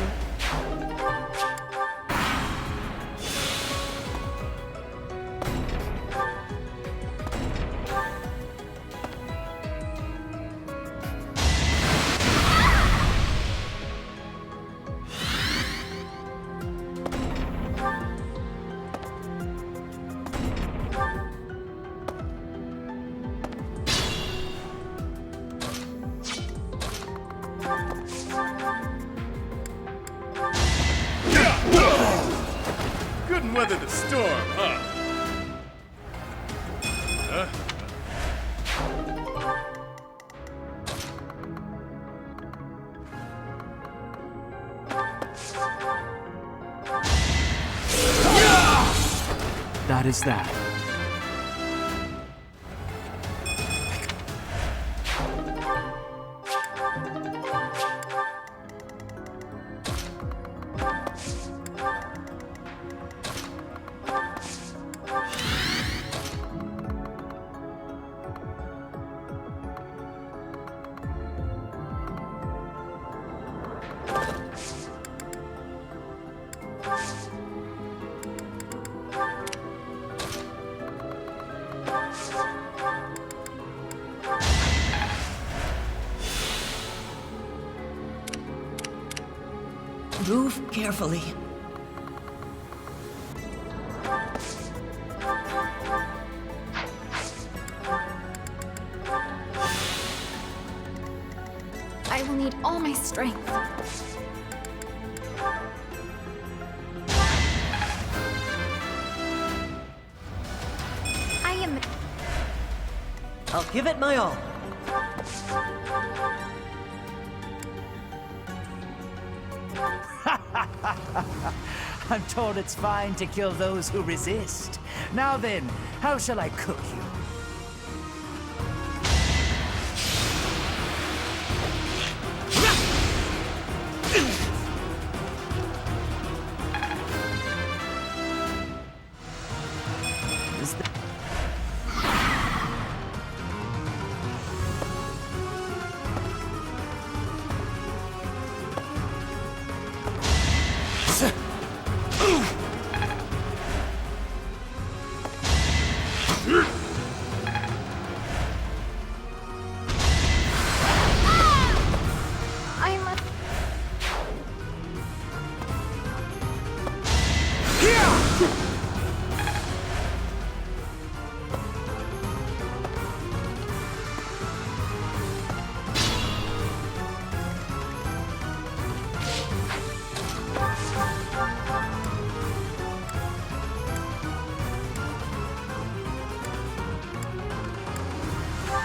Couldn't weather the storm, huh? That is that. Move carefully. I will need all my strength. I am... I'll give it my all. I'm told it's fine to kill those who resist. Now then, how shall I cook you?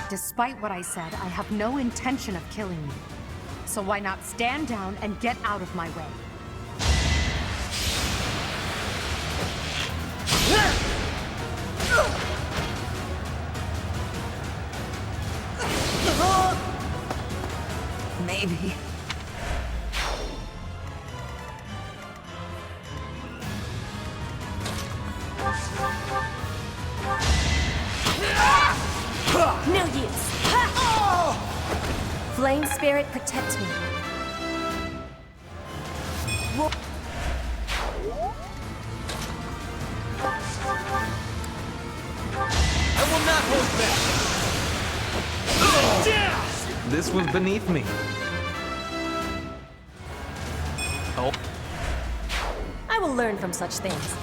Despite what I said, I have no intention of killing you. So why not stand down and get out of my way? Maybe. No use. Flame spirit, protect me. I will not hold back. This was beneath me. Oh. I will learn from such things.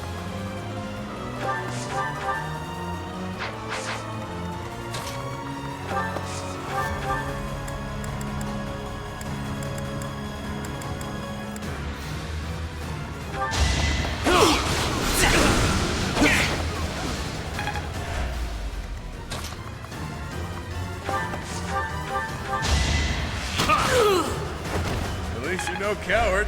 At least you're no coward.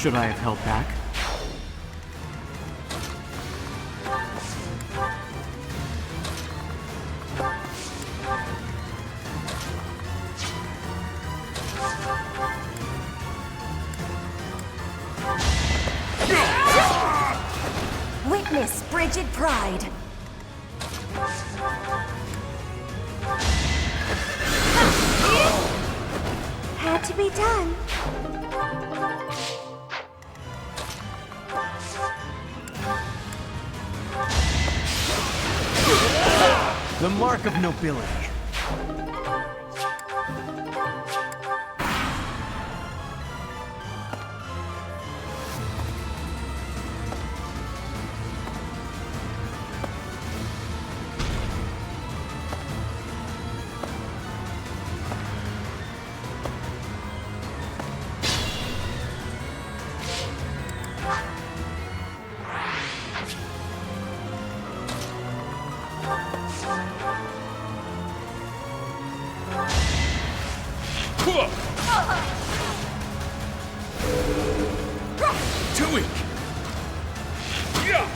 Should I have held back? Witness frigid pride. Had to be done. The mark of nobility. Too weak. Yeah.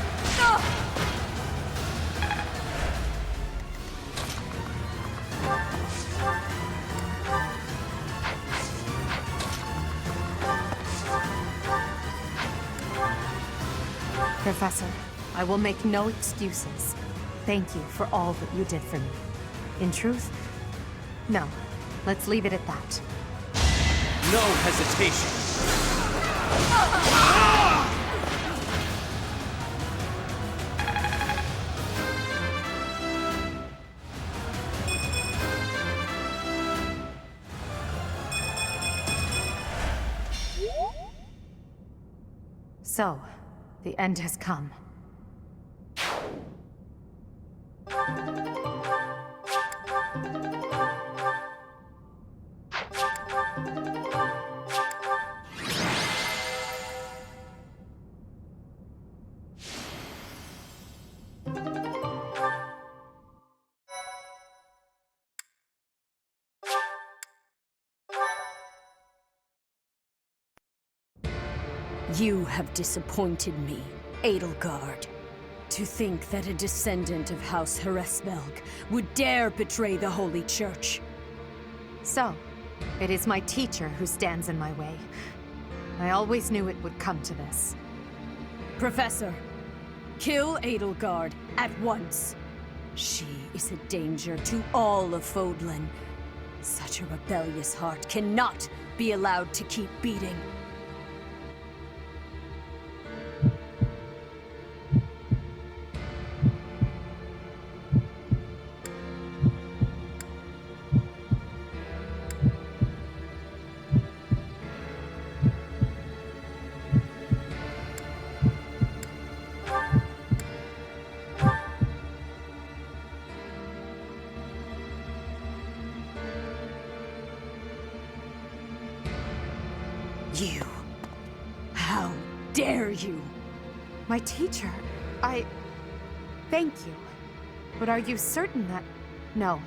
Professor, I will make no excuses. Thank you for all that you did for me. In truth, no. Let's leave it at that. No hesitation. So, the end has come. You have disappointed me, Edelgard. To think that a descendant of House Hresvelg would dare betray the Holy Church. So, it is my teacher who stands in my way. I always knew it would come to this. Professor, kill Edelgard at once. She is a danger to all of Fodlan. Such a rebellious heart cannot be allowed to keep beating. You. How dare you? My teacher, thank you. But are you certain that... No.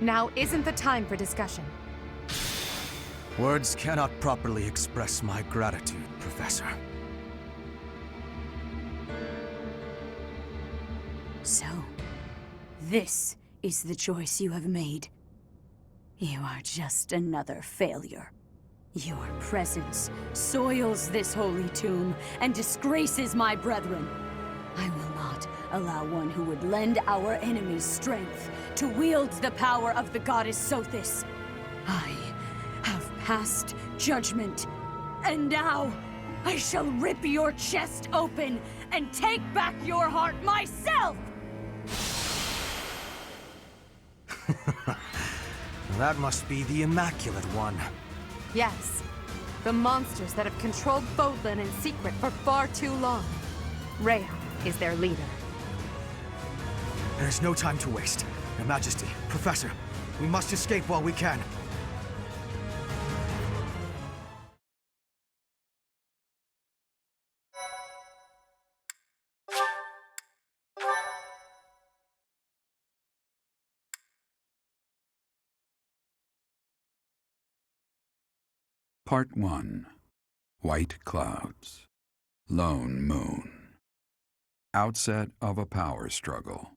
Now isn't the time for discussion. Words cannot properly express my gratitude, Professor. So, this is the choice you have made. You are just another failure. Your presence soils this holy tomb and disgraces my brethren. I will not allow one who would lend our enemies strength to wield the power of the goddess Sothis. I have passed judgment, and now I shall rip your chest open and take back your heart myself! That must be the Immaculate One. Yes. The monsters that have controlled Fodlan in secret for far too long. Rhea is their leader. There's no time to waste. Your Majesty, Professor, we must escape while we can. Part 1. White clouds. Lone moon. Outset of a power struggle.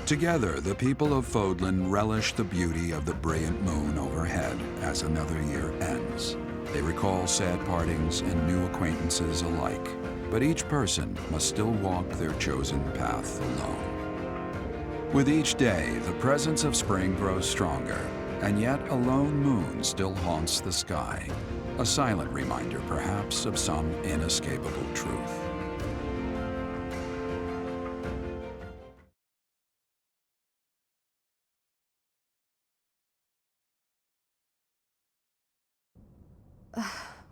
Together, the people of Fodlan relish the beauty of the brilliant moon overhead as another year ends. They recall sad partings and new acquaintances alike, but each person must still walk their chosen path alone. With each day, the presence of spring grows stronger, and yet a lone moon still haunts the sky, a silent reminder perhaps of some inescapable truth.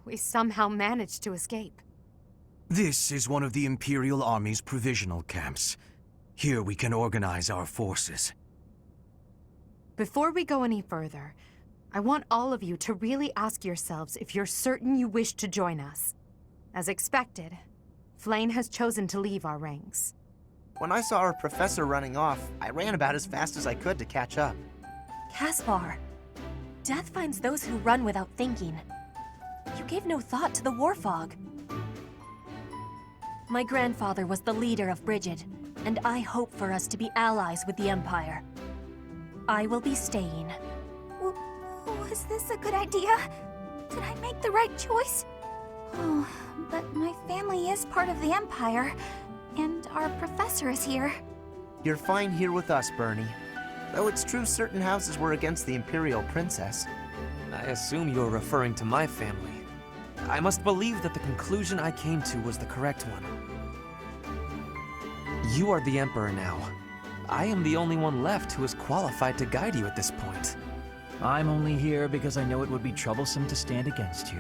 We somehow managed to escape. This is one of the Imperial Army's provisional camps. Here we can organize our forces. Before we go any further, I want all of you to really ask yourselves if you're certain you wish to join us. As expected, Flane has chosen to leave our ranks. When I saw our professor running off, I ran about as fast as I could to catch up. Caspar, death finds those who run without thinking. You gave no thought to the war fog. My grandfather was the leader of Brigid, and I hope for us to be allies with the Empire. I will be staying. Was this a good idea? Did I make the right choice? Oh, but my family is part of the Empire, and our professor is here. You're fine here with us, Bernie. Though it's true certain houses were against the Imperial Princess. I assume you're referring to my family. I must believe that the conclusion I came to was the correct one. You are the Emperor now. I am the only one left who is qualified to guide you at this point. I'm only here because I know it would be troublesome to stand against you.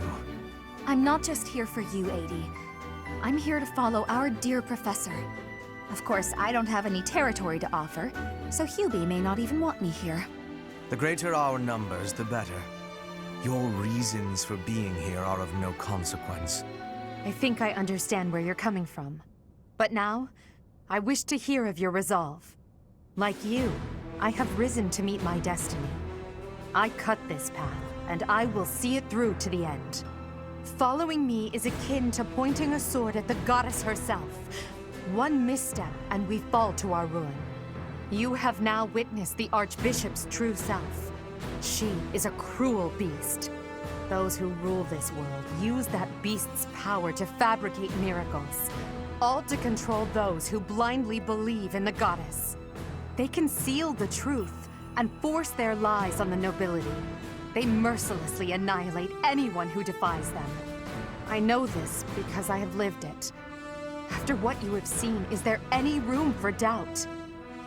I'm not just here for you, Adi. I'm here to follow our dear professor. Of course, I don't have any territory to offer, so Hubie may not even want me here. The greater our numbers, the better. Your reasons for being here are of no consequence. I think I understand where you're coming from. But now, I wish to hear of your resolve. Like you, I have risen to meet my destiny. I cut this path, and I will see it through to the end. Following me is akin to pointing a sword at the goddess herself. One misstep, and we fall to our ruin. You have now witnessed the Archbishop's true self. She is a cruel beast. Those who rule this world use that beast's power to fabricate miracles, all to control those who blindly believe in the goddess. They conceal the truth and force their lies on the nobility. They mercilessly annihilate anyone who defies them. I know this because I have lived it. After what you have seen, is there any room for doubt?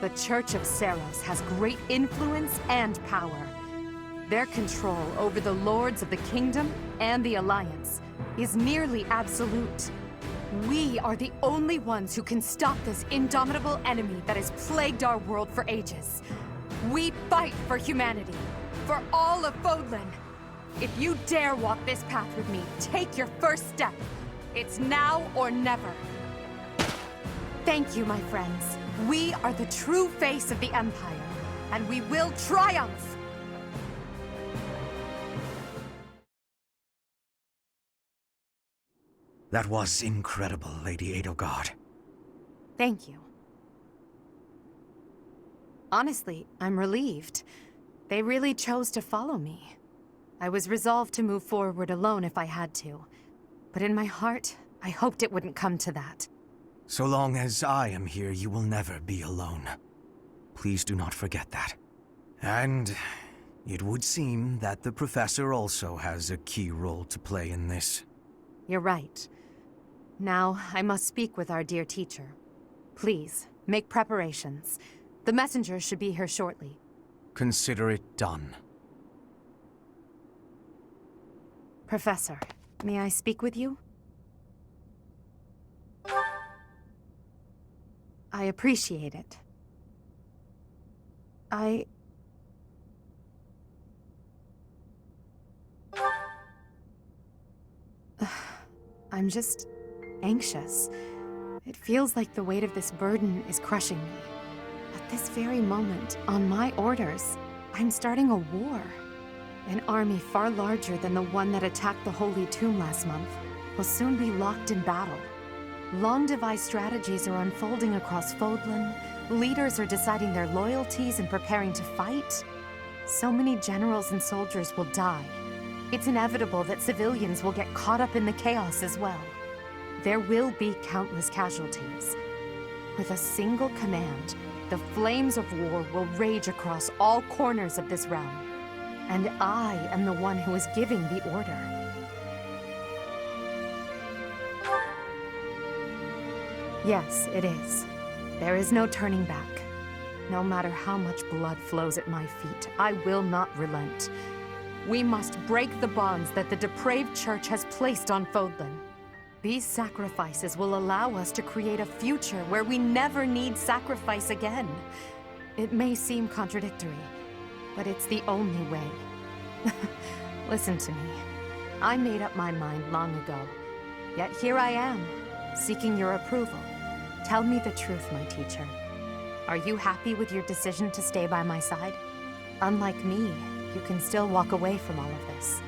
The Church of Seros has great influence and power. Their control over the lords of the kingdom and the Alliance is nearly absolute. We are the only ones who can stop this indomitable enemy that has plagued our world for ages. We fight for humanity, for all of Fodlan. If you dare walk this path with me, take your first step. It's now or never. Thank you, my friends. We are the true face of the Empire, and we will triumph! That was incredible, Lady Edelgard. Thank you. Honestly, I'm relieved. They really chose to follow me. I was resolved to move forward alone if I had to. But in my heart, I hoped it wouldn't come to that. So long as I am here, you will never be alone. Please do not forget that. And it would seem that the Professor also has a key role to play in this. You're right. Now, I must speak with our dear teacher. Please, make preparations. The messenger should be here shortly. Consider it done. Professor, may I speak with you? I appreciate it. I'm just anxious. It feels like the weight of this burden is crushing me. At this very moment, on my orders, I'm starting a war. An army far larger than the one that attacked the Holy Tomb last month will soon be locked in battle. Long-devised strategies are unfolding across Fodlan. Leaders are deciding their loyalties and preparing to fight. So many generals and soldiers will die. It's inevitable that civilians will get caught up in the chaos as well. There will be countless casualties. With a single command, the flames of war will rage across all corners of this realm. And I am the one who is giving the order. Yes, it is. There is no turning back. No matter how much blood flows at my feet, I will not relent. We must break the bonds that the depraved church has placed on Fodlan. These sacrifices will allow us to create a future where we never need sacrifice again. It may seem contradictory, but it's the only way. Listen to me. I made up my mind long ago. Yet here I am, seeking your approval. Tell me the truth, my teacher. Are you happy with your decision to stay by my side? Unlike me, you can still walk away from all of this.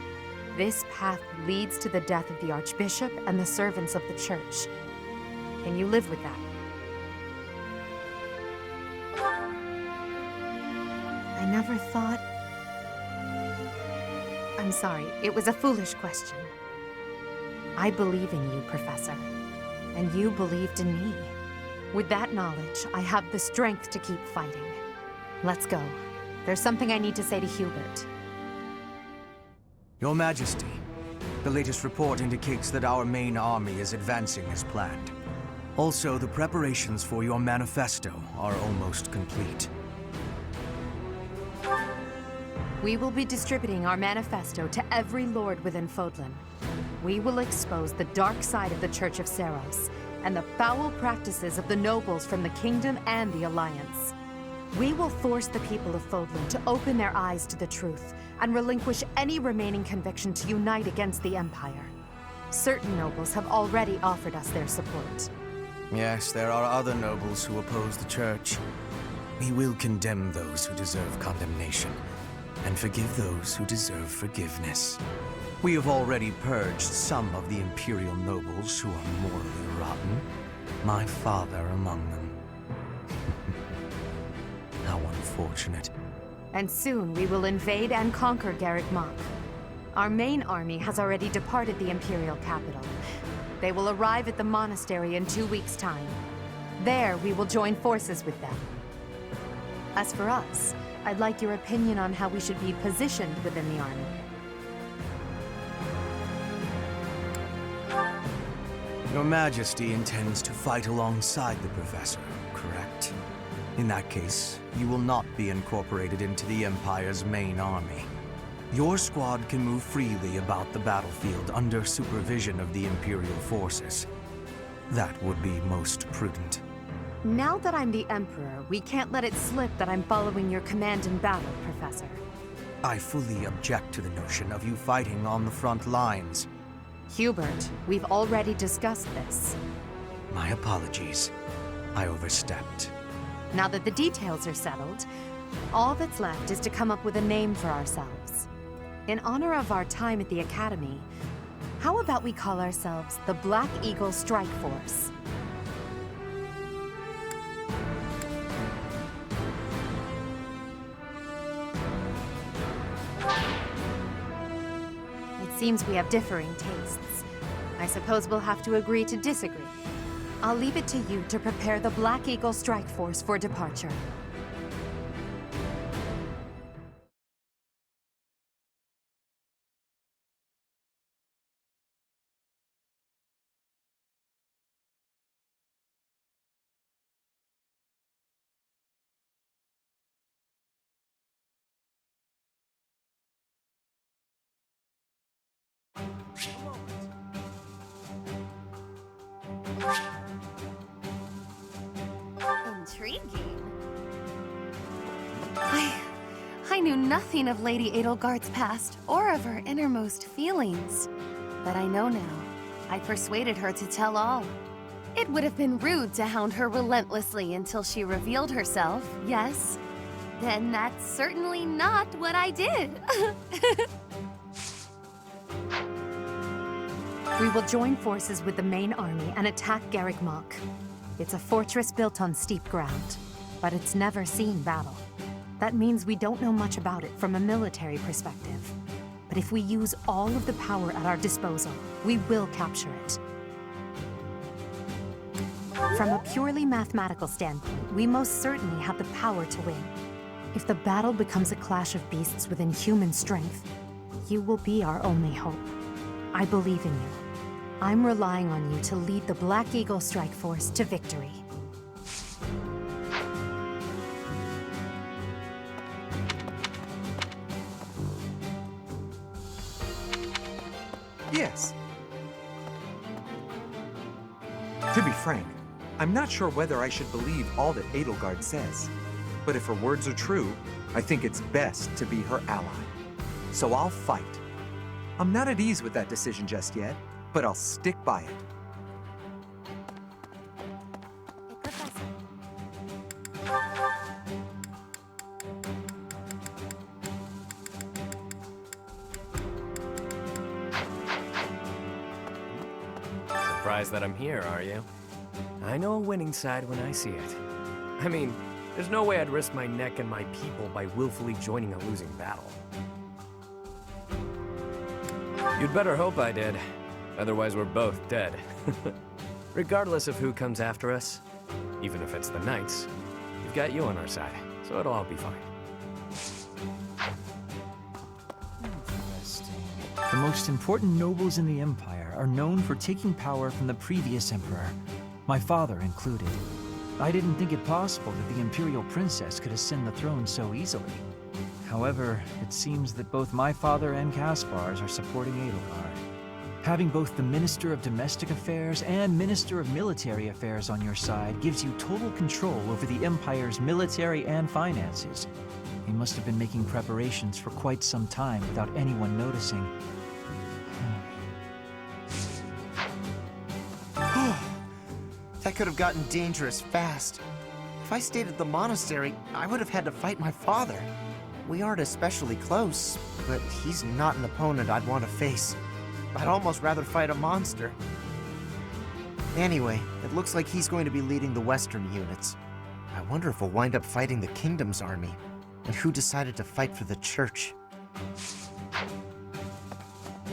This path leads to the death of the Archbishop and the servants of the Church. Can you live with that? I never thought... I'm sorry, it was a foolish question. I believe in you, Professor. And you believed in me. With that knowledge, I have the strength to keep fighting. Let's go. There's something I need to say to Hubert. Your Majesty, the latest report indicates that our main army is advancing as planned. Also, the preparations for your manifesto are almost complete. We will be distributing our manifesto to every lord within Fodlan. We will expose the dark side of the Church of Seros and the foul practices of the nobles from the Kingdom and the Alliance. We will force the people of Fodlan to open their eyes to the truth and relinquish any remaining conviction to unite against the Empire. Certain nobles have already offered us their support. Yes, there are other nobles who oppose the Church. We will condemn those who deserve condemnation, and forgive those who deserve forgiveness. We have already purged some of the Imperial nobles who are morally rotten, my father among them. How unfortunate. And soon we will invade and conquer Garreg Mach. Our main army has already departed the Imperial capital. They will arrive at the monastery in 2 weeks' time. There, we will join forces with them. As for us, I'd like your opinion on how we should be positioned within the army. Your Majesty intends to fight alongside the Professor, correct? In that case, you will not be incorporated into the Empire's main army. Your squad can move freely about the battlefield under supervision of the Imperial forces. That would be most prudent. Now that I'm the Emperor, we can't let it slip that I'm following your command in battle, Professor. I fully object to the notion of you fighting on the front lines. Hubert, we've already discussed this. My apologies. I overstepped. Now that the details are settled, all that's left is to come up with a name for ourselves. In honor of our time at the Academy, how about we call ourselves the Black Eagle Strike Force? It seems we have differing tastes. I suppose we'll have to agree to disagree. I'll leave it to you to prepare the Black Eagle Strike Force for departure. Intriguing. I knew nothing of Lady Edelgard's past or of her innermost feelings. But I know now. I persuaded her to tell all. It would have been rude to hound her relentlessly until she revealed herself, yes? Then that's certainly not what I did. We will join forces with the main army and attack Garreg Mach. It's a fortress built on steep ground, but it's never seen battle. That means we don't know much about it from a military perspective. But if we use all of the power at our disposal, we will capture it. From a purely mathematical standpoint, we most certainly have the power to win. If the battle becomes a clash of beasts within human strength, you will be our only hope. I believe in you. I'm relying on you to lead the Black Eagle Strike Force to victory. Yes. To be frank, I'm not sure whether I should believe all that Edelgard says. But if her words are true, I think it's best to be her ally. So I'll fight. I'm not at ease with that decision just yet, but I'll stick by it. Surprised that I'm here, are you? I know a winning side when I see it. I mean, there's no way I'd risk my neck and my people by willfully joining a losing battle. You'd better hope I did. Otherwise, we're both dead. Regardless of who comes after us, even if it's the Knights, we've got you on our side, so it'll all be fine. Interesting. The most important nobles in the Empire are known for taking power from the previous emperor, my father included. I didn't think it possible that the Imperial Princess could ascend the throne so easily. However, it seems that both my father and Caspar's are supporting Edelgard. Having both the Minister of Domestic Affairs and Minister of Military Affairs on your side gives you total control over the Empire's military and finances. He must have been making preparations for quite some time without anyone noticing. That could have gotten dangerous fast. If I stayed at the monastery, I would have had to fight my father. We aren't especially close, but he's not an opponent I'd want to face. I'd almost rather fight a monster. Anyway, it looks like he's going to be leading the Western units. I wonder if we'll wind up fighting the Kingdom's army, and who decided to fight for the Church.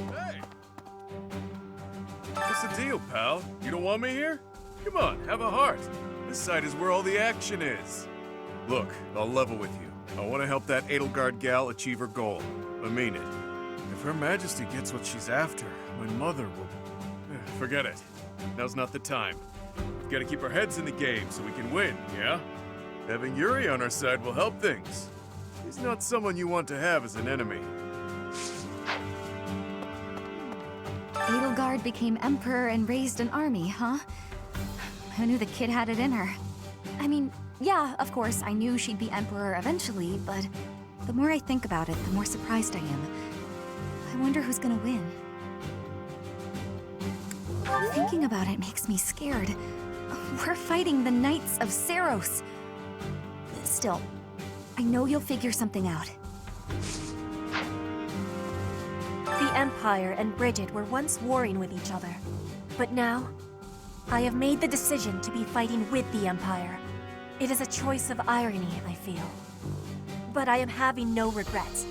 Hey! What's the deal, pal? You don't want me here? Come on, have a heart. This side is where all the action is. Look, I'll level with you. I want to help that Edelgard gal achieve her goal. I mean it. If Her Majesty gets what she's after, my mother will... Forget it. Now's not the time. We've got to keep our heads in the game so we can win, yeah? Having Yuri on our side will help things. He's not someone you want to have as an enemy. Edelgard became emperor and raised an army, huh? Who knew the kid had it in her? I mean, yeah, of course, I knew she'd be emperor eventually, but the more I think about it, the more surprised I am. I wonder who's gonna win. Thinking about it makes me scared. We're fighting the Knights of Saros. Still, I know you'll figure something out. The Empire and Bridget were once warring with each other. But now, I have made the decision to be fighting with the Empire. It is a choice of irony, I feel. But I am having no regrets.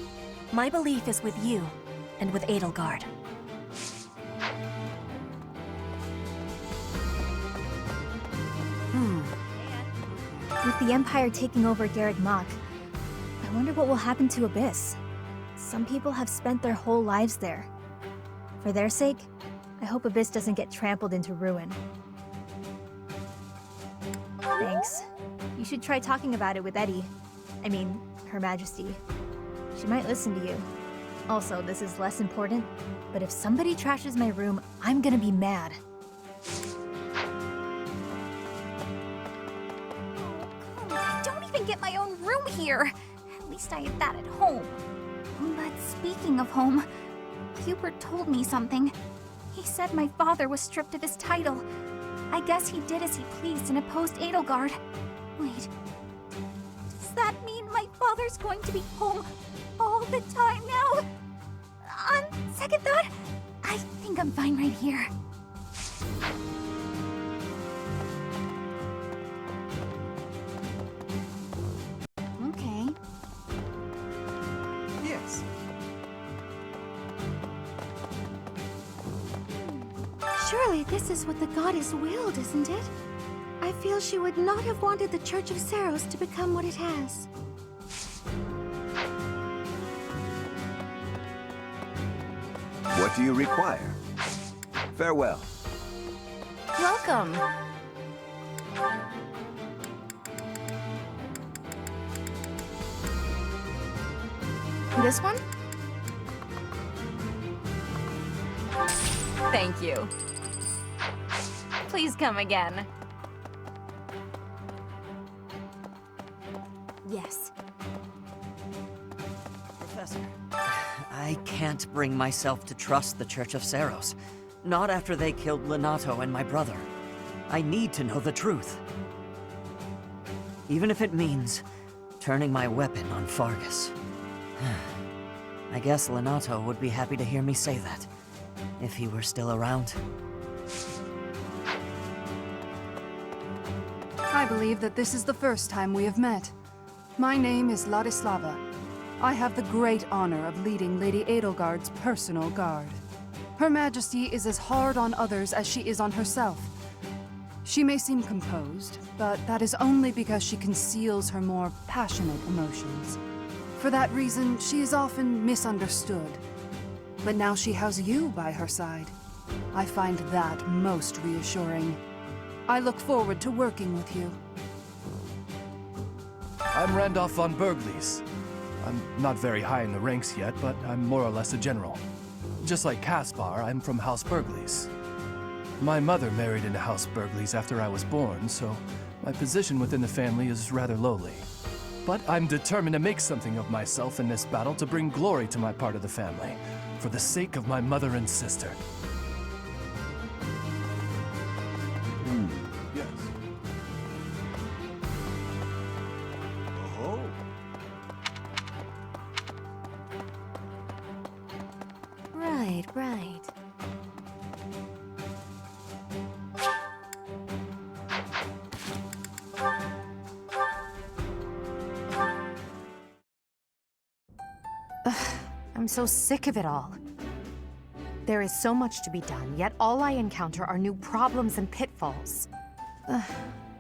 My belief is with you, and with Edelgard. With the Empire taking over Garreg Mach, I wonder what will happen to Abyss. Some people have spent their whole lives there. For their sake, I hope Abyss doesn't get trampled into ruin. Thanks. You should try talking about it with Eddie. I mean, Her Majesty. She might listen to you. Also, this is less important, but if somebody trashes my room, I'm gonna be mad. I don't even get my own room here. At least I had that at home. But speaking of home, Hubert told me something. He said my father was stripped of his title. I guess he did as he pleased and opposed Edelgard. Wait, does that mean my father father's going to be home all the time now. On second thought, I think I'm fine right here. Okay. Yes. Surely this is what the goddess willed, isn't it? I feel she would not have wanted the Church of Saros to become what it has. What do you require? Farewell. Welcome. This one? Thank you. Please come again. Yes. Professor, I can't bring myself to trust the Church of Saros. Not after they killed Lonato and my brother. I need to know the truth. Even if it means turning my weapon on Fargus. I guess Lonato would be happy to hear me say that, if he were still around. I believe that this is the first time we have met. My name is Ladislava. I have the great honor of leading Lady Edelgard's personal guard. Her Majesty is as hard on others as she is on herself. She may seem composed, but that is only because she conceals her more passionate emotions. For that reason, she is often misunderstood. But now she has you by her side. I find that most reassuring. I look forward to working with you. I'm Randolph von Berglies. I'm not very high in the ranks yet, but I'm more or less a general. Just like Caspar, I'm from House Berglies. My mother married into House Berglies after I was born, so my position within the family is rather lowly. But I'm determined to make something of myself in this battle to bring glory to my part of the family, for the sake of my mother and sister. Yes. Oh. Right, right. I'm so sick of it all. There is so much to be done, yet all I encounter are new problems and pitfalls.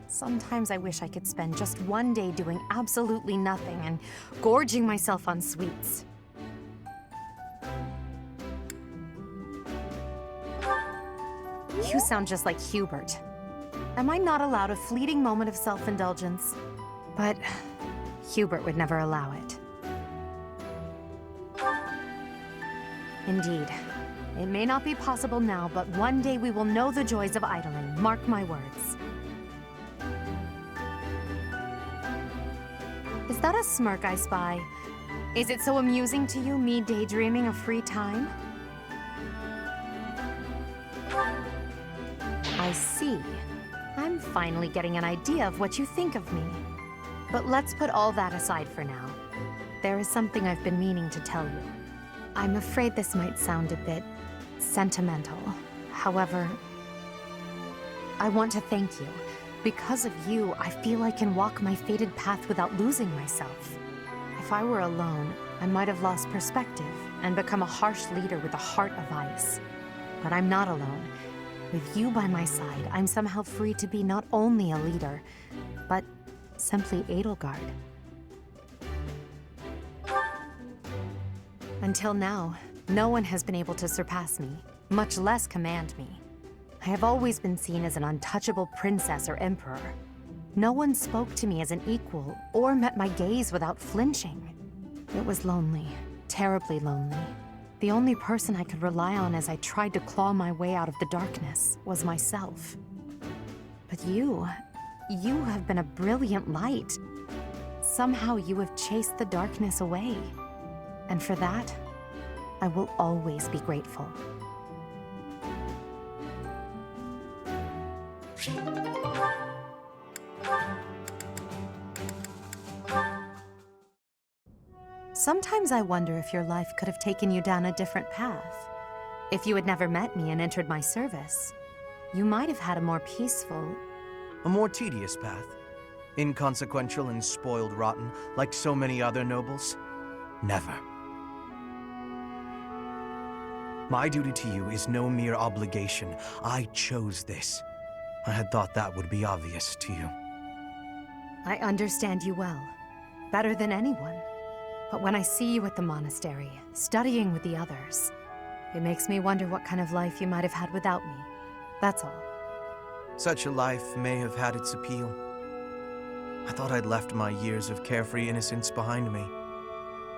Sometimes I wish I could spend just one day doing absolutely nothing and gorging myself on sweets. You sound just like Hubert. Am I not allowed a fleeting moment of self-indulgence? But Hubert would never allow it. Indeed. It may not be possible now, but one day we will know the joys of idling. Mark my words. Is that a smirk I spy? Is it so amusing to you, me daydreaming of free time? I see. I'm finally getting an idea of what you think of me. But let's put all that aside for now. There is something I've been meaning to tell you. I'm afraid this might sound a bit sentimental. However, I want to thank you. Because of you, I feel I can walk my fated path without losing myself. If I were alone, I might have lost perspective and become a harsh leader with a heart of ice. But I'm not alone. With you by my side, I'm somehow free to be not only a leader, but simply Edelgard. Until now, no one has been able to surpass me, much less command me. I have always been seen as an untouchable princess or emperor. No one spoke to me as an equal or met my gaze without flinching. It was lonely, terribly lonely. The only person I could rely on as I tried to claw my way out of the darkness was myself. But you have been a brilliant light. Somehow you have chased the darkness away. And for that, I will always be grateful. Sometimes I wonder if your life could have taken you down a different path. If you had never met me and entered my service, you might have had a more peaceful... A more tedious path. Inconsequential and spoiled rotten, like so many other nobles? Never. My duty to you is no mere obligation. I chose this. I had thought that would be obvious to you. I understand you well, better than anyone. But when I see you at the monastery, studying with the others, it makes me wonder what kind of life you might have had without me. That's all. Such a life may have had its appeal. I thought I'd left my years of carefree innocence behind me.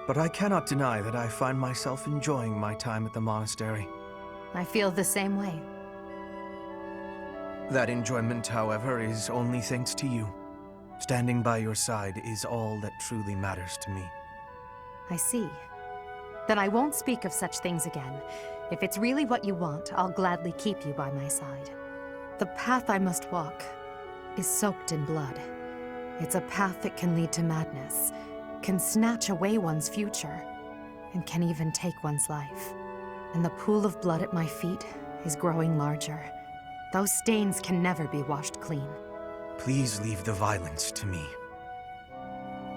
But I cannot deny that I find myself enjoying my time at the monastery. I feel the same way. That enjoyment, however, is only thanks to you. Standing by your side is all that truly matters to me. I see. Then I won't speak of such things again. If it's really what you want, I'll gladly keep you by my side. The path I must walk is soaked in blood. It's a path that can lead to madness, can snatch away one's future, and can even take one's life. And the pool of blood at my feet is growing larger. Those stains can never be washed clean. Please leave the violence to me.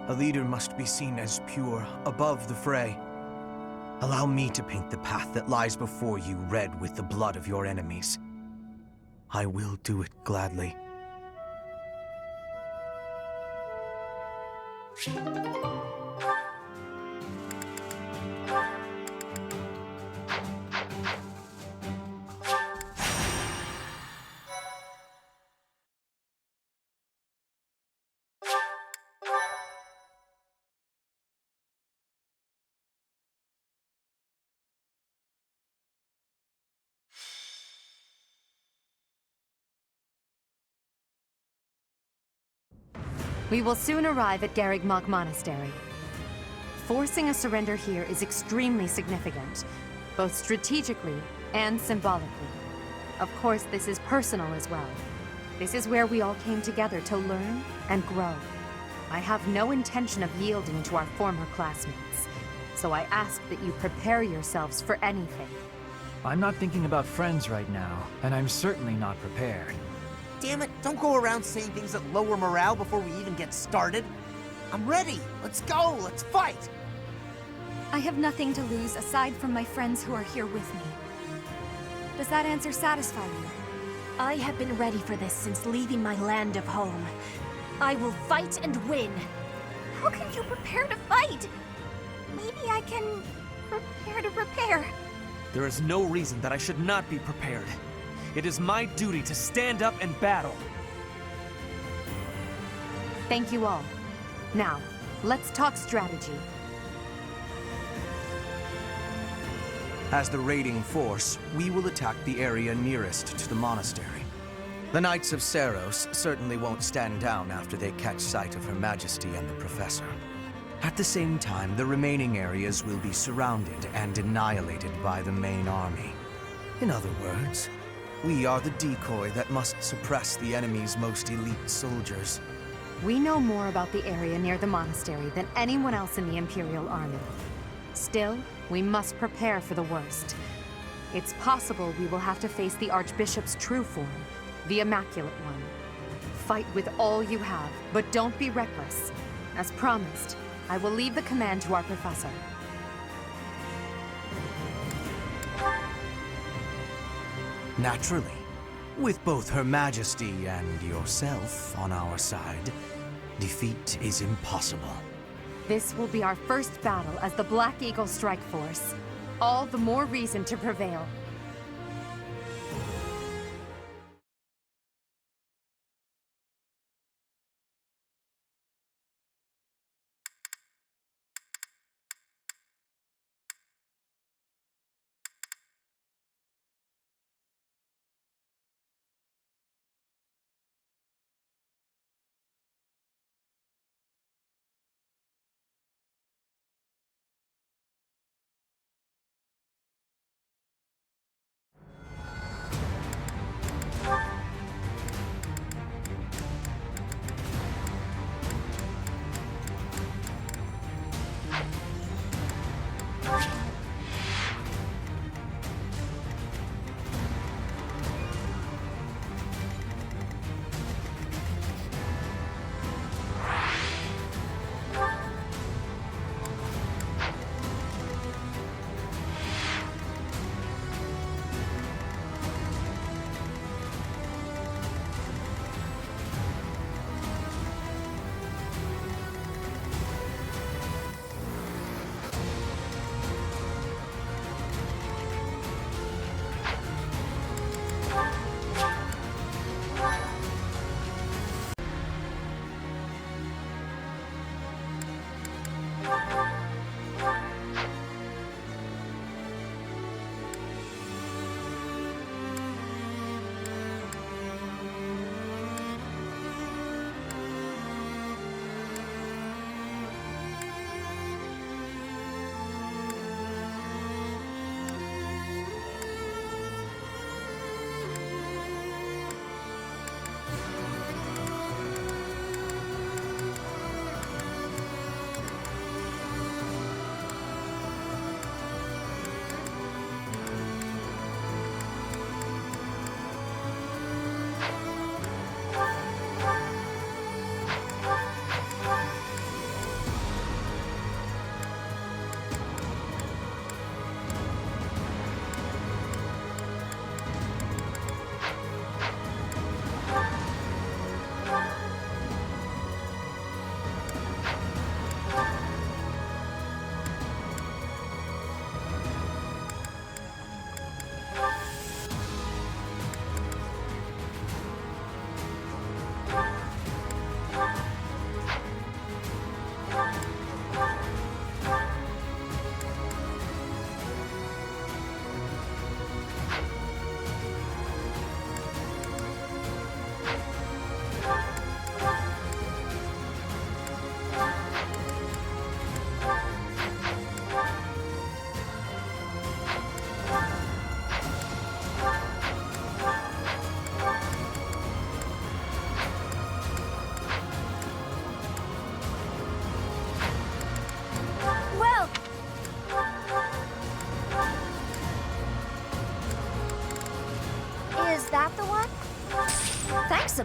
A leader must be seen as pure, above the fray. Allow me to paint the path that lies before you red with the blood of your enemies. I will do it gladly. We will soon arrive at Garreg Mach Monastery. Forcing a surrender here is extremely significant, both strategically and symbolically. Of course, this is personal as well. This is where we all came together to learn and grow. I have no intention of yielding to our former classmates, so I ask that you prepare yourselves for anything. I'm not thinking about friends right now, and I'm certainly not prepared. Damn it, don't go around saying things that lower morale before we even get started. I'm ready. Let's go. Let's fight. I have nothing to lose aside from my friends who are here with me. Does that answer satisfy you? I have been ready for this since leaving my land of home. I will fight and win. How can you prepare to fight? Maybe I can prepare to prepare. There is no reason that I should not be prepared. It is my duty to stand up and battle. Thank you all. Now, let's talk strategy. As the raiding force, we will attack the area nearest to the monastery. The Knights of Seros certainly won't stand down after they catch sight of Her Majesty and the Professor. At the same time, the remaining areas will be surrounded and annihilated by the main army. In other words, we are the decoy that must suppress the enemy's most elite soldiers. We know more about the area near the monastery than anyone else in the Imperial Army. Still, we must prepare for the worst. It's possible we will have to face the Archbishop's true form, the Immaculate One. Fight with all you have, but don't be reckless. As promised, I will leave the command to our professor. Naturally. With both Her Majesty and yourself on our side, defeat is impossible. This will be our first battle as the Black Eagle Strike Force. All the more reason to prevail.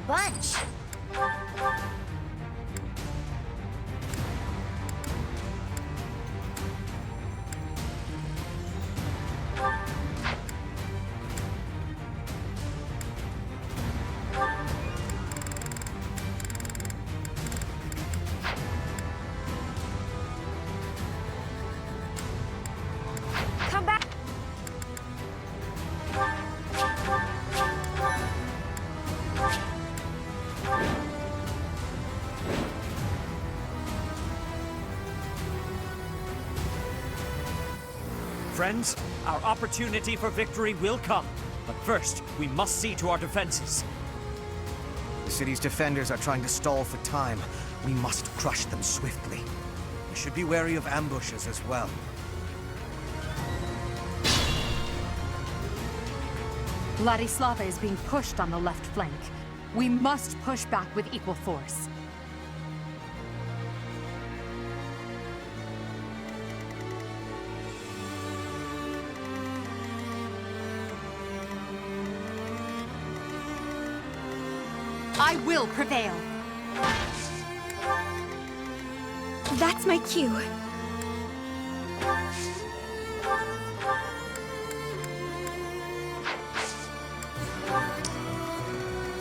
bunch. Come back. Friends, our opportunity for victory will come. But first, we must see to our defenses. The city's defenders are trying to stall for time. We must crush them swiftly. We should be wary of ambushes as well. Ladislava is being pushed on the left flank. We must push back with equal force. I will prevail. That's my cue.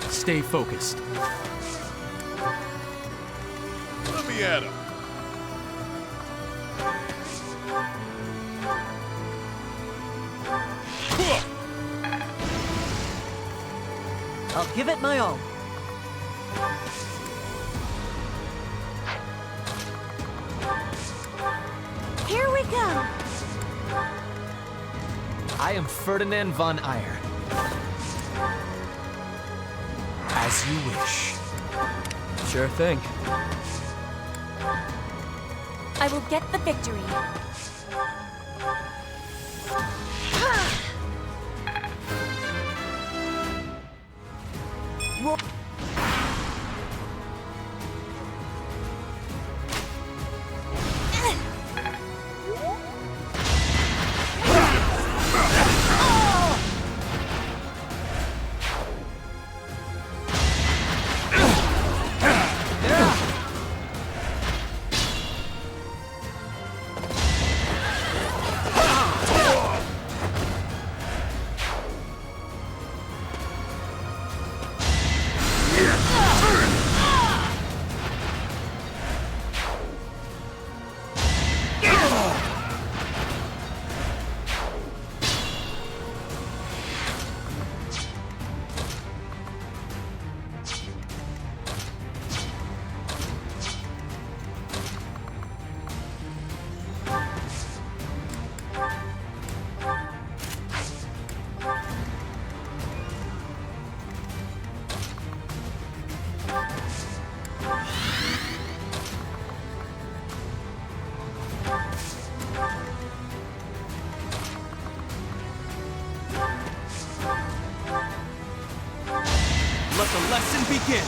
Stay focused. Let me at him. I'll give it my all. Here we go. I am Ferdinand von Eyre. As you wish. Sure thing. I will get the victory. Let the lesson begin.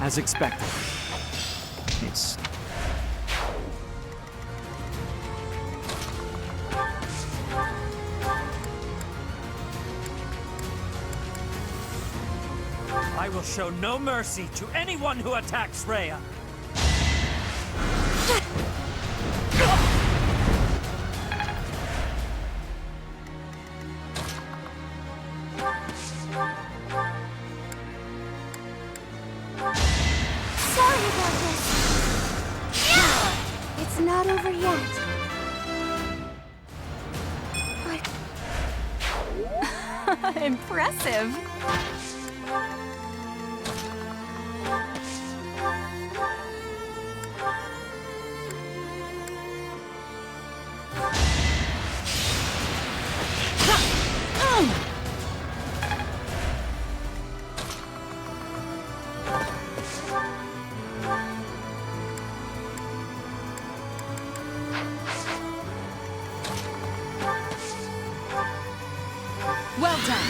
As expected. It's... I will show no mercy to anyone who attacks Rhea. Sorry about this. It's not over yet. Impressive. Well done.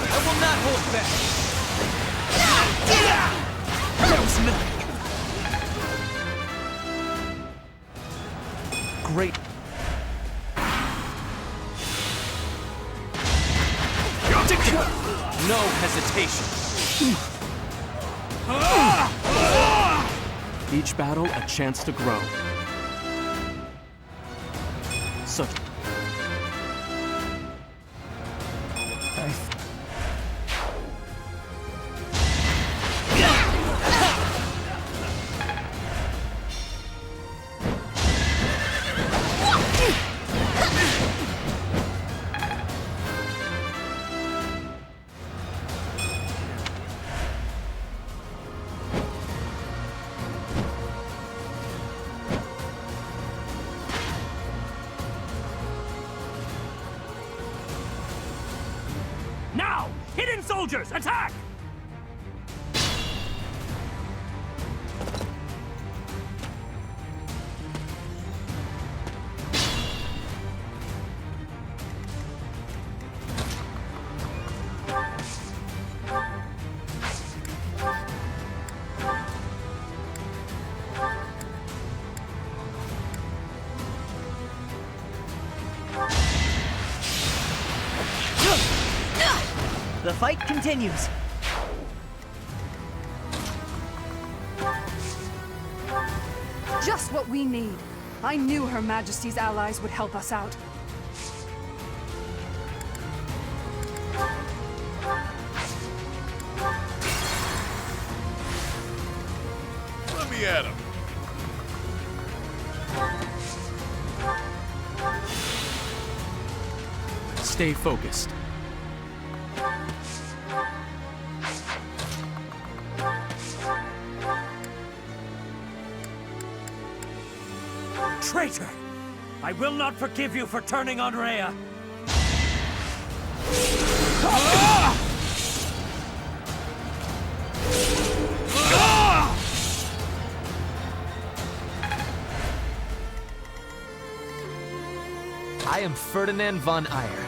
I will not hold back. That was nothing. great... No hesitation. Each battle a chance to grow. Such... Now! Hidden soldiers, attack! The fight continues. Just what we need. I knew Her Majesty's allies would help us out. Let me at him. Stay focused. Traitor! I will not forgive you for turning on Rhea! I am Ferdinand von Eyre.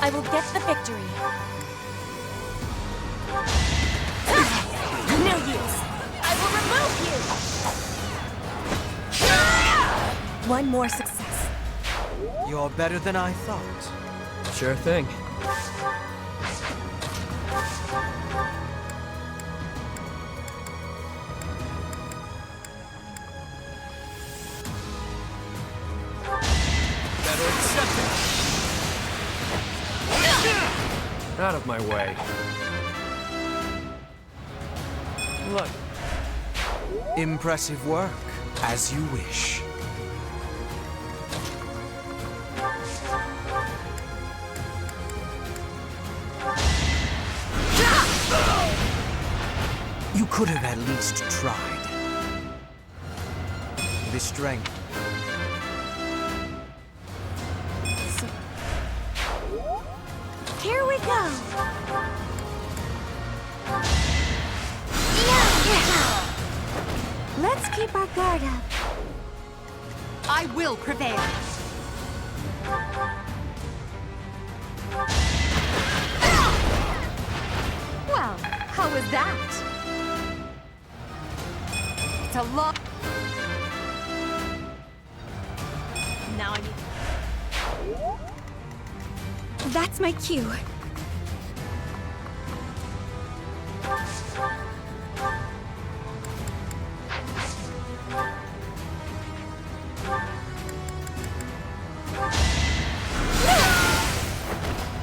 I will get the victory. No use. I will remove you. One more success. You're better than I thought. Sure thing. Better accept it. Out of my way. Look. Impressive work, as you wish. You could have at least tried. The strength. Here we go. Let's keep our guard up. I will prevail. Well, how was that? It's a lot. Now I need... That's my cue.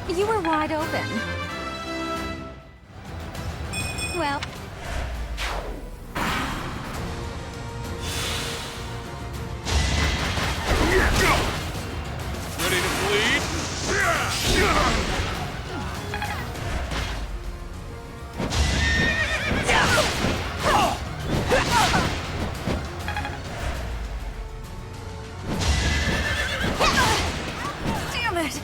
You were wide open. Well... Ready to bleed? Damn it!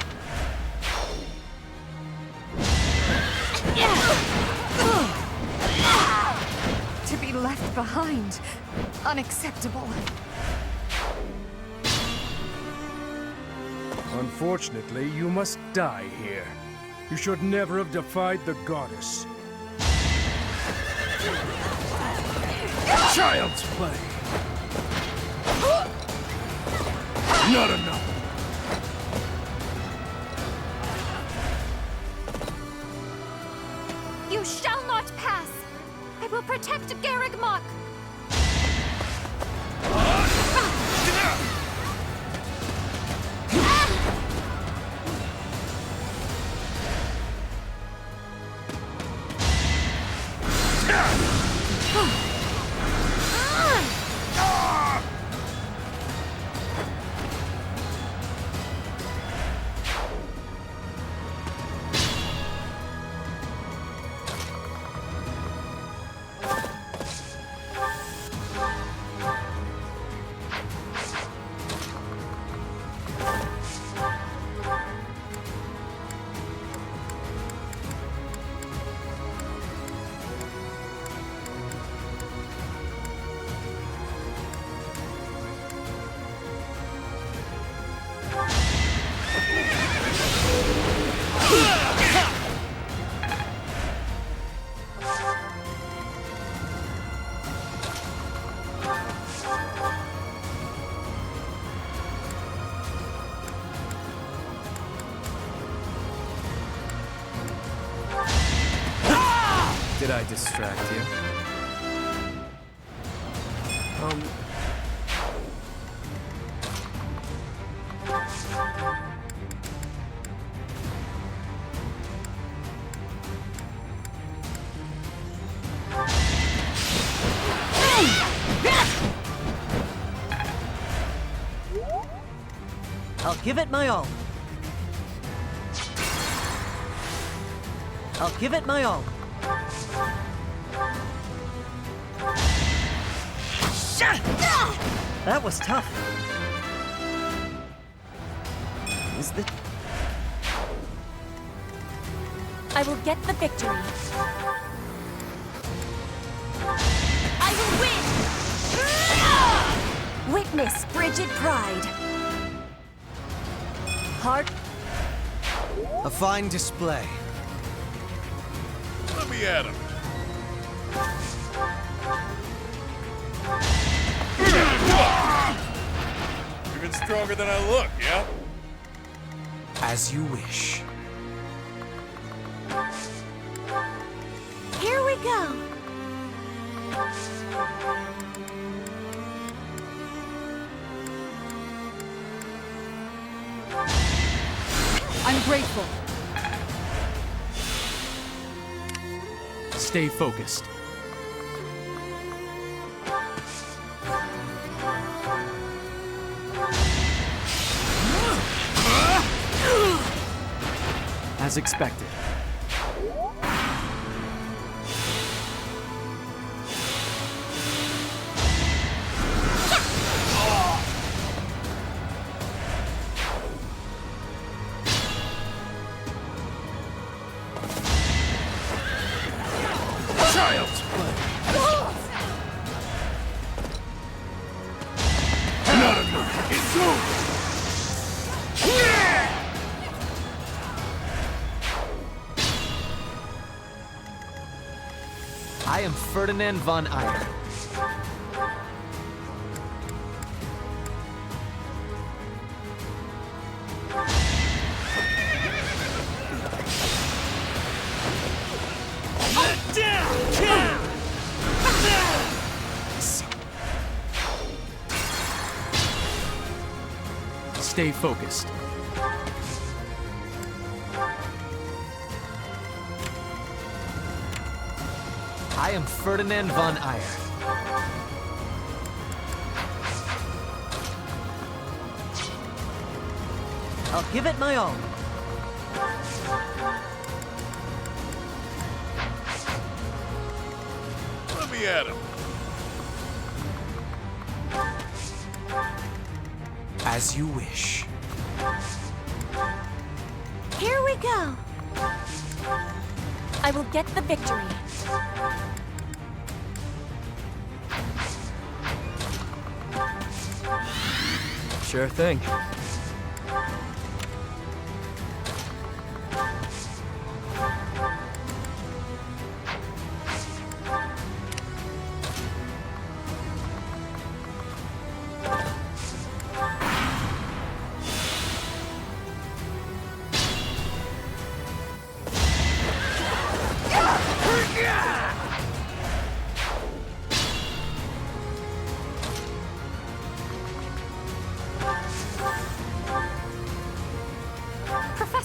To be left behind. Unacceptable. Unfortunately, you must die here. You should never have defied the goddess. Child's play. Not enough. You shall not pass! I will protect Garreg Mach! Did I distract you? I'll give it my all. I'll give it my all. That was tough. Is the... I will get the victory. I will win! Witness frigid pride. Heart. A fine display. Let me at him. Even stronger than I look, yeah? As you wish. Here we go. I'm grateful. Stay focused. As expected. Child's play. Not enough. It's over. I am Ferdinand von Eyre. Stay focused. I am Ferdinand von Eyre. I'll give it my all. Let me at him. As you wish. Here we go. I will get the victory. Sure thing.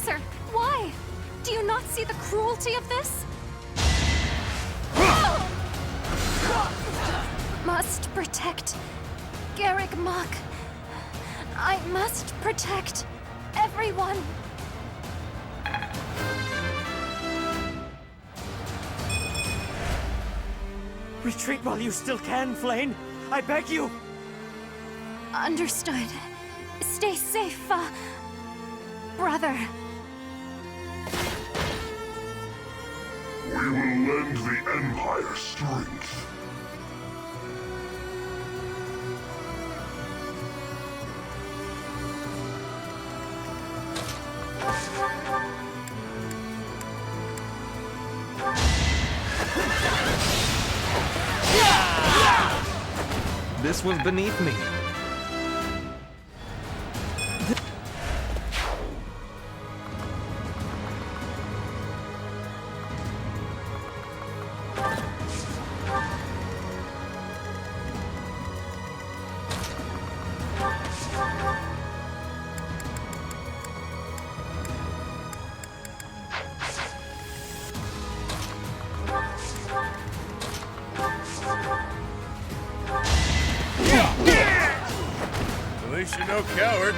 Professor, why? Do you not see the cruelty of this? Must protect Garreg Mach. I must protect everyone. Retreat while you still can, Flane. I beg you. Understood. Stay safe, brother. We will lend the Empire strength. This was beneath me. At least you're no coward.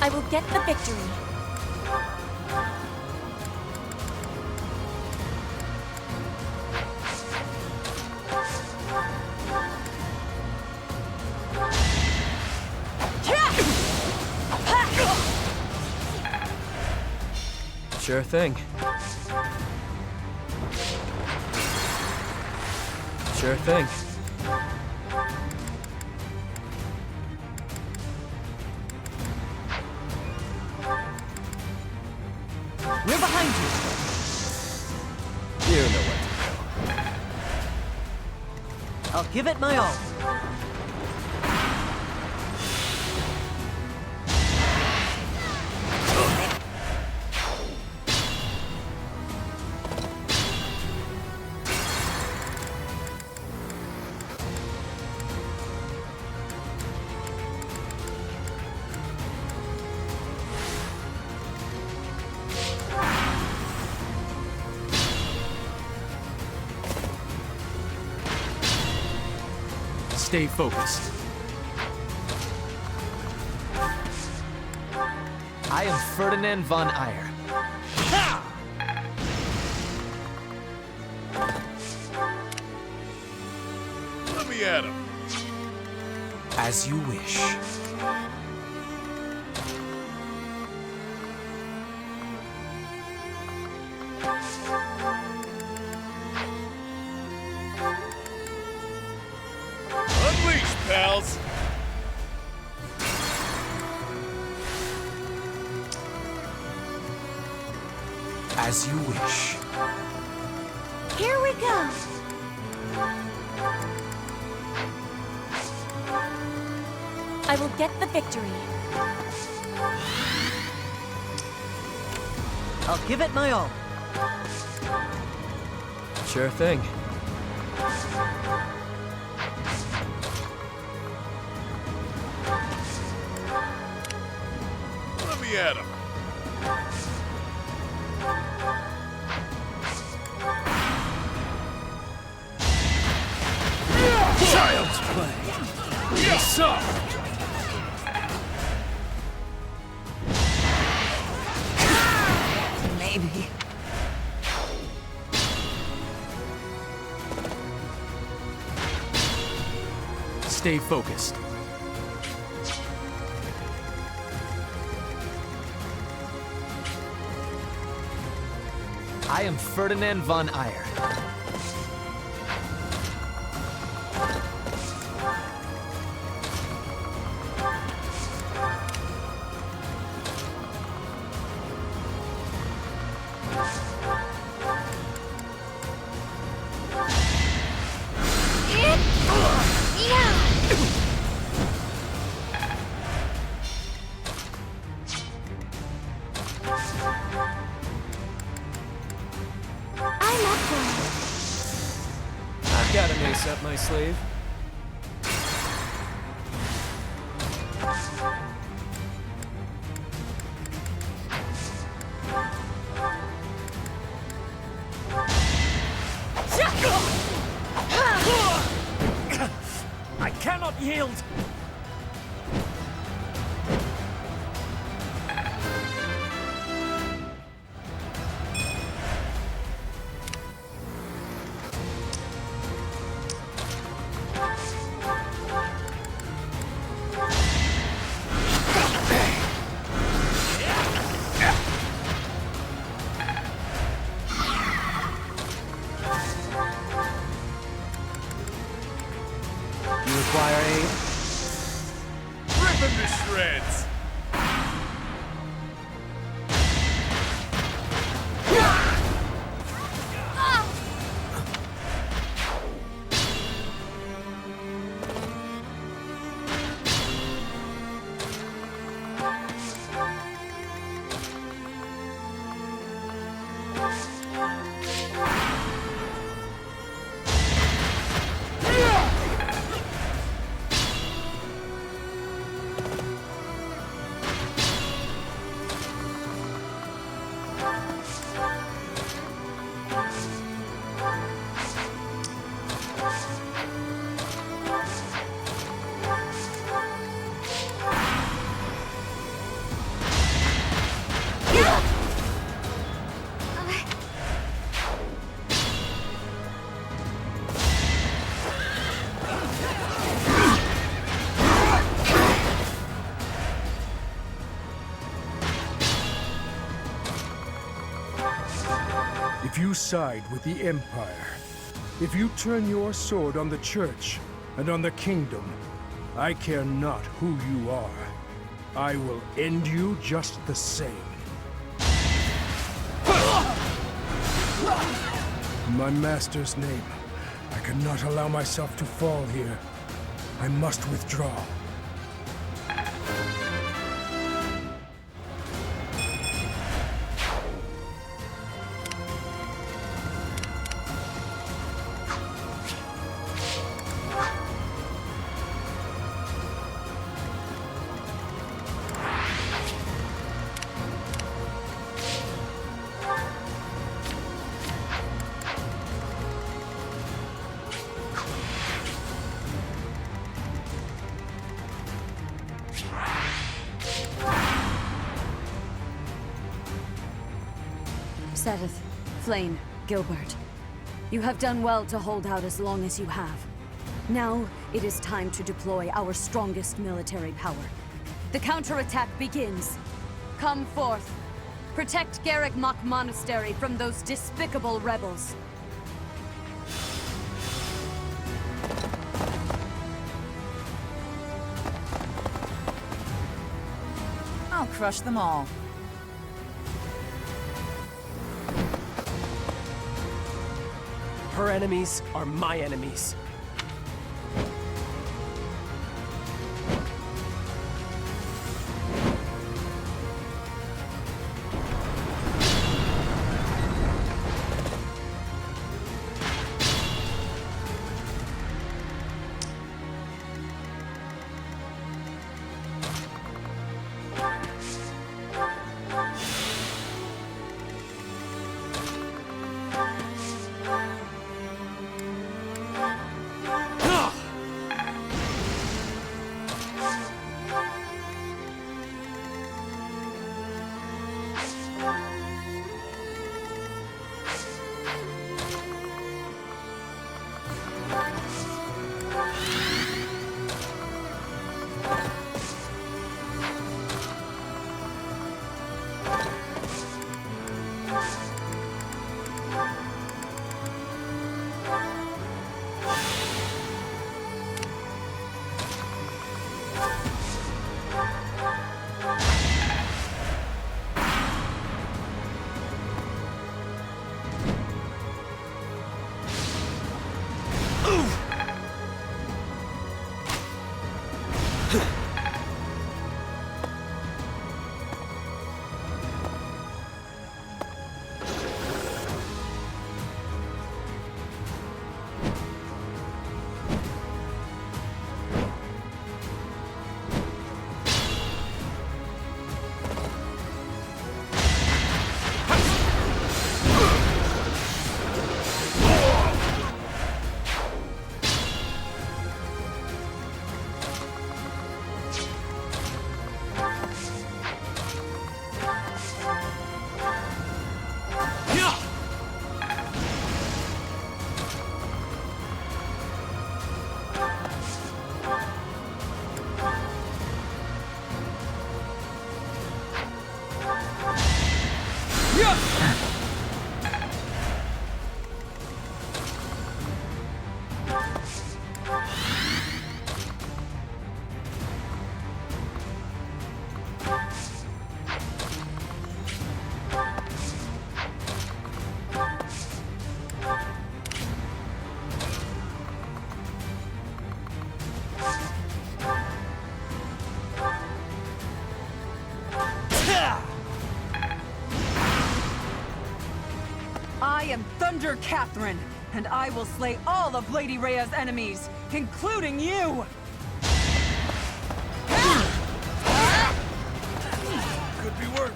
I will get the victory. Sure thing. Sure thing. We're behind you. You know what to do. I'll give it my all. Stay focused. I am Ferdinand von Eyre. Let me at him. As you wish. Unleash, pals! As you wish. Here we go. I will get the victory. I'll give it my all. Sure thing. Let me at him. Child's play. Yes, sir. Maybe. Stay focused. I am Ferdinand von Eyre. ace up my sleeve? I cannot yield! Rip him to shreds! If you side with the Empire, if you turn your sword on the Church and on the Kingdom, I care not who you are. I will end you just the same. In my master's name, I cannot allow myself to fall here. I must withdraw. Sedith, Flame, Gilbert. You have done well to hold out as long as you have. Now, it is time to deploy our strongest military power. The counterattack begins. Come forth. Protect Garreg Mach Monastery from those despicable rebels. I'll crush them all. Her enemies are my enemies. I am Thunder Catherine, and I will slay all of Lady Rhea's enemies, including you! Could be worse.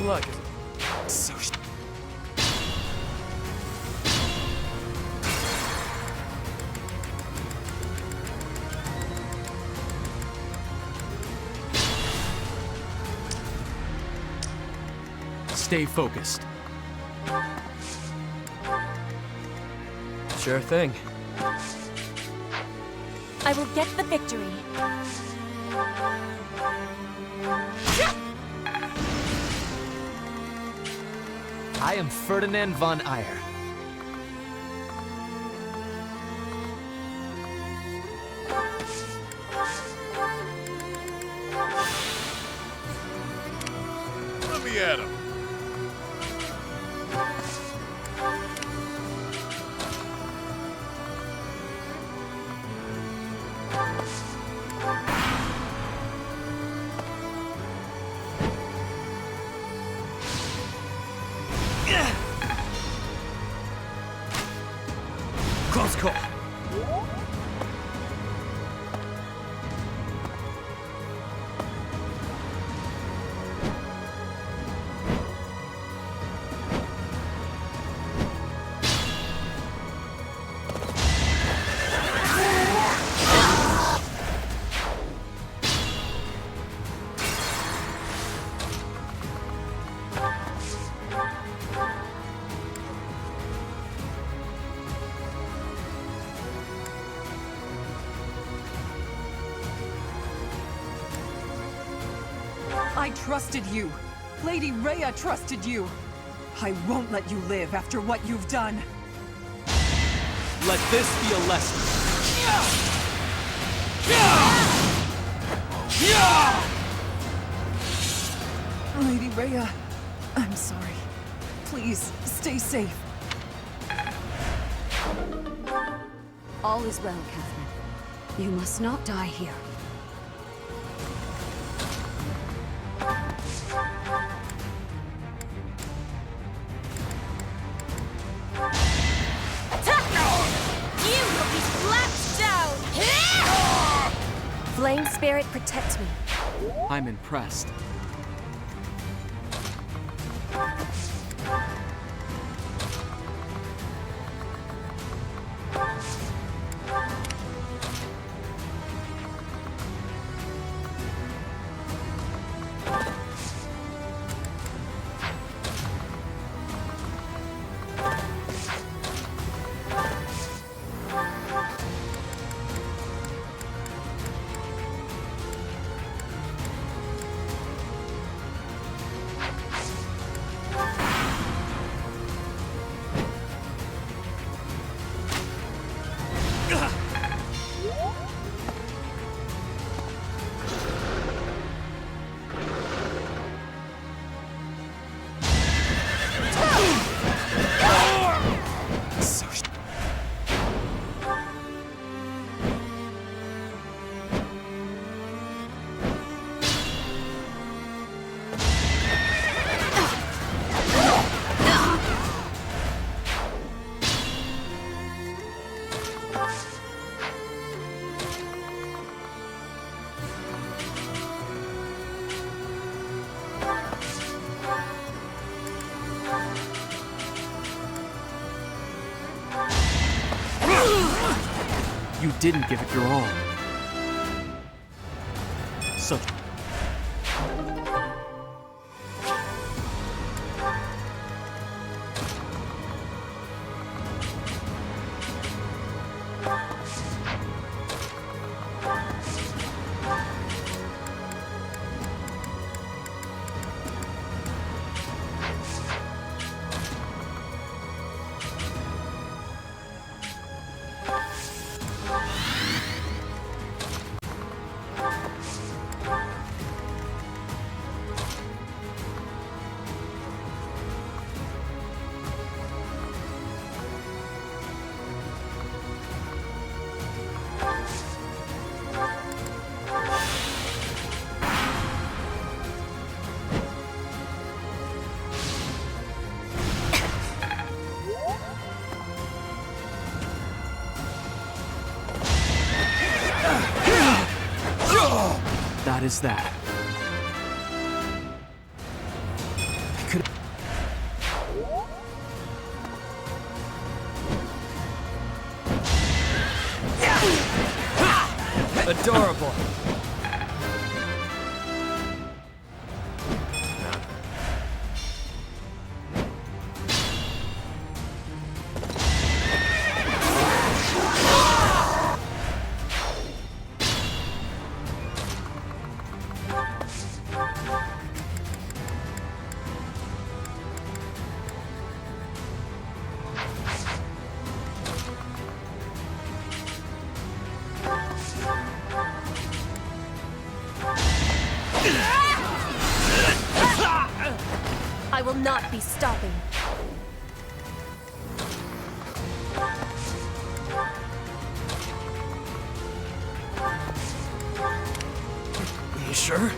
Look. So Stay focused. Sure thing. I will get the victory. I am Ferdinand von Eyre. Let me at him. Close call. I trusted you. Lady Rhea trusted you. I won't let you live after what you've done. Let this be a lesson. Lady Rhea, I'm sorry. Please, stay safe. All is well, Catherine. You must not die here. You will be slapped down! Flame Spirit, protect me. I'm impressed. You didn't give it your all. Such... as that. Adorable. I will not be stopping. You sure?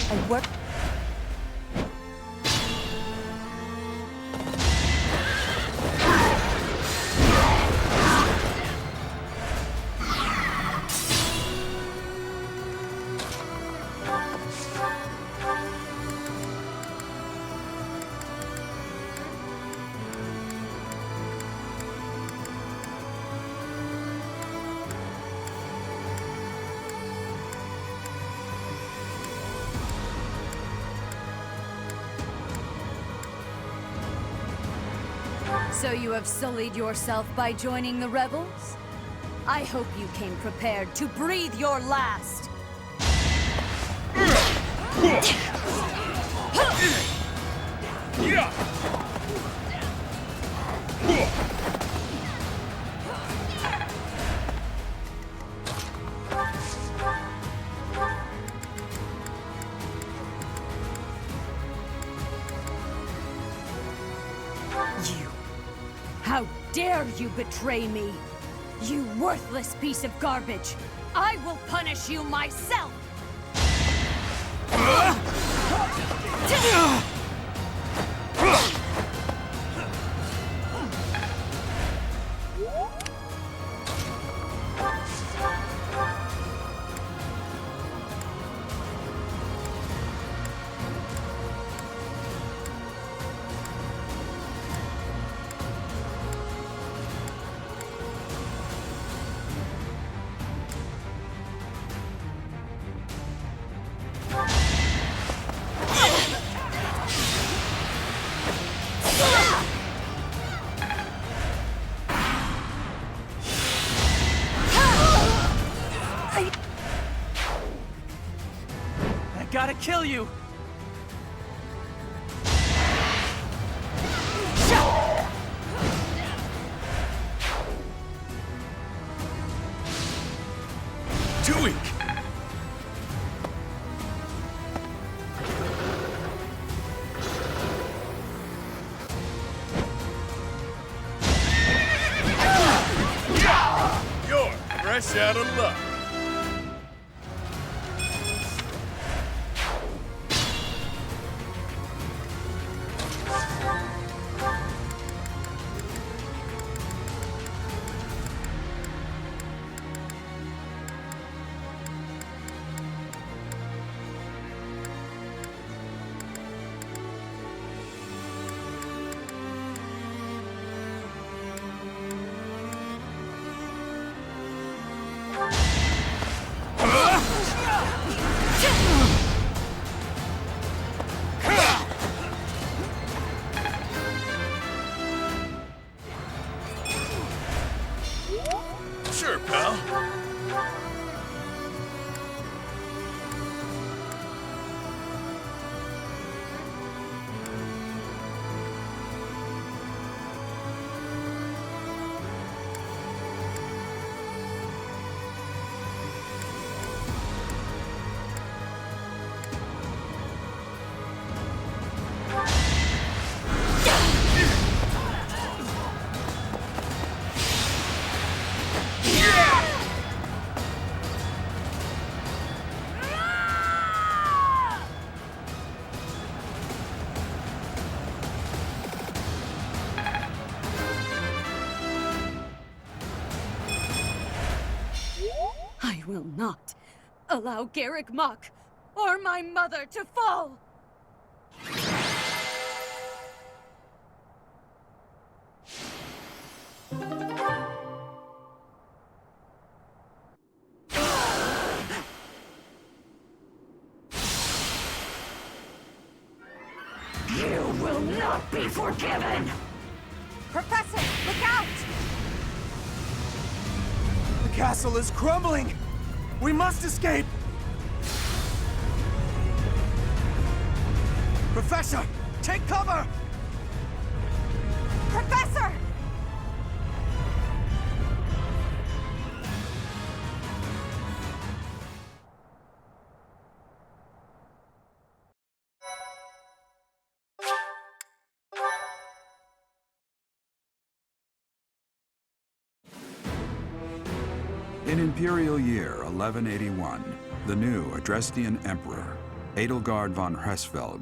I work. So you have sullied yourself by joining the rebels? I hope you came prepared to breathe your last. How dare you betray me? You worthless piece of garbage! I will punish you myself! Gotta kill you! Too weak! You're fresh out of luck! Sure, pal. will not allow Garreg Mach or my mother to fall! You will not be forgiven! Professor, look out! The castle is crumbling! We must escape! Professor, take cover! Professor! In Imperial Year 1181, the new Adrestian Emperor, Edelgard von Hresvelg,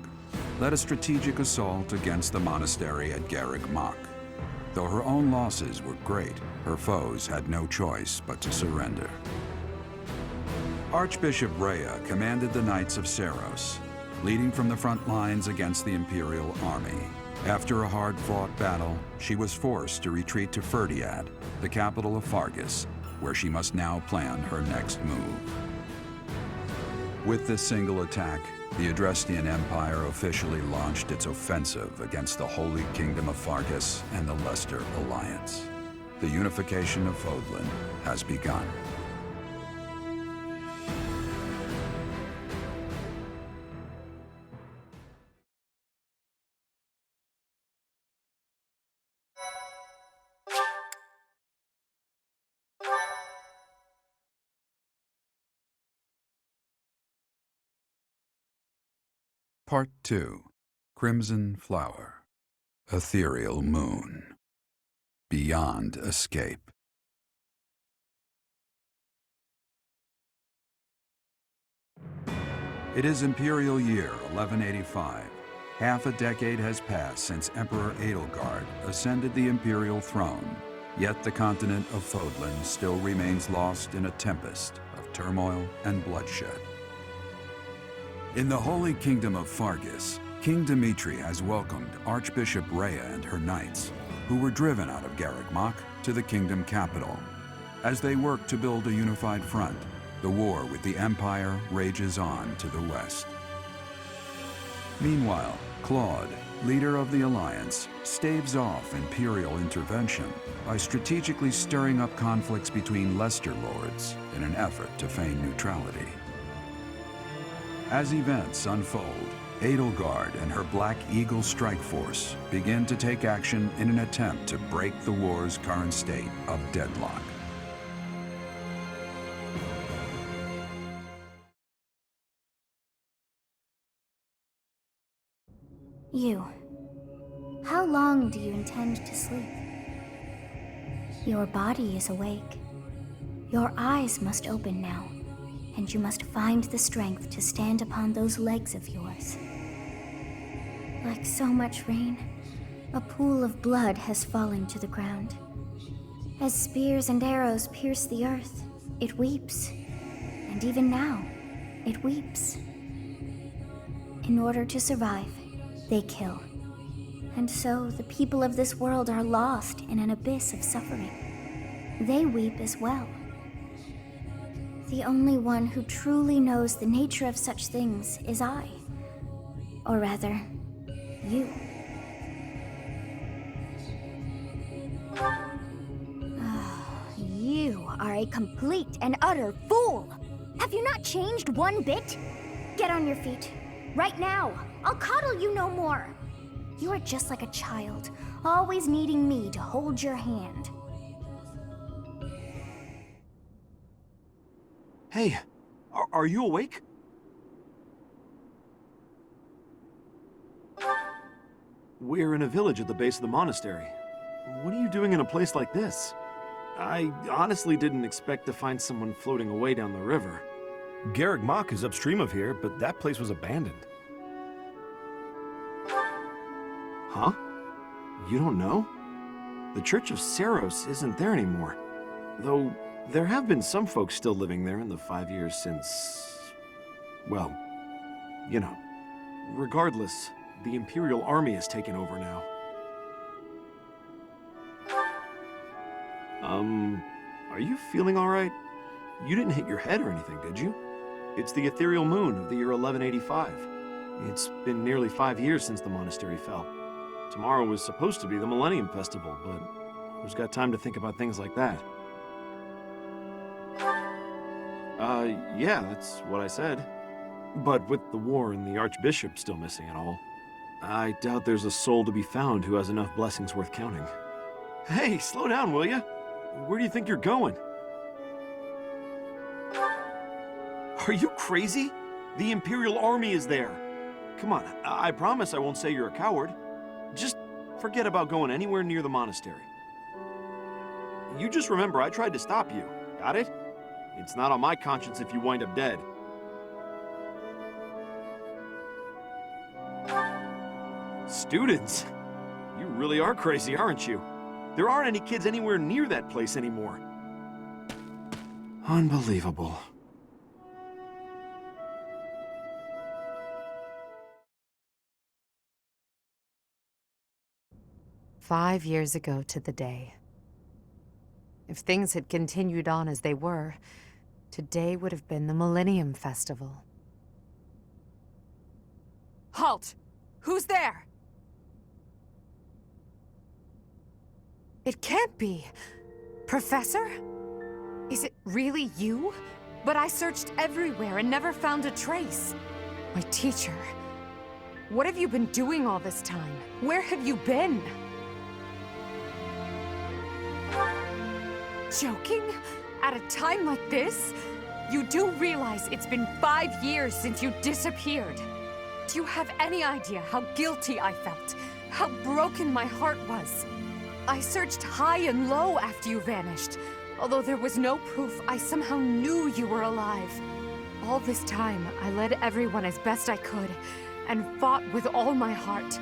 led a strategic assault against the monastery at Garreg Mach. Though her own losses were great, her foes had no choice but to surrender. Archbishop Rhea commanded the Knights of Seros, leading from the front lines against the Imperial army. After a hard-fought battle, she was forced to retreat to Ferdiad, the capital of Fargus, where she must now plan her next move. With this single attack, the Adrestian Empire officially launched its offensive against the Holy Kingdom of Fargus and the Leicester Alliance. The unification of Fodlan has begun. Part 2. Crimson Flower. Ethereal Moon. Beyond Escape. It is Imperial Year 1185. Half a decade has passed since Emperor Edelgard ascended the Imperial throne, yet the continent of Fodlan still remains lost in a tempest of turmoil and bloodshed. In the Holy Kingdom of Fargus, King Dimitri has welcomed Archbishop Rhea and her knights, who were driven out of Garreg Mach to the kingdom capital. As they work to build a unified front, the war with the Empire rages on to the west. Meanwhile, Claude, leader of the Alliance, staves off Imperial intervention by strategically stirring up conflicts between Leicester lords in an effort to feign neutrality. As events unfold, Edelgard and her Black Eagle strike force begin to take action in an attempt to break the war's current state of deadlock. You. How long do you intend to sleep? Your body is awake. Your eyes must open now, and you must find the strength to stand upon those legs of yours. Like so much rain, a pool of blood has fallen to the ground. As spears and arrows pierce the earth, it weeps. And even now, it weeps. In order to survive, they kill. And so the people of this world are lost in an abyss of suffering. They weep as well. The only one who truly knows the nature of such things is I. Or rather, you. You are a complete and utter fool! Have you not changed one bit? Get on your feet. Right now! I'll coddle you no more! You are just like a child, always needing me to hold your hand. Hey, are you awake? We're in a village at the base of the monastery. What are you doing in a place like this? I honestly didn't expect to find someone floating away down the river. Garreg Mach is upstream of here, but that place was abandoned. Huh? You don't know? The Church of Seros isn't there anymore. Though, There have been some folks still living there in the 5 years since... well, you know. Regardless, the Imperial Army has taken over now. Are you feeling alright? You didn't hit your head or anything, did you? It's the ethereal moon of the year 1185. It's been nearly 5 years since the monastery fell. Tomorrow was supposed to be the Millennium Festival, but who's got time to think about things like that? Yeah, that's what I said. But with the war and the Archbishop still missing and all, I doubt there's a soul to be found who has enough blessings worth counting. Hey, slow down, will ya? Where do you think you're going? Are you crazy? The Imperial Army is there. Come on, I promise I won't say you're a coward. Just forget about going anywhere near the monastery. You just remember I tried to stop you, got it? It's not on my conscience if you wind up dead. Students? You really are crazy, aren't you? There aren't any kids anywhere near that place anymore. Unbelievable. "5 years ago to the day. If things had continued on as they were, today would have been the Millennium Festival." Halt! Who's there? It can't be. Professor? Is it really you? But I searched everywhere and never found a trace. My teacher. What have you been doing all this time? Where have you been? Joking? At a time like this? You do realize it's been 5 years since you disappeared. Do you have any idea how guilty I felt? How broken my heart was? I searched high and low after you vanished. Although there was no proof, I somehow knew you were alive. All this time, I led everyone as best I could, and fought with all my heart.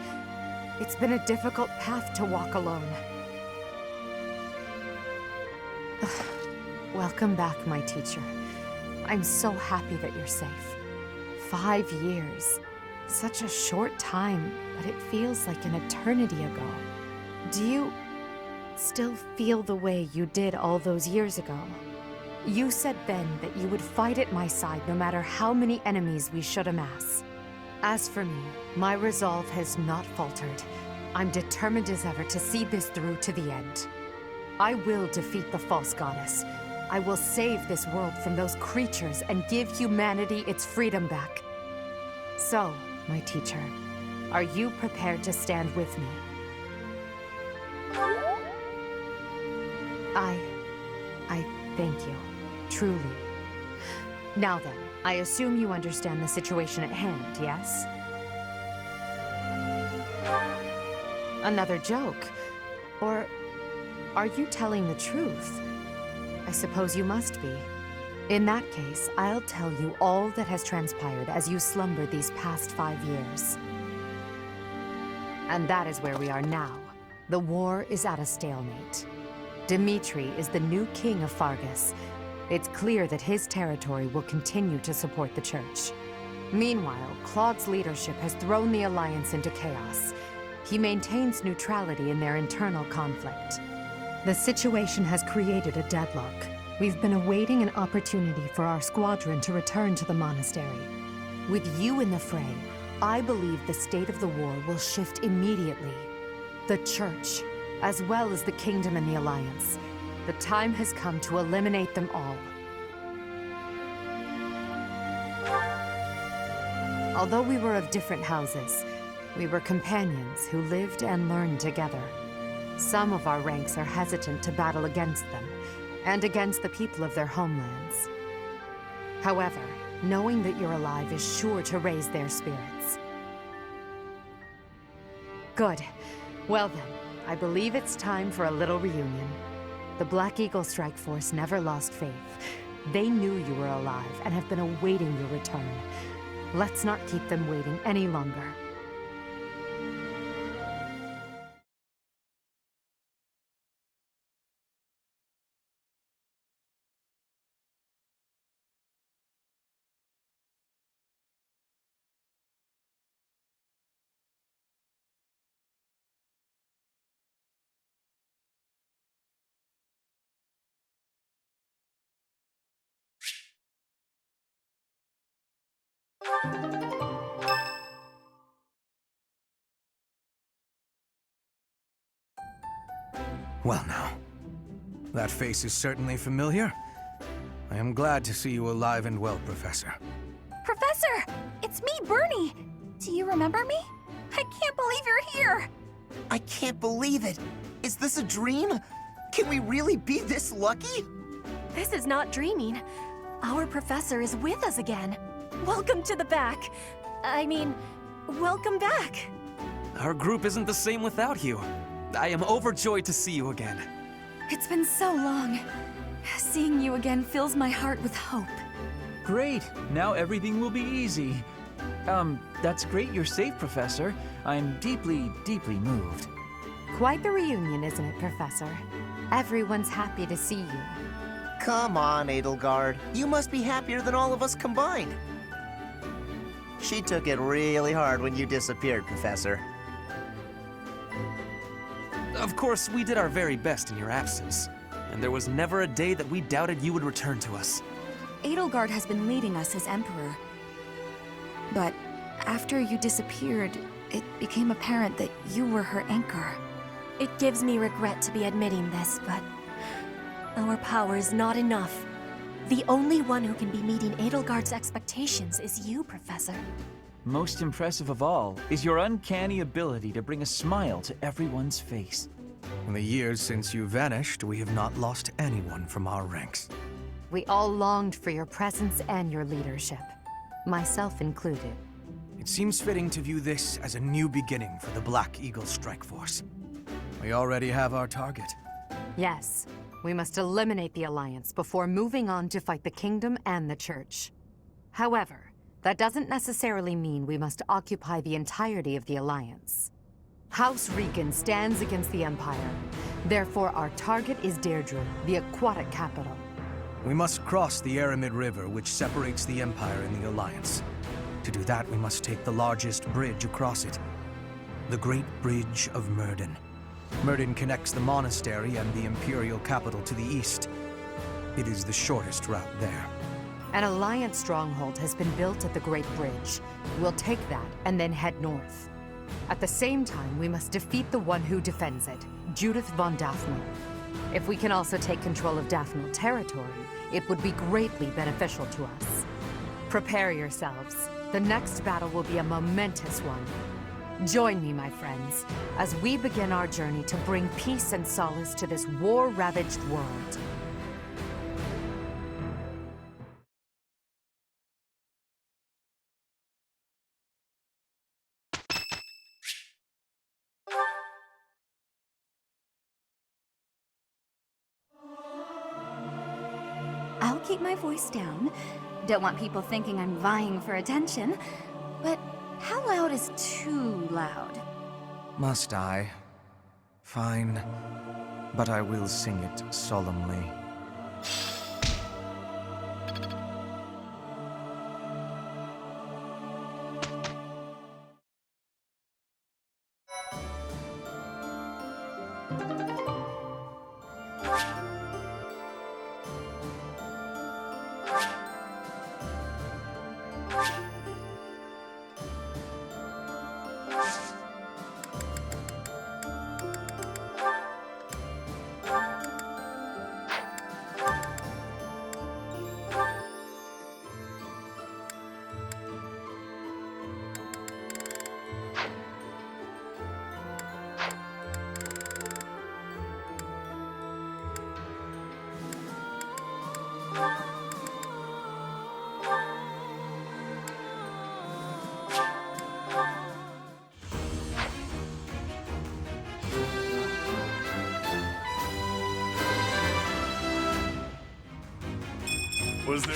It's been a difficult path to walk alone. Welcome back, my teacher. I'm so happy that you're safe. 5 years. Such a short time, but it feels like an eternity ago. Do you still feel the way you did all those years ago? You said then that you would fight at my side no matter how many enemies we should amass. As for me, my resolve has not faltered. I'm determined as ever to see this through to the end. I will defeat the false goddess. I will save this world from those creatures and give humanity its freedom back. So, my teacher, are you prepared to stand with me? I thank you, truly. Now then, I assume you understand the situation at hand, yes? Another joke? Or are you telling the truth? I suppose you must be. In that case, I'll tell you all that has transpired as you slumbered these past 5 years. And that is where we are now. The war is at a stalemate. Dimitri is the new king of Fargus. It's clear that his territory will continue to support the church. Meanwhile, Claude's leadership has thrown the Alliance into chaos. He maintains neutrality in their internal conflict. The situation has created a deadlock. We've been awaiting an opportunity for our squadron to return to the monastery. With you in the fray, I believe the state of the war will shift immediately. The church, as well as the kingdom and the Alliance. The time has come to eliminate them all. Although we were of different houses, we were companions who lived and learned together. Some of our ranks are hesitant to battle against them, and against the people of their homelands. However, knowing that you're alive is sure to raise their spirits. Good. Well then, I believe it's time for a little reunion. The Black Eagle Strike Force never lost faith. They knew you were alive and have been awaiting your return. Let's not keep them waiting any longer. Well now, that face is certainly familiar. I am glad to see you alive and well, Professor. Professor! It's me, Bernie! Do you remember me? I can't believe you're here! I can't believe it! Is this a dream? Can we really be this lucky? This is not dreaming. Our professor is with us again. Welcome to the back. I mean, welcome back. Our group isn't the same without you. I am overjoyed to see you again. It's been so long. Seeing you again fills my heart with hope. Great! Now everything will be easy. That's great you're safe, Professor. I'm deeply, deeply moved. Quite the reunion, isn't it, Professor? Everyone's happy to see you. Come on, Edelgard. You must be happier than all of us combined. She took it really hard when you disappeared, Professor. Of course, we did our very best in your absence. And there was never a day that we doubted you would return to us. Edelgard has been leading us as Emperor. But after you disappeared, it became apparent that you were her anchor. It gives me regret to be admitting this, but our power is not enough. The only one who can be meeting Edelgard's expectations is you, Professor. Most impressive of all is your uncanny ability to bring a smile to everyone's face. In the years since you vanished, we have not lost anyone from our ranks. We all longed for your presence and your leadership, myself included. It seems fitting to view this as a new beginning for the Black Eagle Strike Force. We already have our target. Yes, we must eliminate the Alliance before moving on to fight the Kingdom and the Church. However, that doesn't necessarily mean we must occupy the entirety of the Alliance. House Rican stands against the Empire. Therefore, our target is Deirdre, the aquatic capital. We must cross the Aramid River, which separates the Empire and the Alliance. To do that, we must take the largest bridge across it. The Great Bridge of Myrden. Myrden connects the monastery and the Imperial capital to the east. It is the shortest route there. An Alliance stronghold has been built at the Great Bridge. We'll take that and then head north. At the same time, we must defeat the one who defends it, Judith von Daphne. If we can also take control of Daphne territory, it would be greatly beneficial to us. Prepare yourselves. The next battle will be a momentous one. Join me, my friends, as we begin our journey to bring peace and solace to this war-ravaged world. I'll keep my voice down. Don't want people thinking I'm vying for attention. But how loud is too loud? Must I? Fine. But I will sing it solemnly. Was there...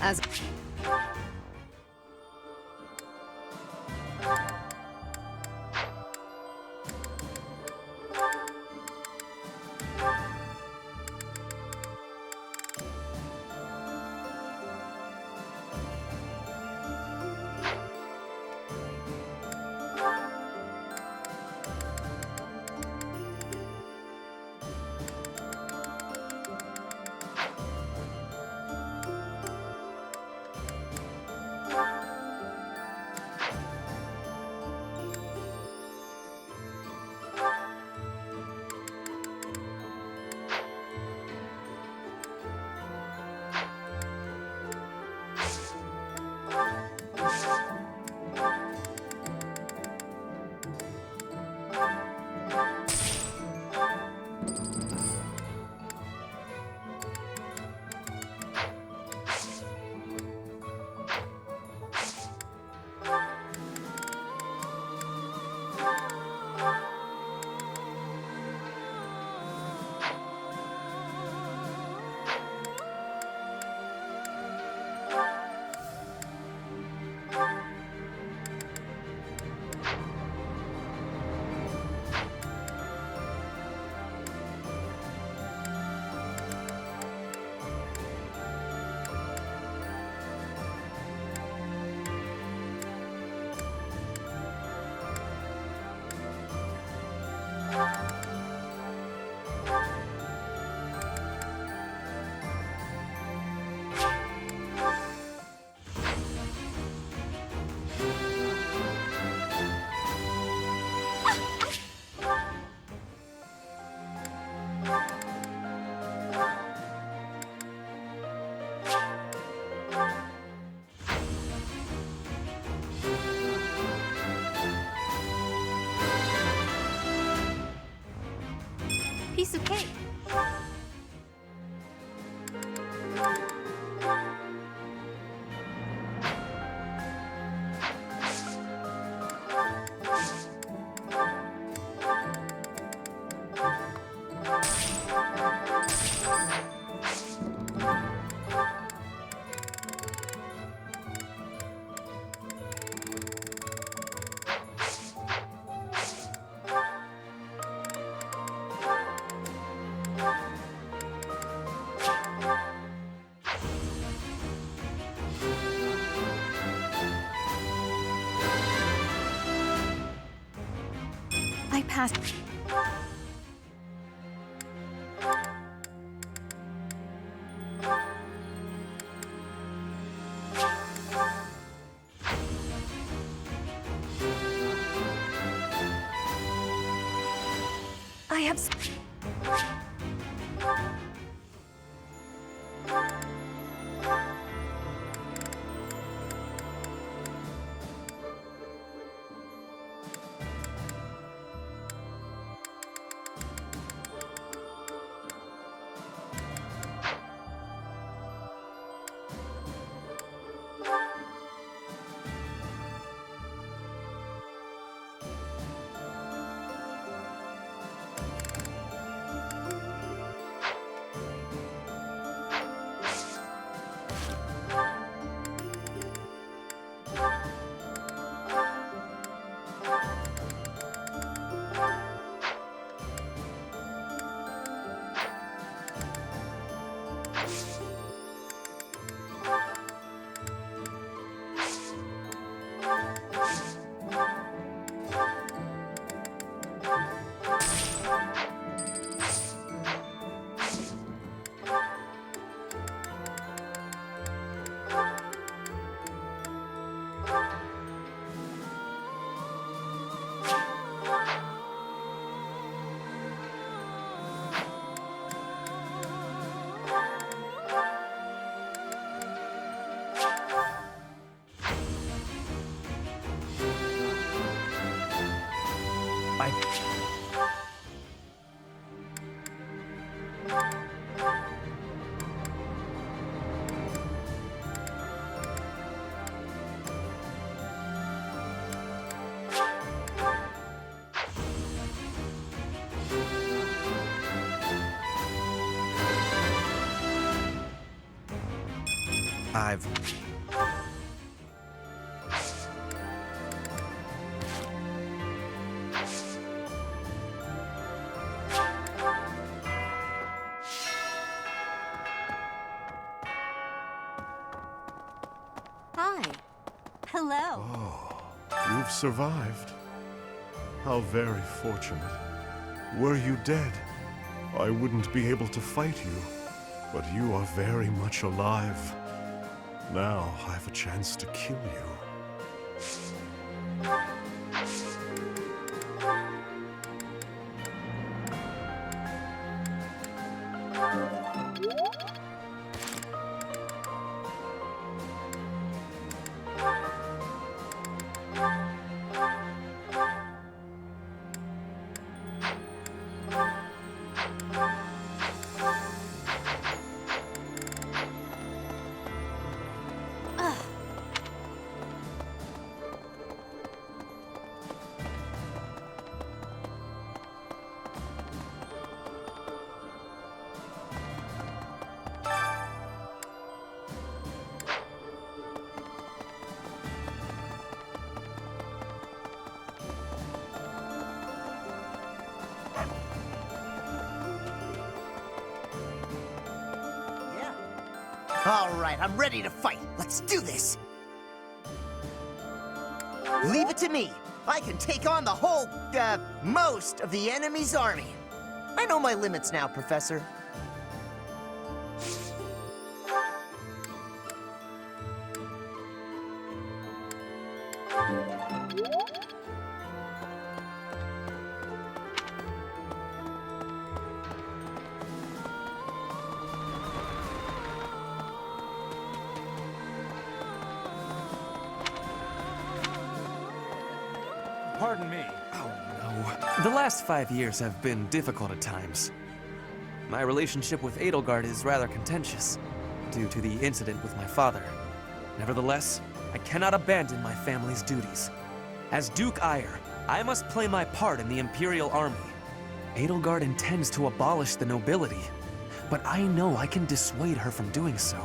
As piece of cake. I passed. I have. Hi. Hello. You've survived. How very fortunate. Were you dead, I wouldn't be able to fight you. But you are very much alive. Now I have a chance to kill you. All right, I'm ready to fight. Let's do this. Leave it to me. I can take on the whole, most of the enemy's army. I know my limits now, Professor. Pardon me. Oh, no. The last 5 years have been difficult at times. My relationship with Edelgard is rather contentious, due to the incident with my father. Nevertheless, I cannot abandon my family's duties. As Duke Eyre, I must play my part in the Imperial Army. Edelgard intends to abolish the nobility, but I know I can dissuade her from doing so.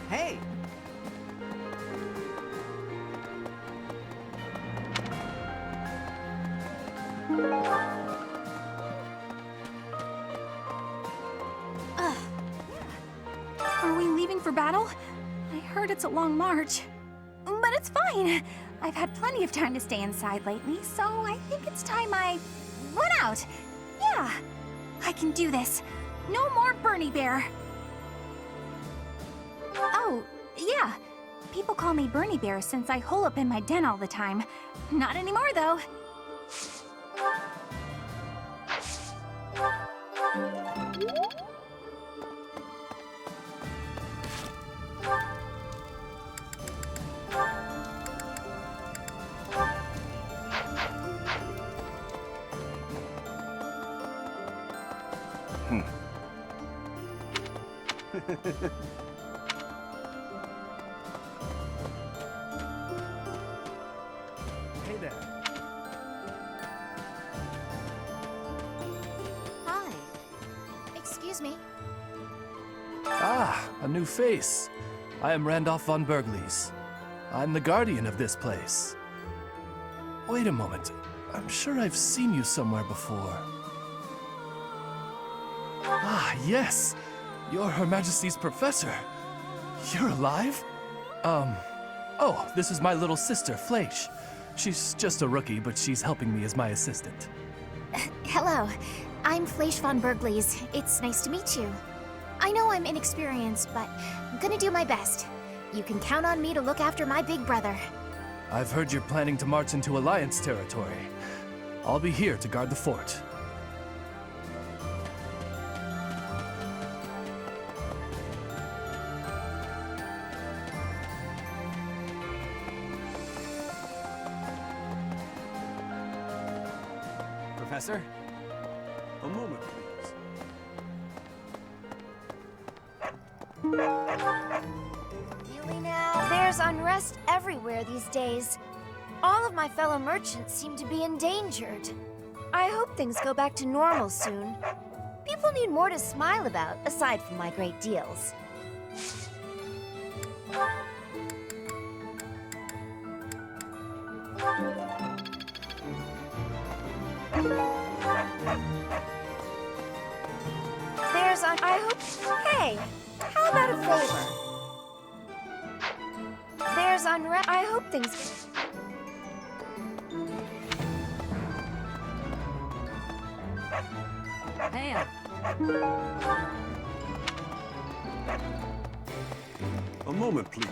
Hey! Are we leaving for battle? I heard it's a long march. But it's fine. I've had plenty of time to stay inside lately, so I think it's time I run out. Yeah, I can do this. No more Bernie Bear. Oh, yeah. People call me Bernie Bear since I hole up in my den all the time. Not anymore, though. Hey there. Hi. Excuse me. Ah, a new face. I am Randolph von Bergles. I'm the guardian of this place. Wait a moment. I'm sure I've seen you somewhere before. Ah, yes! You're Her Majesty's professor. You're alive? Oh, this is my little sister, Fleisch. She's just a rookie, but she's helping me as my assistant. Hello. I'm Fleisch von Bergles. It's nice to meet you. I know I'm inexperienced, but I'm gonna do my best. You can count on me to look after my big brother. I've heard you're planning to march into Alliance territory. I'll be here to guard the fort. Professor? A moment, please. Really now? There's unrest everywhere these days. All of my fellow merchants seem to be endangered. I hope things go back to normal soon. People need more to smile about, aside from my great deals. I hope... Hey, how about a favor? There's unrest... I hope things... Hey, A moment, please.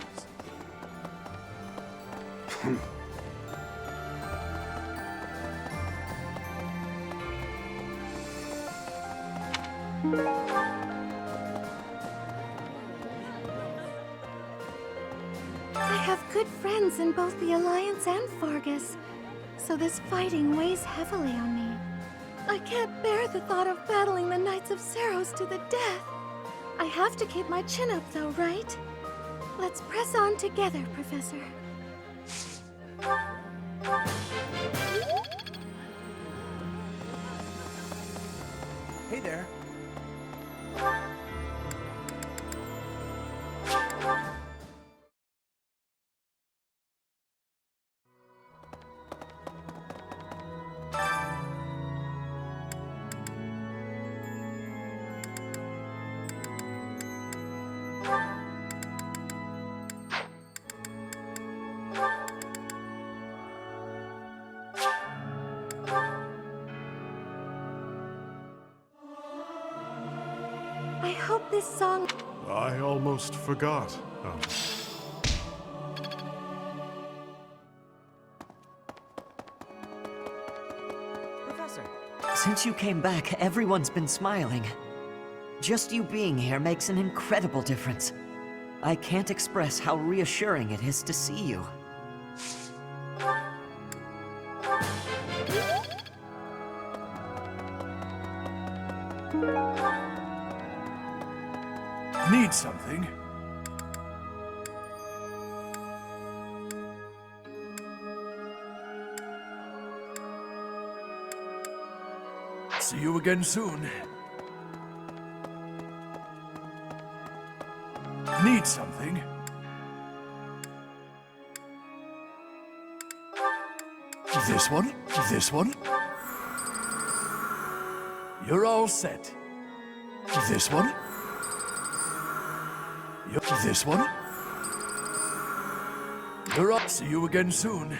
I have good friends in both the Alliance and Fargus, so this fighting weighs heavily on me. I can't bear the thought of battling the Knights of Seros to the death. I have to keep my chin up though, right? Let's press on together, Professor. Hey there. I hope this song... I almost forgot. Professor. Since you came back, everyone's been smiling. Just you being here makes an incredible difference. I can't express how reassuring it is to see you. Need something? See you again soon. Need something? This one? This one? You're all set. This one? This one? You're up. See you again soon.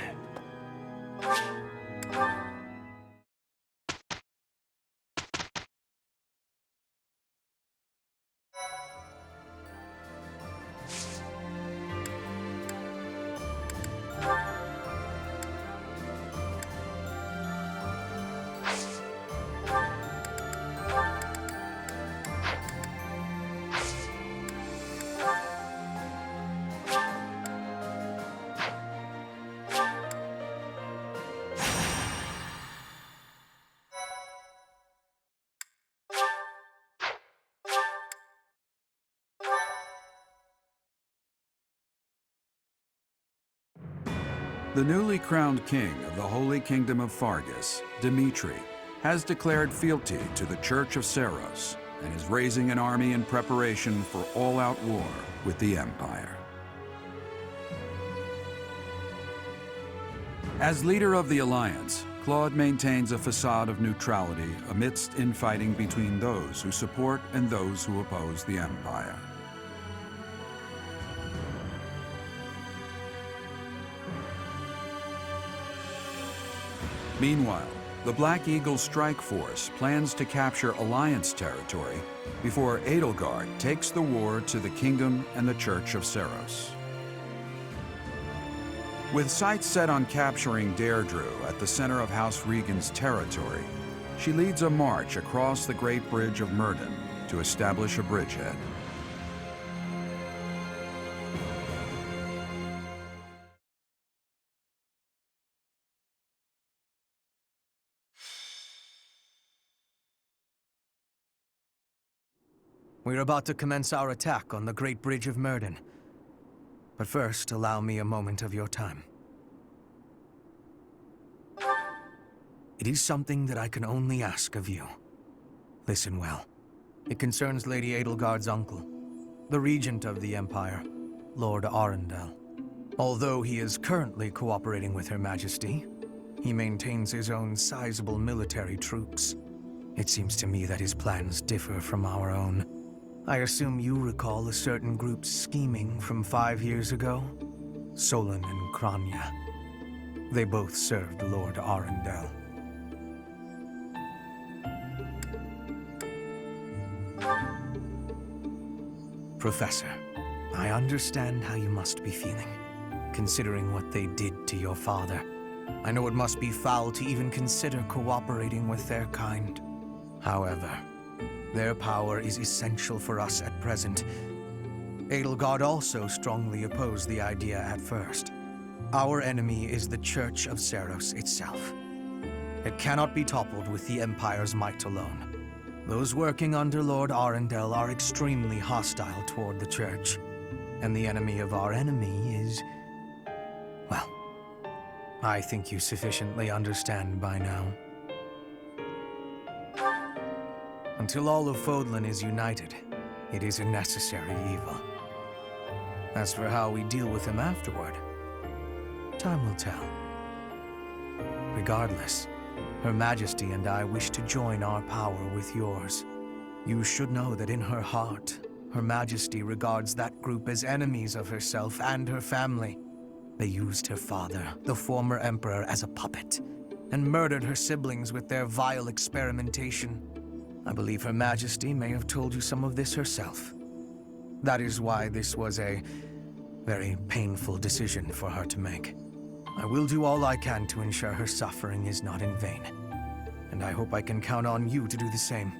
The newly crowned king of the Holy Kingdom of Fargus, Dimitri, has declared fealty to the Church of Seros and is raising an army in preparation for all-out war with the Empire. As leader of the Alliance, Claude maintains a facade of neutrality amidst infighting between those who support and those who oppose the Empire. Meanwhile, the Black Eagle Strike Force plans to capture Alliance territory before Edelgard takes the war to the Kingdom and the Church of Seros. With sights set on capturing Deirdre at the center of House Regan's territory, she leads a march across the Great Bridge of Myrddin to establish a bridgehead. We're about to commence our attack on the Great Bridge of Myrddin. But first, allow me a moment of your time. It is something that I can only ask of you. Listen well. It concerns Lady Edelgard's uncle, the regent of the Empire, Lord Arundel. Although he is currently cooperating with Her Majesty, he maintains his own sizable military troops. It seems to me that his plans differ from our own. I assume you recall a certain group's scheming from 5 years ago? Solon and Kranya. They both served Lord Arundel. Professor, I understand how you must be feeling, considering what they did to your father. I know it must be foul to even consider cooperating with their kind. However, their power is essential for us at present. Edelgard also strongly opposed the idea at first. Our enemy is the Church of Seiros itself. It cannot be toppled with the Empire's might alone. Those working under Lord Arundel are extremely hostile toward the Church. And the enemy of our enemy is... well, I think you sufficiently understand by now. Until all of Fodlan is united, it is a necessary evil. As for how we deal with him afterward, time will tell. Regardless, Her Majesty and I wish to join our power with yours. You should know that in her heart, Her Majesty regards that group as enemies of herself and her family. They used her father, the former emperor, as a puppet, and murdered her siblings with their vile experimentation. I believe Her Majesty may have told you some of this herself. That is why this was a very painful decision for her to make. I will do all I can to ensure her suffering is not in vain. And I hope I can count on you to do the same.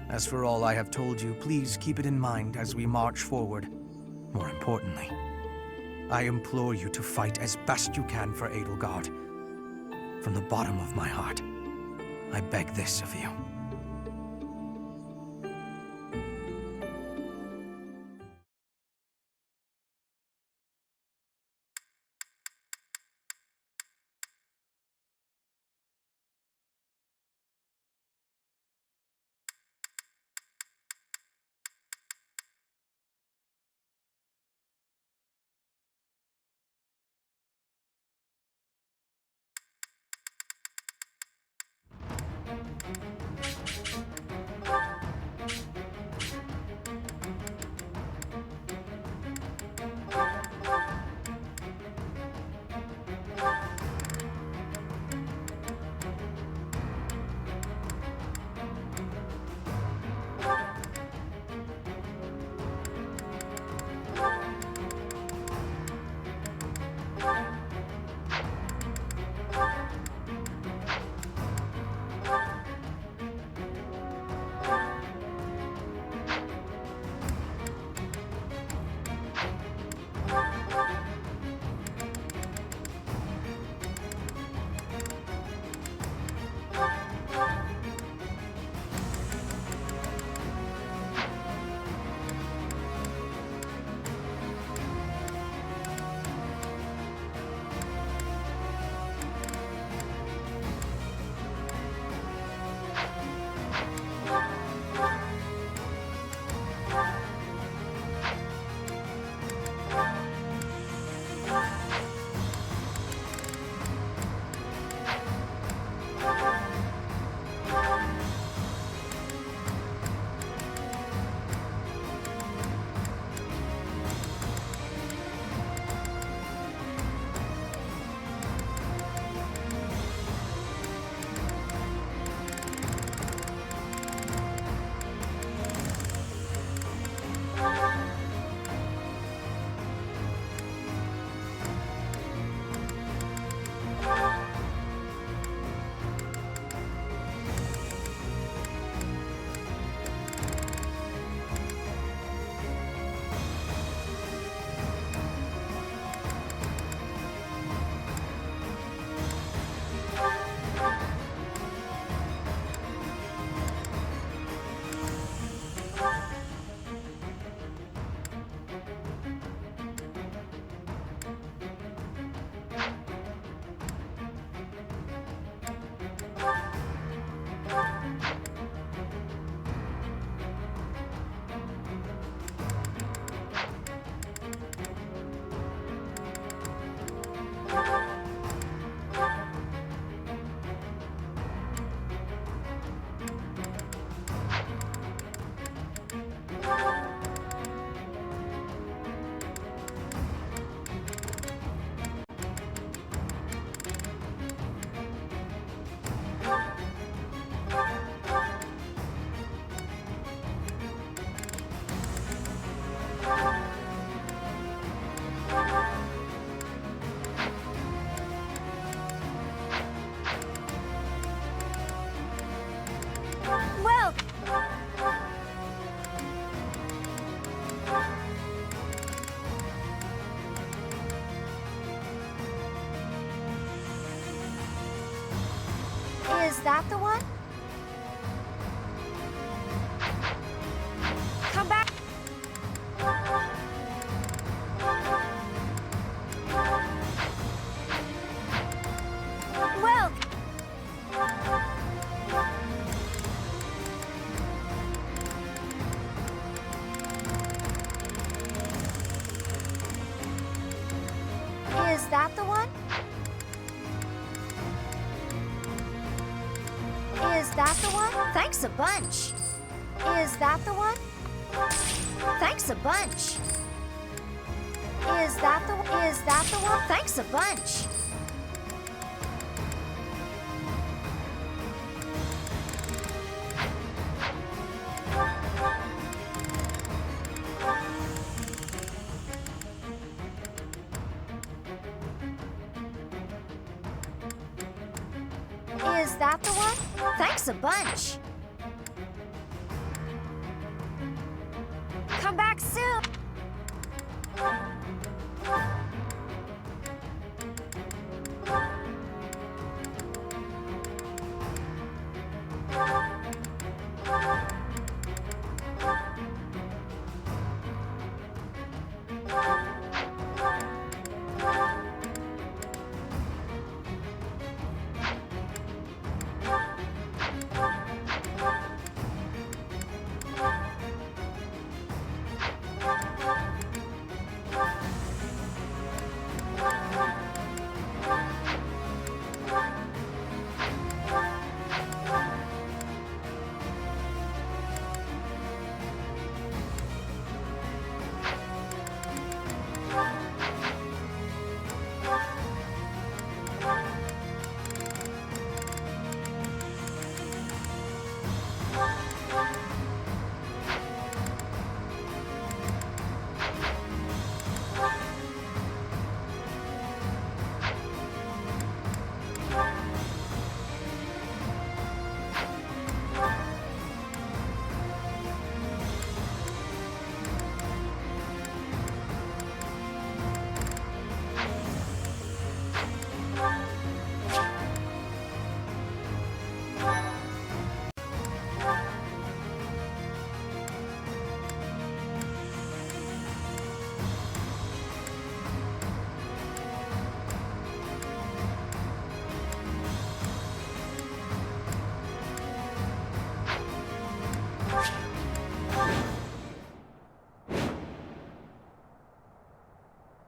As for all I have told you, please keep it in mind as we march forward. More importantly, I implore you to fight as best you can for Edelgard. From the bottom of my heart, I beg this of you. Is that the one? Come back. Well. Is that the one? Is that the one? Thanks a bunch. Is that the one? Thanks a bunch. Is that the one? Thanks a bunch. Is that the one? Thanks a bunch. Come back soon.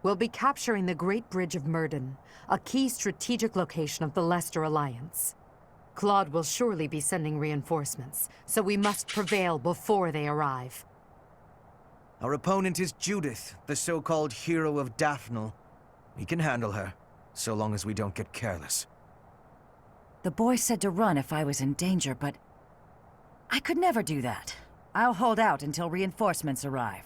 We'll be capturing the Great Bridge of Myrden, a key strategic location of the Leicester Alliance. Claude will surely be sending reinforcements, so we must prevail before they arrive. Our opponent is Judith, the so-called hero of Daphnel. We can handle her, so long as we don't get careless. The boy said to run if I was in danger, but I could never do that. I'll hold out until reinforcements arrive.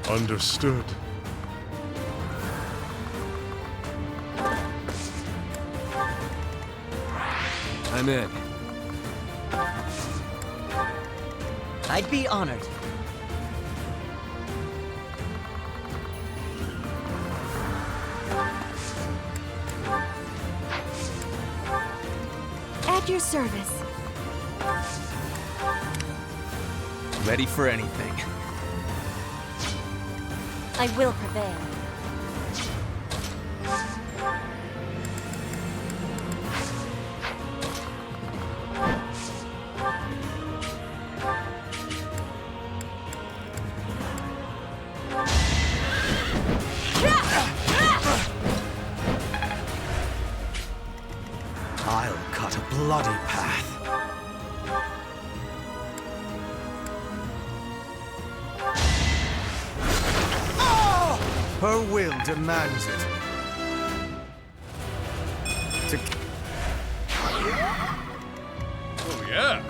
Understood. I'm in. I'd be honored. At your service. Ready for anything. I will prevail. I'll cut a bloody path. Her will demands it. Oh, yeah.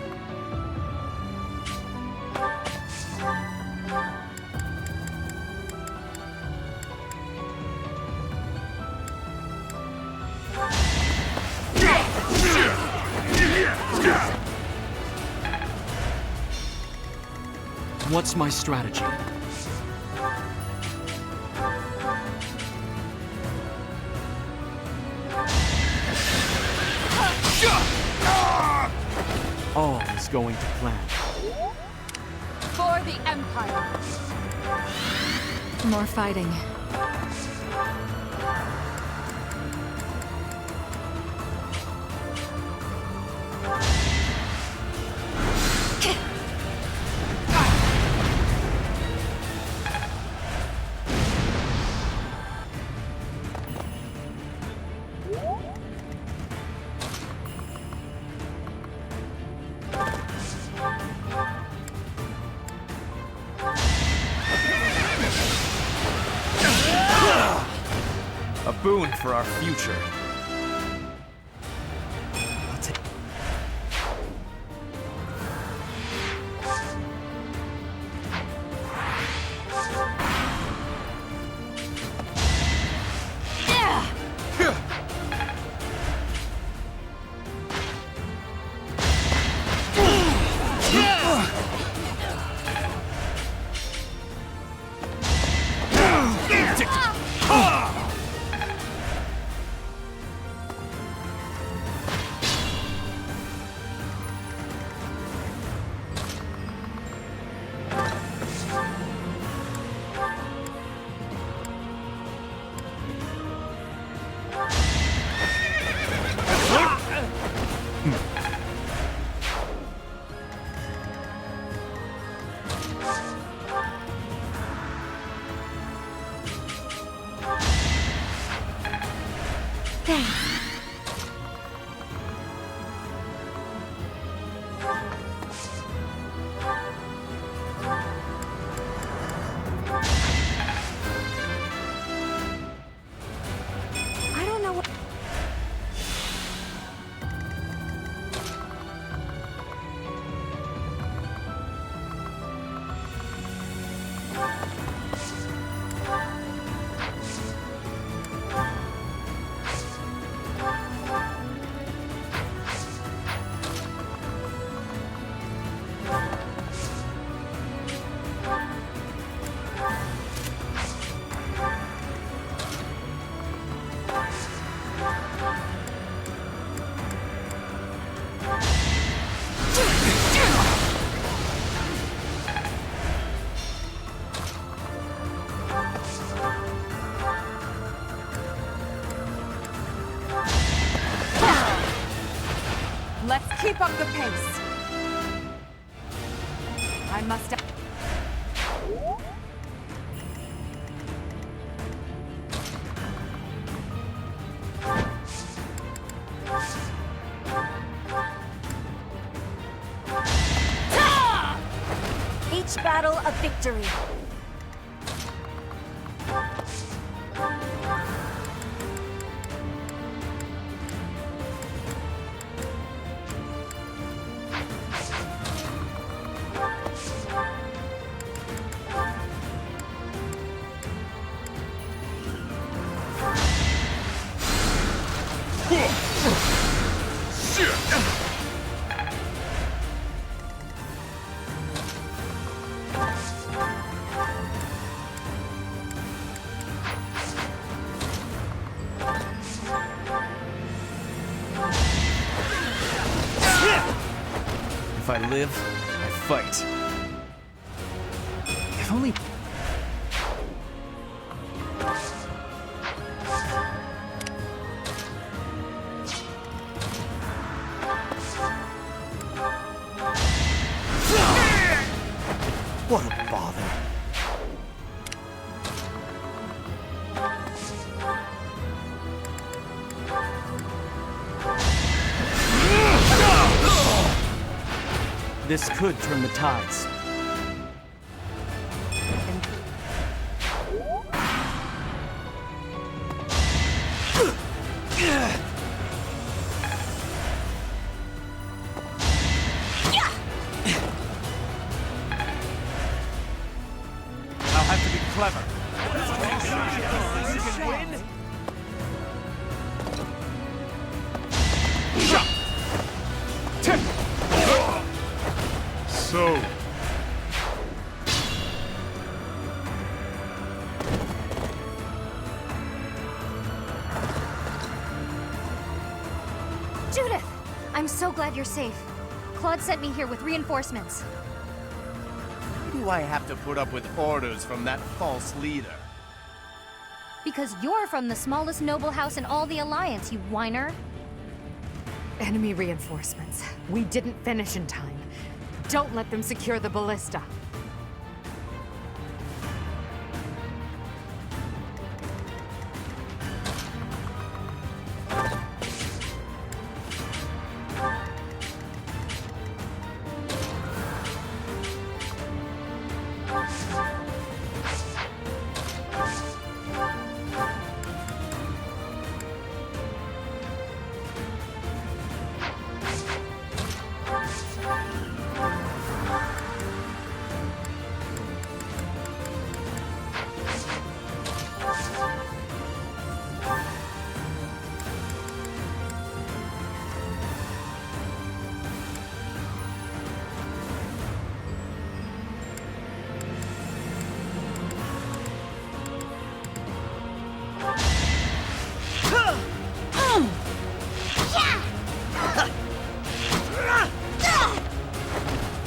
What's my strategy? All is going to plan. For the Empire! More fighting. A boon for our future. I'll take... Let's keep up the pace. I must... Each battle a victory. If I live, I fight. If only... What a bother. This could turn the tides. I'll have to be clever. So, Judith! I'm so glad you're safe. Claude sent me here with reinforcements. Why do I have to put up with orders from that false leader? Because you're from the smallest noble house in all the Alliance, you whiner. Enemy reinforcements. We didn't finish in time. Don't let them secure the ballista.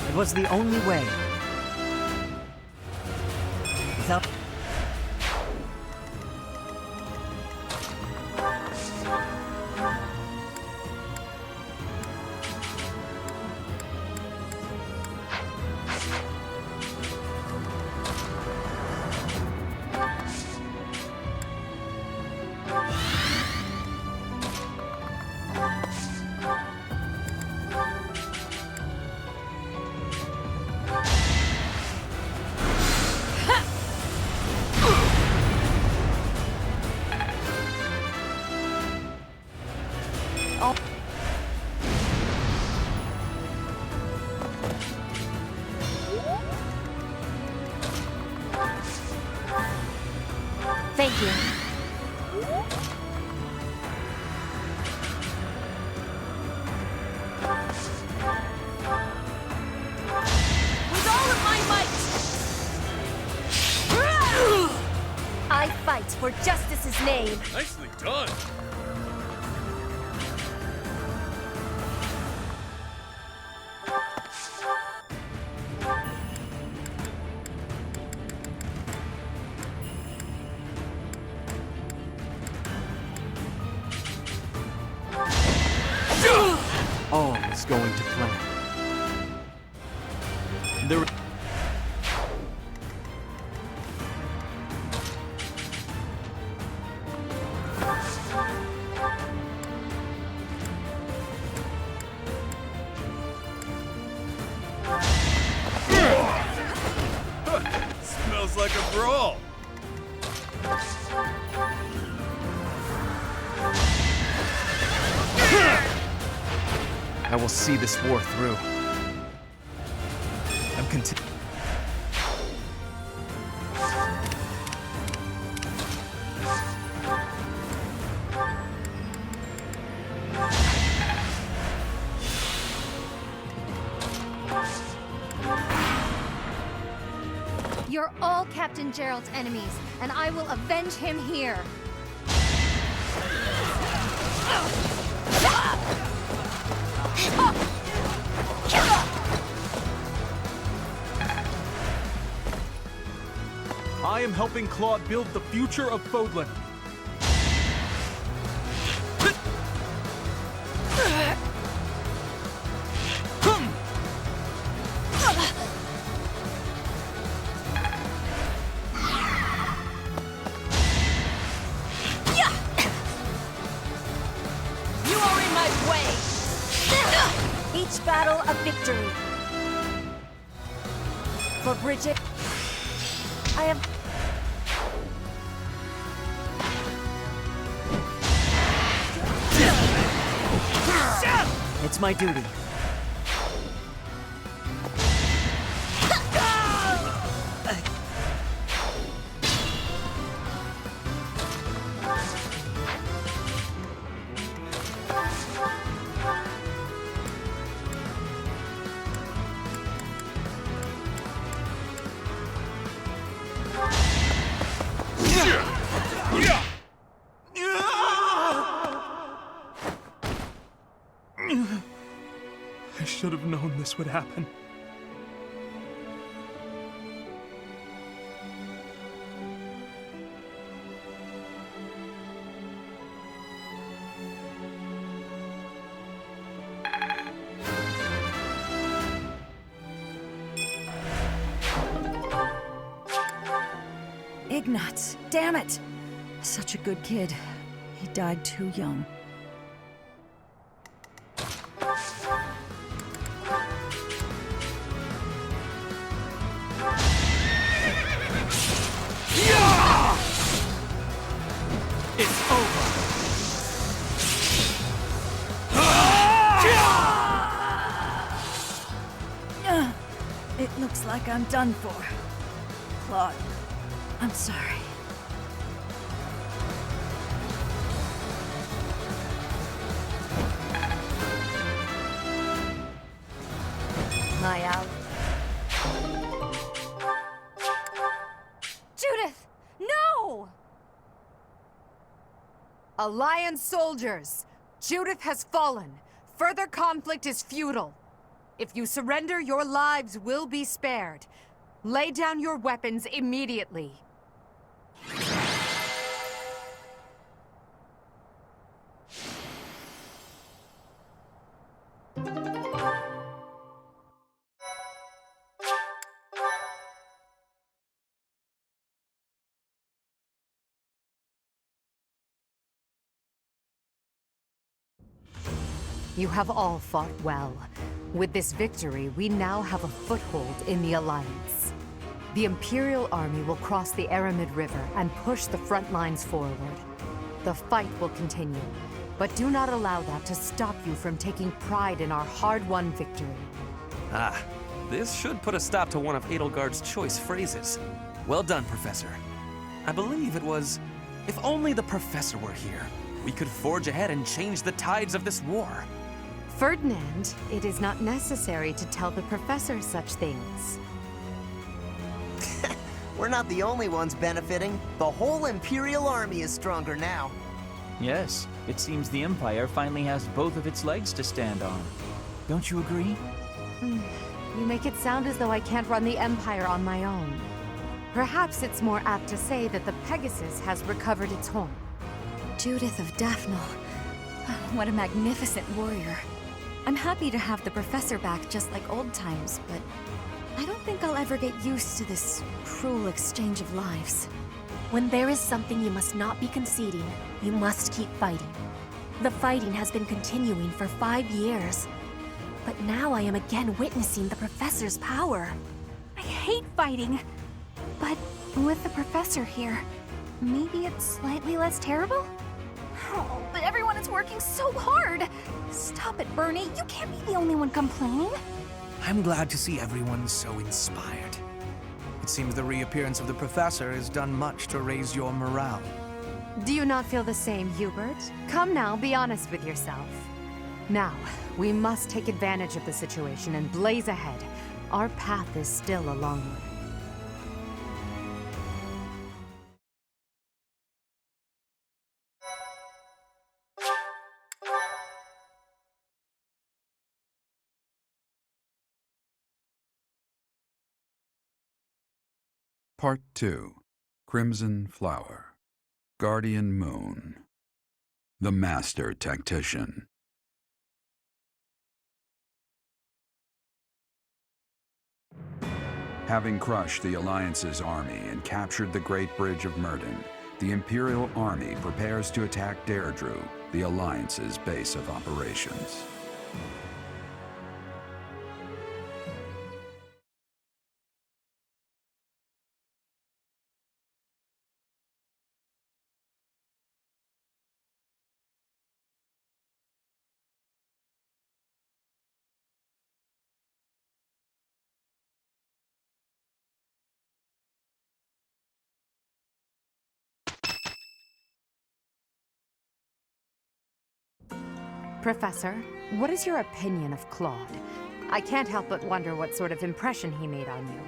It was the only way. Without... Thank you. With all of my might! I fight for justice's name. Nicely done. All is going to plan. There... Smells like a brawl. I will see this war through. I'm content. You're all Captain Gerald's enemies, and I will avenge him here. I am helping Claude build the future of Fodlan. You are in my way! Each battle a victory. For Bridget, I am... It's my duty. should have known this would happen. Ignatz, damn it! Such a good kid. He died too young. It's over. It looks like I'm done for. Claude, I'm sorry. My out. Judith! No! Alliance soldiers! Judith has fallen. Further conflict is futile. If you surrender, your lives will be spared. Lay down your weapons immediately. You have all fought well. With this victory, we now have a foothold in the Alliance. The Imperial Army will cross the Aramid River and push the front lines forward. The fight will continue, but do not allow that to stop you from taking pride in our hard-won victory. Ah, this should put a stop to one of Edelgard's choice phrases. Well done, Professor. I believe it was, if only the Professor were here, we could forge ahead and change the tides of this war. Ferdinand, it is not necessary to tell the Professor such things. We're not the only ones benefiting. The whole Imperial Army is stronger now. Yes, it seems the Empire finally has both of its legs to stand on. Don't you agree? You make it sound as though I can't run the Empire on my own. Perhaps it's more apt to say that the Pegasus has recovered its horn. Judith of Daphne. What a magnificent warrior. I'm happy to have the Professor back just like old times, but I don't think I'll ever get used to this cruel exchange of lives. When there is something you must not be conceding, you must keep fighting. The fighting has been continuing for 5 years. But now I am again witnessing the Professor's power. I hate fighting. But with the Professor here, maybe it's slightly less terrible? Oh, but everyone is working so hard! Stop it, Bernie. You can't be the only one complaining. I'm glad to see everyone so inspired. It seems the reappearance of the Professor has done much to raise your morale. Do you not feel the same, Hubert? Come now, be honest with yourself. Now, we must take advantage of the situation and blaze ahead. Our path is still a long one. Part 2. Crimson Flower. Guardian Moon. The Master Tactician. Having crushed the Alliance's army and captured the Great Bridge of Myrden, the Imperial Army prepares to attack Deirdre, the Alliance's base of operations. Professor, what is your opinion of Claude? I can't help but wonder what sort of impression he made on you.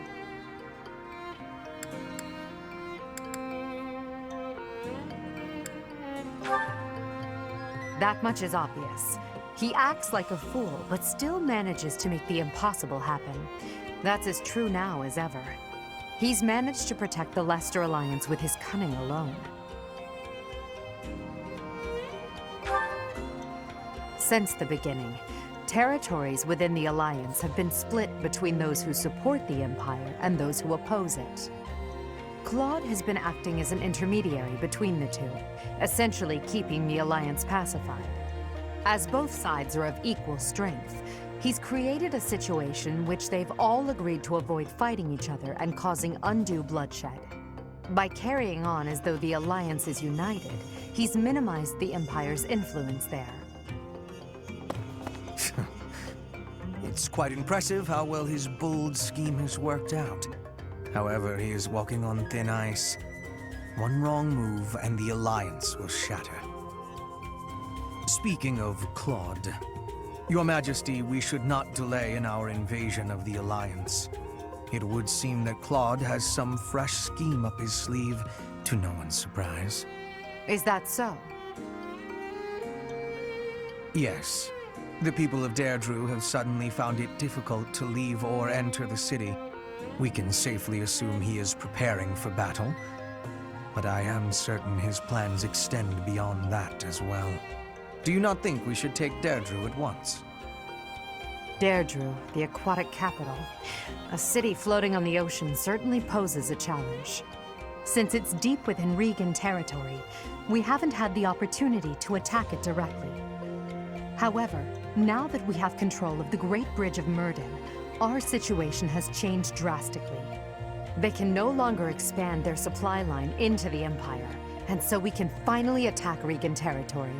That much is obvious. He acts like a fool, but still manages to make the impossible happen. That's as true now as ever. He's managed to protect the Leicester Alliance with his cunning alone. Since the beginning, territories within the Alliance have been split between those who support the Empire and those who oppose it. Claude has been acting as an intermediary between the two, essentially keeping the Alliance pacified. As both sides are of equal strength, he's created a situation which they've all agreed to avoid fighting each other and causing undue bloodshed. By carrying on as though the Alliance is united, he's minimized the Empire's influence there. It's quite impressive how well his bold scheme has worked out. However, he is walking on thin ice. One wrong move and the Alliance will shatter. Speaking of Claude, Your Majesty, we should not delay in our invasion of the Alliance. It would seem that Claude has some fresh scheme up his sleeve, to no one's surprise. Is that so? Yes. The people of Deirdre have suddenly found it difficult to leave or enter the city. We can safely assume he is preparing for battle, but I am certain his plans extend beyond that as well. Do you not think we should take Deirdre at once? Deirdre, the aquatic capital. A city floating on the ocean certainly poses a challenge. Since it's deep within Regan territory, we haven't had the opportunity to attack it directly. However, now that we have control of the Great Bridge of Myrden, our situation has changed drastically. They can no longer expand their supply line into the Empire, and so we can finally attack Regan territory.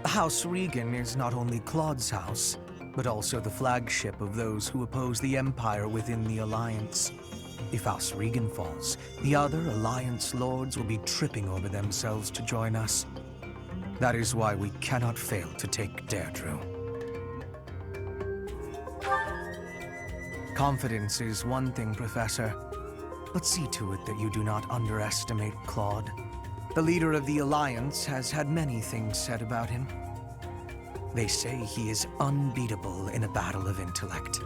House Regan is not only Claude's house, but also the flagship of those who oppose the Empire within the Alliance. If House Regan falls, the other Alliance lords will be tripping over themselves to join us. That is why we cannot fail to take Deirdre. Confidence is one thing, Professor, but see to it that you do not underestimate Claude. The leader of the Alliance has had many things said about him. They say he is unbeatable in a battle of intellect.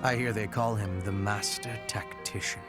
I hear they call him the Master Tactician.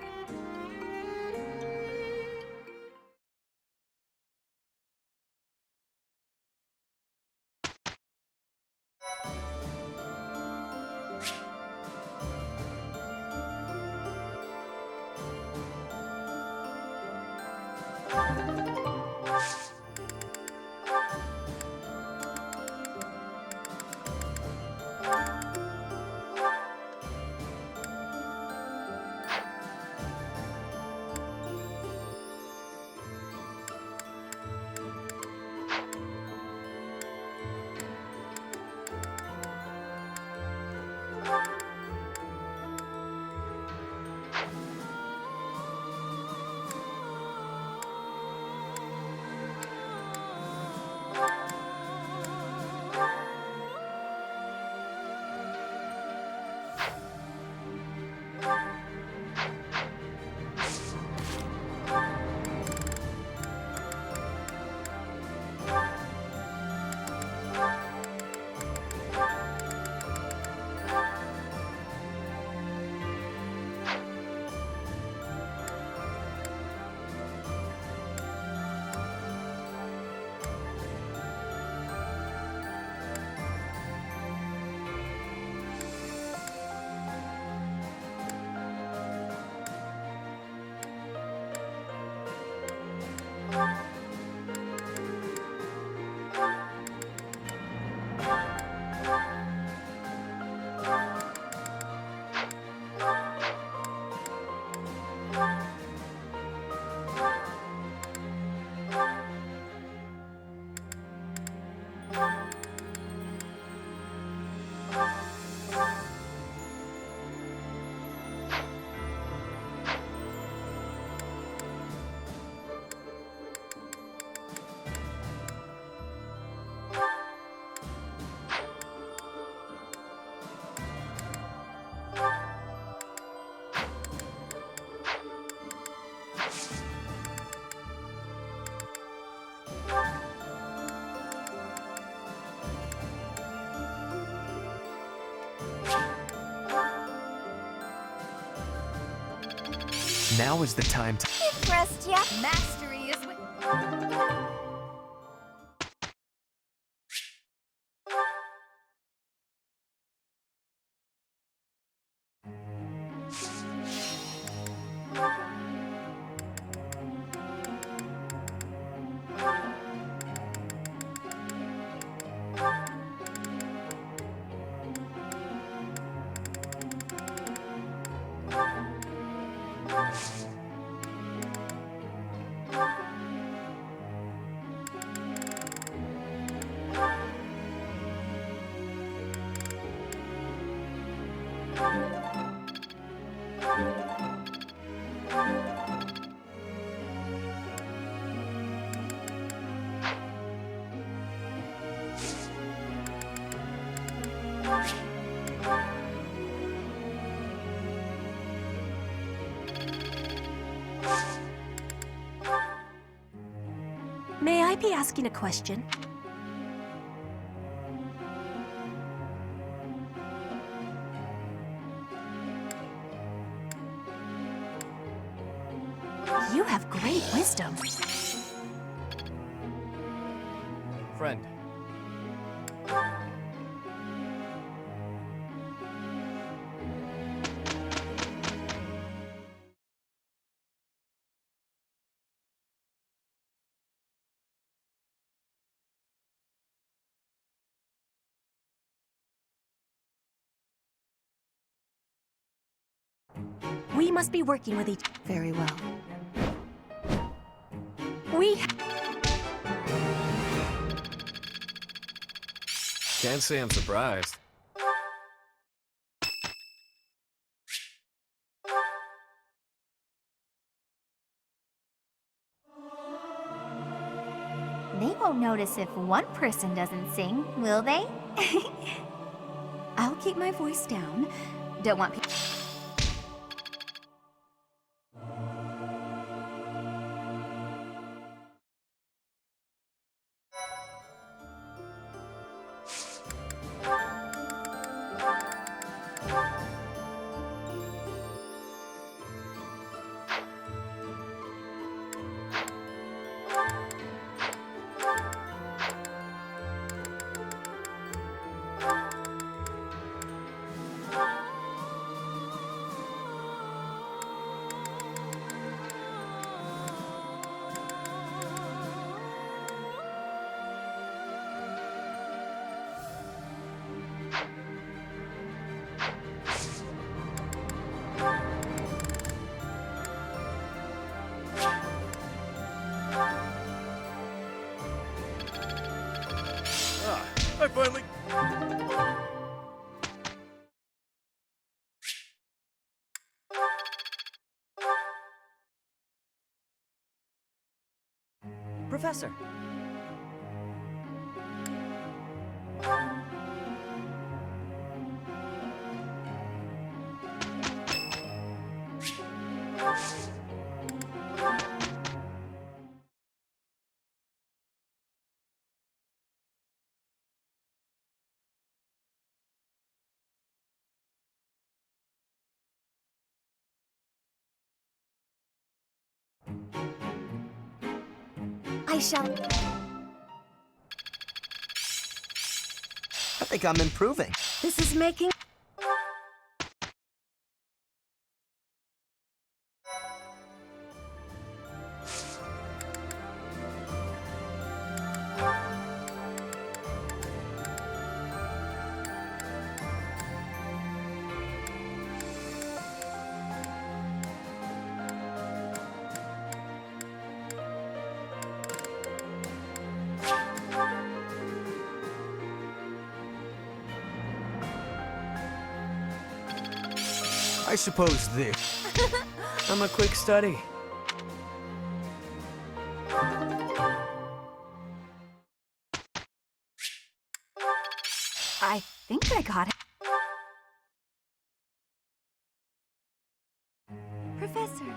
Now is the time to... Impressed yet? Mastery is with... May I be asking a question? You have great wisdom. Friend. We must be working with each... Very well. We... Can't say I'm surprised. They won't notice if one person doesn't sing, will they? I'll keep my voice down. Don't want people... I finally... Professor. I shall... I think I'm improving. This is making... I suppose this... I'm a quick study. I think I got it. Professor.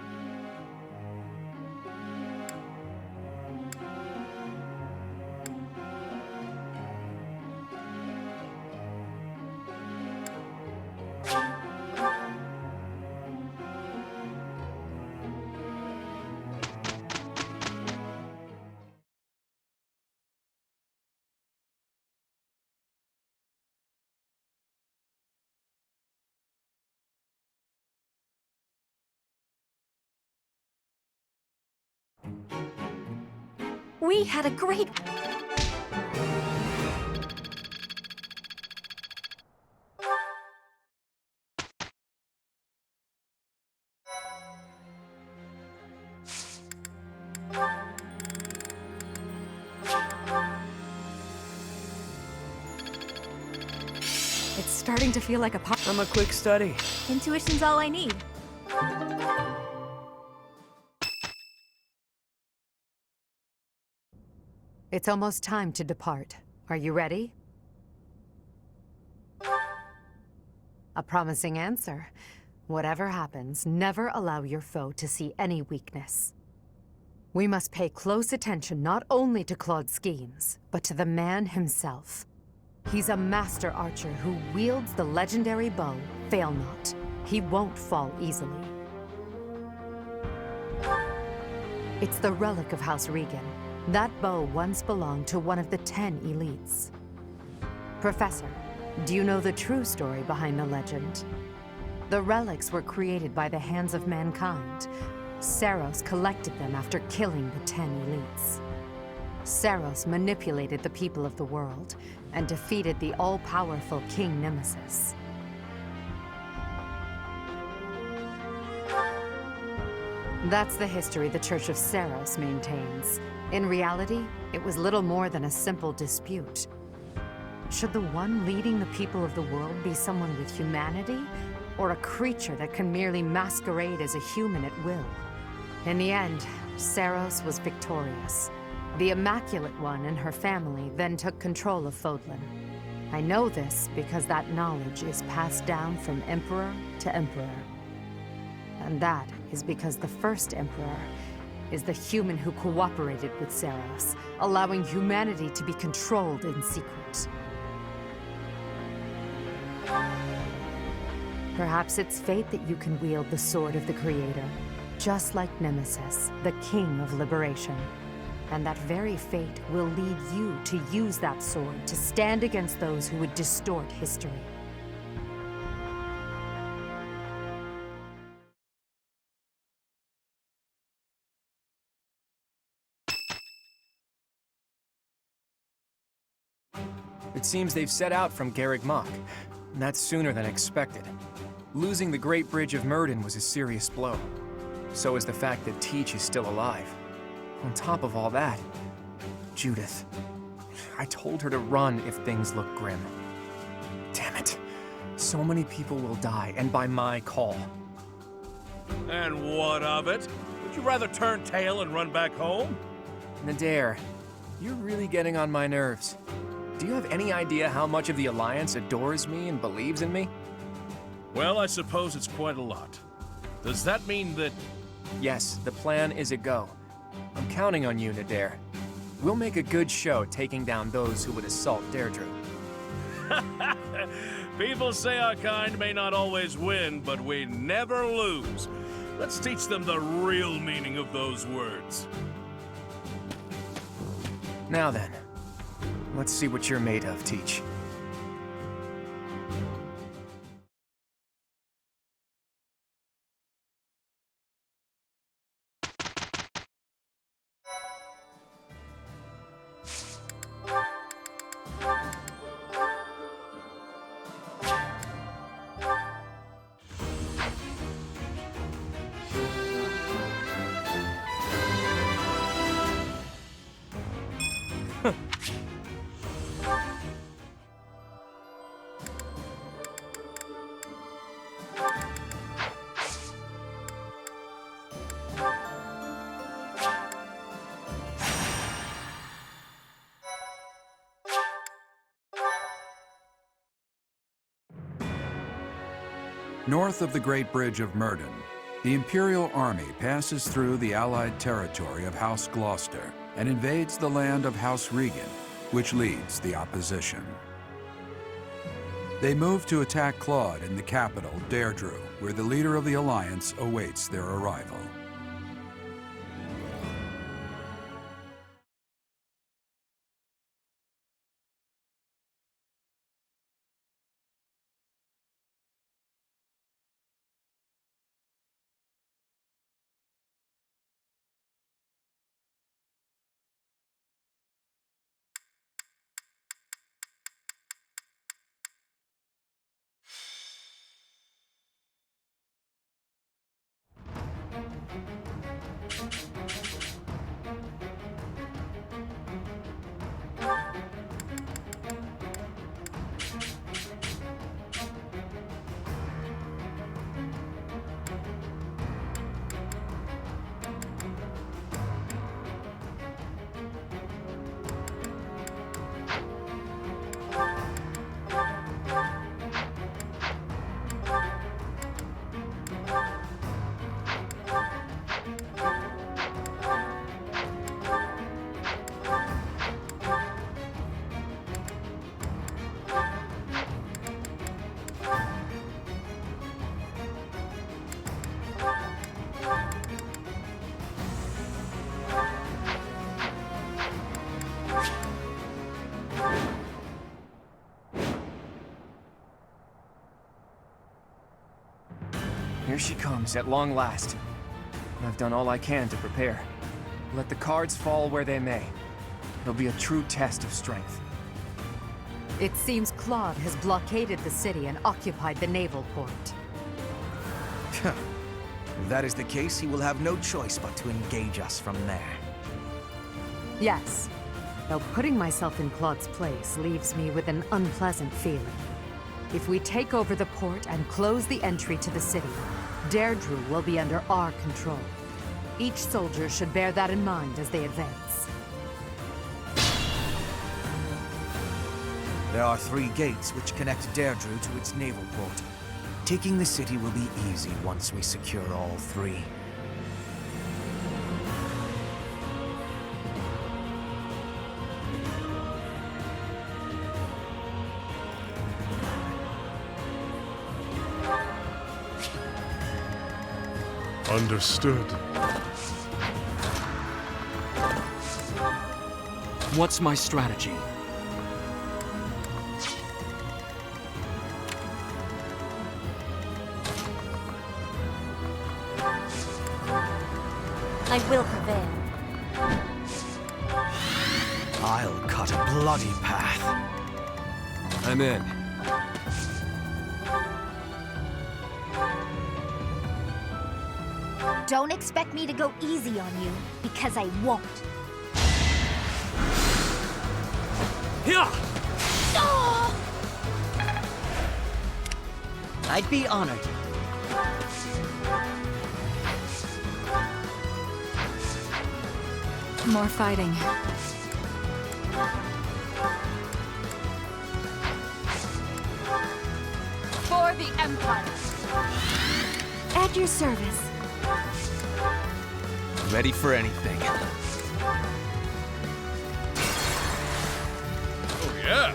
We had a great... It's starting to feel like a pop. I'm a quick study. Intuition's all I need. It's almost time to depart. Are you ready? A promising answer. Whatever happens, never allow your foe to see any weakness. We must pay close attention not only to Claude's schemes, but to the man himself. He's a master archer who wields the legendary bow, Fail Not. He won't fall easily. It's the relic of House Regan. That bow once belonged to one of the 10 elites. Professor, do you know the true story behind the legend? The relics were created by the hands of mankind. Saros collected them after killing the 10 elites. Saros manipulated the people of the world and defeated the all-powerful King Nemesis. That's the history the Church of Saros maintains. In reality, it was little more than a simple dispute. Should the one leading the people of the world be someone with humanity, or a creature that can merely masquerade as a human at will? In the end, Saros was victorious. The Immaculate One and her family then took control of Fodlan. I know this because that knowledge is passed down from emperor to emperor. And that is because the first emperor is the human who cooperated with Saros, allowing humanity to be controlled in secret. Perhaps it's fate that you can wield the sword of the Creator, just like Nemesis, the King of Liberation. And that very fate will lead you to use that sword to stand against those who would distort history. It seems they've set out from Garreg Mach, and that's sooner than expected. Losing the Great Bridge of Myrden was a serious blow. So is the fact that Teach is still alive. On top of all that, Judith. I told her to run if things look grim. Damn it. So many people will die, and by my call. And what of it? Would you rather turn tail and run back home? Nadir, you're really getting on my nerves. Do you have any idea how much of the Alliance adores me and believes in me? Well, I suppose it's quite a lot. Does that mean that... Yes, the plan is a go. I'm counting on you, Nadir. We'll make a good show taking down those who would assault Deirdre. People say our kind may not always win, but we never lose. Let's teach them the real meaning of those words. Now then, let's see what you're made of, Teach. North of the Great Bridge of Myrden, the Imperial Army passes through the Allied territory of House Gloucester and invades the land of House Regan, which leads the opposition. They move to attack Claude in the capital, Deirdre, where the leader of the Alliance awaits their arrival. Here she comes, at long last. I've done all I can to prepare. Let the cards fall where they may. It'll be a true test of strength. It seems Claude has blockaded the city and occupied the naval port. If that is the case, he will have no choice but to engage us from there. Yes, though putting myself in Claude's place leaves me with an unpleasant feeling. If we take over the port and close the entry to the city, Deirdre will be under our control. Each soldier should bear that in mind as they advance. There are 3 gates which connect Deirdre to its naval port. Taking the city will be easy once we secure all 3. Understood. What's my strategy? I will prevail. I'll cut a bloody path. I'm in. Don't expect me to go easy on you, because I won't. Yeah. Oh! I'd be honored. More fighting. For the Empire! At your service. Ready for anything. Oh, yeah.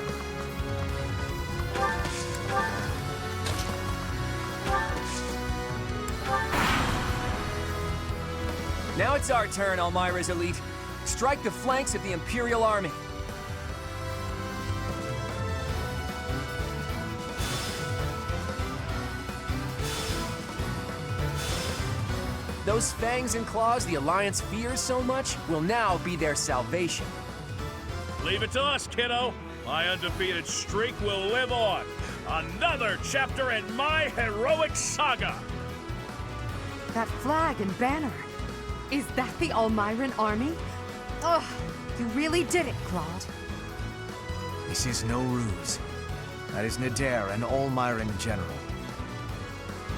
Now it's our turn, Elmira's elite. Strike the flanks of the Imperial Army. Those fangs and claws the Alliance fears so much will now be their salvation. Leave it to us, kiddo. My undefeated streak will live on. Another chapter in my heroic saga. That flag and banner. Is that the Almiran army? Ugh, you really did it, Claude. This is no ruse. That is Nadir, an Almiran general.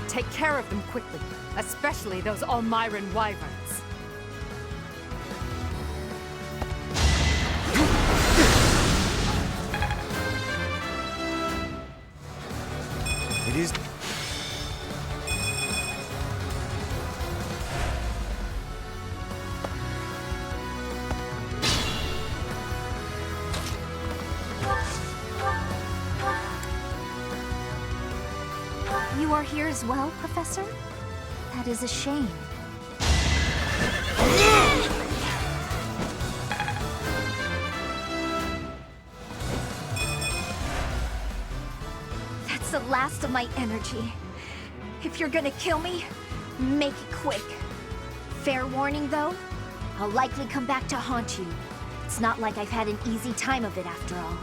Take care of them quickly, especially those Almiran wyverns. It is... You are here as well, Professor? That is a shame. That's the last of my energy. If you're gonna kill me, make it quick. Fair warning, though, I'll likely come back to haunt you. It's not like I've had an easy time of it after all.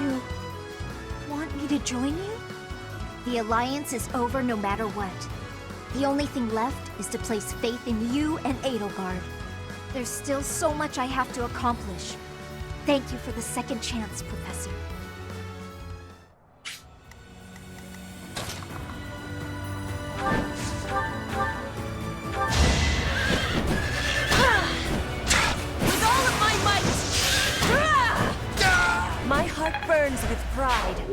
You want me to join you? The Alliance is over no matter what. The only thing left is to place faith in you and Edelgard. There's still so much I have to accomplish. Thank you for the second chance, Professor. With all of my might! My heart burns with pride.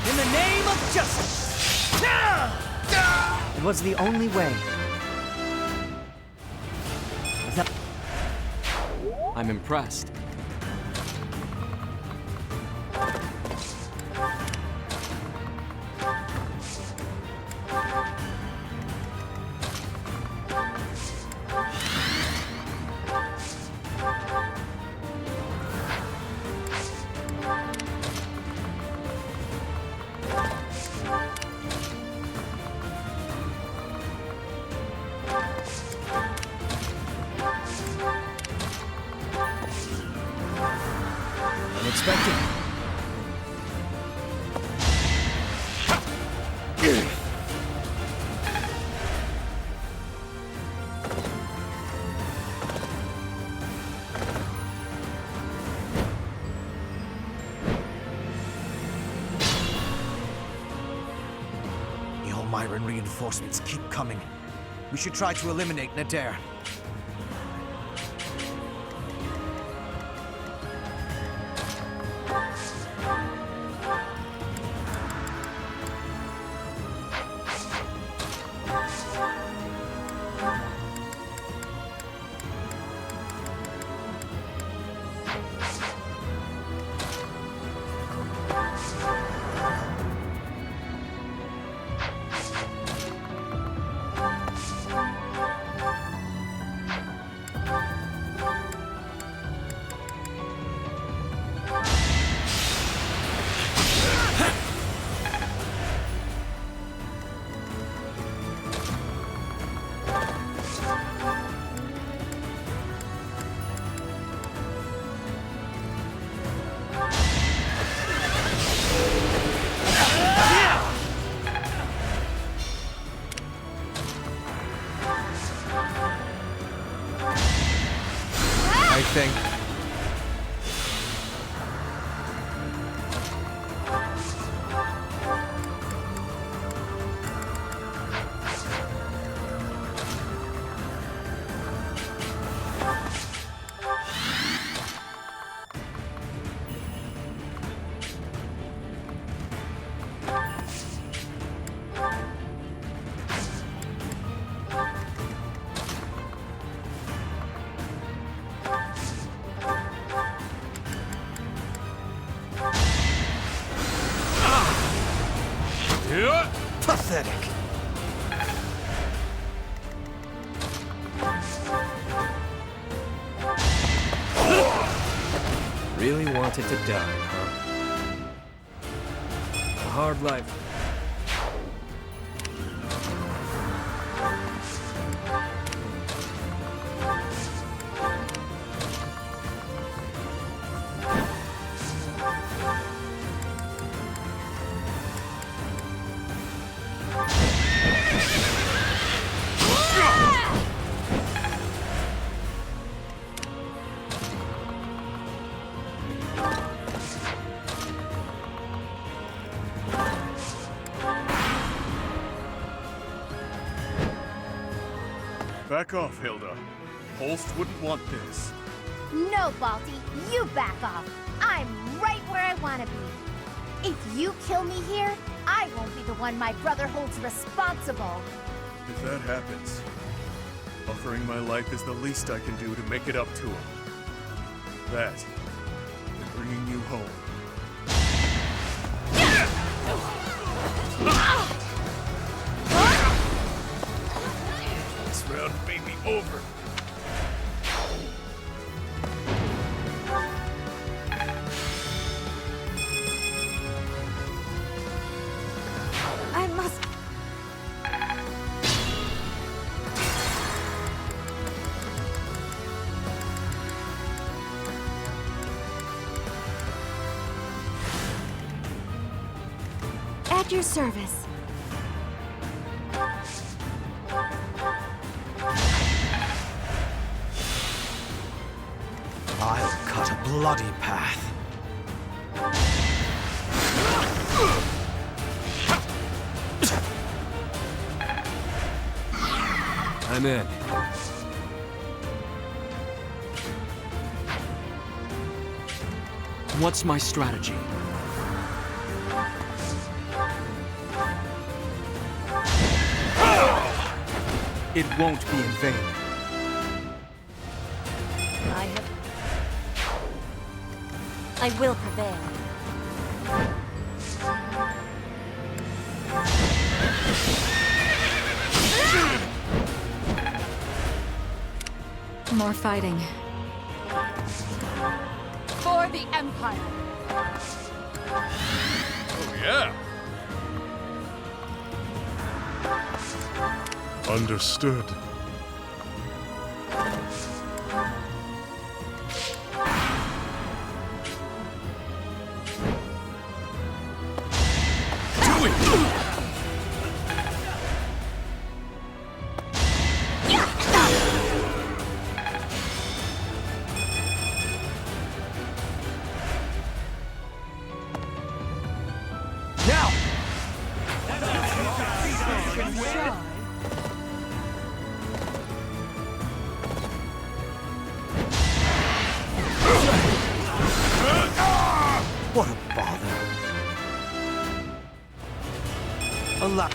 In the name of justice! It was the only way. I'm impressed. Unexpected. The Elmyran reinforcements keep coming. We should try to eliminate Nadir. I think. Pathetic. Really wanted to die, huh? A hard life. Back off, Hilda. Holst wouldn't want this. No, Balti, you back off. I'm right where I want to be. If you kill me here, I won't be the one my brother holds responsible. If that happens, offering my life is the least I can do to make it up to him. That, and bringing you home. This round may be over, At your service. I'll cut a bloody path. I'm in. What's my strategy? It won't be in vain. I will prevail. More fighting. For the Empire! Oh, yeah. Understood. What a bother. Allow.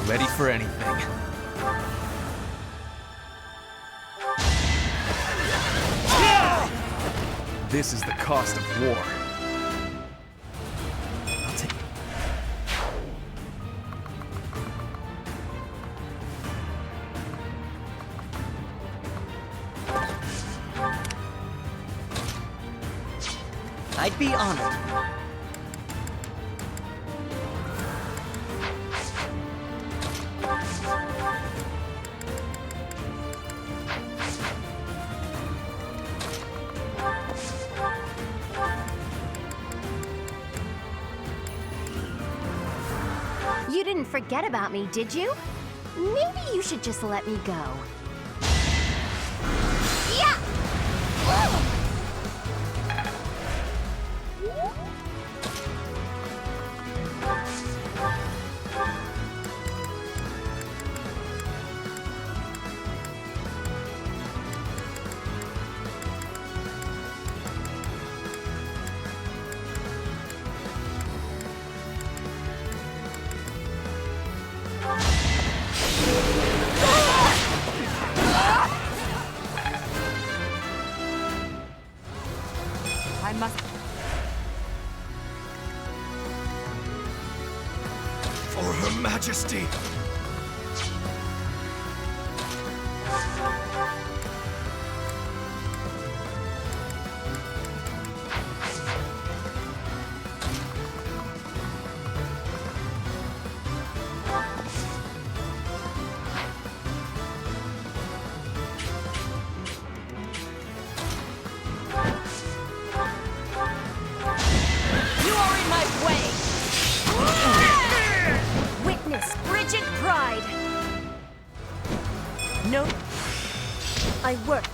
Ready for anything. This is the cost of war. I'll take it. I'd be honored. You didn't forget about me, did you? Maybe you should just let me go. Yeah! I must... For Her Majesty! You are in my way! Witness frigid pride! No. I work.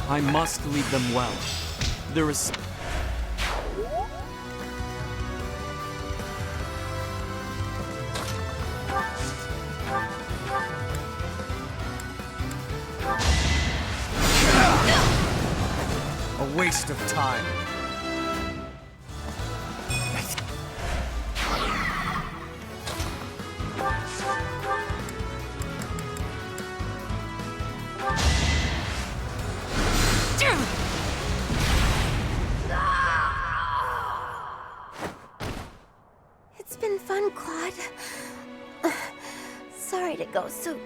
I must lead them well. There is... A waste of time. Claude. Sorry to go so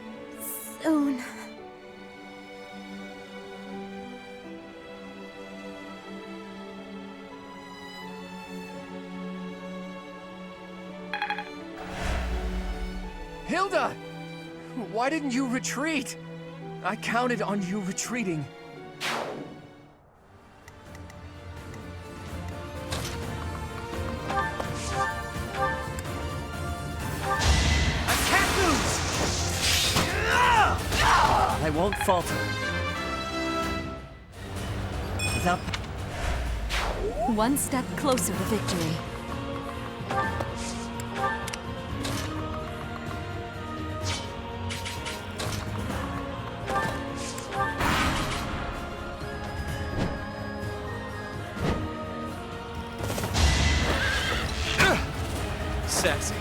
soon. Hilda! Why didn't you retreat? I counted on you retreating. I won't falter. Without... One step closer to victory. Sexy.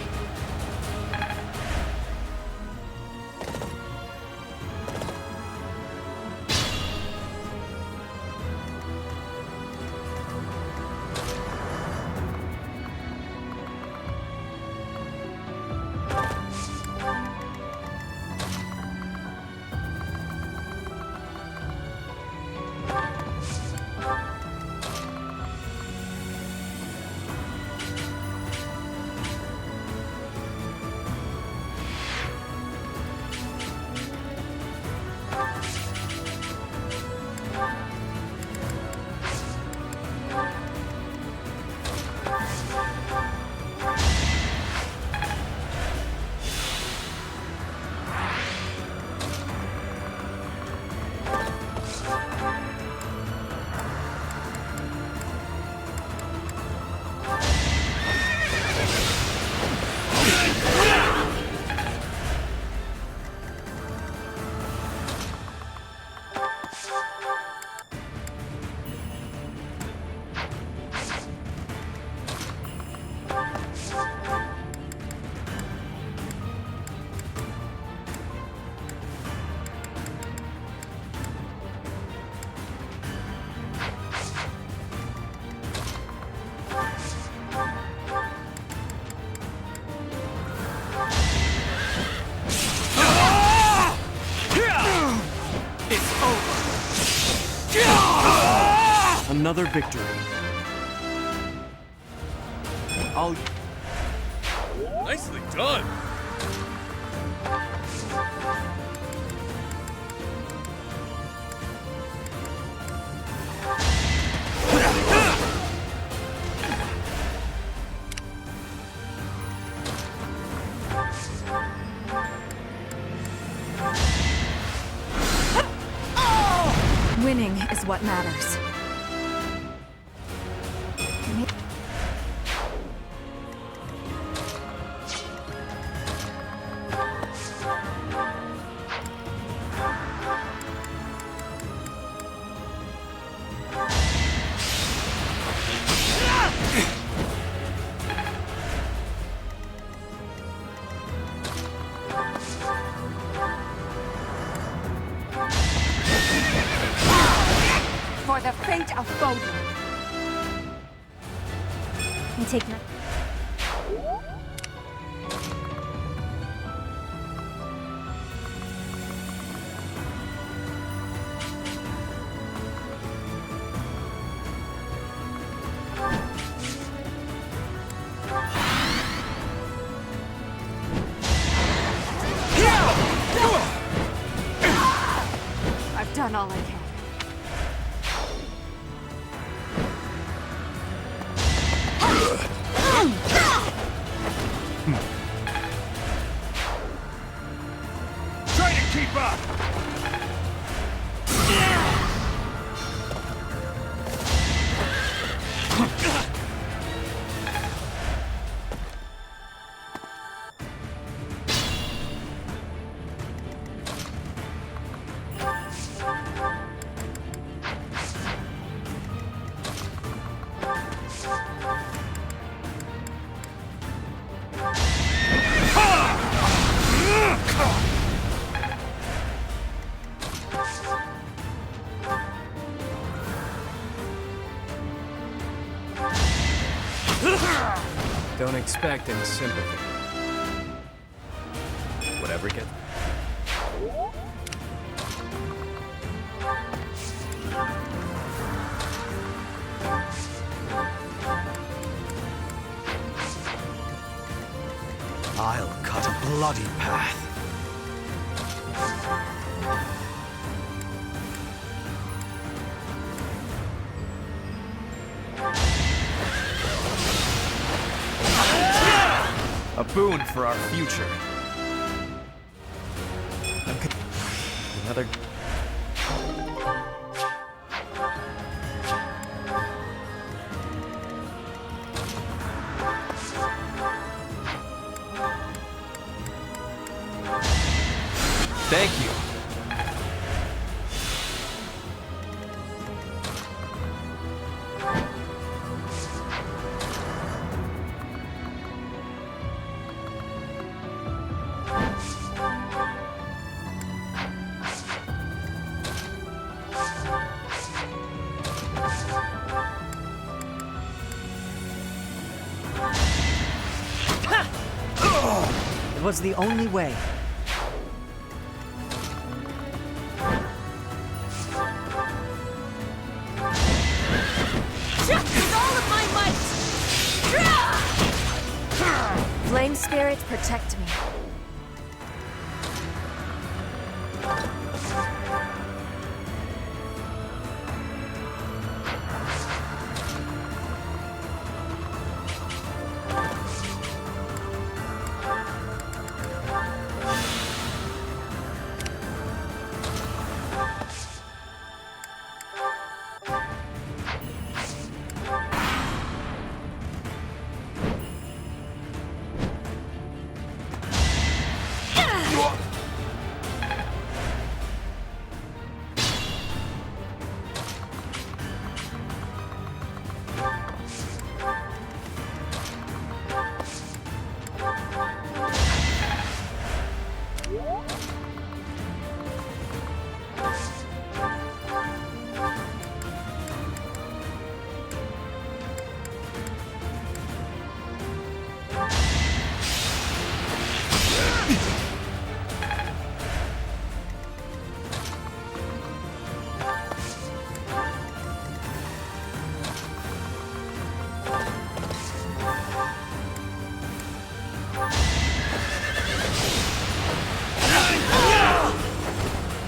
Another victory. Nicely done. Winning is what matters. For the fate of Fodlan. I take my... I've done all I can. Try to keep up! Don't expect any sympathy. forget. I'll cut a bloody path. A boon for our future. Another... Thank you. It was the only way. Flame spirits, protect me.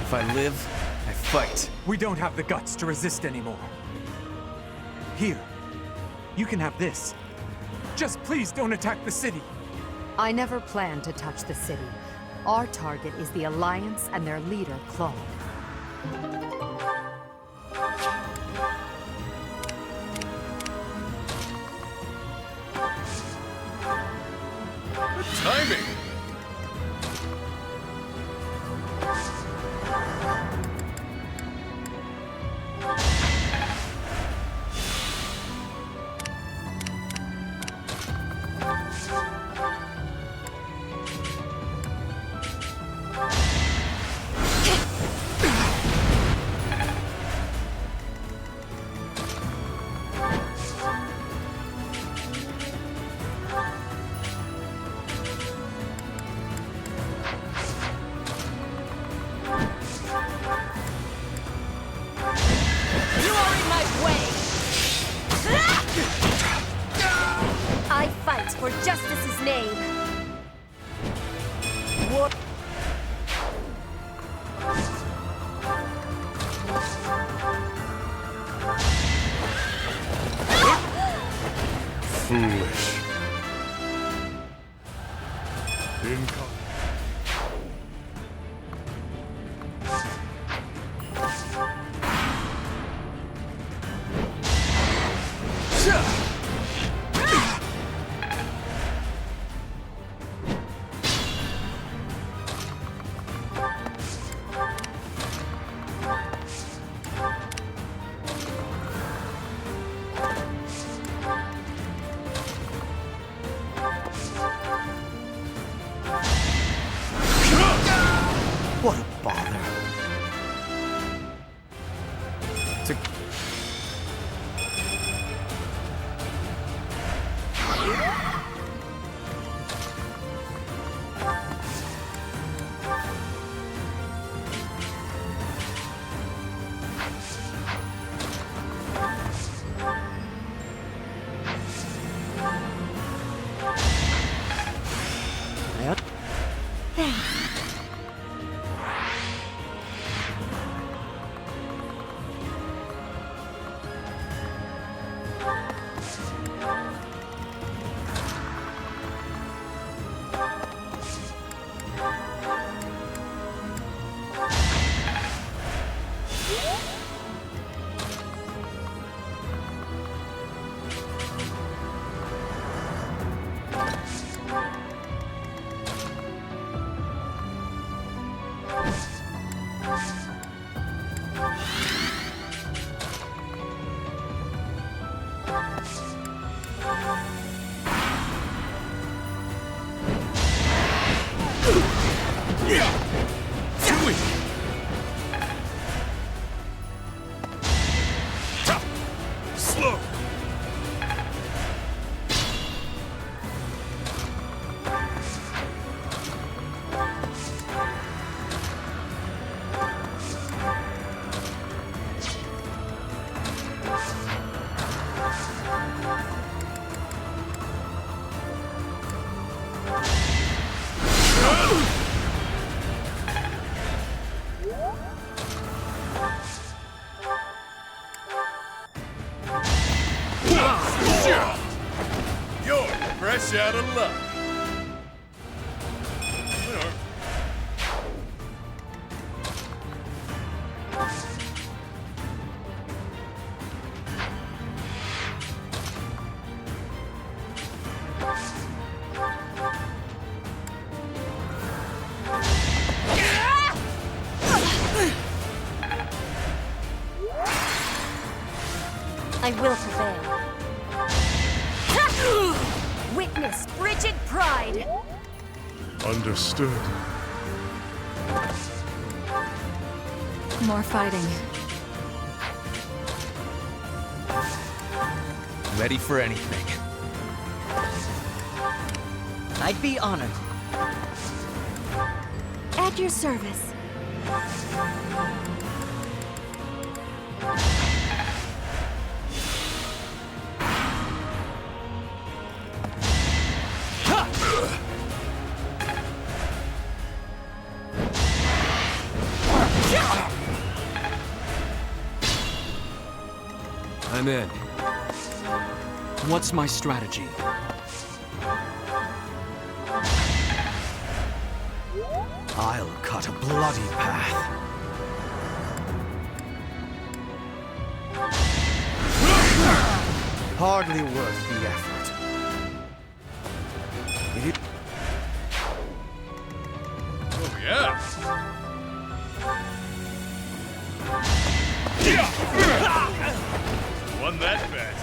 If I live, I fight. We don't have the guts to resist anymore. Here, you can have this. Just please don't attack the city. I never planned to touch the city. Our target is the Alliance and their leader, Claude. Good timing! I fight for justice's name. What? Foolish. What a bother. Slow. You're fresh out of luck. I will prevail. Witness frigid pride. Understood. More fighting. Ready for anything. I'd be honored. At your service. I'm in. What's my strategy? I'll cut a bloody path. Hardly worth the effort. Oh, yeah. Won that bet.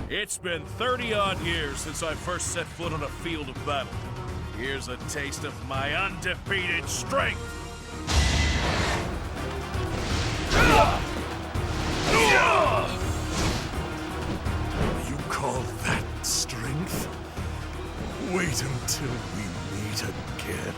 It's been 30-odd years since I first set foot on a field of battle. Here's a taste of my undefeated strength. You call that strength? Wait until we meet again.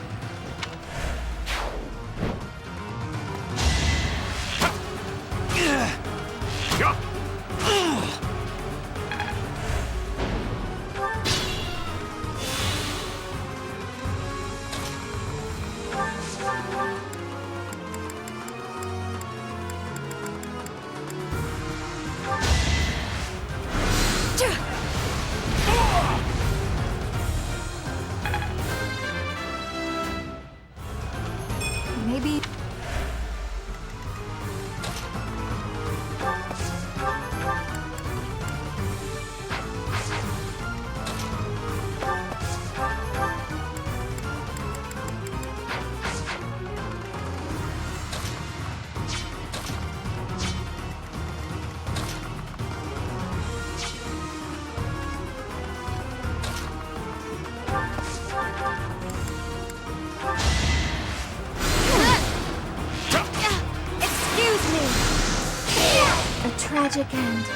Maybe... Tragic end.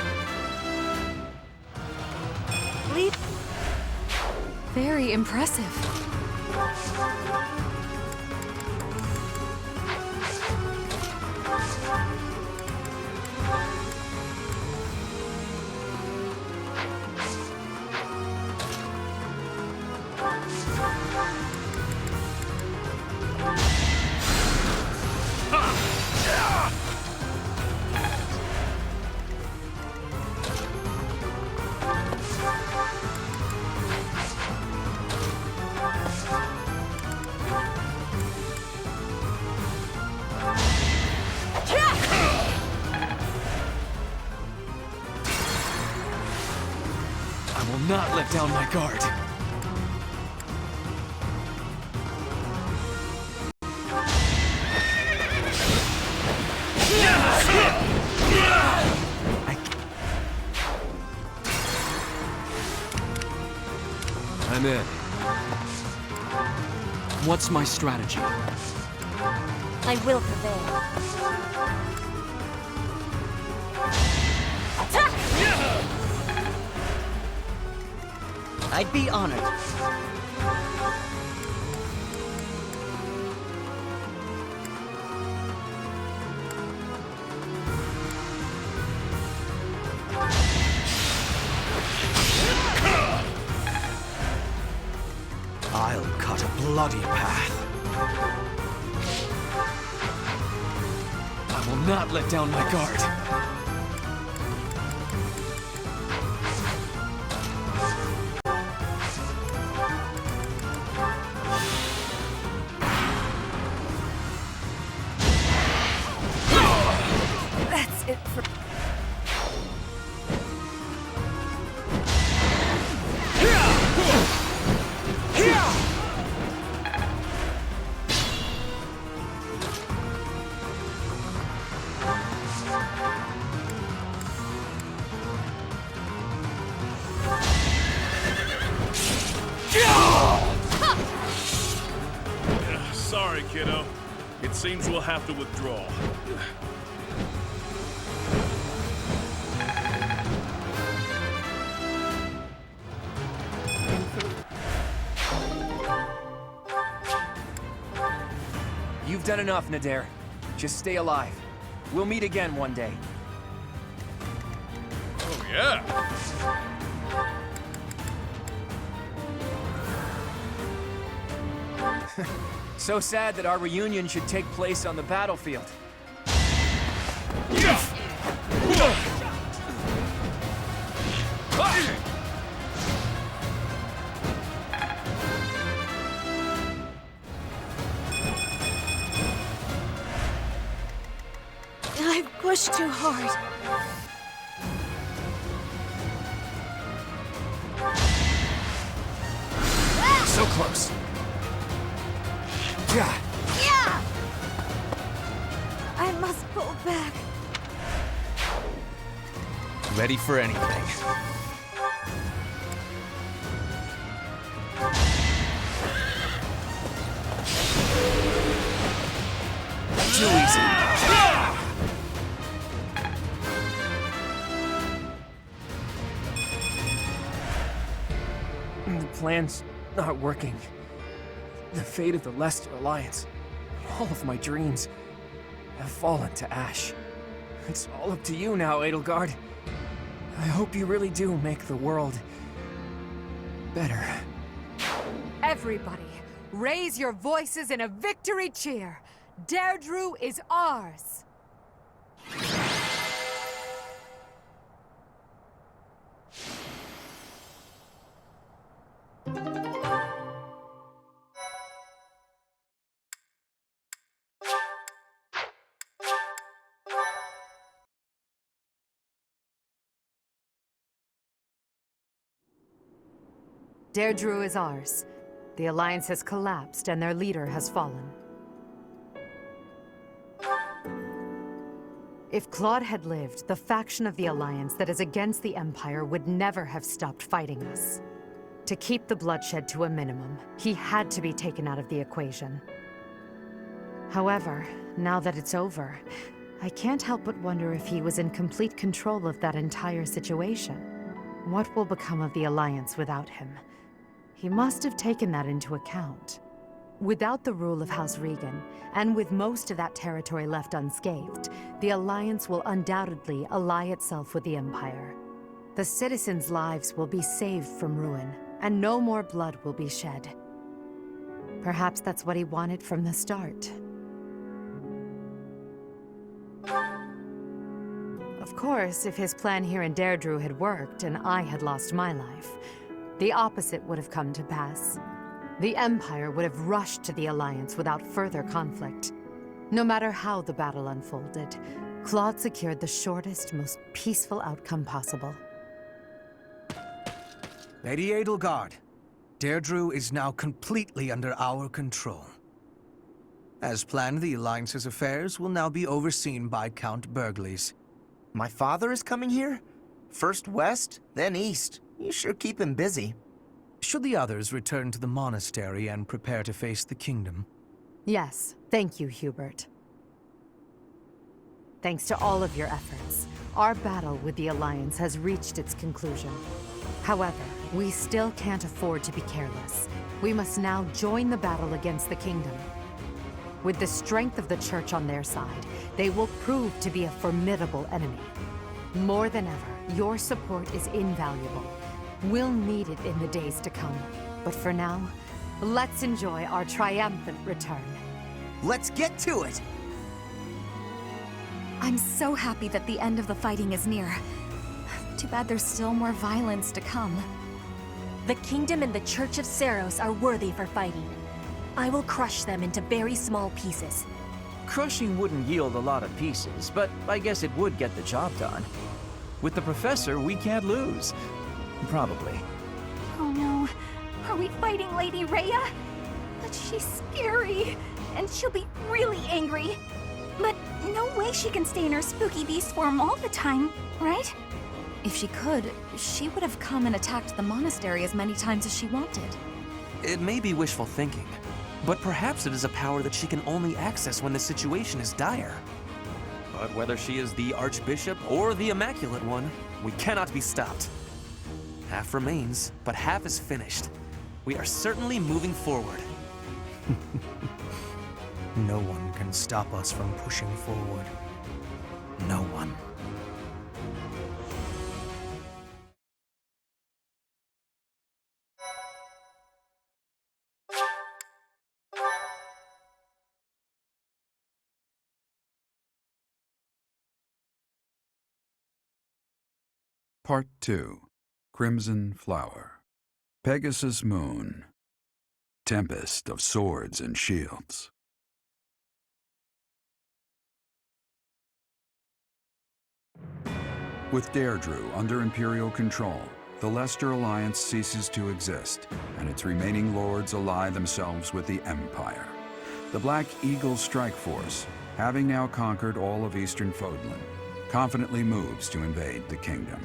Very impressive. not let down my guard. I'm in. What's my strategy? I will prevail. I'd be honored. I'll cut a bloody path. I will not let down my guard. That's it for... Sorry, kiddo. It seems we'll have to withdraw. You've done enough, Nadir. Just stay alive. We'll meet again one day. Oh, yeah. So sad that our reunion should take place on the battlefield. I've pushed too hard. So close. Yeah! I must pull back. Ready for anything. Too easy. The plan's not working. The fate of the Leicester Alliance, all of my dreams, have fallen to ash. It's all up to you now, Edelgard. I hope you really do make the world better. Everybody, raise your voices in a victory cheer. Deirdre is ours. Deirdre is ours. The Alliance has collapsed and their leader has fallen. If Claude had lived, the faction of the Alliance that is against the Empire would never have stopped fighting us. To keep the bloodshed to a minimum, he had to be taken out of the equation. However, now that it's over, I can't help but wonder if he was in complete control of that entire situation. What will become of the Alliance without him? He must have taken that into account. Without the rule of House Regan, and with most of that territory left unscathed, the Alliance will undoubtedly ally itself with the Empire. The citizens' lives will be saved from ruin, and no more blood will be shed. Perhaps that's what he wanted from the start. Of course, if his plan here in Deirdre had worked and I had lost my life, the opposite would have come to pass. The Empire would have rushed to the Alliance without further conflict. No matter how the battle unfolded, Claude secured the shortest, most peaceful outcome possible. Lady Edelgard, Deirdre is now completely under our control. As planned, the Alliance's affairs will now be overseen by Count Burgleys. My father is coming here? First west, then east. You sure keep him busy. Should the others return to the monastery and prepare to face the kingdom? Yes, thank you, Hubert. Thanks to all of your efforts, our battle with the Alliance has reached its conclusion. However, we still can't afford to be careless. We must now join the battle against the kingdom. With the strength of the Church on their side, they will prove to be a formidable enemy. More than ever, your support is invaluable. We'll need it in the days to come. But for now, let's enjoy our triumphant return. Let's get to it! I'm so happy that the end of the fighting is near. Too bad there's still more violence to come. The kingdom and the Church of Seros are worthy for fighting. I will crush them into very small pieces. Crushing wouldn't yield a lot of pieces, but I guess it would get the job done. With the Professor, we can't lose. Probably. Oh no. Are we fighting Lady Rhea? But she's scary, and she'll be really angry. But no way she can stay in her spooky beast form all the time, right? If she could, she would have come and attacked the monastery as many times as she wanted. It may be wishful thinking, but perhaps it is a power that she can only access when the situation is dire. But whether she is the Archbishop or the Immaculate One, we cannot be stopped. Half remains, but half is finished. We are certainly moving forward. No one can stop us from pushing forward. No one. Part 2. Crimson Flower. Pegasus Moon. Tempest of Swords and Shields. With Deirdre under Imperial control, the Leicester Alliance ceases to exist, and its remaining lords ally themselves with the Empire. The Black Eagle Strike Force, having now conquered all of Eastern Fodlan, confidently moves to invade the kingdom.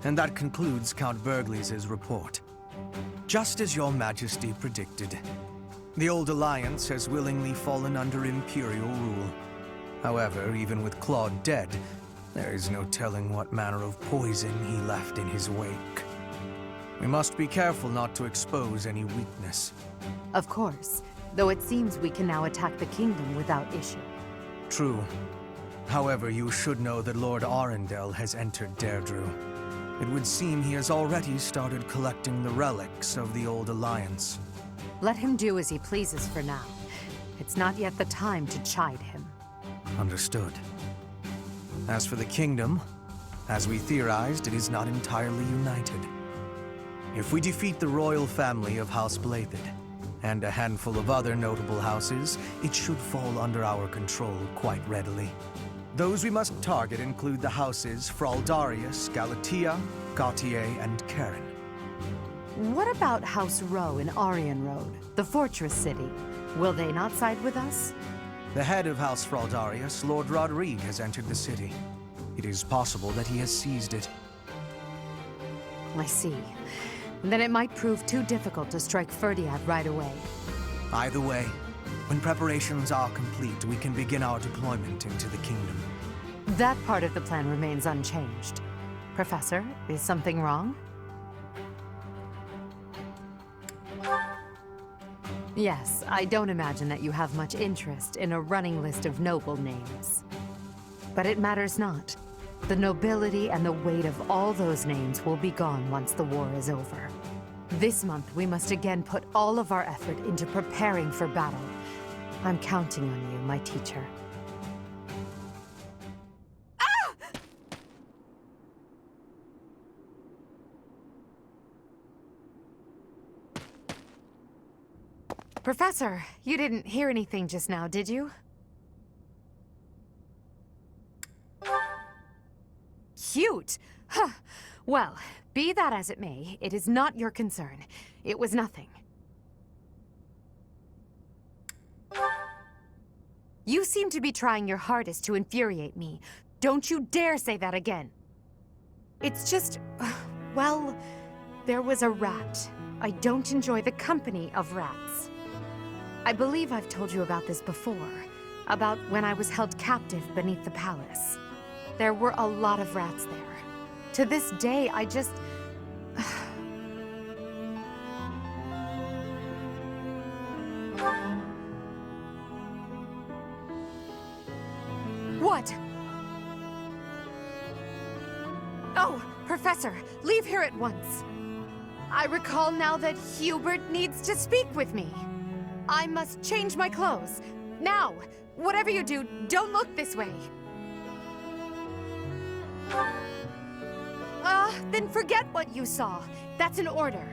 And that concludes Count Burgleys' report. Just as your Majesty predicted, the old Alliance has willingly fallen under Imperial rule. However, even with Claude dead, there is no telling what manner of poison he left in his wake. We must be careful not to expose any weakness. Of course, though it seems we can now attack the kingdom without issue. True. However, you should know that Lord Arundel has entered Deirdre. It would seem he has already started collecting the relics of the old Alliance. Let him do as he pleases for now. It's not yet the time to chide him. Understood. As for the kingdom, as we theorized, it is not entirely united. If we defeat the royal family of House Blathed, and a handful of other notable houses, it should fall under our control quite readily. Those we must target include the houses Fraldarius, Galatea, Gautier, and Karen. What about House Rowe in Arian Road, the fortress city? Will they not side with us? The head of House Fraldarius, Lord Rodrigue, has entered the city. It is possible that he has seized it. I see. Then it might prove too difficult to strike Ferdiad right away. Either way, when preparations are complete, we can begin our deployment into the kingdom. That part of the plan remains unchanged. Professor, is something wrong? Yes, I don't imagine that you have much interest in a running list of noble names. But it matters not. The nobility and the weight of all those names will be gone once the war is over. This month, we must again put all of our effort into preparing for battle. I'm counting on you, my teacher. Professor, you didn't hear anything just now, did you? Cute! Huh. Well, be that as it may, it is not your concern. It was nothing. You seem to be trying your hardest to infuriate me. Don't you dare say that again. It's just... well, there was a rat. I don't enjoy the company of rats. I believe I've told you about this before, about when I was held captive beneath the palace. There were a lot of rats there. To this day, I just... What? Oh, Professor, leave here at once. I recall now that Hubert needs to speak with me. I must change my clothes. Now! Whatever you do, don't look this way. Then forget what you saw. That's an order.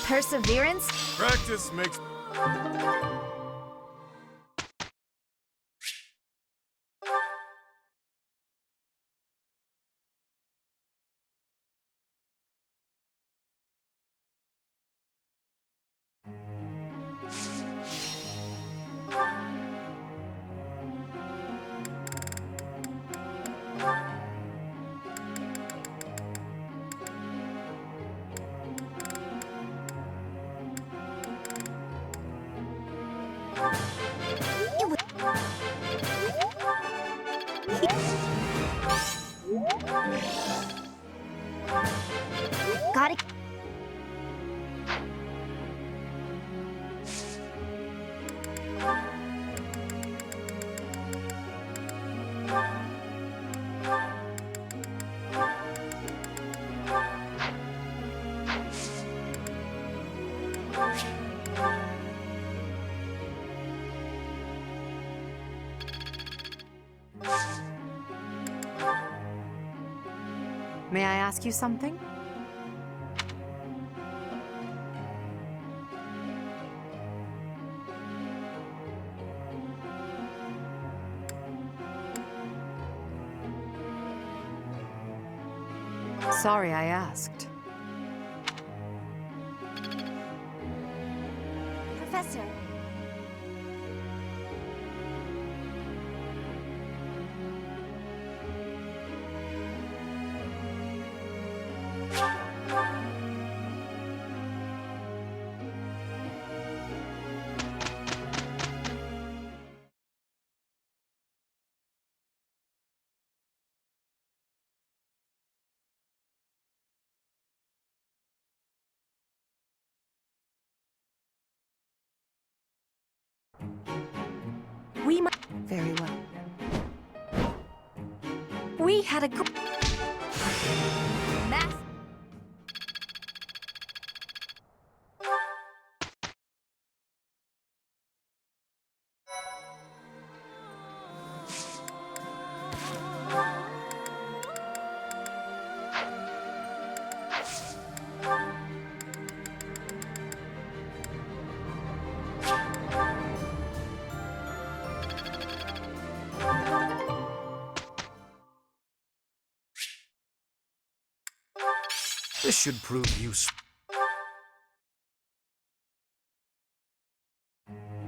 Perseverance? Practice makes... Got it. May I ask you something? Sorry I asked. Professor. We might... Very well. We had a Math. This should prove useful.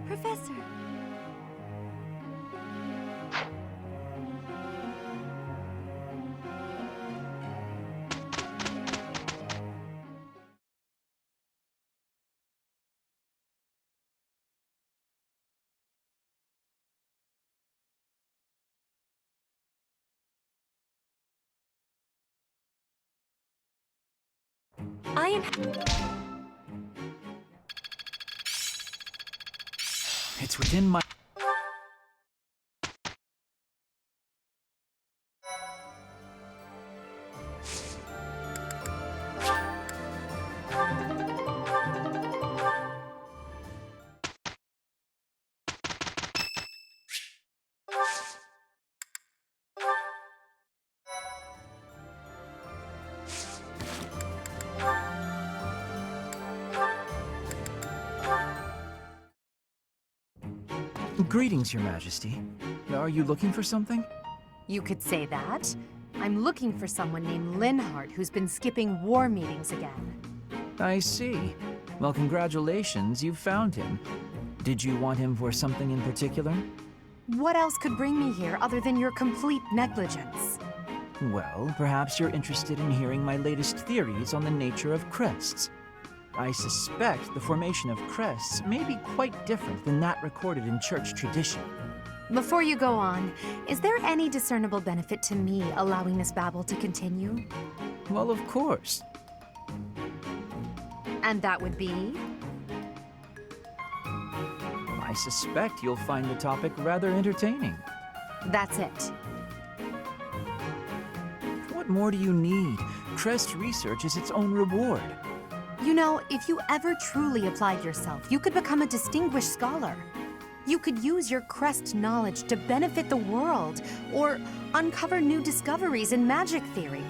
Professor. I am... It's within my... Greetings, Your Majesty. Are you looking for something? You could say that. I'm looking for someone named Linhardt who's been skipping war meetings again. I see. Well, congratulations, you found him. Did you want him for something in particular? What else could bring me here other than your complete negligence? Well, perhaps you're interested in hearing my latest theories on the nature of crests. I suspect the formation of crests may be quite different than that recorded in church tradition. Before you go on, is there any discernible benefit to me allowing this babble to continue? Well, of course. And that would be? I suspect you'll find the topic rather entertaining. That's it. What more do you need? Crest research is its own reward. You know, if you ever truly applied yourself, you could become a distinguished scholar. You could use your crest knowledge to benefit the world, or uncover new discoveries in magic theory.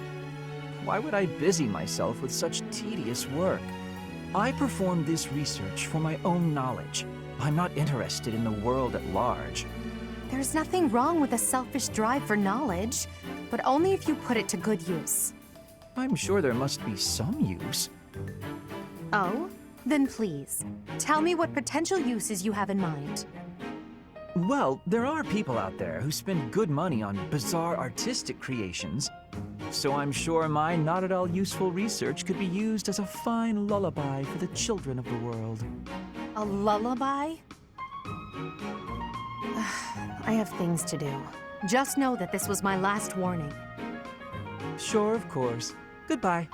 Why would I busy myself with such tedious work? I perform this research for my own knowledge. I'm not interested in the world at large. There's nothing wrong with a selfish drive for knowledge, but only if you put it to good use. I'm sure there must be some use. Oh? Then please, tell me what potential uses you have in mind. Well, there are people out there who spend good money on bizarre artistic creations, so I'm sure my not-at-all useful research could be used as a fine lullaby for the children of the world. A lullaby? I have things to do. Just know that this was my last warning. Sure, of course. Goodbye.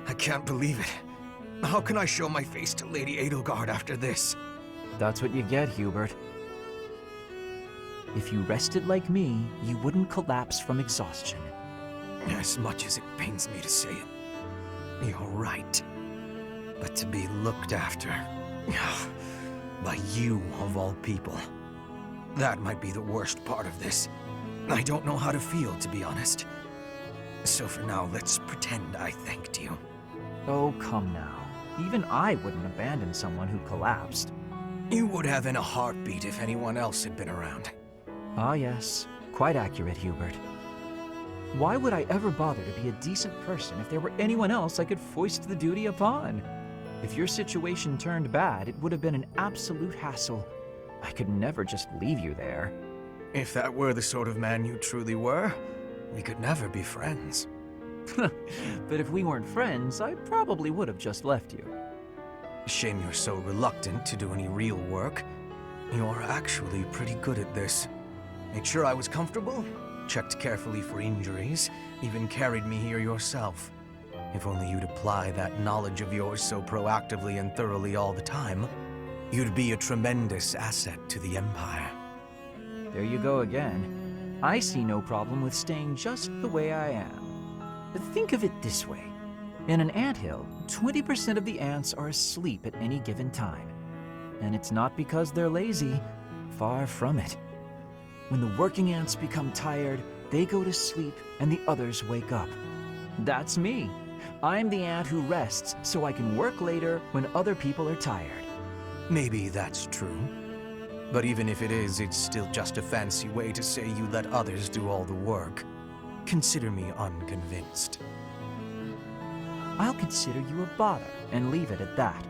I can't believe it. How can I show my face to Lady Edelgard after this? That's what you get, Hubert. If you rested like me, you wouldn't collapse from exhaustion. As much as it pains me to say it, you're right. But to be looked after by you, of all people, that might be the worst part of this. I don't know how to feel, to be honest. So for now, let's pretend I thanked you. Oh, come now. Even I wouldn't abandon someone who collapsed. You would have in a heartbeat if anyone else had been around. Ah, yes. Quite accurate, Hubert. Why would I ever bother to be a decent person if there were anyone else I could foist the duty upon? If your situation turned bad, it would have been an absolute hassle. I could never just leave you there. If that were the sort of man you truly were, we could never be friends. But if we weren't friends, I probably would have just left you. Shame you're so reluctant to do any real work. You're actually pretty good at this. Made sure I was comfortable, checked carefully for injuries, even carried me here yourself. If only you'd apply that knowledge of yours so proactively and thoroughly all the time, you'd be a tremendous asset to the Empire. There you go again. I see no problem with staying just the way I am. But think of it this way. In an anthill, 20% of the ants are asleep at any given time. And it's not because they're lazy. Far from it. When the working ants become tired, they go to sleep and the others wake up. That's me. I'm the ant who rests so I can work later when other people are tired. Maybe that's true. But even if it is, it's still just a fancy way to say you let others do all the work. Consider me unconvinced. I'll consider you a bother and leave it at that.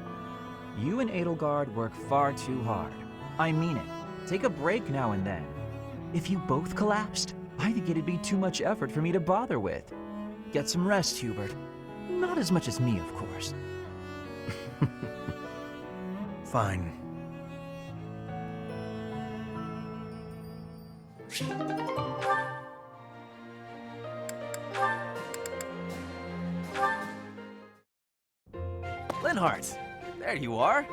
You and Edelgard work far too hard. I mean it. Take a break now and then. If you both collapsed, I think it'd be too much effort for me to bother with. Get some rest, Hubert. Not as much as me, of course. Fine. Linhart, there you are.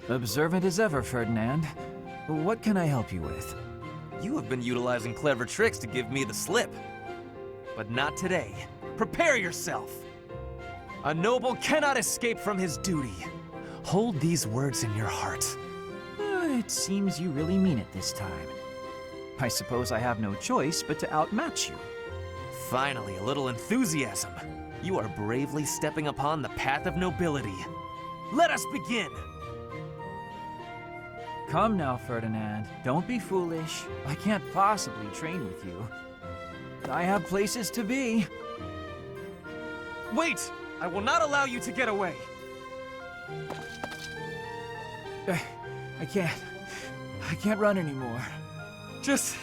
Observant as ever, Ferdinand. What can I help you with? You have been utilizing clever tricks to give me the slip. But not today. Prepare yourself. A noble cannot escape from his duty. Hold these words in your heart. It seems you really mean it this time. I suppose I have no choice but to outmatch you. Finally, a little enthusiasm. You are bravely stepping upon the path of nobility. Let us begin! Come now, Ferdinand. Don't be foolish. I can't possibly train with you. I have places to be. Wait! I will not allow you to get away! I can't run anymore. Just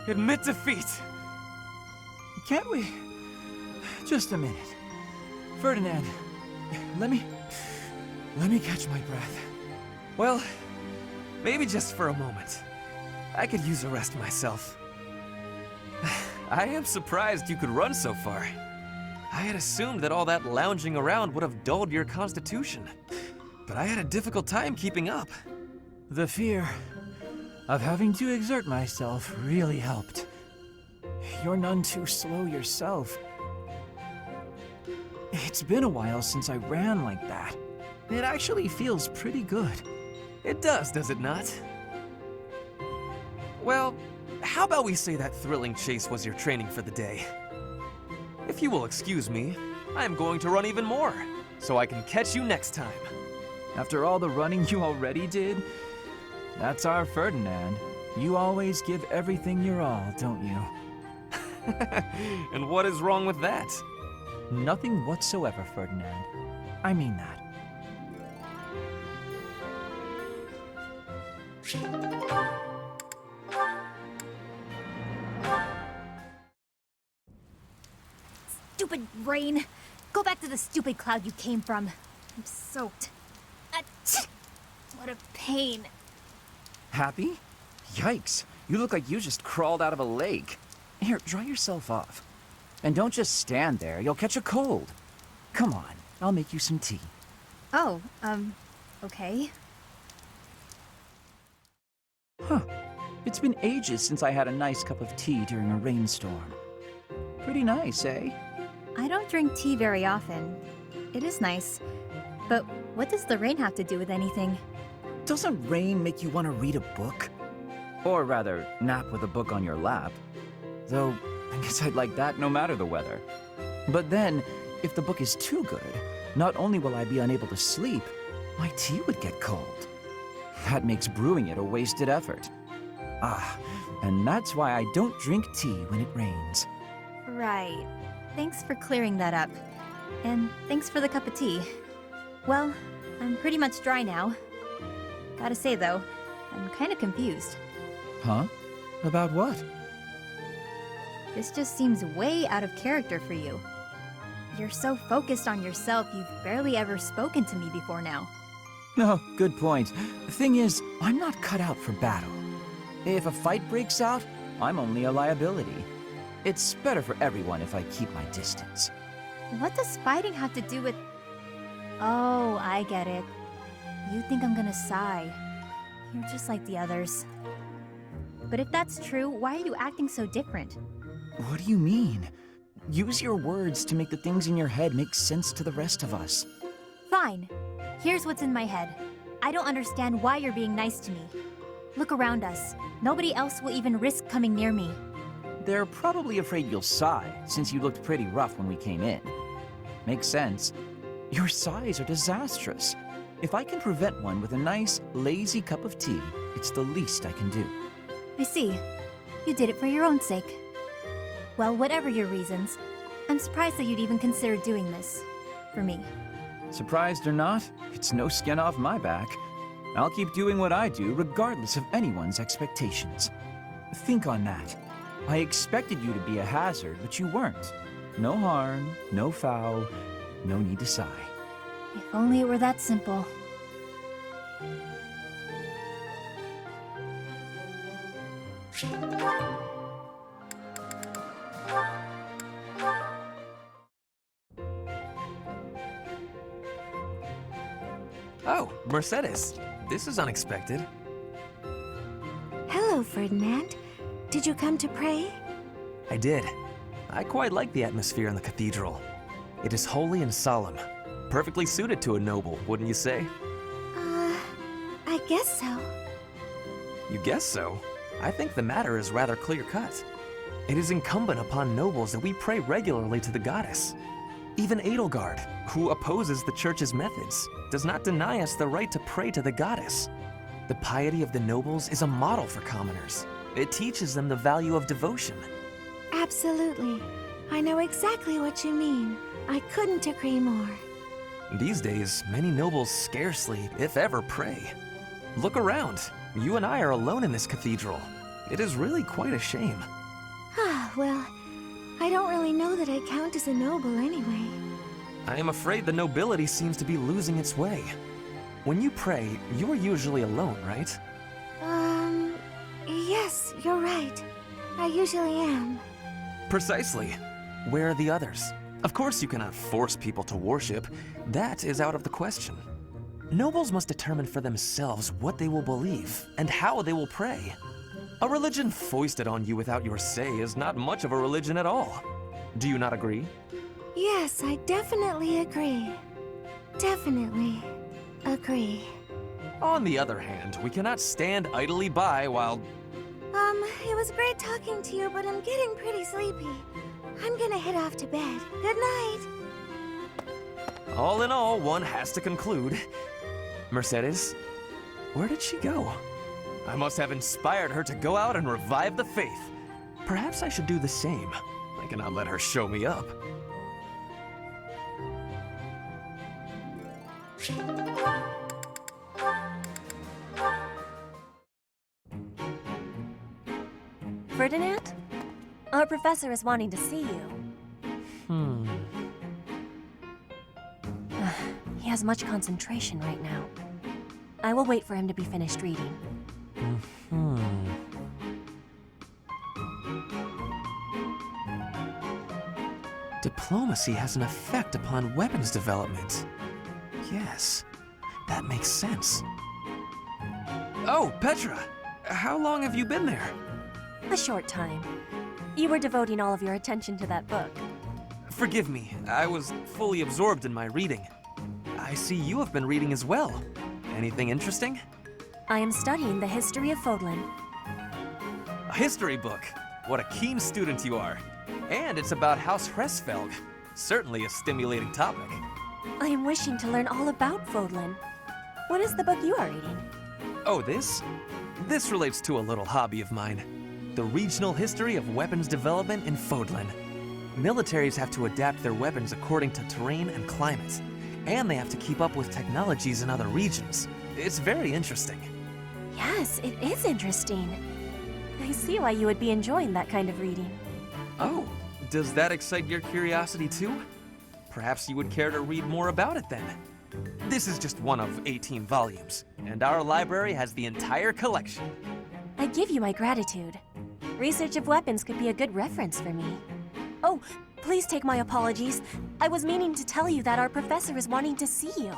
admit defeat. Can't we? Just a minute. Ferdinand, let me catch my breath. Well, maybe just for a moment. I could use a rest myself. I am surprised you could run so far. I had assumed that all that lounging around would have dulled your constitution. But I had a difficult time keeping up. The fear of having to exert myself really helped. You're none too slow yourself. It's been a while since I ran like that. It actually feels pretty good. It does it not? Well, how about we say that thrilling chase was your training for the day? If you will excuse me, I am going to run even more, so I can catch you next time. After all the running you already did? That's our Ferdinand. You always give everything your all, don't you? And what is wrong with that? Nothing whatsoever, Ferdinand. I mean that. Stupid rain! Go back to the stupid cloud you came from. I'm soaked. What a pain. Happy? Yikes. You look like you just crawled out of a lake. Here, dry yourself off. And don't just stand there. You'll catch a cold. Come on, I'll make you some tea. Oh, okay. Huh. It's been ages since I had a nice cup of tea during a rainstorm. Pretty nice, eh? I don't drink tea very often. It is nice. But what does the rain have to do with anything? Doesn't rain make you want to read a book? Or rather, nap with a book on your lap. Though, I guess I'd like that no matter the weather. But then, if the book is too good, not only will I be unable to sleep, my tea would get cold. That makes brewing it a wasted effort. Ah, and that's why I don't drink tea when it rains. Right. Thanks for clearing that up. And thanks for the cup of tea. Well, I'm pretty much dry now. Gotta say though, I'm kinda confused. Huh? About what? This just seems way out of character for you. You're so focused on yourself, you've barely ever spoken to me before now. No, good point. The thing is, I'm not cut out for battle. If a fight breaks out, I'm only a liability. It's better for everyone if I keep my distance. What does fighting have to do with... Oh, I get it. You think I'm gonna sigh. You're just like the others. But if that's true, why are you acting so different? What do you mean? Use your words to make the things in your head make sense to the rest of us. Fine. Here's what's in my head. I don't understand why you're being nice to me. Look around us. Nobody else will even risk coming near me. They're probably afraid you'll sigh, since you looked pretty rough when we came in. Makes sense. Your sighs are disastrous. If I can prevent one with a nice, lazy cup of tea, it's the least I can do. I see. You did it for your own sake. Well, whatever your reasons, I'm surprised that you'd even consider doing this. For me. Surprised or not, it's no skin off my back. I'll keep doing what I do, regardless of anyone's expectations. Think on that. I expected you to be a hazard, but you weren't. No harm, no foul, no need to sigh. If only it were that simple. Oh, Mercedes. This is unexpected. Hello, Ferdinand. Did you come to pray? I did. I quite like the atmosphere in the cathedral. It is holy and solemn. Perfectly suited to a noble, wouldn't you say? I guess so. You guess so? I think the matter is rather clear-cut. It is incumbent upon nobles that we pray regularly to the goddess. Even Edelgard, who opposes the church's methods, does not deny us the right to pray to the goddess. The piety of the nobles is a model for commoners. It teaches them the value of devotion. Absolutely. I know exactly what you mean. I couldn't agree more. These days, many nobles scarcely, if ever, pray. Look around. You and I are alone in this cathedral. It is really quite a shame. Well, I don't really know that I count as a noble anyway. I am afraid the nobility seems to be losing its way. When you pray, you are usually alone, right? Yes, you're right. I usually am. Precisely. Where are the others? Of course you cannot force people to worship. That is out of the question. Nobles must determine for themselves what they will believe and how they will pray. A religion foisted on you without your say is not much of a religion at all. Do you not agree? Yes, I definitely agree. Definitely agree. On the other hand, we cannot stand idly by while... It was great talking to you, but I'm getting pretty sleepy. I'm gonna head off to bed. Good night. All in all, one has to conclude. Mercedes, where did she go? I must have inspired her to go out and revive the faith. Perhaps I should do the same. I cannot let her show me up. Ferdinand? Our professor is wanting to see you. He has much concentration right now. I will wait for him to be finished reading. Diplomacy has an effect upon weapons development. Yes, that makes sense. Oh, Petra! How long have you been there? A short time. You were devoting all of your attention to that book. Forgive me, I was fully absorbed in my reading. I see you have been reading as well. Anything interesting? I am studying the history of Fodlan. A history book? What a keen student you are. And it's about House Hresfelg. Certainly a stimulating topic. I am wishing to learn all about Fodlan. What is the book you are reading? Oh, this? This relates to a little hobby of mine. The regional history of weapons development in Fodlan. Militaries have to adapt their weapons according to terrain and climate. And they have to keep up with technologies in other regions. It's very interesting. Yes, it is interesting. I see why you would be enjoying that kind of reading. Oh, does that excite your curiosity too? Perhaps you would care to read more about it then. This is just one of 18 volumes, and our library has the entire collection. I give you my gratitude. Research of weapons could be a good reference for me. Oh, please take my apologies. I was meaning to tell you that our professor is wanting to see you.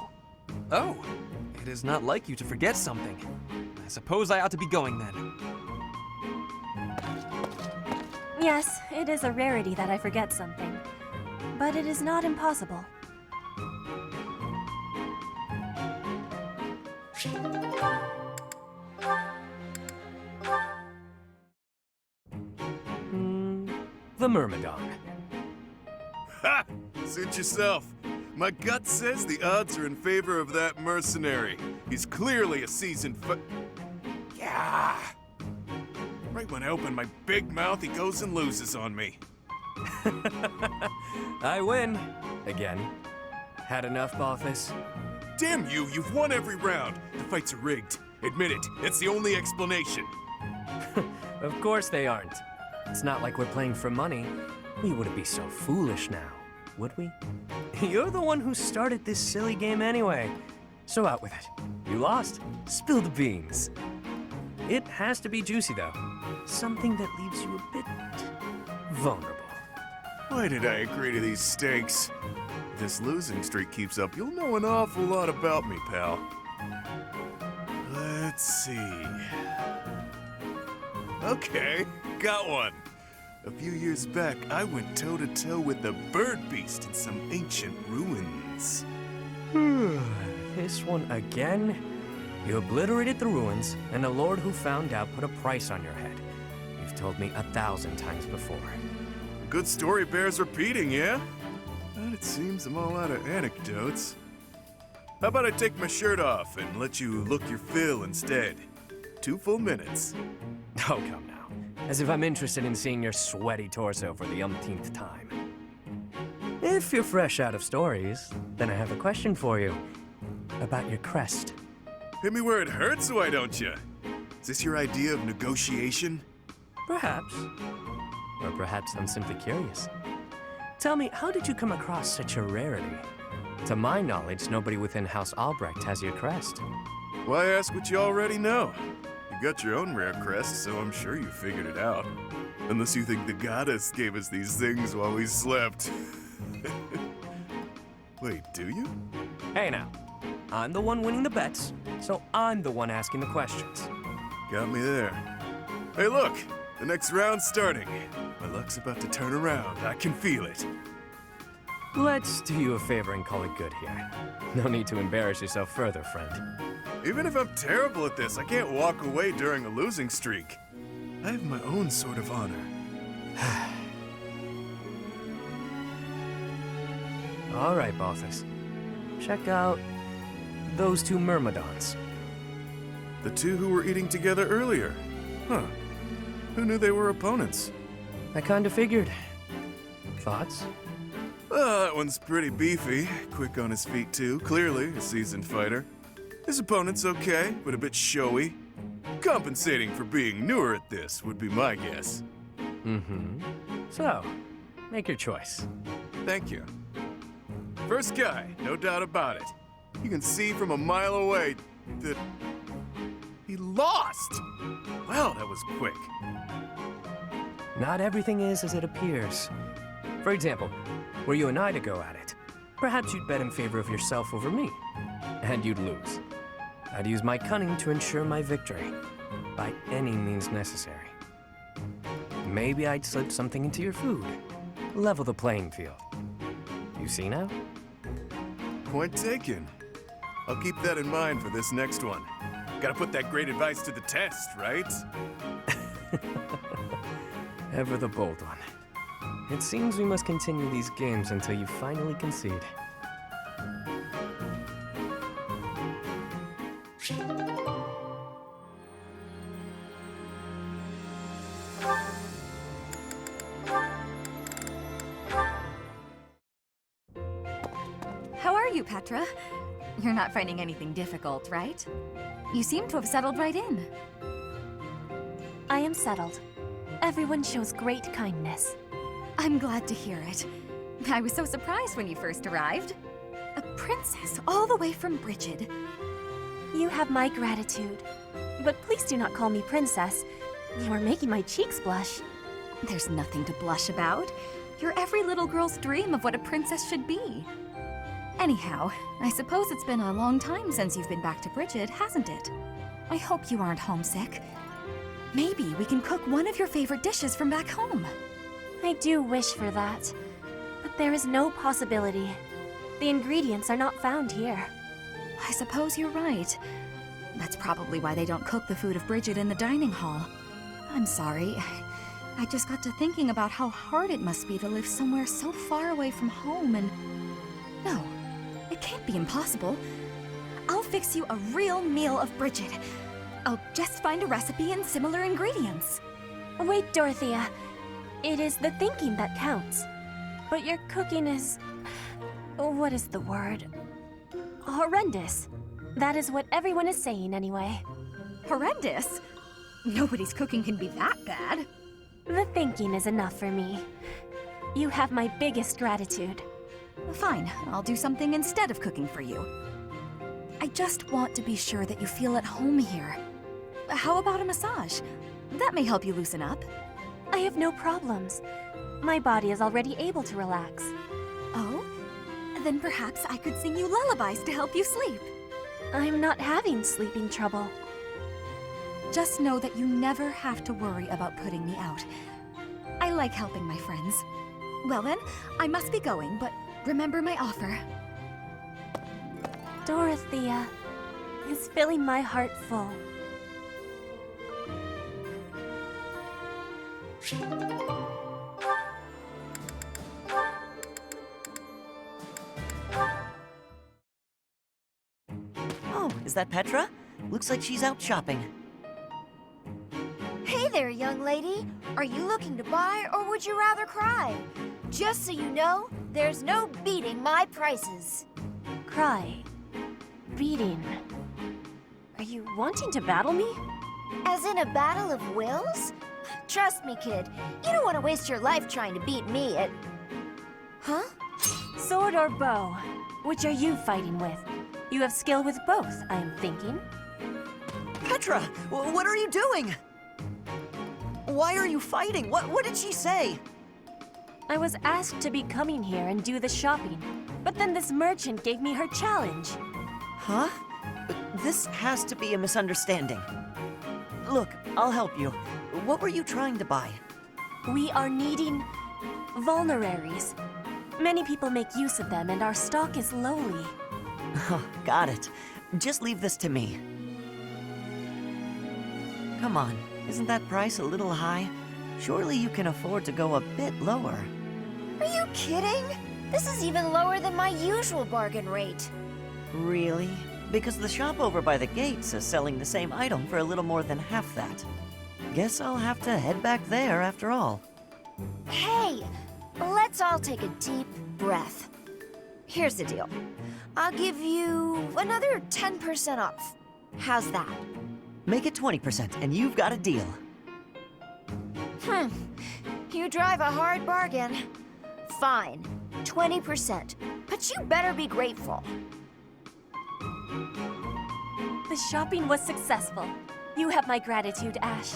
Oh, it is not like you to forget something. I suppose I ought to be going then. Yes, it is a rarity that I forget something. But it is not impossible. Myrmidon. Ha! Suit yourself. My gut says the odds are in favor of that mercenary. He's clearly a seasoned Yeah! Right when I open my big mouth, he goes and loses on me. I win. Again. Had enough, Balthus? Damn you, you've won every round. The fights are rigged. Admit it, that's the only explanation. Of course they aren't. It's not like we're playing for money. We wouldn't be so foolish now, would we? You're the one who started this silly game anyway. So out with it. You lost. Spill the beans. It has to be juicy, though. Something that leaves you a bit vulnerable. Why did I agree to these stakes? If this losing streak keeps up, you'll know an awful lot about me, pal. Let's see. Okay, got one. A few years back, I went toe-to-toe with the bird beast in some ancient ruins. This one again? You obliterated the ruins, and the lord who found out put a price on your head. You've told me 1,000 times before. A good story bears repeating, yeah? But it seems I'm all out of anecdotes. How about I take my shirt off and let you look your fill instead? 2 full minutes. Oh, come now. As if I'm interested in seeing your sweaty torso for the umpteenth time. If you're fresh out of stories, then I have a question for you. About your crest. Hit me where it hurts, why don't you? Is this your idea of negotiation? Perhaps. Or perhaps I'm simply curious. Tell me, how did you come across such a rarity? To my knowledge, nobody within House Albrecht has your crest. Why ask what you already know? You got your own rare crest, so I'm sure you figured it out. Unless you think the goddess gave us these things while we slept. Wait, do you? Hey now, I'm the one winning the bets, so I'm the one asking the questions. Got me there. Hey look, the next round's starting. My luck's about to turn around, I can feel it. Let's do you a favor and call it good here. No need to embarrass yourself further, friend. Even if I'm terrible at this, I can't walk away during a losing streak. I have my own sort of honor. All right, Balthus. Check out those 2 Myrmidons. The 2 who were eating together earlier. Huh. Who knew they were opponents? I kinda figured. Thoughts? Well, that one's pretty beefy. Quick on his feet, too. Clearly a seasoned fighter. His opponent's okay, but a bit showy. Compensating for being newer at this would be my guess. Mm-hmm. So, make your choice. Thank you. First guy, no doubt about it. You can see from a mile away that he lost. Well, that was quick. Not everything is as it appears. For example, were you and I to go at it, perhaps you'd bet in favor of yourself over me, and you'd lose. I'd use my cunning to ensure my victory, by any means necessary. Maybe I'd slip something into your food, level the playing field. You see now? Point taken. I'll keep that in mind for this next one. Gotta put that great advice to the test, right? Ever the bold one. It seems we must continue these games until you finally concede. How are you, Petra? You're not finding anything difficult, right? You seem to have settled right in. I am settled. Everyone shows great kindness. I'm glad to hear it. I was so surprised when you first arrived. A princess all the way from Brigid. You have my gratitude. But please do not call me princess. You are making my cheeks blush. There's nothing to blush about. You're every little girl's dream of what a princess should be. Anyhow, I suppose it's been a long time since you've been back to Brigid, hasn't it? I hope you aren't homesick. Maybe we can cook one of your favorite dishes from back home. I do wish for that. But there is no possibility. The ingredients are not found here. I suppose you're right. That's probably why they don't cook the food of Brigid in the dining hall. I'm sorry. I just got to thinking about how hard it must be to live somewhere so far away from home and... No, it can't be impossible. I'll fix you a real meal of Bridget. I'll just find a recipe and similar ingredients. Wait, Dorothea. It is the thinking that counts. But your cooking is... what is the word? Horrendous. That is what everyone is saying anyway. Horrendous? Nobody's cooking can be that bad. The thinking is enough for me. You have my biggest gratitude. Fine, I'll do something instead of cooking for you. I just want to be sure that you feel at home here. How about a massage? That may help you loosen up. I have no problems. My body is already able to relax. Oh? Then perhaps I could sing you lullabies to help you sleep. I'm not having sleeping trouble. Just know that you never have to worry about putting me out. I like helping my friends. Well then, I must be going, but remember my offer. Dorothea is filling my heart full. Oh, is that Petra? Looks like she's out shopping. Hey there, young lady. Are you looking to buy, or would you rather cry? Just so you know, there's no beating my prices. Cry. Beating. Are you wanting to battle me? As in a battle of wills? Trust me, kid. You don't want to waste your life trying to beat me at... Huh? Sword or bow? Which are you fighting with? You have skill with both, I am thinking. Petra, what are you doing? Why are you fighting? What did she say? I was asked to be coming here and do the shopping, but then this merchant gave me her challenge. Huh? This has to be a misunderstanding. Look, I'll help you. What were you trying to buy? We are needing vulneraries. Many people make use of them, and our stock is lowly. Oh, got it. Just leave this to me. Come on, isn't that price a little high? Surely you can afford to go a bit lower. Are you kidding? This is even lower than my usual bargain rate. Really? Because the shop over by the gates is selling the same item for a little more than half that. Guess I'll have to head back there after all. Hey, let's all take a deep breath. Here's the deal. I'll give you another 10% off. How's that? Make it 20% and you've got a deal. You drive a hard bargain. Fine, 20%. But you better be grateful. The shopping was successful. You have my gratitude, Ash.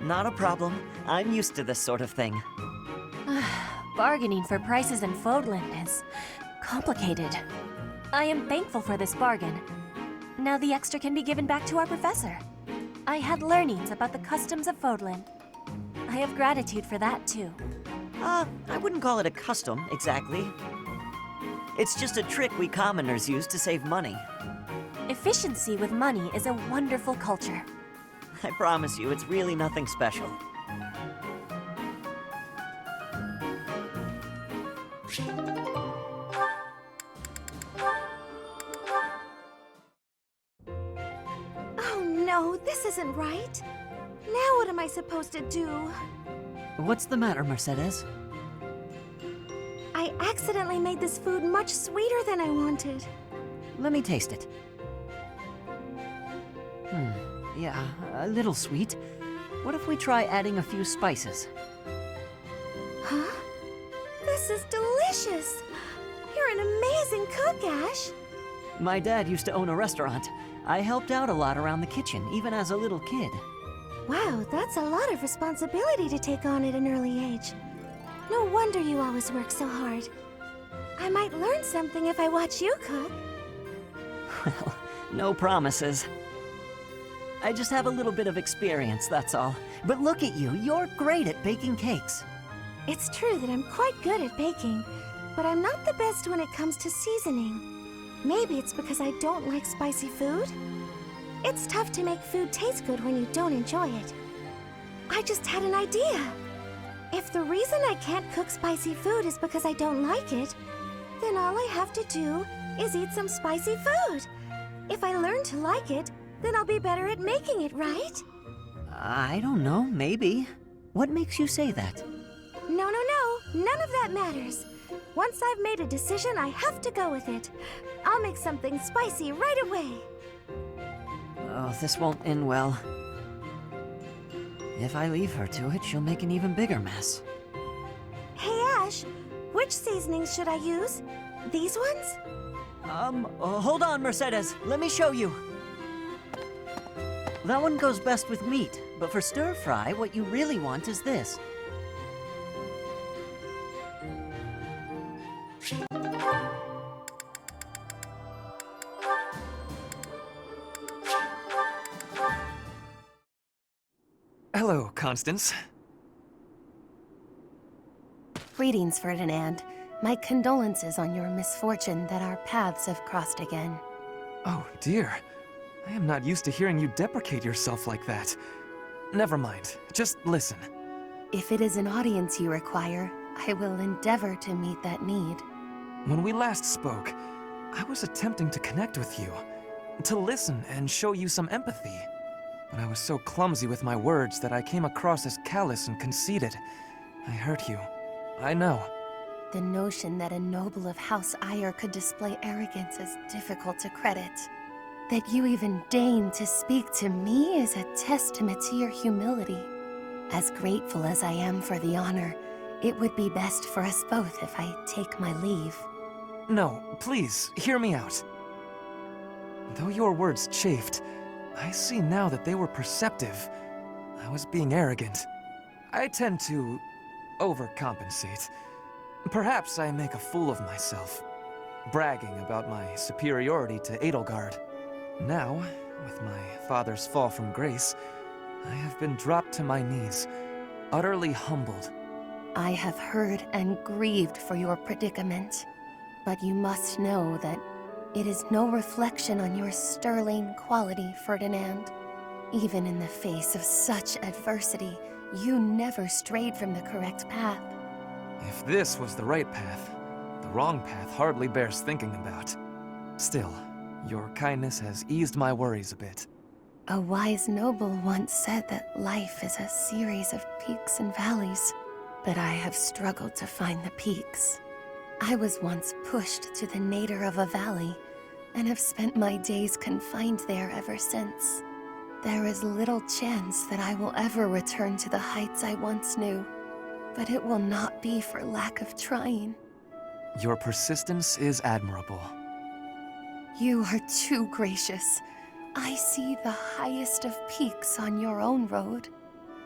Not a problem. I'm used to this sort of thing. Bargaining for prices in Fodlan is complicated. I am thankful for this bargain. Now the extra can be given back to our professor. I had learnings about the customs of Fodlan. I have gratitude for that, too. I wouldn't call it a custom, exactly. It's just a trick we commoners use to save money. Efficiency with money is a wonderful culture. I promise you, it's really nothing special. Oh no, this isn't right. Now what am I supposed to do? What's the matter, Mercedes? I accidentally made this food much sweeter than I wanted. Let me taste it. Yeah, a little sweet. What if we try adding a few spices? Huh? This is delicious! You're an amazing cook, Ash! My dad used to own a restaurant. I helped out a lot around the kitchen, even as a little kid. Wow, that's a lot of responsibility to take on at an early age. No wonder you always work so hard. I might learn something if I watch you cook. Well, no promises. I just have a little bit of experience, that's all. But look at you, you're great at baking cakes. It's true that I'm quite good at baking, but I'm not the best when it comes to seasoning. Maybe it's because I don't like spicy food? It's tough to make food taste good when you don't enjoy it. I just had an idea. If the reason I can't cook spicy food is because I don't like it, then all I have to do is eat some spicy food. If I learn to like it, then I'll be better at making it, right? I don't know, maybe. What makes you say that? No. None of that matters. Once I've made a decision, I have to go with it. I'll make something spicy right away. Oh, this won't end well. If I leave her to it, she'll make an even bigger mess. Hey, Ash, which seasonings should I use? These ones? Hold on, Mercedes. Let me show you. That one goes best with meat, but for stir fry, what you really want is this. Hello, Constance. Greetings, Ferdinand. My condolences on your misfortune that our paths have crossed again. Oh, dear. I am not used to hearing you deprecate yourself like that. Never mind. Just listen. If it is an audience you require, I will endeavor to meet that need. When we last spoke, I was attempting to connect with you, to listen and show you some empathy. But I was so clumsy with my words that I came across as callous and conceited. I hurt you. I know. The notion that a noble of House Eyre could display arrogance is difficult to credit. That you even deign to speak to me is a testament to your humility. As grateful as I am for the honor, it would be best for us both if I take my leave. No, please, hear me out. Though your words chafed, I see now that they were perceptive. I was being arrogant. I tend to overcompensate. Perhaps I make a fool of myself, bragging about my superiority to Edelgard. Now, with my father's fall from grace, I have been dropped to my knees, utterly humbled. I have heard and grieved for your predicament, but you must know that it is no reflection on your sterling quality, Ferdinand. Even in the face of such adversity, you never strayed from the correct path. If this was the right path, the wrong path hardly bears thinking about. Still, your kindness has eased my worries a bit. A wise noble once said that life is a series of peaks and valleys, but I have struggled to find the peaks. I was once pushed to the nadir of a valley, and have spent my days confined there ever since. There is little chance that I will ever return to the heights I once knew, but it will not be for lack of trying. Your persistence is admirable. You are too gracious. I see the highest of peaks on your own road.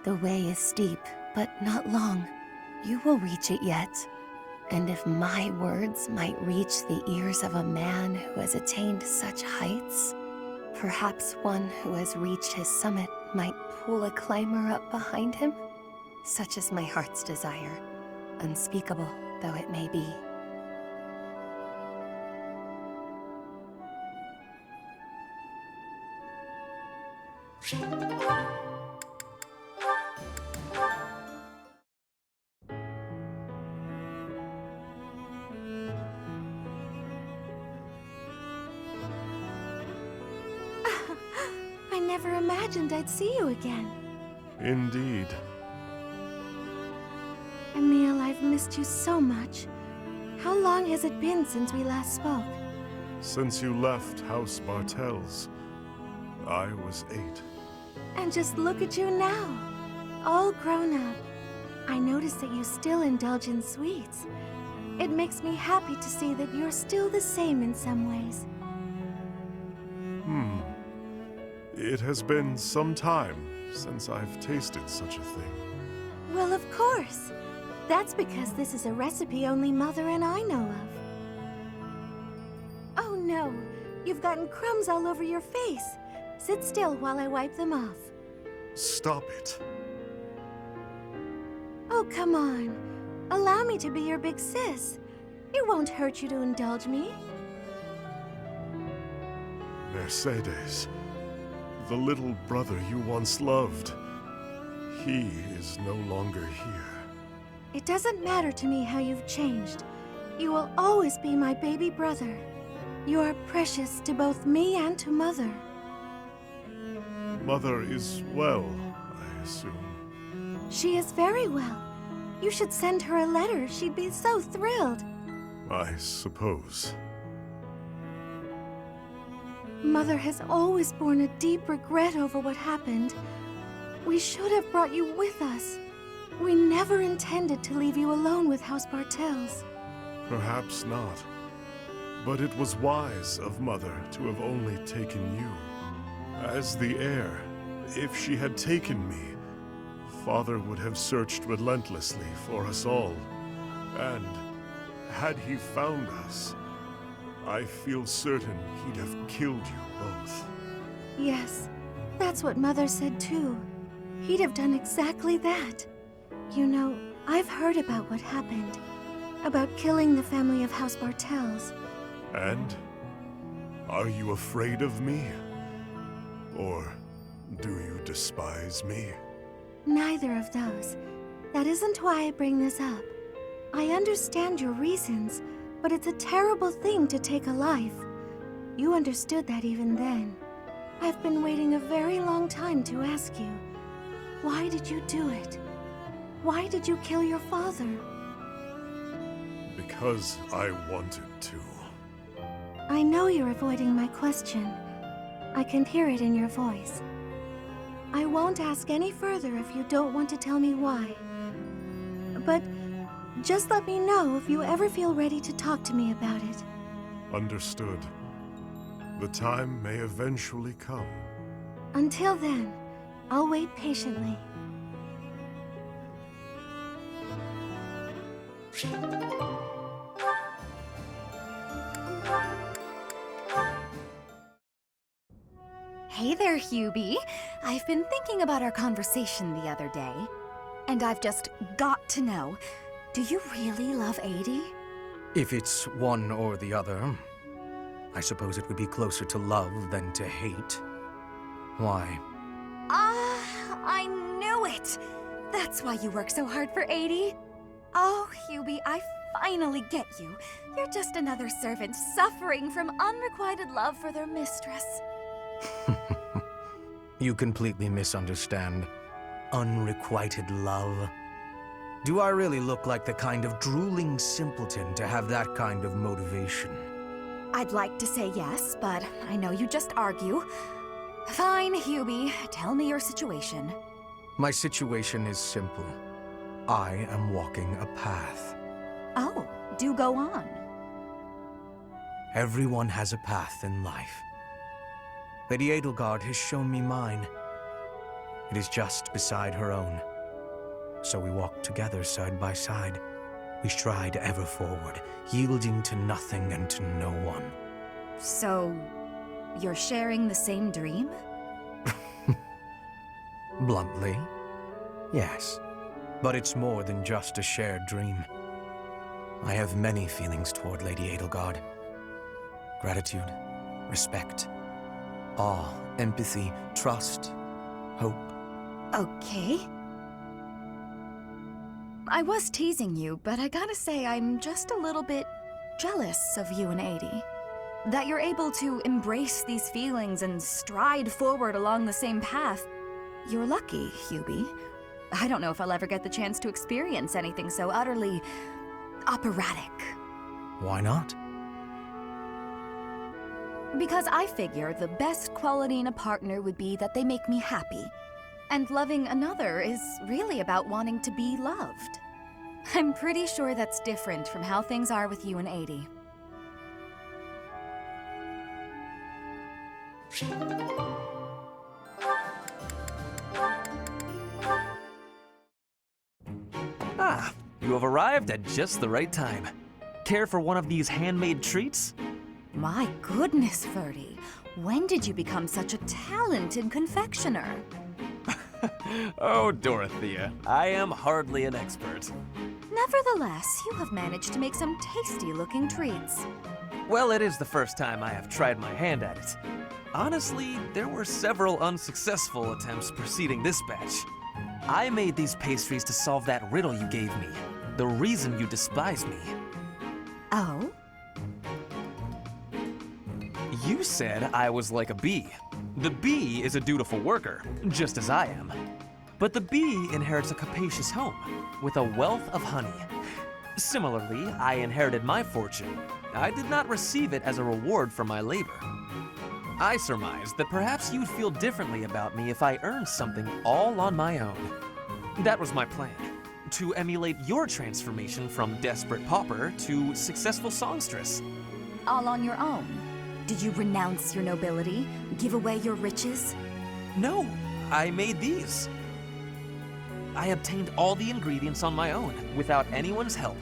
The way is steep, but not long. You will reach it yet. And if my words might reach the ears of a man who has attained such heights, perhaps one who has reached his summit might pull a climber up behind him? Such is my heart's desire, unspeakable though it may be. I never imagined I'd see you again. Indeed. Emil, I've missed you so much. How long has it been since we last spoke? Since you left House Bartels, I was 8. And just look at you now, all grown up. I notice that you still indulge in sweets. It makes me happy to see that you're still the same in some ways. It has been some time since I've tasted such a thing. Well, of course. That's because this is a recipe only Mother and I know of. Oh no, you've gotten crumbs all over your face. Sit still while I wipe them off. Stop it. Oh, come on. Allow me to be your big sis. It won't hurt you to indulge me. Mercedes, the little brother you once loved. He is no longer here. It doesn't matter to me how you've changed. You will always be my baby brother. You are precious to both me and to Mother. Mother is well, I assume. She is very well. You should send her a letter. She'd be so thrilled. I suppose. Mother has always borne a deep regret over what happened. We should have brought you with us. We never intended to leave you alone with House Bartels. Perhaps not. But it was wise of Mother to have only taken you. As the heir, if she had taken me, Father would have searched relentlessly for us all. And had he found us, I feel certain he'd have killed you both. Yes, that's what Mother said too. He'd have done exactly that. You know, I've heard about what happened. About killing the family of House Bartels. And? Are you afraid of me? Or do you despise me? Neither of those. That isn't why I bring this up. I understand your reasons, but it's a terrible thing to take a life. You understood that even then. I've been waiting a very long time to ask you. Why did you do it? Why did you kill your father? Because I wanted to. I know you're avoiding my question. I can hear it in your voice. I won't ask any further if you don't want to tell me why. But just let me know if you ever feel ready to talk to me about it. Understood. The time may eventually come. Until then, I'll wait patiently. Hey there, Hubie. I've been thinking about our conversation the other day, and I've just got to know, do you really love Adi? If it's one or the other, I suppose it would be closer to love than to hate. Why? I knew it! That's why you work so hard for Adi. Oh, Hubie, I finally get you. You're just another servant suffering from unrequited love for their mistress. You completely misunderstand. Unrequited love. Do I really look like the kind of drooling simpleton to have that kind of motivation? I'd like to say yes, but I know you just argue. Fine, Hubie, tell me your situation. My situation is simple. I am walking a path. Oh, do go on. Everyone has a path in life. Lady Edelgard has shown me mine. It is just beside her own. So we walk together side by side. We stride ever forward, yielding to nothing and to no one. So, you're sharing the same dream? Bluntly, yes. But it's more than just a shared dream. I have many feelings toward Lady Edelgard. Gratitude, respect, awe, empathy, trust, hope. Okay. I was teasing you, but I gotta say I'm just a little bit jealous of you and Adi. That you're able to embrace these feelings and stride forward along the same path. You're lucky, Hubie. I don't know if I'll ever get the chance to experience anything so utterly operatic. Why not? Because I figure the best quality in a partner would be that they make me happy. And loving another is really about wanting to be loved. I'm pretty sure that's different from how things are with you and Adi. Ah, you have arrived at just the right time. Care for one of these handmade treats? My goodness, Ferdy. When did you become such a talented confectioner? Oh, Dorothea, I am hardly an expert. Nevertheless, you have managed to make some tasty-looking treats. Well, it is the first time I have tried my hand at it. Honestly, there were several unsuccessful attempts preceding this batch. I made these pastries to solve that riddle you gave me. The reason you despise me. Oh? You said I was like a bee. The bee is a dutiful worker, just as I am. But the bee inherits a capacious home, with a wealth of honey. Similarly, I inherited my fortune. I did not receive it as a reward for my labor. I surmised that perhaps you'd feel differently about me if I earned something all on my own. That was my plan, to emulate your transformation from desperate pauper to successful songstress. All on your own? Did you renounce your nobility? Give away your riches? No, I made these. I obtained all the ingredients on my own, without anyone's help.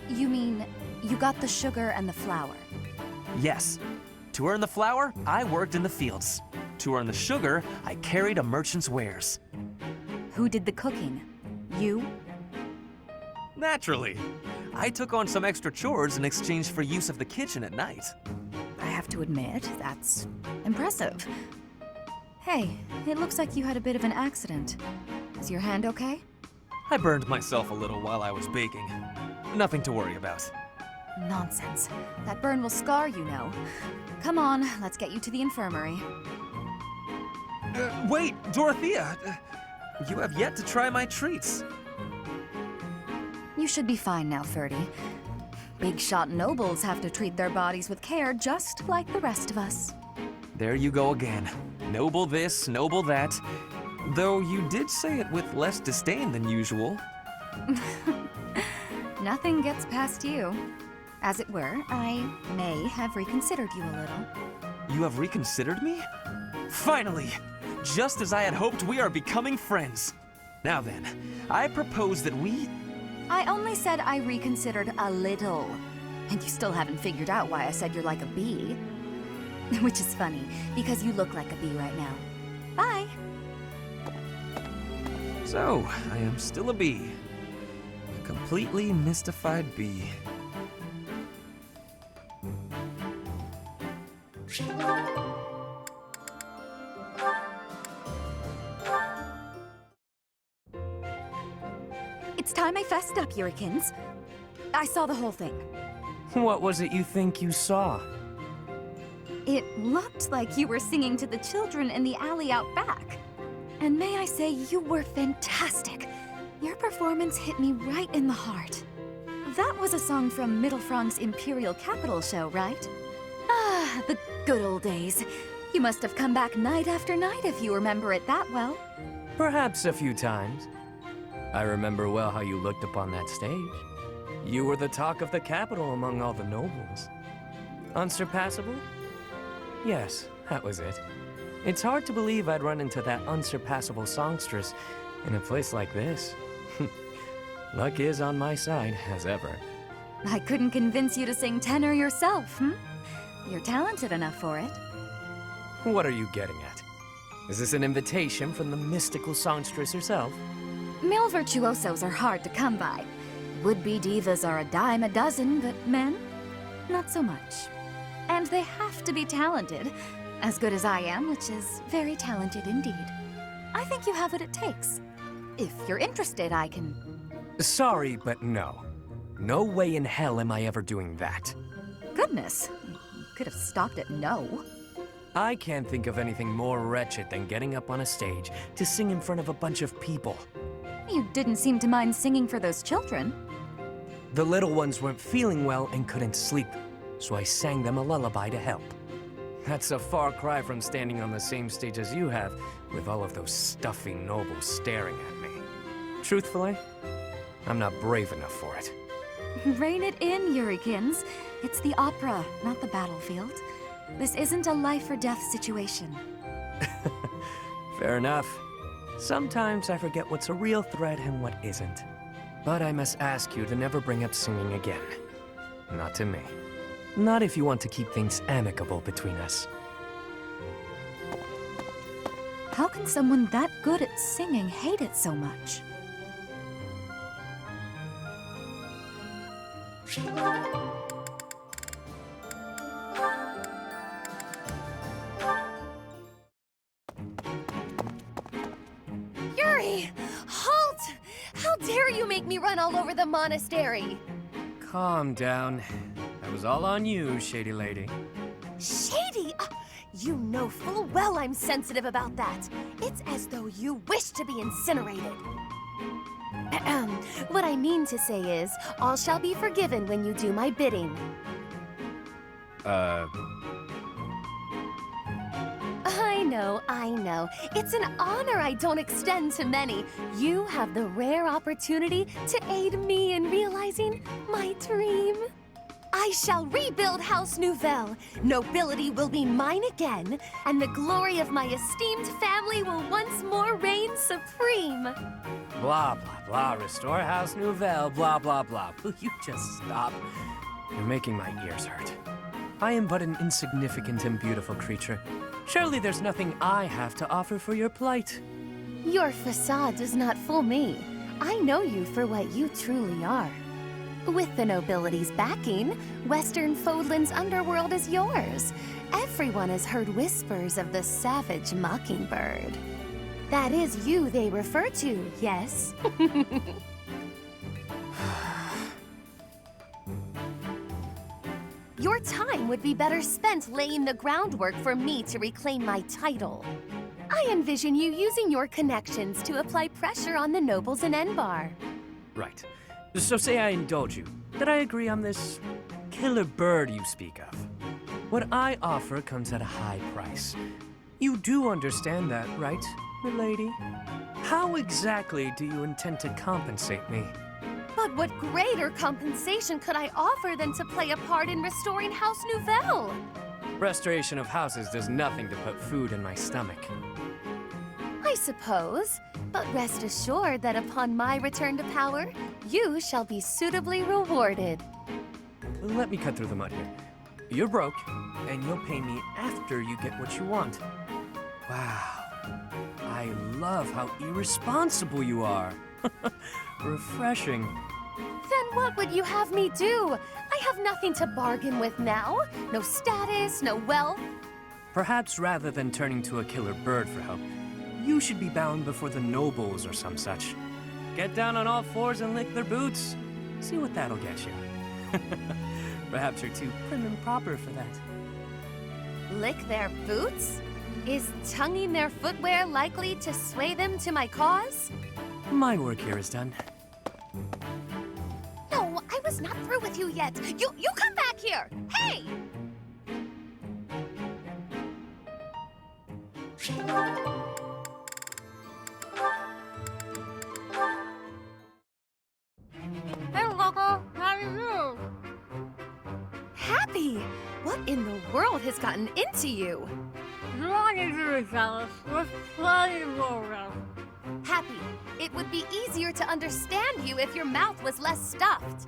You mean, you got the sugar and the flour? Yes. To earn the flour, I worked in the fields. To earn the sugar, I carried a merchant's wares. Who did the cooking? You? Naturally. I took on some extra chores in exchange for use of the kitchen at night. I have to admit, that's impressive. Hey, it looks like you had a bit of an accident. Is your hand okay? I burned myself a little while I was baking. Nothing to worry about. Nonsense. That burn will scar you now. Come on, let's get you to the infirmary. Wait, Dorothea! You have yet to try my treats. You should be fine now, Ferdy. Big shot nobles have to treat their bodies with care just like the rest of us. There you go again. Noble this, noble that. Though you did say it with less disdain than usual. Nothing gets past you. As it were, I may have reconsidered you a little. You have reconsidered me? Finally! Just as I had hoped, we are becoming friends. Now then, I propose that we... I only said I reconsidered a little. And you still haven't figured out why I said you're like a bee. Which is funny, because you look like a bee right now. Bye! So, I am still a bee. A completely mystified bee. It's time I fessed up, Yurikins. I saw the whole thing. What was it you think you saw? It looked like you were singing to the children in the alley out back. And may I say, you were fantastic. Your performance hit me right in the heart. That was a song from Mittelfrank's Imperial Capital show, right? Ah, the good old days. You must have come back night after night if you remember it that well. Perhaps a few times. I remember well how you looked upon that stage. You were the talk of the capital among all the nobles. Unsurpassable? Yes, that was it. It's hard to believe I'd run into that unsurpassable songstress in a place like this. Luck is on my side, as ever. I couldn't convince you to sing tenor yourself, You're talented enough for it. What are you getting at? Is this an invitation from the mystical songstress herself? Male virtuosos are hard to come by. Would-be divas are a dime a dozen, but men? Not so much. And they have to be talented. As good as I am, which is very talented indeed. I think you have what it takes. If you're interested, I can... Sorry, but no. No way in hell am I ever doing that. Goodness. You could have stopped at no. I can't think of anything more wretched than getting up on a stage to sing in front of a bunch of people. You didn't seem to mind singing for those children. The little ones weren't feeling well and couldn't sleep, so I sang them a lullaby to help. That's a far cry from standing on the same stage as you have, with all of those stuffy nobles staring at me. Truthfully, I'm not brave enough for it. Rein it in, Yurikins. It's the opera, not the battlefield. This isn't a life-or-death situation. Fair enough. Sometimes I forget what's a real threat and what isn't. But I must ask you to never bring up singing again. Not to me. Not if you want to keep things amicable between us. How can someone that good at singing hate it so much? Yuri! dare you make me run all over the monastery? Calm down. That was all on you, Shady Lady. Shady? You know full well I'm sensitive about that. It's as though you wish to be incinerated. What I mean to say is, all shall be forgiven when you do my bidding. I know. It's an honor I don't extend to many. You have the rare opportunity to aid me in realizing my dream. I shall rebuild House Nouvelle. Nobility will be mine again, and the glory of my esteemed family will once more reign supreme. Blah, blah, blah. Restore House Nouvelle. Blah, blah, blah. Will you just stop? You're making my ears hurt. I am but an insignificant and beautiful creature. Surely there's nothing I have to offer for your plight. Your facade does not fool me. I know you for what you truly are. With the nobility's backing, Western Fodlan's underworld is yours. Everyone has heard whispers of the savage mockingbird. That is you they refer to, yes? Your time would be better spent laying the groundwork for me to reclaim my title. I envision you using your connections to apply pressure on the nobles in Enbar. Right. So say I indulge you, that I agree on this killer bird you speak of. What I offer comes at a high price. You do understand that, right, milady? How exactly do you intend to compensate me? But what greater compensation could I offer than to play a part in restoring House Nouvelle? Restoration of houses does nothing to put food in my stomach. I suppose, but rest assured that upon my return to power, you shall be suitably rewarded. Let me cut through the mud here. You're broke, and you'll pay me after you get what you want. Wow. I love how irresponsible you are. Refreshing. Then what would you have me do? I have nothing to bargain with now. No status, no wealth. Perhaps rather than turning to a killer bird for help, you should be bound before the nobles or some such. Get down on all fours and lick their boots. See what that'll get you. Perhaps you're too prim and proper for that. Lick their boots? Is tonguing their footwear likely to sway them to my cause? My work here is done. No, I was not through with you yet. You come back here! Hey! Hey, Loco, how do you? Happy? What in the world has gotten into you? You don't need to be jealous. There's plenty more around. Happy, it would be easier to understand you if your mouth was less stuffed.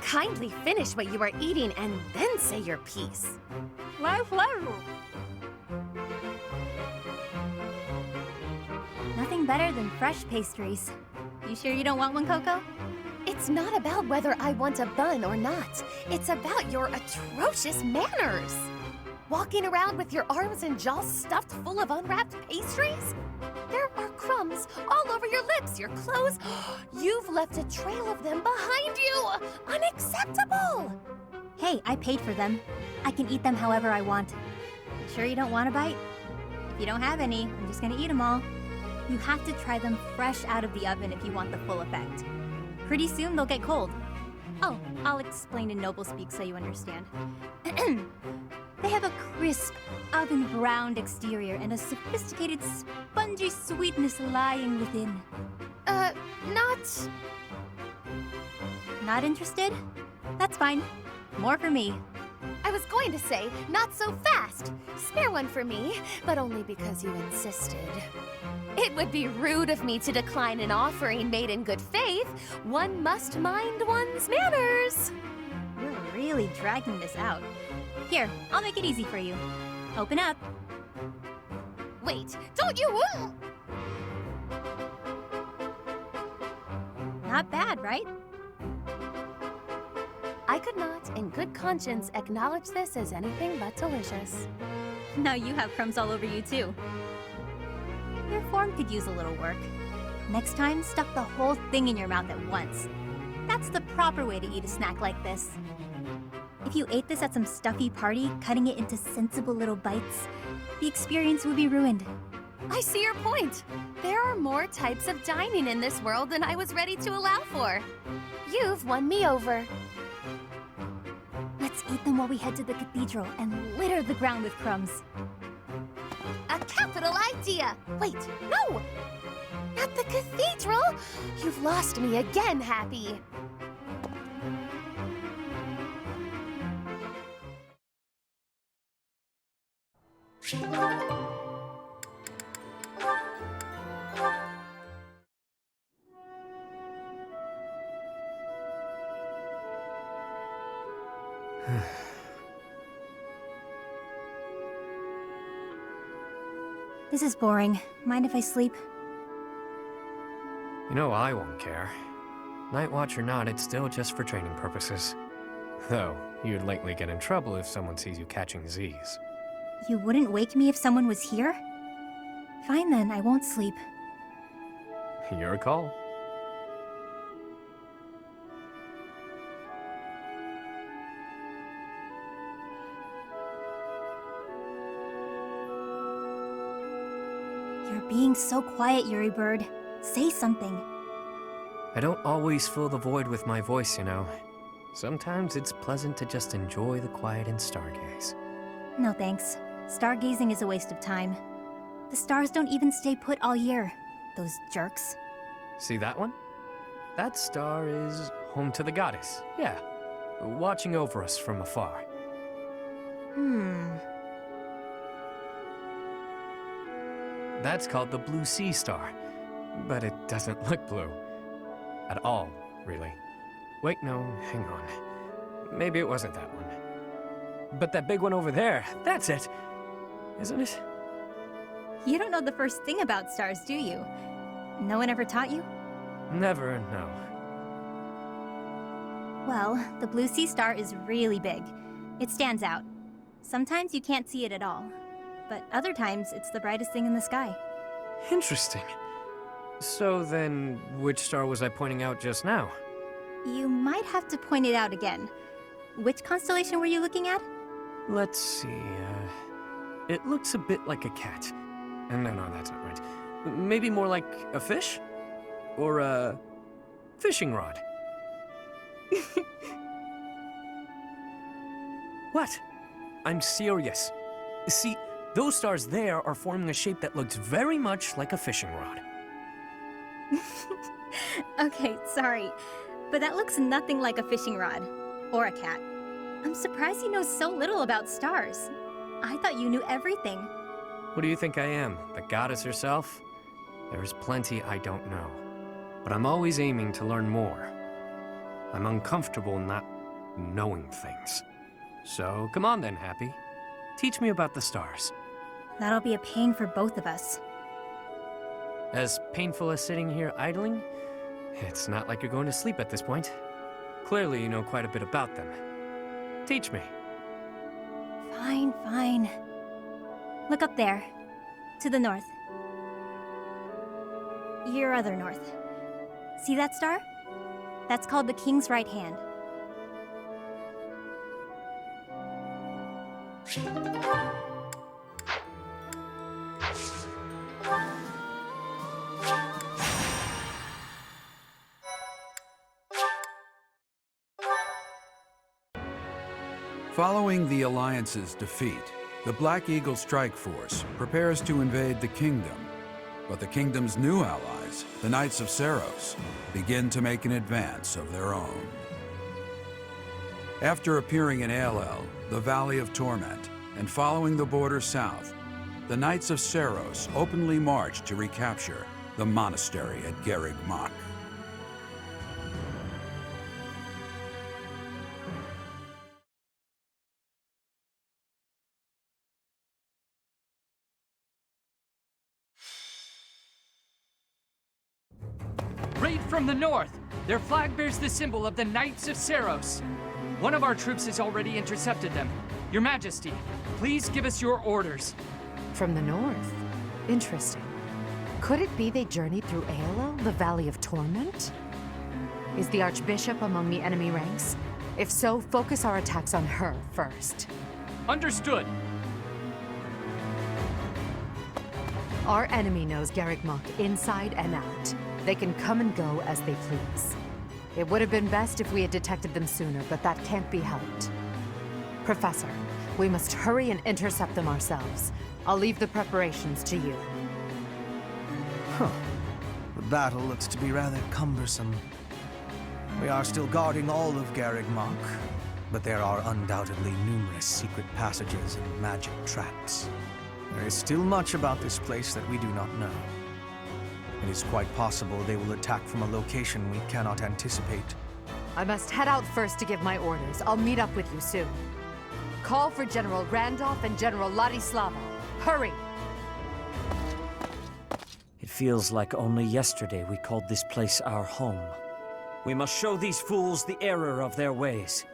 Kindly finish what you are eating and then say your piece. My pleasure. Nothing better than fresh pastries. You sure you don't want one, Coco? It's not about whether I want a bun or not. It's about your atrocious manners. Walking around with your arms and jaws stuffed full of unwrapped pastries? There are crumbs all over your lips, your clothes. You've left a trail of them behind you. Unacceptable! Hey, I paid for them. I can eat them however I want. Sure you don't want a bite? If you don't have any, I'm just gonna eat them all. You have to try them fresh out of the oven if you want the full effect. Pretty soon they'll get cold. Oh, I'll explain in noble speak so you understand. They have a crisp, oven-browned exterior and a sophisticated, spongy sweetness lying within. Not interested? That's fine. More for me. I was going to say, not so fast. Spare one for me, but only because you insisted. It would be rude of me to decline an offering made in good faith. One must mind one's manners. You're really dragging this out. Here, I'll make it easy for you. Open up. Wait, don't you... Not bad, right? I could not, in good conscience, acknowledge this as anything but delicious. Now you have crumbs all over you, too. Your form could use a little work. Next time, stuff the whole thing in your mouth at once. That's the proper way to eat a snack like this. If you ate this at some stuffy party, cutting it into sensible little bites, the experience would be ruined. I see your point. There are more types of dining in this world than I was ready to allow for. You've won me over. Let's eat them while we head to the cathedral and litter the ground with crumbs. A capital idea! Wait, no! At the cathedral? You've lost me again, Happy. This is boring. Mind if I sleep? You know I won't care. Night watch or not, it's still just for training purposes. Though, you'd likely get in trouble if someone sees you catching Z's. You wouldn't wake me if someone was here? Fine then, I won't sleep. Your call. You're being so quiet, Yuri Bird. Say something. I don't always fill the void with my voice, you know. Sometimes it's pleasant to just enjoy the quiet and stargaze. No thanks. Stargazing is a waste of time. The stars don't even stay put all year. Those jerks. See that one? That star is home to the goddess, yeah. Watching over us from afar. That's called the Blue Sea Star. But it doesn't look blue. At all, really. Wait, no, hang on. Maybe it wasn't that one. But that big one over there, that's it. Isn't it? You don't know the first thing about stars, do you? No one ever taught you? Never, no. Well, the Blue Sea Star is really big. It stands out. Sometimes you can't see it at all. But other times, it's the brightest thing in the sky. Interesting. So then, which star was I pointing out just now? You might have to point it out again. Which constellation were you looking at? Let's see, it looks a bit like a cat. No, that's not right. Maybe more like a fish? Or a fishing rod. What? I'm serious. See, those stars there are forming a shape that looks very much like a fishing rod. Okay, sorry. But that looks nothing like a fishing rod. Or a cat. I'm surprised you know so little about stars. I thought you knew everything. What do you think I am, the goddess herself? There's plenty I don't know. But I'm always aiming to learn more. I'm uncomfortable not knowing things. So come on then, Happy. Teach me about the stars. That'll be a pain for both of us. As painful as sitting here idling, it's not like you're going to sleep at this point. Clearly you know quite a bit about them. Teach me. Fine. Look up there. To the north. Your other north. See that star? That's called the King's Right Hand. Following the Alliance's defeat, the Black Eagle Strike Force prepares to invade the Kingdom. But the Kingdom's new allies, the Knights of Seiros, begin to make an advance of their own. After appearing in Aelel, the Valley of Torment, and following the border south, the Knights of Seiros openly march to recapture the monastery at Garreg Mach. Raid from the north! Their flag bears the symbol of the Knights of Seiros. One of our troops has already intercepted them. Your Majesty, please give us your orders. From the north? Interesting. Could it be they journeyed through Aelo, the Valley of Torment? Is the Archbishop among the enemy ranks? If so, focus our attacks on her first. Understood. Our enemy knows Garreg Mach inside and out. They can come and go as they please. It would have been best if we had detected them sooner, but that can't be helped. Professor, we must hurry and intercept them ourselves. I'll leave the preparations to you. Huh. The battle looks to be rather cumbersome. We are still guarding all of Garreg Mach, but there are undoubtedly numerous secret passages and magic traps. There is still much about this place that we do not know. It is quite possible they will attack from a location we cannot anticipate. I must head out first to give my orders. I'll meet up with you soon. Call for General Randolph and General Ladislava. Hurry! It feels like only yesterday we called this place our home. We must show these fools the error of their ways.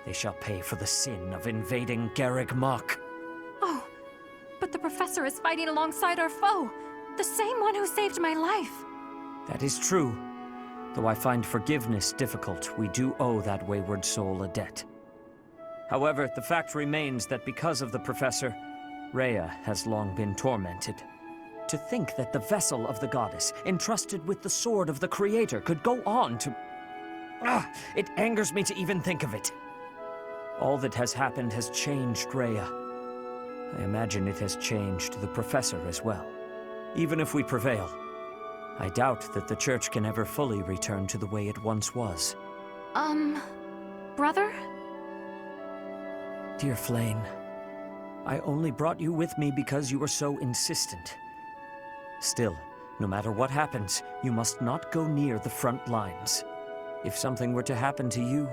They shall pay for the sin of invading Garreg Mach. Oh, but the professor is fighting alongside our foe. The same one who saved my life. That is true. Though I find forgiveness difficult, we do owe that wayward soul a debt. However, the fact remains that because of the professor, Rhea has long been tormented. To think that the vessel of the goddess, entrusted with the sword of the Creator, could go on to... it angers me to even think of it. All that has happened has changed Rhea. I imagine it has changed the professor as well. Even if we prevail, I doubt that the Church can ever fully return to the way it once was. Brother? Dear Flane, I only brought you with me because you were so insistent. Still, no matter what happens, you must not go near the front lines. If something were to happen to you,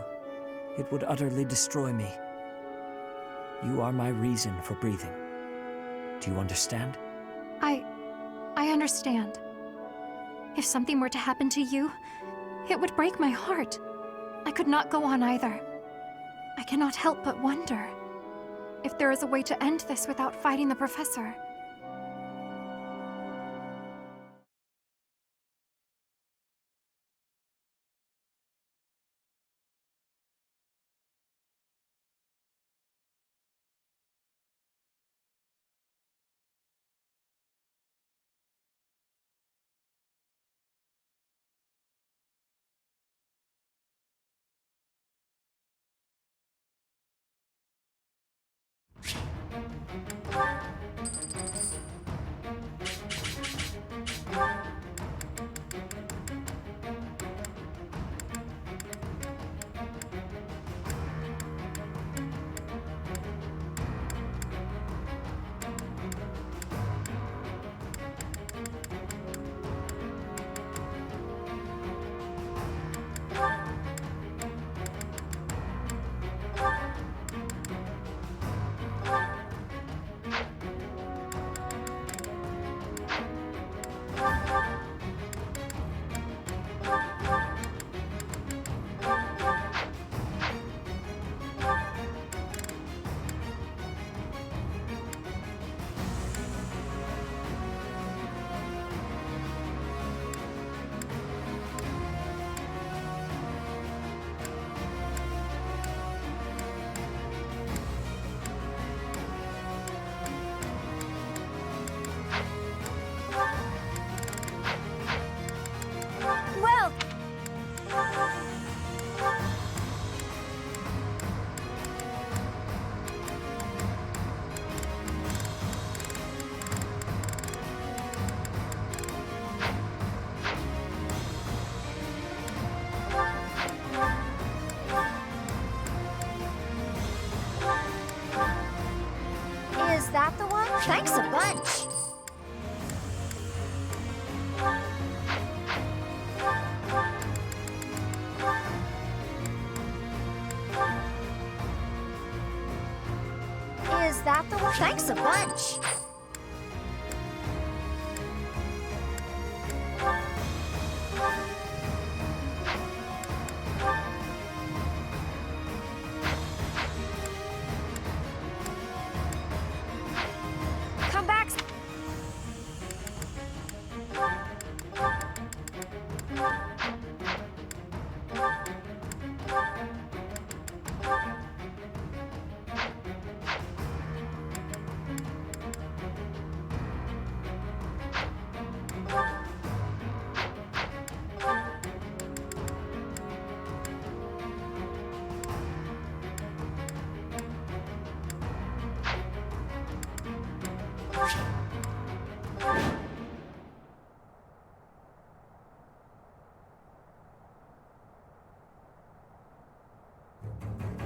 it would utterly destroy me. You are my reason for breathing. Do you understand? I understand. If something were to happen to you, it would break my heart. I could not go on either. I cannot help but wonder if there is a way to end this without fighting the professor. Is that the one? Thanks a bunch. Is that the one? Thanks a bunch.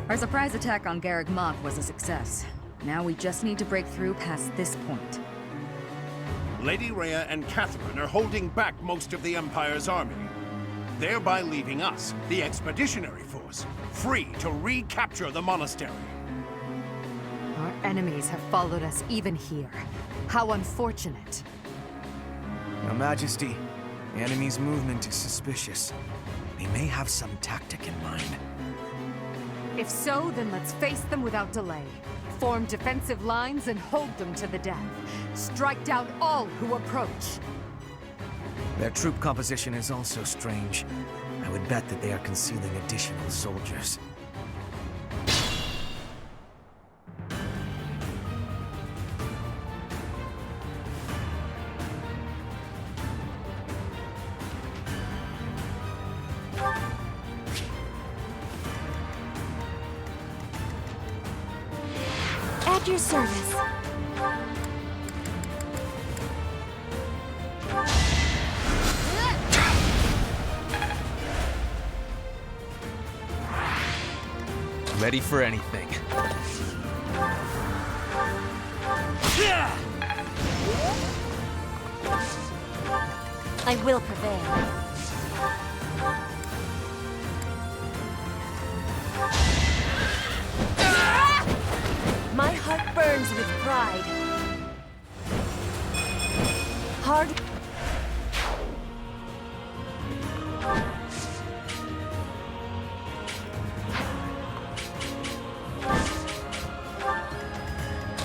Our surprise attack on Garreg Mach was a success. Now we just need to break through past this point. Lady Rhea and Catherine are holding back most of the Empire's army, thereby leaving us, the Expeditionary Force, free to recapture the monastery. Our enemies have followed us even here. How unfortunate. Your Majesty, the enemy's movement is suspicious. They may have some tactic in mind. If so, then let's face them without delay. Form defensive lines and hold them to the death. Strike down all who approach. Their troop composition is also strange. I would bet that they are concealing additional soldiers. At your service. Ready for anything. I will prevail. My heart burns with pride. Hard.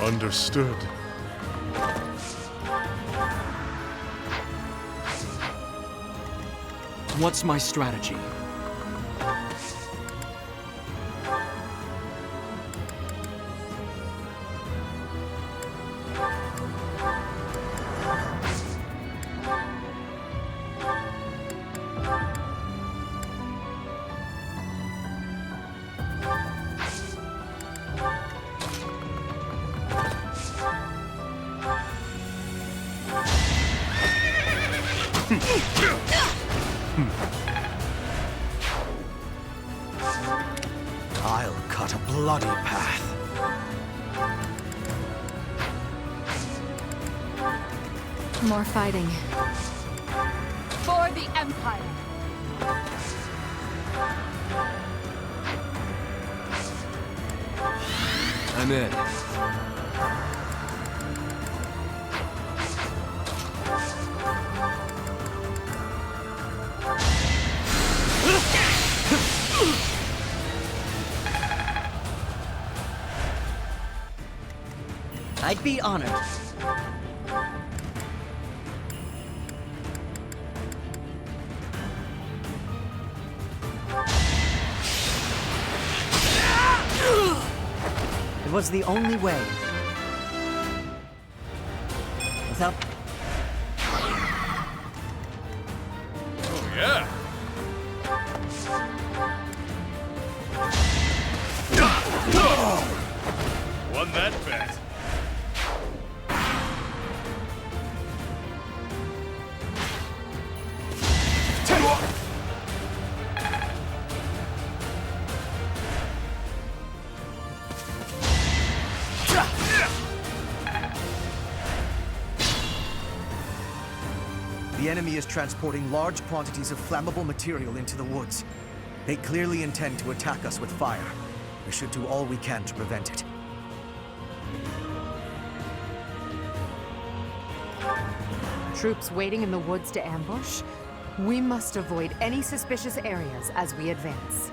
Understood. What's my strategy? I'll cut a bloody path. More fighting. For the Empire! I'm in. I'd be honored. It was the only way. Without... Oh, yeah. Won that bet. The enemy is transporting large quantities of flammable material into the woods. They clearly intend to attack us with fire. We should do all we can to prevent it. Troops waiting in the woods to ambush? We must avoid any suspicious areas as we advance.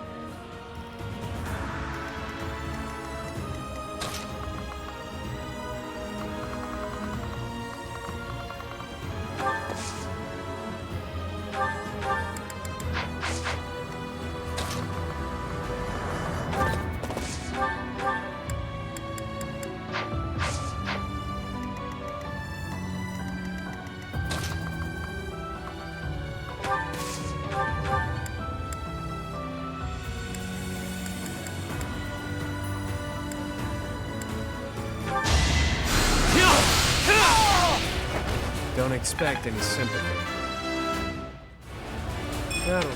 Don't expect any sympathy. That'll...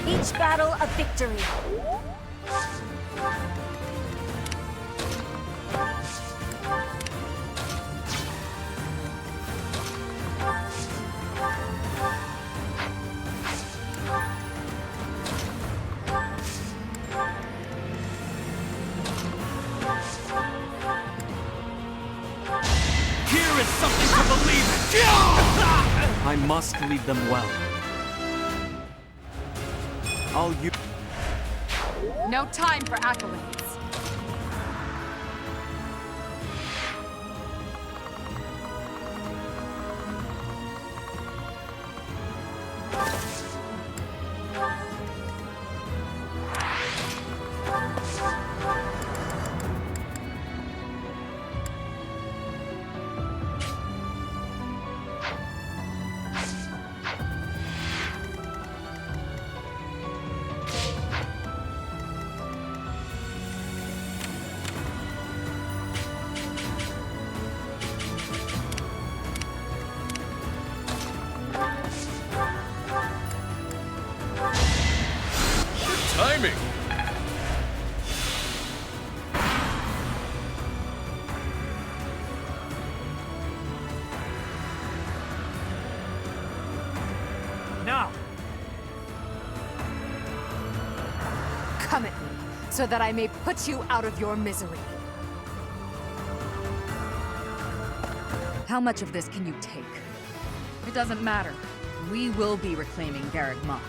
Each battle a victory. Here is something to believe in! I must lead them well. I'll use... No time for accolades. Timing! Now! Come at me, so that I may put you out of your misery. How much of this can you take? It doesn't matter. We will be reclaiming Garreg Mach.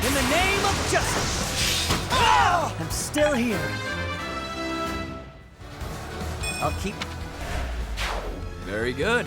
In the name of justice! I'm still here. I'll keep... Very good.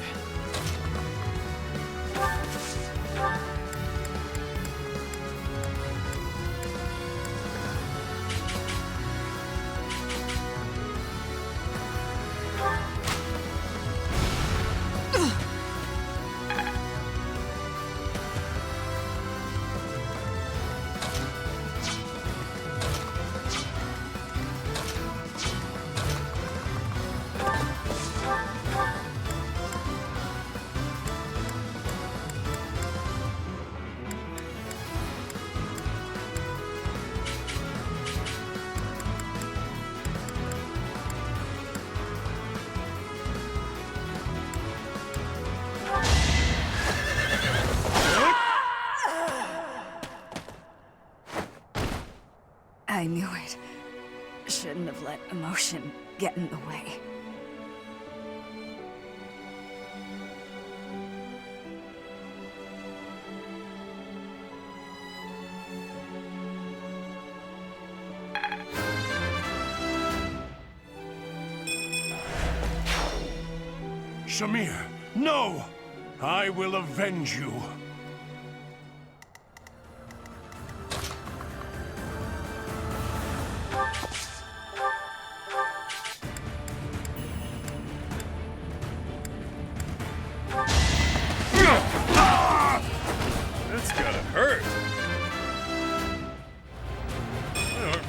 I knew it. Shouldn't have let emotion get in the way. Shamir, no! I will avenge you. That's gotta hurt. My arm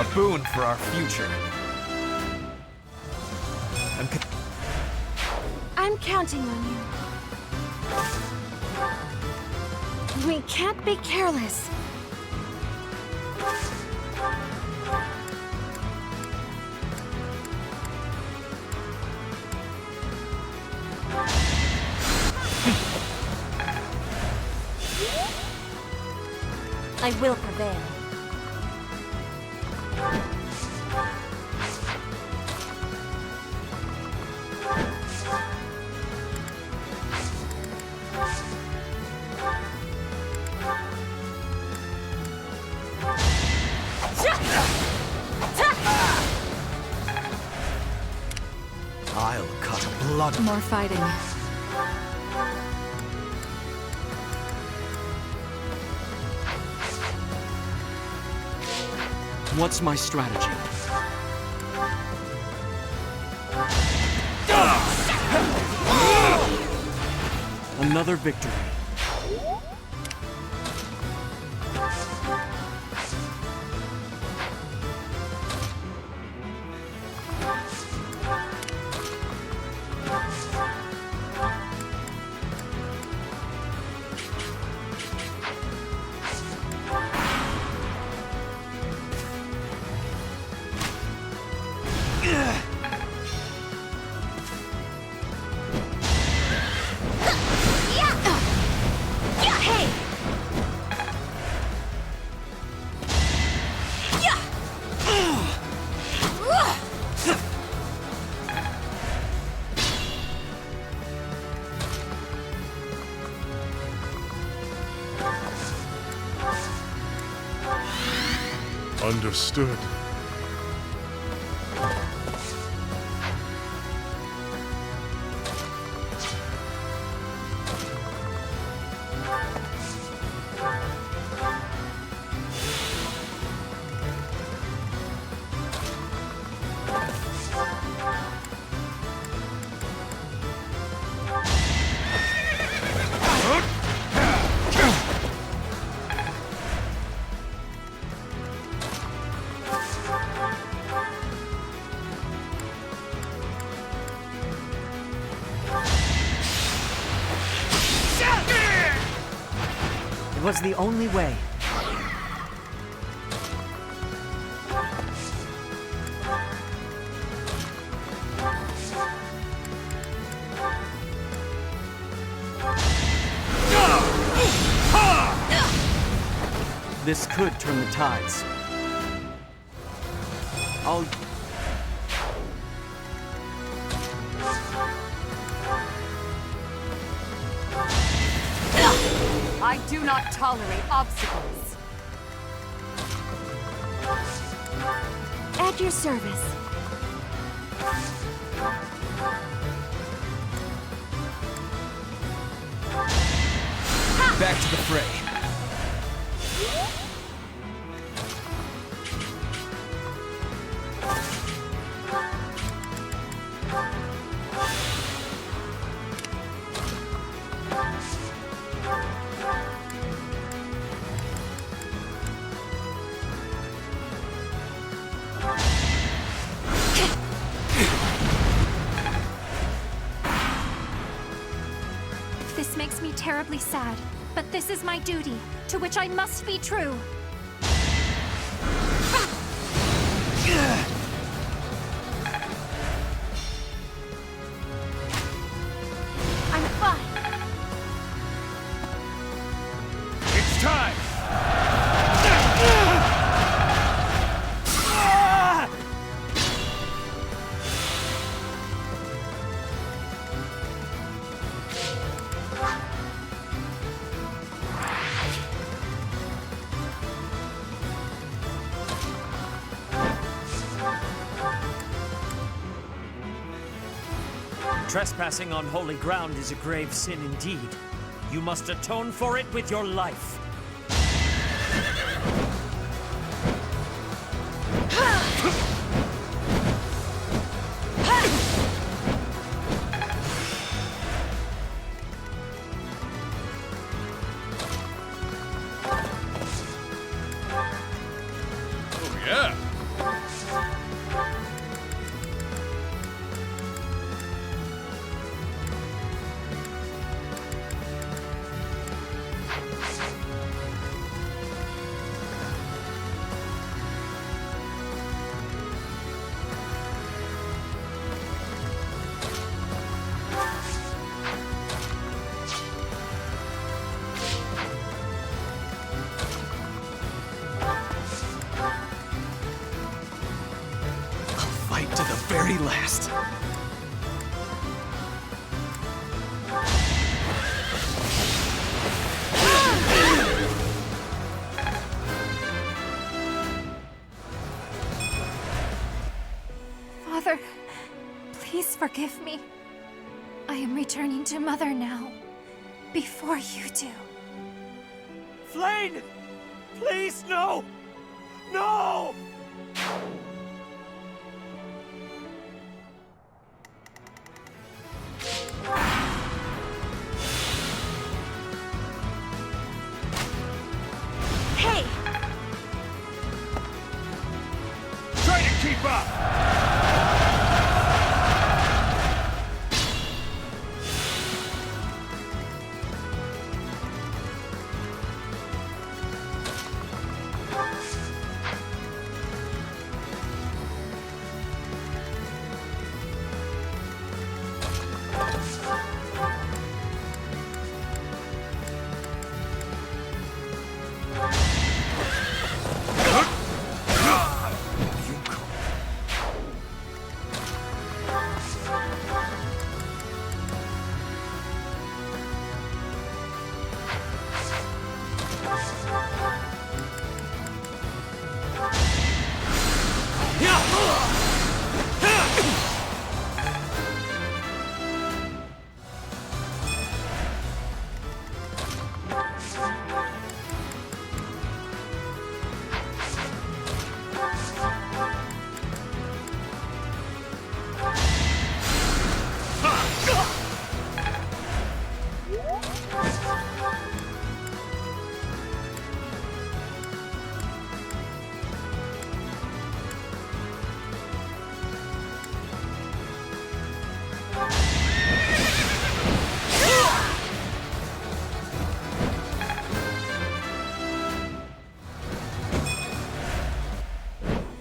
A boon for our future. I'm counting on you. We can't be careless. I will prevail. I'll cut blood. More fighting. What's my strategy? Another victory. Understood. It was the only way. This could turn the tides. I do not tolerate obstacles. At your service. Back to the fray. This makes me terribly sad, but this is my duty, to which I must be true. I'm fine. It's time! Trespassing on holy ground is a grave sin indeed. You must atone for it with your life. Oh, yeah. very last. Father, please forgive me. I am returning to Mother now, before you do. Flane! Please, no! No! Hey! Try to keep up!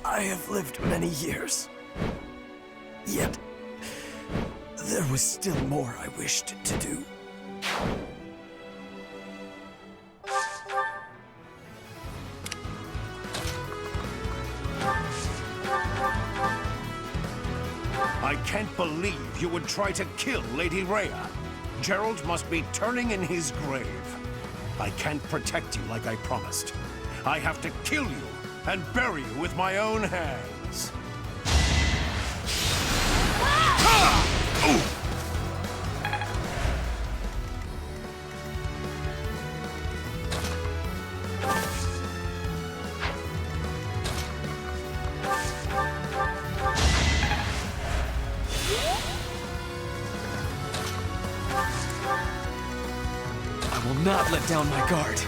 I have lived many years. Yet, there was still more I wished to do. I can't believe you would try to kill Lady Rhea. Gerald must be turning in his grave. I can't protect you like I promised. I have to kill you and bury you with my own hands. I will not let down my guard.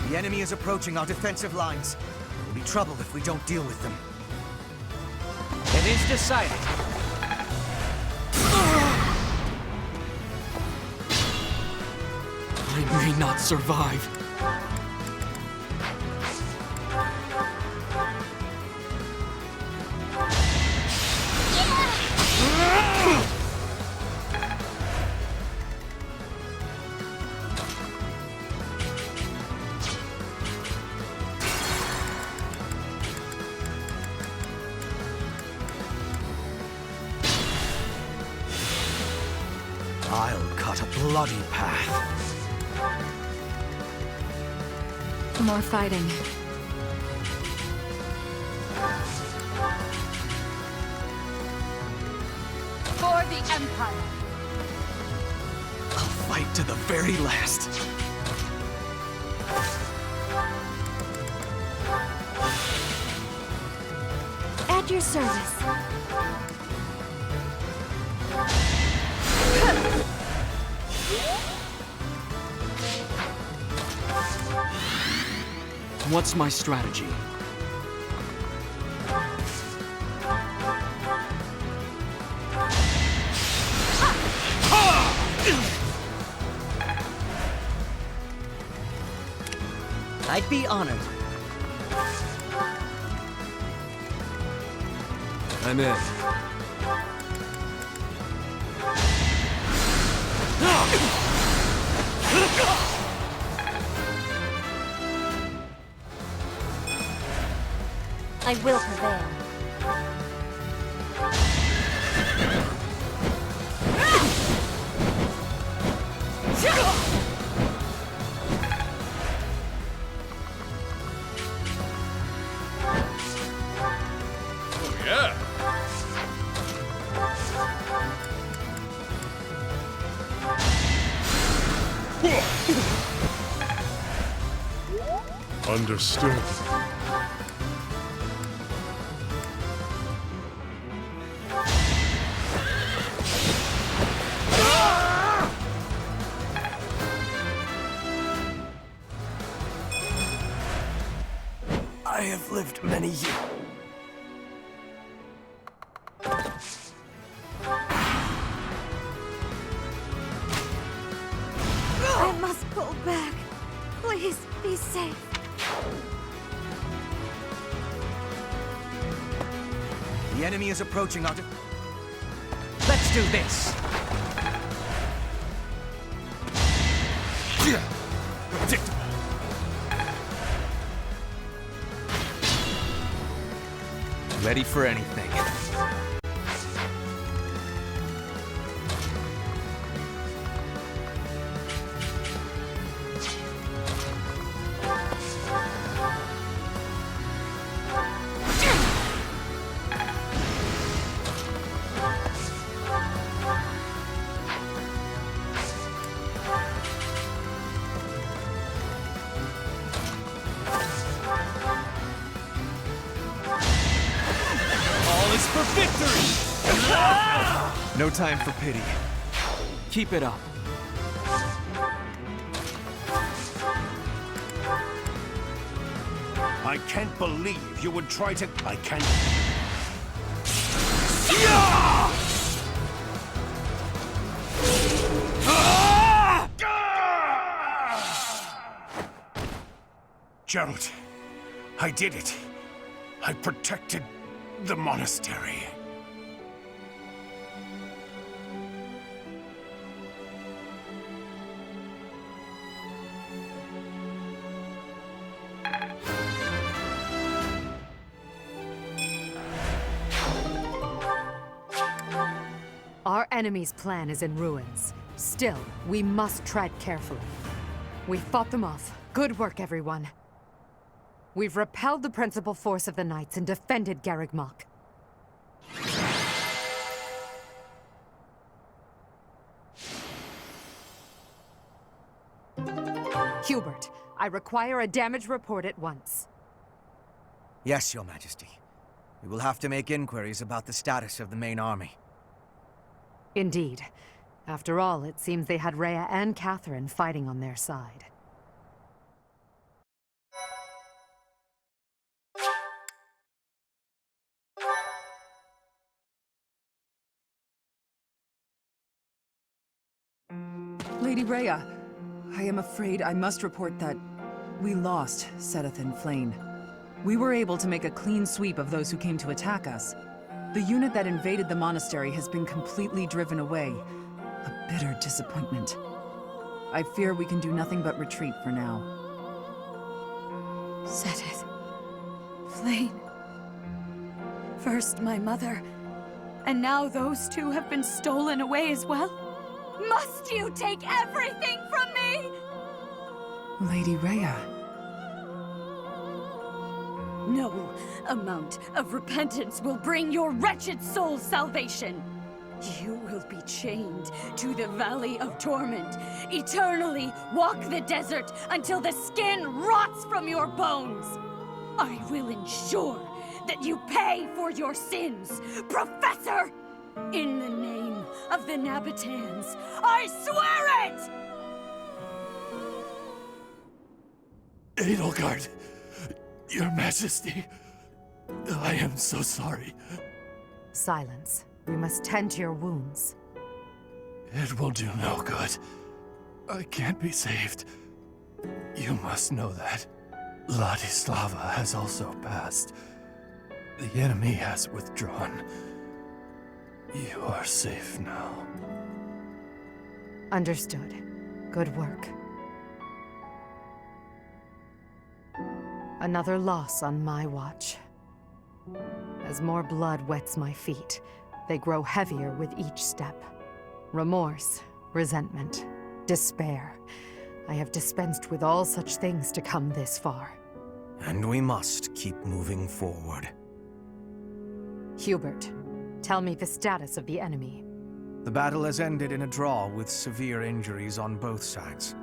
The enemy is approaching our defensive lines. There will be trouble if we don't deal with them. It is decided. I may not survive. I'll cut a bloody path. More fighting. For the Empire. I'll fight to the very last. At your service. What's my strategy? I'd be honored. I'm in. I will prevail. Yeah. Understood. I have lived many years. I must pull back. Please be safe. The enemy is approaching our... Let's do this! Predictable. Ready for anything. For victory! No time for pity. Keep it up. I can't believe you would try to... I can't... Gerald, I did it. I protected the monastery. Our enemy's plan is in ruins. Still, we must tread carefully. We fought them off. Good work, everyone. We've repelled the principal force of the Knights and defended Garreg Mach. Hubert, I require a damage report at once. Yes, Your Majesty. We will have to make inquiries about the status of the main army. Indeed. After all, it seems they had Rhea and Catherine fighting on their side. Lady Rhea, I am afraid I must report that we lost Seteth and Flayn. We were able to make a clean sweep of those who came to attack us. The unit that invaded the monastery has been completely driven away. A bitter disappointment. I fear we can do nothing but retreat for now. Seteth. Flayn. First my mother, and now those two have been stolen away as well? Must you take everything from me? Lady Rhea. No amount of repentance will bring your wretched soul salvation. You will be chained to the Valley of Torment, eternally walk the desert until the skin rots from your bones. I will ensure that you pay for your sins, Professor! In the name of the Nabitans, I swear it! Edelgard, Your Majesty, I am so sorry. Silence. We must tend to your wounds. It will do no good. I can't be saved. You must know that. Ladislava has also passed. The enemy has withdrawn. You are safe now. Understood. Good work. Another loss on my watch. As more blood wets my feet, they grow heavier with each step. Remorse, resentment, despair. I have dispensed with all such things to come this far. And we must keep moving forward. Hubert, tell me the status of the enemy. The battle has ended in a draw with severe injuries on both sides.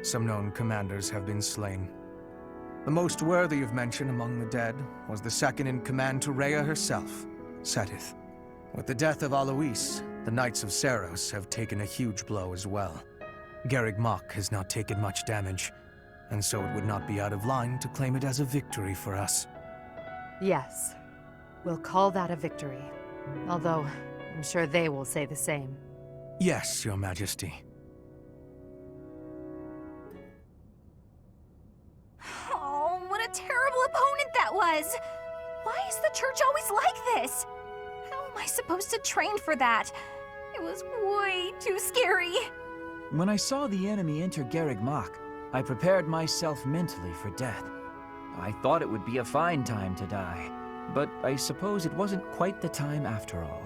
Some known commanders have been slain. The most worthy of mention among the dead was the second-in-command to Rhea herself, Setith. With the death of Alois, the Knights of Seiros have taken a huge blow as well. Garreg Mach has not taken much damage, and so it would not be out of line to claim it as a victory for us. Yes, we'll call that a victory. Although, I'm sure they will say the same. Yes, Your Majesty. Oh, what a terrible opponent that was! Why is the church always like this? How am I supposed to train for that? It was way too scary. When I saw the enemy enter Garreg Mach, I prepared myself mentally for death. I thought it would be a fine time to die, but I suppose it wasn't quite the time after all.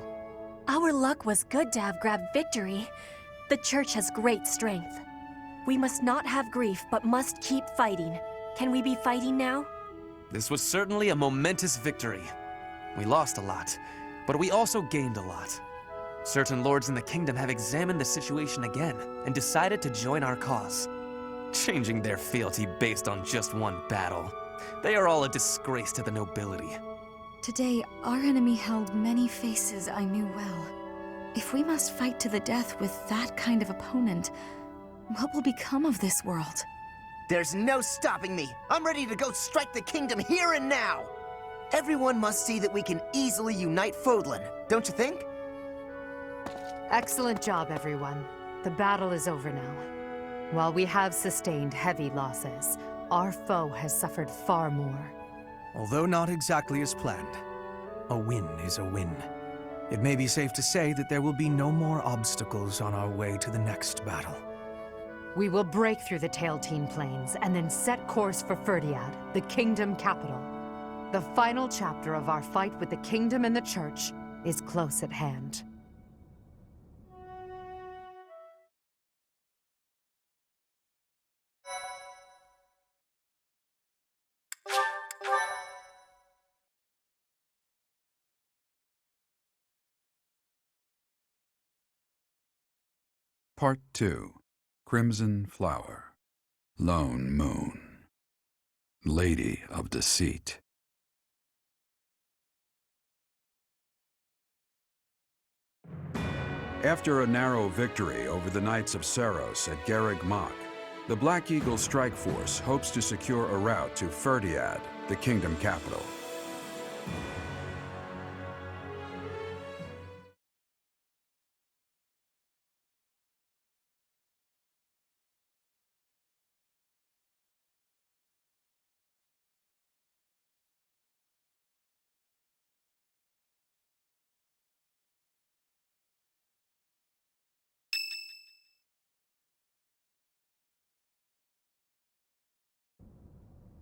Our luck was good to have grabbed victory. The church has great strength. We must not have grief, but must keep fighting. Can we be fighting now? This was certainly a momentous victory. We lost a lot, but we also gained a lot. Certain lords in the kingdom have examined the situation again and decided to join our cause, changing their fealty based on just one battle. They are all a disgrace to the nobility. Today, our enemy held many faces I knew well. If we must fight to the death with that kind of opponent, what will become of this world? There's no stopping me. I'm ready to go strike the kingdom here and now. Everyone must see that we can easily unite Fodlan, don't you think? Excellent job, everyone. The battle is over now. While we have sustained heavy losses, our foe has suffered far more. Although not exactly as planned, a win is a win. It may be safe to say that there will be no more obstacles on our way to the next battle. We will break through the Tailteen Plains and then set course for Ferdiad, the kingdom capital. The final chapter of our fight with the kingdom and the church is close at hand. Part 2. Crimson Flower. Lone Moon. Lady of Deceit. After a narrow victory over the Knights of Seiros at Garreg Mach, the Black Eagle Strike Force hopes to secure a route to Ferdiad, the kingdom capital.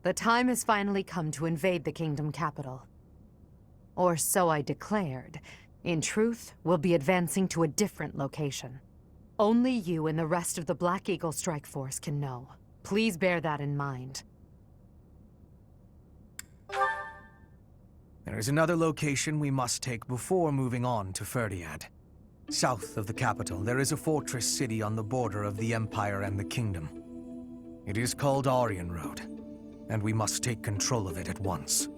The time has finally come to invade the kingdom capital. Or so I declared. In truth, we'll be advancing to a different location. Only you and the rest of the Black Eagle Strike Force can know. Please bear that in mind. There is another location we must take before moving on to Ferdiad. South of the capital, there is a fortress city on the border of the Empire and the Kingdom. It is called Aryan Road, and we must take control of it at once.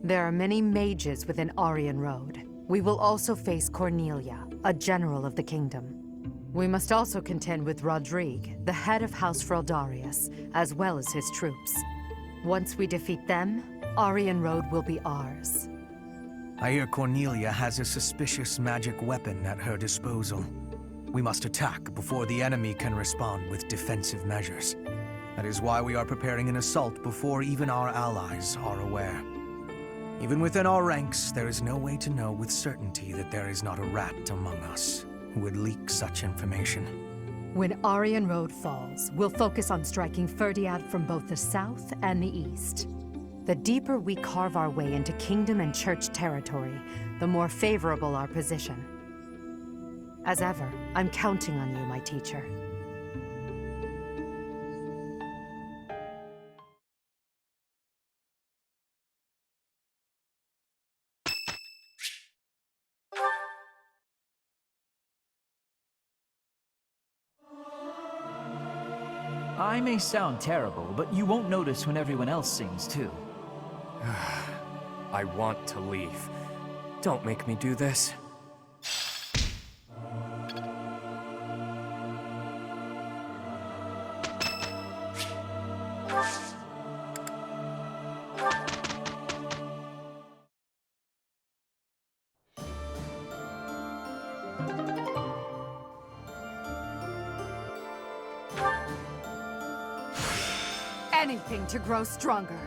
There are many mages within Aryan Road. We will also face Cornelia, a general of the kingdom. We must also contend with Rodrigue, the head of House Fraldarius, as well as his troops. Once we defeat them, Aryan Road will be ours. I hear Cornelia has a suspicious magic weapon at her disposal. We must attack before the enemy can respond with defensive measures. That is why we are preparing an assault before even our allies are aware. Even within our ranks, there is no way to know with certainty that there is not a rat among us who would leak such information. When Aryan Road falls, we'll focus on striking Ferdiad from both the south and the east. The deeper we carve our way into kingdom and church territory, the more favorable our position. As ever, I'm counting on you, my teacher. I may sound terrible, but you won't notice when everyone else sings too. I want to leave. Don't make me do this. Anything to grow stronger.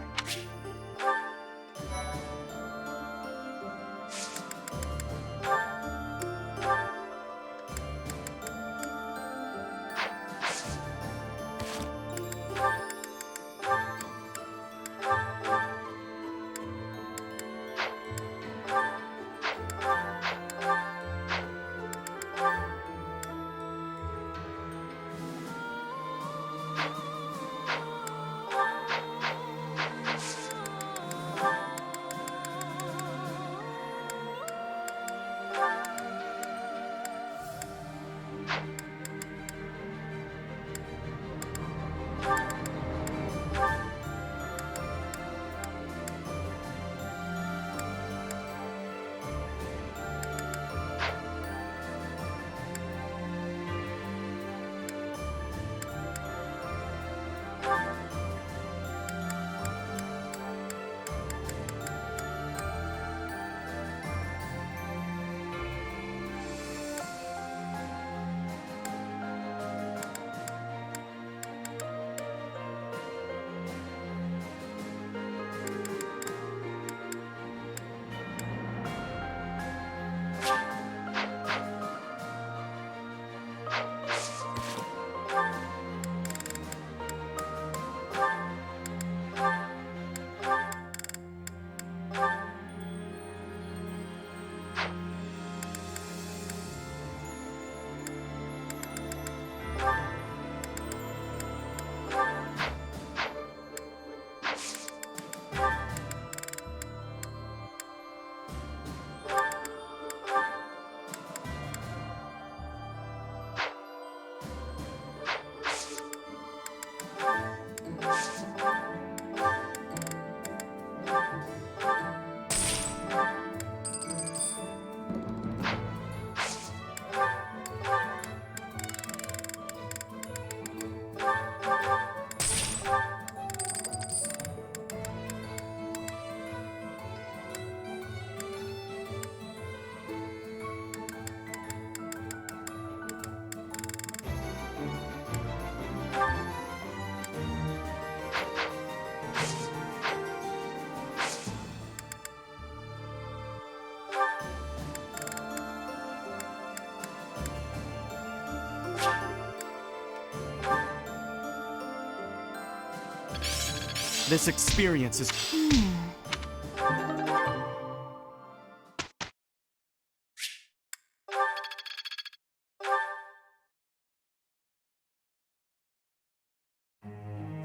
This experience is...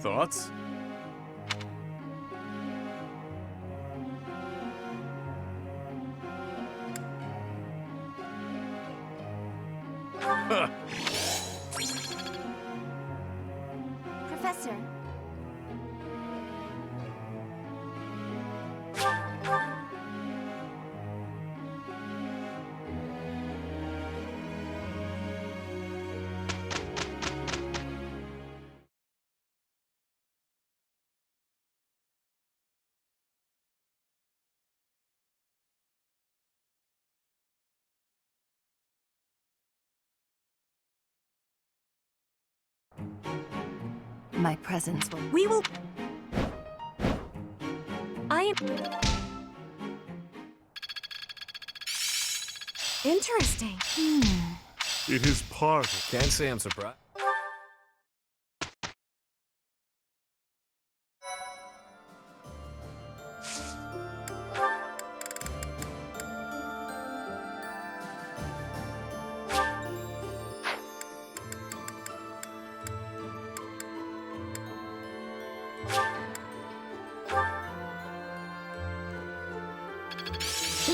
Thoughts? Professor. My presence will... We will... I am... Interesting. It is part of... Can't say I'm surprised.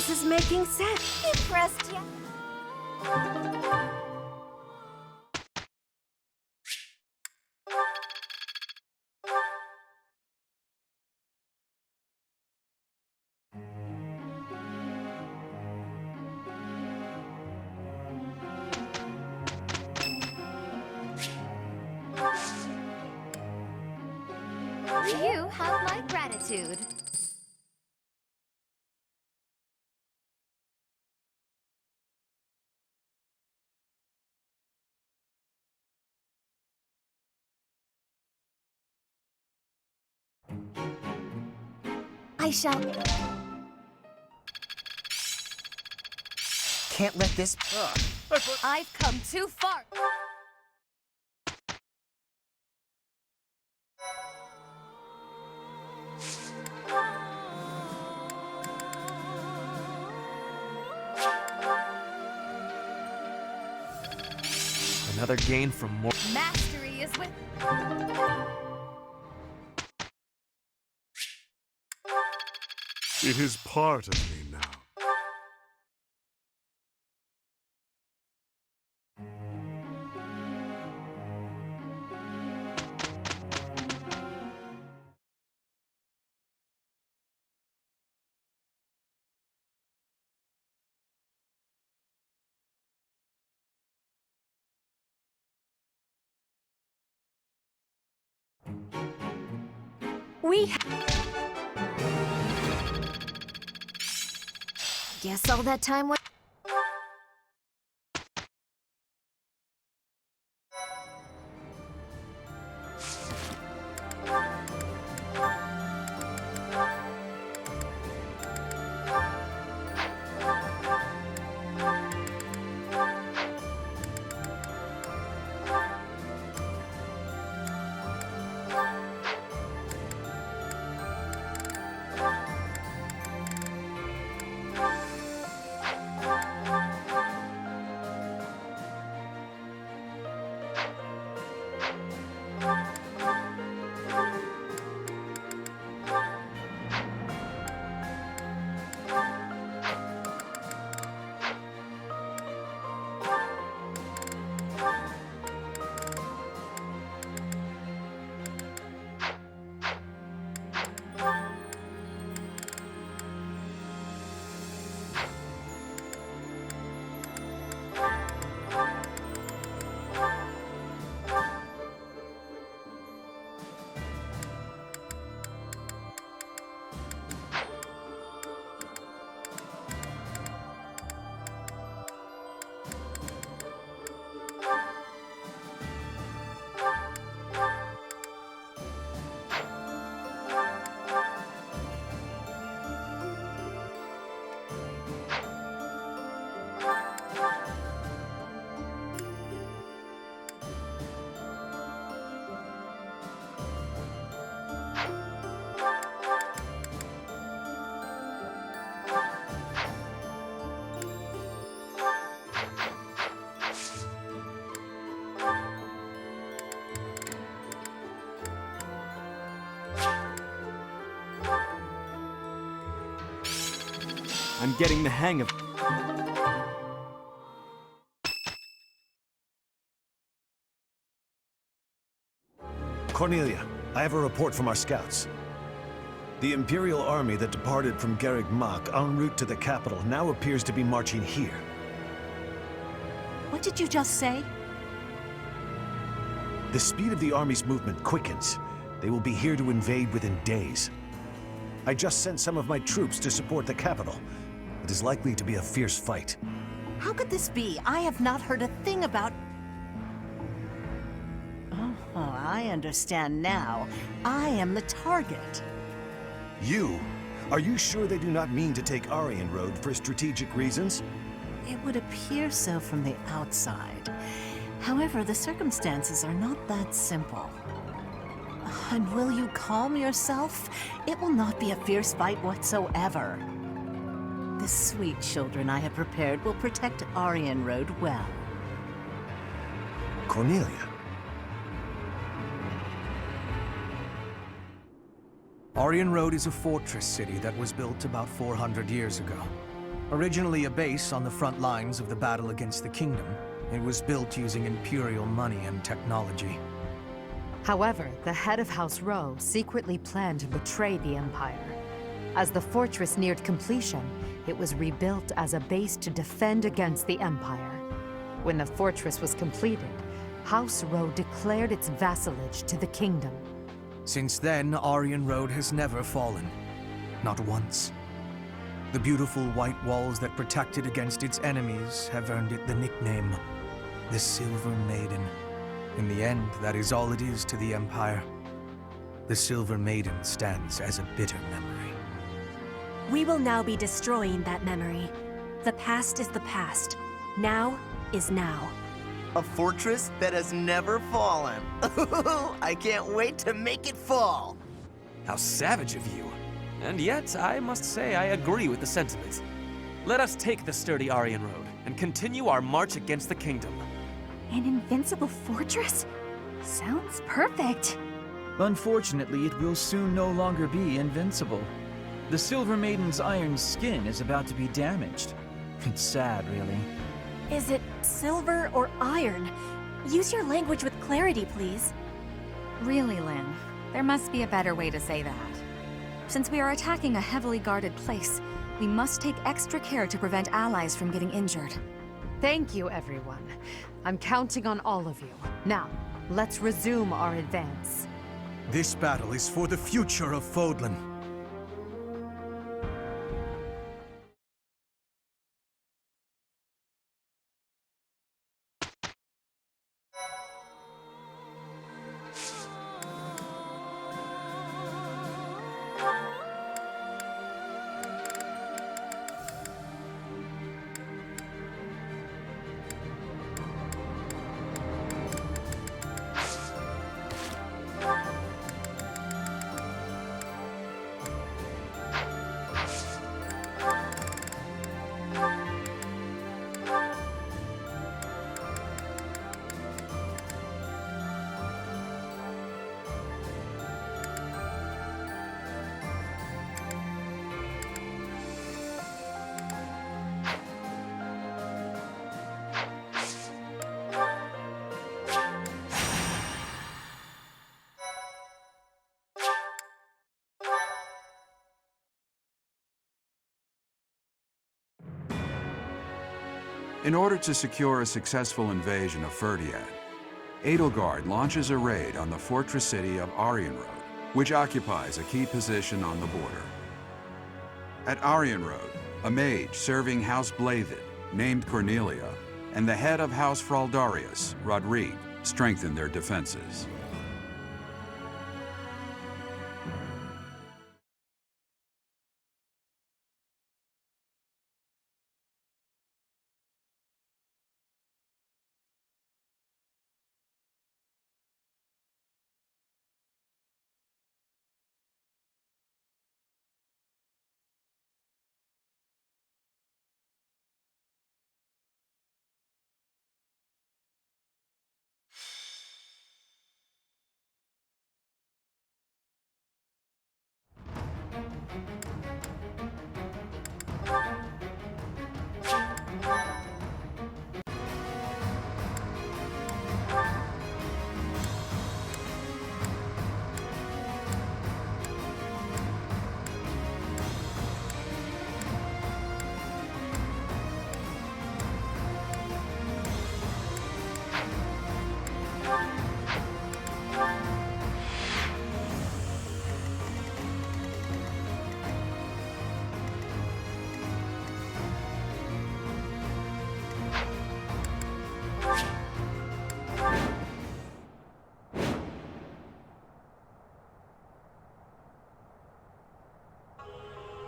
This is making sense. Impressed yet? You have my gratitude. I shall... Can't let this... I've come too far. Another gain from more. Mastery is with... It is part of me now. Guess all that time went... I'm getting the hang of... Cornelia, I have a report from our scouts. The Imperial army that departed from Garreg Mach en route to the capital now appears to be marching here. What did you just say? The speed of the army's movement quickens. They will be here to invade within days. I just sent some of my troops to support the capital. It is likely to be a fierce fight. How could this be? I have not heard a thing about... Oh, I understand now. I am the target. You? Are you sure they do not mean to take Aryan Road for strategic reasons? It would appear so from the outside. However, the circumstances are not that simple. And will you calm yourself? It will not be a fierce fight whatsoever. The sweet children I have prepared will protect Aryan Road well. Cornelia. Aryan Road is a fortress city that was built about 400 years ago. Originally a base on the front lines of the battle against the kingdom, it was built using Imperial money and technology. However, the head of House Rowe secretly planned to betray the Empire. As the fortress neared completion, it was rebuilt as a base to defend against the Empire. When the fortress was completed, House Rowe declared its vassalage to the kingdom. Since then, Aryan Road has never fallen. Not once. The beautiful white walls that protect it against its enemies have earned it the nickname, the Silver Maiden. In the end, that is all it is to the Empire. The Silver Maiden stands as a bitter memory. We will now be destroying that memory. The past is the past. Now is now. A fortress that has never fallen. I can't wait to make it fall. How savage of you. And yet, I must say I agree with the sentiment. Let us take the sturdy Aryan Road and continue our march against the kingdom. An invincible fortress? Sounds perfect. Unfortunately, it will soon no longer be invincible. The Silver Maiden's iron skin is about to be damaged. It's sad, really. Is it silver or iron? Use your language with clarity, please. Really, Lynn, there must be a better way to say that. Since we are attacking a heavily guarded place, we must take extra care to prevent allies from getting injured. Thank you, everyone. I'm counting on all of you. Now, let's resume our advance. This battle is for the future of Fodlan. In order to secure a successful invasion of Ferdiad, Edelgard launches a raid on the fortress city of Aryan Road, which occupies a key position on the border. At Aryan Road, a mage serving House Blavid, named Cornelia, and the head of House Fraldarius, Rodrigue, strengthen their defenses.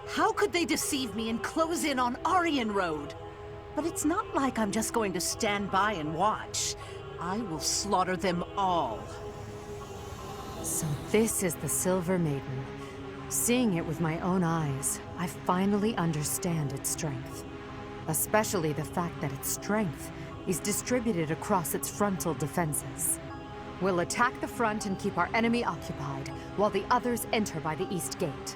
How could they deceive me and close in on Aryan Road? But it's not like I'm just going to stand by and watch. I will slaughter them all. So this is the Silver Maiden. Seeing it with my own eyes, I finally understand its strength. Especially the fact that its strength is distributed across its frontal defenses. We'll attack the front and keep our enemy occupied, while the others enter by the east gate.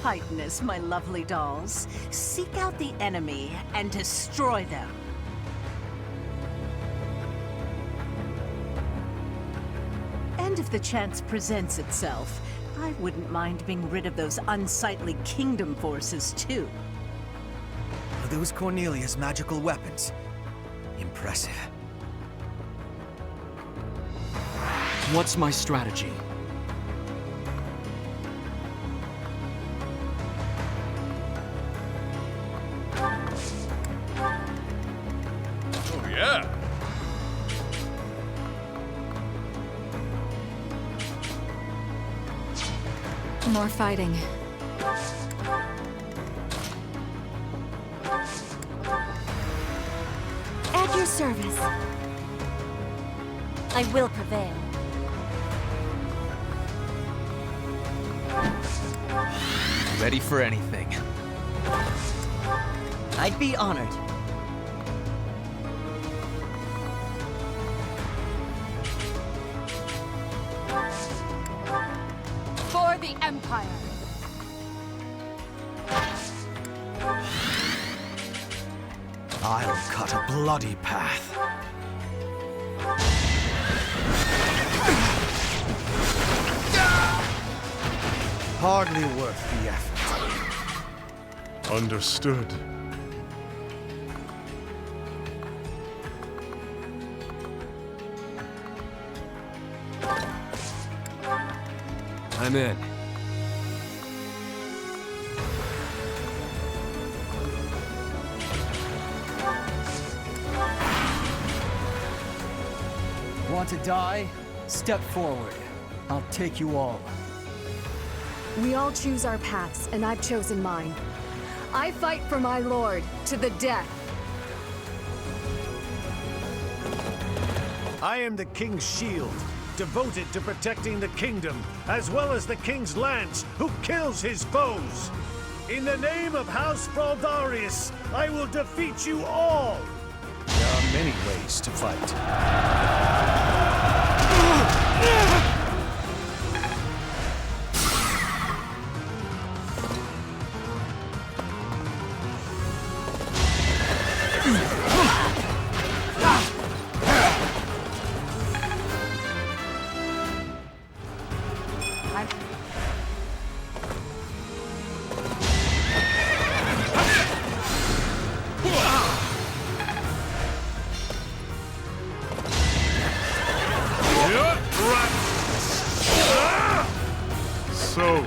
tightness, my lovely dolls. Seek out the enemy and destroy them. And if the chance presents itself, I wouldn't mind being rid of those unsightly kingdom forces, too. Are those Cornelia's magical weapons? Impressive. What's my strategy? Oh, yeah. More fighting. At your service. I will prevail. Ready for anything. I'd be honored. For the Empire! I'll cut a bloody path. Hardly worth the effort. Understood. I'm in. Want to die? Step forward. I'll take you all. We all choose our paths, and I've chosen mine. I fight for my lord, to the death. I am the King's shield, devoted to protecting the kingdom, as well as the King's lance, who kills his foes. In the name of House Fraldarius, I will defeat you all! There are many ways to fight. So,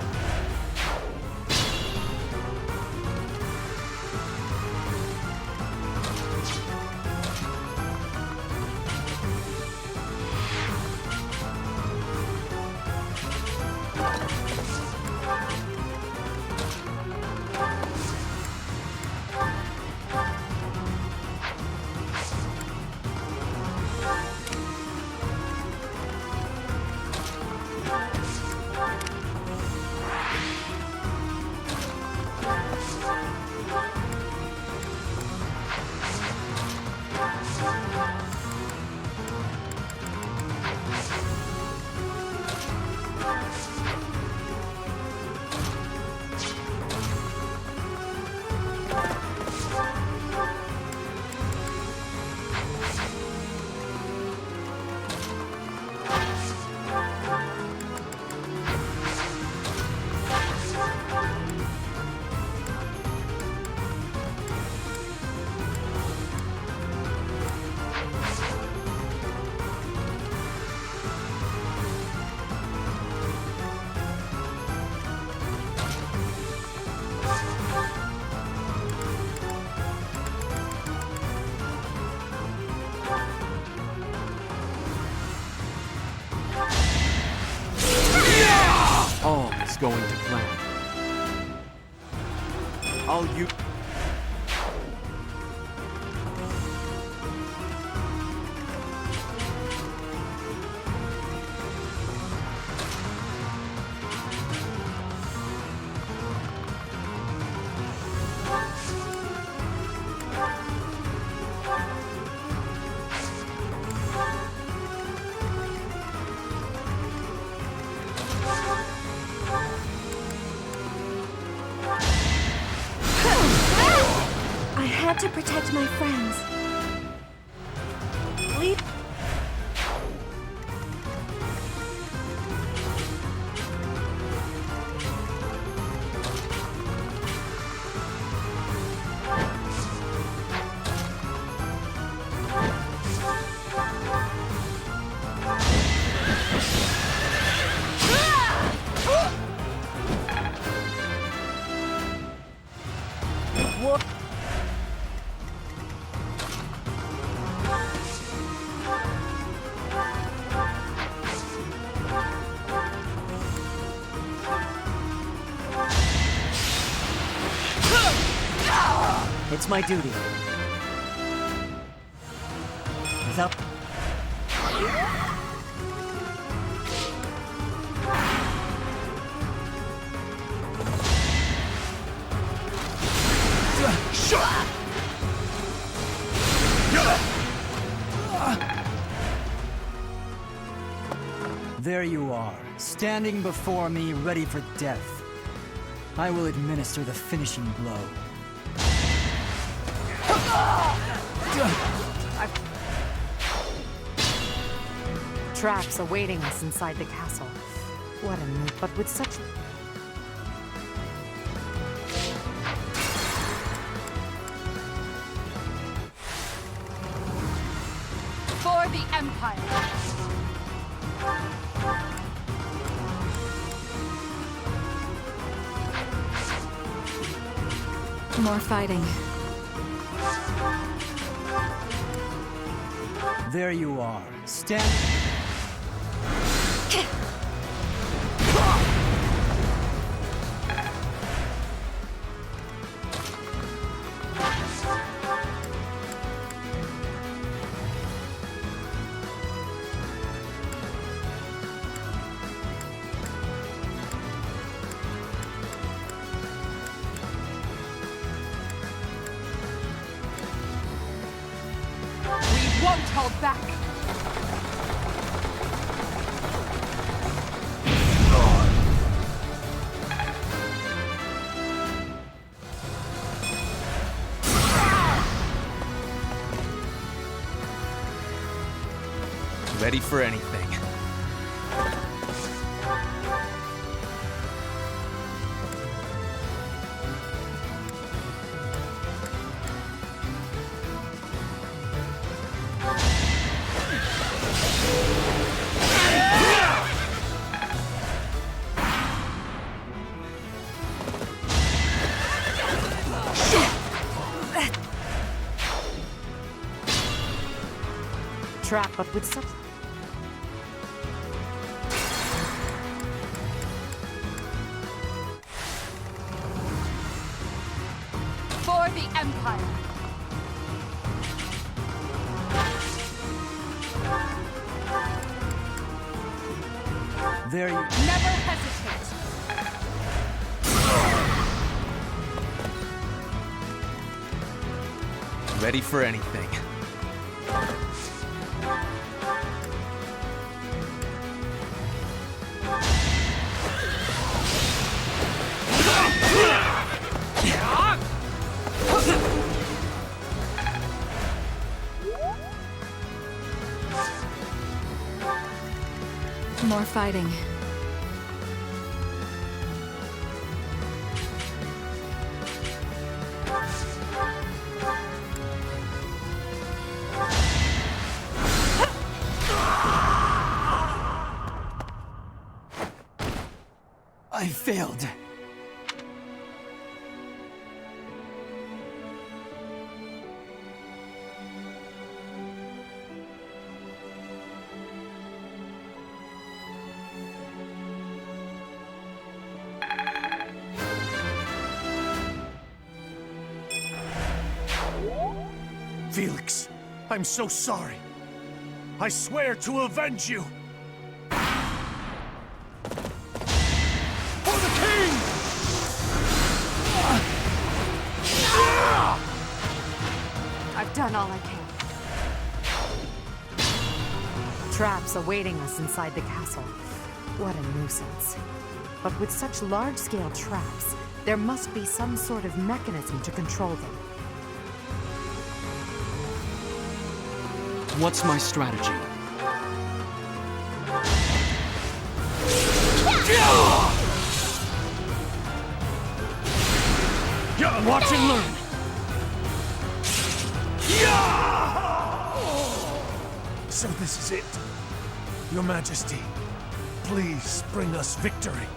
All is going to plan. I'll use... had to protect my friends. Leave. It's my duty. Without... There you are, standing before me, ready for death. I will administer the finishing blow. Traps awaiting us inside the castle. What a move, but with such... For the Empire! More fighting. There you are, stand... Won't hold back. Ready for anything. Trap, but with such... For the Empire! There you... Never hesitate! Ready for anything. More fighting. I failed. Felix, I'm so sorry. I swear to avenge you. For the king! I've done all I can. Traps awaiting us inside the castle. What a nuisance. But with such large-scale traps, there must be some sort of mechanism to control them. What's my strategy? Watch and learn! So this is it. Your Majesty, please bring us victory.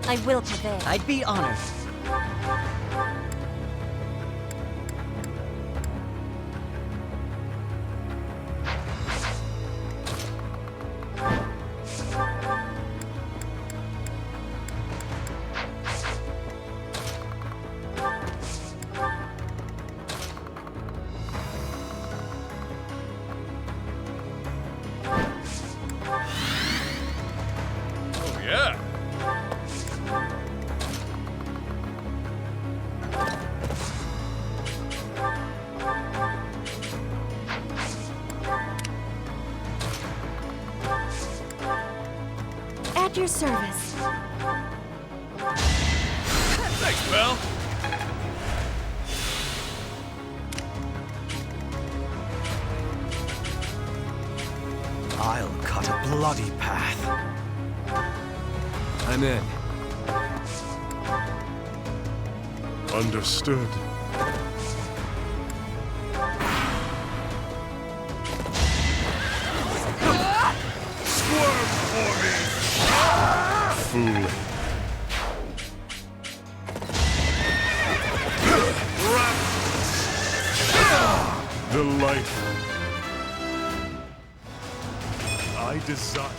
I will prevail. I'd be honored. Oh, yeah. At your service. Thanks, pal. I'll cut a bloody path. I'm in. Understood. Swerve for me! Fool. Delightful. I desire.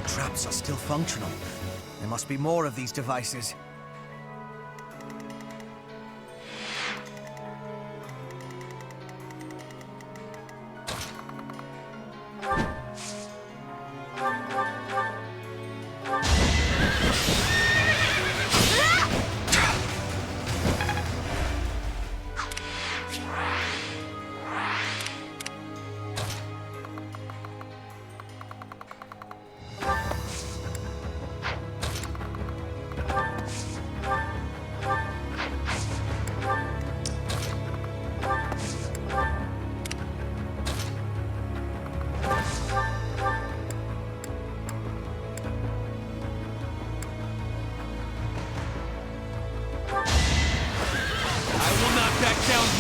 Traps are still functional. There must be more of these devices.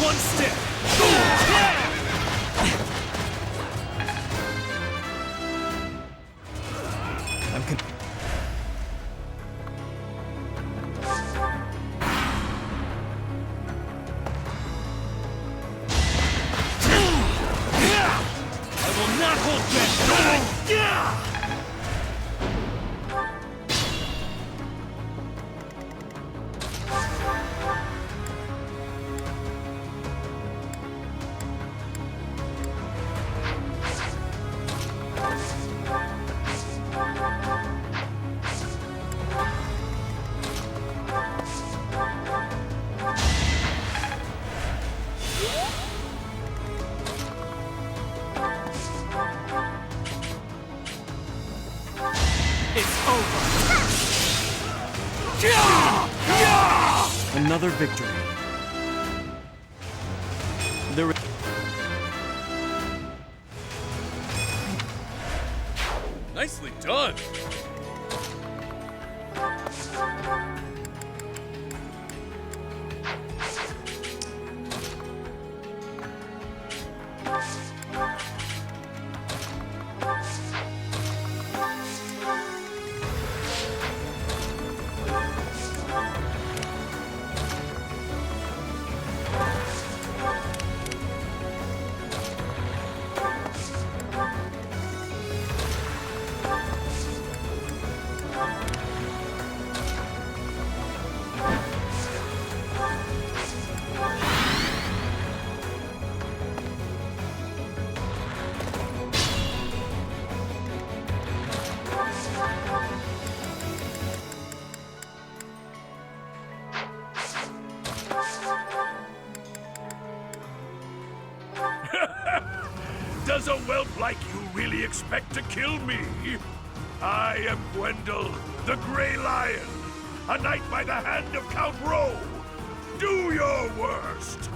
One step! I will not hold back! Another victory. There is... Nicely done. Does a whelp like you really expect to kill me? I am Gwendol, the Grey Lion, a knight by the hand of Count Rowe. Do your worst!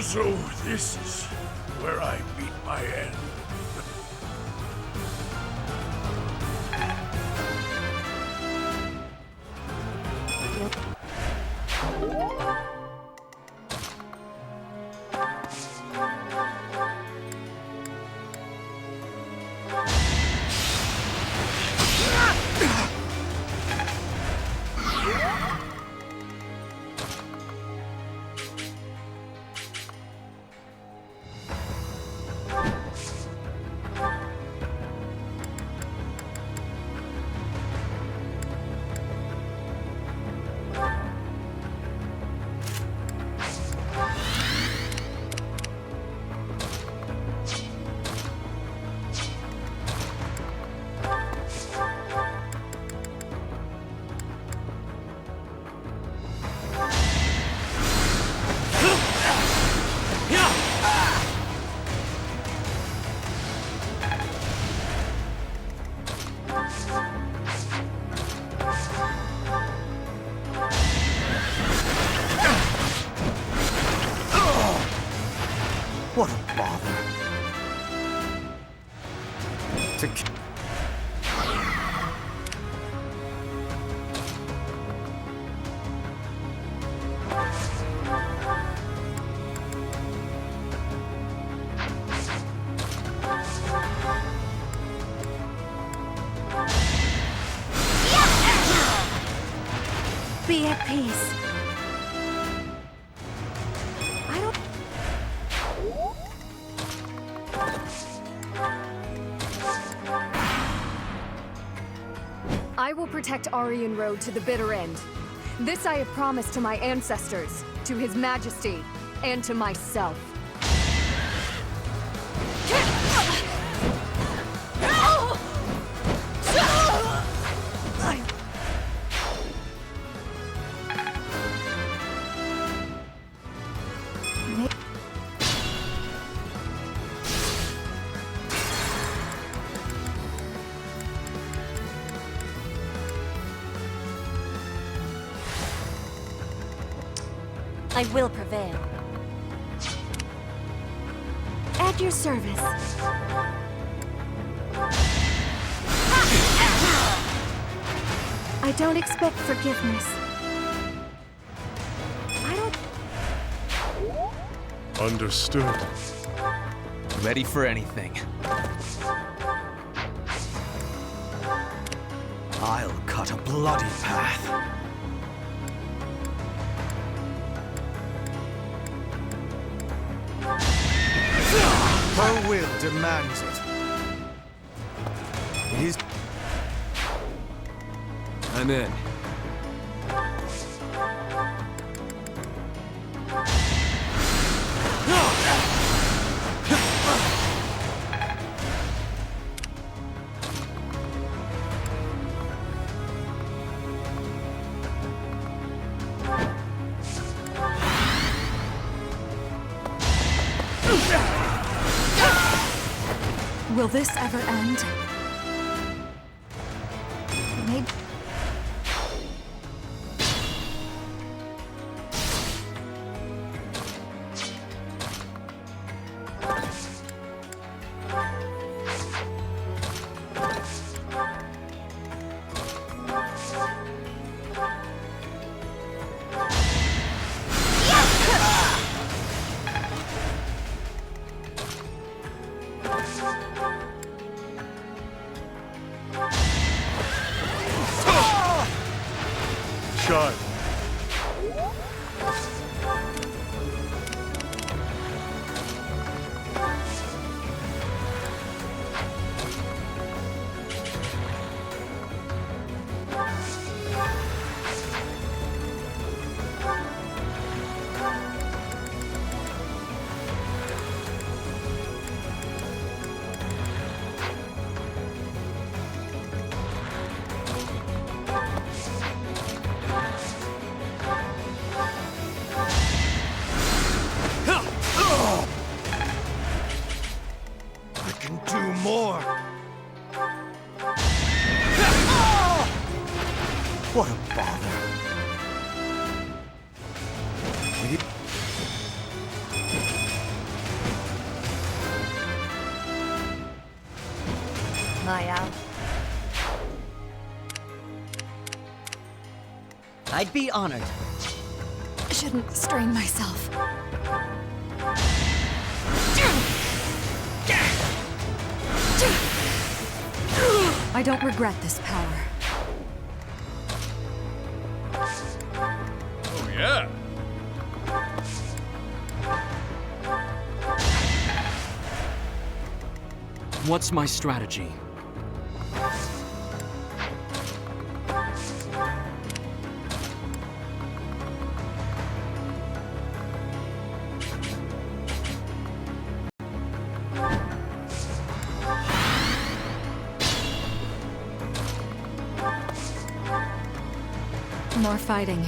So this is where I meet my end. What a bother. Be at peace. I will protect Aryan Road to the bitter end. This I have promised to my ancestors, to His Majesty, and to myself. I will prevail. At your service. I don't expect forgiveness. Understood. Ready for anything. I'll cut a bloody path. Her will demands it. It is... I'm in. Will this ever end? Maybe. shine. What a bother. Maya. I'd be honored. Shouldn't strain myself. I don't regret this power. Oh, yeah. What's my strategy? More fighting.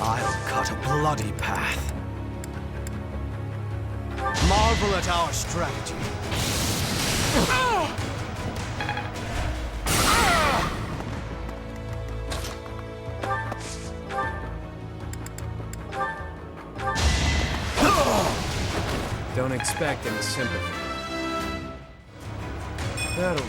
I'll cut a bloody path. Marvel at our strategy. Don't expect any sympathy. That'll...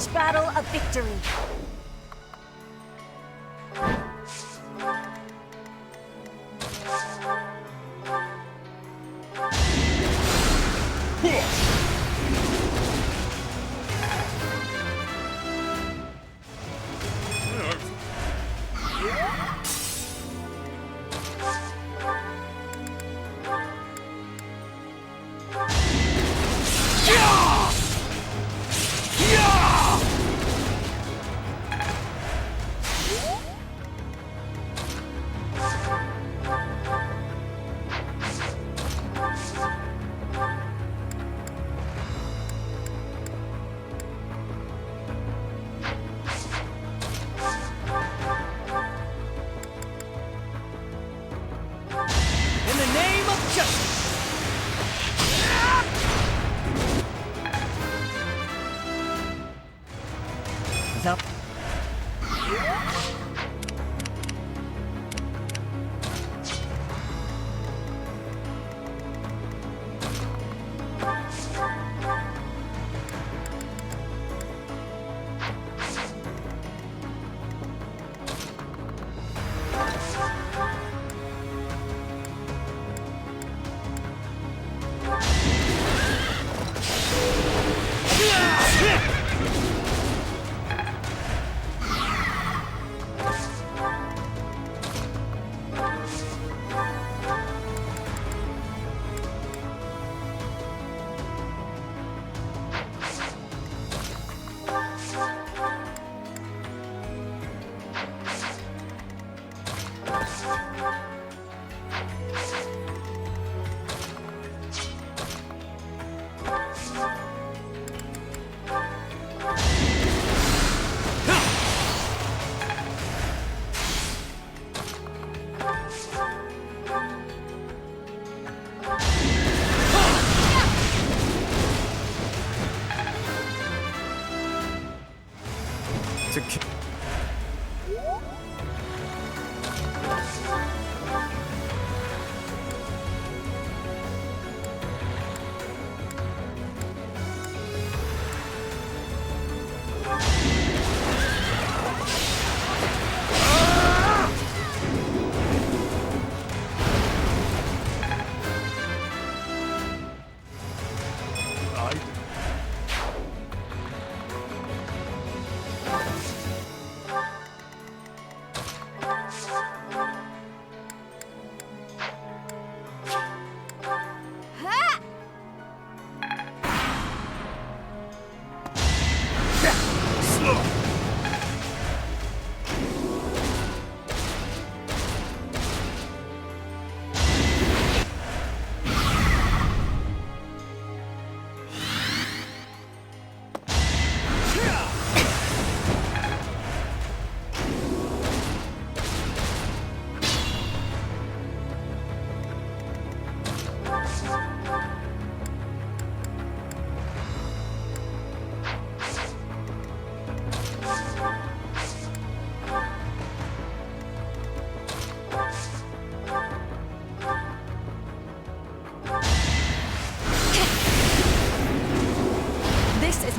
each battle a victory.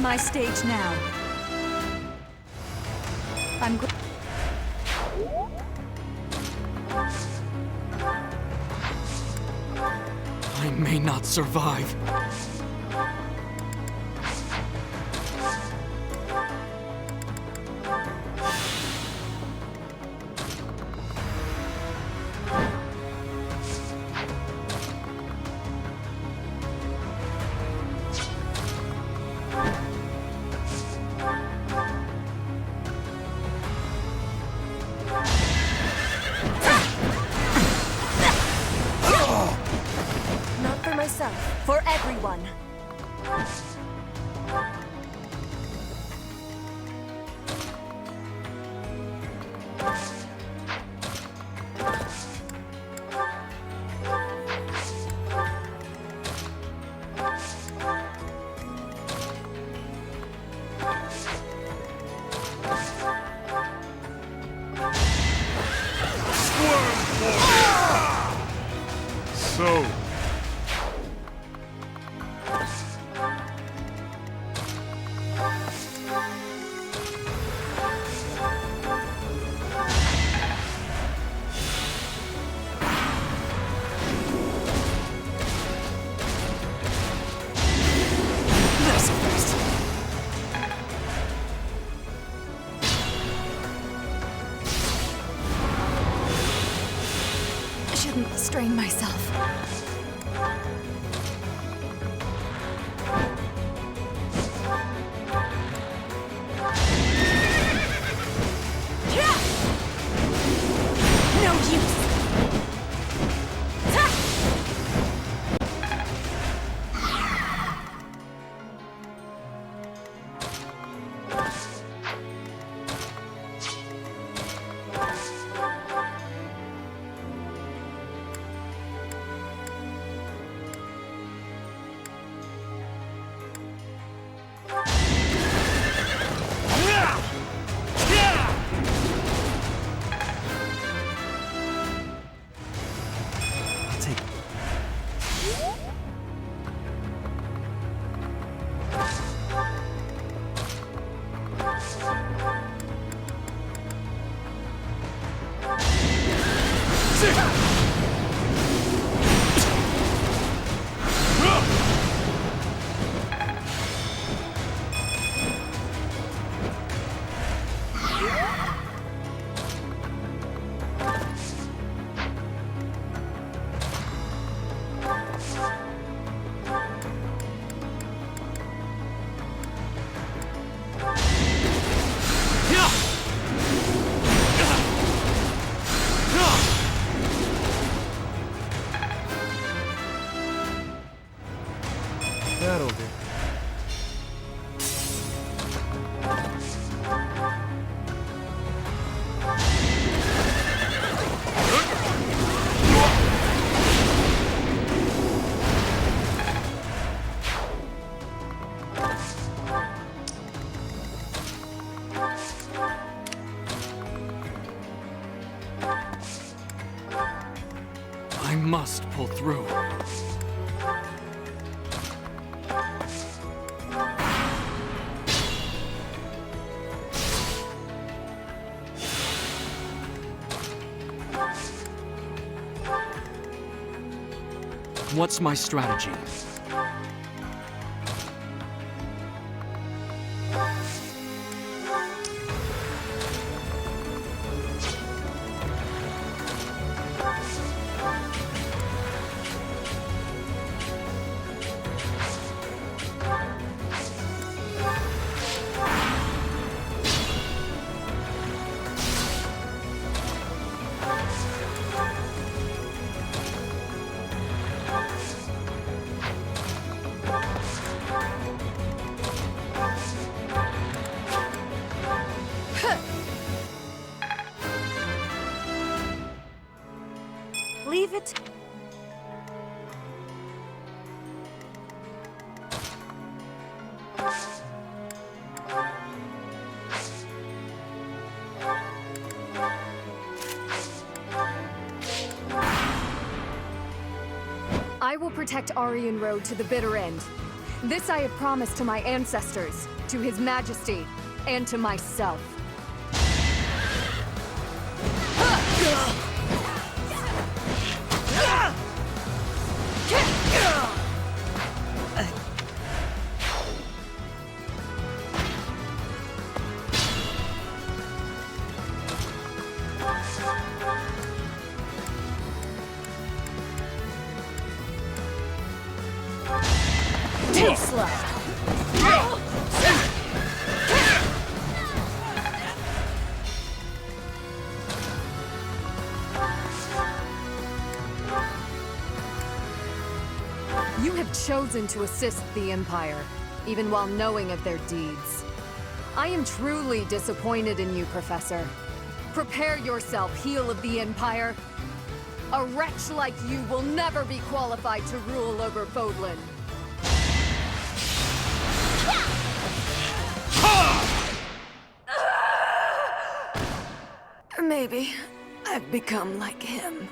My stage now. I may not survive. For everyone. shouldn't strain myself. No use! That'll do. I must pull through. What's my strategy? Leave it. I will protect Aryan Road to the bitter end. This I have promised to my ancestors, to His Majesty, and to myself. Too slow. You have chosen to assist the Empire, even while knowing of their deeds. I am truly disappointed in you, Professor. Prepare yourself, heel of the Empire. A wretch like you will never be qualified to rule over Fodlan. Maybe I've become like him.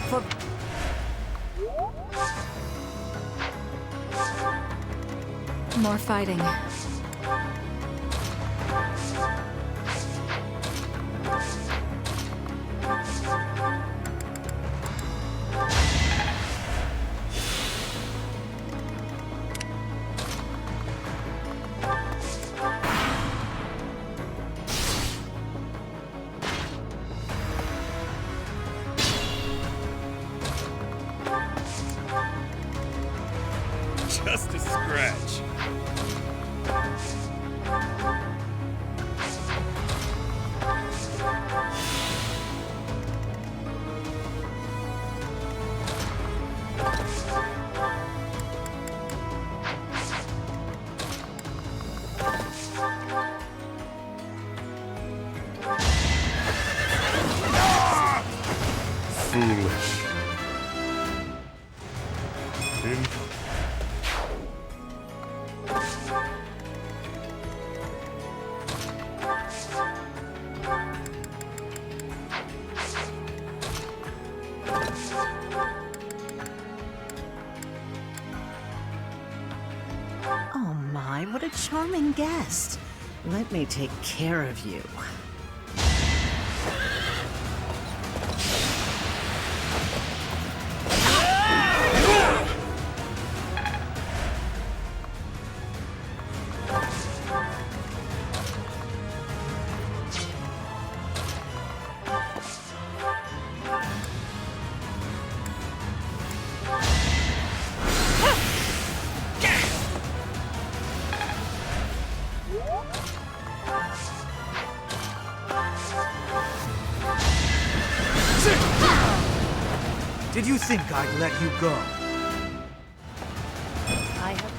for... More fighting. Just a scratch. Foolish. Oh my, what a charming guest. Let me take care of you. Did you think I'd let you go? I have...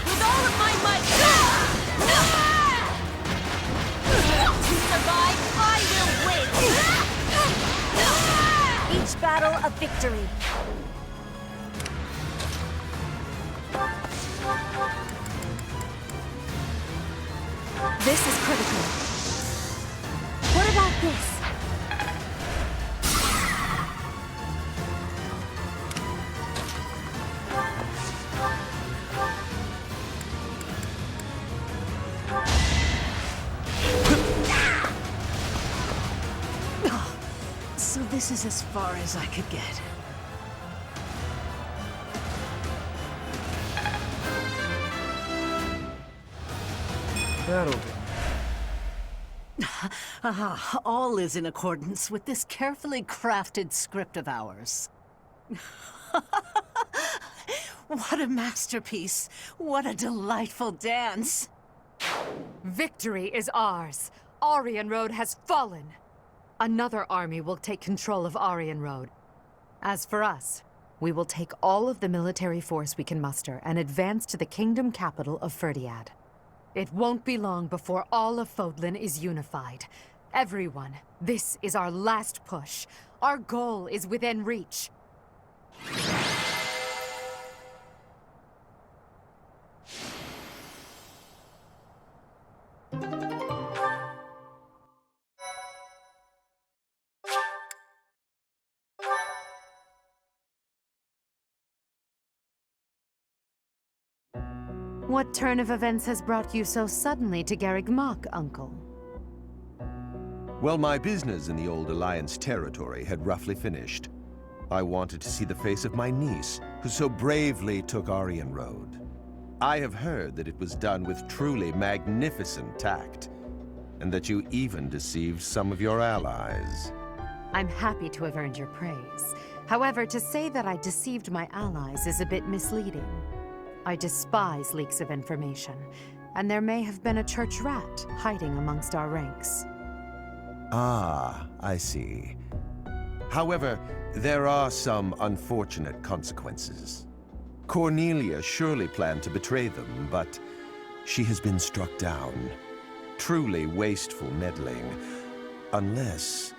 With all of my might! To survive, I will win! Each battle a victory. This is critical. What about this? So this is as far as I could get. That'll do. All is in accordance with this carefully crafted script of ours. What a masterpiece! What a delightful dance! Victory is ours. Aryan Road has fallen. Another army will take control of Aryan Road. As for us, we will take all of the military force we can muster and advance to the kingdom capital of Ferdiad. It won't be long before all of Fodlan is unified. Everyone, this is our last push. Our goal is within reach. What turn of events has brought you so suddenly to Garreg Mach, Uncle? Well, my business in the old Alliance territory had roughly finished. I wanted to see the face of my niece, who so bravely took Aryan Road. I have heard that it was done with truly magnificent tact, and that you even deceived some of your allies. I'm happy to have earned your praise. However, to say that I deceived my allies is a bit misleading. I despise leaks of information, and there may have been a church rat hiding amongst our ranks. Ah, I see. However, there are some unfortunate consequences. Cornelia surely planned to betray them, but she has been struck down. Truly wasteful meddling. Unless...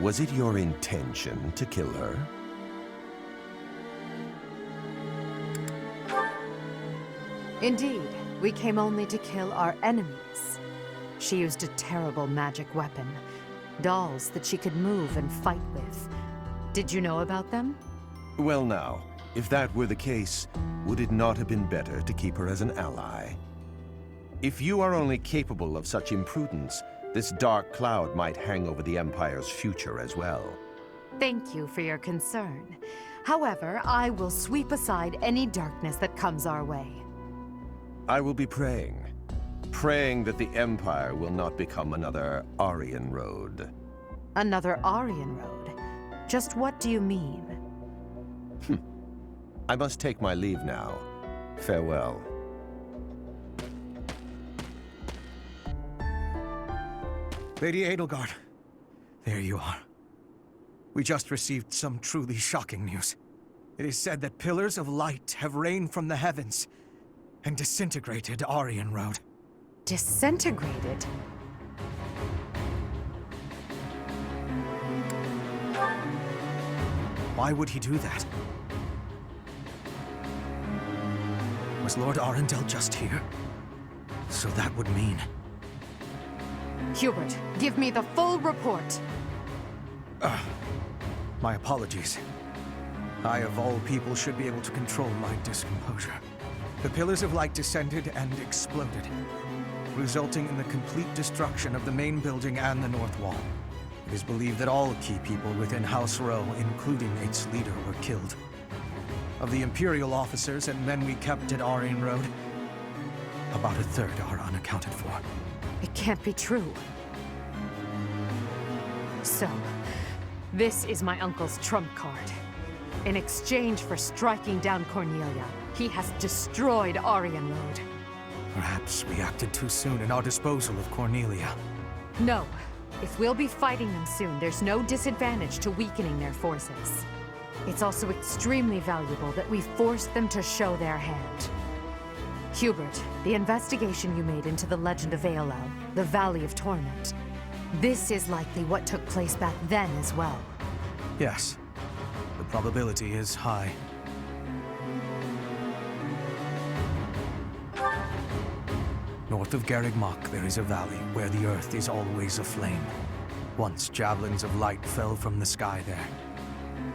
was it your intention to kill her? Indeed, we came only to kill our enemies. She used a terrible magic weapon. Dolls that she could move and fight with. Did you know about them? Well now, if that were the case, would it not have been better to keep her as an ally? If you are only capable of such imprudence, this dark cloud might hang over the Empire's future as well. Thank you for your concern. However, I will sweep aside any darkness that comes our way. I will be praying. Praying that the Empire will not become another Aryan Road. Another Aryan Road? Just what do you mean? I must take my leave now. Farewell. Lady Edelgard, there you are. We just received some truly shocking news. It is said that pillars of light have rained from the heavens and disintegrated Aryan Road. Disintegrated? Why would he do that? Was Lord Arundel just here? So that would mean... Hubert, give me the full report. My apologies. I, of all people, should be able to control my discomposure. The pillars of light descended and exploded, resulting in the complete destruction of the main building and the north wall. It is believed that all key people within House Row, including its leader, were killed. Of the Imperial officers and men we kept at Aryan Road, about a third are unaccounted for. It can't be true. So, this is my uncle's trump card. In exchange for striking down Cornelia, he has destroyed Aryan Road. Perhaps we acted too soon in our disposal of Cornelia. No. If we'll be fighting them soon, there's no disadvantage to weakening their forces. It's also extremely valuable that we force them to show their hand. Hubert, the investigation you made into the legend of Aelel, the Valley of Torment, this is likely what took place back then as well. Yes. The probability is high. North of Garreg Mach, there is a valley where the earth is always aflame. Once javelins of light fell from the sky there.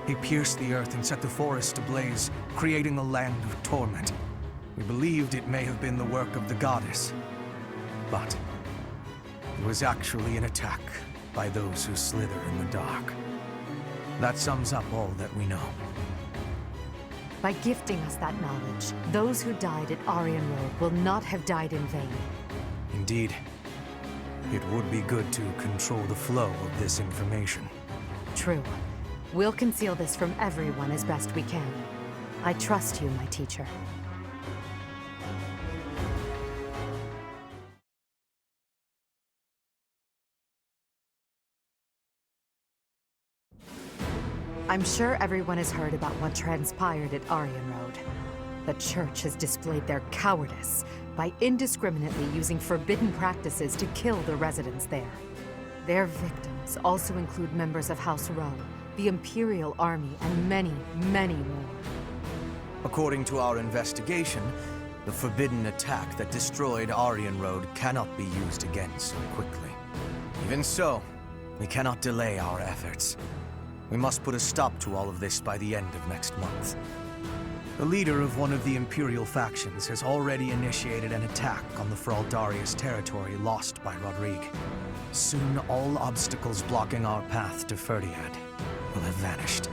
They pierced the earth and set the forest ablaze, creating a land of torment. We believed it may have been the work of the goddess, but it was actually an attack by those who slither in the dark. That sums up all that we know. By gifting us that knowledge, those who died at Aryan Road will not have died in vain. Indeed. It would be good to control the flow of this information. True. We'll conceal this from everyone as best we can. I trust you, my teacher. I'm sure everyone has heard about what transpired at Aryan Road. The Church has displayed their cowardice by indiscriminately using forbidden practices to kill the residents there. Their victims also include members of House Row, the Imperial Army, and many, many more. According to our investigation, the forbidden attack that destroyed Aryan Road cannot be used again so quickly. Even so, we cannot delay our efforts. We must put a stop to all of this by the end of next month. The leader of one of the Imperial factions has already initiated an attack on the Fraldarius territory lost by Rodrigue. Soon, all obstacles blocking our path to Ferdiad will have vanished.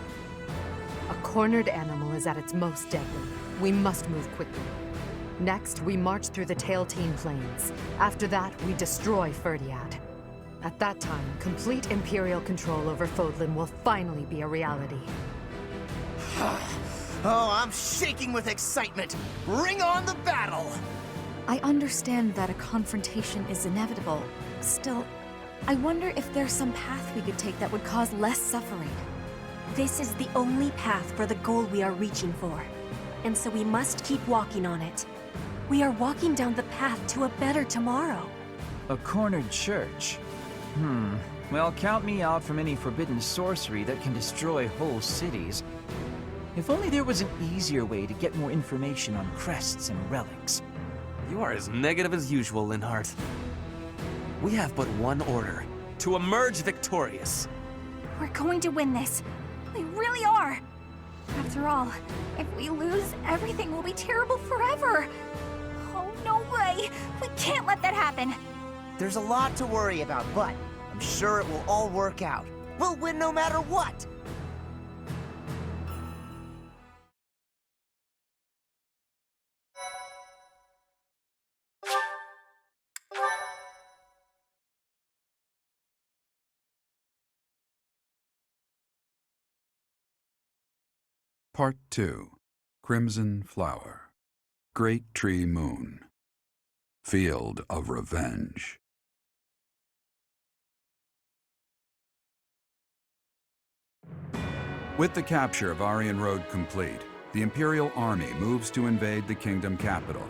A cornered animal is at its most deadly. We must move quickly. Next, we march through the Tailtean Plains. After that, we destroy Ferdiad. At that time, complete Imperial control over Fodlan will finally be a reality. Oh, I'm shaking with excitement! Bring on the battle! I understand that a confrontation is inevitable. Still, I wonder if there's some path we could take that would cause less suffering. This is the only path for the goal we are reaching for. And so we must keep walking on it. We are walking down the path to a better tomorrow. A cornered church. Well, count me out from any forbidden sorcery that can destroy whole cities. If only there was an easier way to get more information on crests and relics. You are as negative as usual, Linhardt. We have but one order: to emerge victorious. We're going to win this. We really are. After all, if we lose, everything will be terrible forever. Oh, no way. We can't let that happen. There's a lot to worry about, but I'm sure it will all work out. We'll win no matter what. Part 2. Crimson Flower. Great Tree Moon. Field of Revenge. With the capture of Aryan Road complete, the Imperial Army moves to invade the kingdom capital.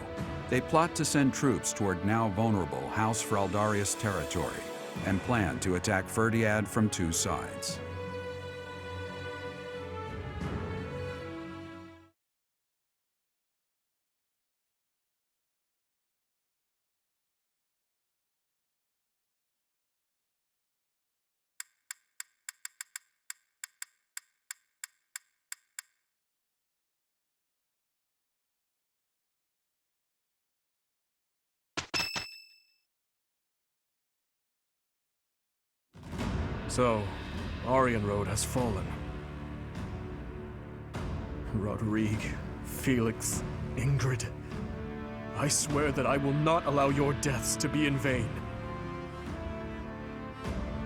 They plot to send troops toward now vulnerable House Fraldarius territory and plan to attack Ferdiad from two sides. So, Aryan Road has fallen. Rodrigue, Felix, Ingrid, I swear that I will not allow your deaths to be in vain.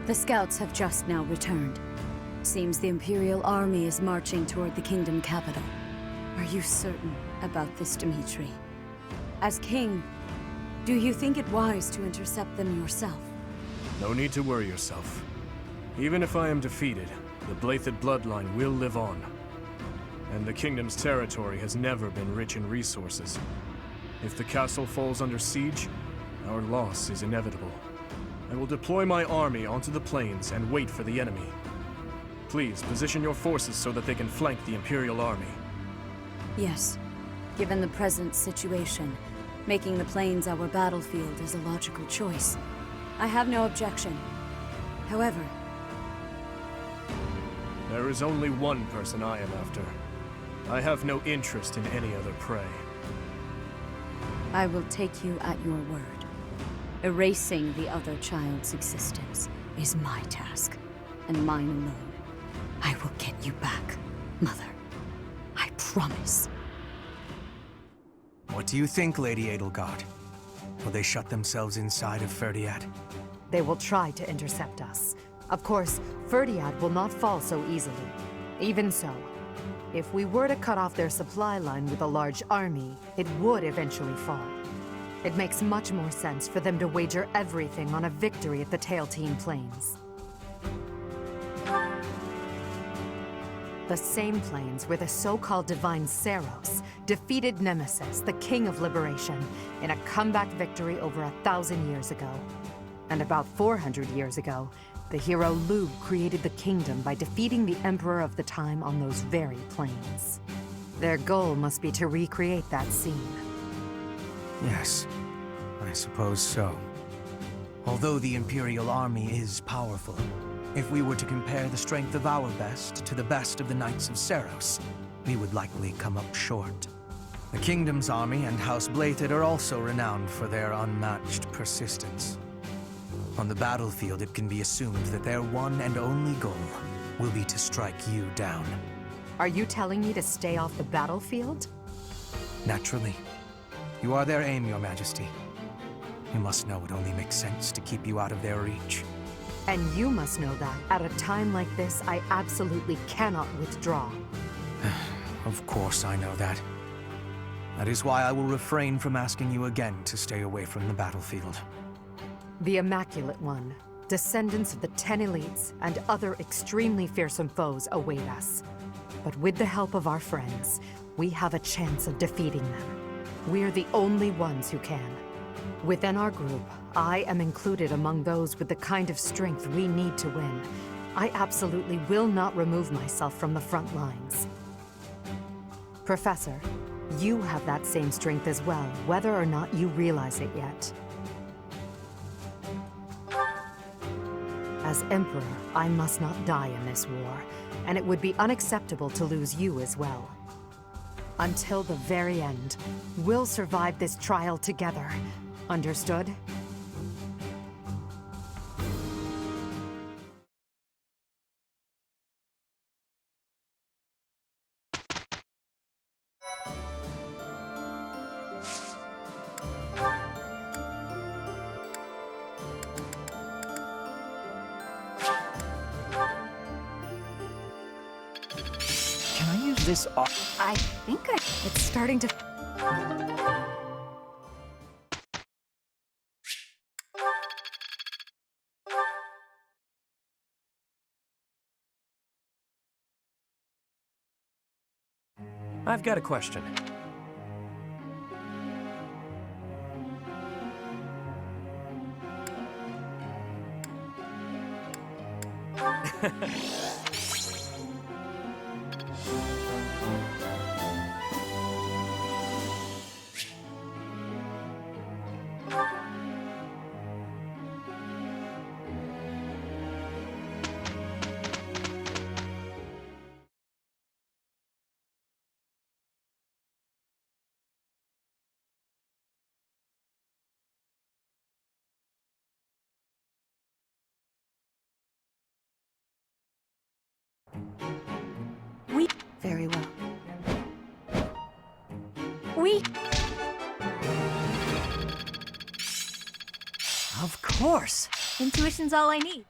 The scouts have just now returned. Seems the Imperial Army is marching toward the kingdom capital. Are you certain about this, Dmitri? As king, do you think it wise to intercept them yourself? No need to worry yourself. Even if I am defeated, the Blathed bloodline will live on. And the kingdom's territory has never been rich in resources. If the castle falls under siege, our loss is inevitable. I will deploy my army onto the plains and wait for the enemy. Please, position your forces so that they can flank the Imperial Army. Yes. Given the present situation, making the plains our battlefield is a logical choice. I have no objection. However, there is only one person I am after. I have no interest in any other prey. I will take you at your word. Erasing the other child's existence is my task, and mine alone. I will get you back, Mother. I promise. What do you think, Lady Edelgard? Will they shut themselves inside of Ferdiad? They will try to intercept us. Of course, Ferdiad will not fall so easily. Even so, if we were to cut off their supply line with a large army, it would eventually fall. It makes much more sense for them to wager everything on a victory at the Tailtean Plains. The same plains where the so-called divine Seros defeated Nemesis, the King of Liberation, in a comeback victory over 1,000 years ago. And about 400 years ago, the hero Lu created the kingdom by defeating the Emperor of the time on those very plains. Their goal must be to recreate that scene. Yes, I suppose so. Although the Imperial Army is powerful, if we were to compare the strength of our best to the best of the Knights of Seros, we would likely come up short. The Kingdom's army and House Blathed are also renowned for their unmatched persistence. On the battlefield, it can be assumed that their one and only goal will be to strike you down. Are you telling me to stay off the battlefield? Naturally. You are their aim, Your Majesty. You must know it only makes sense to keep you out of their reach. And you must know that, at a time like this, I absolutely cannot withdraw. Of course I know that. That is why I will refrain from asking you again to stay away from the battlefield. The Immaculate One, descendants of the 10 elites, and other extremely fearsome foes await us. But with the help of our friends, we have a chance of defeating them. We're the only ones who can. Within our group, I am included among those with the kind of strength we need to win. I absolutely will not remove myself from the front lines. Professor, You have that same strength as well, whether or not you realize it yet. As Emperor, I must not die in this war, and it would be unacceptable to lose you as well. Until the very end, we'll survive this trial together. Understood? Can I use this off? I think it's starting to... I've got a question. Very well. Of course. Intuition's all I need.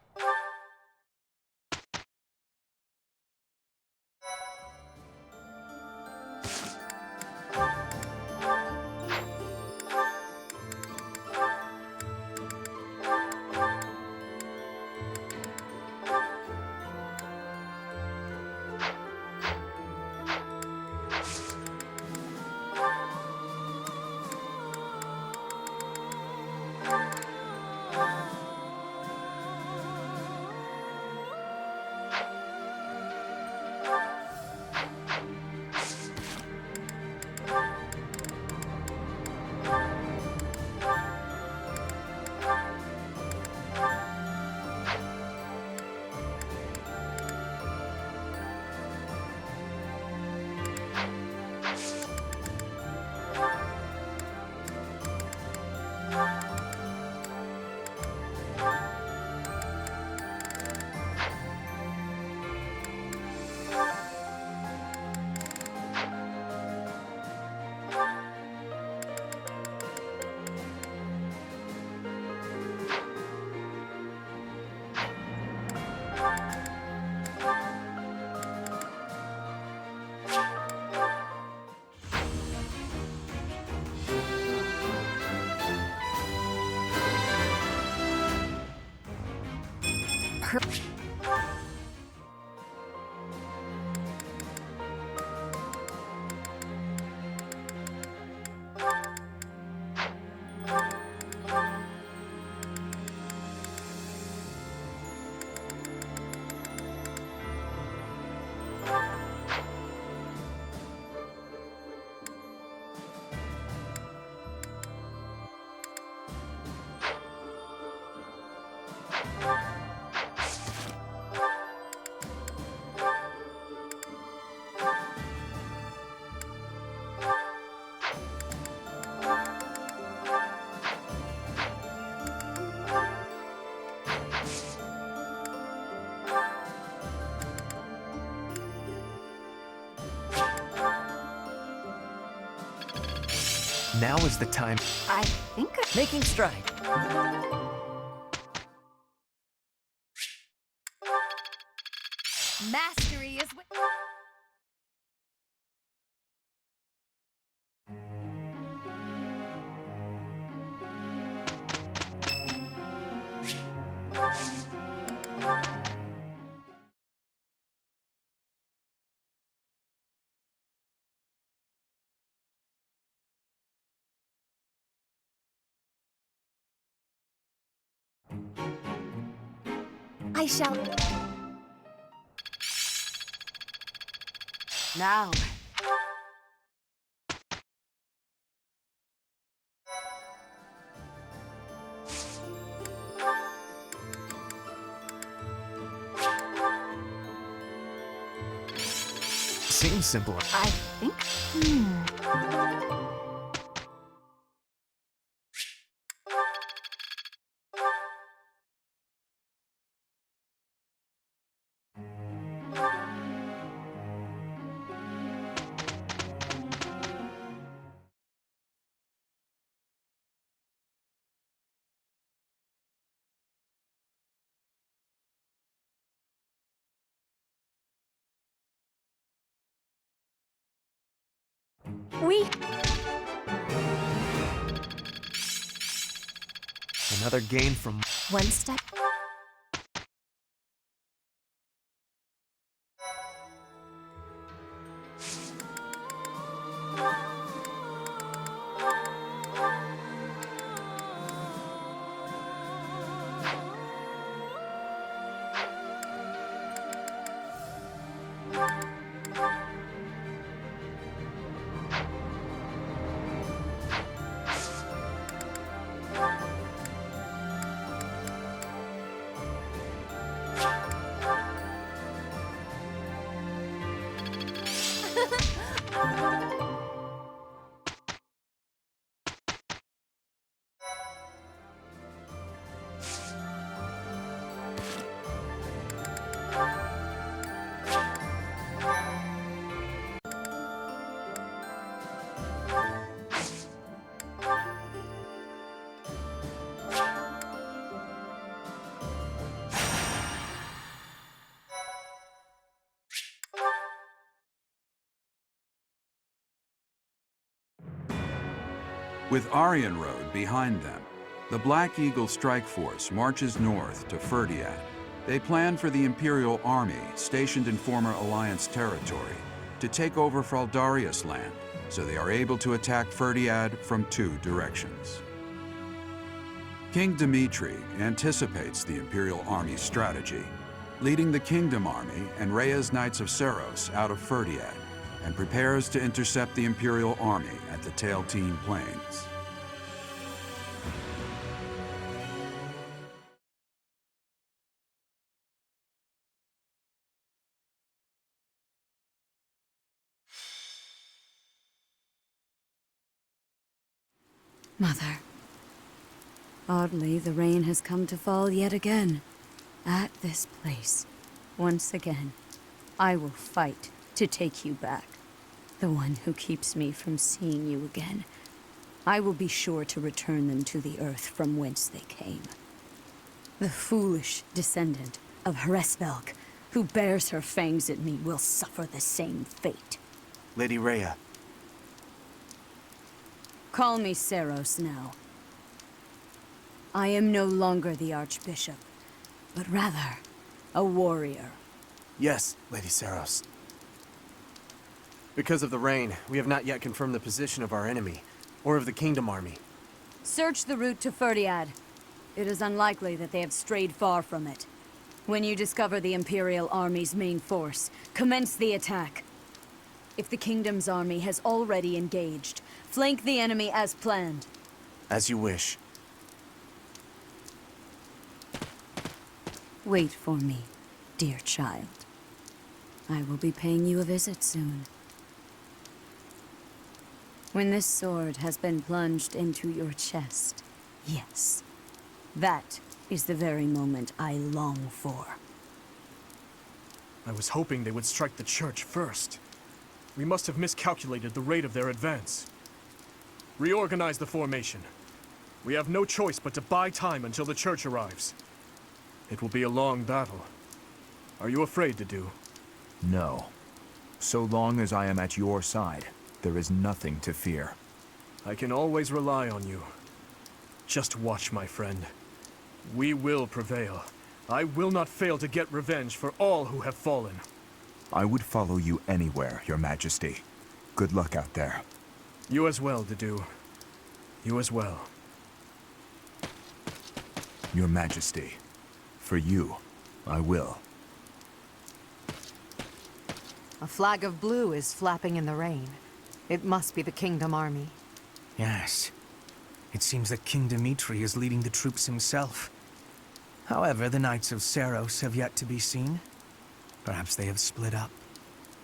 Now is the time. I think Making stride. mastery is... I shall... Now. seems simple. I think. Another gain from one step. With Aryan Road behind them, the Black Eagle strike force marches north to Ferdiad. They plan for the Imperial Army stationed in former Alliance territory to take over Fraldarius land, so they are able to attack Ferdiad from 2 directions. King Dimitri anticipates the Imperial Army's strategy, leading the Kingdom Army and Rhea's Knights of Seros out of Ferdiad, and prepares to intercept the Imperial Army at the Tailtean Plains. Mother. Oddly, the rain has come to fall yet again. At this place. Once again, I will fight to take you back. The one who keeps me from seeing you again. I will be sure to return them to the earth from whence they came. The foolish descendant of Hresvelg, who bears her fangs at me, will suffer the same fate. Lady Rhea. Call me Seros now. I am no longer the Archbishop, but rather a warrior. Yes, Lady Seros. Because of the rain, we have not yet confirmed the position of our enemy, or of the Kingdom Army. Search the route to Ferdiad. It is unlikely that they have strayed far from it. When you discover the Imperial Army's main force, commence the attack. If the Kingdom's army has already engaged, flank the enemy as planned. As you wish. Wait for me, dear child. I will be paying you a visit soon. When this sword has been plunged into your chest, yes, that is the very moment I long for. I was hoping they would strike the church first. We must have miscalculated the rate of their advance. Reorganize the formation. We have no choice but to buy time until the church arrives. It will be a long battle. Are you afraid to do? No. So long as I am at your side, there is nothing to fear. I can always rely on you. Just watch, my friend. We will prevail. I will not fail to get revenge for all who have fallen. I would follow you anywhere, Your Majesty. Good luck out there. You as well, Dedu. You as well. Your Majesty. For you, I will. A flag of blue is flapping in the rain. It must be the Kingdom Army. Yes. It seems that King Dimitri is leading the troops himself. However, the Knights of Seros have yet to be seen. Perhaps they have split up.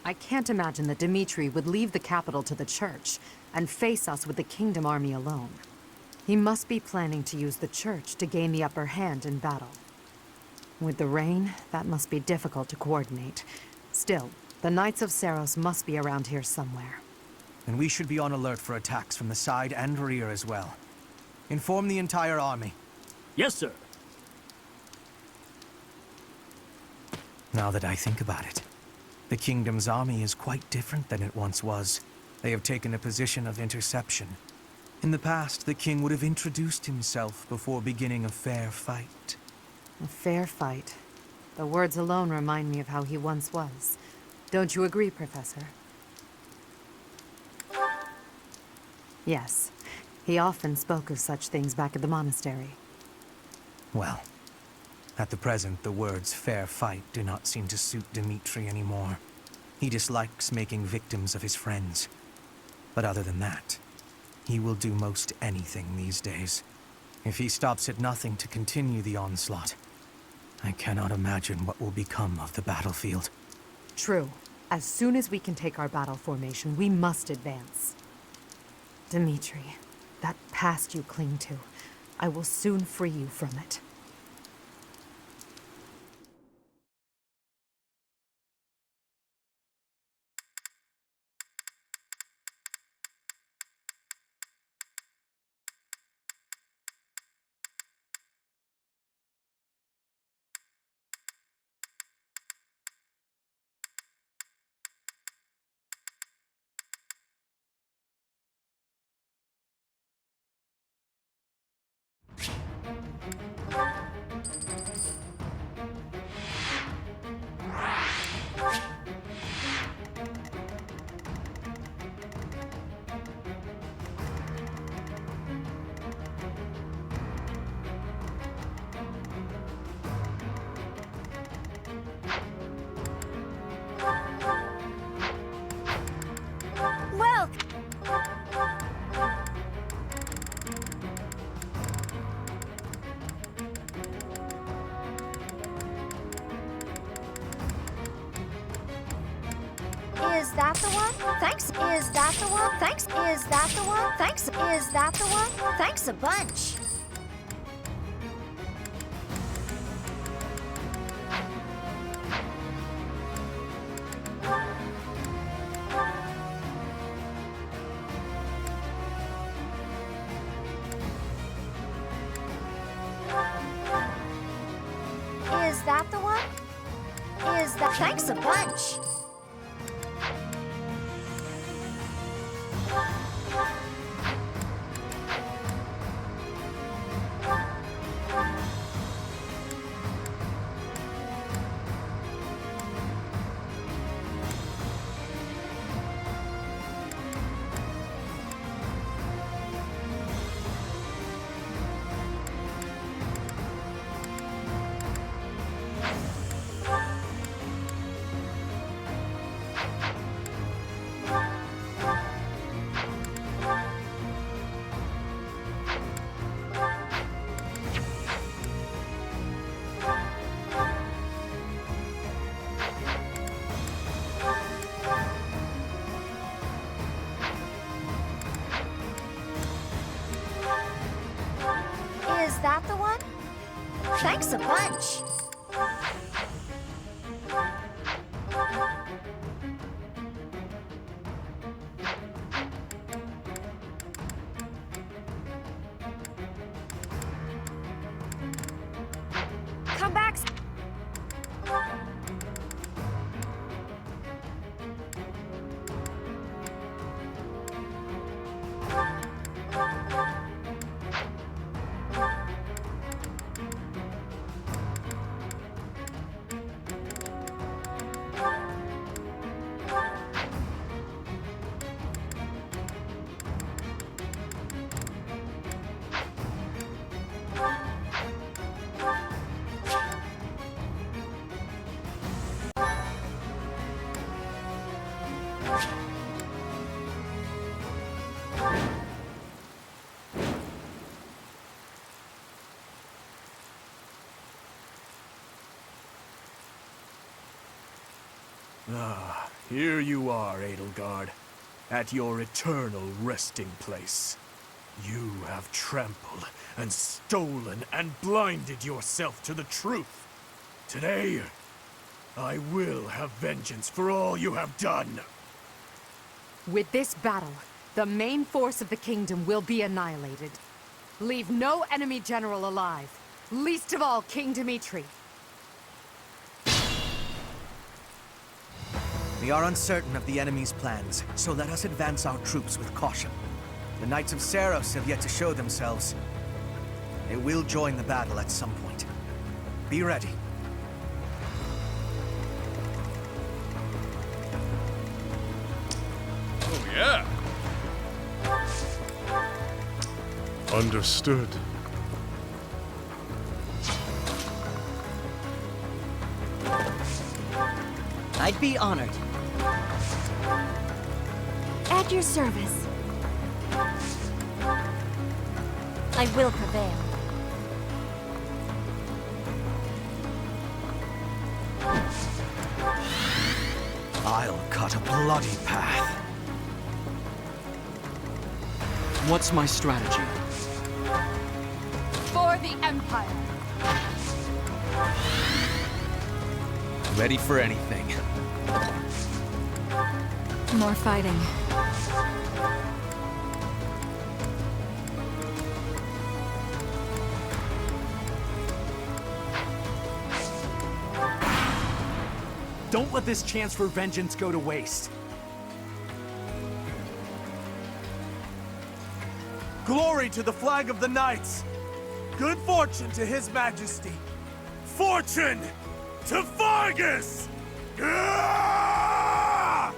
I can't imagine that Dmitri would leave the capital to the church and face us with the kingdom army alone. He must be planning to use the church to gain the upper hand in battle. With the rain, that must be difficult to coordinate. Still, the Knights of Seiros must be around here somewhere. And we should be on alert for attacks from the side and rear as well. Inform the entire army. Yes, sir. Now that I think about it, the kingdom's army is quite different than it once was. They have taken a position of interception. In the past, the king would have introduced himself before beginning a fair fight. A fair fight. The words alone remind me of how he once was. Don't you agree, Professor? Yes. He often spoke of such things back at the monastery. Well, at the present, the words fair fight do not seem to suit Dmitri anymore. He dislikes making victims of his friends. But other than that, he will do most anything these days. If he stops at nothing to continue the onslaught, I cannot imagine what will become of the battlefield. True. As soon as we can take our battle formation, we must advance. Dmitri, that past you cling to, I will soon free you from it. Well, is that the one? Thanks. Is that the one? Thanks. Is that the one? Thanks. Is that the one? Thanks a bunch. Is that the one? Is that... Thanks a bunch. Is that the one? Thanks a bunch. Come back. Here you are, Edelgard, at your eternal resting place. You have trampled and stolen and blinded yourself to the truth. Today, I will have vengeance for all you have done. With this battle, the main force of the kingdom will be annihilated. Leave no enemy general alive, least of all King Dimitri. We are uncertain of the enemy's plans, so let us advance our troops with caution. The Knights of Seros have yet to show themselves. They will join the battle at some point. Be ready. Oh, yeah. Understood. I'd be honored. At your service. I will prevail. I'll cut a bloody path. What's my strategy? For the Empire! Ready for anything. More fighting. Don't let this chance for vengeance go to waste. Glory to the flag of the Knights! Good fortune to His Majesty! Fortune to Vargas! Ah!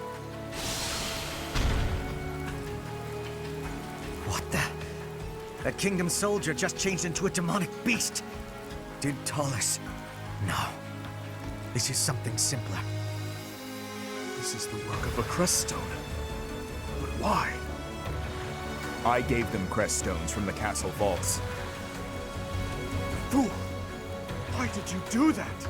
What the? That kingdom soldier just changed into a demonic beast. Did Taurus? No. This is something simpler. This is the work of a crest stone. But why? I gave them crest stones from the castle vaults. Fool! Why did you do that?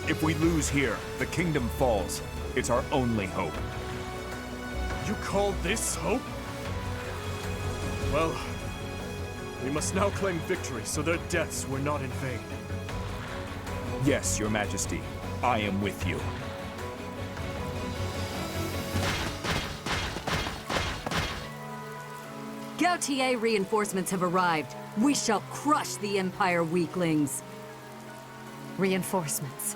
If we lose here, the kingdom falls. It's our only hope. You call this hope? Well, we must now claim victory so their deaths were not in vain. Yes, Your Majesty. I am with you. Gautier reinforcements have arrived. We shall crush the Empire weaklings. Reinforcements.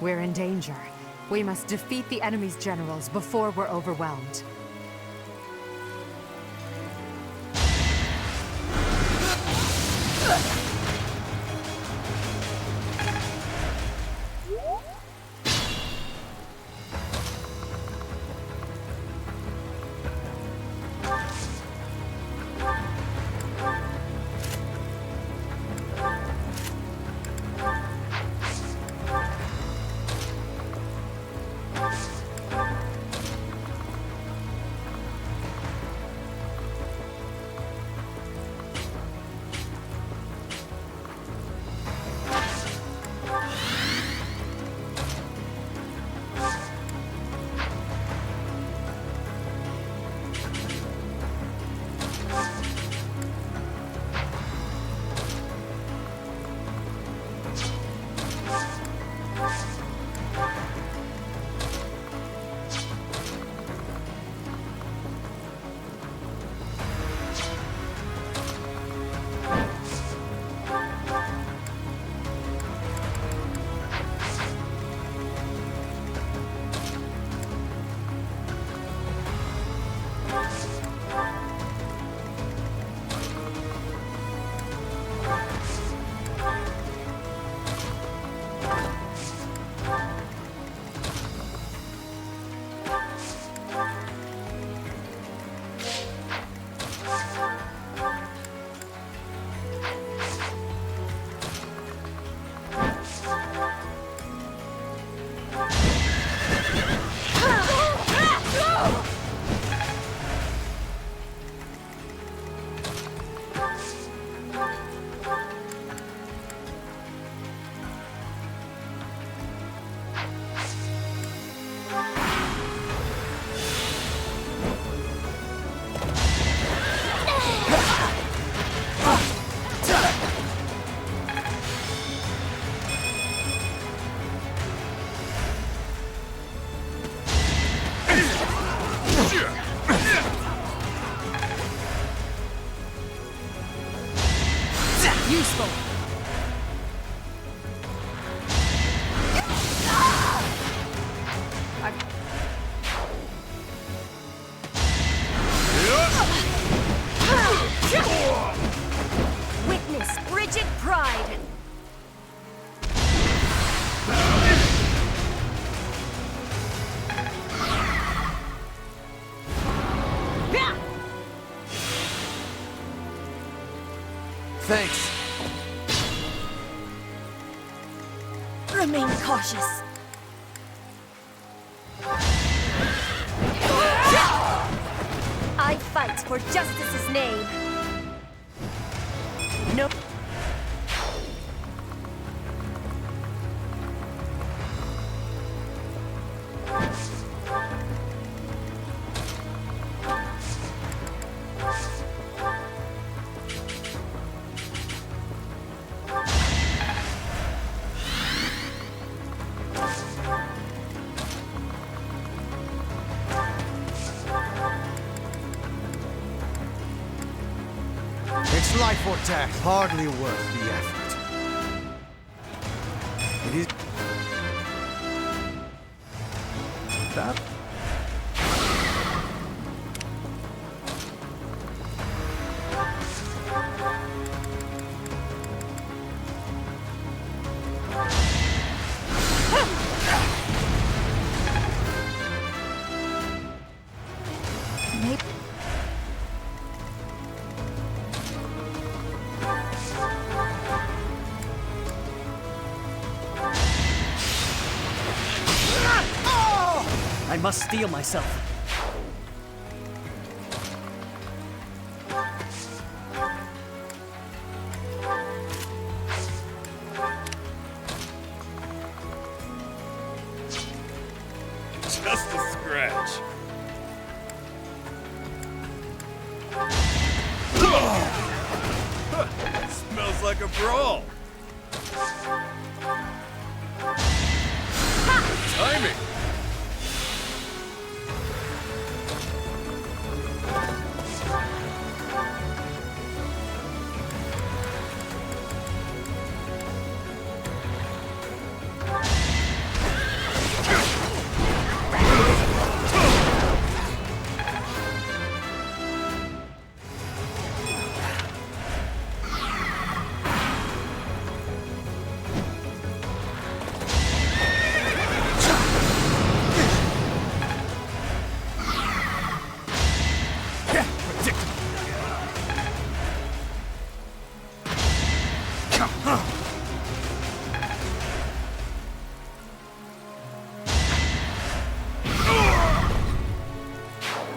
We're in danger. We must defeat the enemy's generals before we're overwhelmed. Useful. Witness frigid pride. Thanks. Remain cautious. I fight for justice's name. No. It's life or death, hardly worth the effort. It is... That... I must steel myself. Just a scratch. Smells like a brawl. Timing.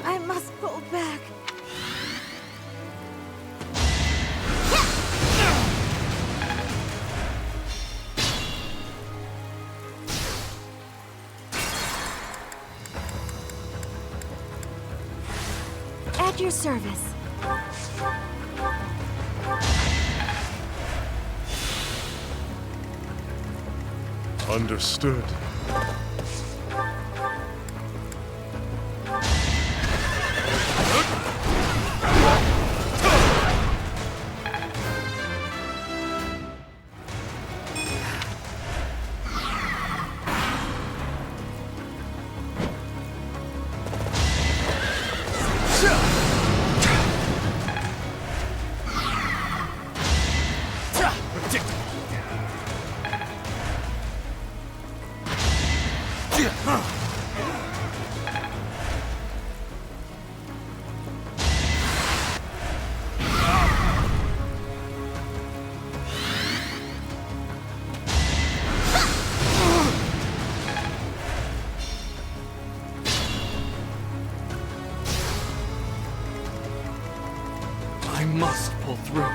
I must pull back. At your service. Understood. I must pull through.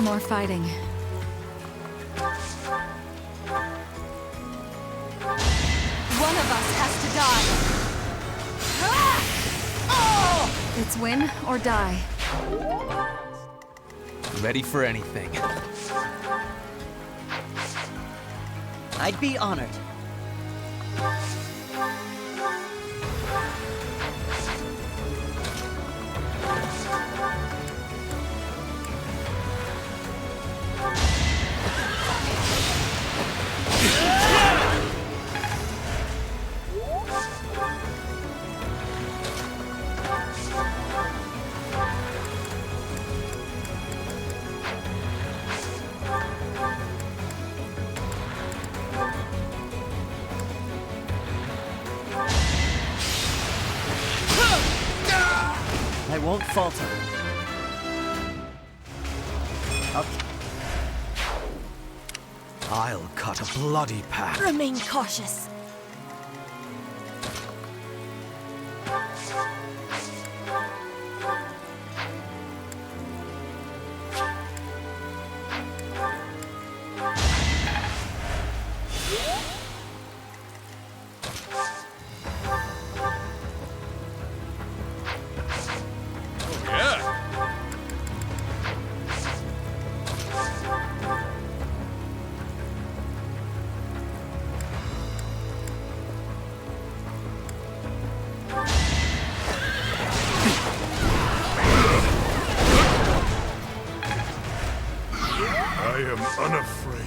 More fighting. One of us has to die. It's win or die. Ready for anything. I'd be honored. I won't falter. Okay. I'll cut a bloody path. Remain cautious. I am unafraid.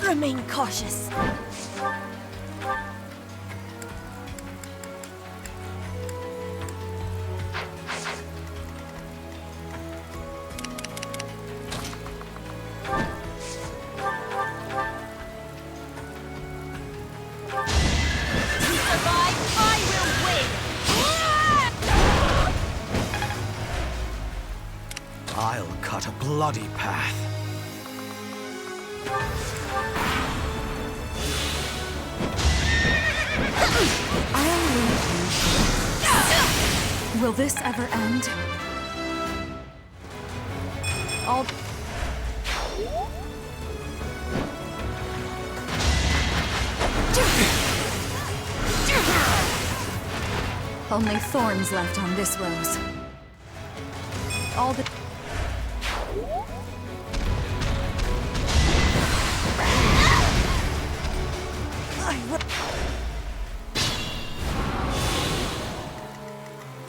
Remain cautious. I'll cut a bloody path. I'll leave you. Will this ever end? I'll... Only thorns left on this rose. All the...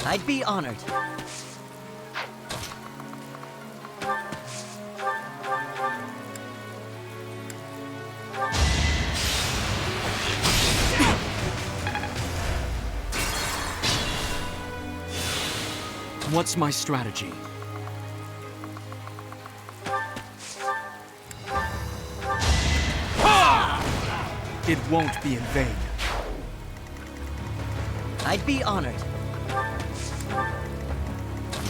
I'd be honored. What's my strategy? It won't be in vain. I'd be honored.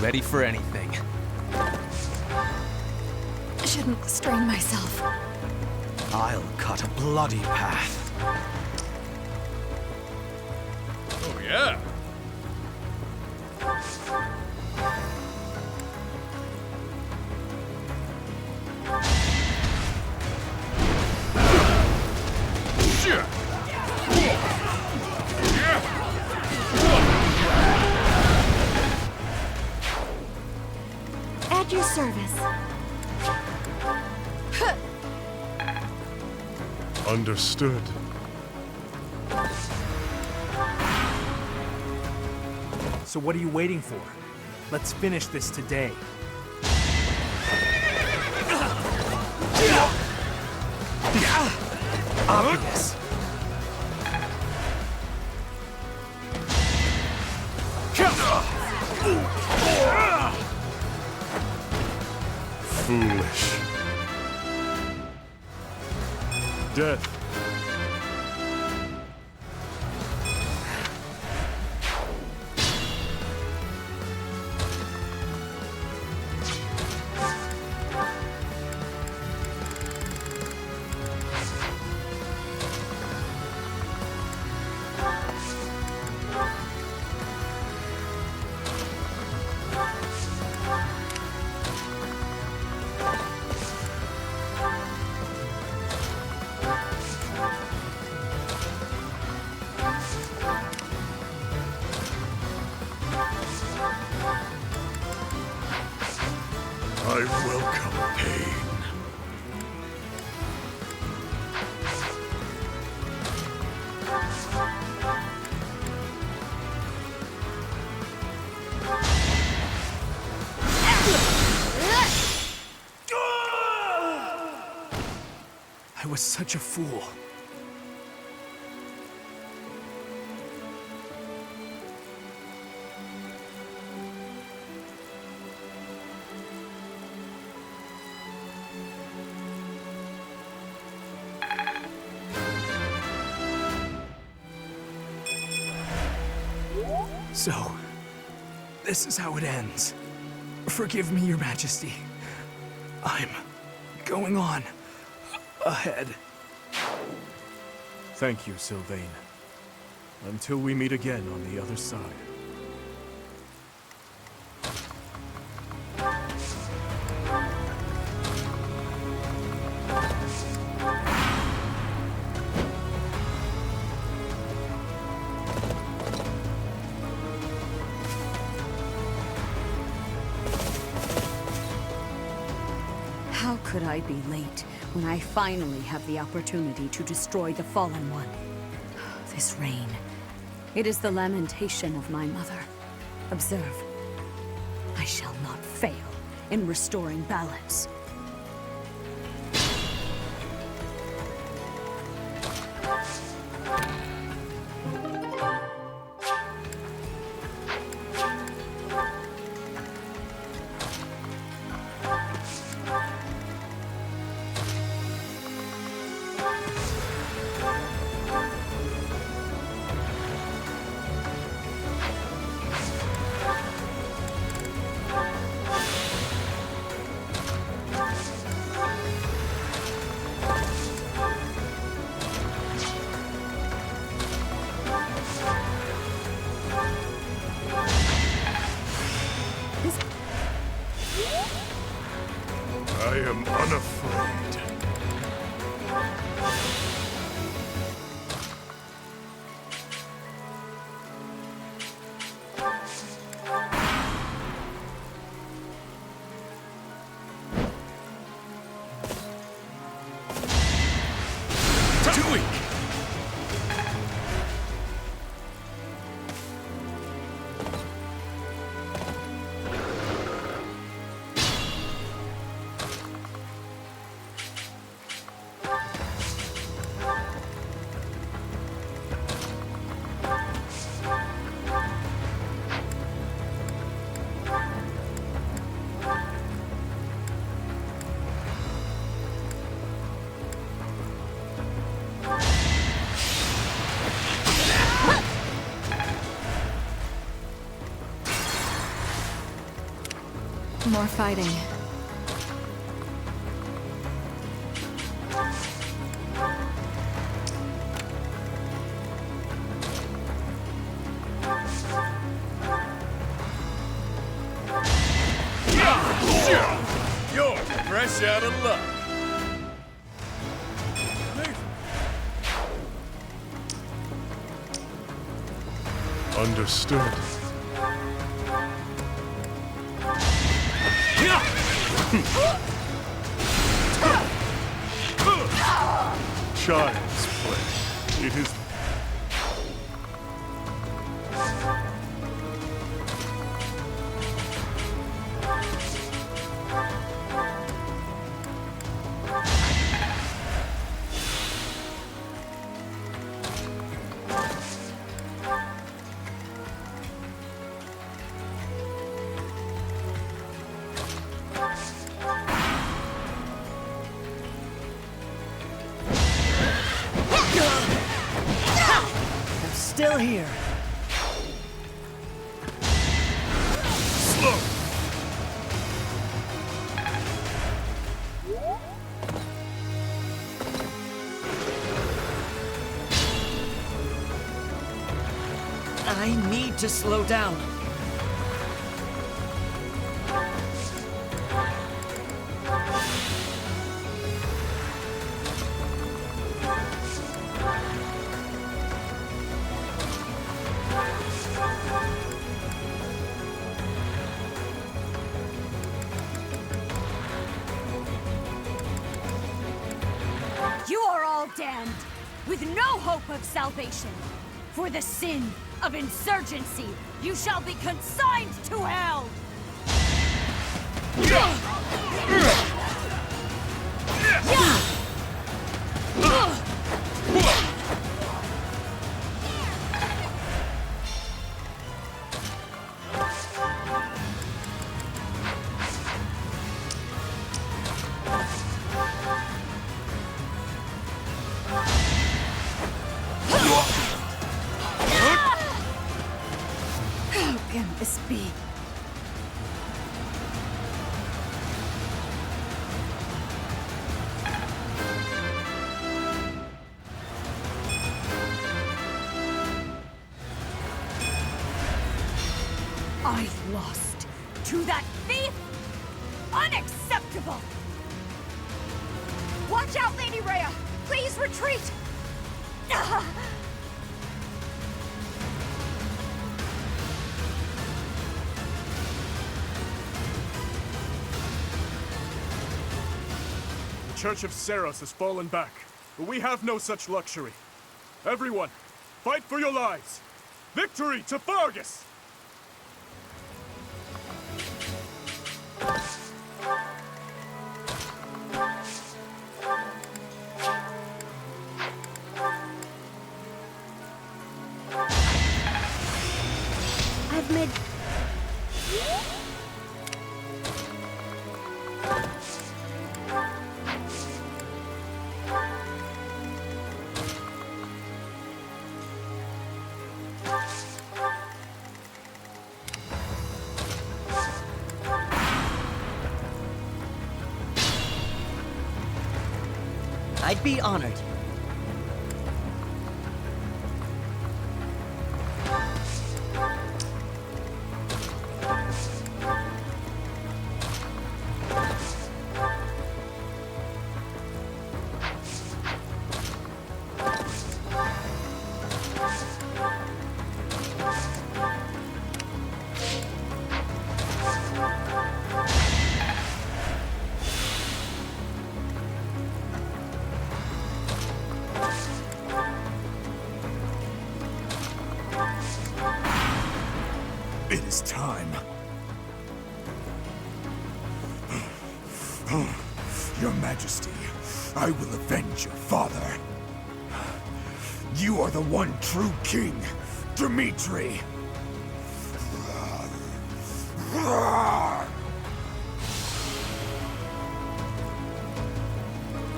Ready for anything. Shouldn't strain myself. I'll cut a bloody path. Oh, yeah. At your service. Understood. So what are you waiting for? Let's finish this today. Obvious. foolish. Death. I welcome pain. I was such a fool. So, this is how it ends. Forgive me, Your Majesty. I'm going on ahead. Thank you, Sylvain. Until we meet again on the other side. How could I be late when I finally have the opportunity to destroy the Fallen One? This rain. It is the lamentation of my mother. Observe. I shall not fail in restoring balance. I am unafraid. More fighting. You're fresh out of luck. Understood. Child's play. It is. still here. Slow! I need to slow down. You are all damned, with no hope of salvation. For the sin of insurgency, you shall be consigned to hell! How can this be? I lost to that thief? Unacceptable! Watch out, Lady Rhea! Please retreat! The Church of Seros has fallen back, but we have no such luxury. Everyone, fight for your lives! Victory to Fargus! I've made... I'd be honored. It is time. Your Majesty, I will avenge your father. You are the one true king, Dimitri.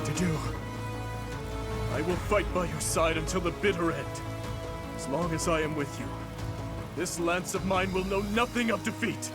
To do. I will fight by your side until the bitter end. As long as I am with you, this lance of mine will know nothing of defeat.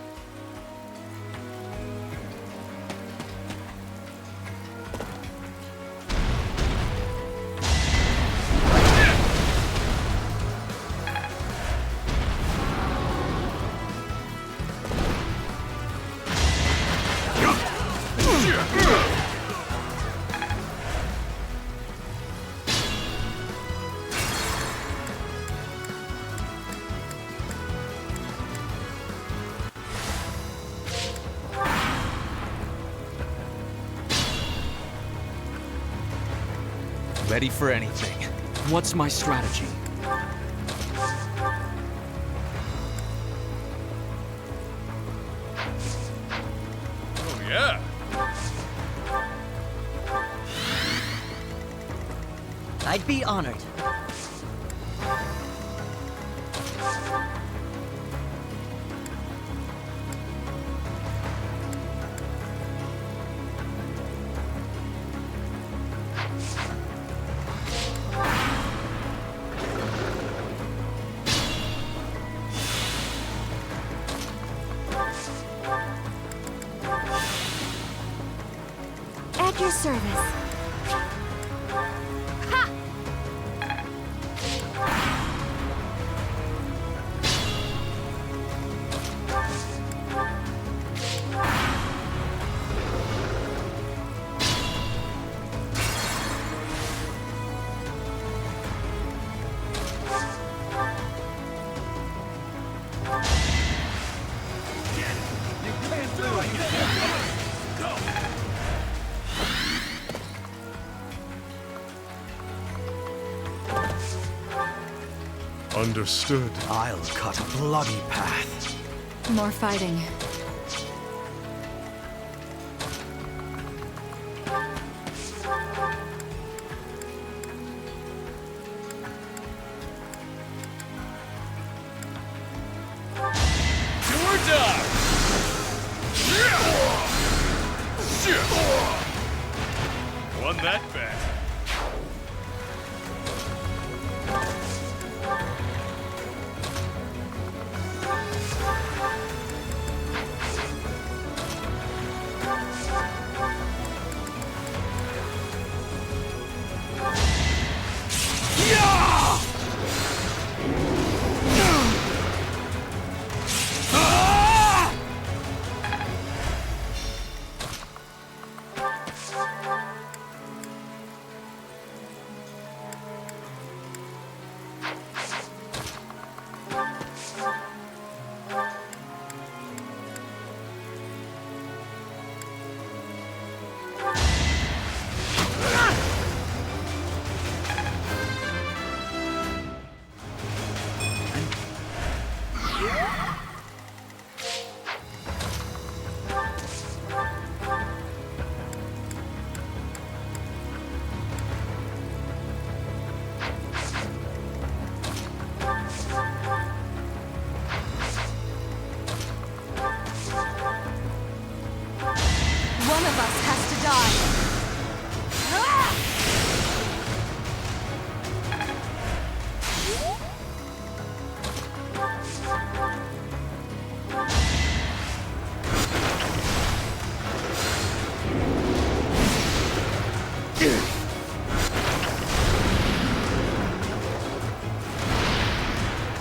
Ready for anything. What's my strategy? Oh, yeah. I'd be honored. At your service. Understood. I'll cut a bloody path. More fighting. Won that bet.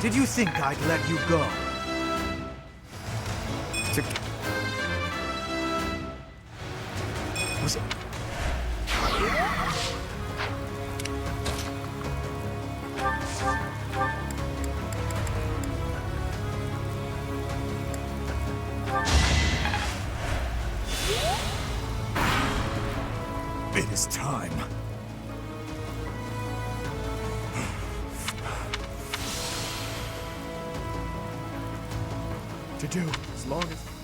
Did you think I'd let you go? Was it? It is time. To do, as long as...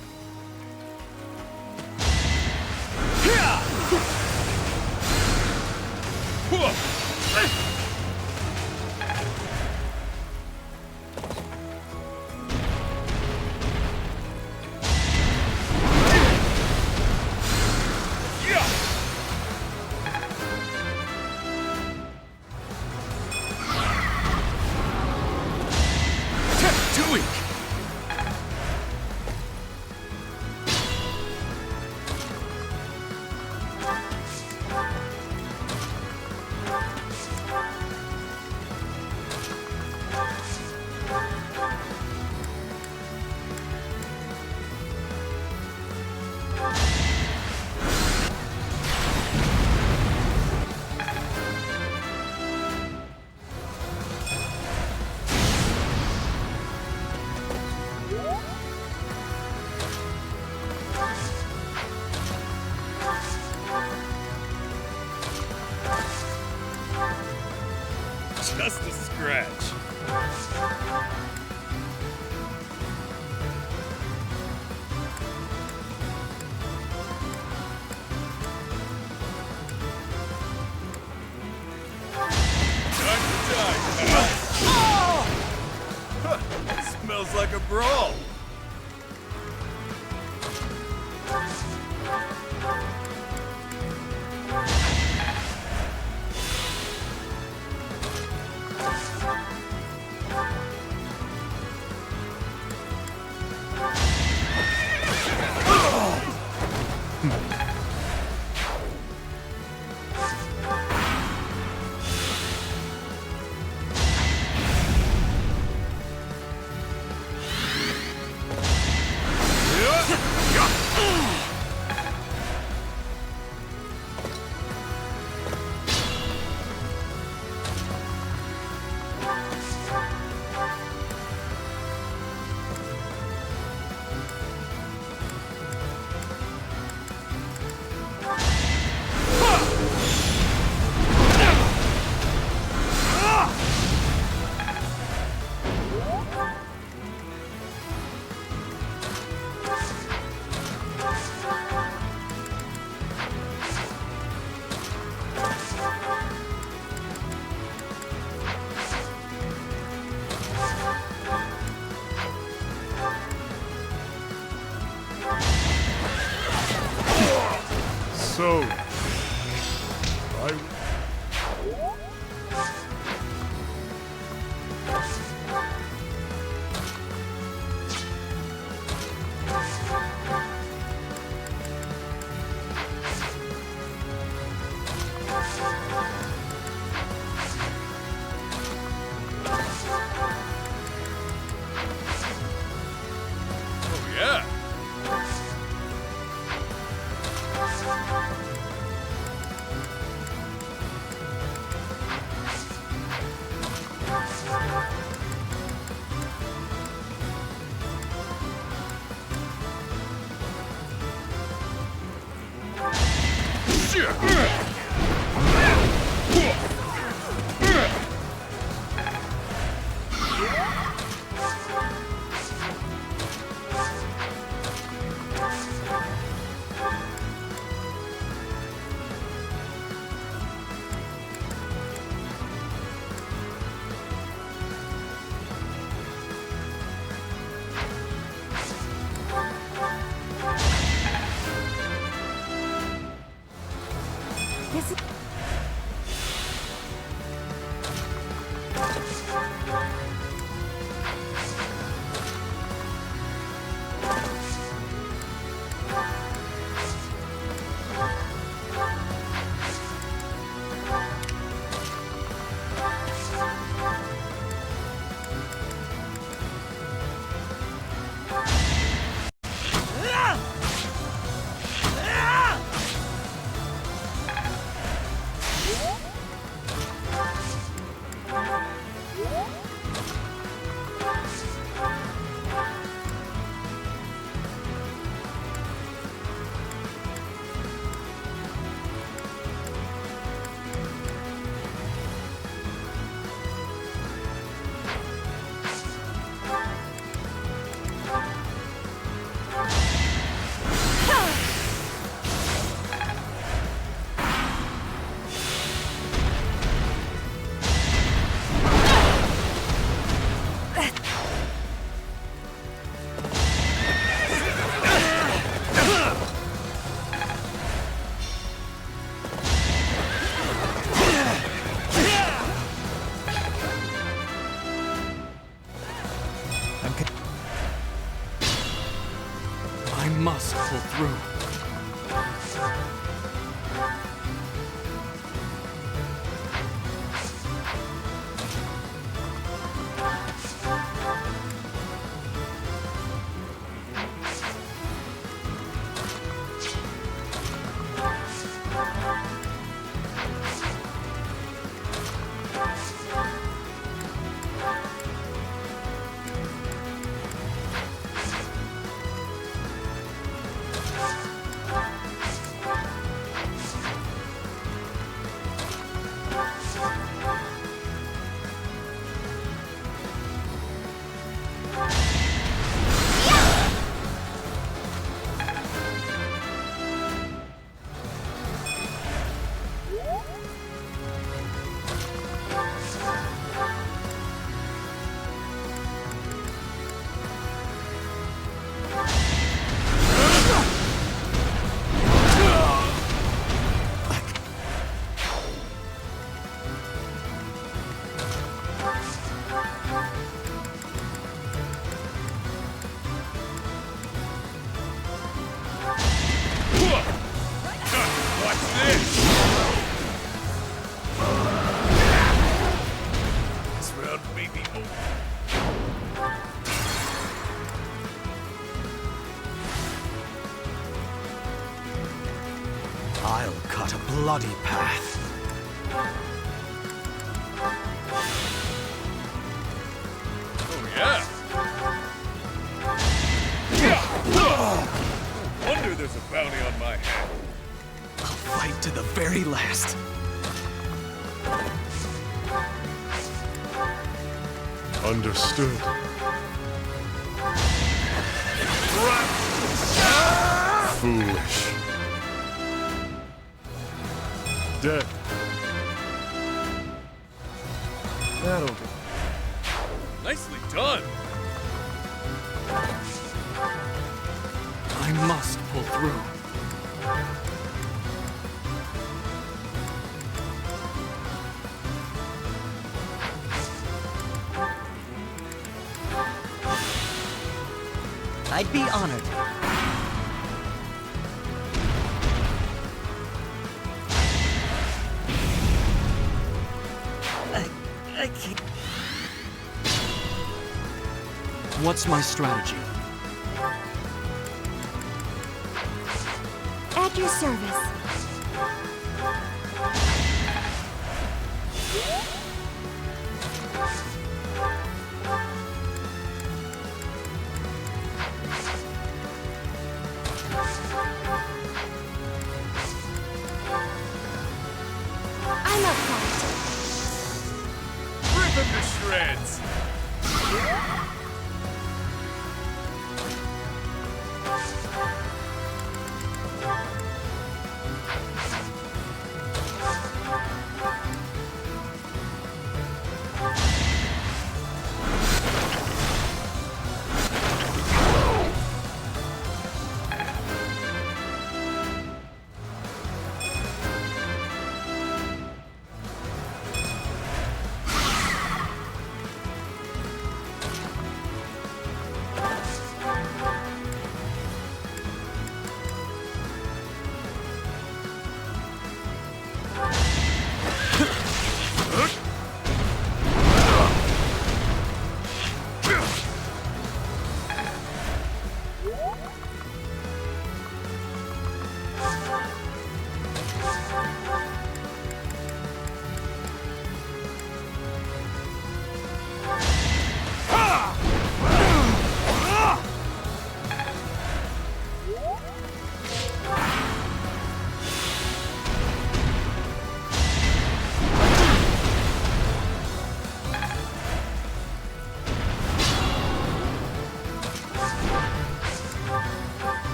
Just a scratch. Time to die. Smells like a brawl. So, Oh, yeah. This is... I must pull through. I'll cut a bloody path. the very last. Understood. Foolish. Dead. That'll do. Nicely done. I must pull through. I'd be honored. I can't. What's my strategy? At your service. I'm up for it. Rip him to shreds.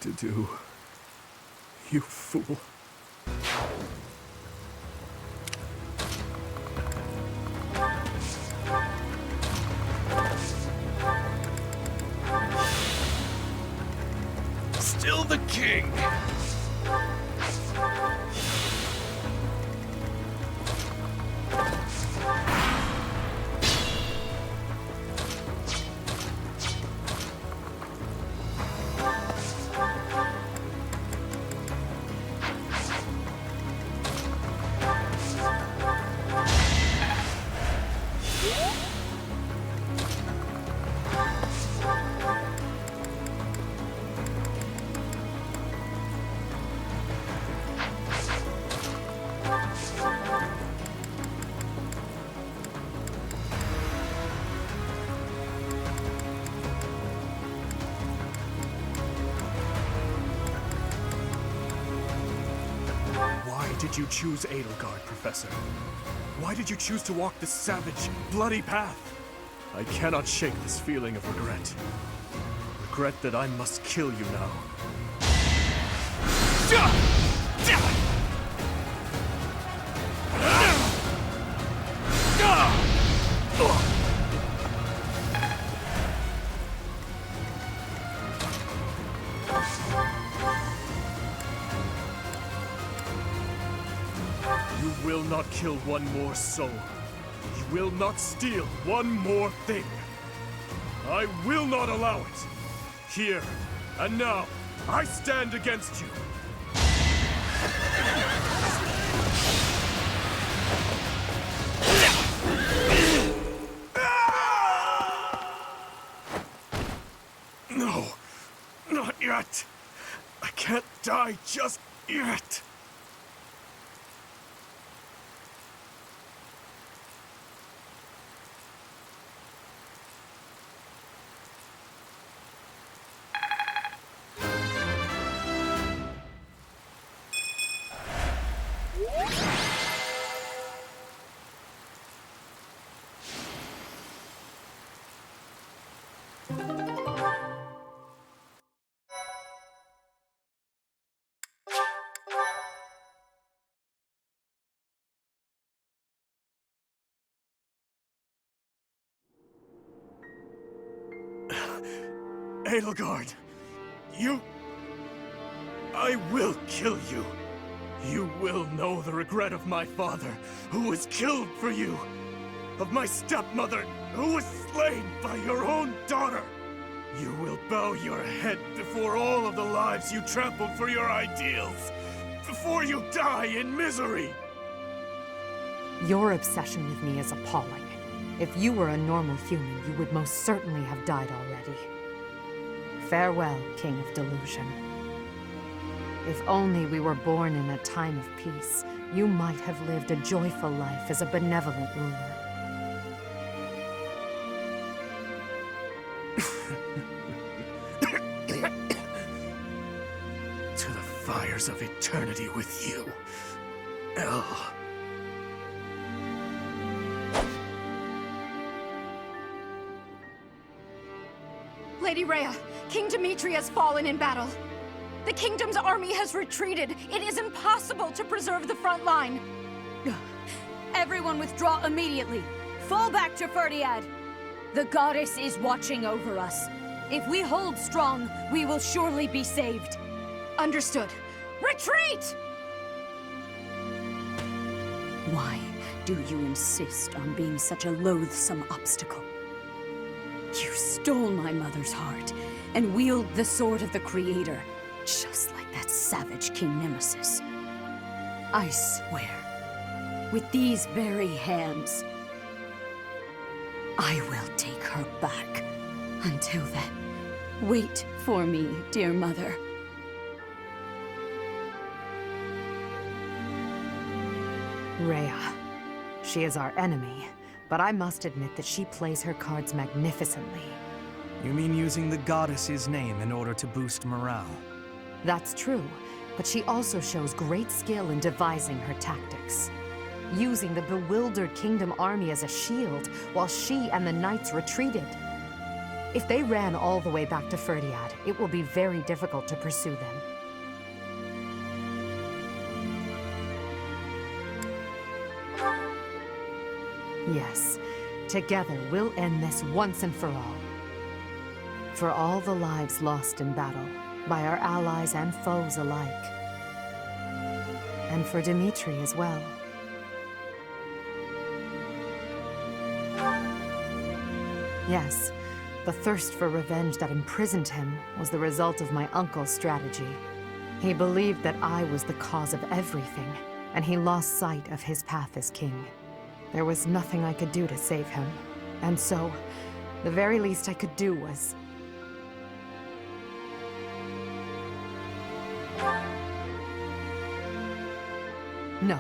To do, you fool. Still the king. Why did you choose Edelgard, Professor? Why did you choose to walk this savage, bloody path? I cannot shake this feeling of regret. Regret that I must kill you now. You will not kill one more soul. You will not steal one more thing. I will not allow it! Here, and now, I stand against you! No, not yet. I can't die just yet. Edelgard, I will kill you. You will know the regret of my father, who was killed for you. Of my stepmother, who was slain by your own daughter. You will bow your head before all of the lives you trampled for your ideals. Before you die in misery. Your obsession with me is appalling. If you were a normal human, you would most certainly have died already. Farewell, King of Delusion. If only we were born in a time of peace, you might have lived a joyful life as a benevolent ruler. To the fires of eternity with you, El. Lady Rhea, King Dimitri has fallen in battle. The kingdom's army has retreated. It is impossible to preserve the front line. Everyone withdraw immediately. Fall back to Ferdiad. The goddess is watching over us. If we hold strong, we will surely be saved. Understood. Retreat! Why do you insist on being such a loathsome obstacle? You stole my mother's heart and wield the sword of the Creator, just like that savage King Nemesis. I swear, with these very hands, I will take her back. Until then, wait for me, dear mother. Rhea. She is our enemy, but I must admit that she plays her cards magnificently. You mean using the goddess's name in order to boost morale? That's true, but she also shows great skill in devising her tactics. Using the bewildered kingdom army as a shield, while she and the knights retreated. If they ran all the way back to Ferdiad, it will be very difficult to pursue them. Yes, together we'll end this once and for all. For all the lives lost in battle, by our allies and foes alike. And for Dimitri as well. Yes, the thirst for revenge that imprisoned him was the result of my uncle's strategy. He believed that I was the cause of everything, and he lost sight of his path as king. There was nothing I could do to save him, and so, the very least I could do was... No.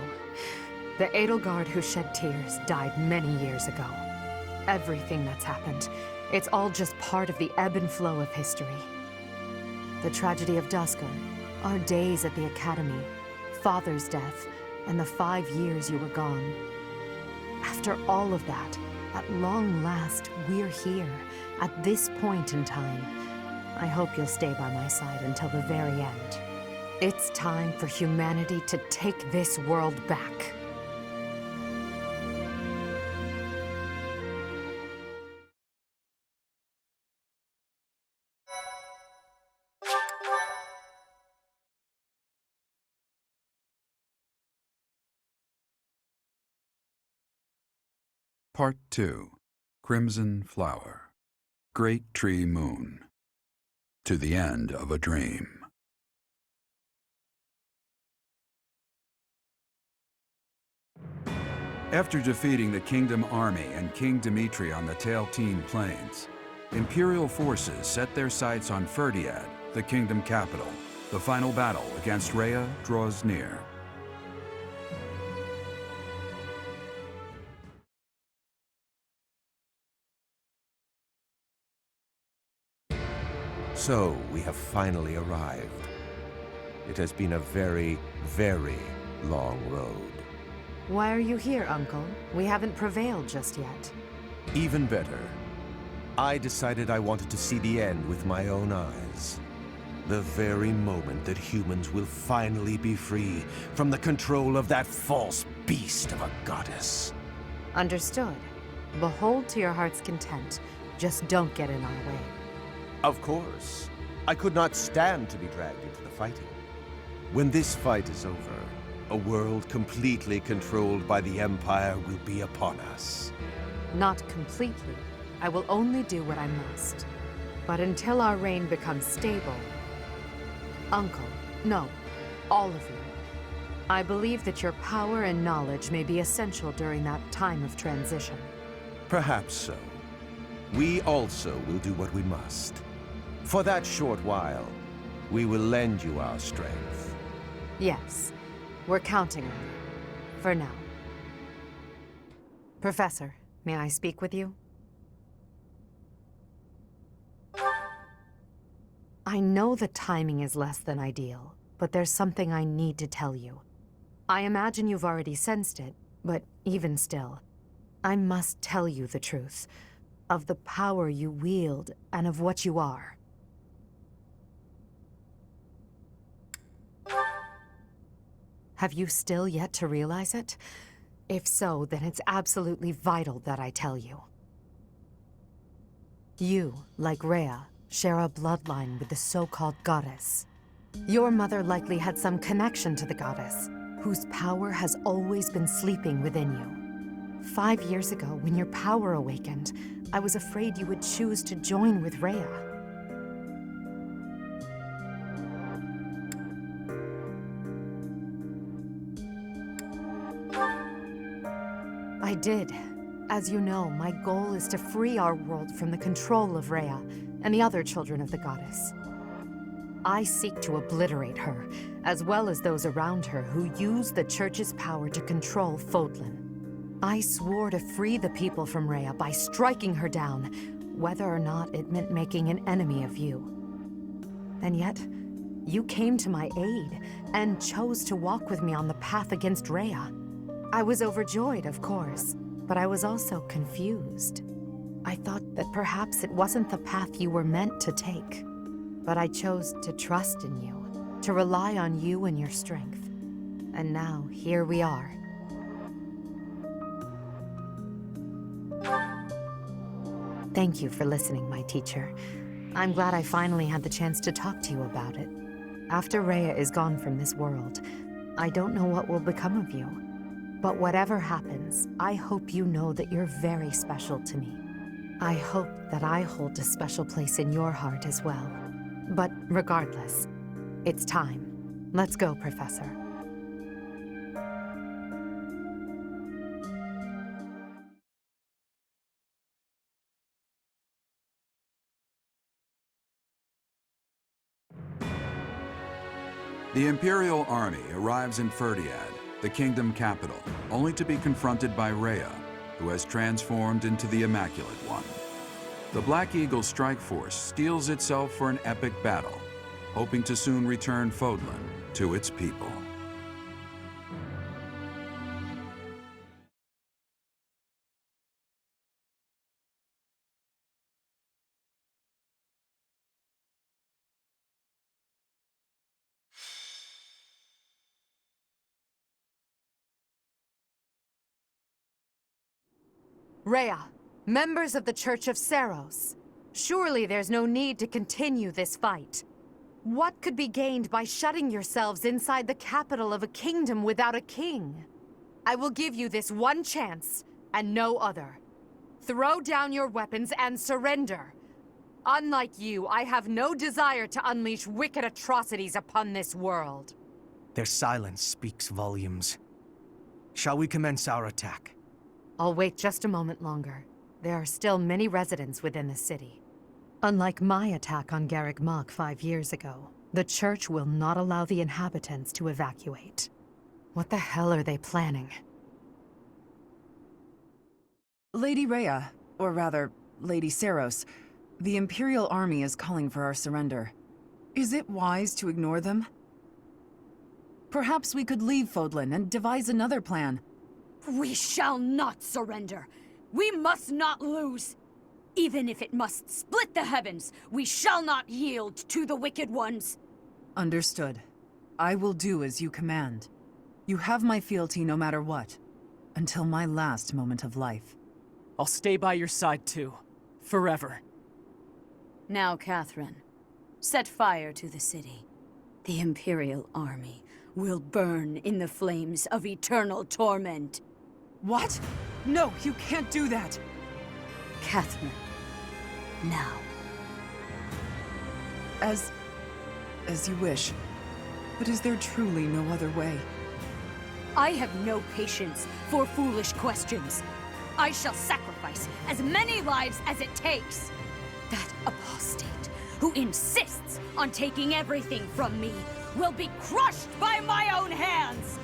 The Edelgard who shed tears died many years ago. Everything that's happened, it's all just part of the ebb and flow of history. The tragedy of Dusker, our days at the Academy, Father's death, and the 5 years you were gone. After all of that, at long last, we're here, at this point in time. I hope you'll stay by my side until the very end. It's time for humanity to take this world back. Part 2. Crimson Flower. Great Tree Moon. To the end of a dream. After defeating the Kingdom army and King Dimitri on the Tailtine Plains, Imperial forces set their sights on Ferdiad, the Kingdom capital. The final battle against Rhea draws near. So, we have finally arrived. It has been a very, very long road. Why are you here, Uncle? We haven't prevailed just yet. Even better. I decided I wanted to see the end with my own eyes. The very moment that humans will finally be free from the control of that false beast of a goddess. Understood. Behold to your heart's content. Just don't get in our way. Of course. I could not stand to be dragged into the fighting. When this fight is over, a world completely controlled by the Empire will be upon us. Not completely. I will only do what I must. But until our reign becomes stable... Uncle, no, all of you. I believe that your power and knowledge may be essential during that time of transition. Perhaps so. We also will do what we must. For that short while, we will lend you our strength. Yes, we're counting on you. For now. Professor, may I speak with you? I know the timing is less than ideal, but there's something I need to tell you. I imagine you've already sensed it, but even still, I must tell you the truth of the power you wield and of what you are. Have you still yet to realize it? If so, then it's absolutely vital that I tell you. You, like Rhea, share a bloodline with the so-called goddess. Your mother likely had some connection to the goddess, whose power has always been sleeping within you. 5 years ago, when your power awakened, I was afraid you would choose to join with Rhea. I did. As you know, my goal is to free our world from the control of Rhea and the other children of the goddess. I seek to obliterate her, as well as those around her who use the Church's power to control Fodlan. I swore to free the people from Rhea by striking her down, whether or not it meant making an enemy of you. And yet, you came to my aid and chose to walk with me on the path against Rhea. I was overjoyed, of course, but I was also confused. I thought that perhaps it wasn't the path you were meant to take. But I chose to trust in you, to rely on you and your strength. And now, here we are. Thank you for listening, my teacher. I'm glad I finally had the chance to talk to you about it. After Rhea is gone from this world, I don't know what will become of you. But whatever happens, I hope you know that you're very special to me. I hope that I hold a special place in your heart as well. But regardless, it's time. Let's go, Professor. The Imperial army arrives in Ferdiad, the Kingdom capital, only to be confronted by Rhea, who has transformed into the Immaculate One. The Black Eagle strike force steels itself for an epic battle, hoping to soon return Fodlan to its people. Rhea, members of the Church of Seiros, surely there's no need to continue this fight. What could be gained by shutting yourselves inside the capital of a kingdom without a king? I will give you this one chance, and no other. Throw down your weapons and surrender. Unlike you, I have no desire to unleash wicked atrocities upon this world. Their silence speaks volumes. Shall we commence our attack? I'll wait just a moment longer. There are still many residents within the city. Unlike my attack on Garreg Mach 5 years ago, the church will not allow the inhabitants to evacuate. What the hell are they planning? Lady Rhea, or rather, Lady Saros, the Imperial Army is calling for our surrender. Is it wise to ignore them? Perhaps we could leave Fodlan and devise another plan. We shall not surrender. We must not lose. Even if it must split the heavens, we shall not yield to the wicked ones. Understood. I will do as you command. You have my fealty no matter what, until my last moment of life. I'll stay by your side too, forever. Now, Catherine, set fire to the city. The Imperial Army will burn in the flames of eternal torment. What? No, you can't do that! Catherine, now. As you wish. But is there truly no other way? I have no patience for foolish questions. I shall sacrifice as many lives as it takes. That apostate who insists on taking everything from me will be crushed by my own hands!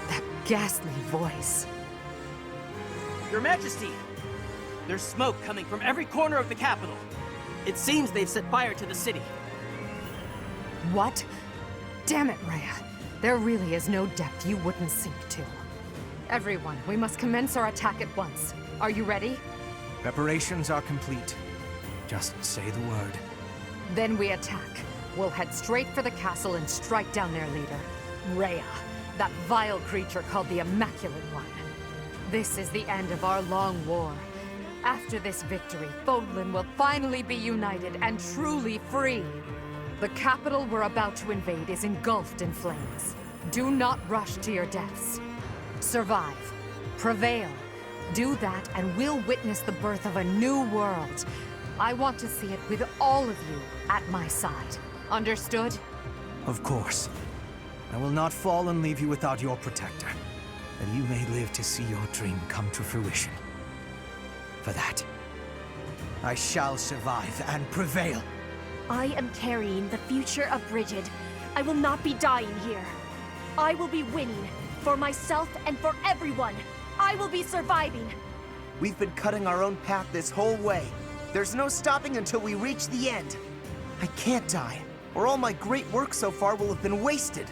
That ghastly voice. Your Majesty! There's smoke coming from every corner of the capital. It seems they've set fire to the city. What? Damn it, Rhea. There really is no depth you wouldn't sink to. Everyone, we must commence our attack at once. Are you ready? Preparations are complete. Just say the word. Then we attack. We'll head straight for the castle and strike down their leader, Rhea, that vile creature called the Immaculate One. This is the end of our long war. After this victory, Fodlan will finally be united and truly free. The capital we're about to invade is engulfed in flames. Do not rush to your deaths. Survive. Prevail. Do that and we'll witness the birth of a new world. I want to see it with all of you at my side. Understood? Of course. I will not fall and leave you without your protector. And you may live to see your dream come to fruition. For that, I shall survive and prevail. I am carrying the future of Brigid. I will not be dying here. I will be winning. For myself and for everyone. I will be surviving. We've been cutting our own path this whole way. There's no stopping until we reach the end. I can't die, or all my great work so far will have been wasted.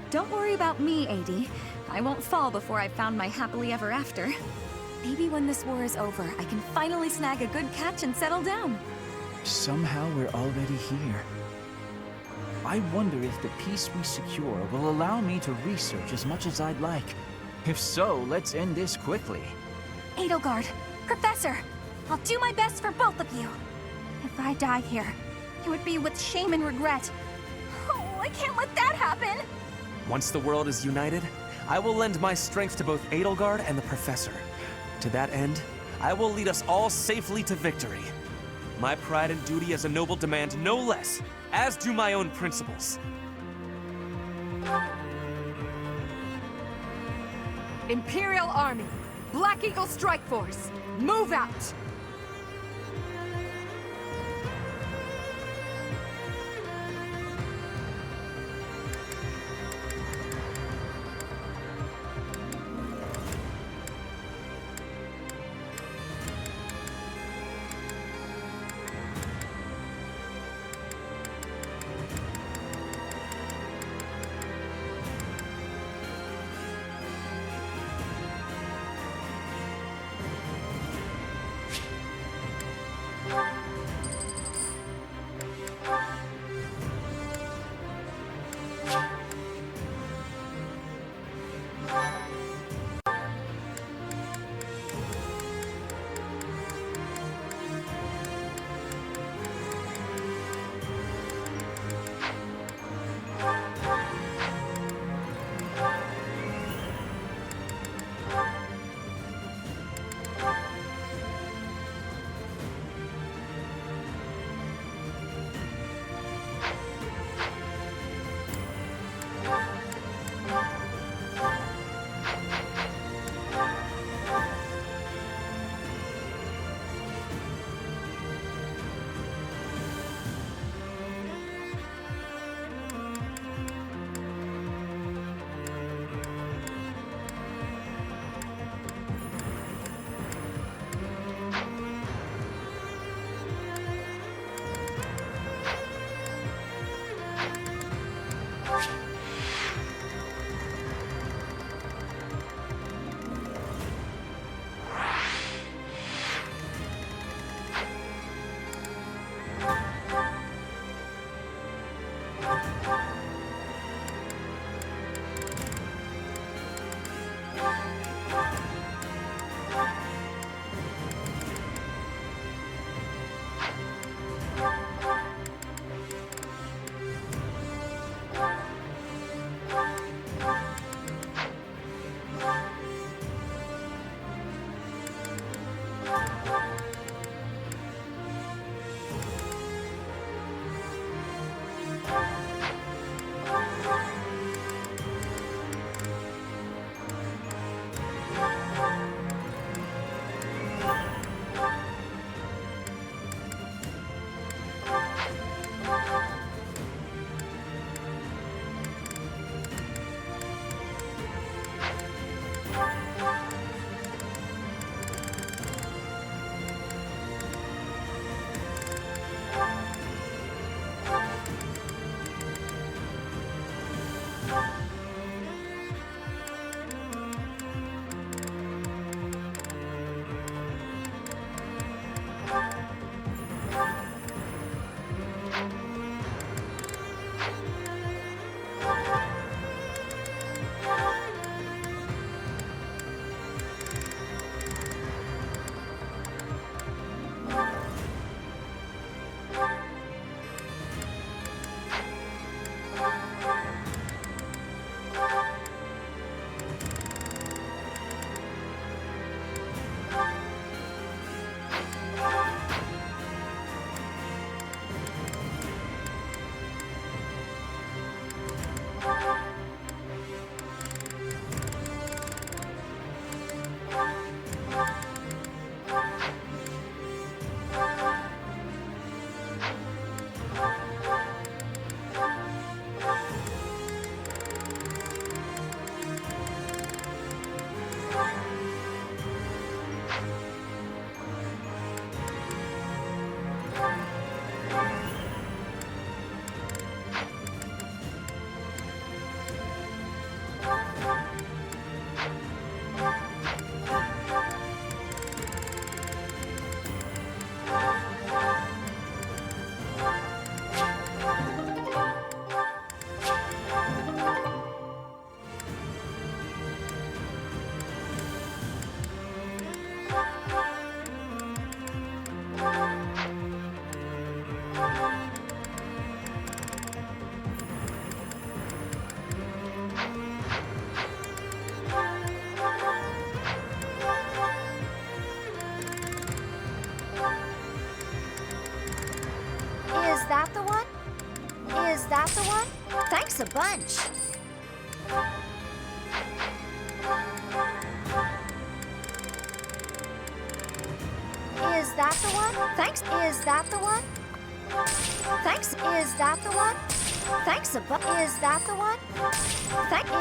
Don't worry about me, AD. I won't fall before I've found my happily ever after. Maybe when this war is over, I can finally snag a good catch and settle down. Somehow we're already here. I wonder if the peace we secure will allow me to research as much as I'd like. If so, let's end this quickly. Edelgard, Professor, I'll do my best for both of you. If I die here, it would be with shame and regret. Oh, I can't let that happen! Once the world is united, I will lend my strength to both Edelgard and the Professor. To that end, I will lead us all safely to victory. My pride and duty as a noble demand no less, as do my own principles. Imperial Army, Black Eagle Strike Force, move out! Is that the one? Is that the one? Thanks a bunch. Is that the one? Thanks. Is that the one? Thanks. Is that the one? Thanks a bunch. Is that the one?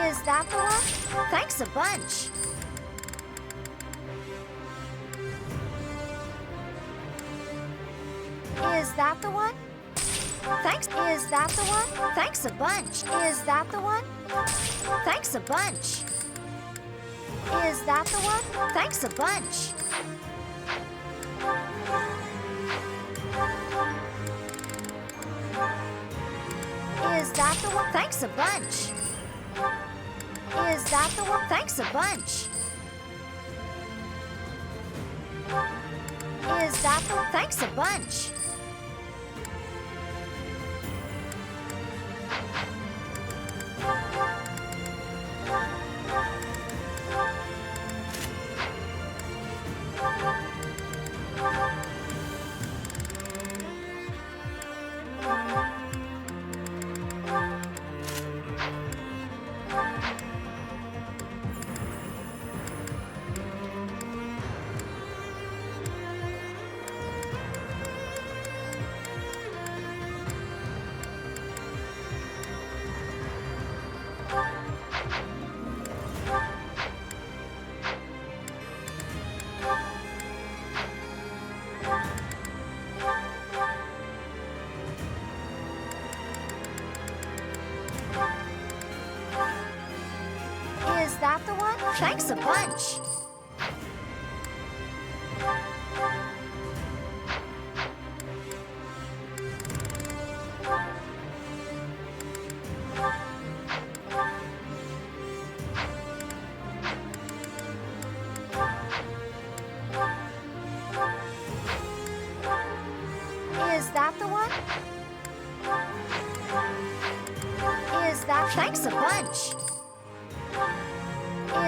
Is that the one? Thanks a bunch. Is that the one? Thanks. Is that the one? Thanks a bunch. Is that the one? Thanks a bunch. Is that the one? Thanks a bunch. Is that the one? Thanks a bunch. Is that the one? Thanks a bunch. Is that the one? Thanks a bunch. Is that the one? Thanks a bunch. Is that the one? Is that thanks a bunch?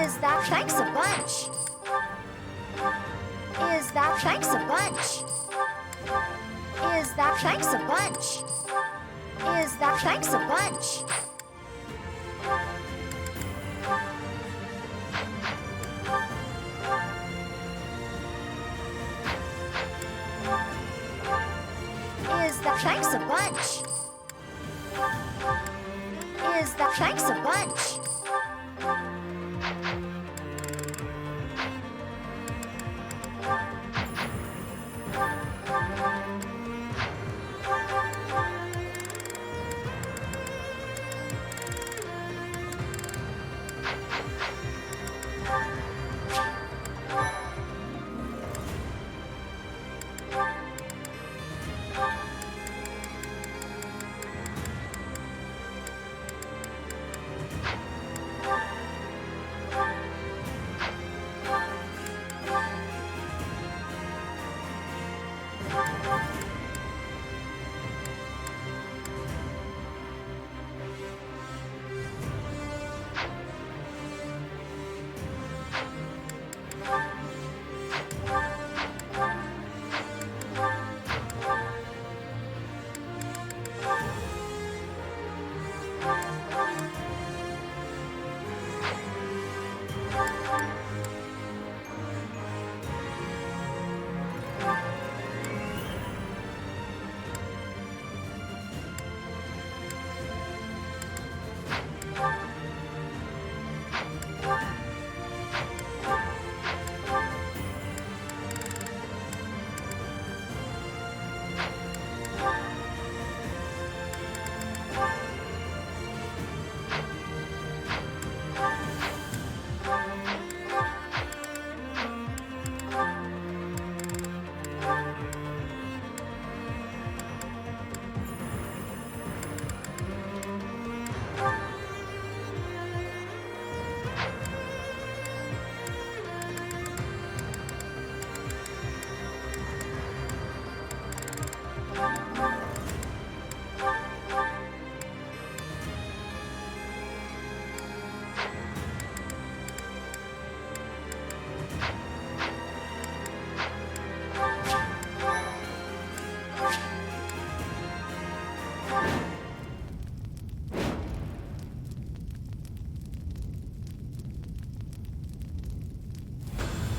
Is that thanks a bunch? Is that thanks a bunch? Is that thanks a bunch? Is that thanks a bunch? Is that thanks a bunch? Is that thanks a bunch?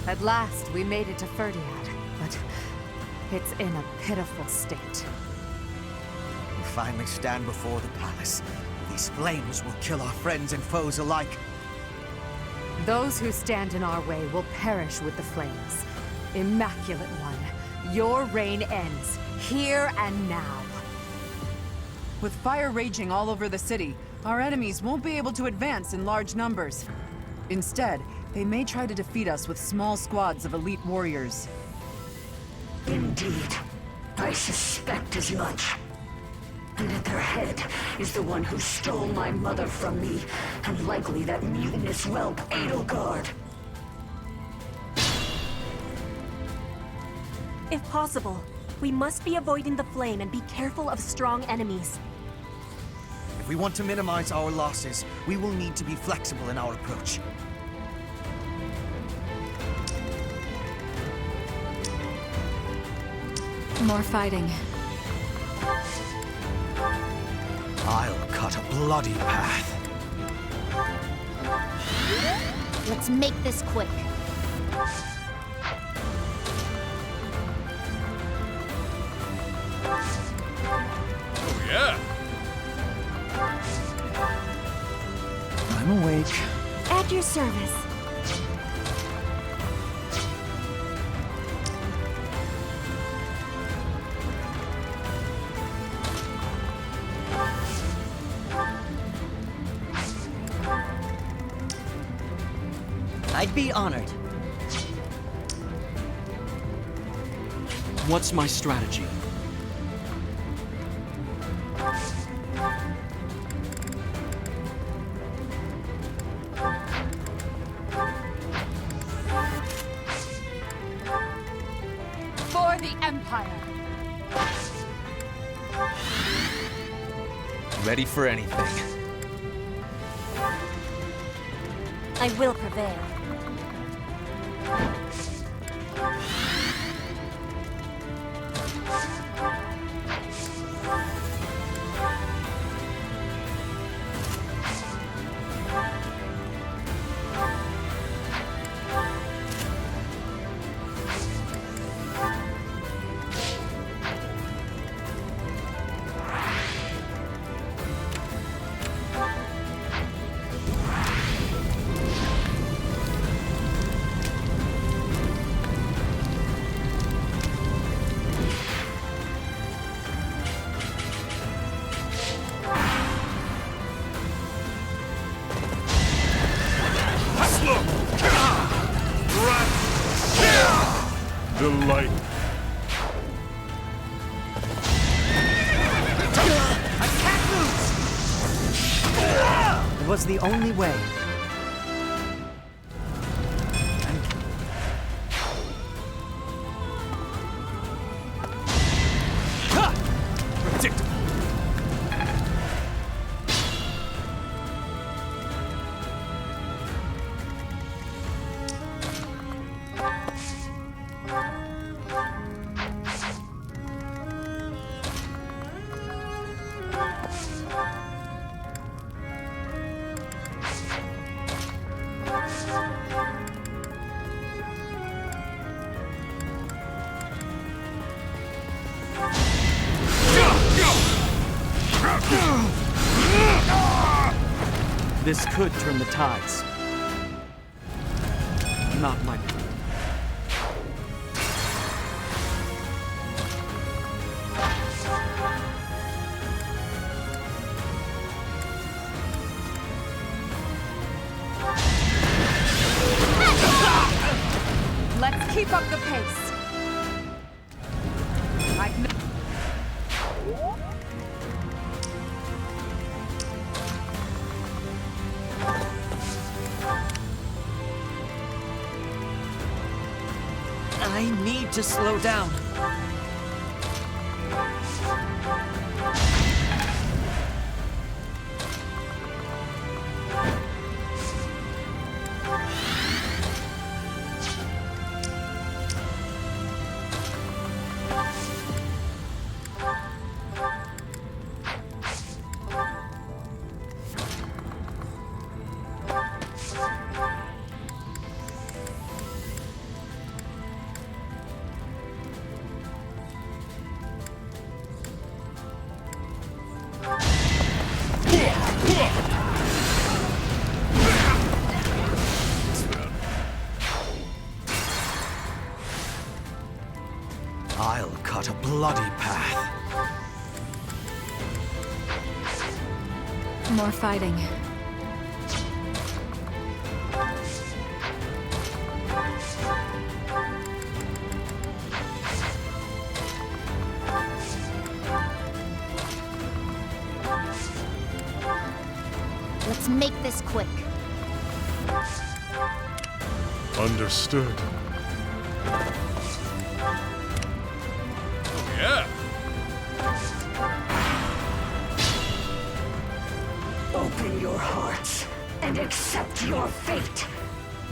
At last, we made it to Ferdiad, but it's in a pitiful state. We finally stand before the palace. These flames will kill our friends and foes alike. Those who stand in our way will perish with the flames. Immaculate One, your reign ends, here and now. With fire raging all over the city, our enemies won't be able to advance in large numbers. Instead, they may try to defeat us with small squads of elite warriors. Indeed. I suspect as much. And at their head is the one who stole my mother from me, and likely that mutinous whelp Edelgard. If possible, we must be avoiding the flame and be careful of strong enemies. If we want to minimize our losses, we will need to be flexible in our approach. More fighting. I'll cut a bloody path. Let's make this quick. Oh, yeah! I'm awake. At your service. I'd be honored. What's my strategy? For the Empire! Ready for anything. I will prevail. Delight. It was the only way. Predictable. This could turn the tides. Not my... Let's keep up the pace. I need to slow down. I'll cut a bloody path. More fighting. Let's make this quick. Understood. Yeah. Open your hearts and accept your fate.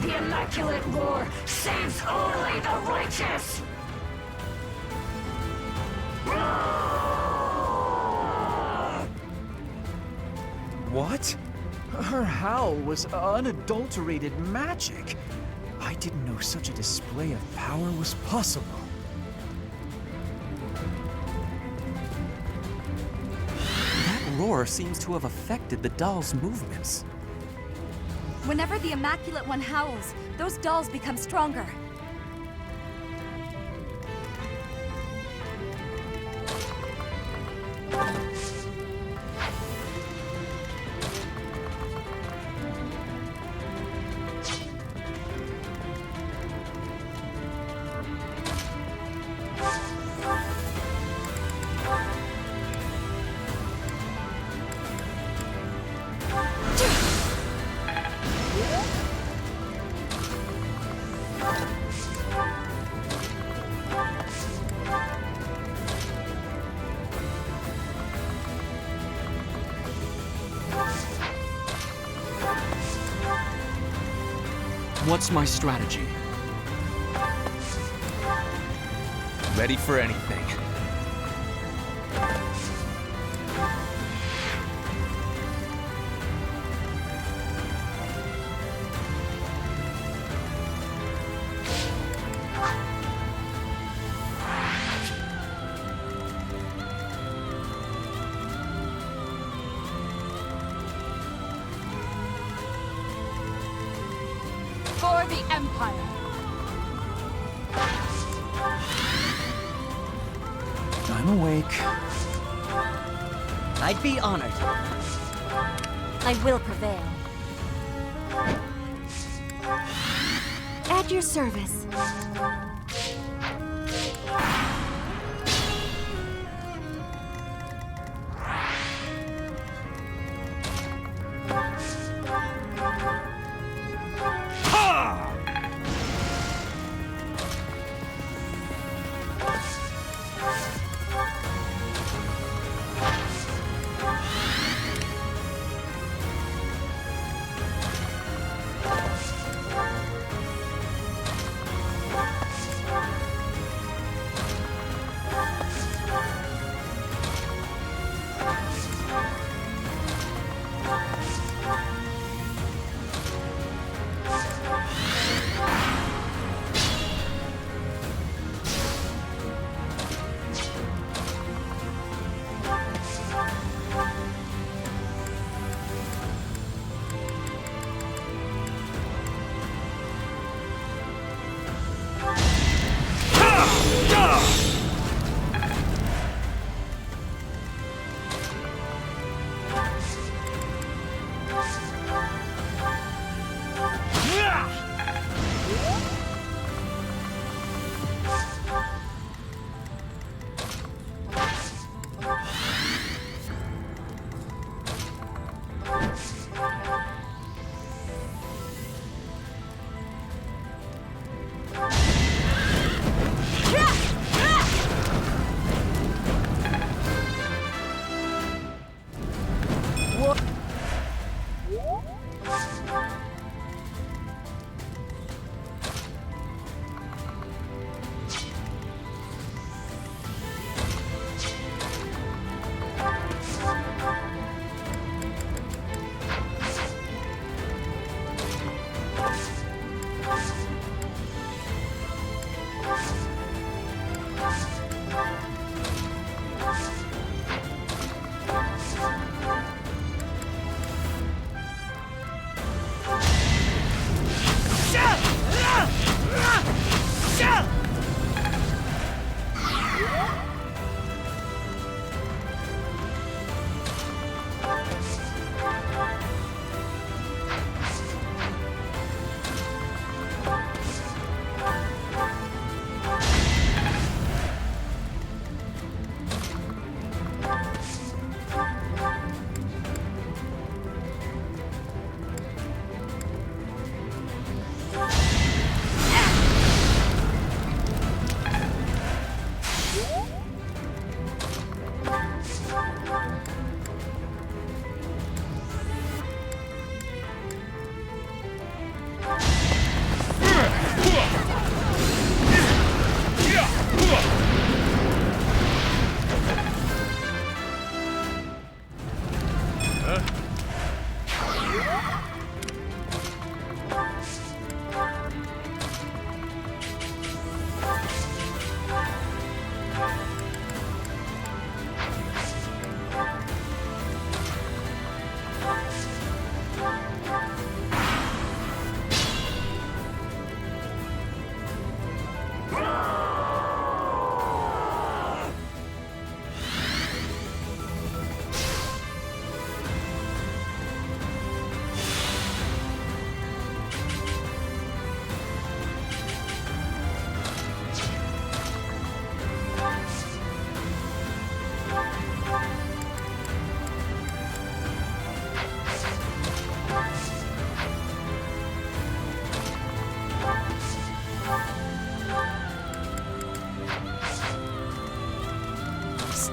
The Immaculate War saves only the righteous. What? Her howl was unadulterated magic. I didn't know such a display of power was possible. That roar seems to have affected the doll's movements. Whenever the Immaculate One howls, those dolls become stronger. What's my strategy? Ready for anything. For the Empire! I'm awake. I'd be honored. I will prevail. At your service.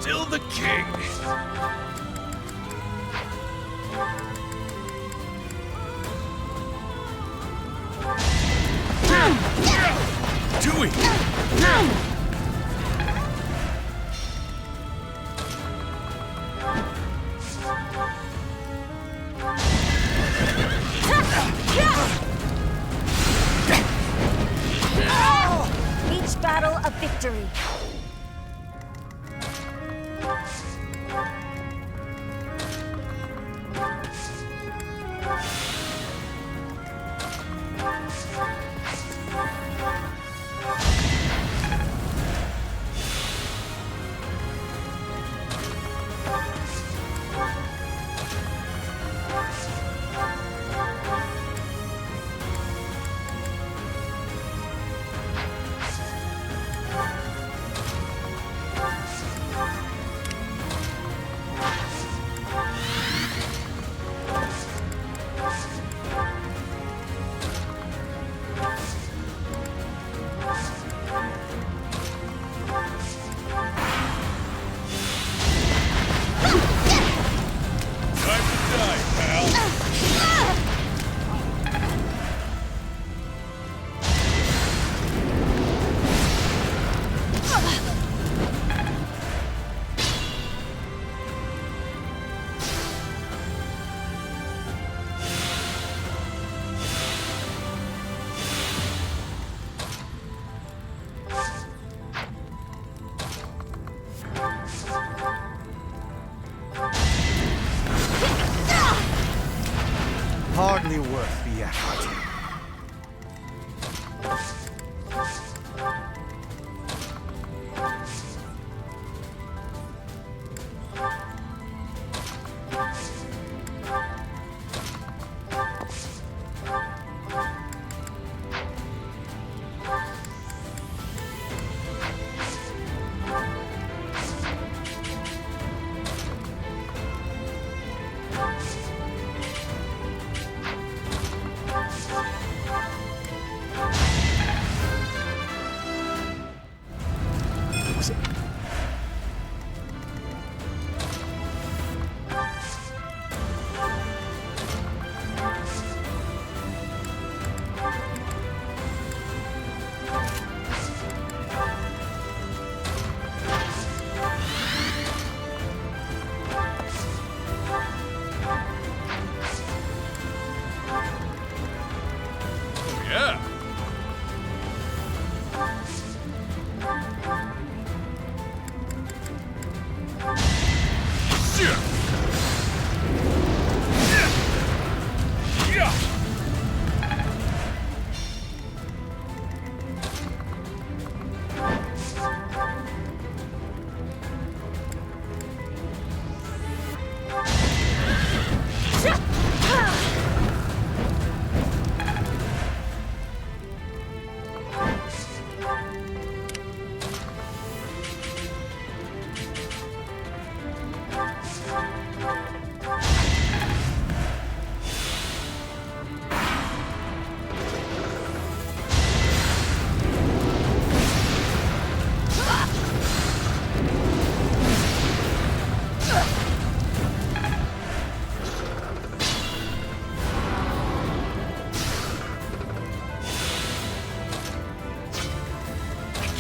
still the king. Dewey! Each battle a victory. Hardly worth the effort.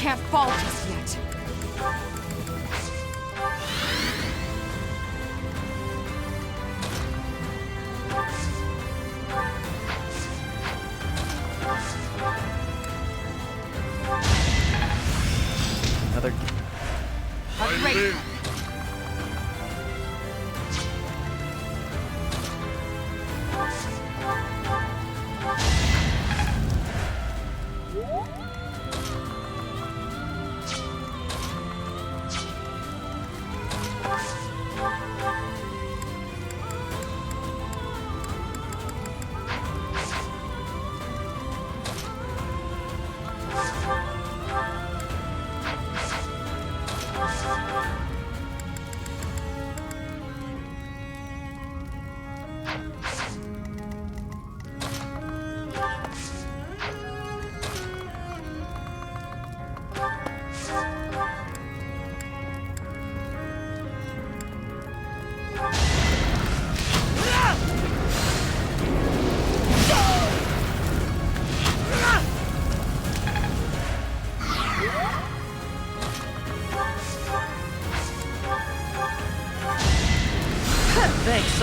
Can't fall just yet. Another... Great.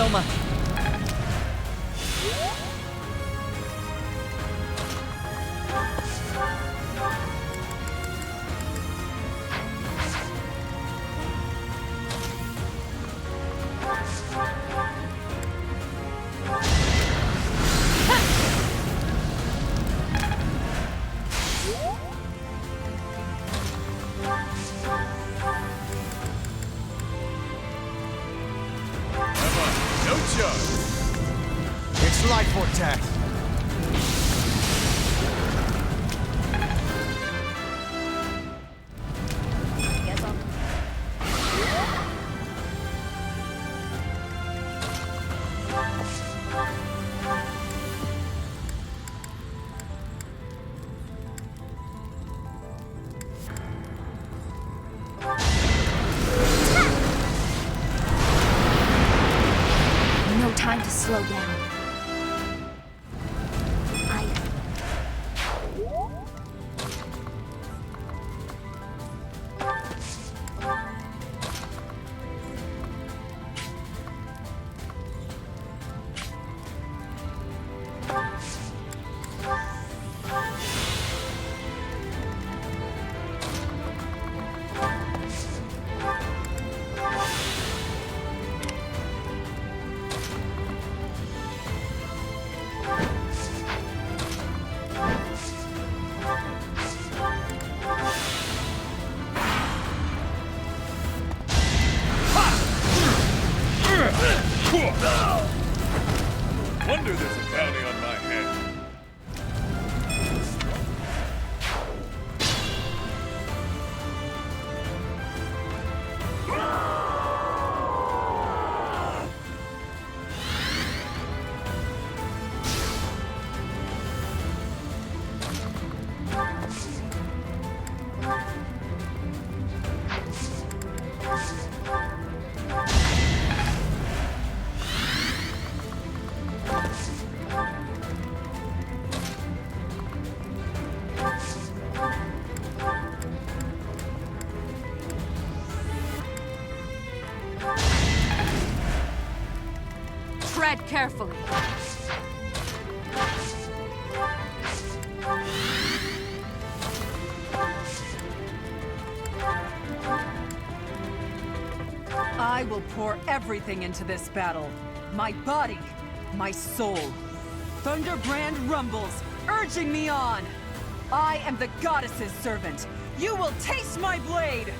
so much. It's life or death. No time to slow down. Wonder there's a bounty on my head. Tread carefully. I will pour everything into this battle. My body, my soul. Thunderbrand rumbles, urging me on. I am the goddess's servant. You will taste my blade!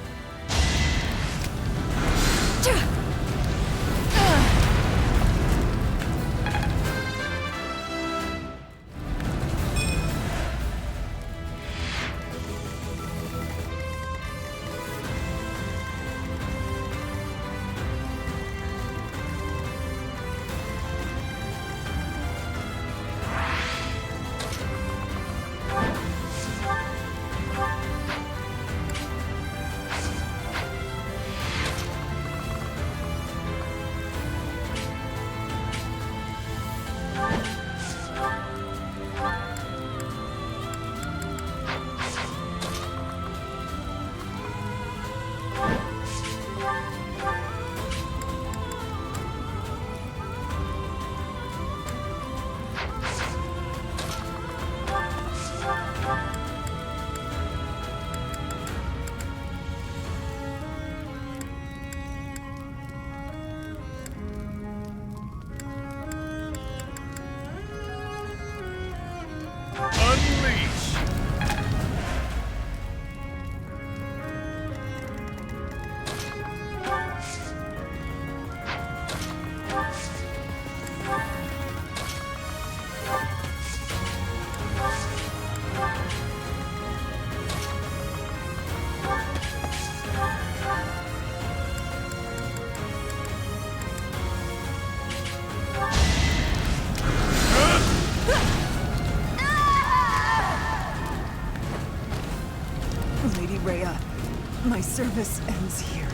My service ends here.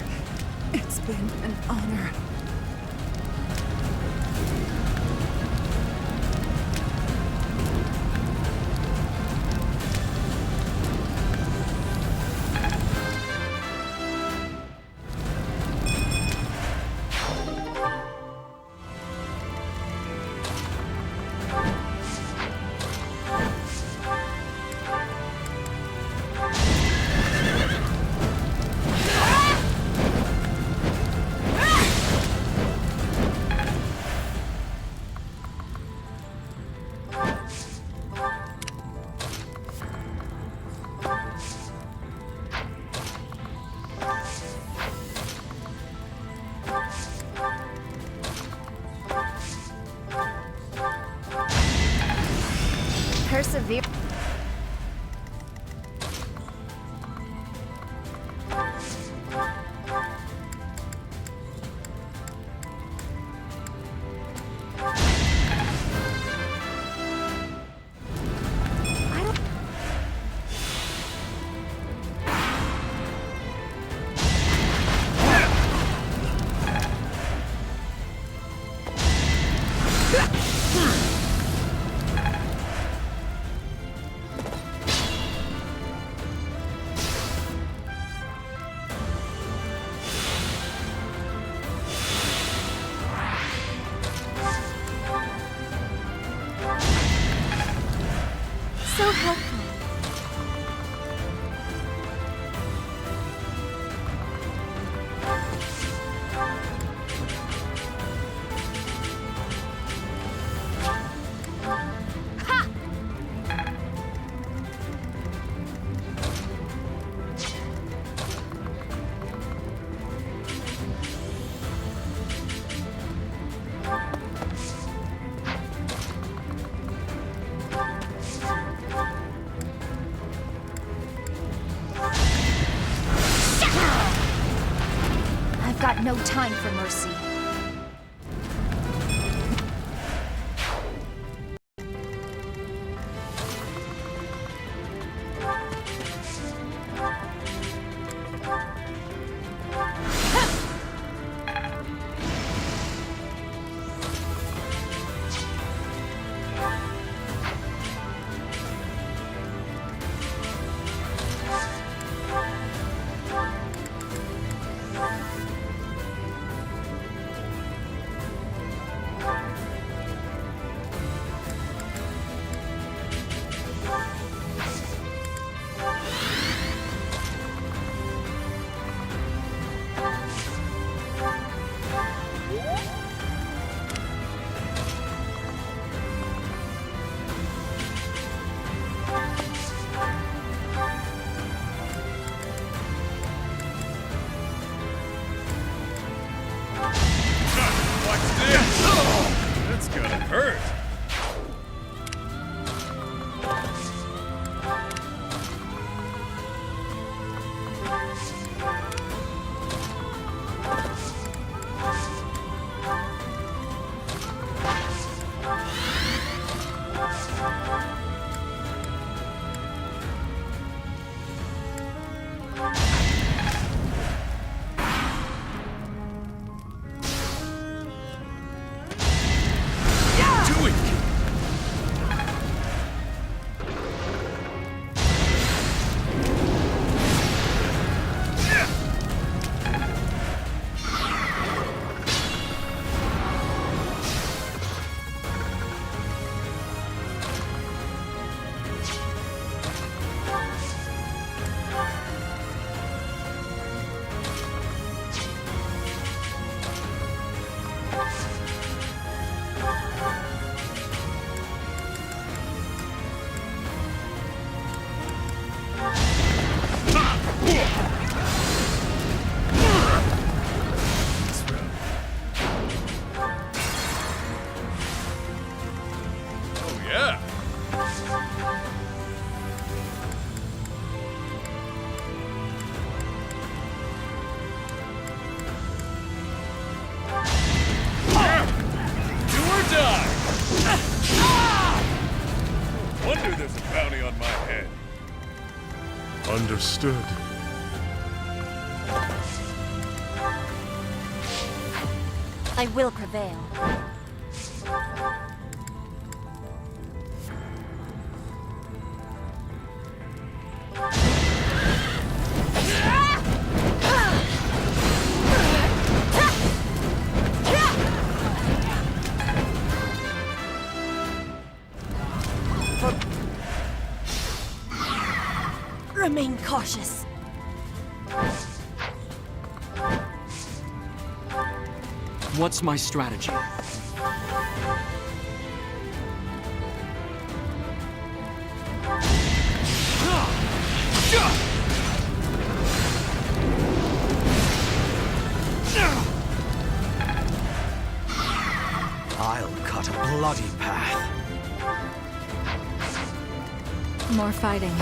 It's been an honor. severe. So helpful. I've got no time for mercy. That's gonna hurt. Wonder there's a bounty on my head. Understood. I will prevail. Remain cautious. What's my strategy? I'll cut a bloody path. more fighting.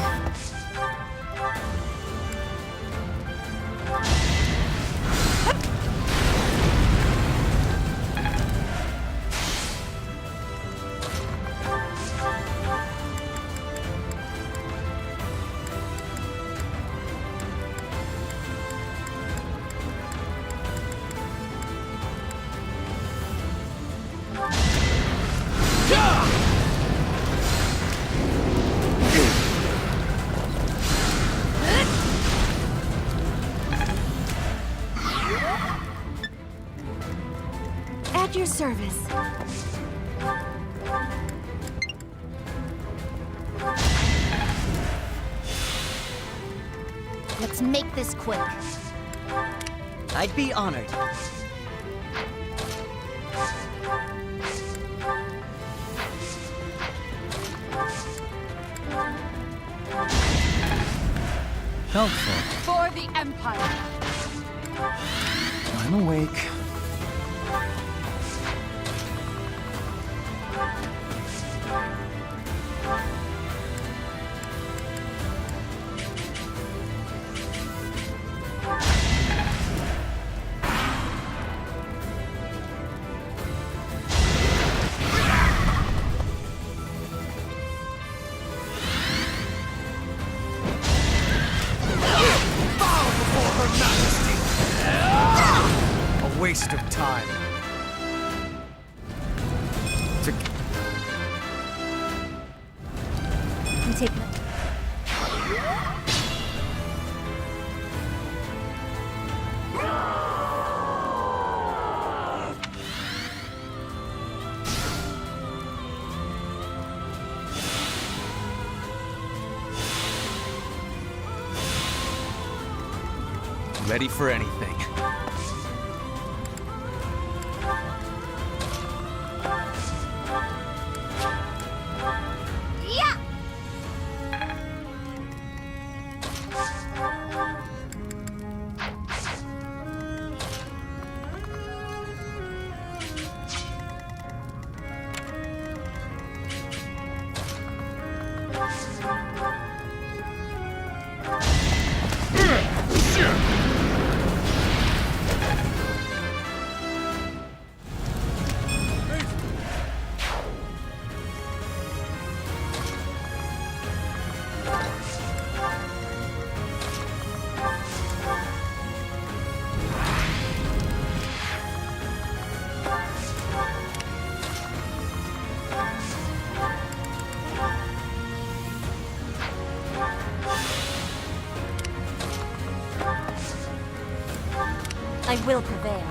At your service. Let's make this quick. I'd be honored. Helpful. For the Empire! I'm awake. Waste of time. You take my... Ready for anything. I will prevail.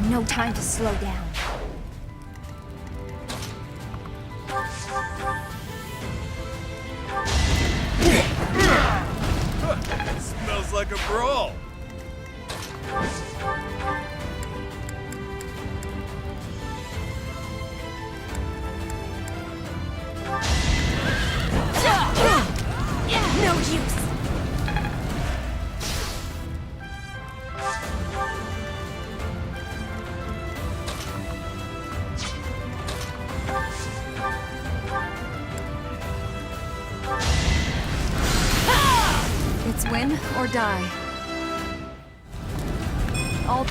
No time to slow down. Smells like a brawl. No use. It's win or die. All...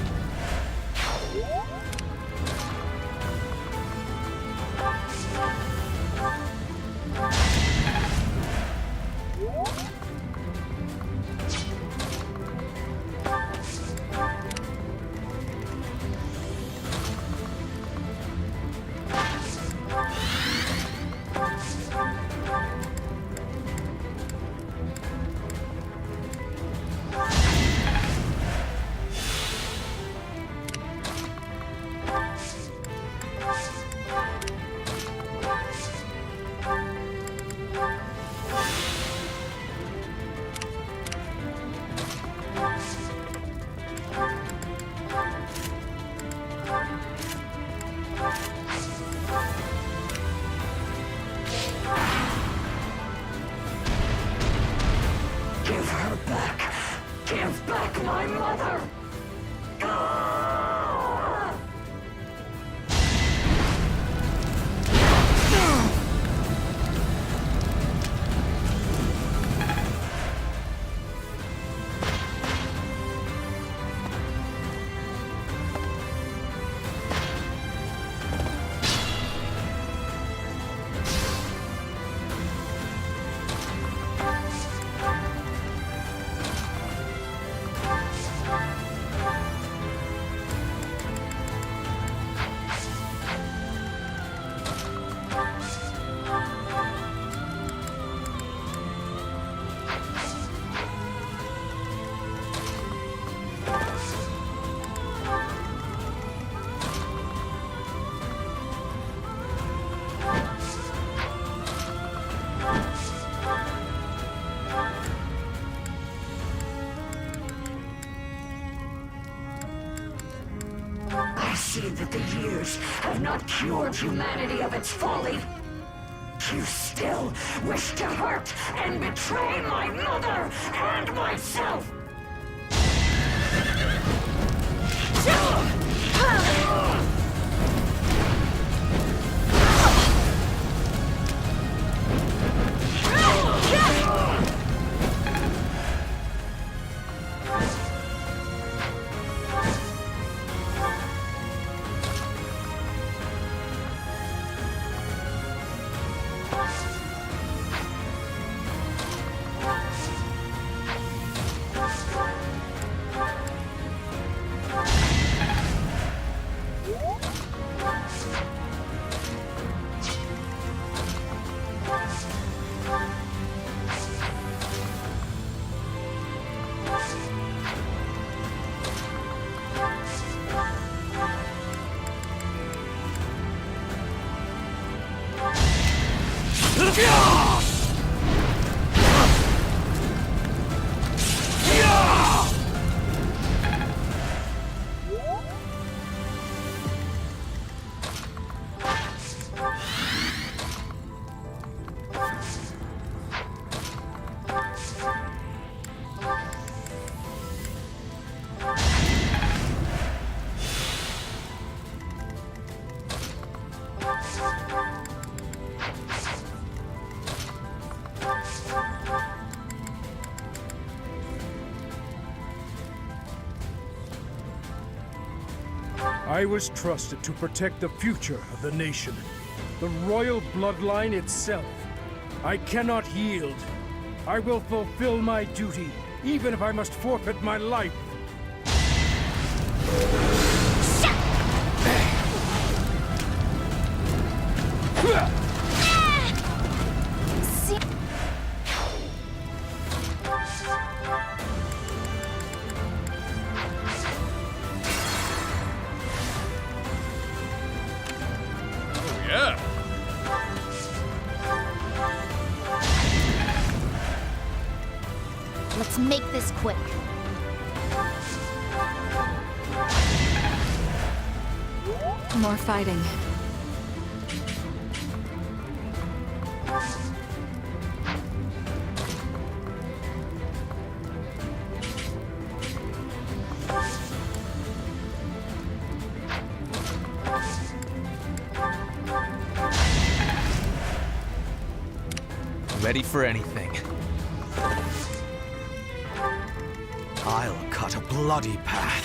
Give her back. Give back my mother. I see that the years have not cured humanity of its folly. You still wish to hurt and betray my mother and myself! I was trusted to protect the future of the nation, the royal bloodline itself. I cannot yield. I will fulfill my duty, even if I must forfeit my life. Let's make this quick. More fighting. Ready for anything. I'll cut a bloody path.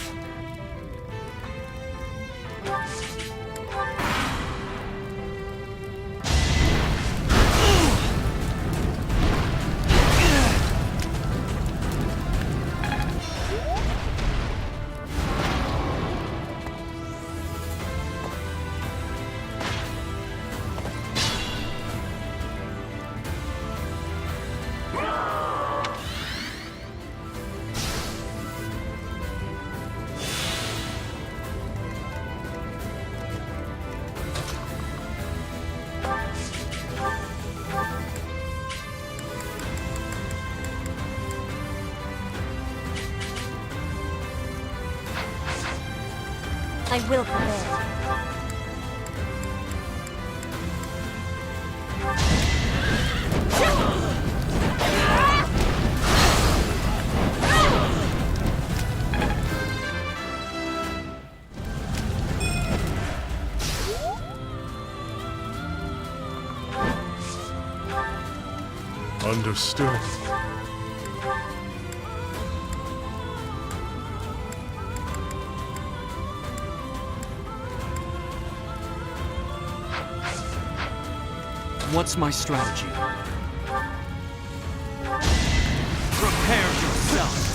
I will prepare. Understood. What's my strategy? Prepare yourself!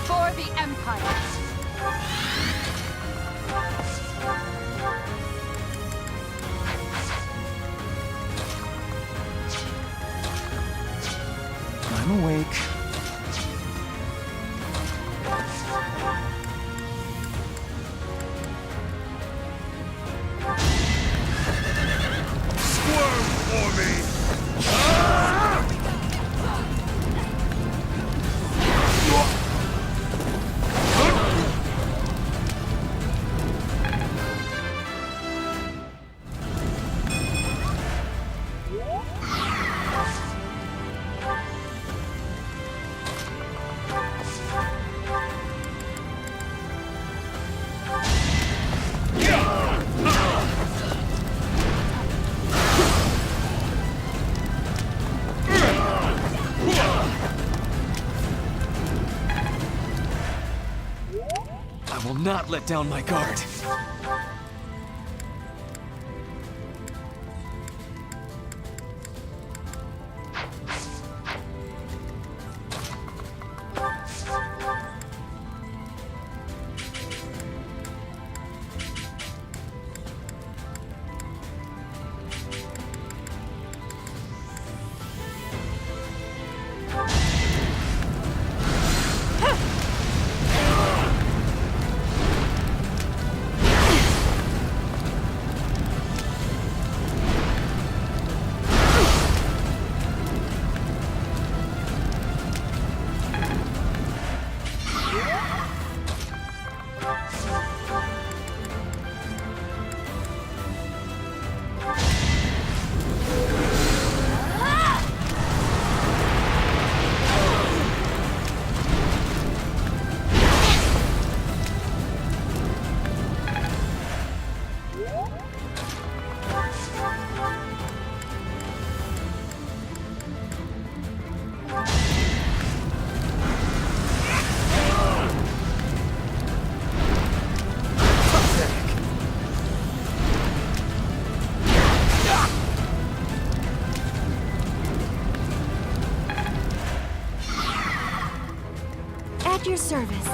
For the Empire! I'm awake. Squirm for me! I will not let down my guard. At your service.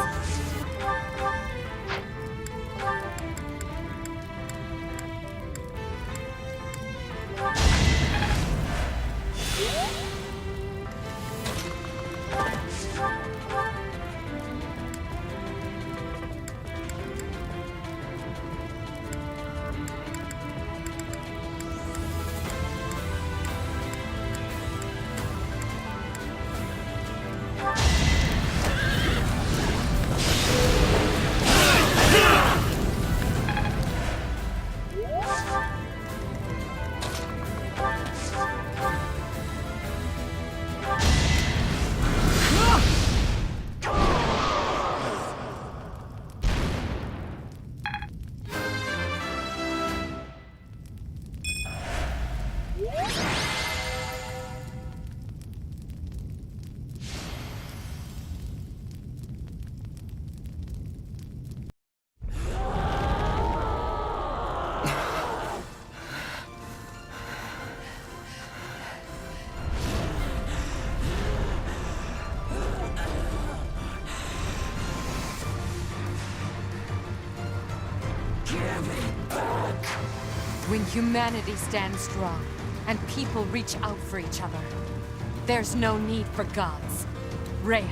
When humanity stands strong, and people reach out for each other, there's no need for gods. Rhea,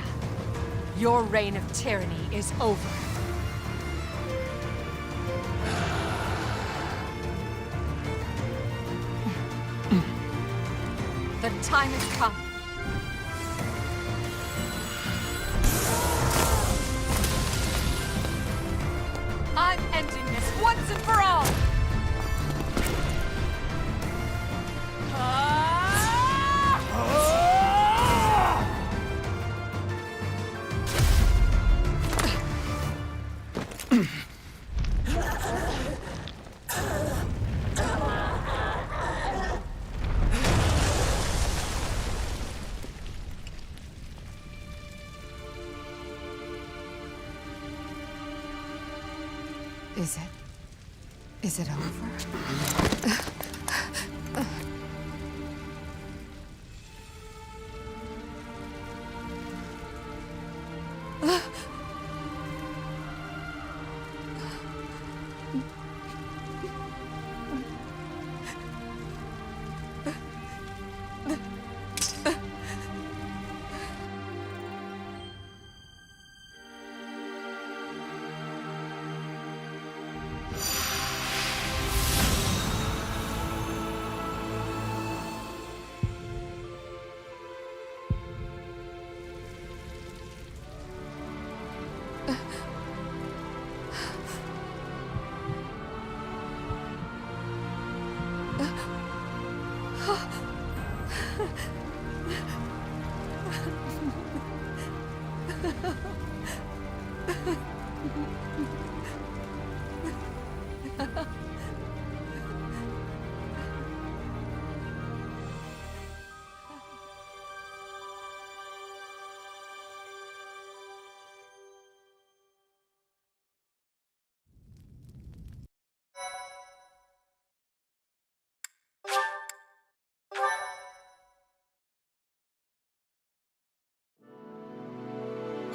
your reign of tyranny is over. The time has come. once and for all! Is it over?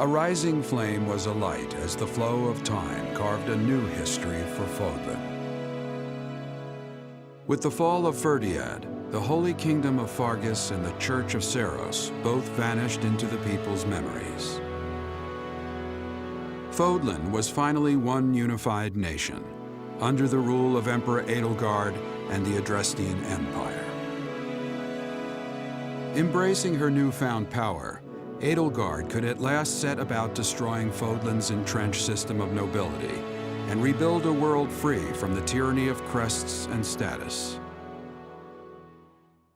A rising flame was alight as the flow of time carved a new history for Fodlan. With the fall of Ferdiad, the Holy Kingdom of Fargus and the Church of Seros both vanished into the people's memories. Fodlan was finally one unified nation, under the rule of Emperor Edelgard and the Adrestian Empire. Embracing her newfound power, Edelgard could at last set about destroying Fodlan's entrenched system of nobility and rebuild a world free from the tyranny of crests and status.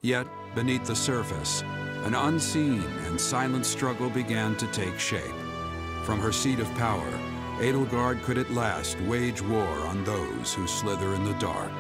Yet, beneath the surface, an unseen and silent struggle began to take shape. From her seat of power, Edelgard could at last wage war on those who slither in the dark.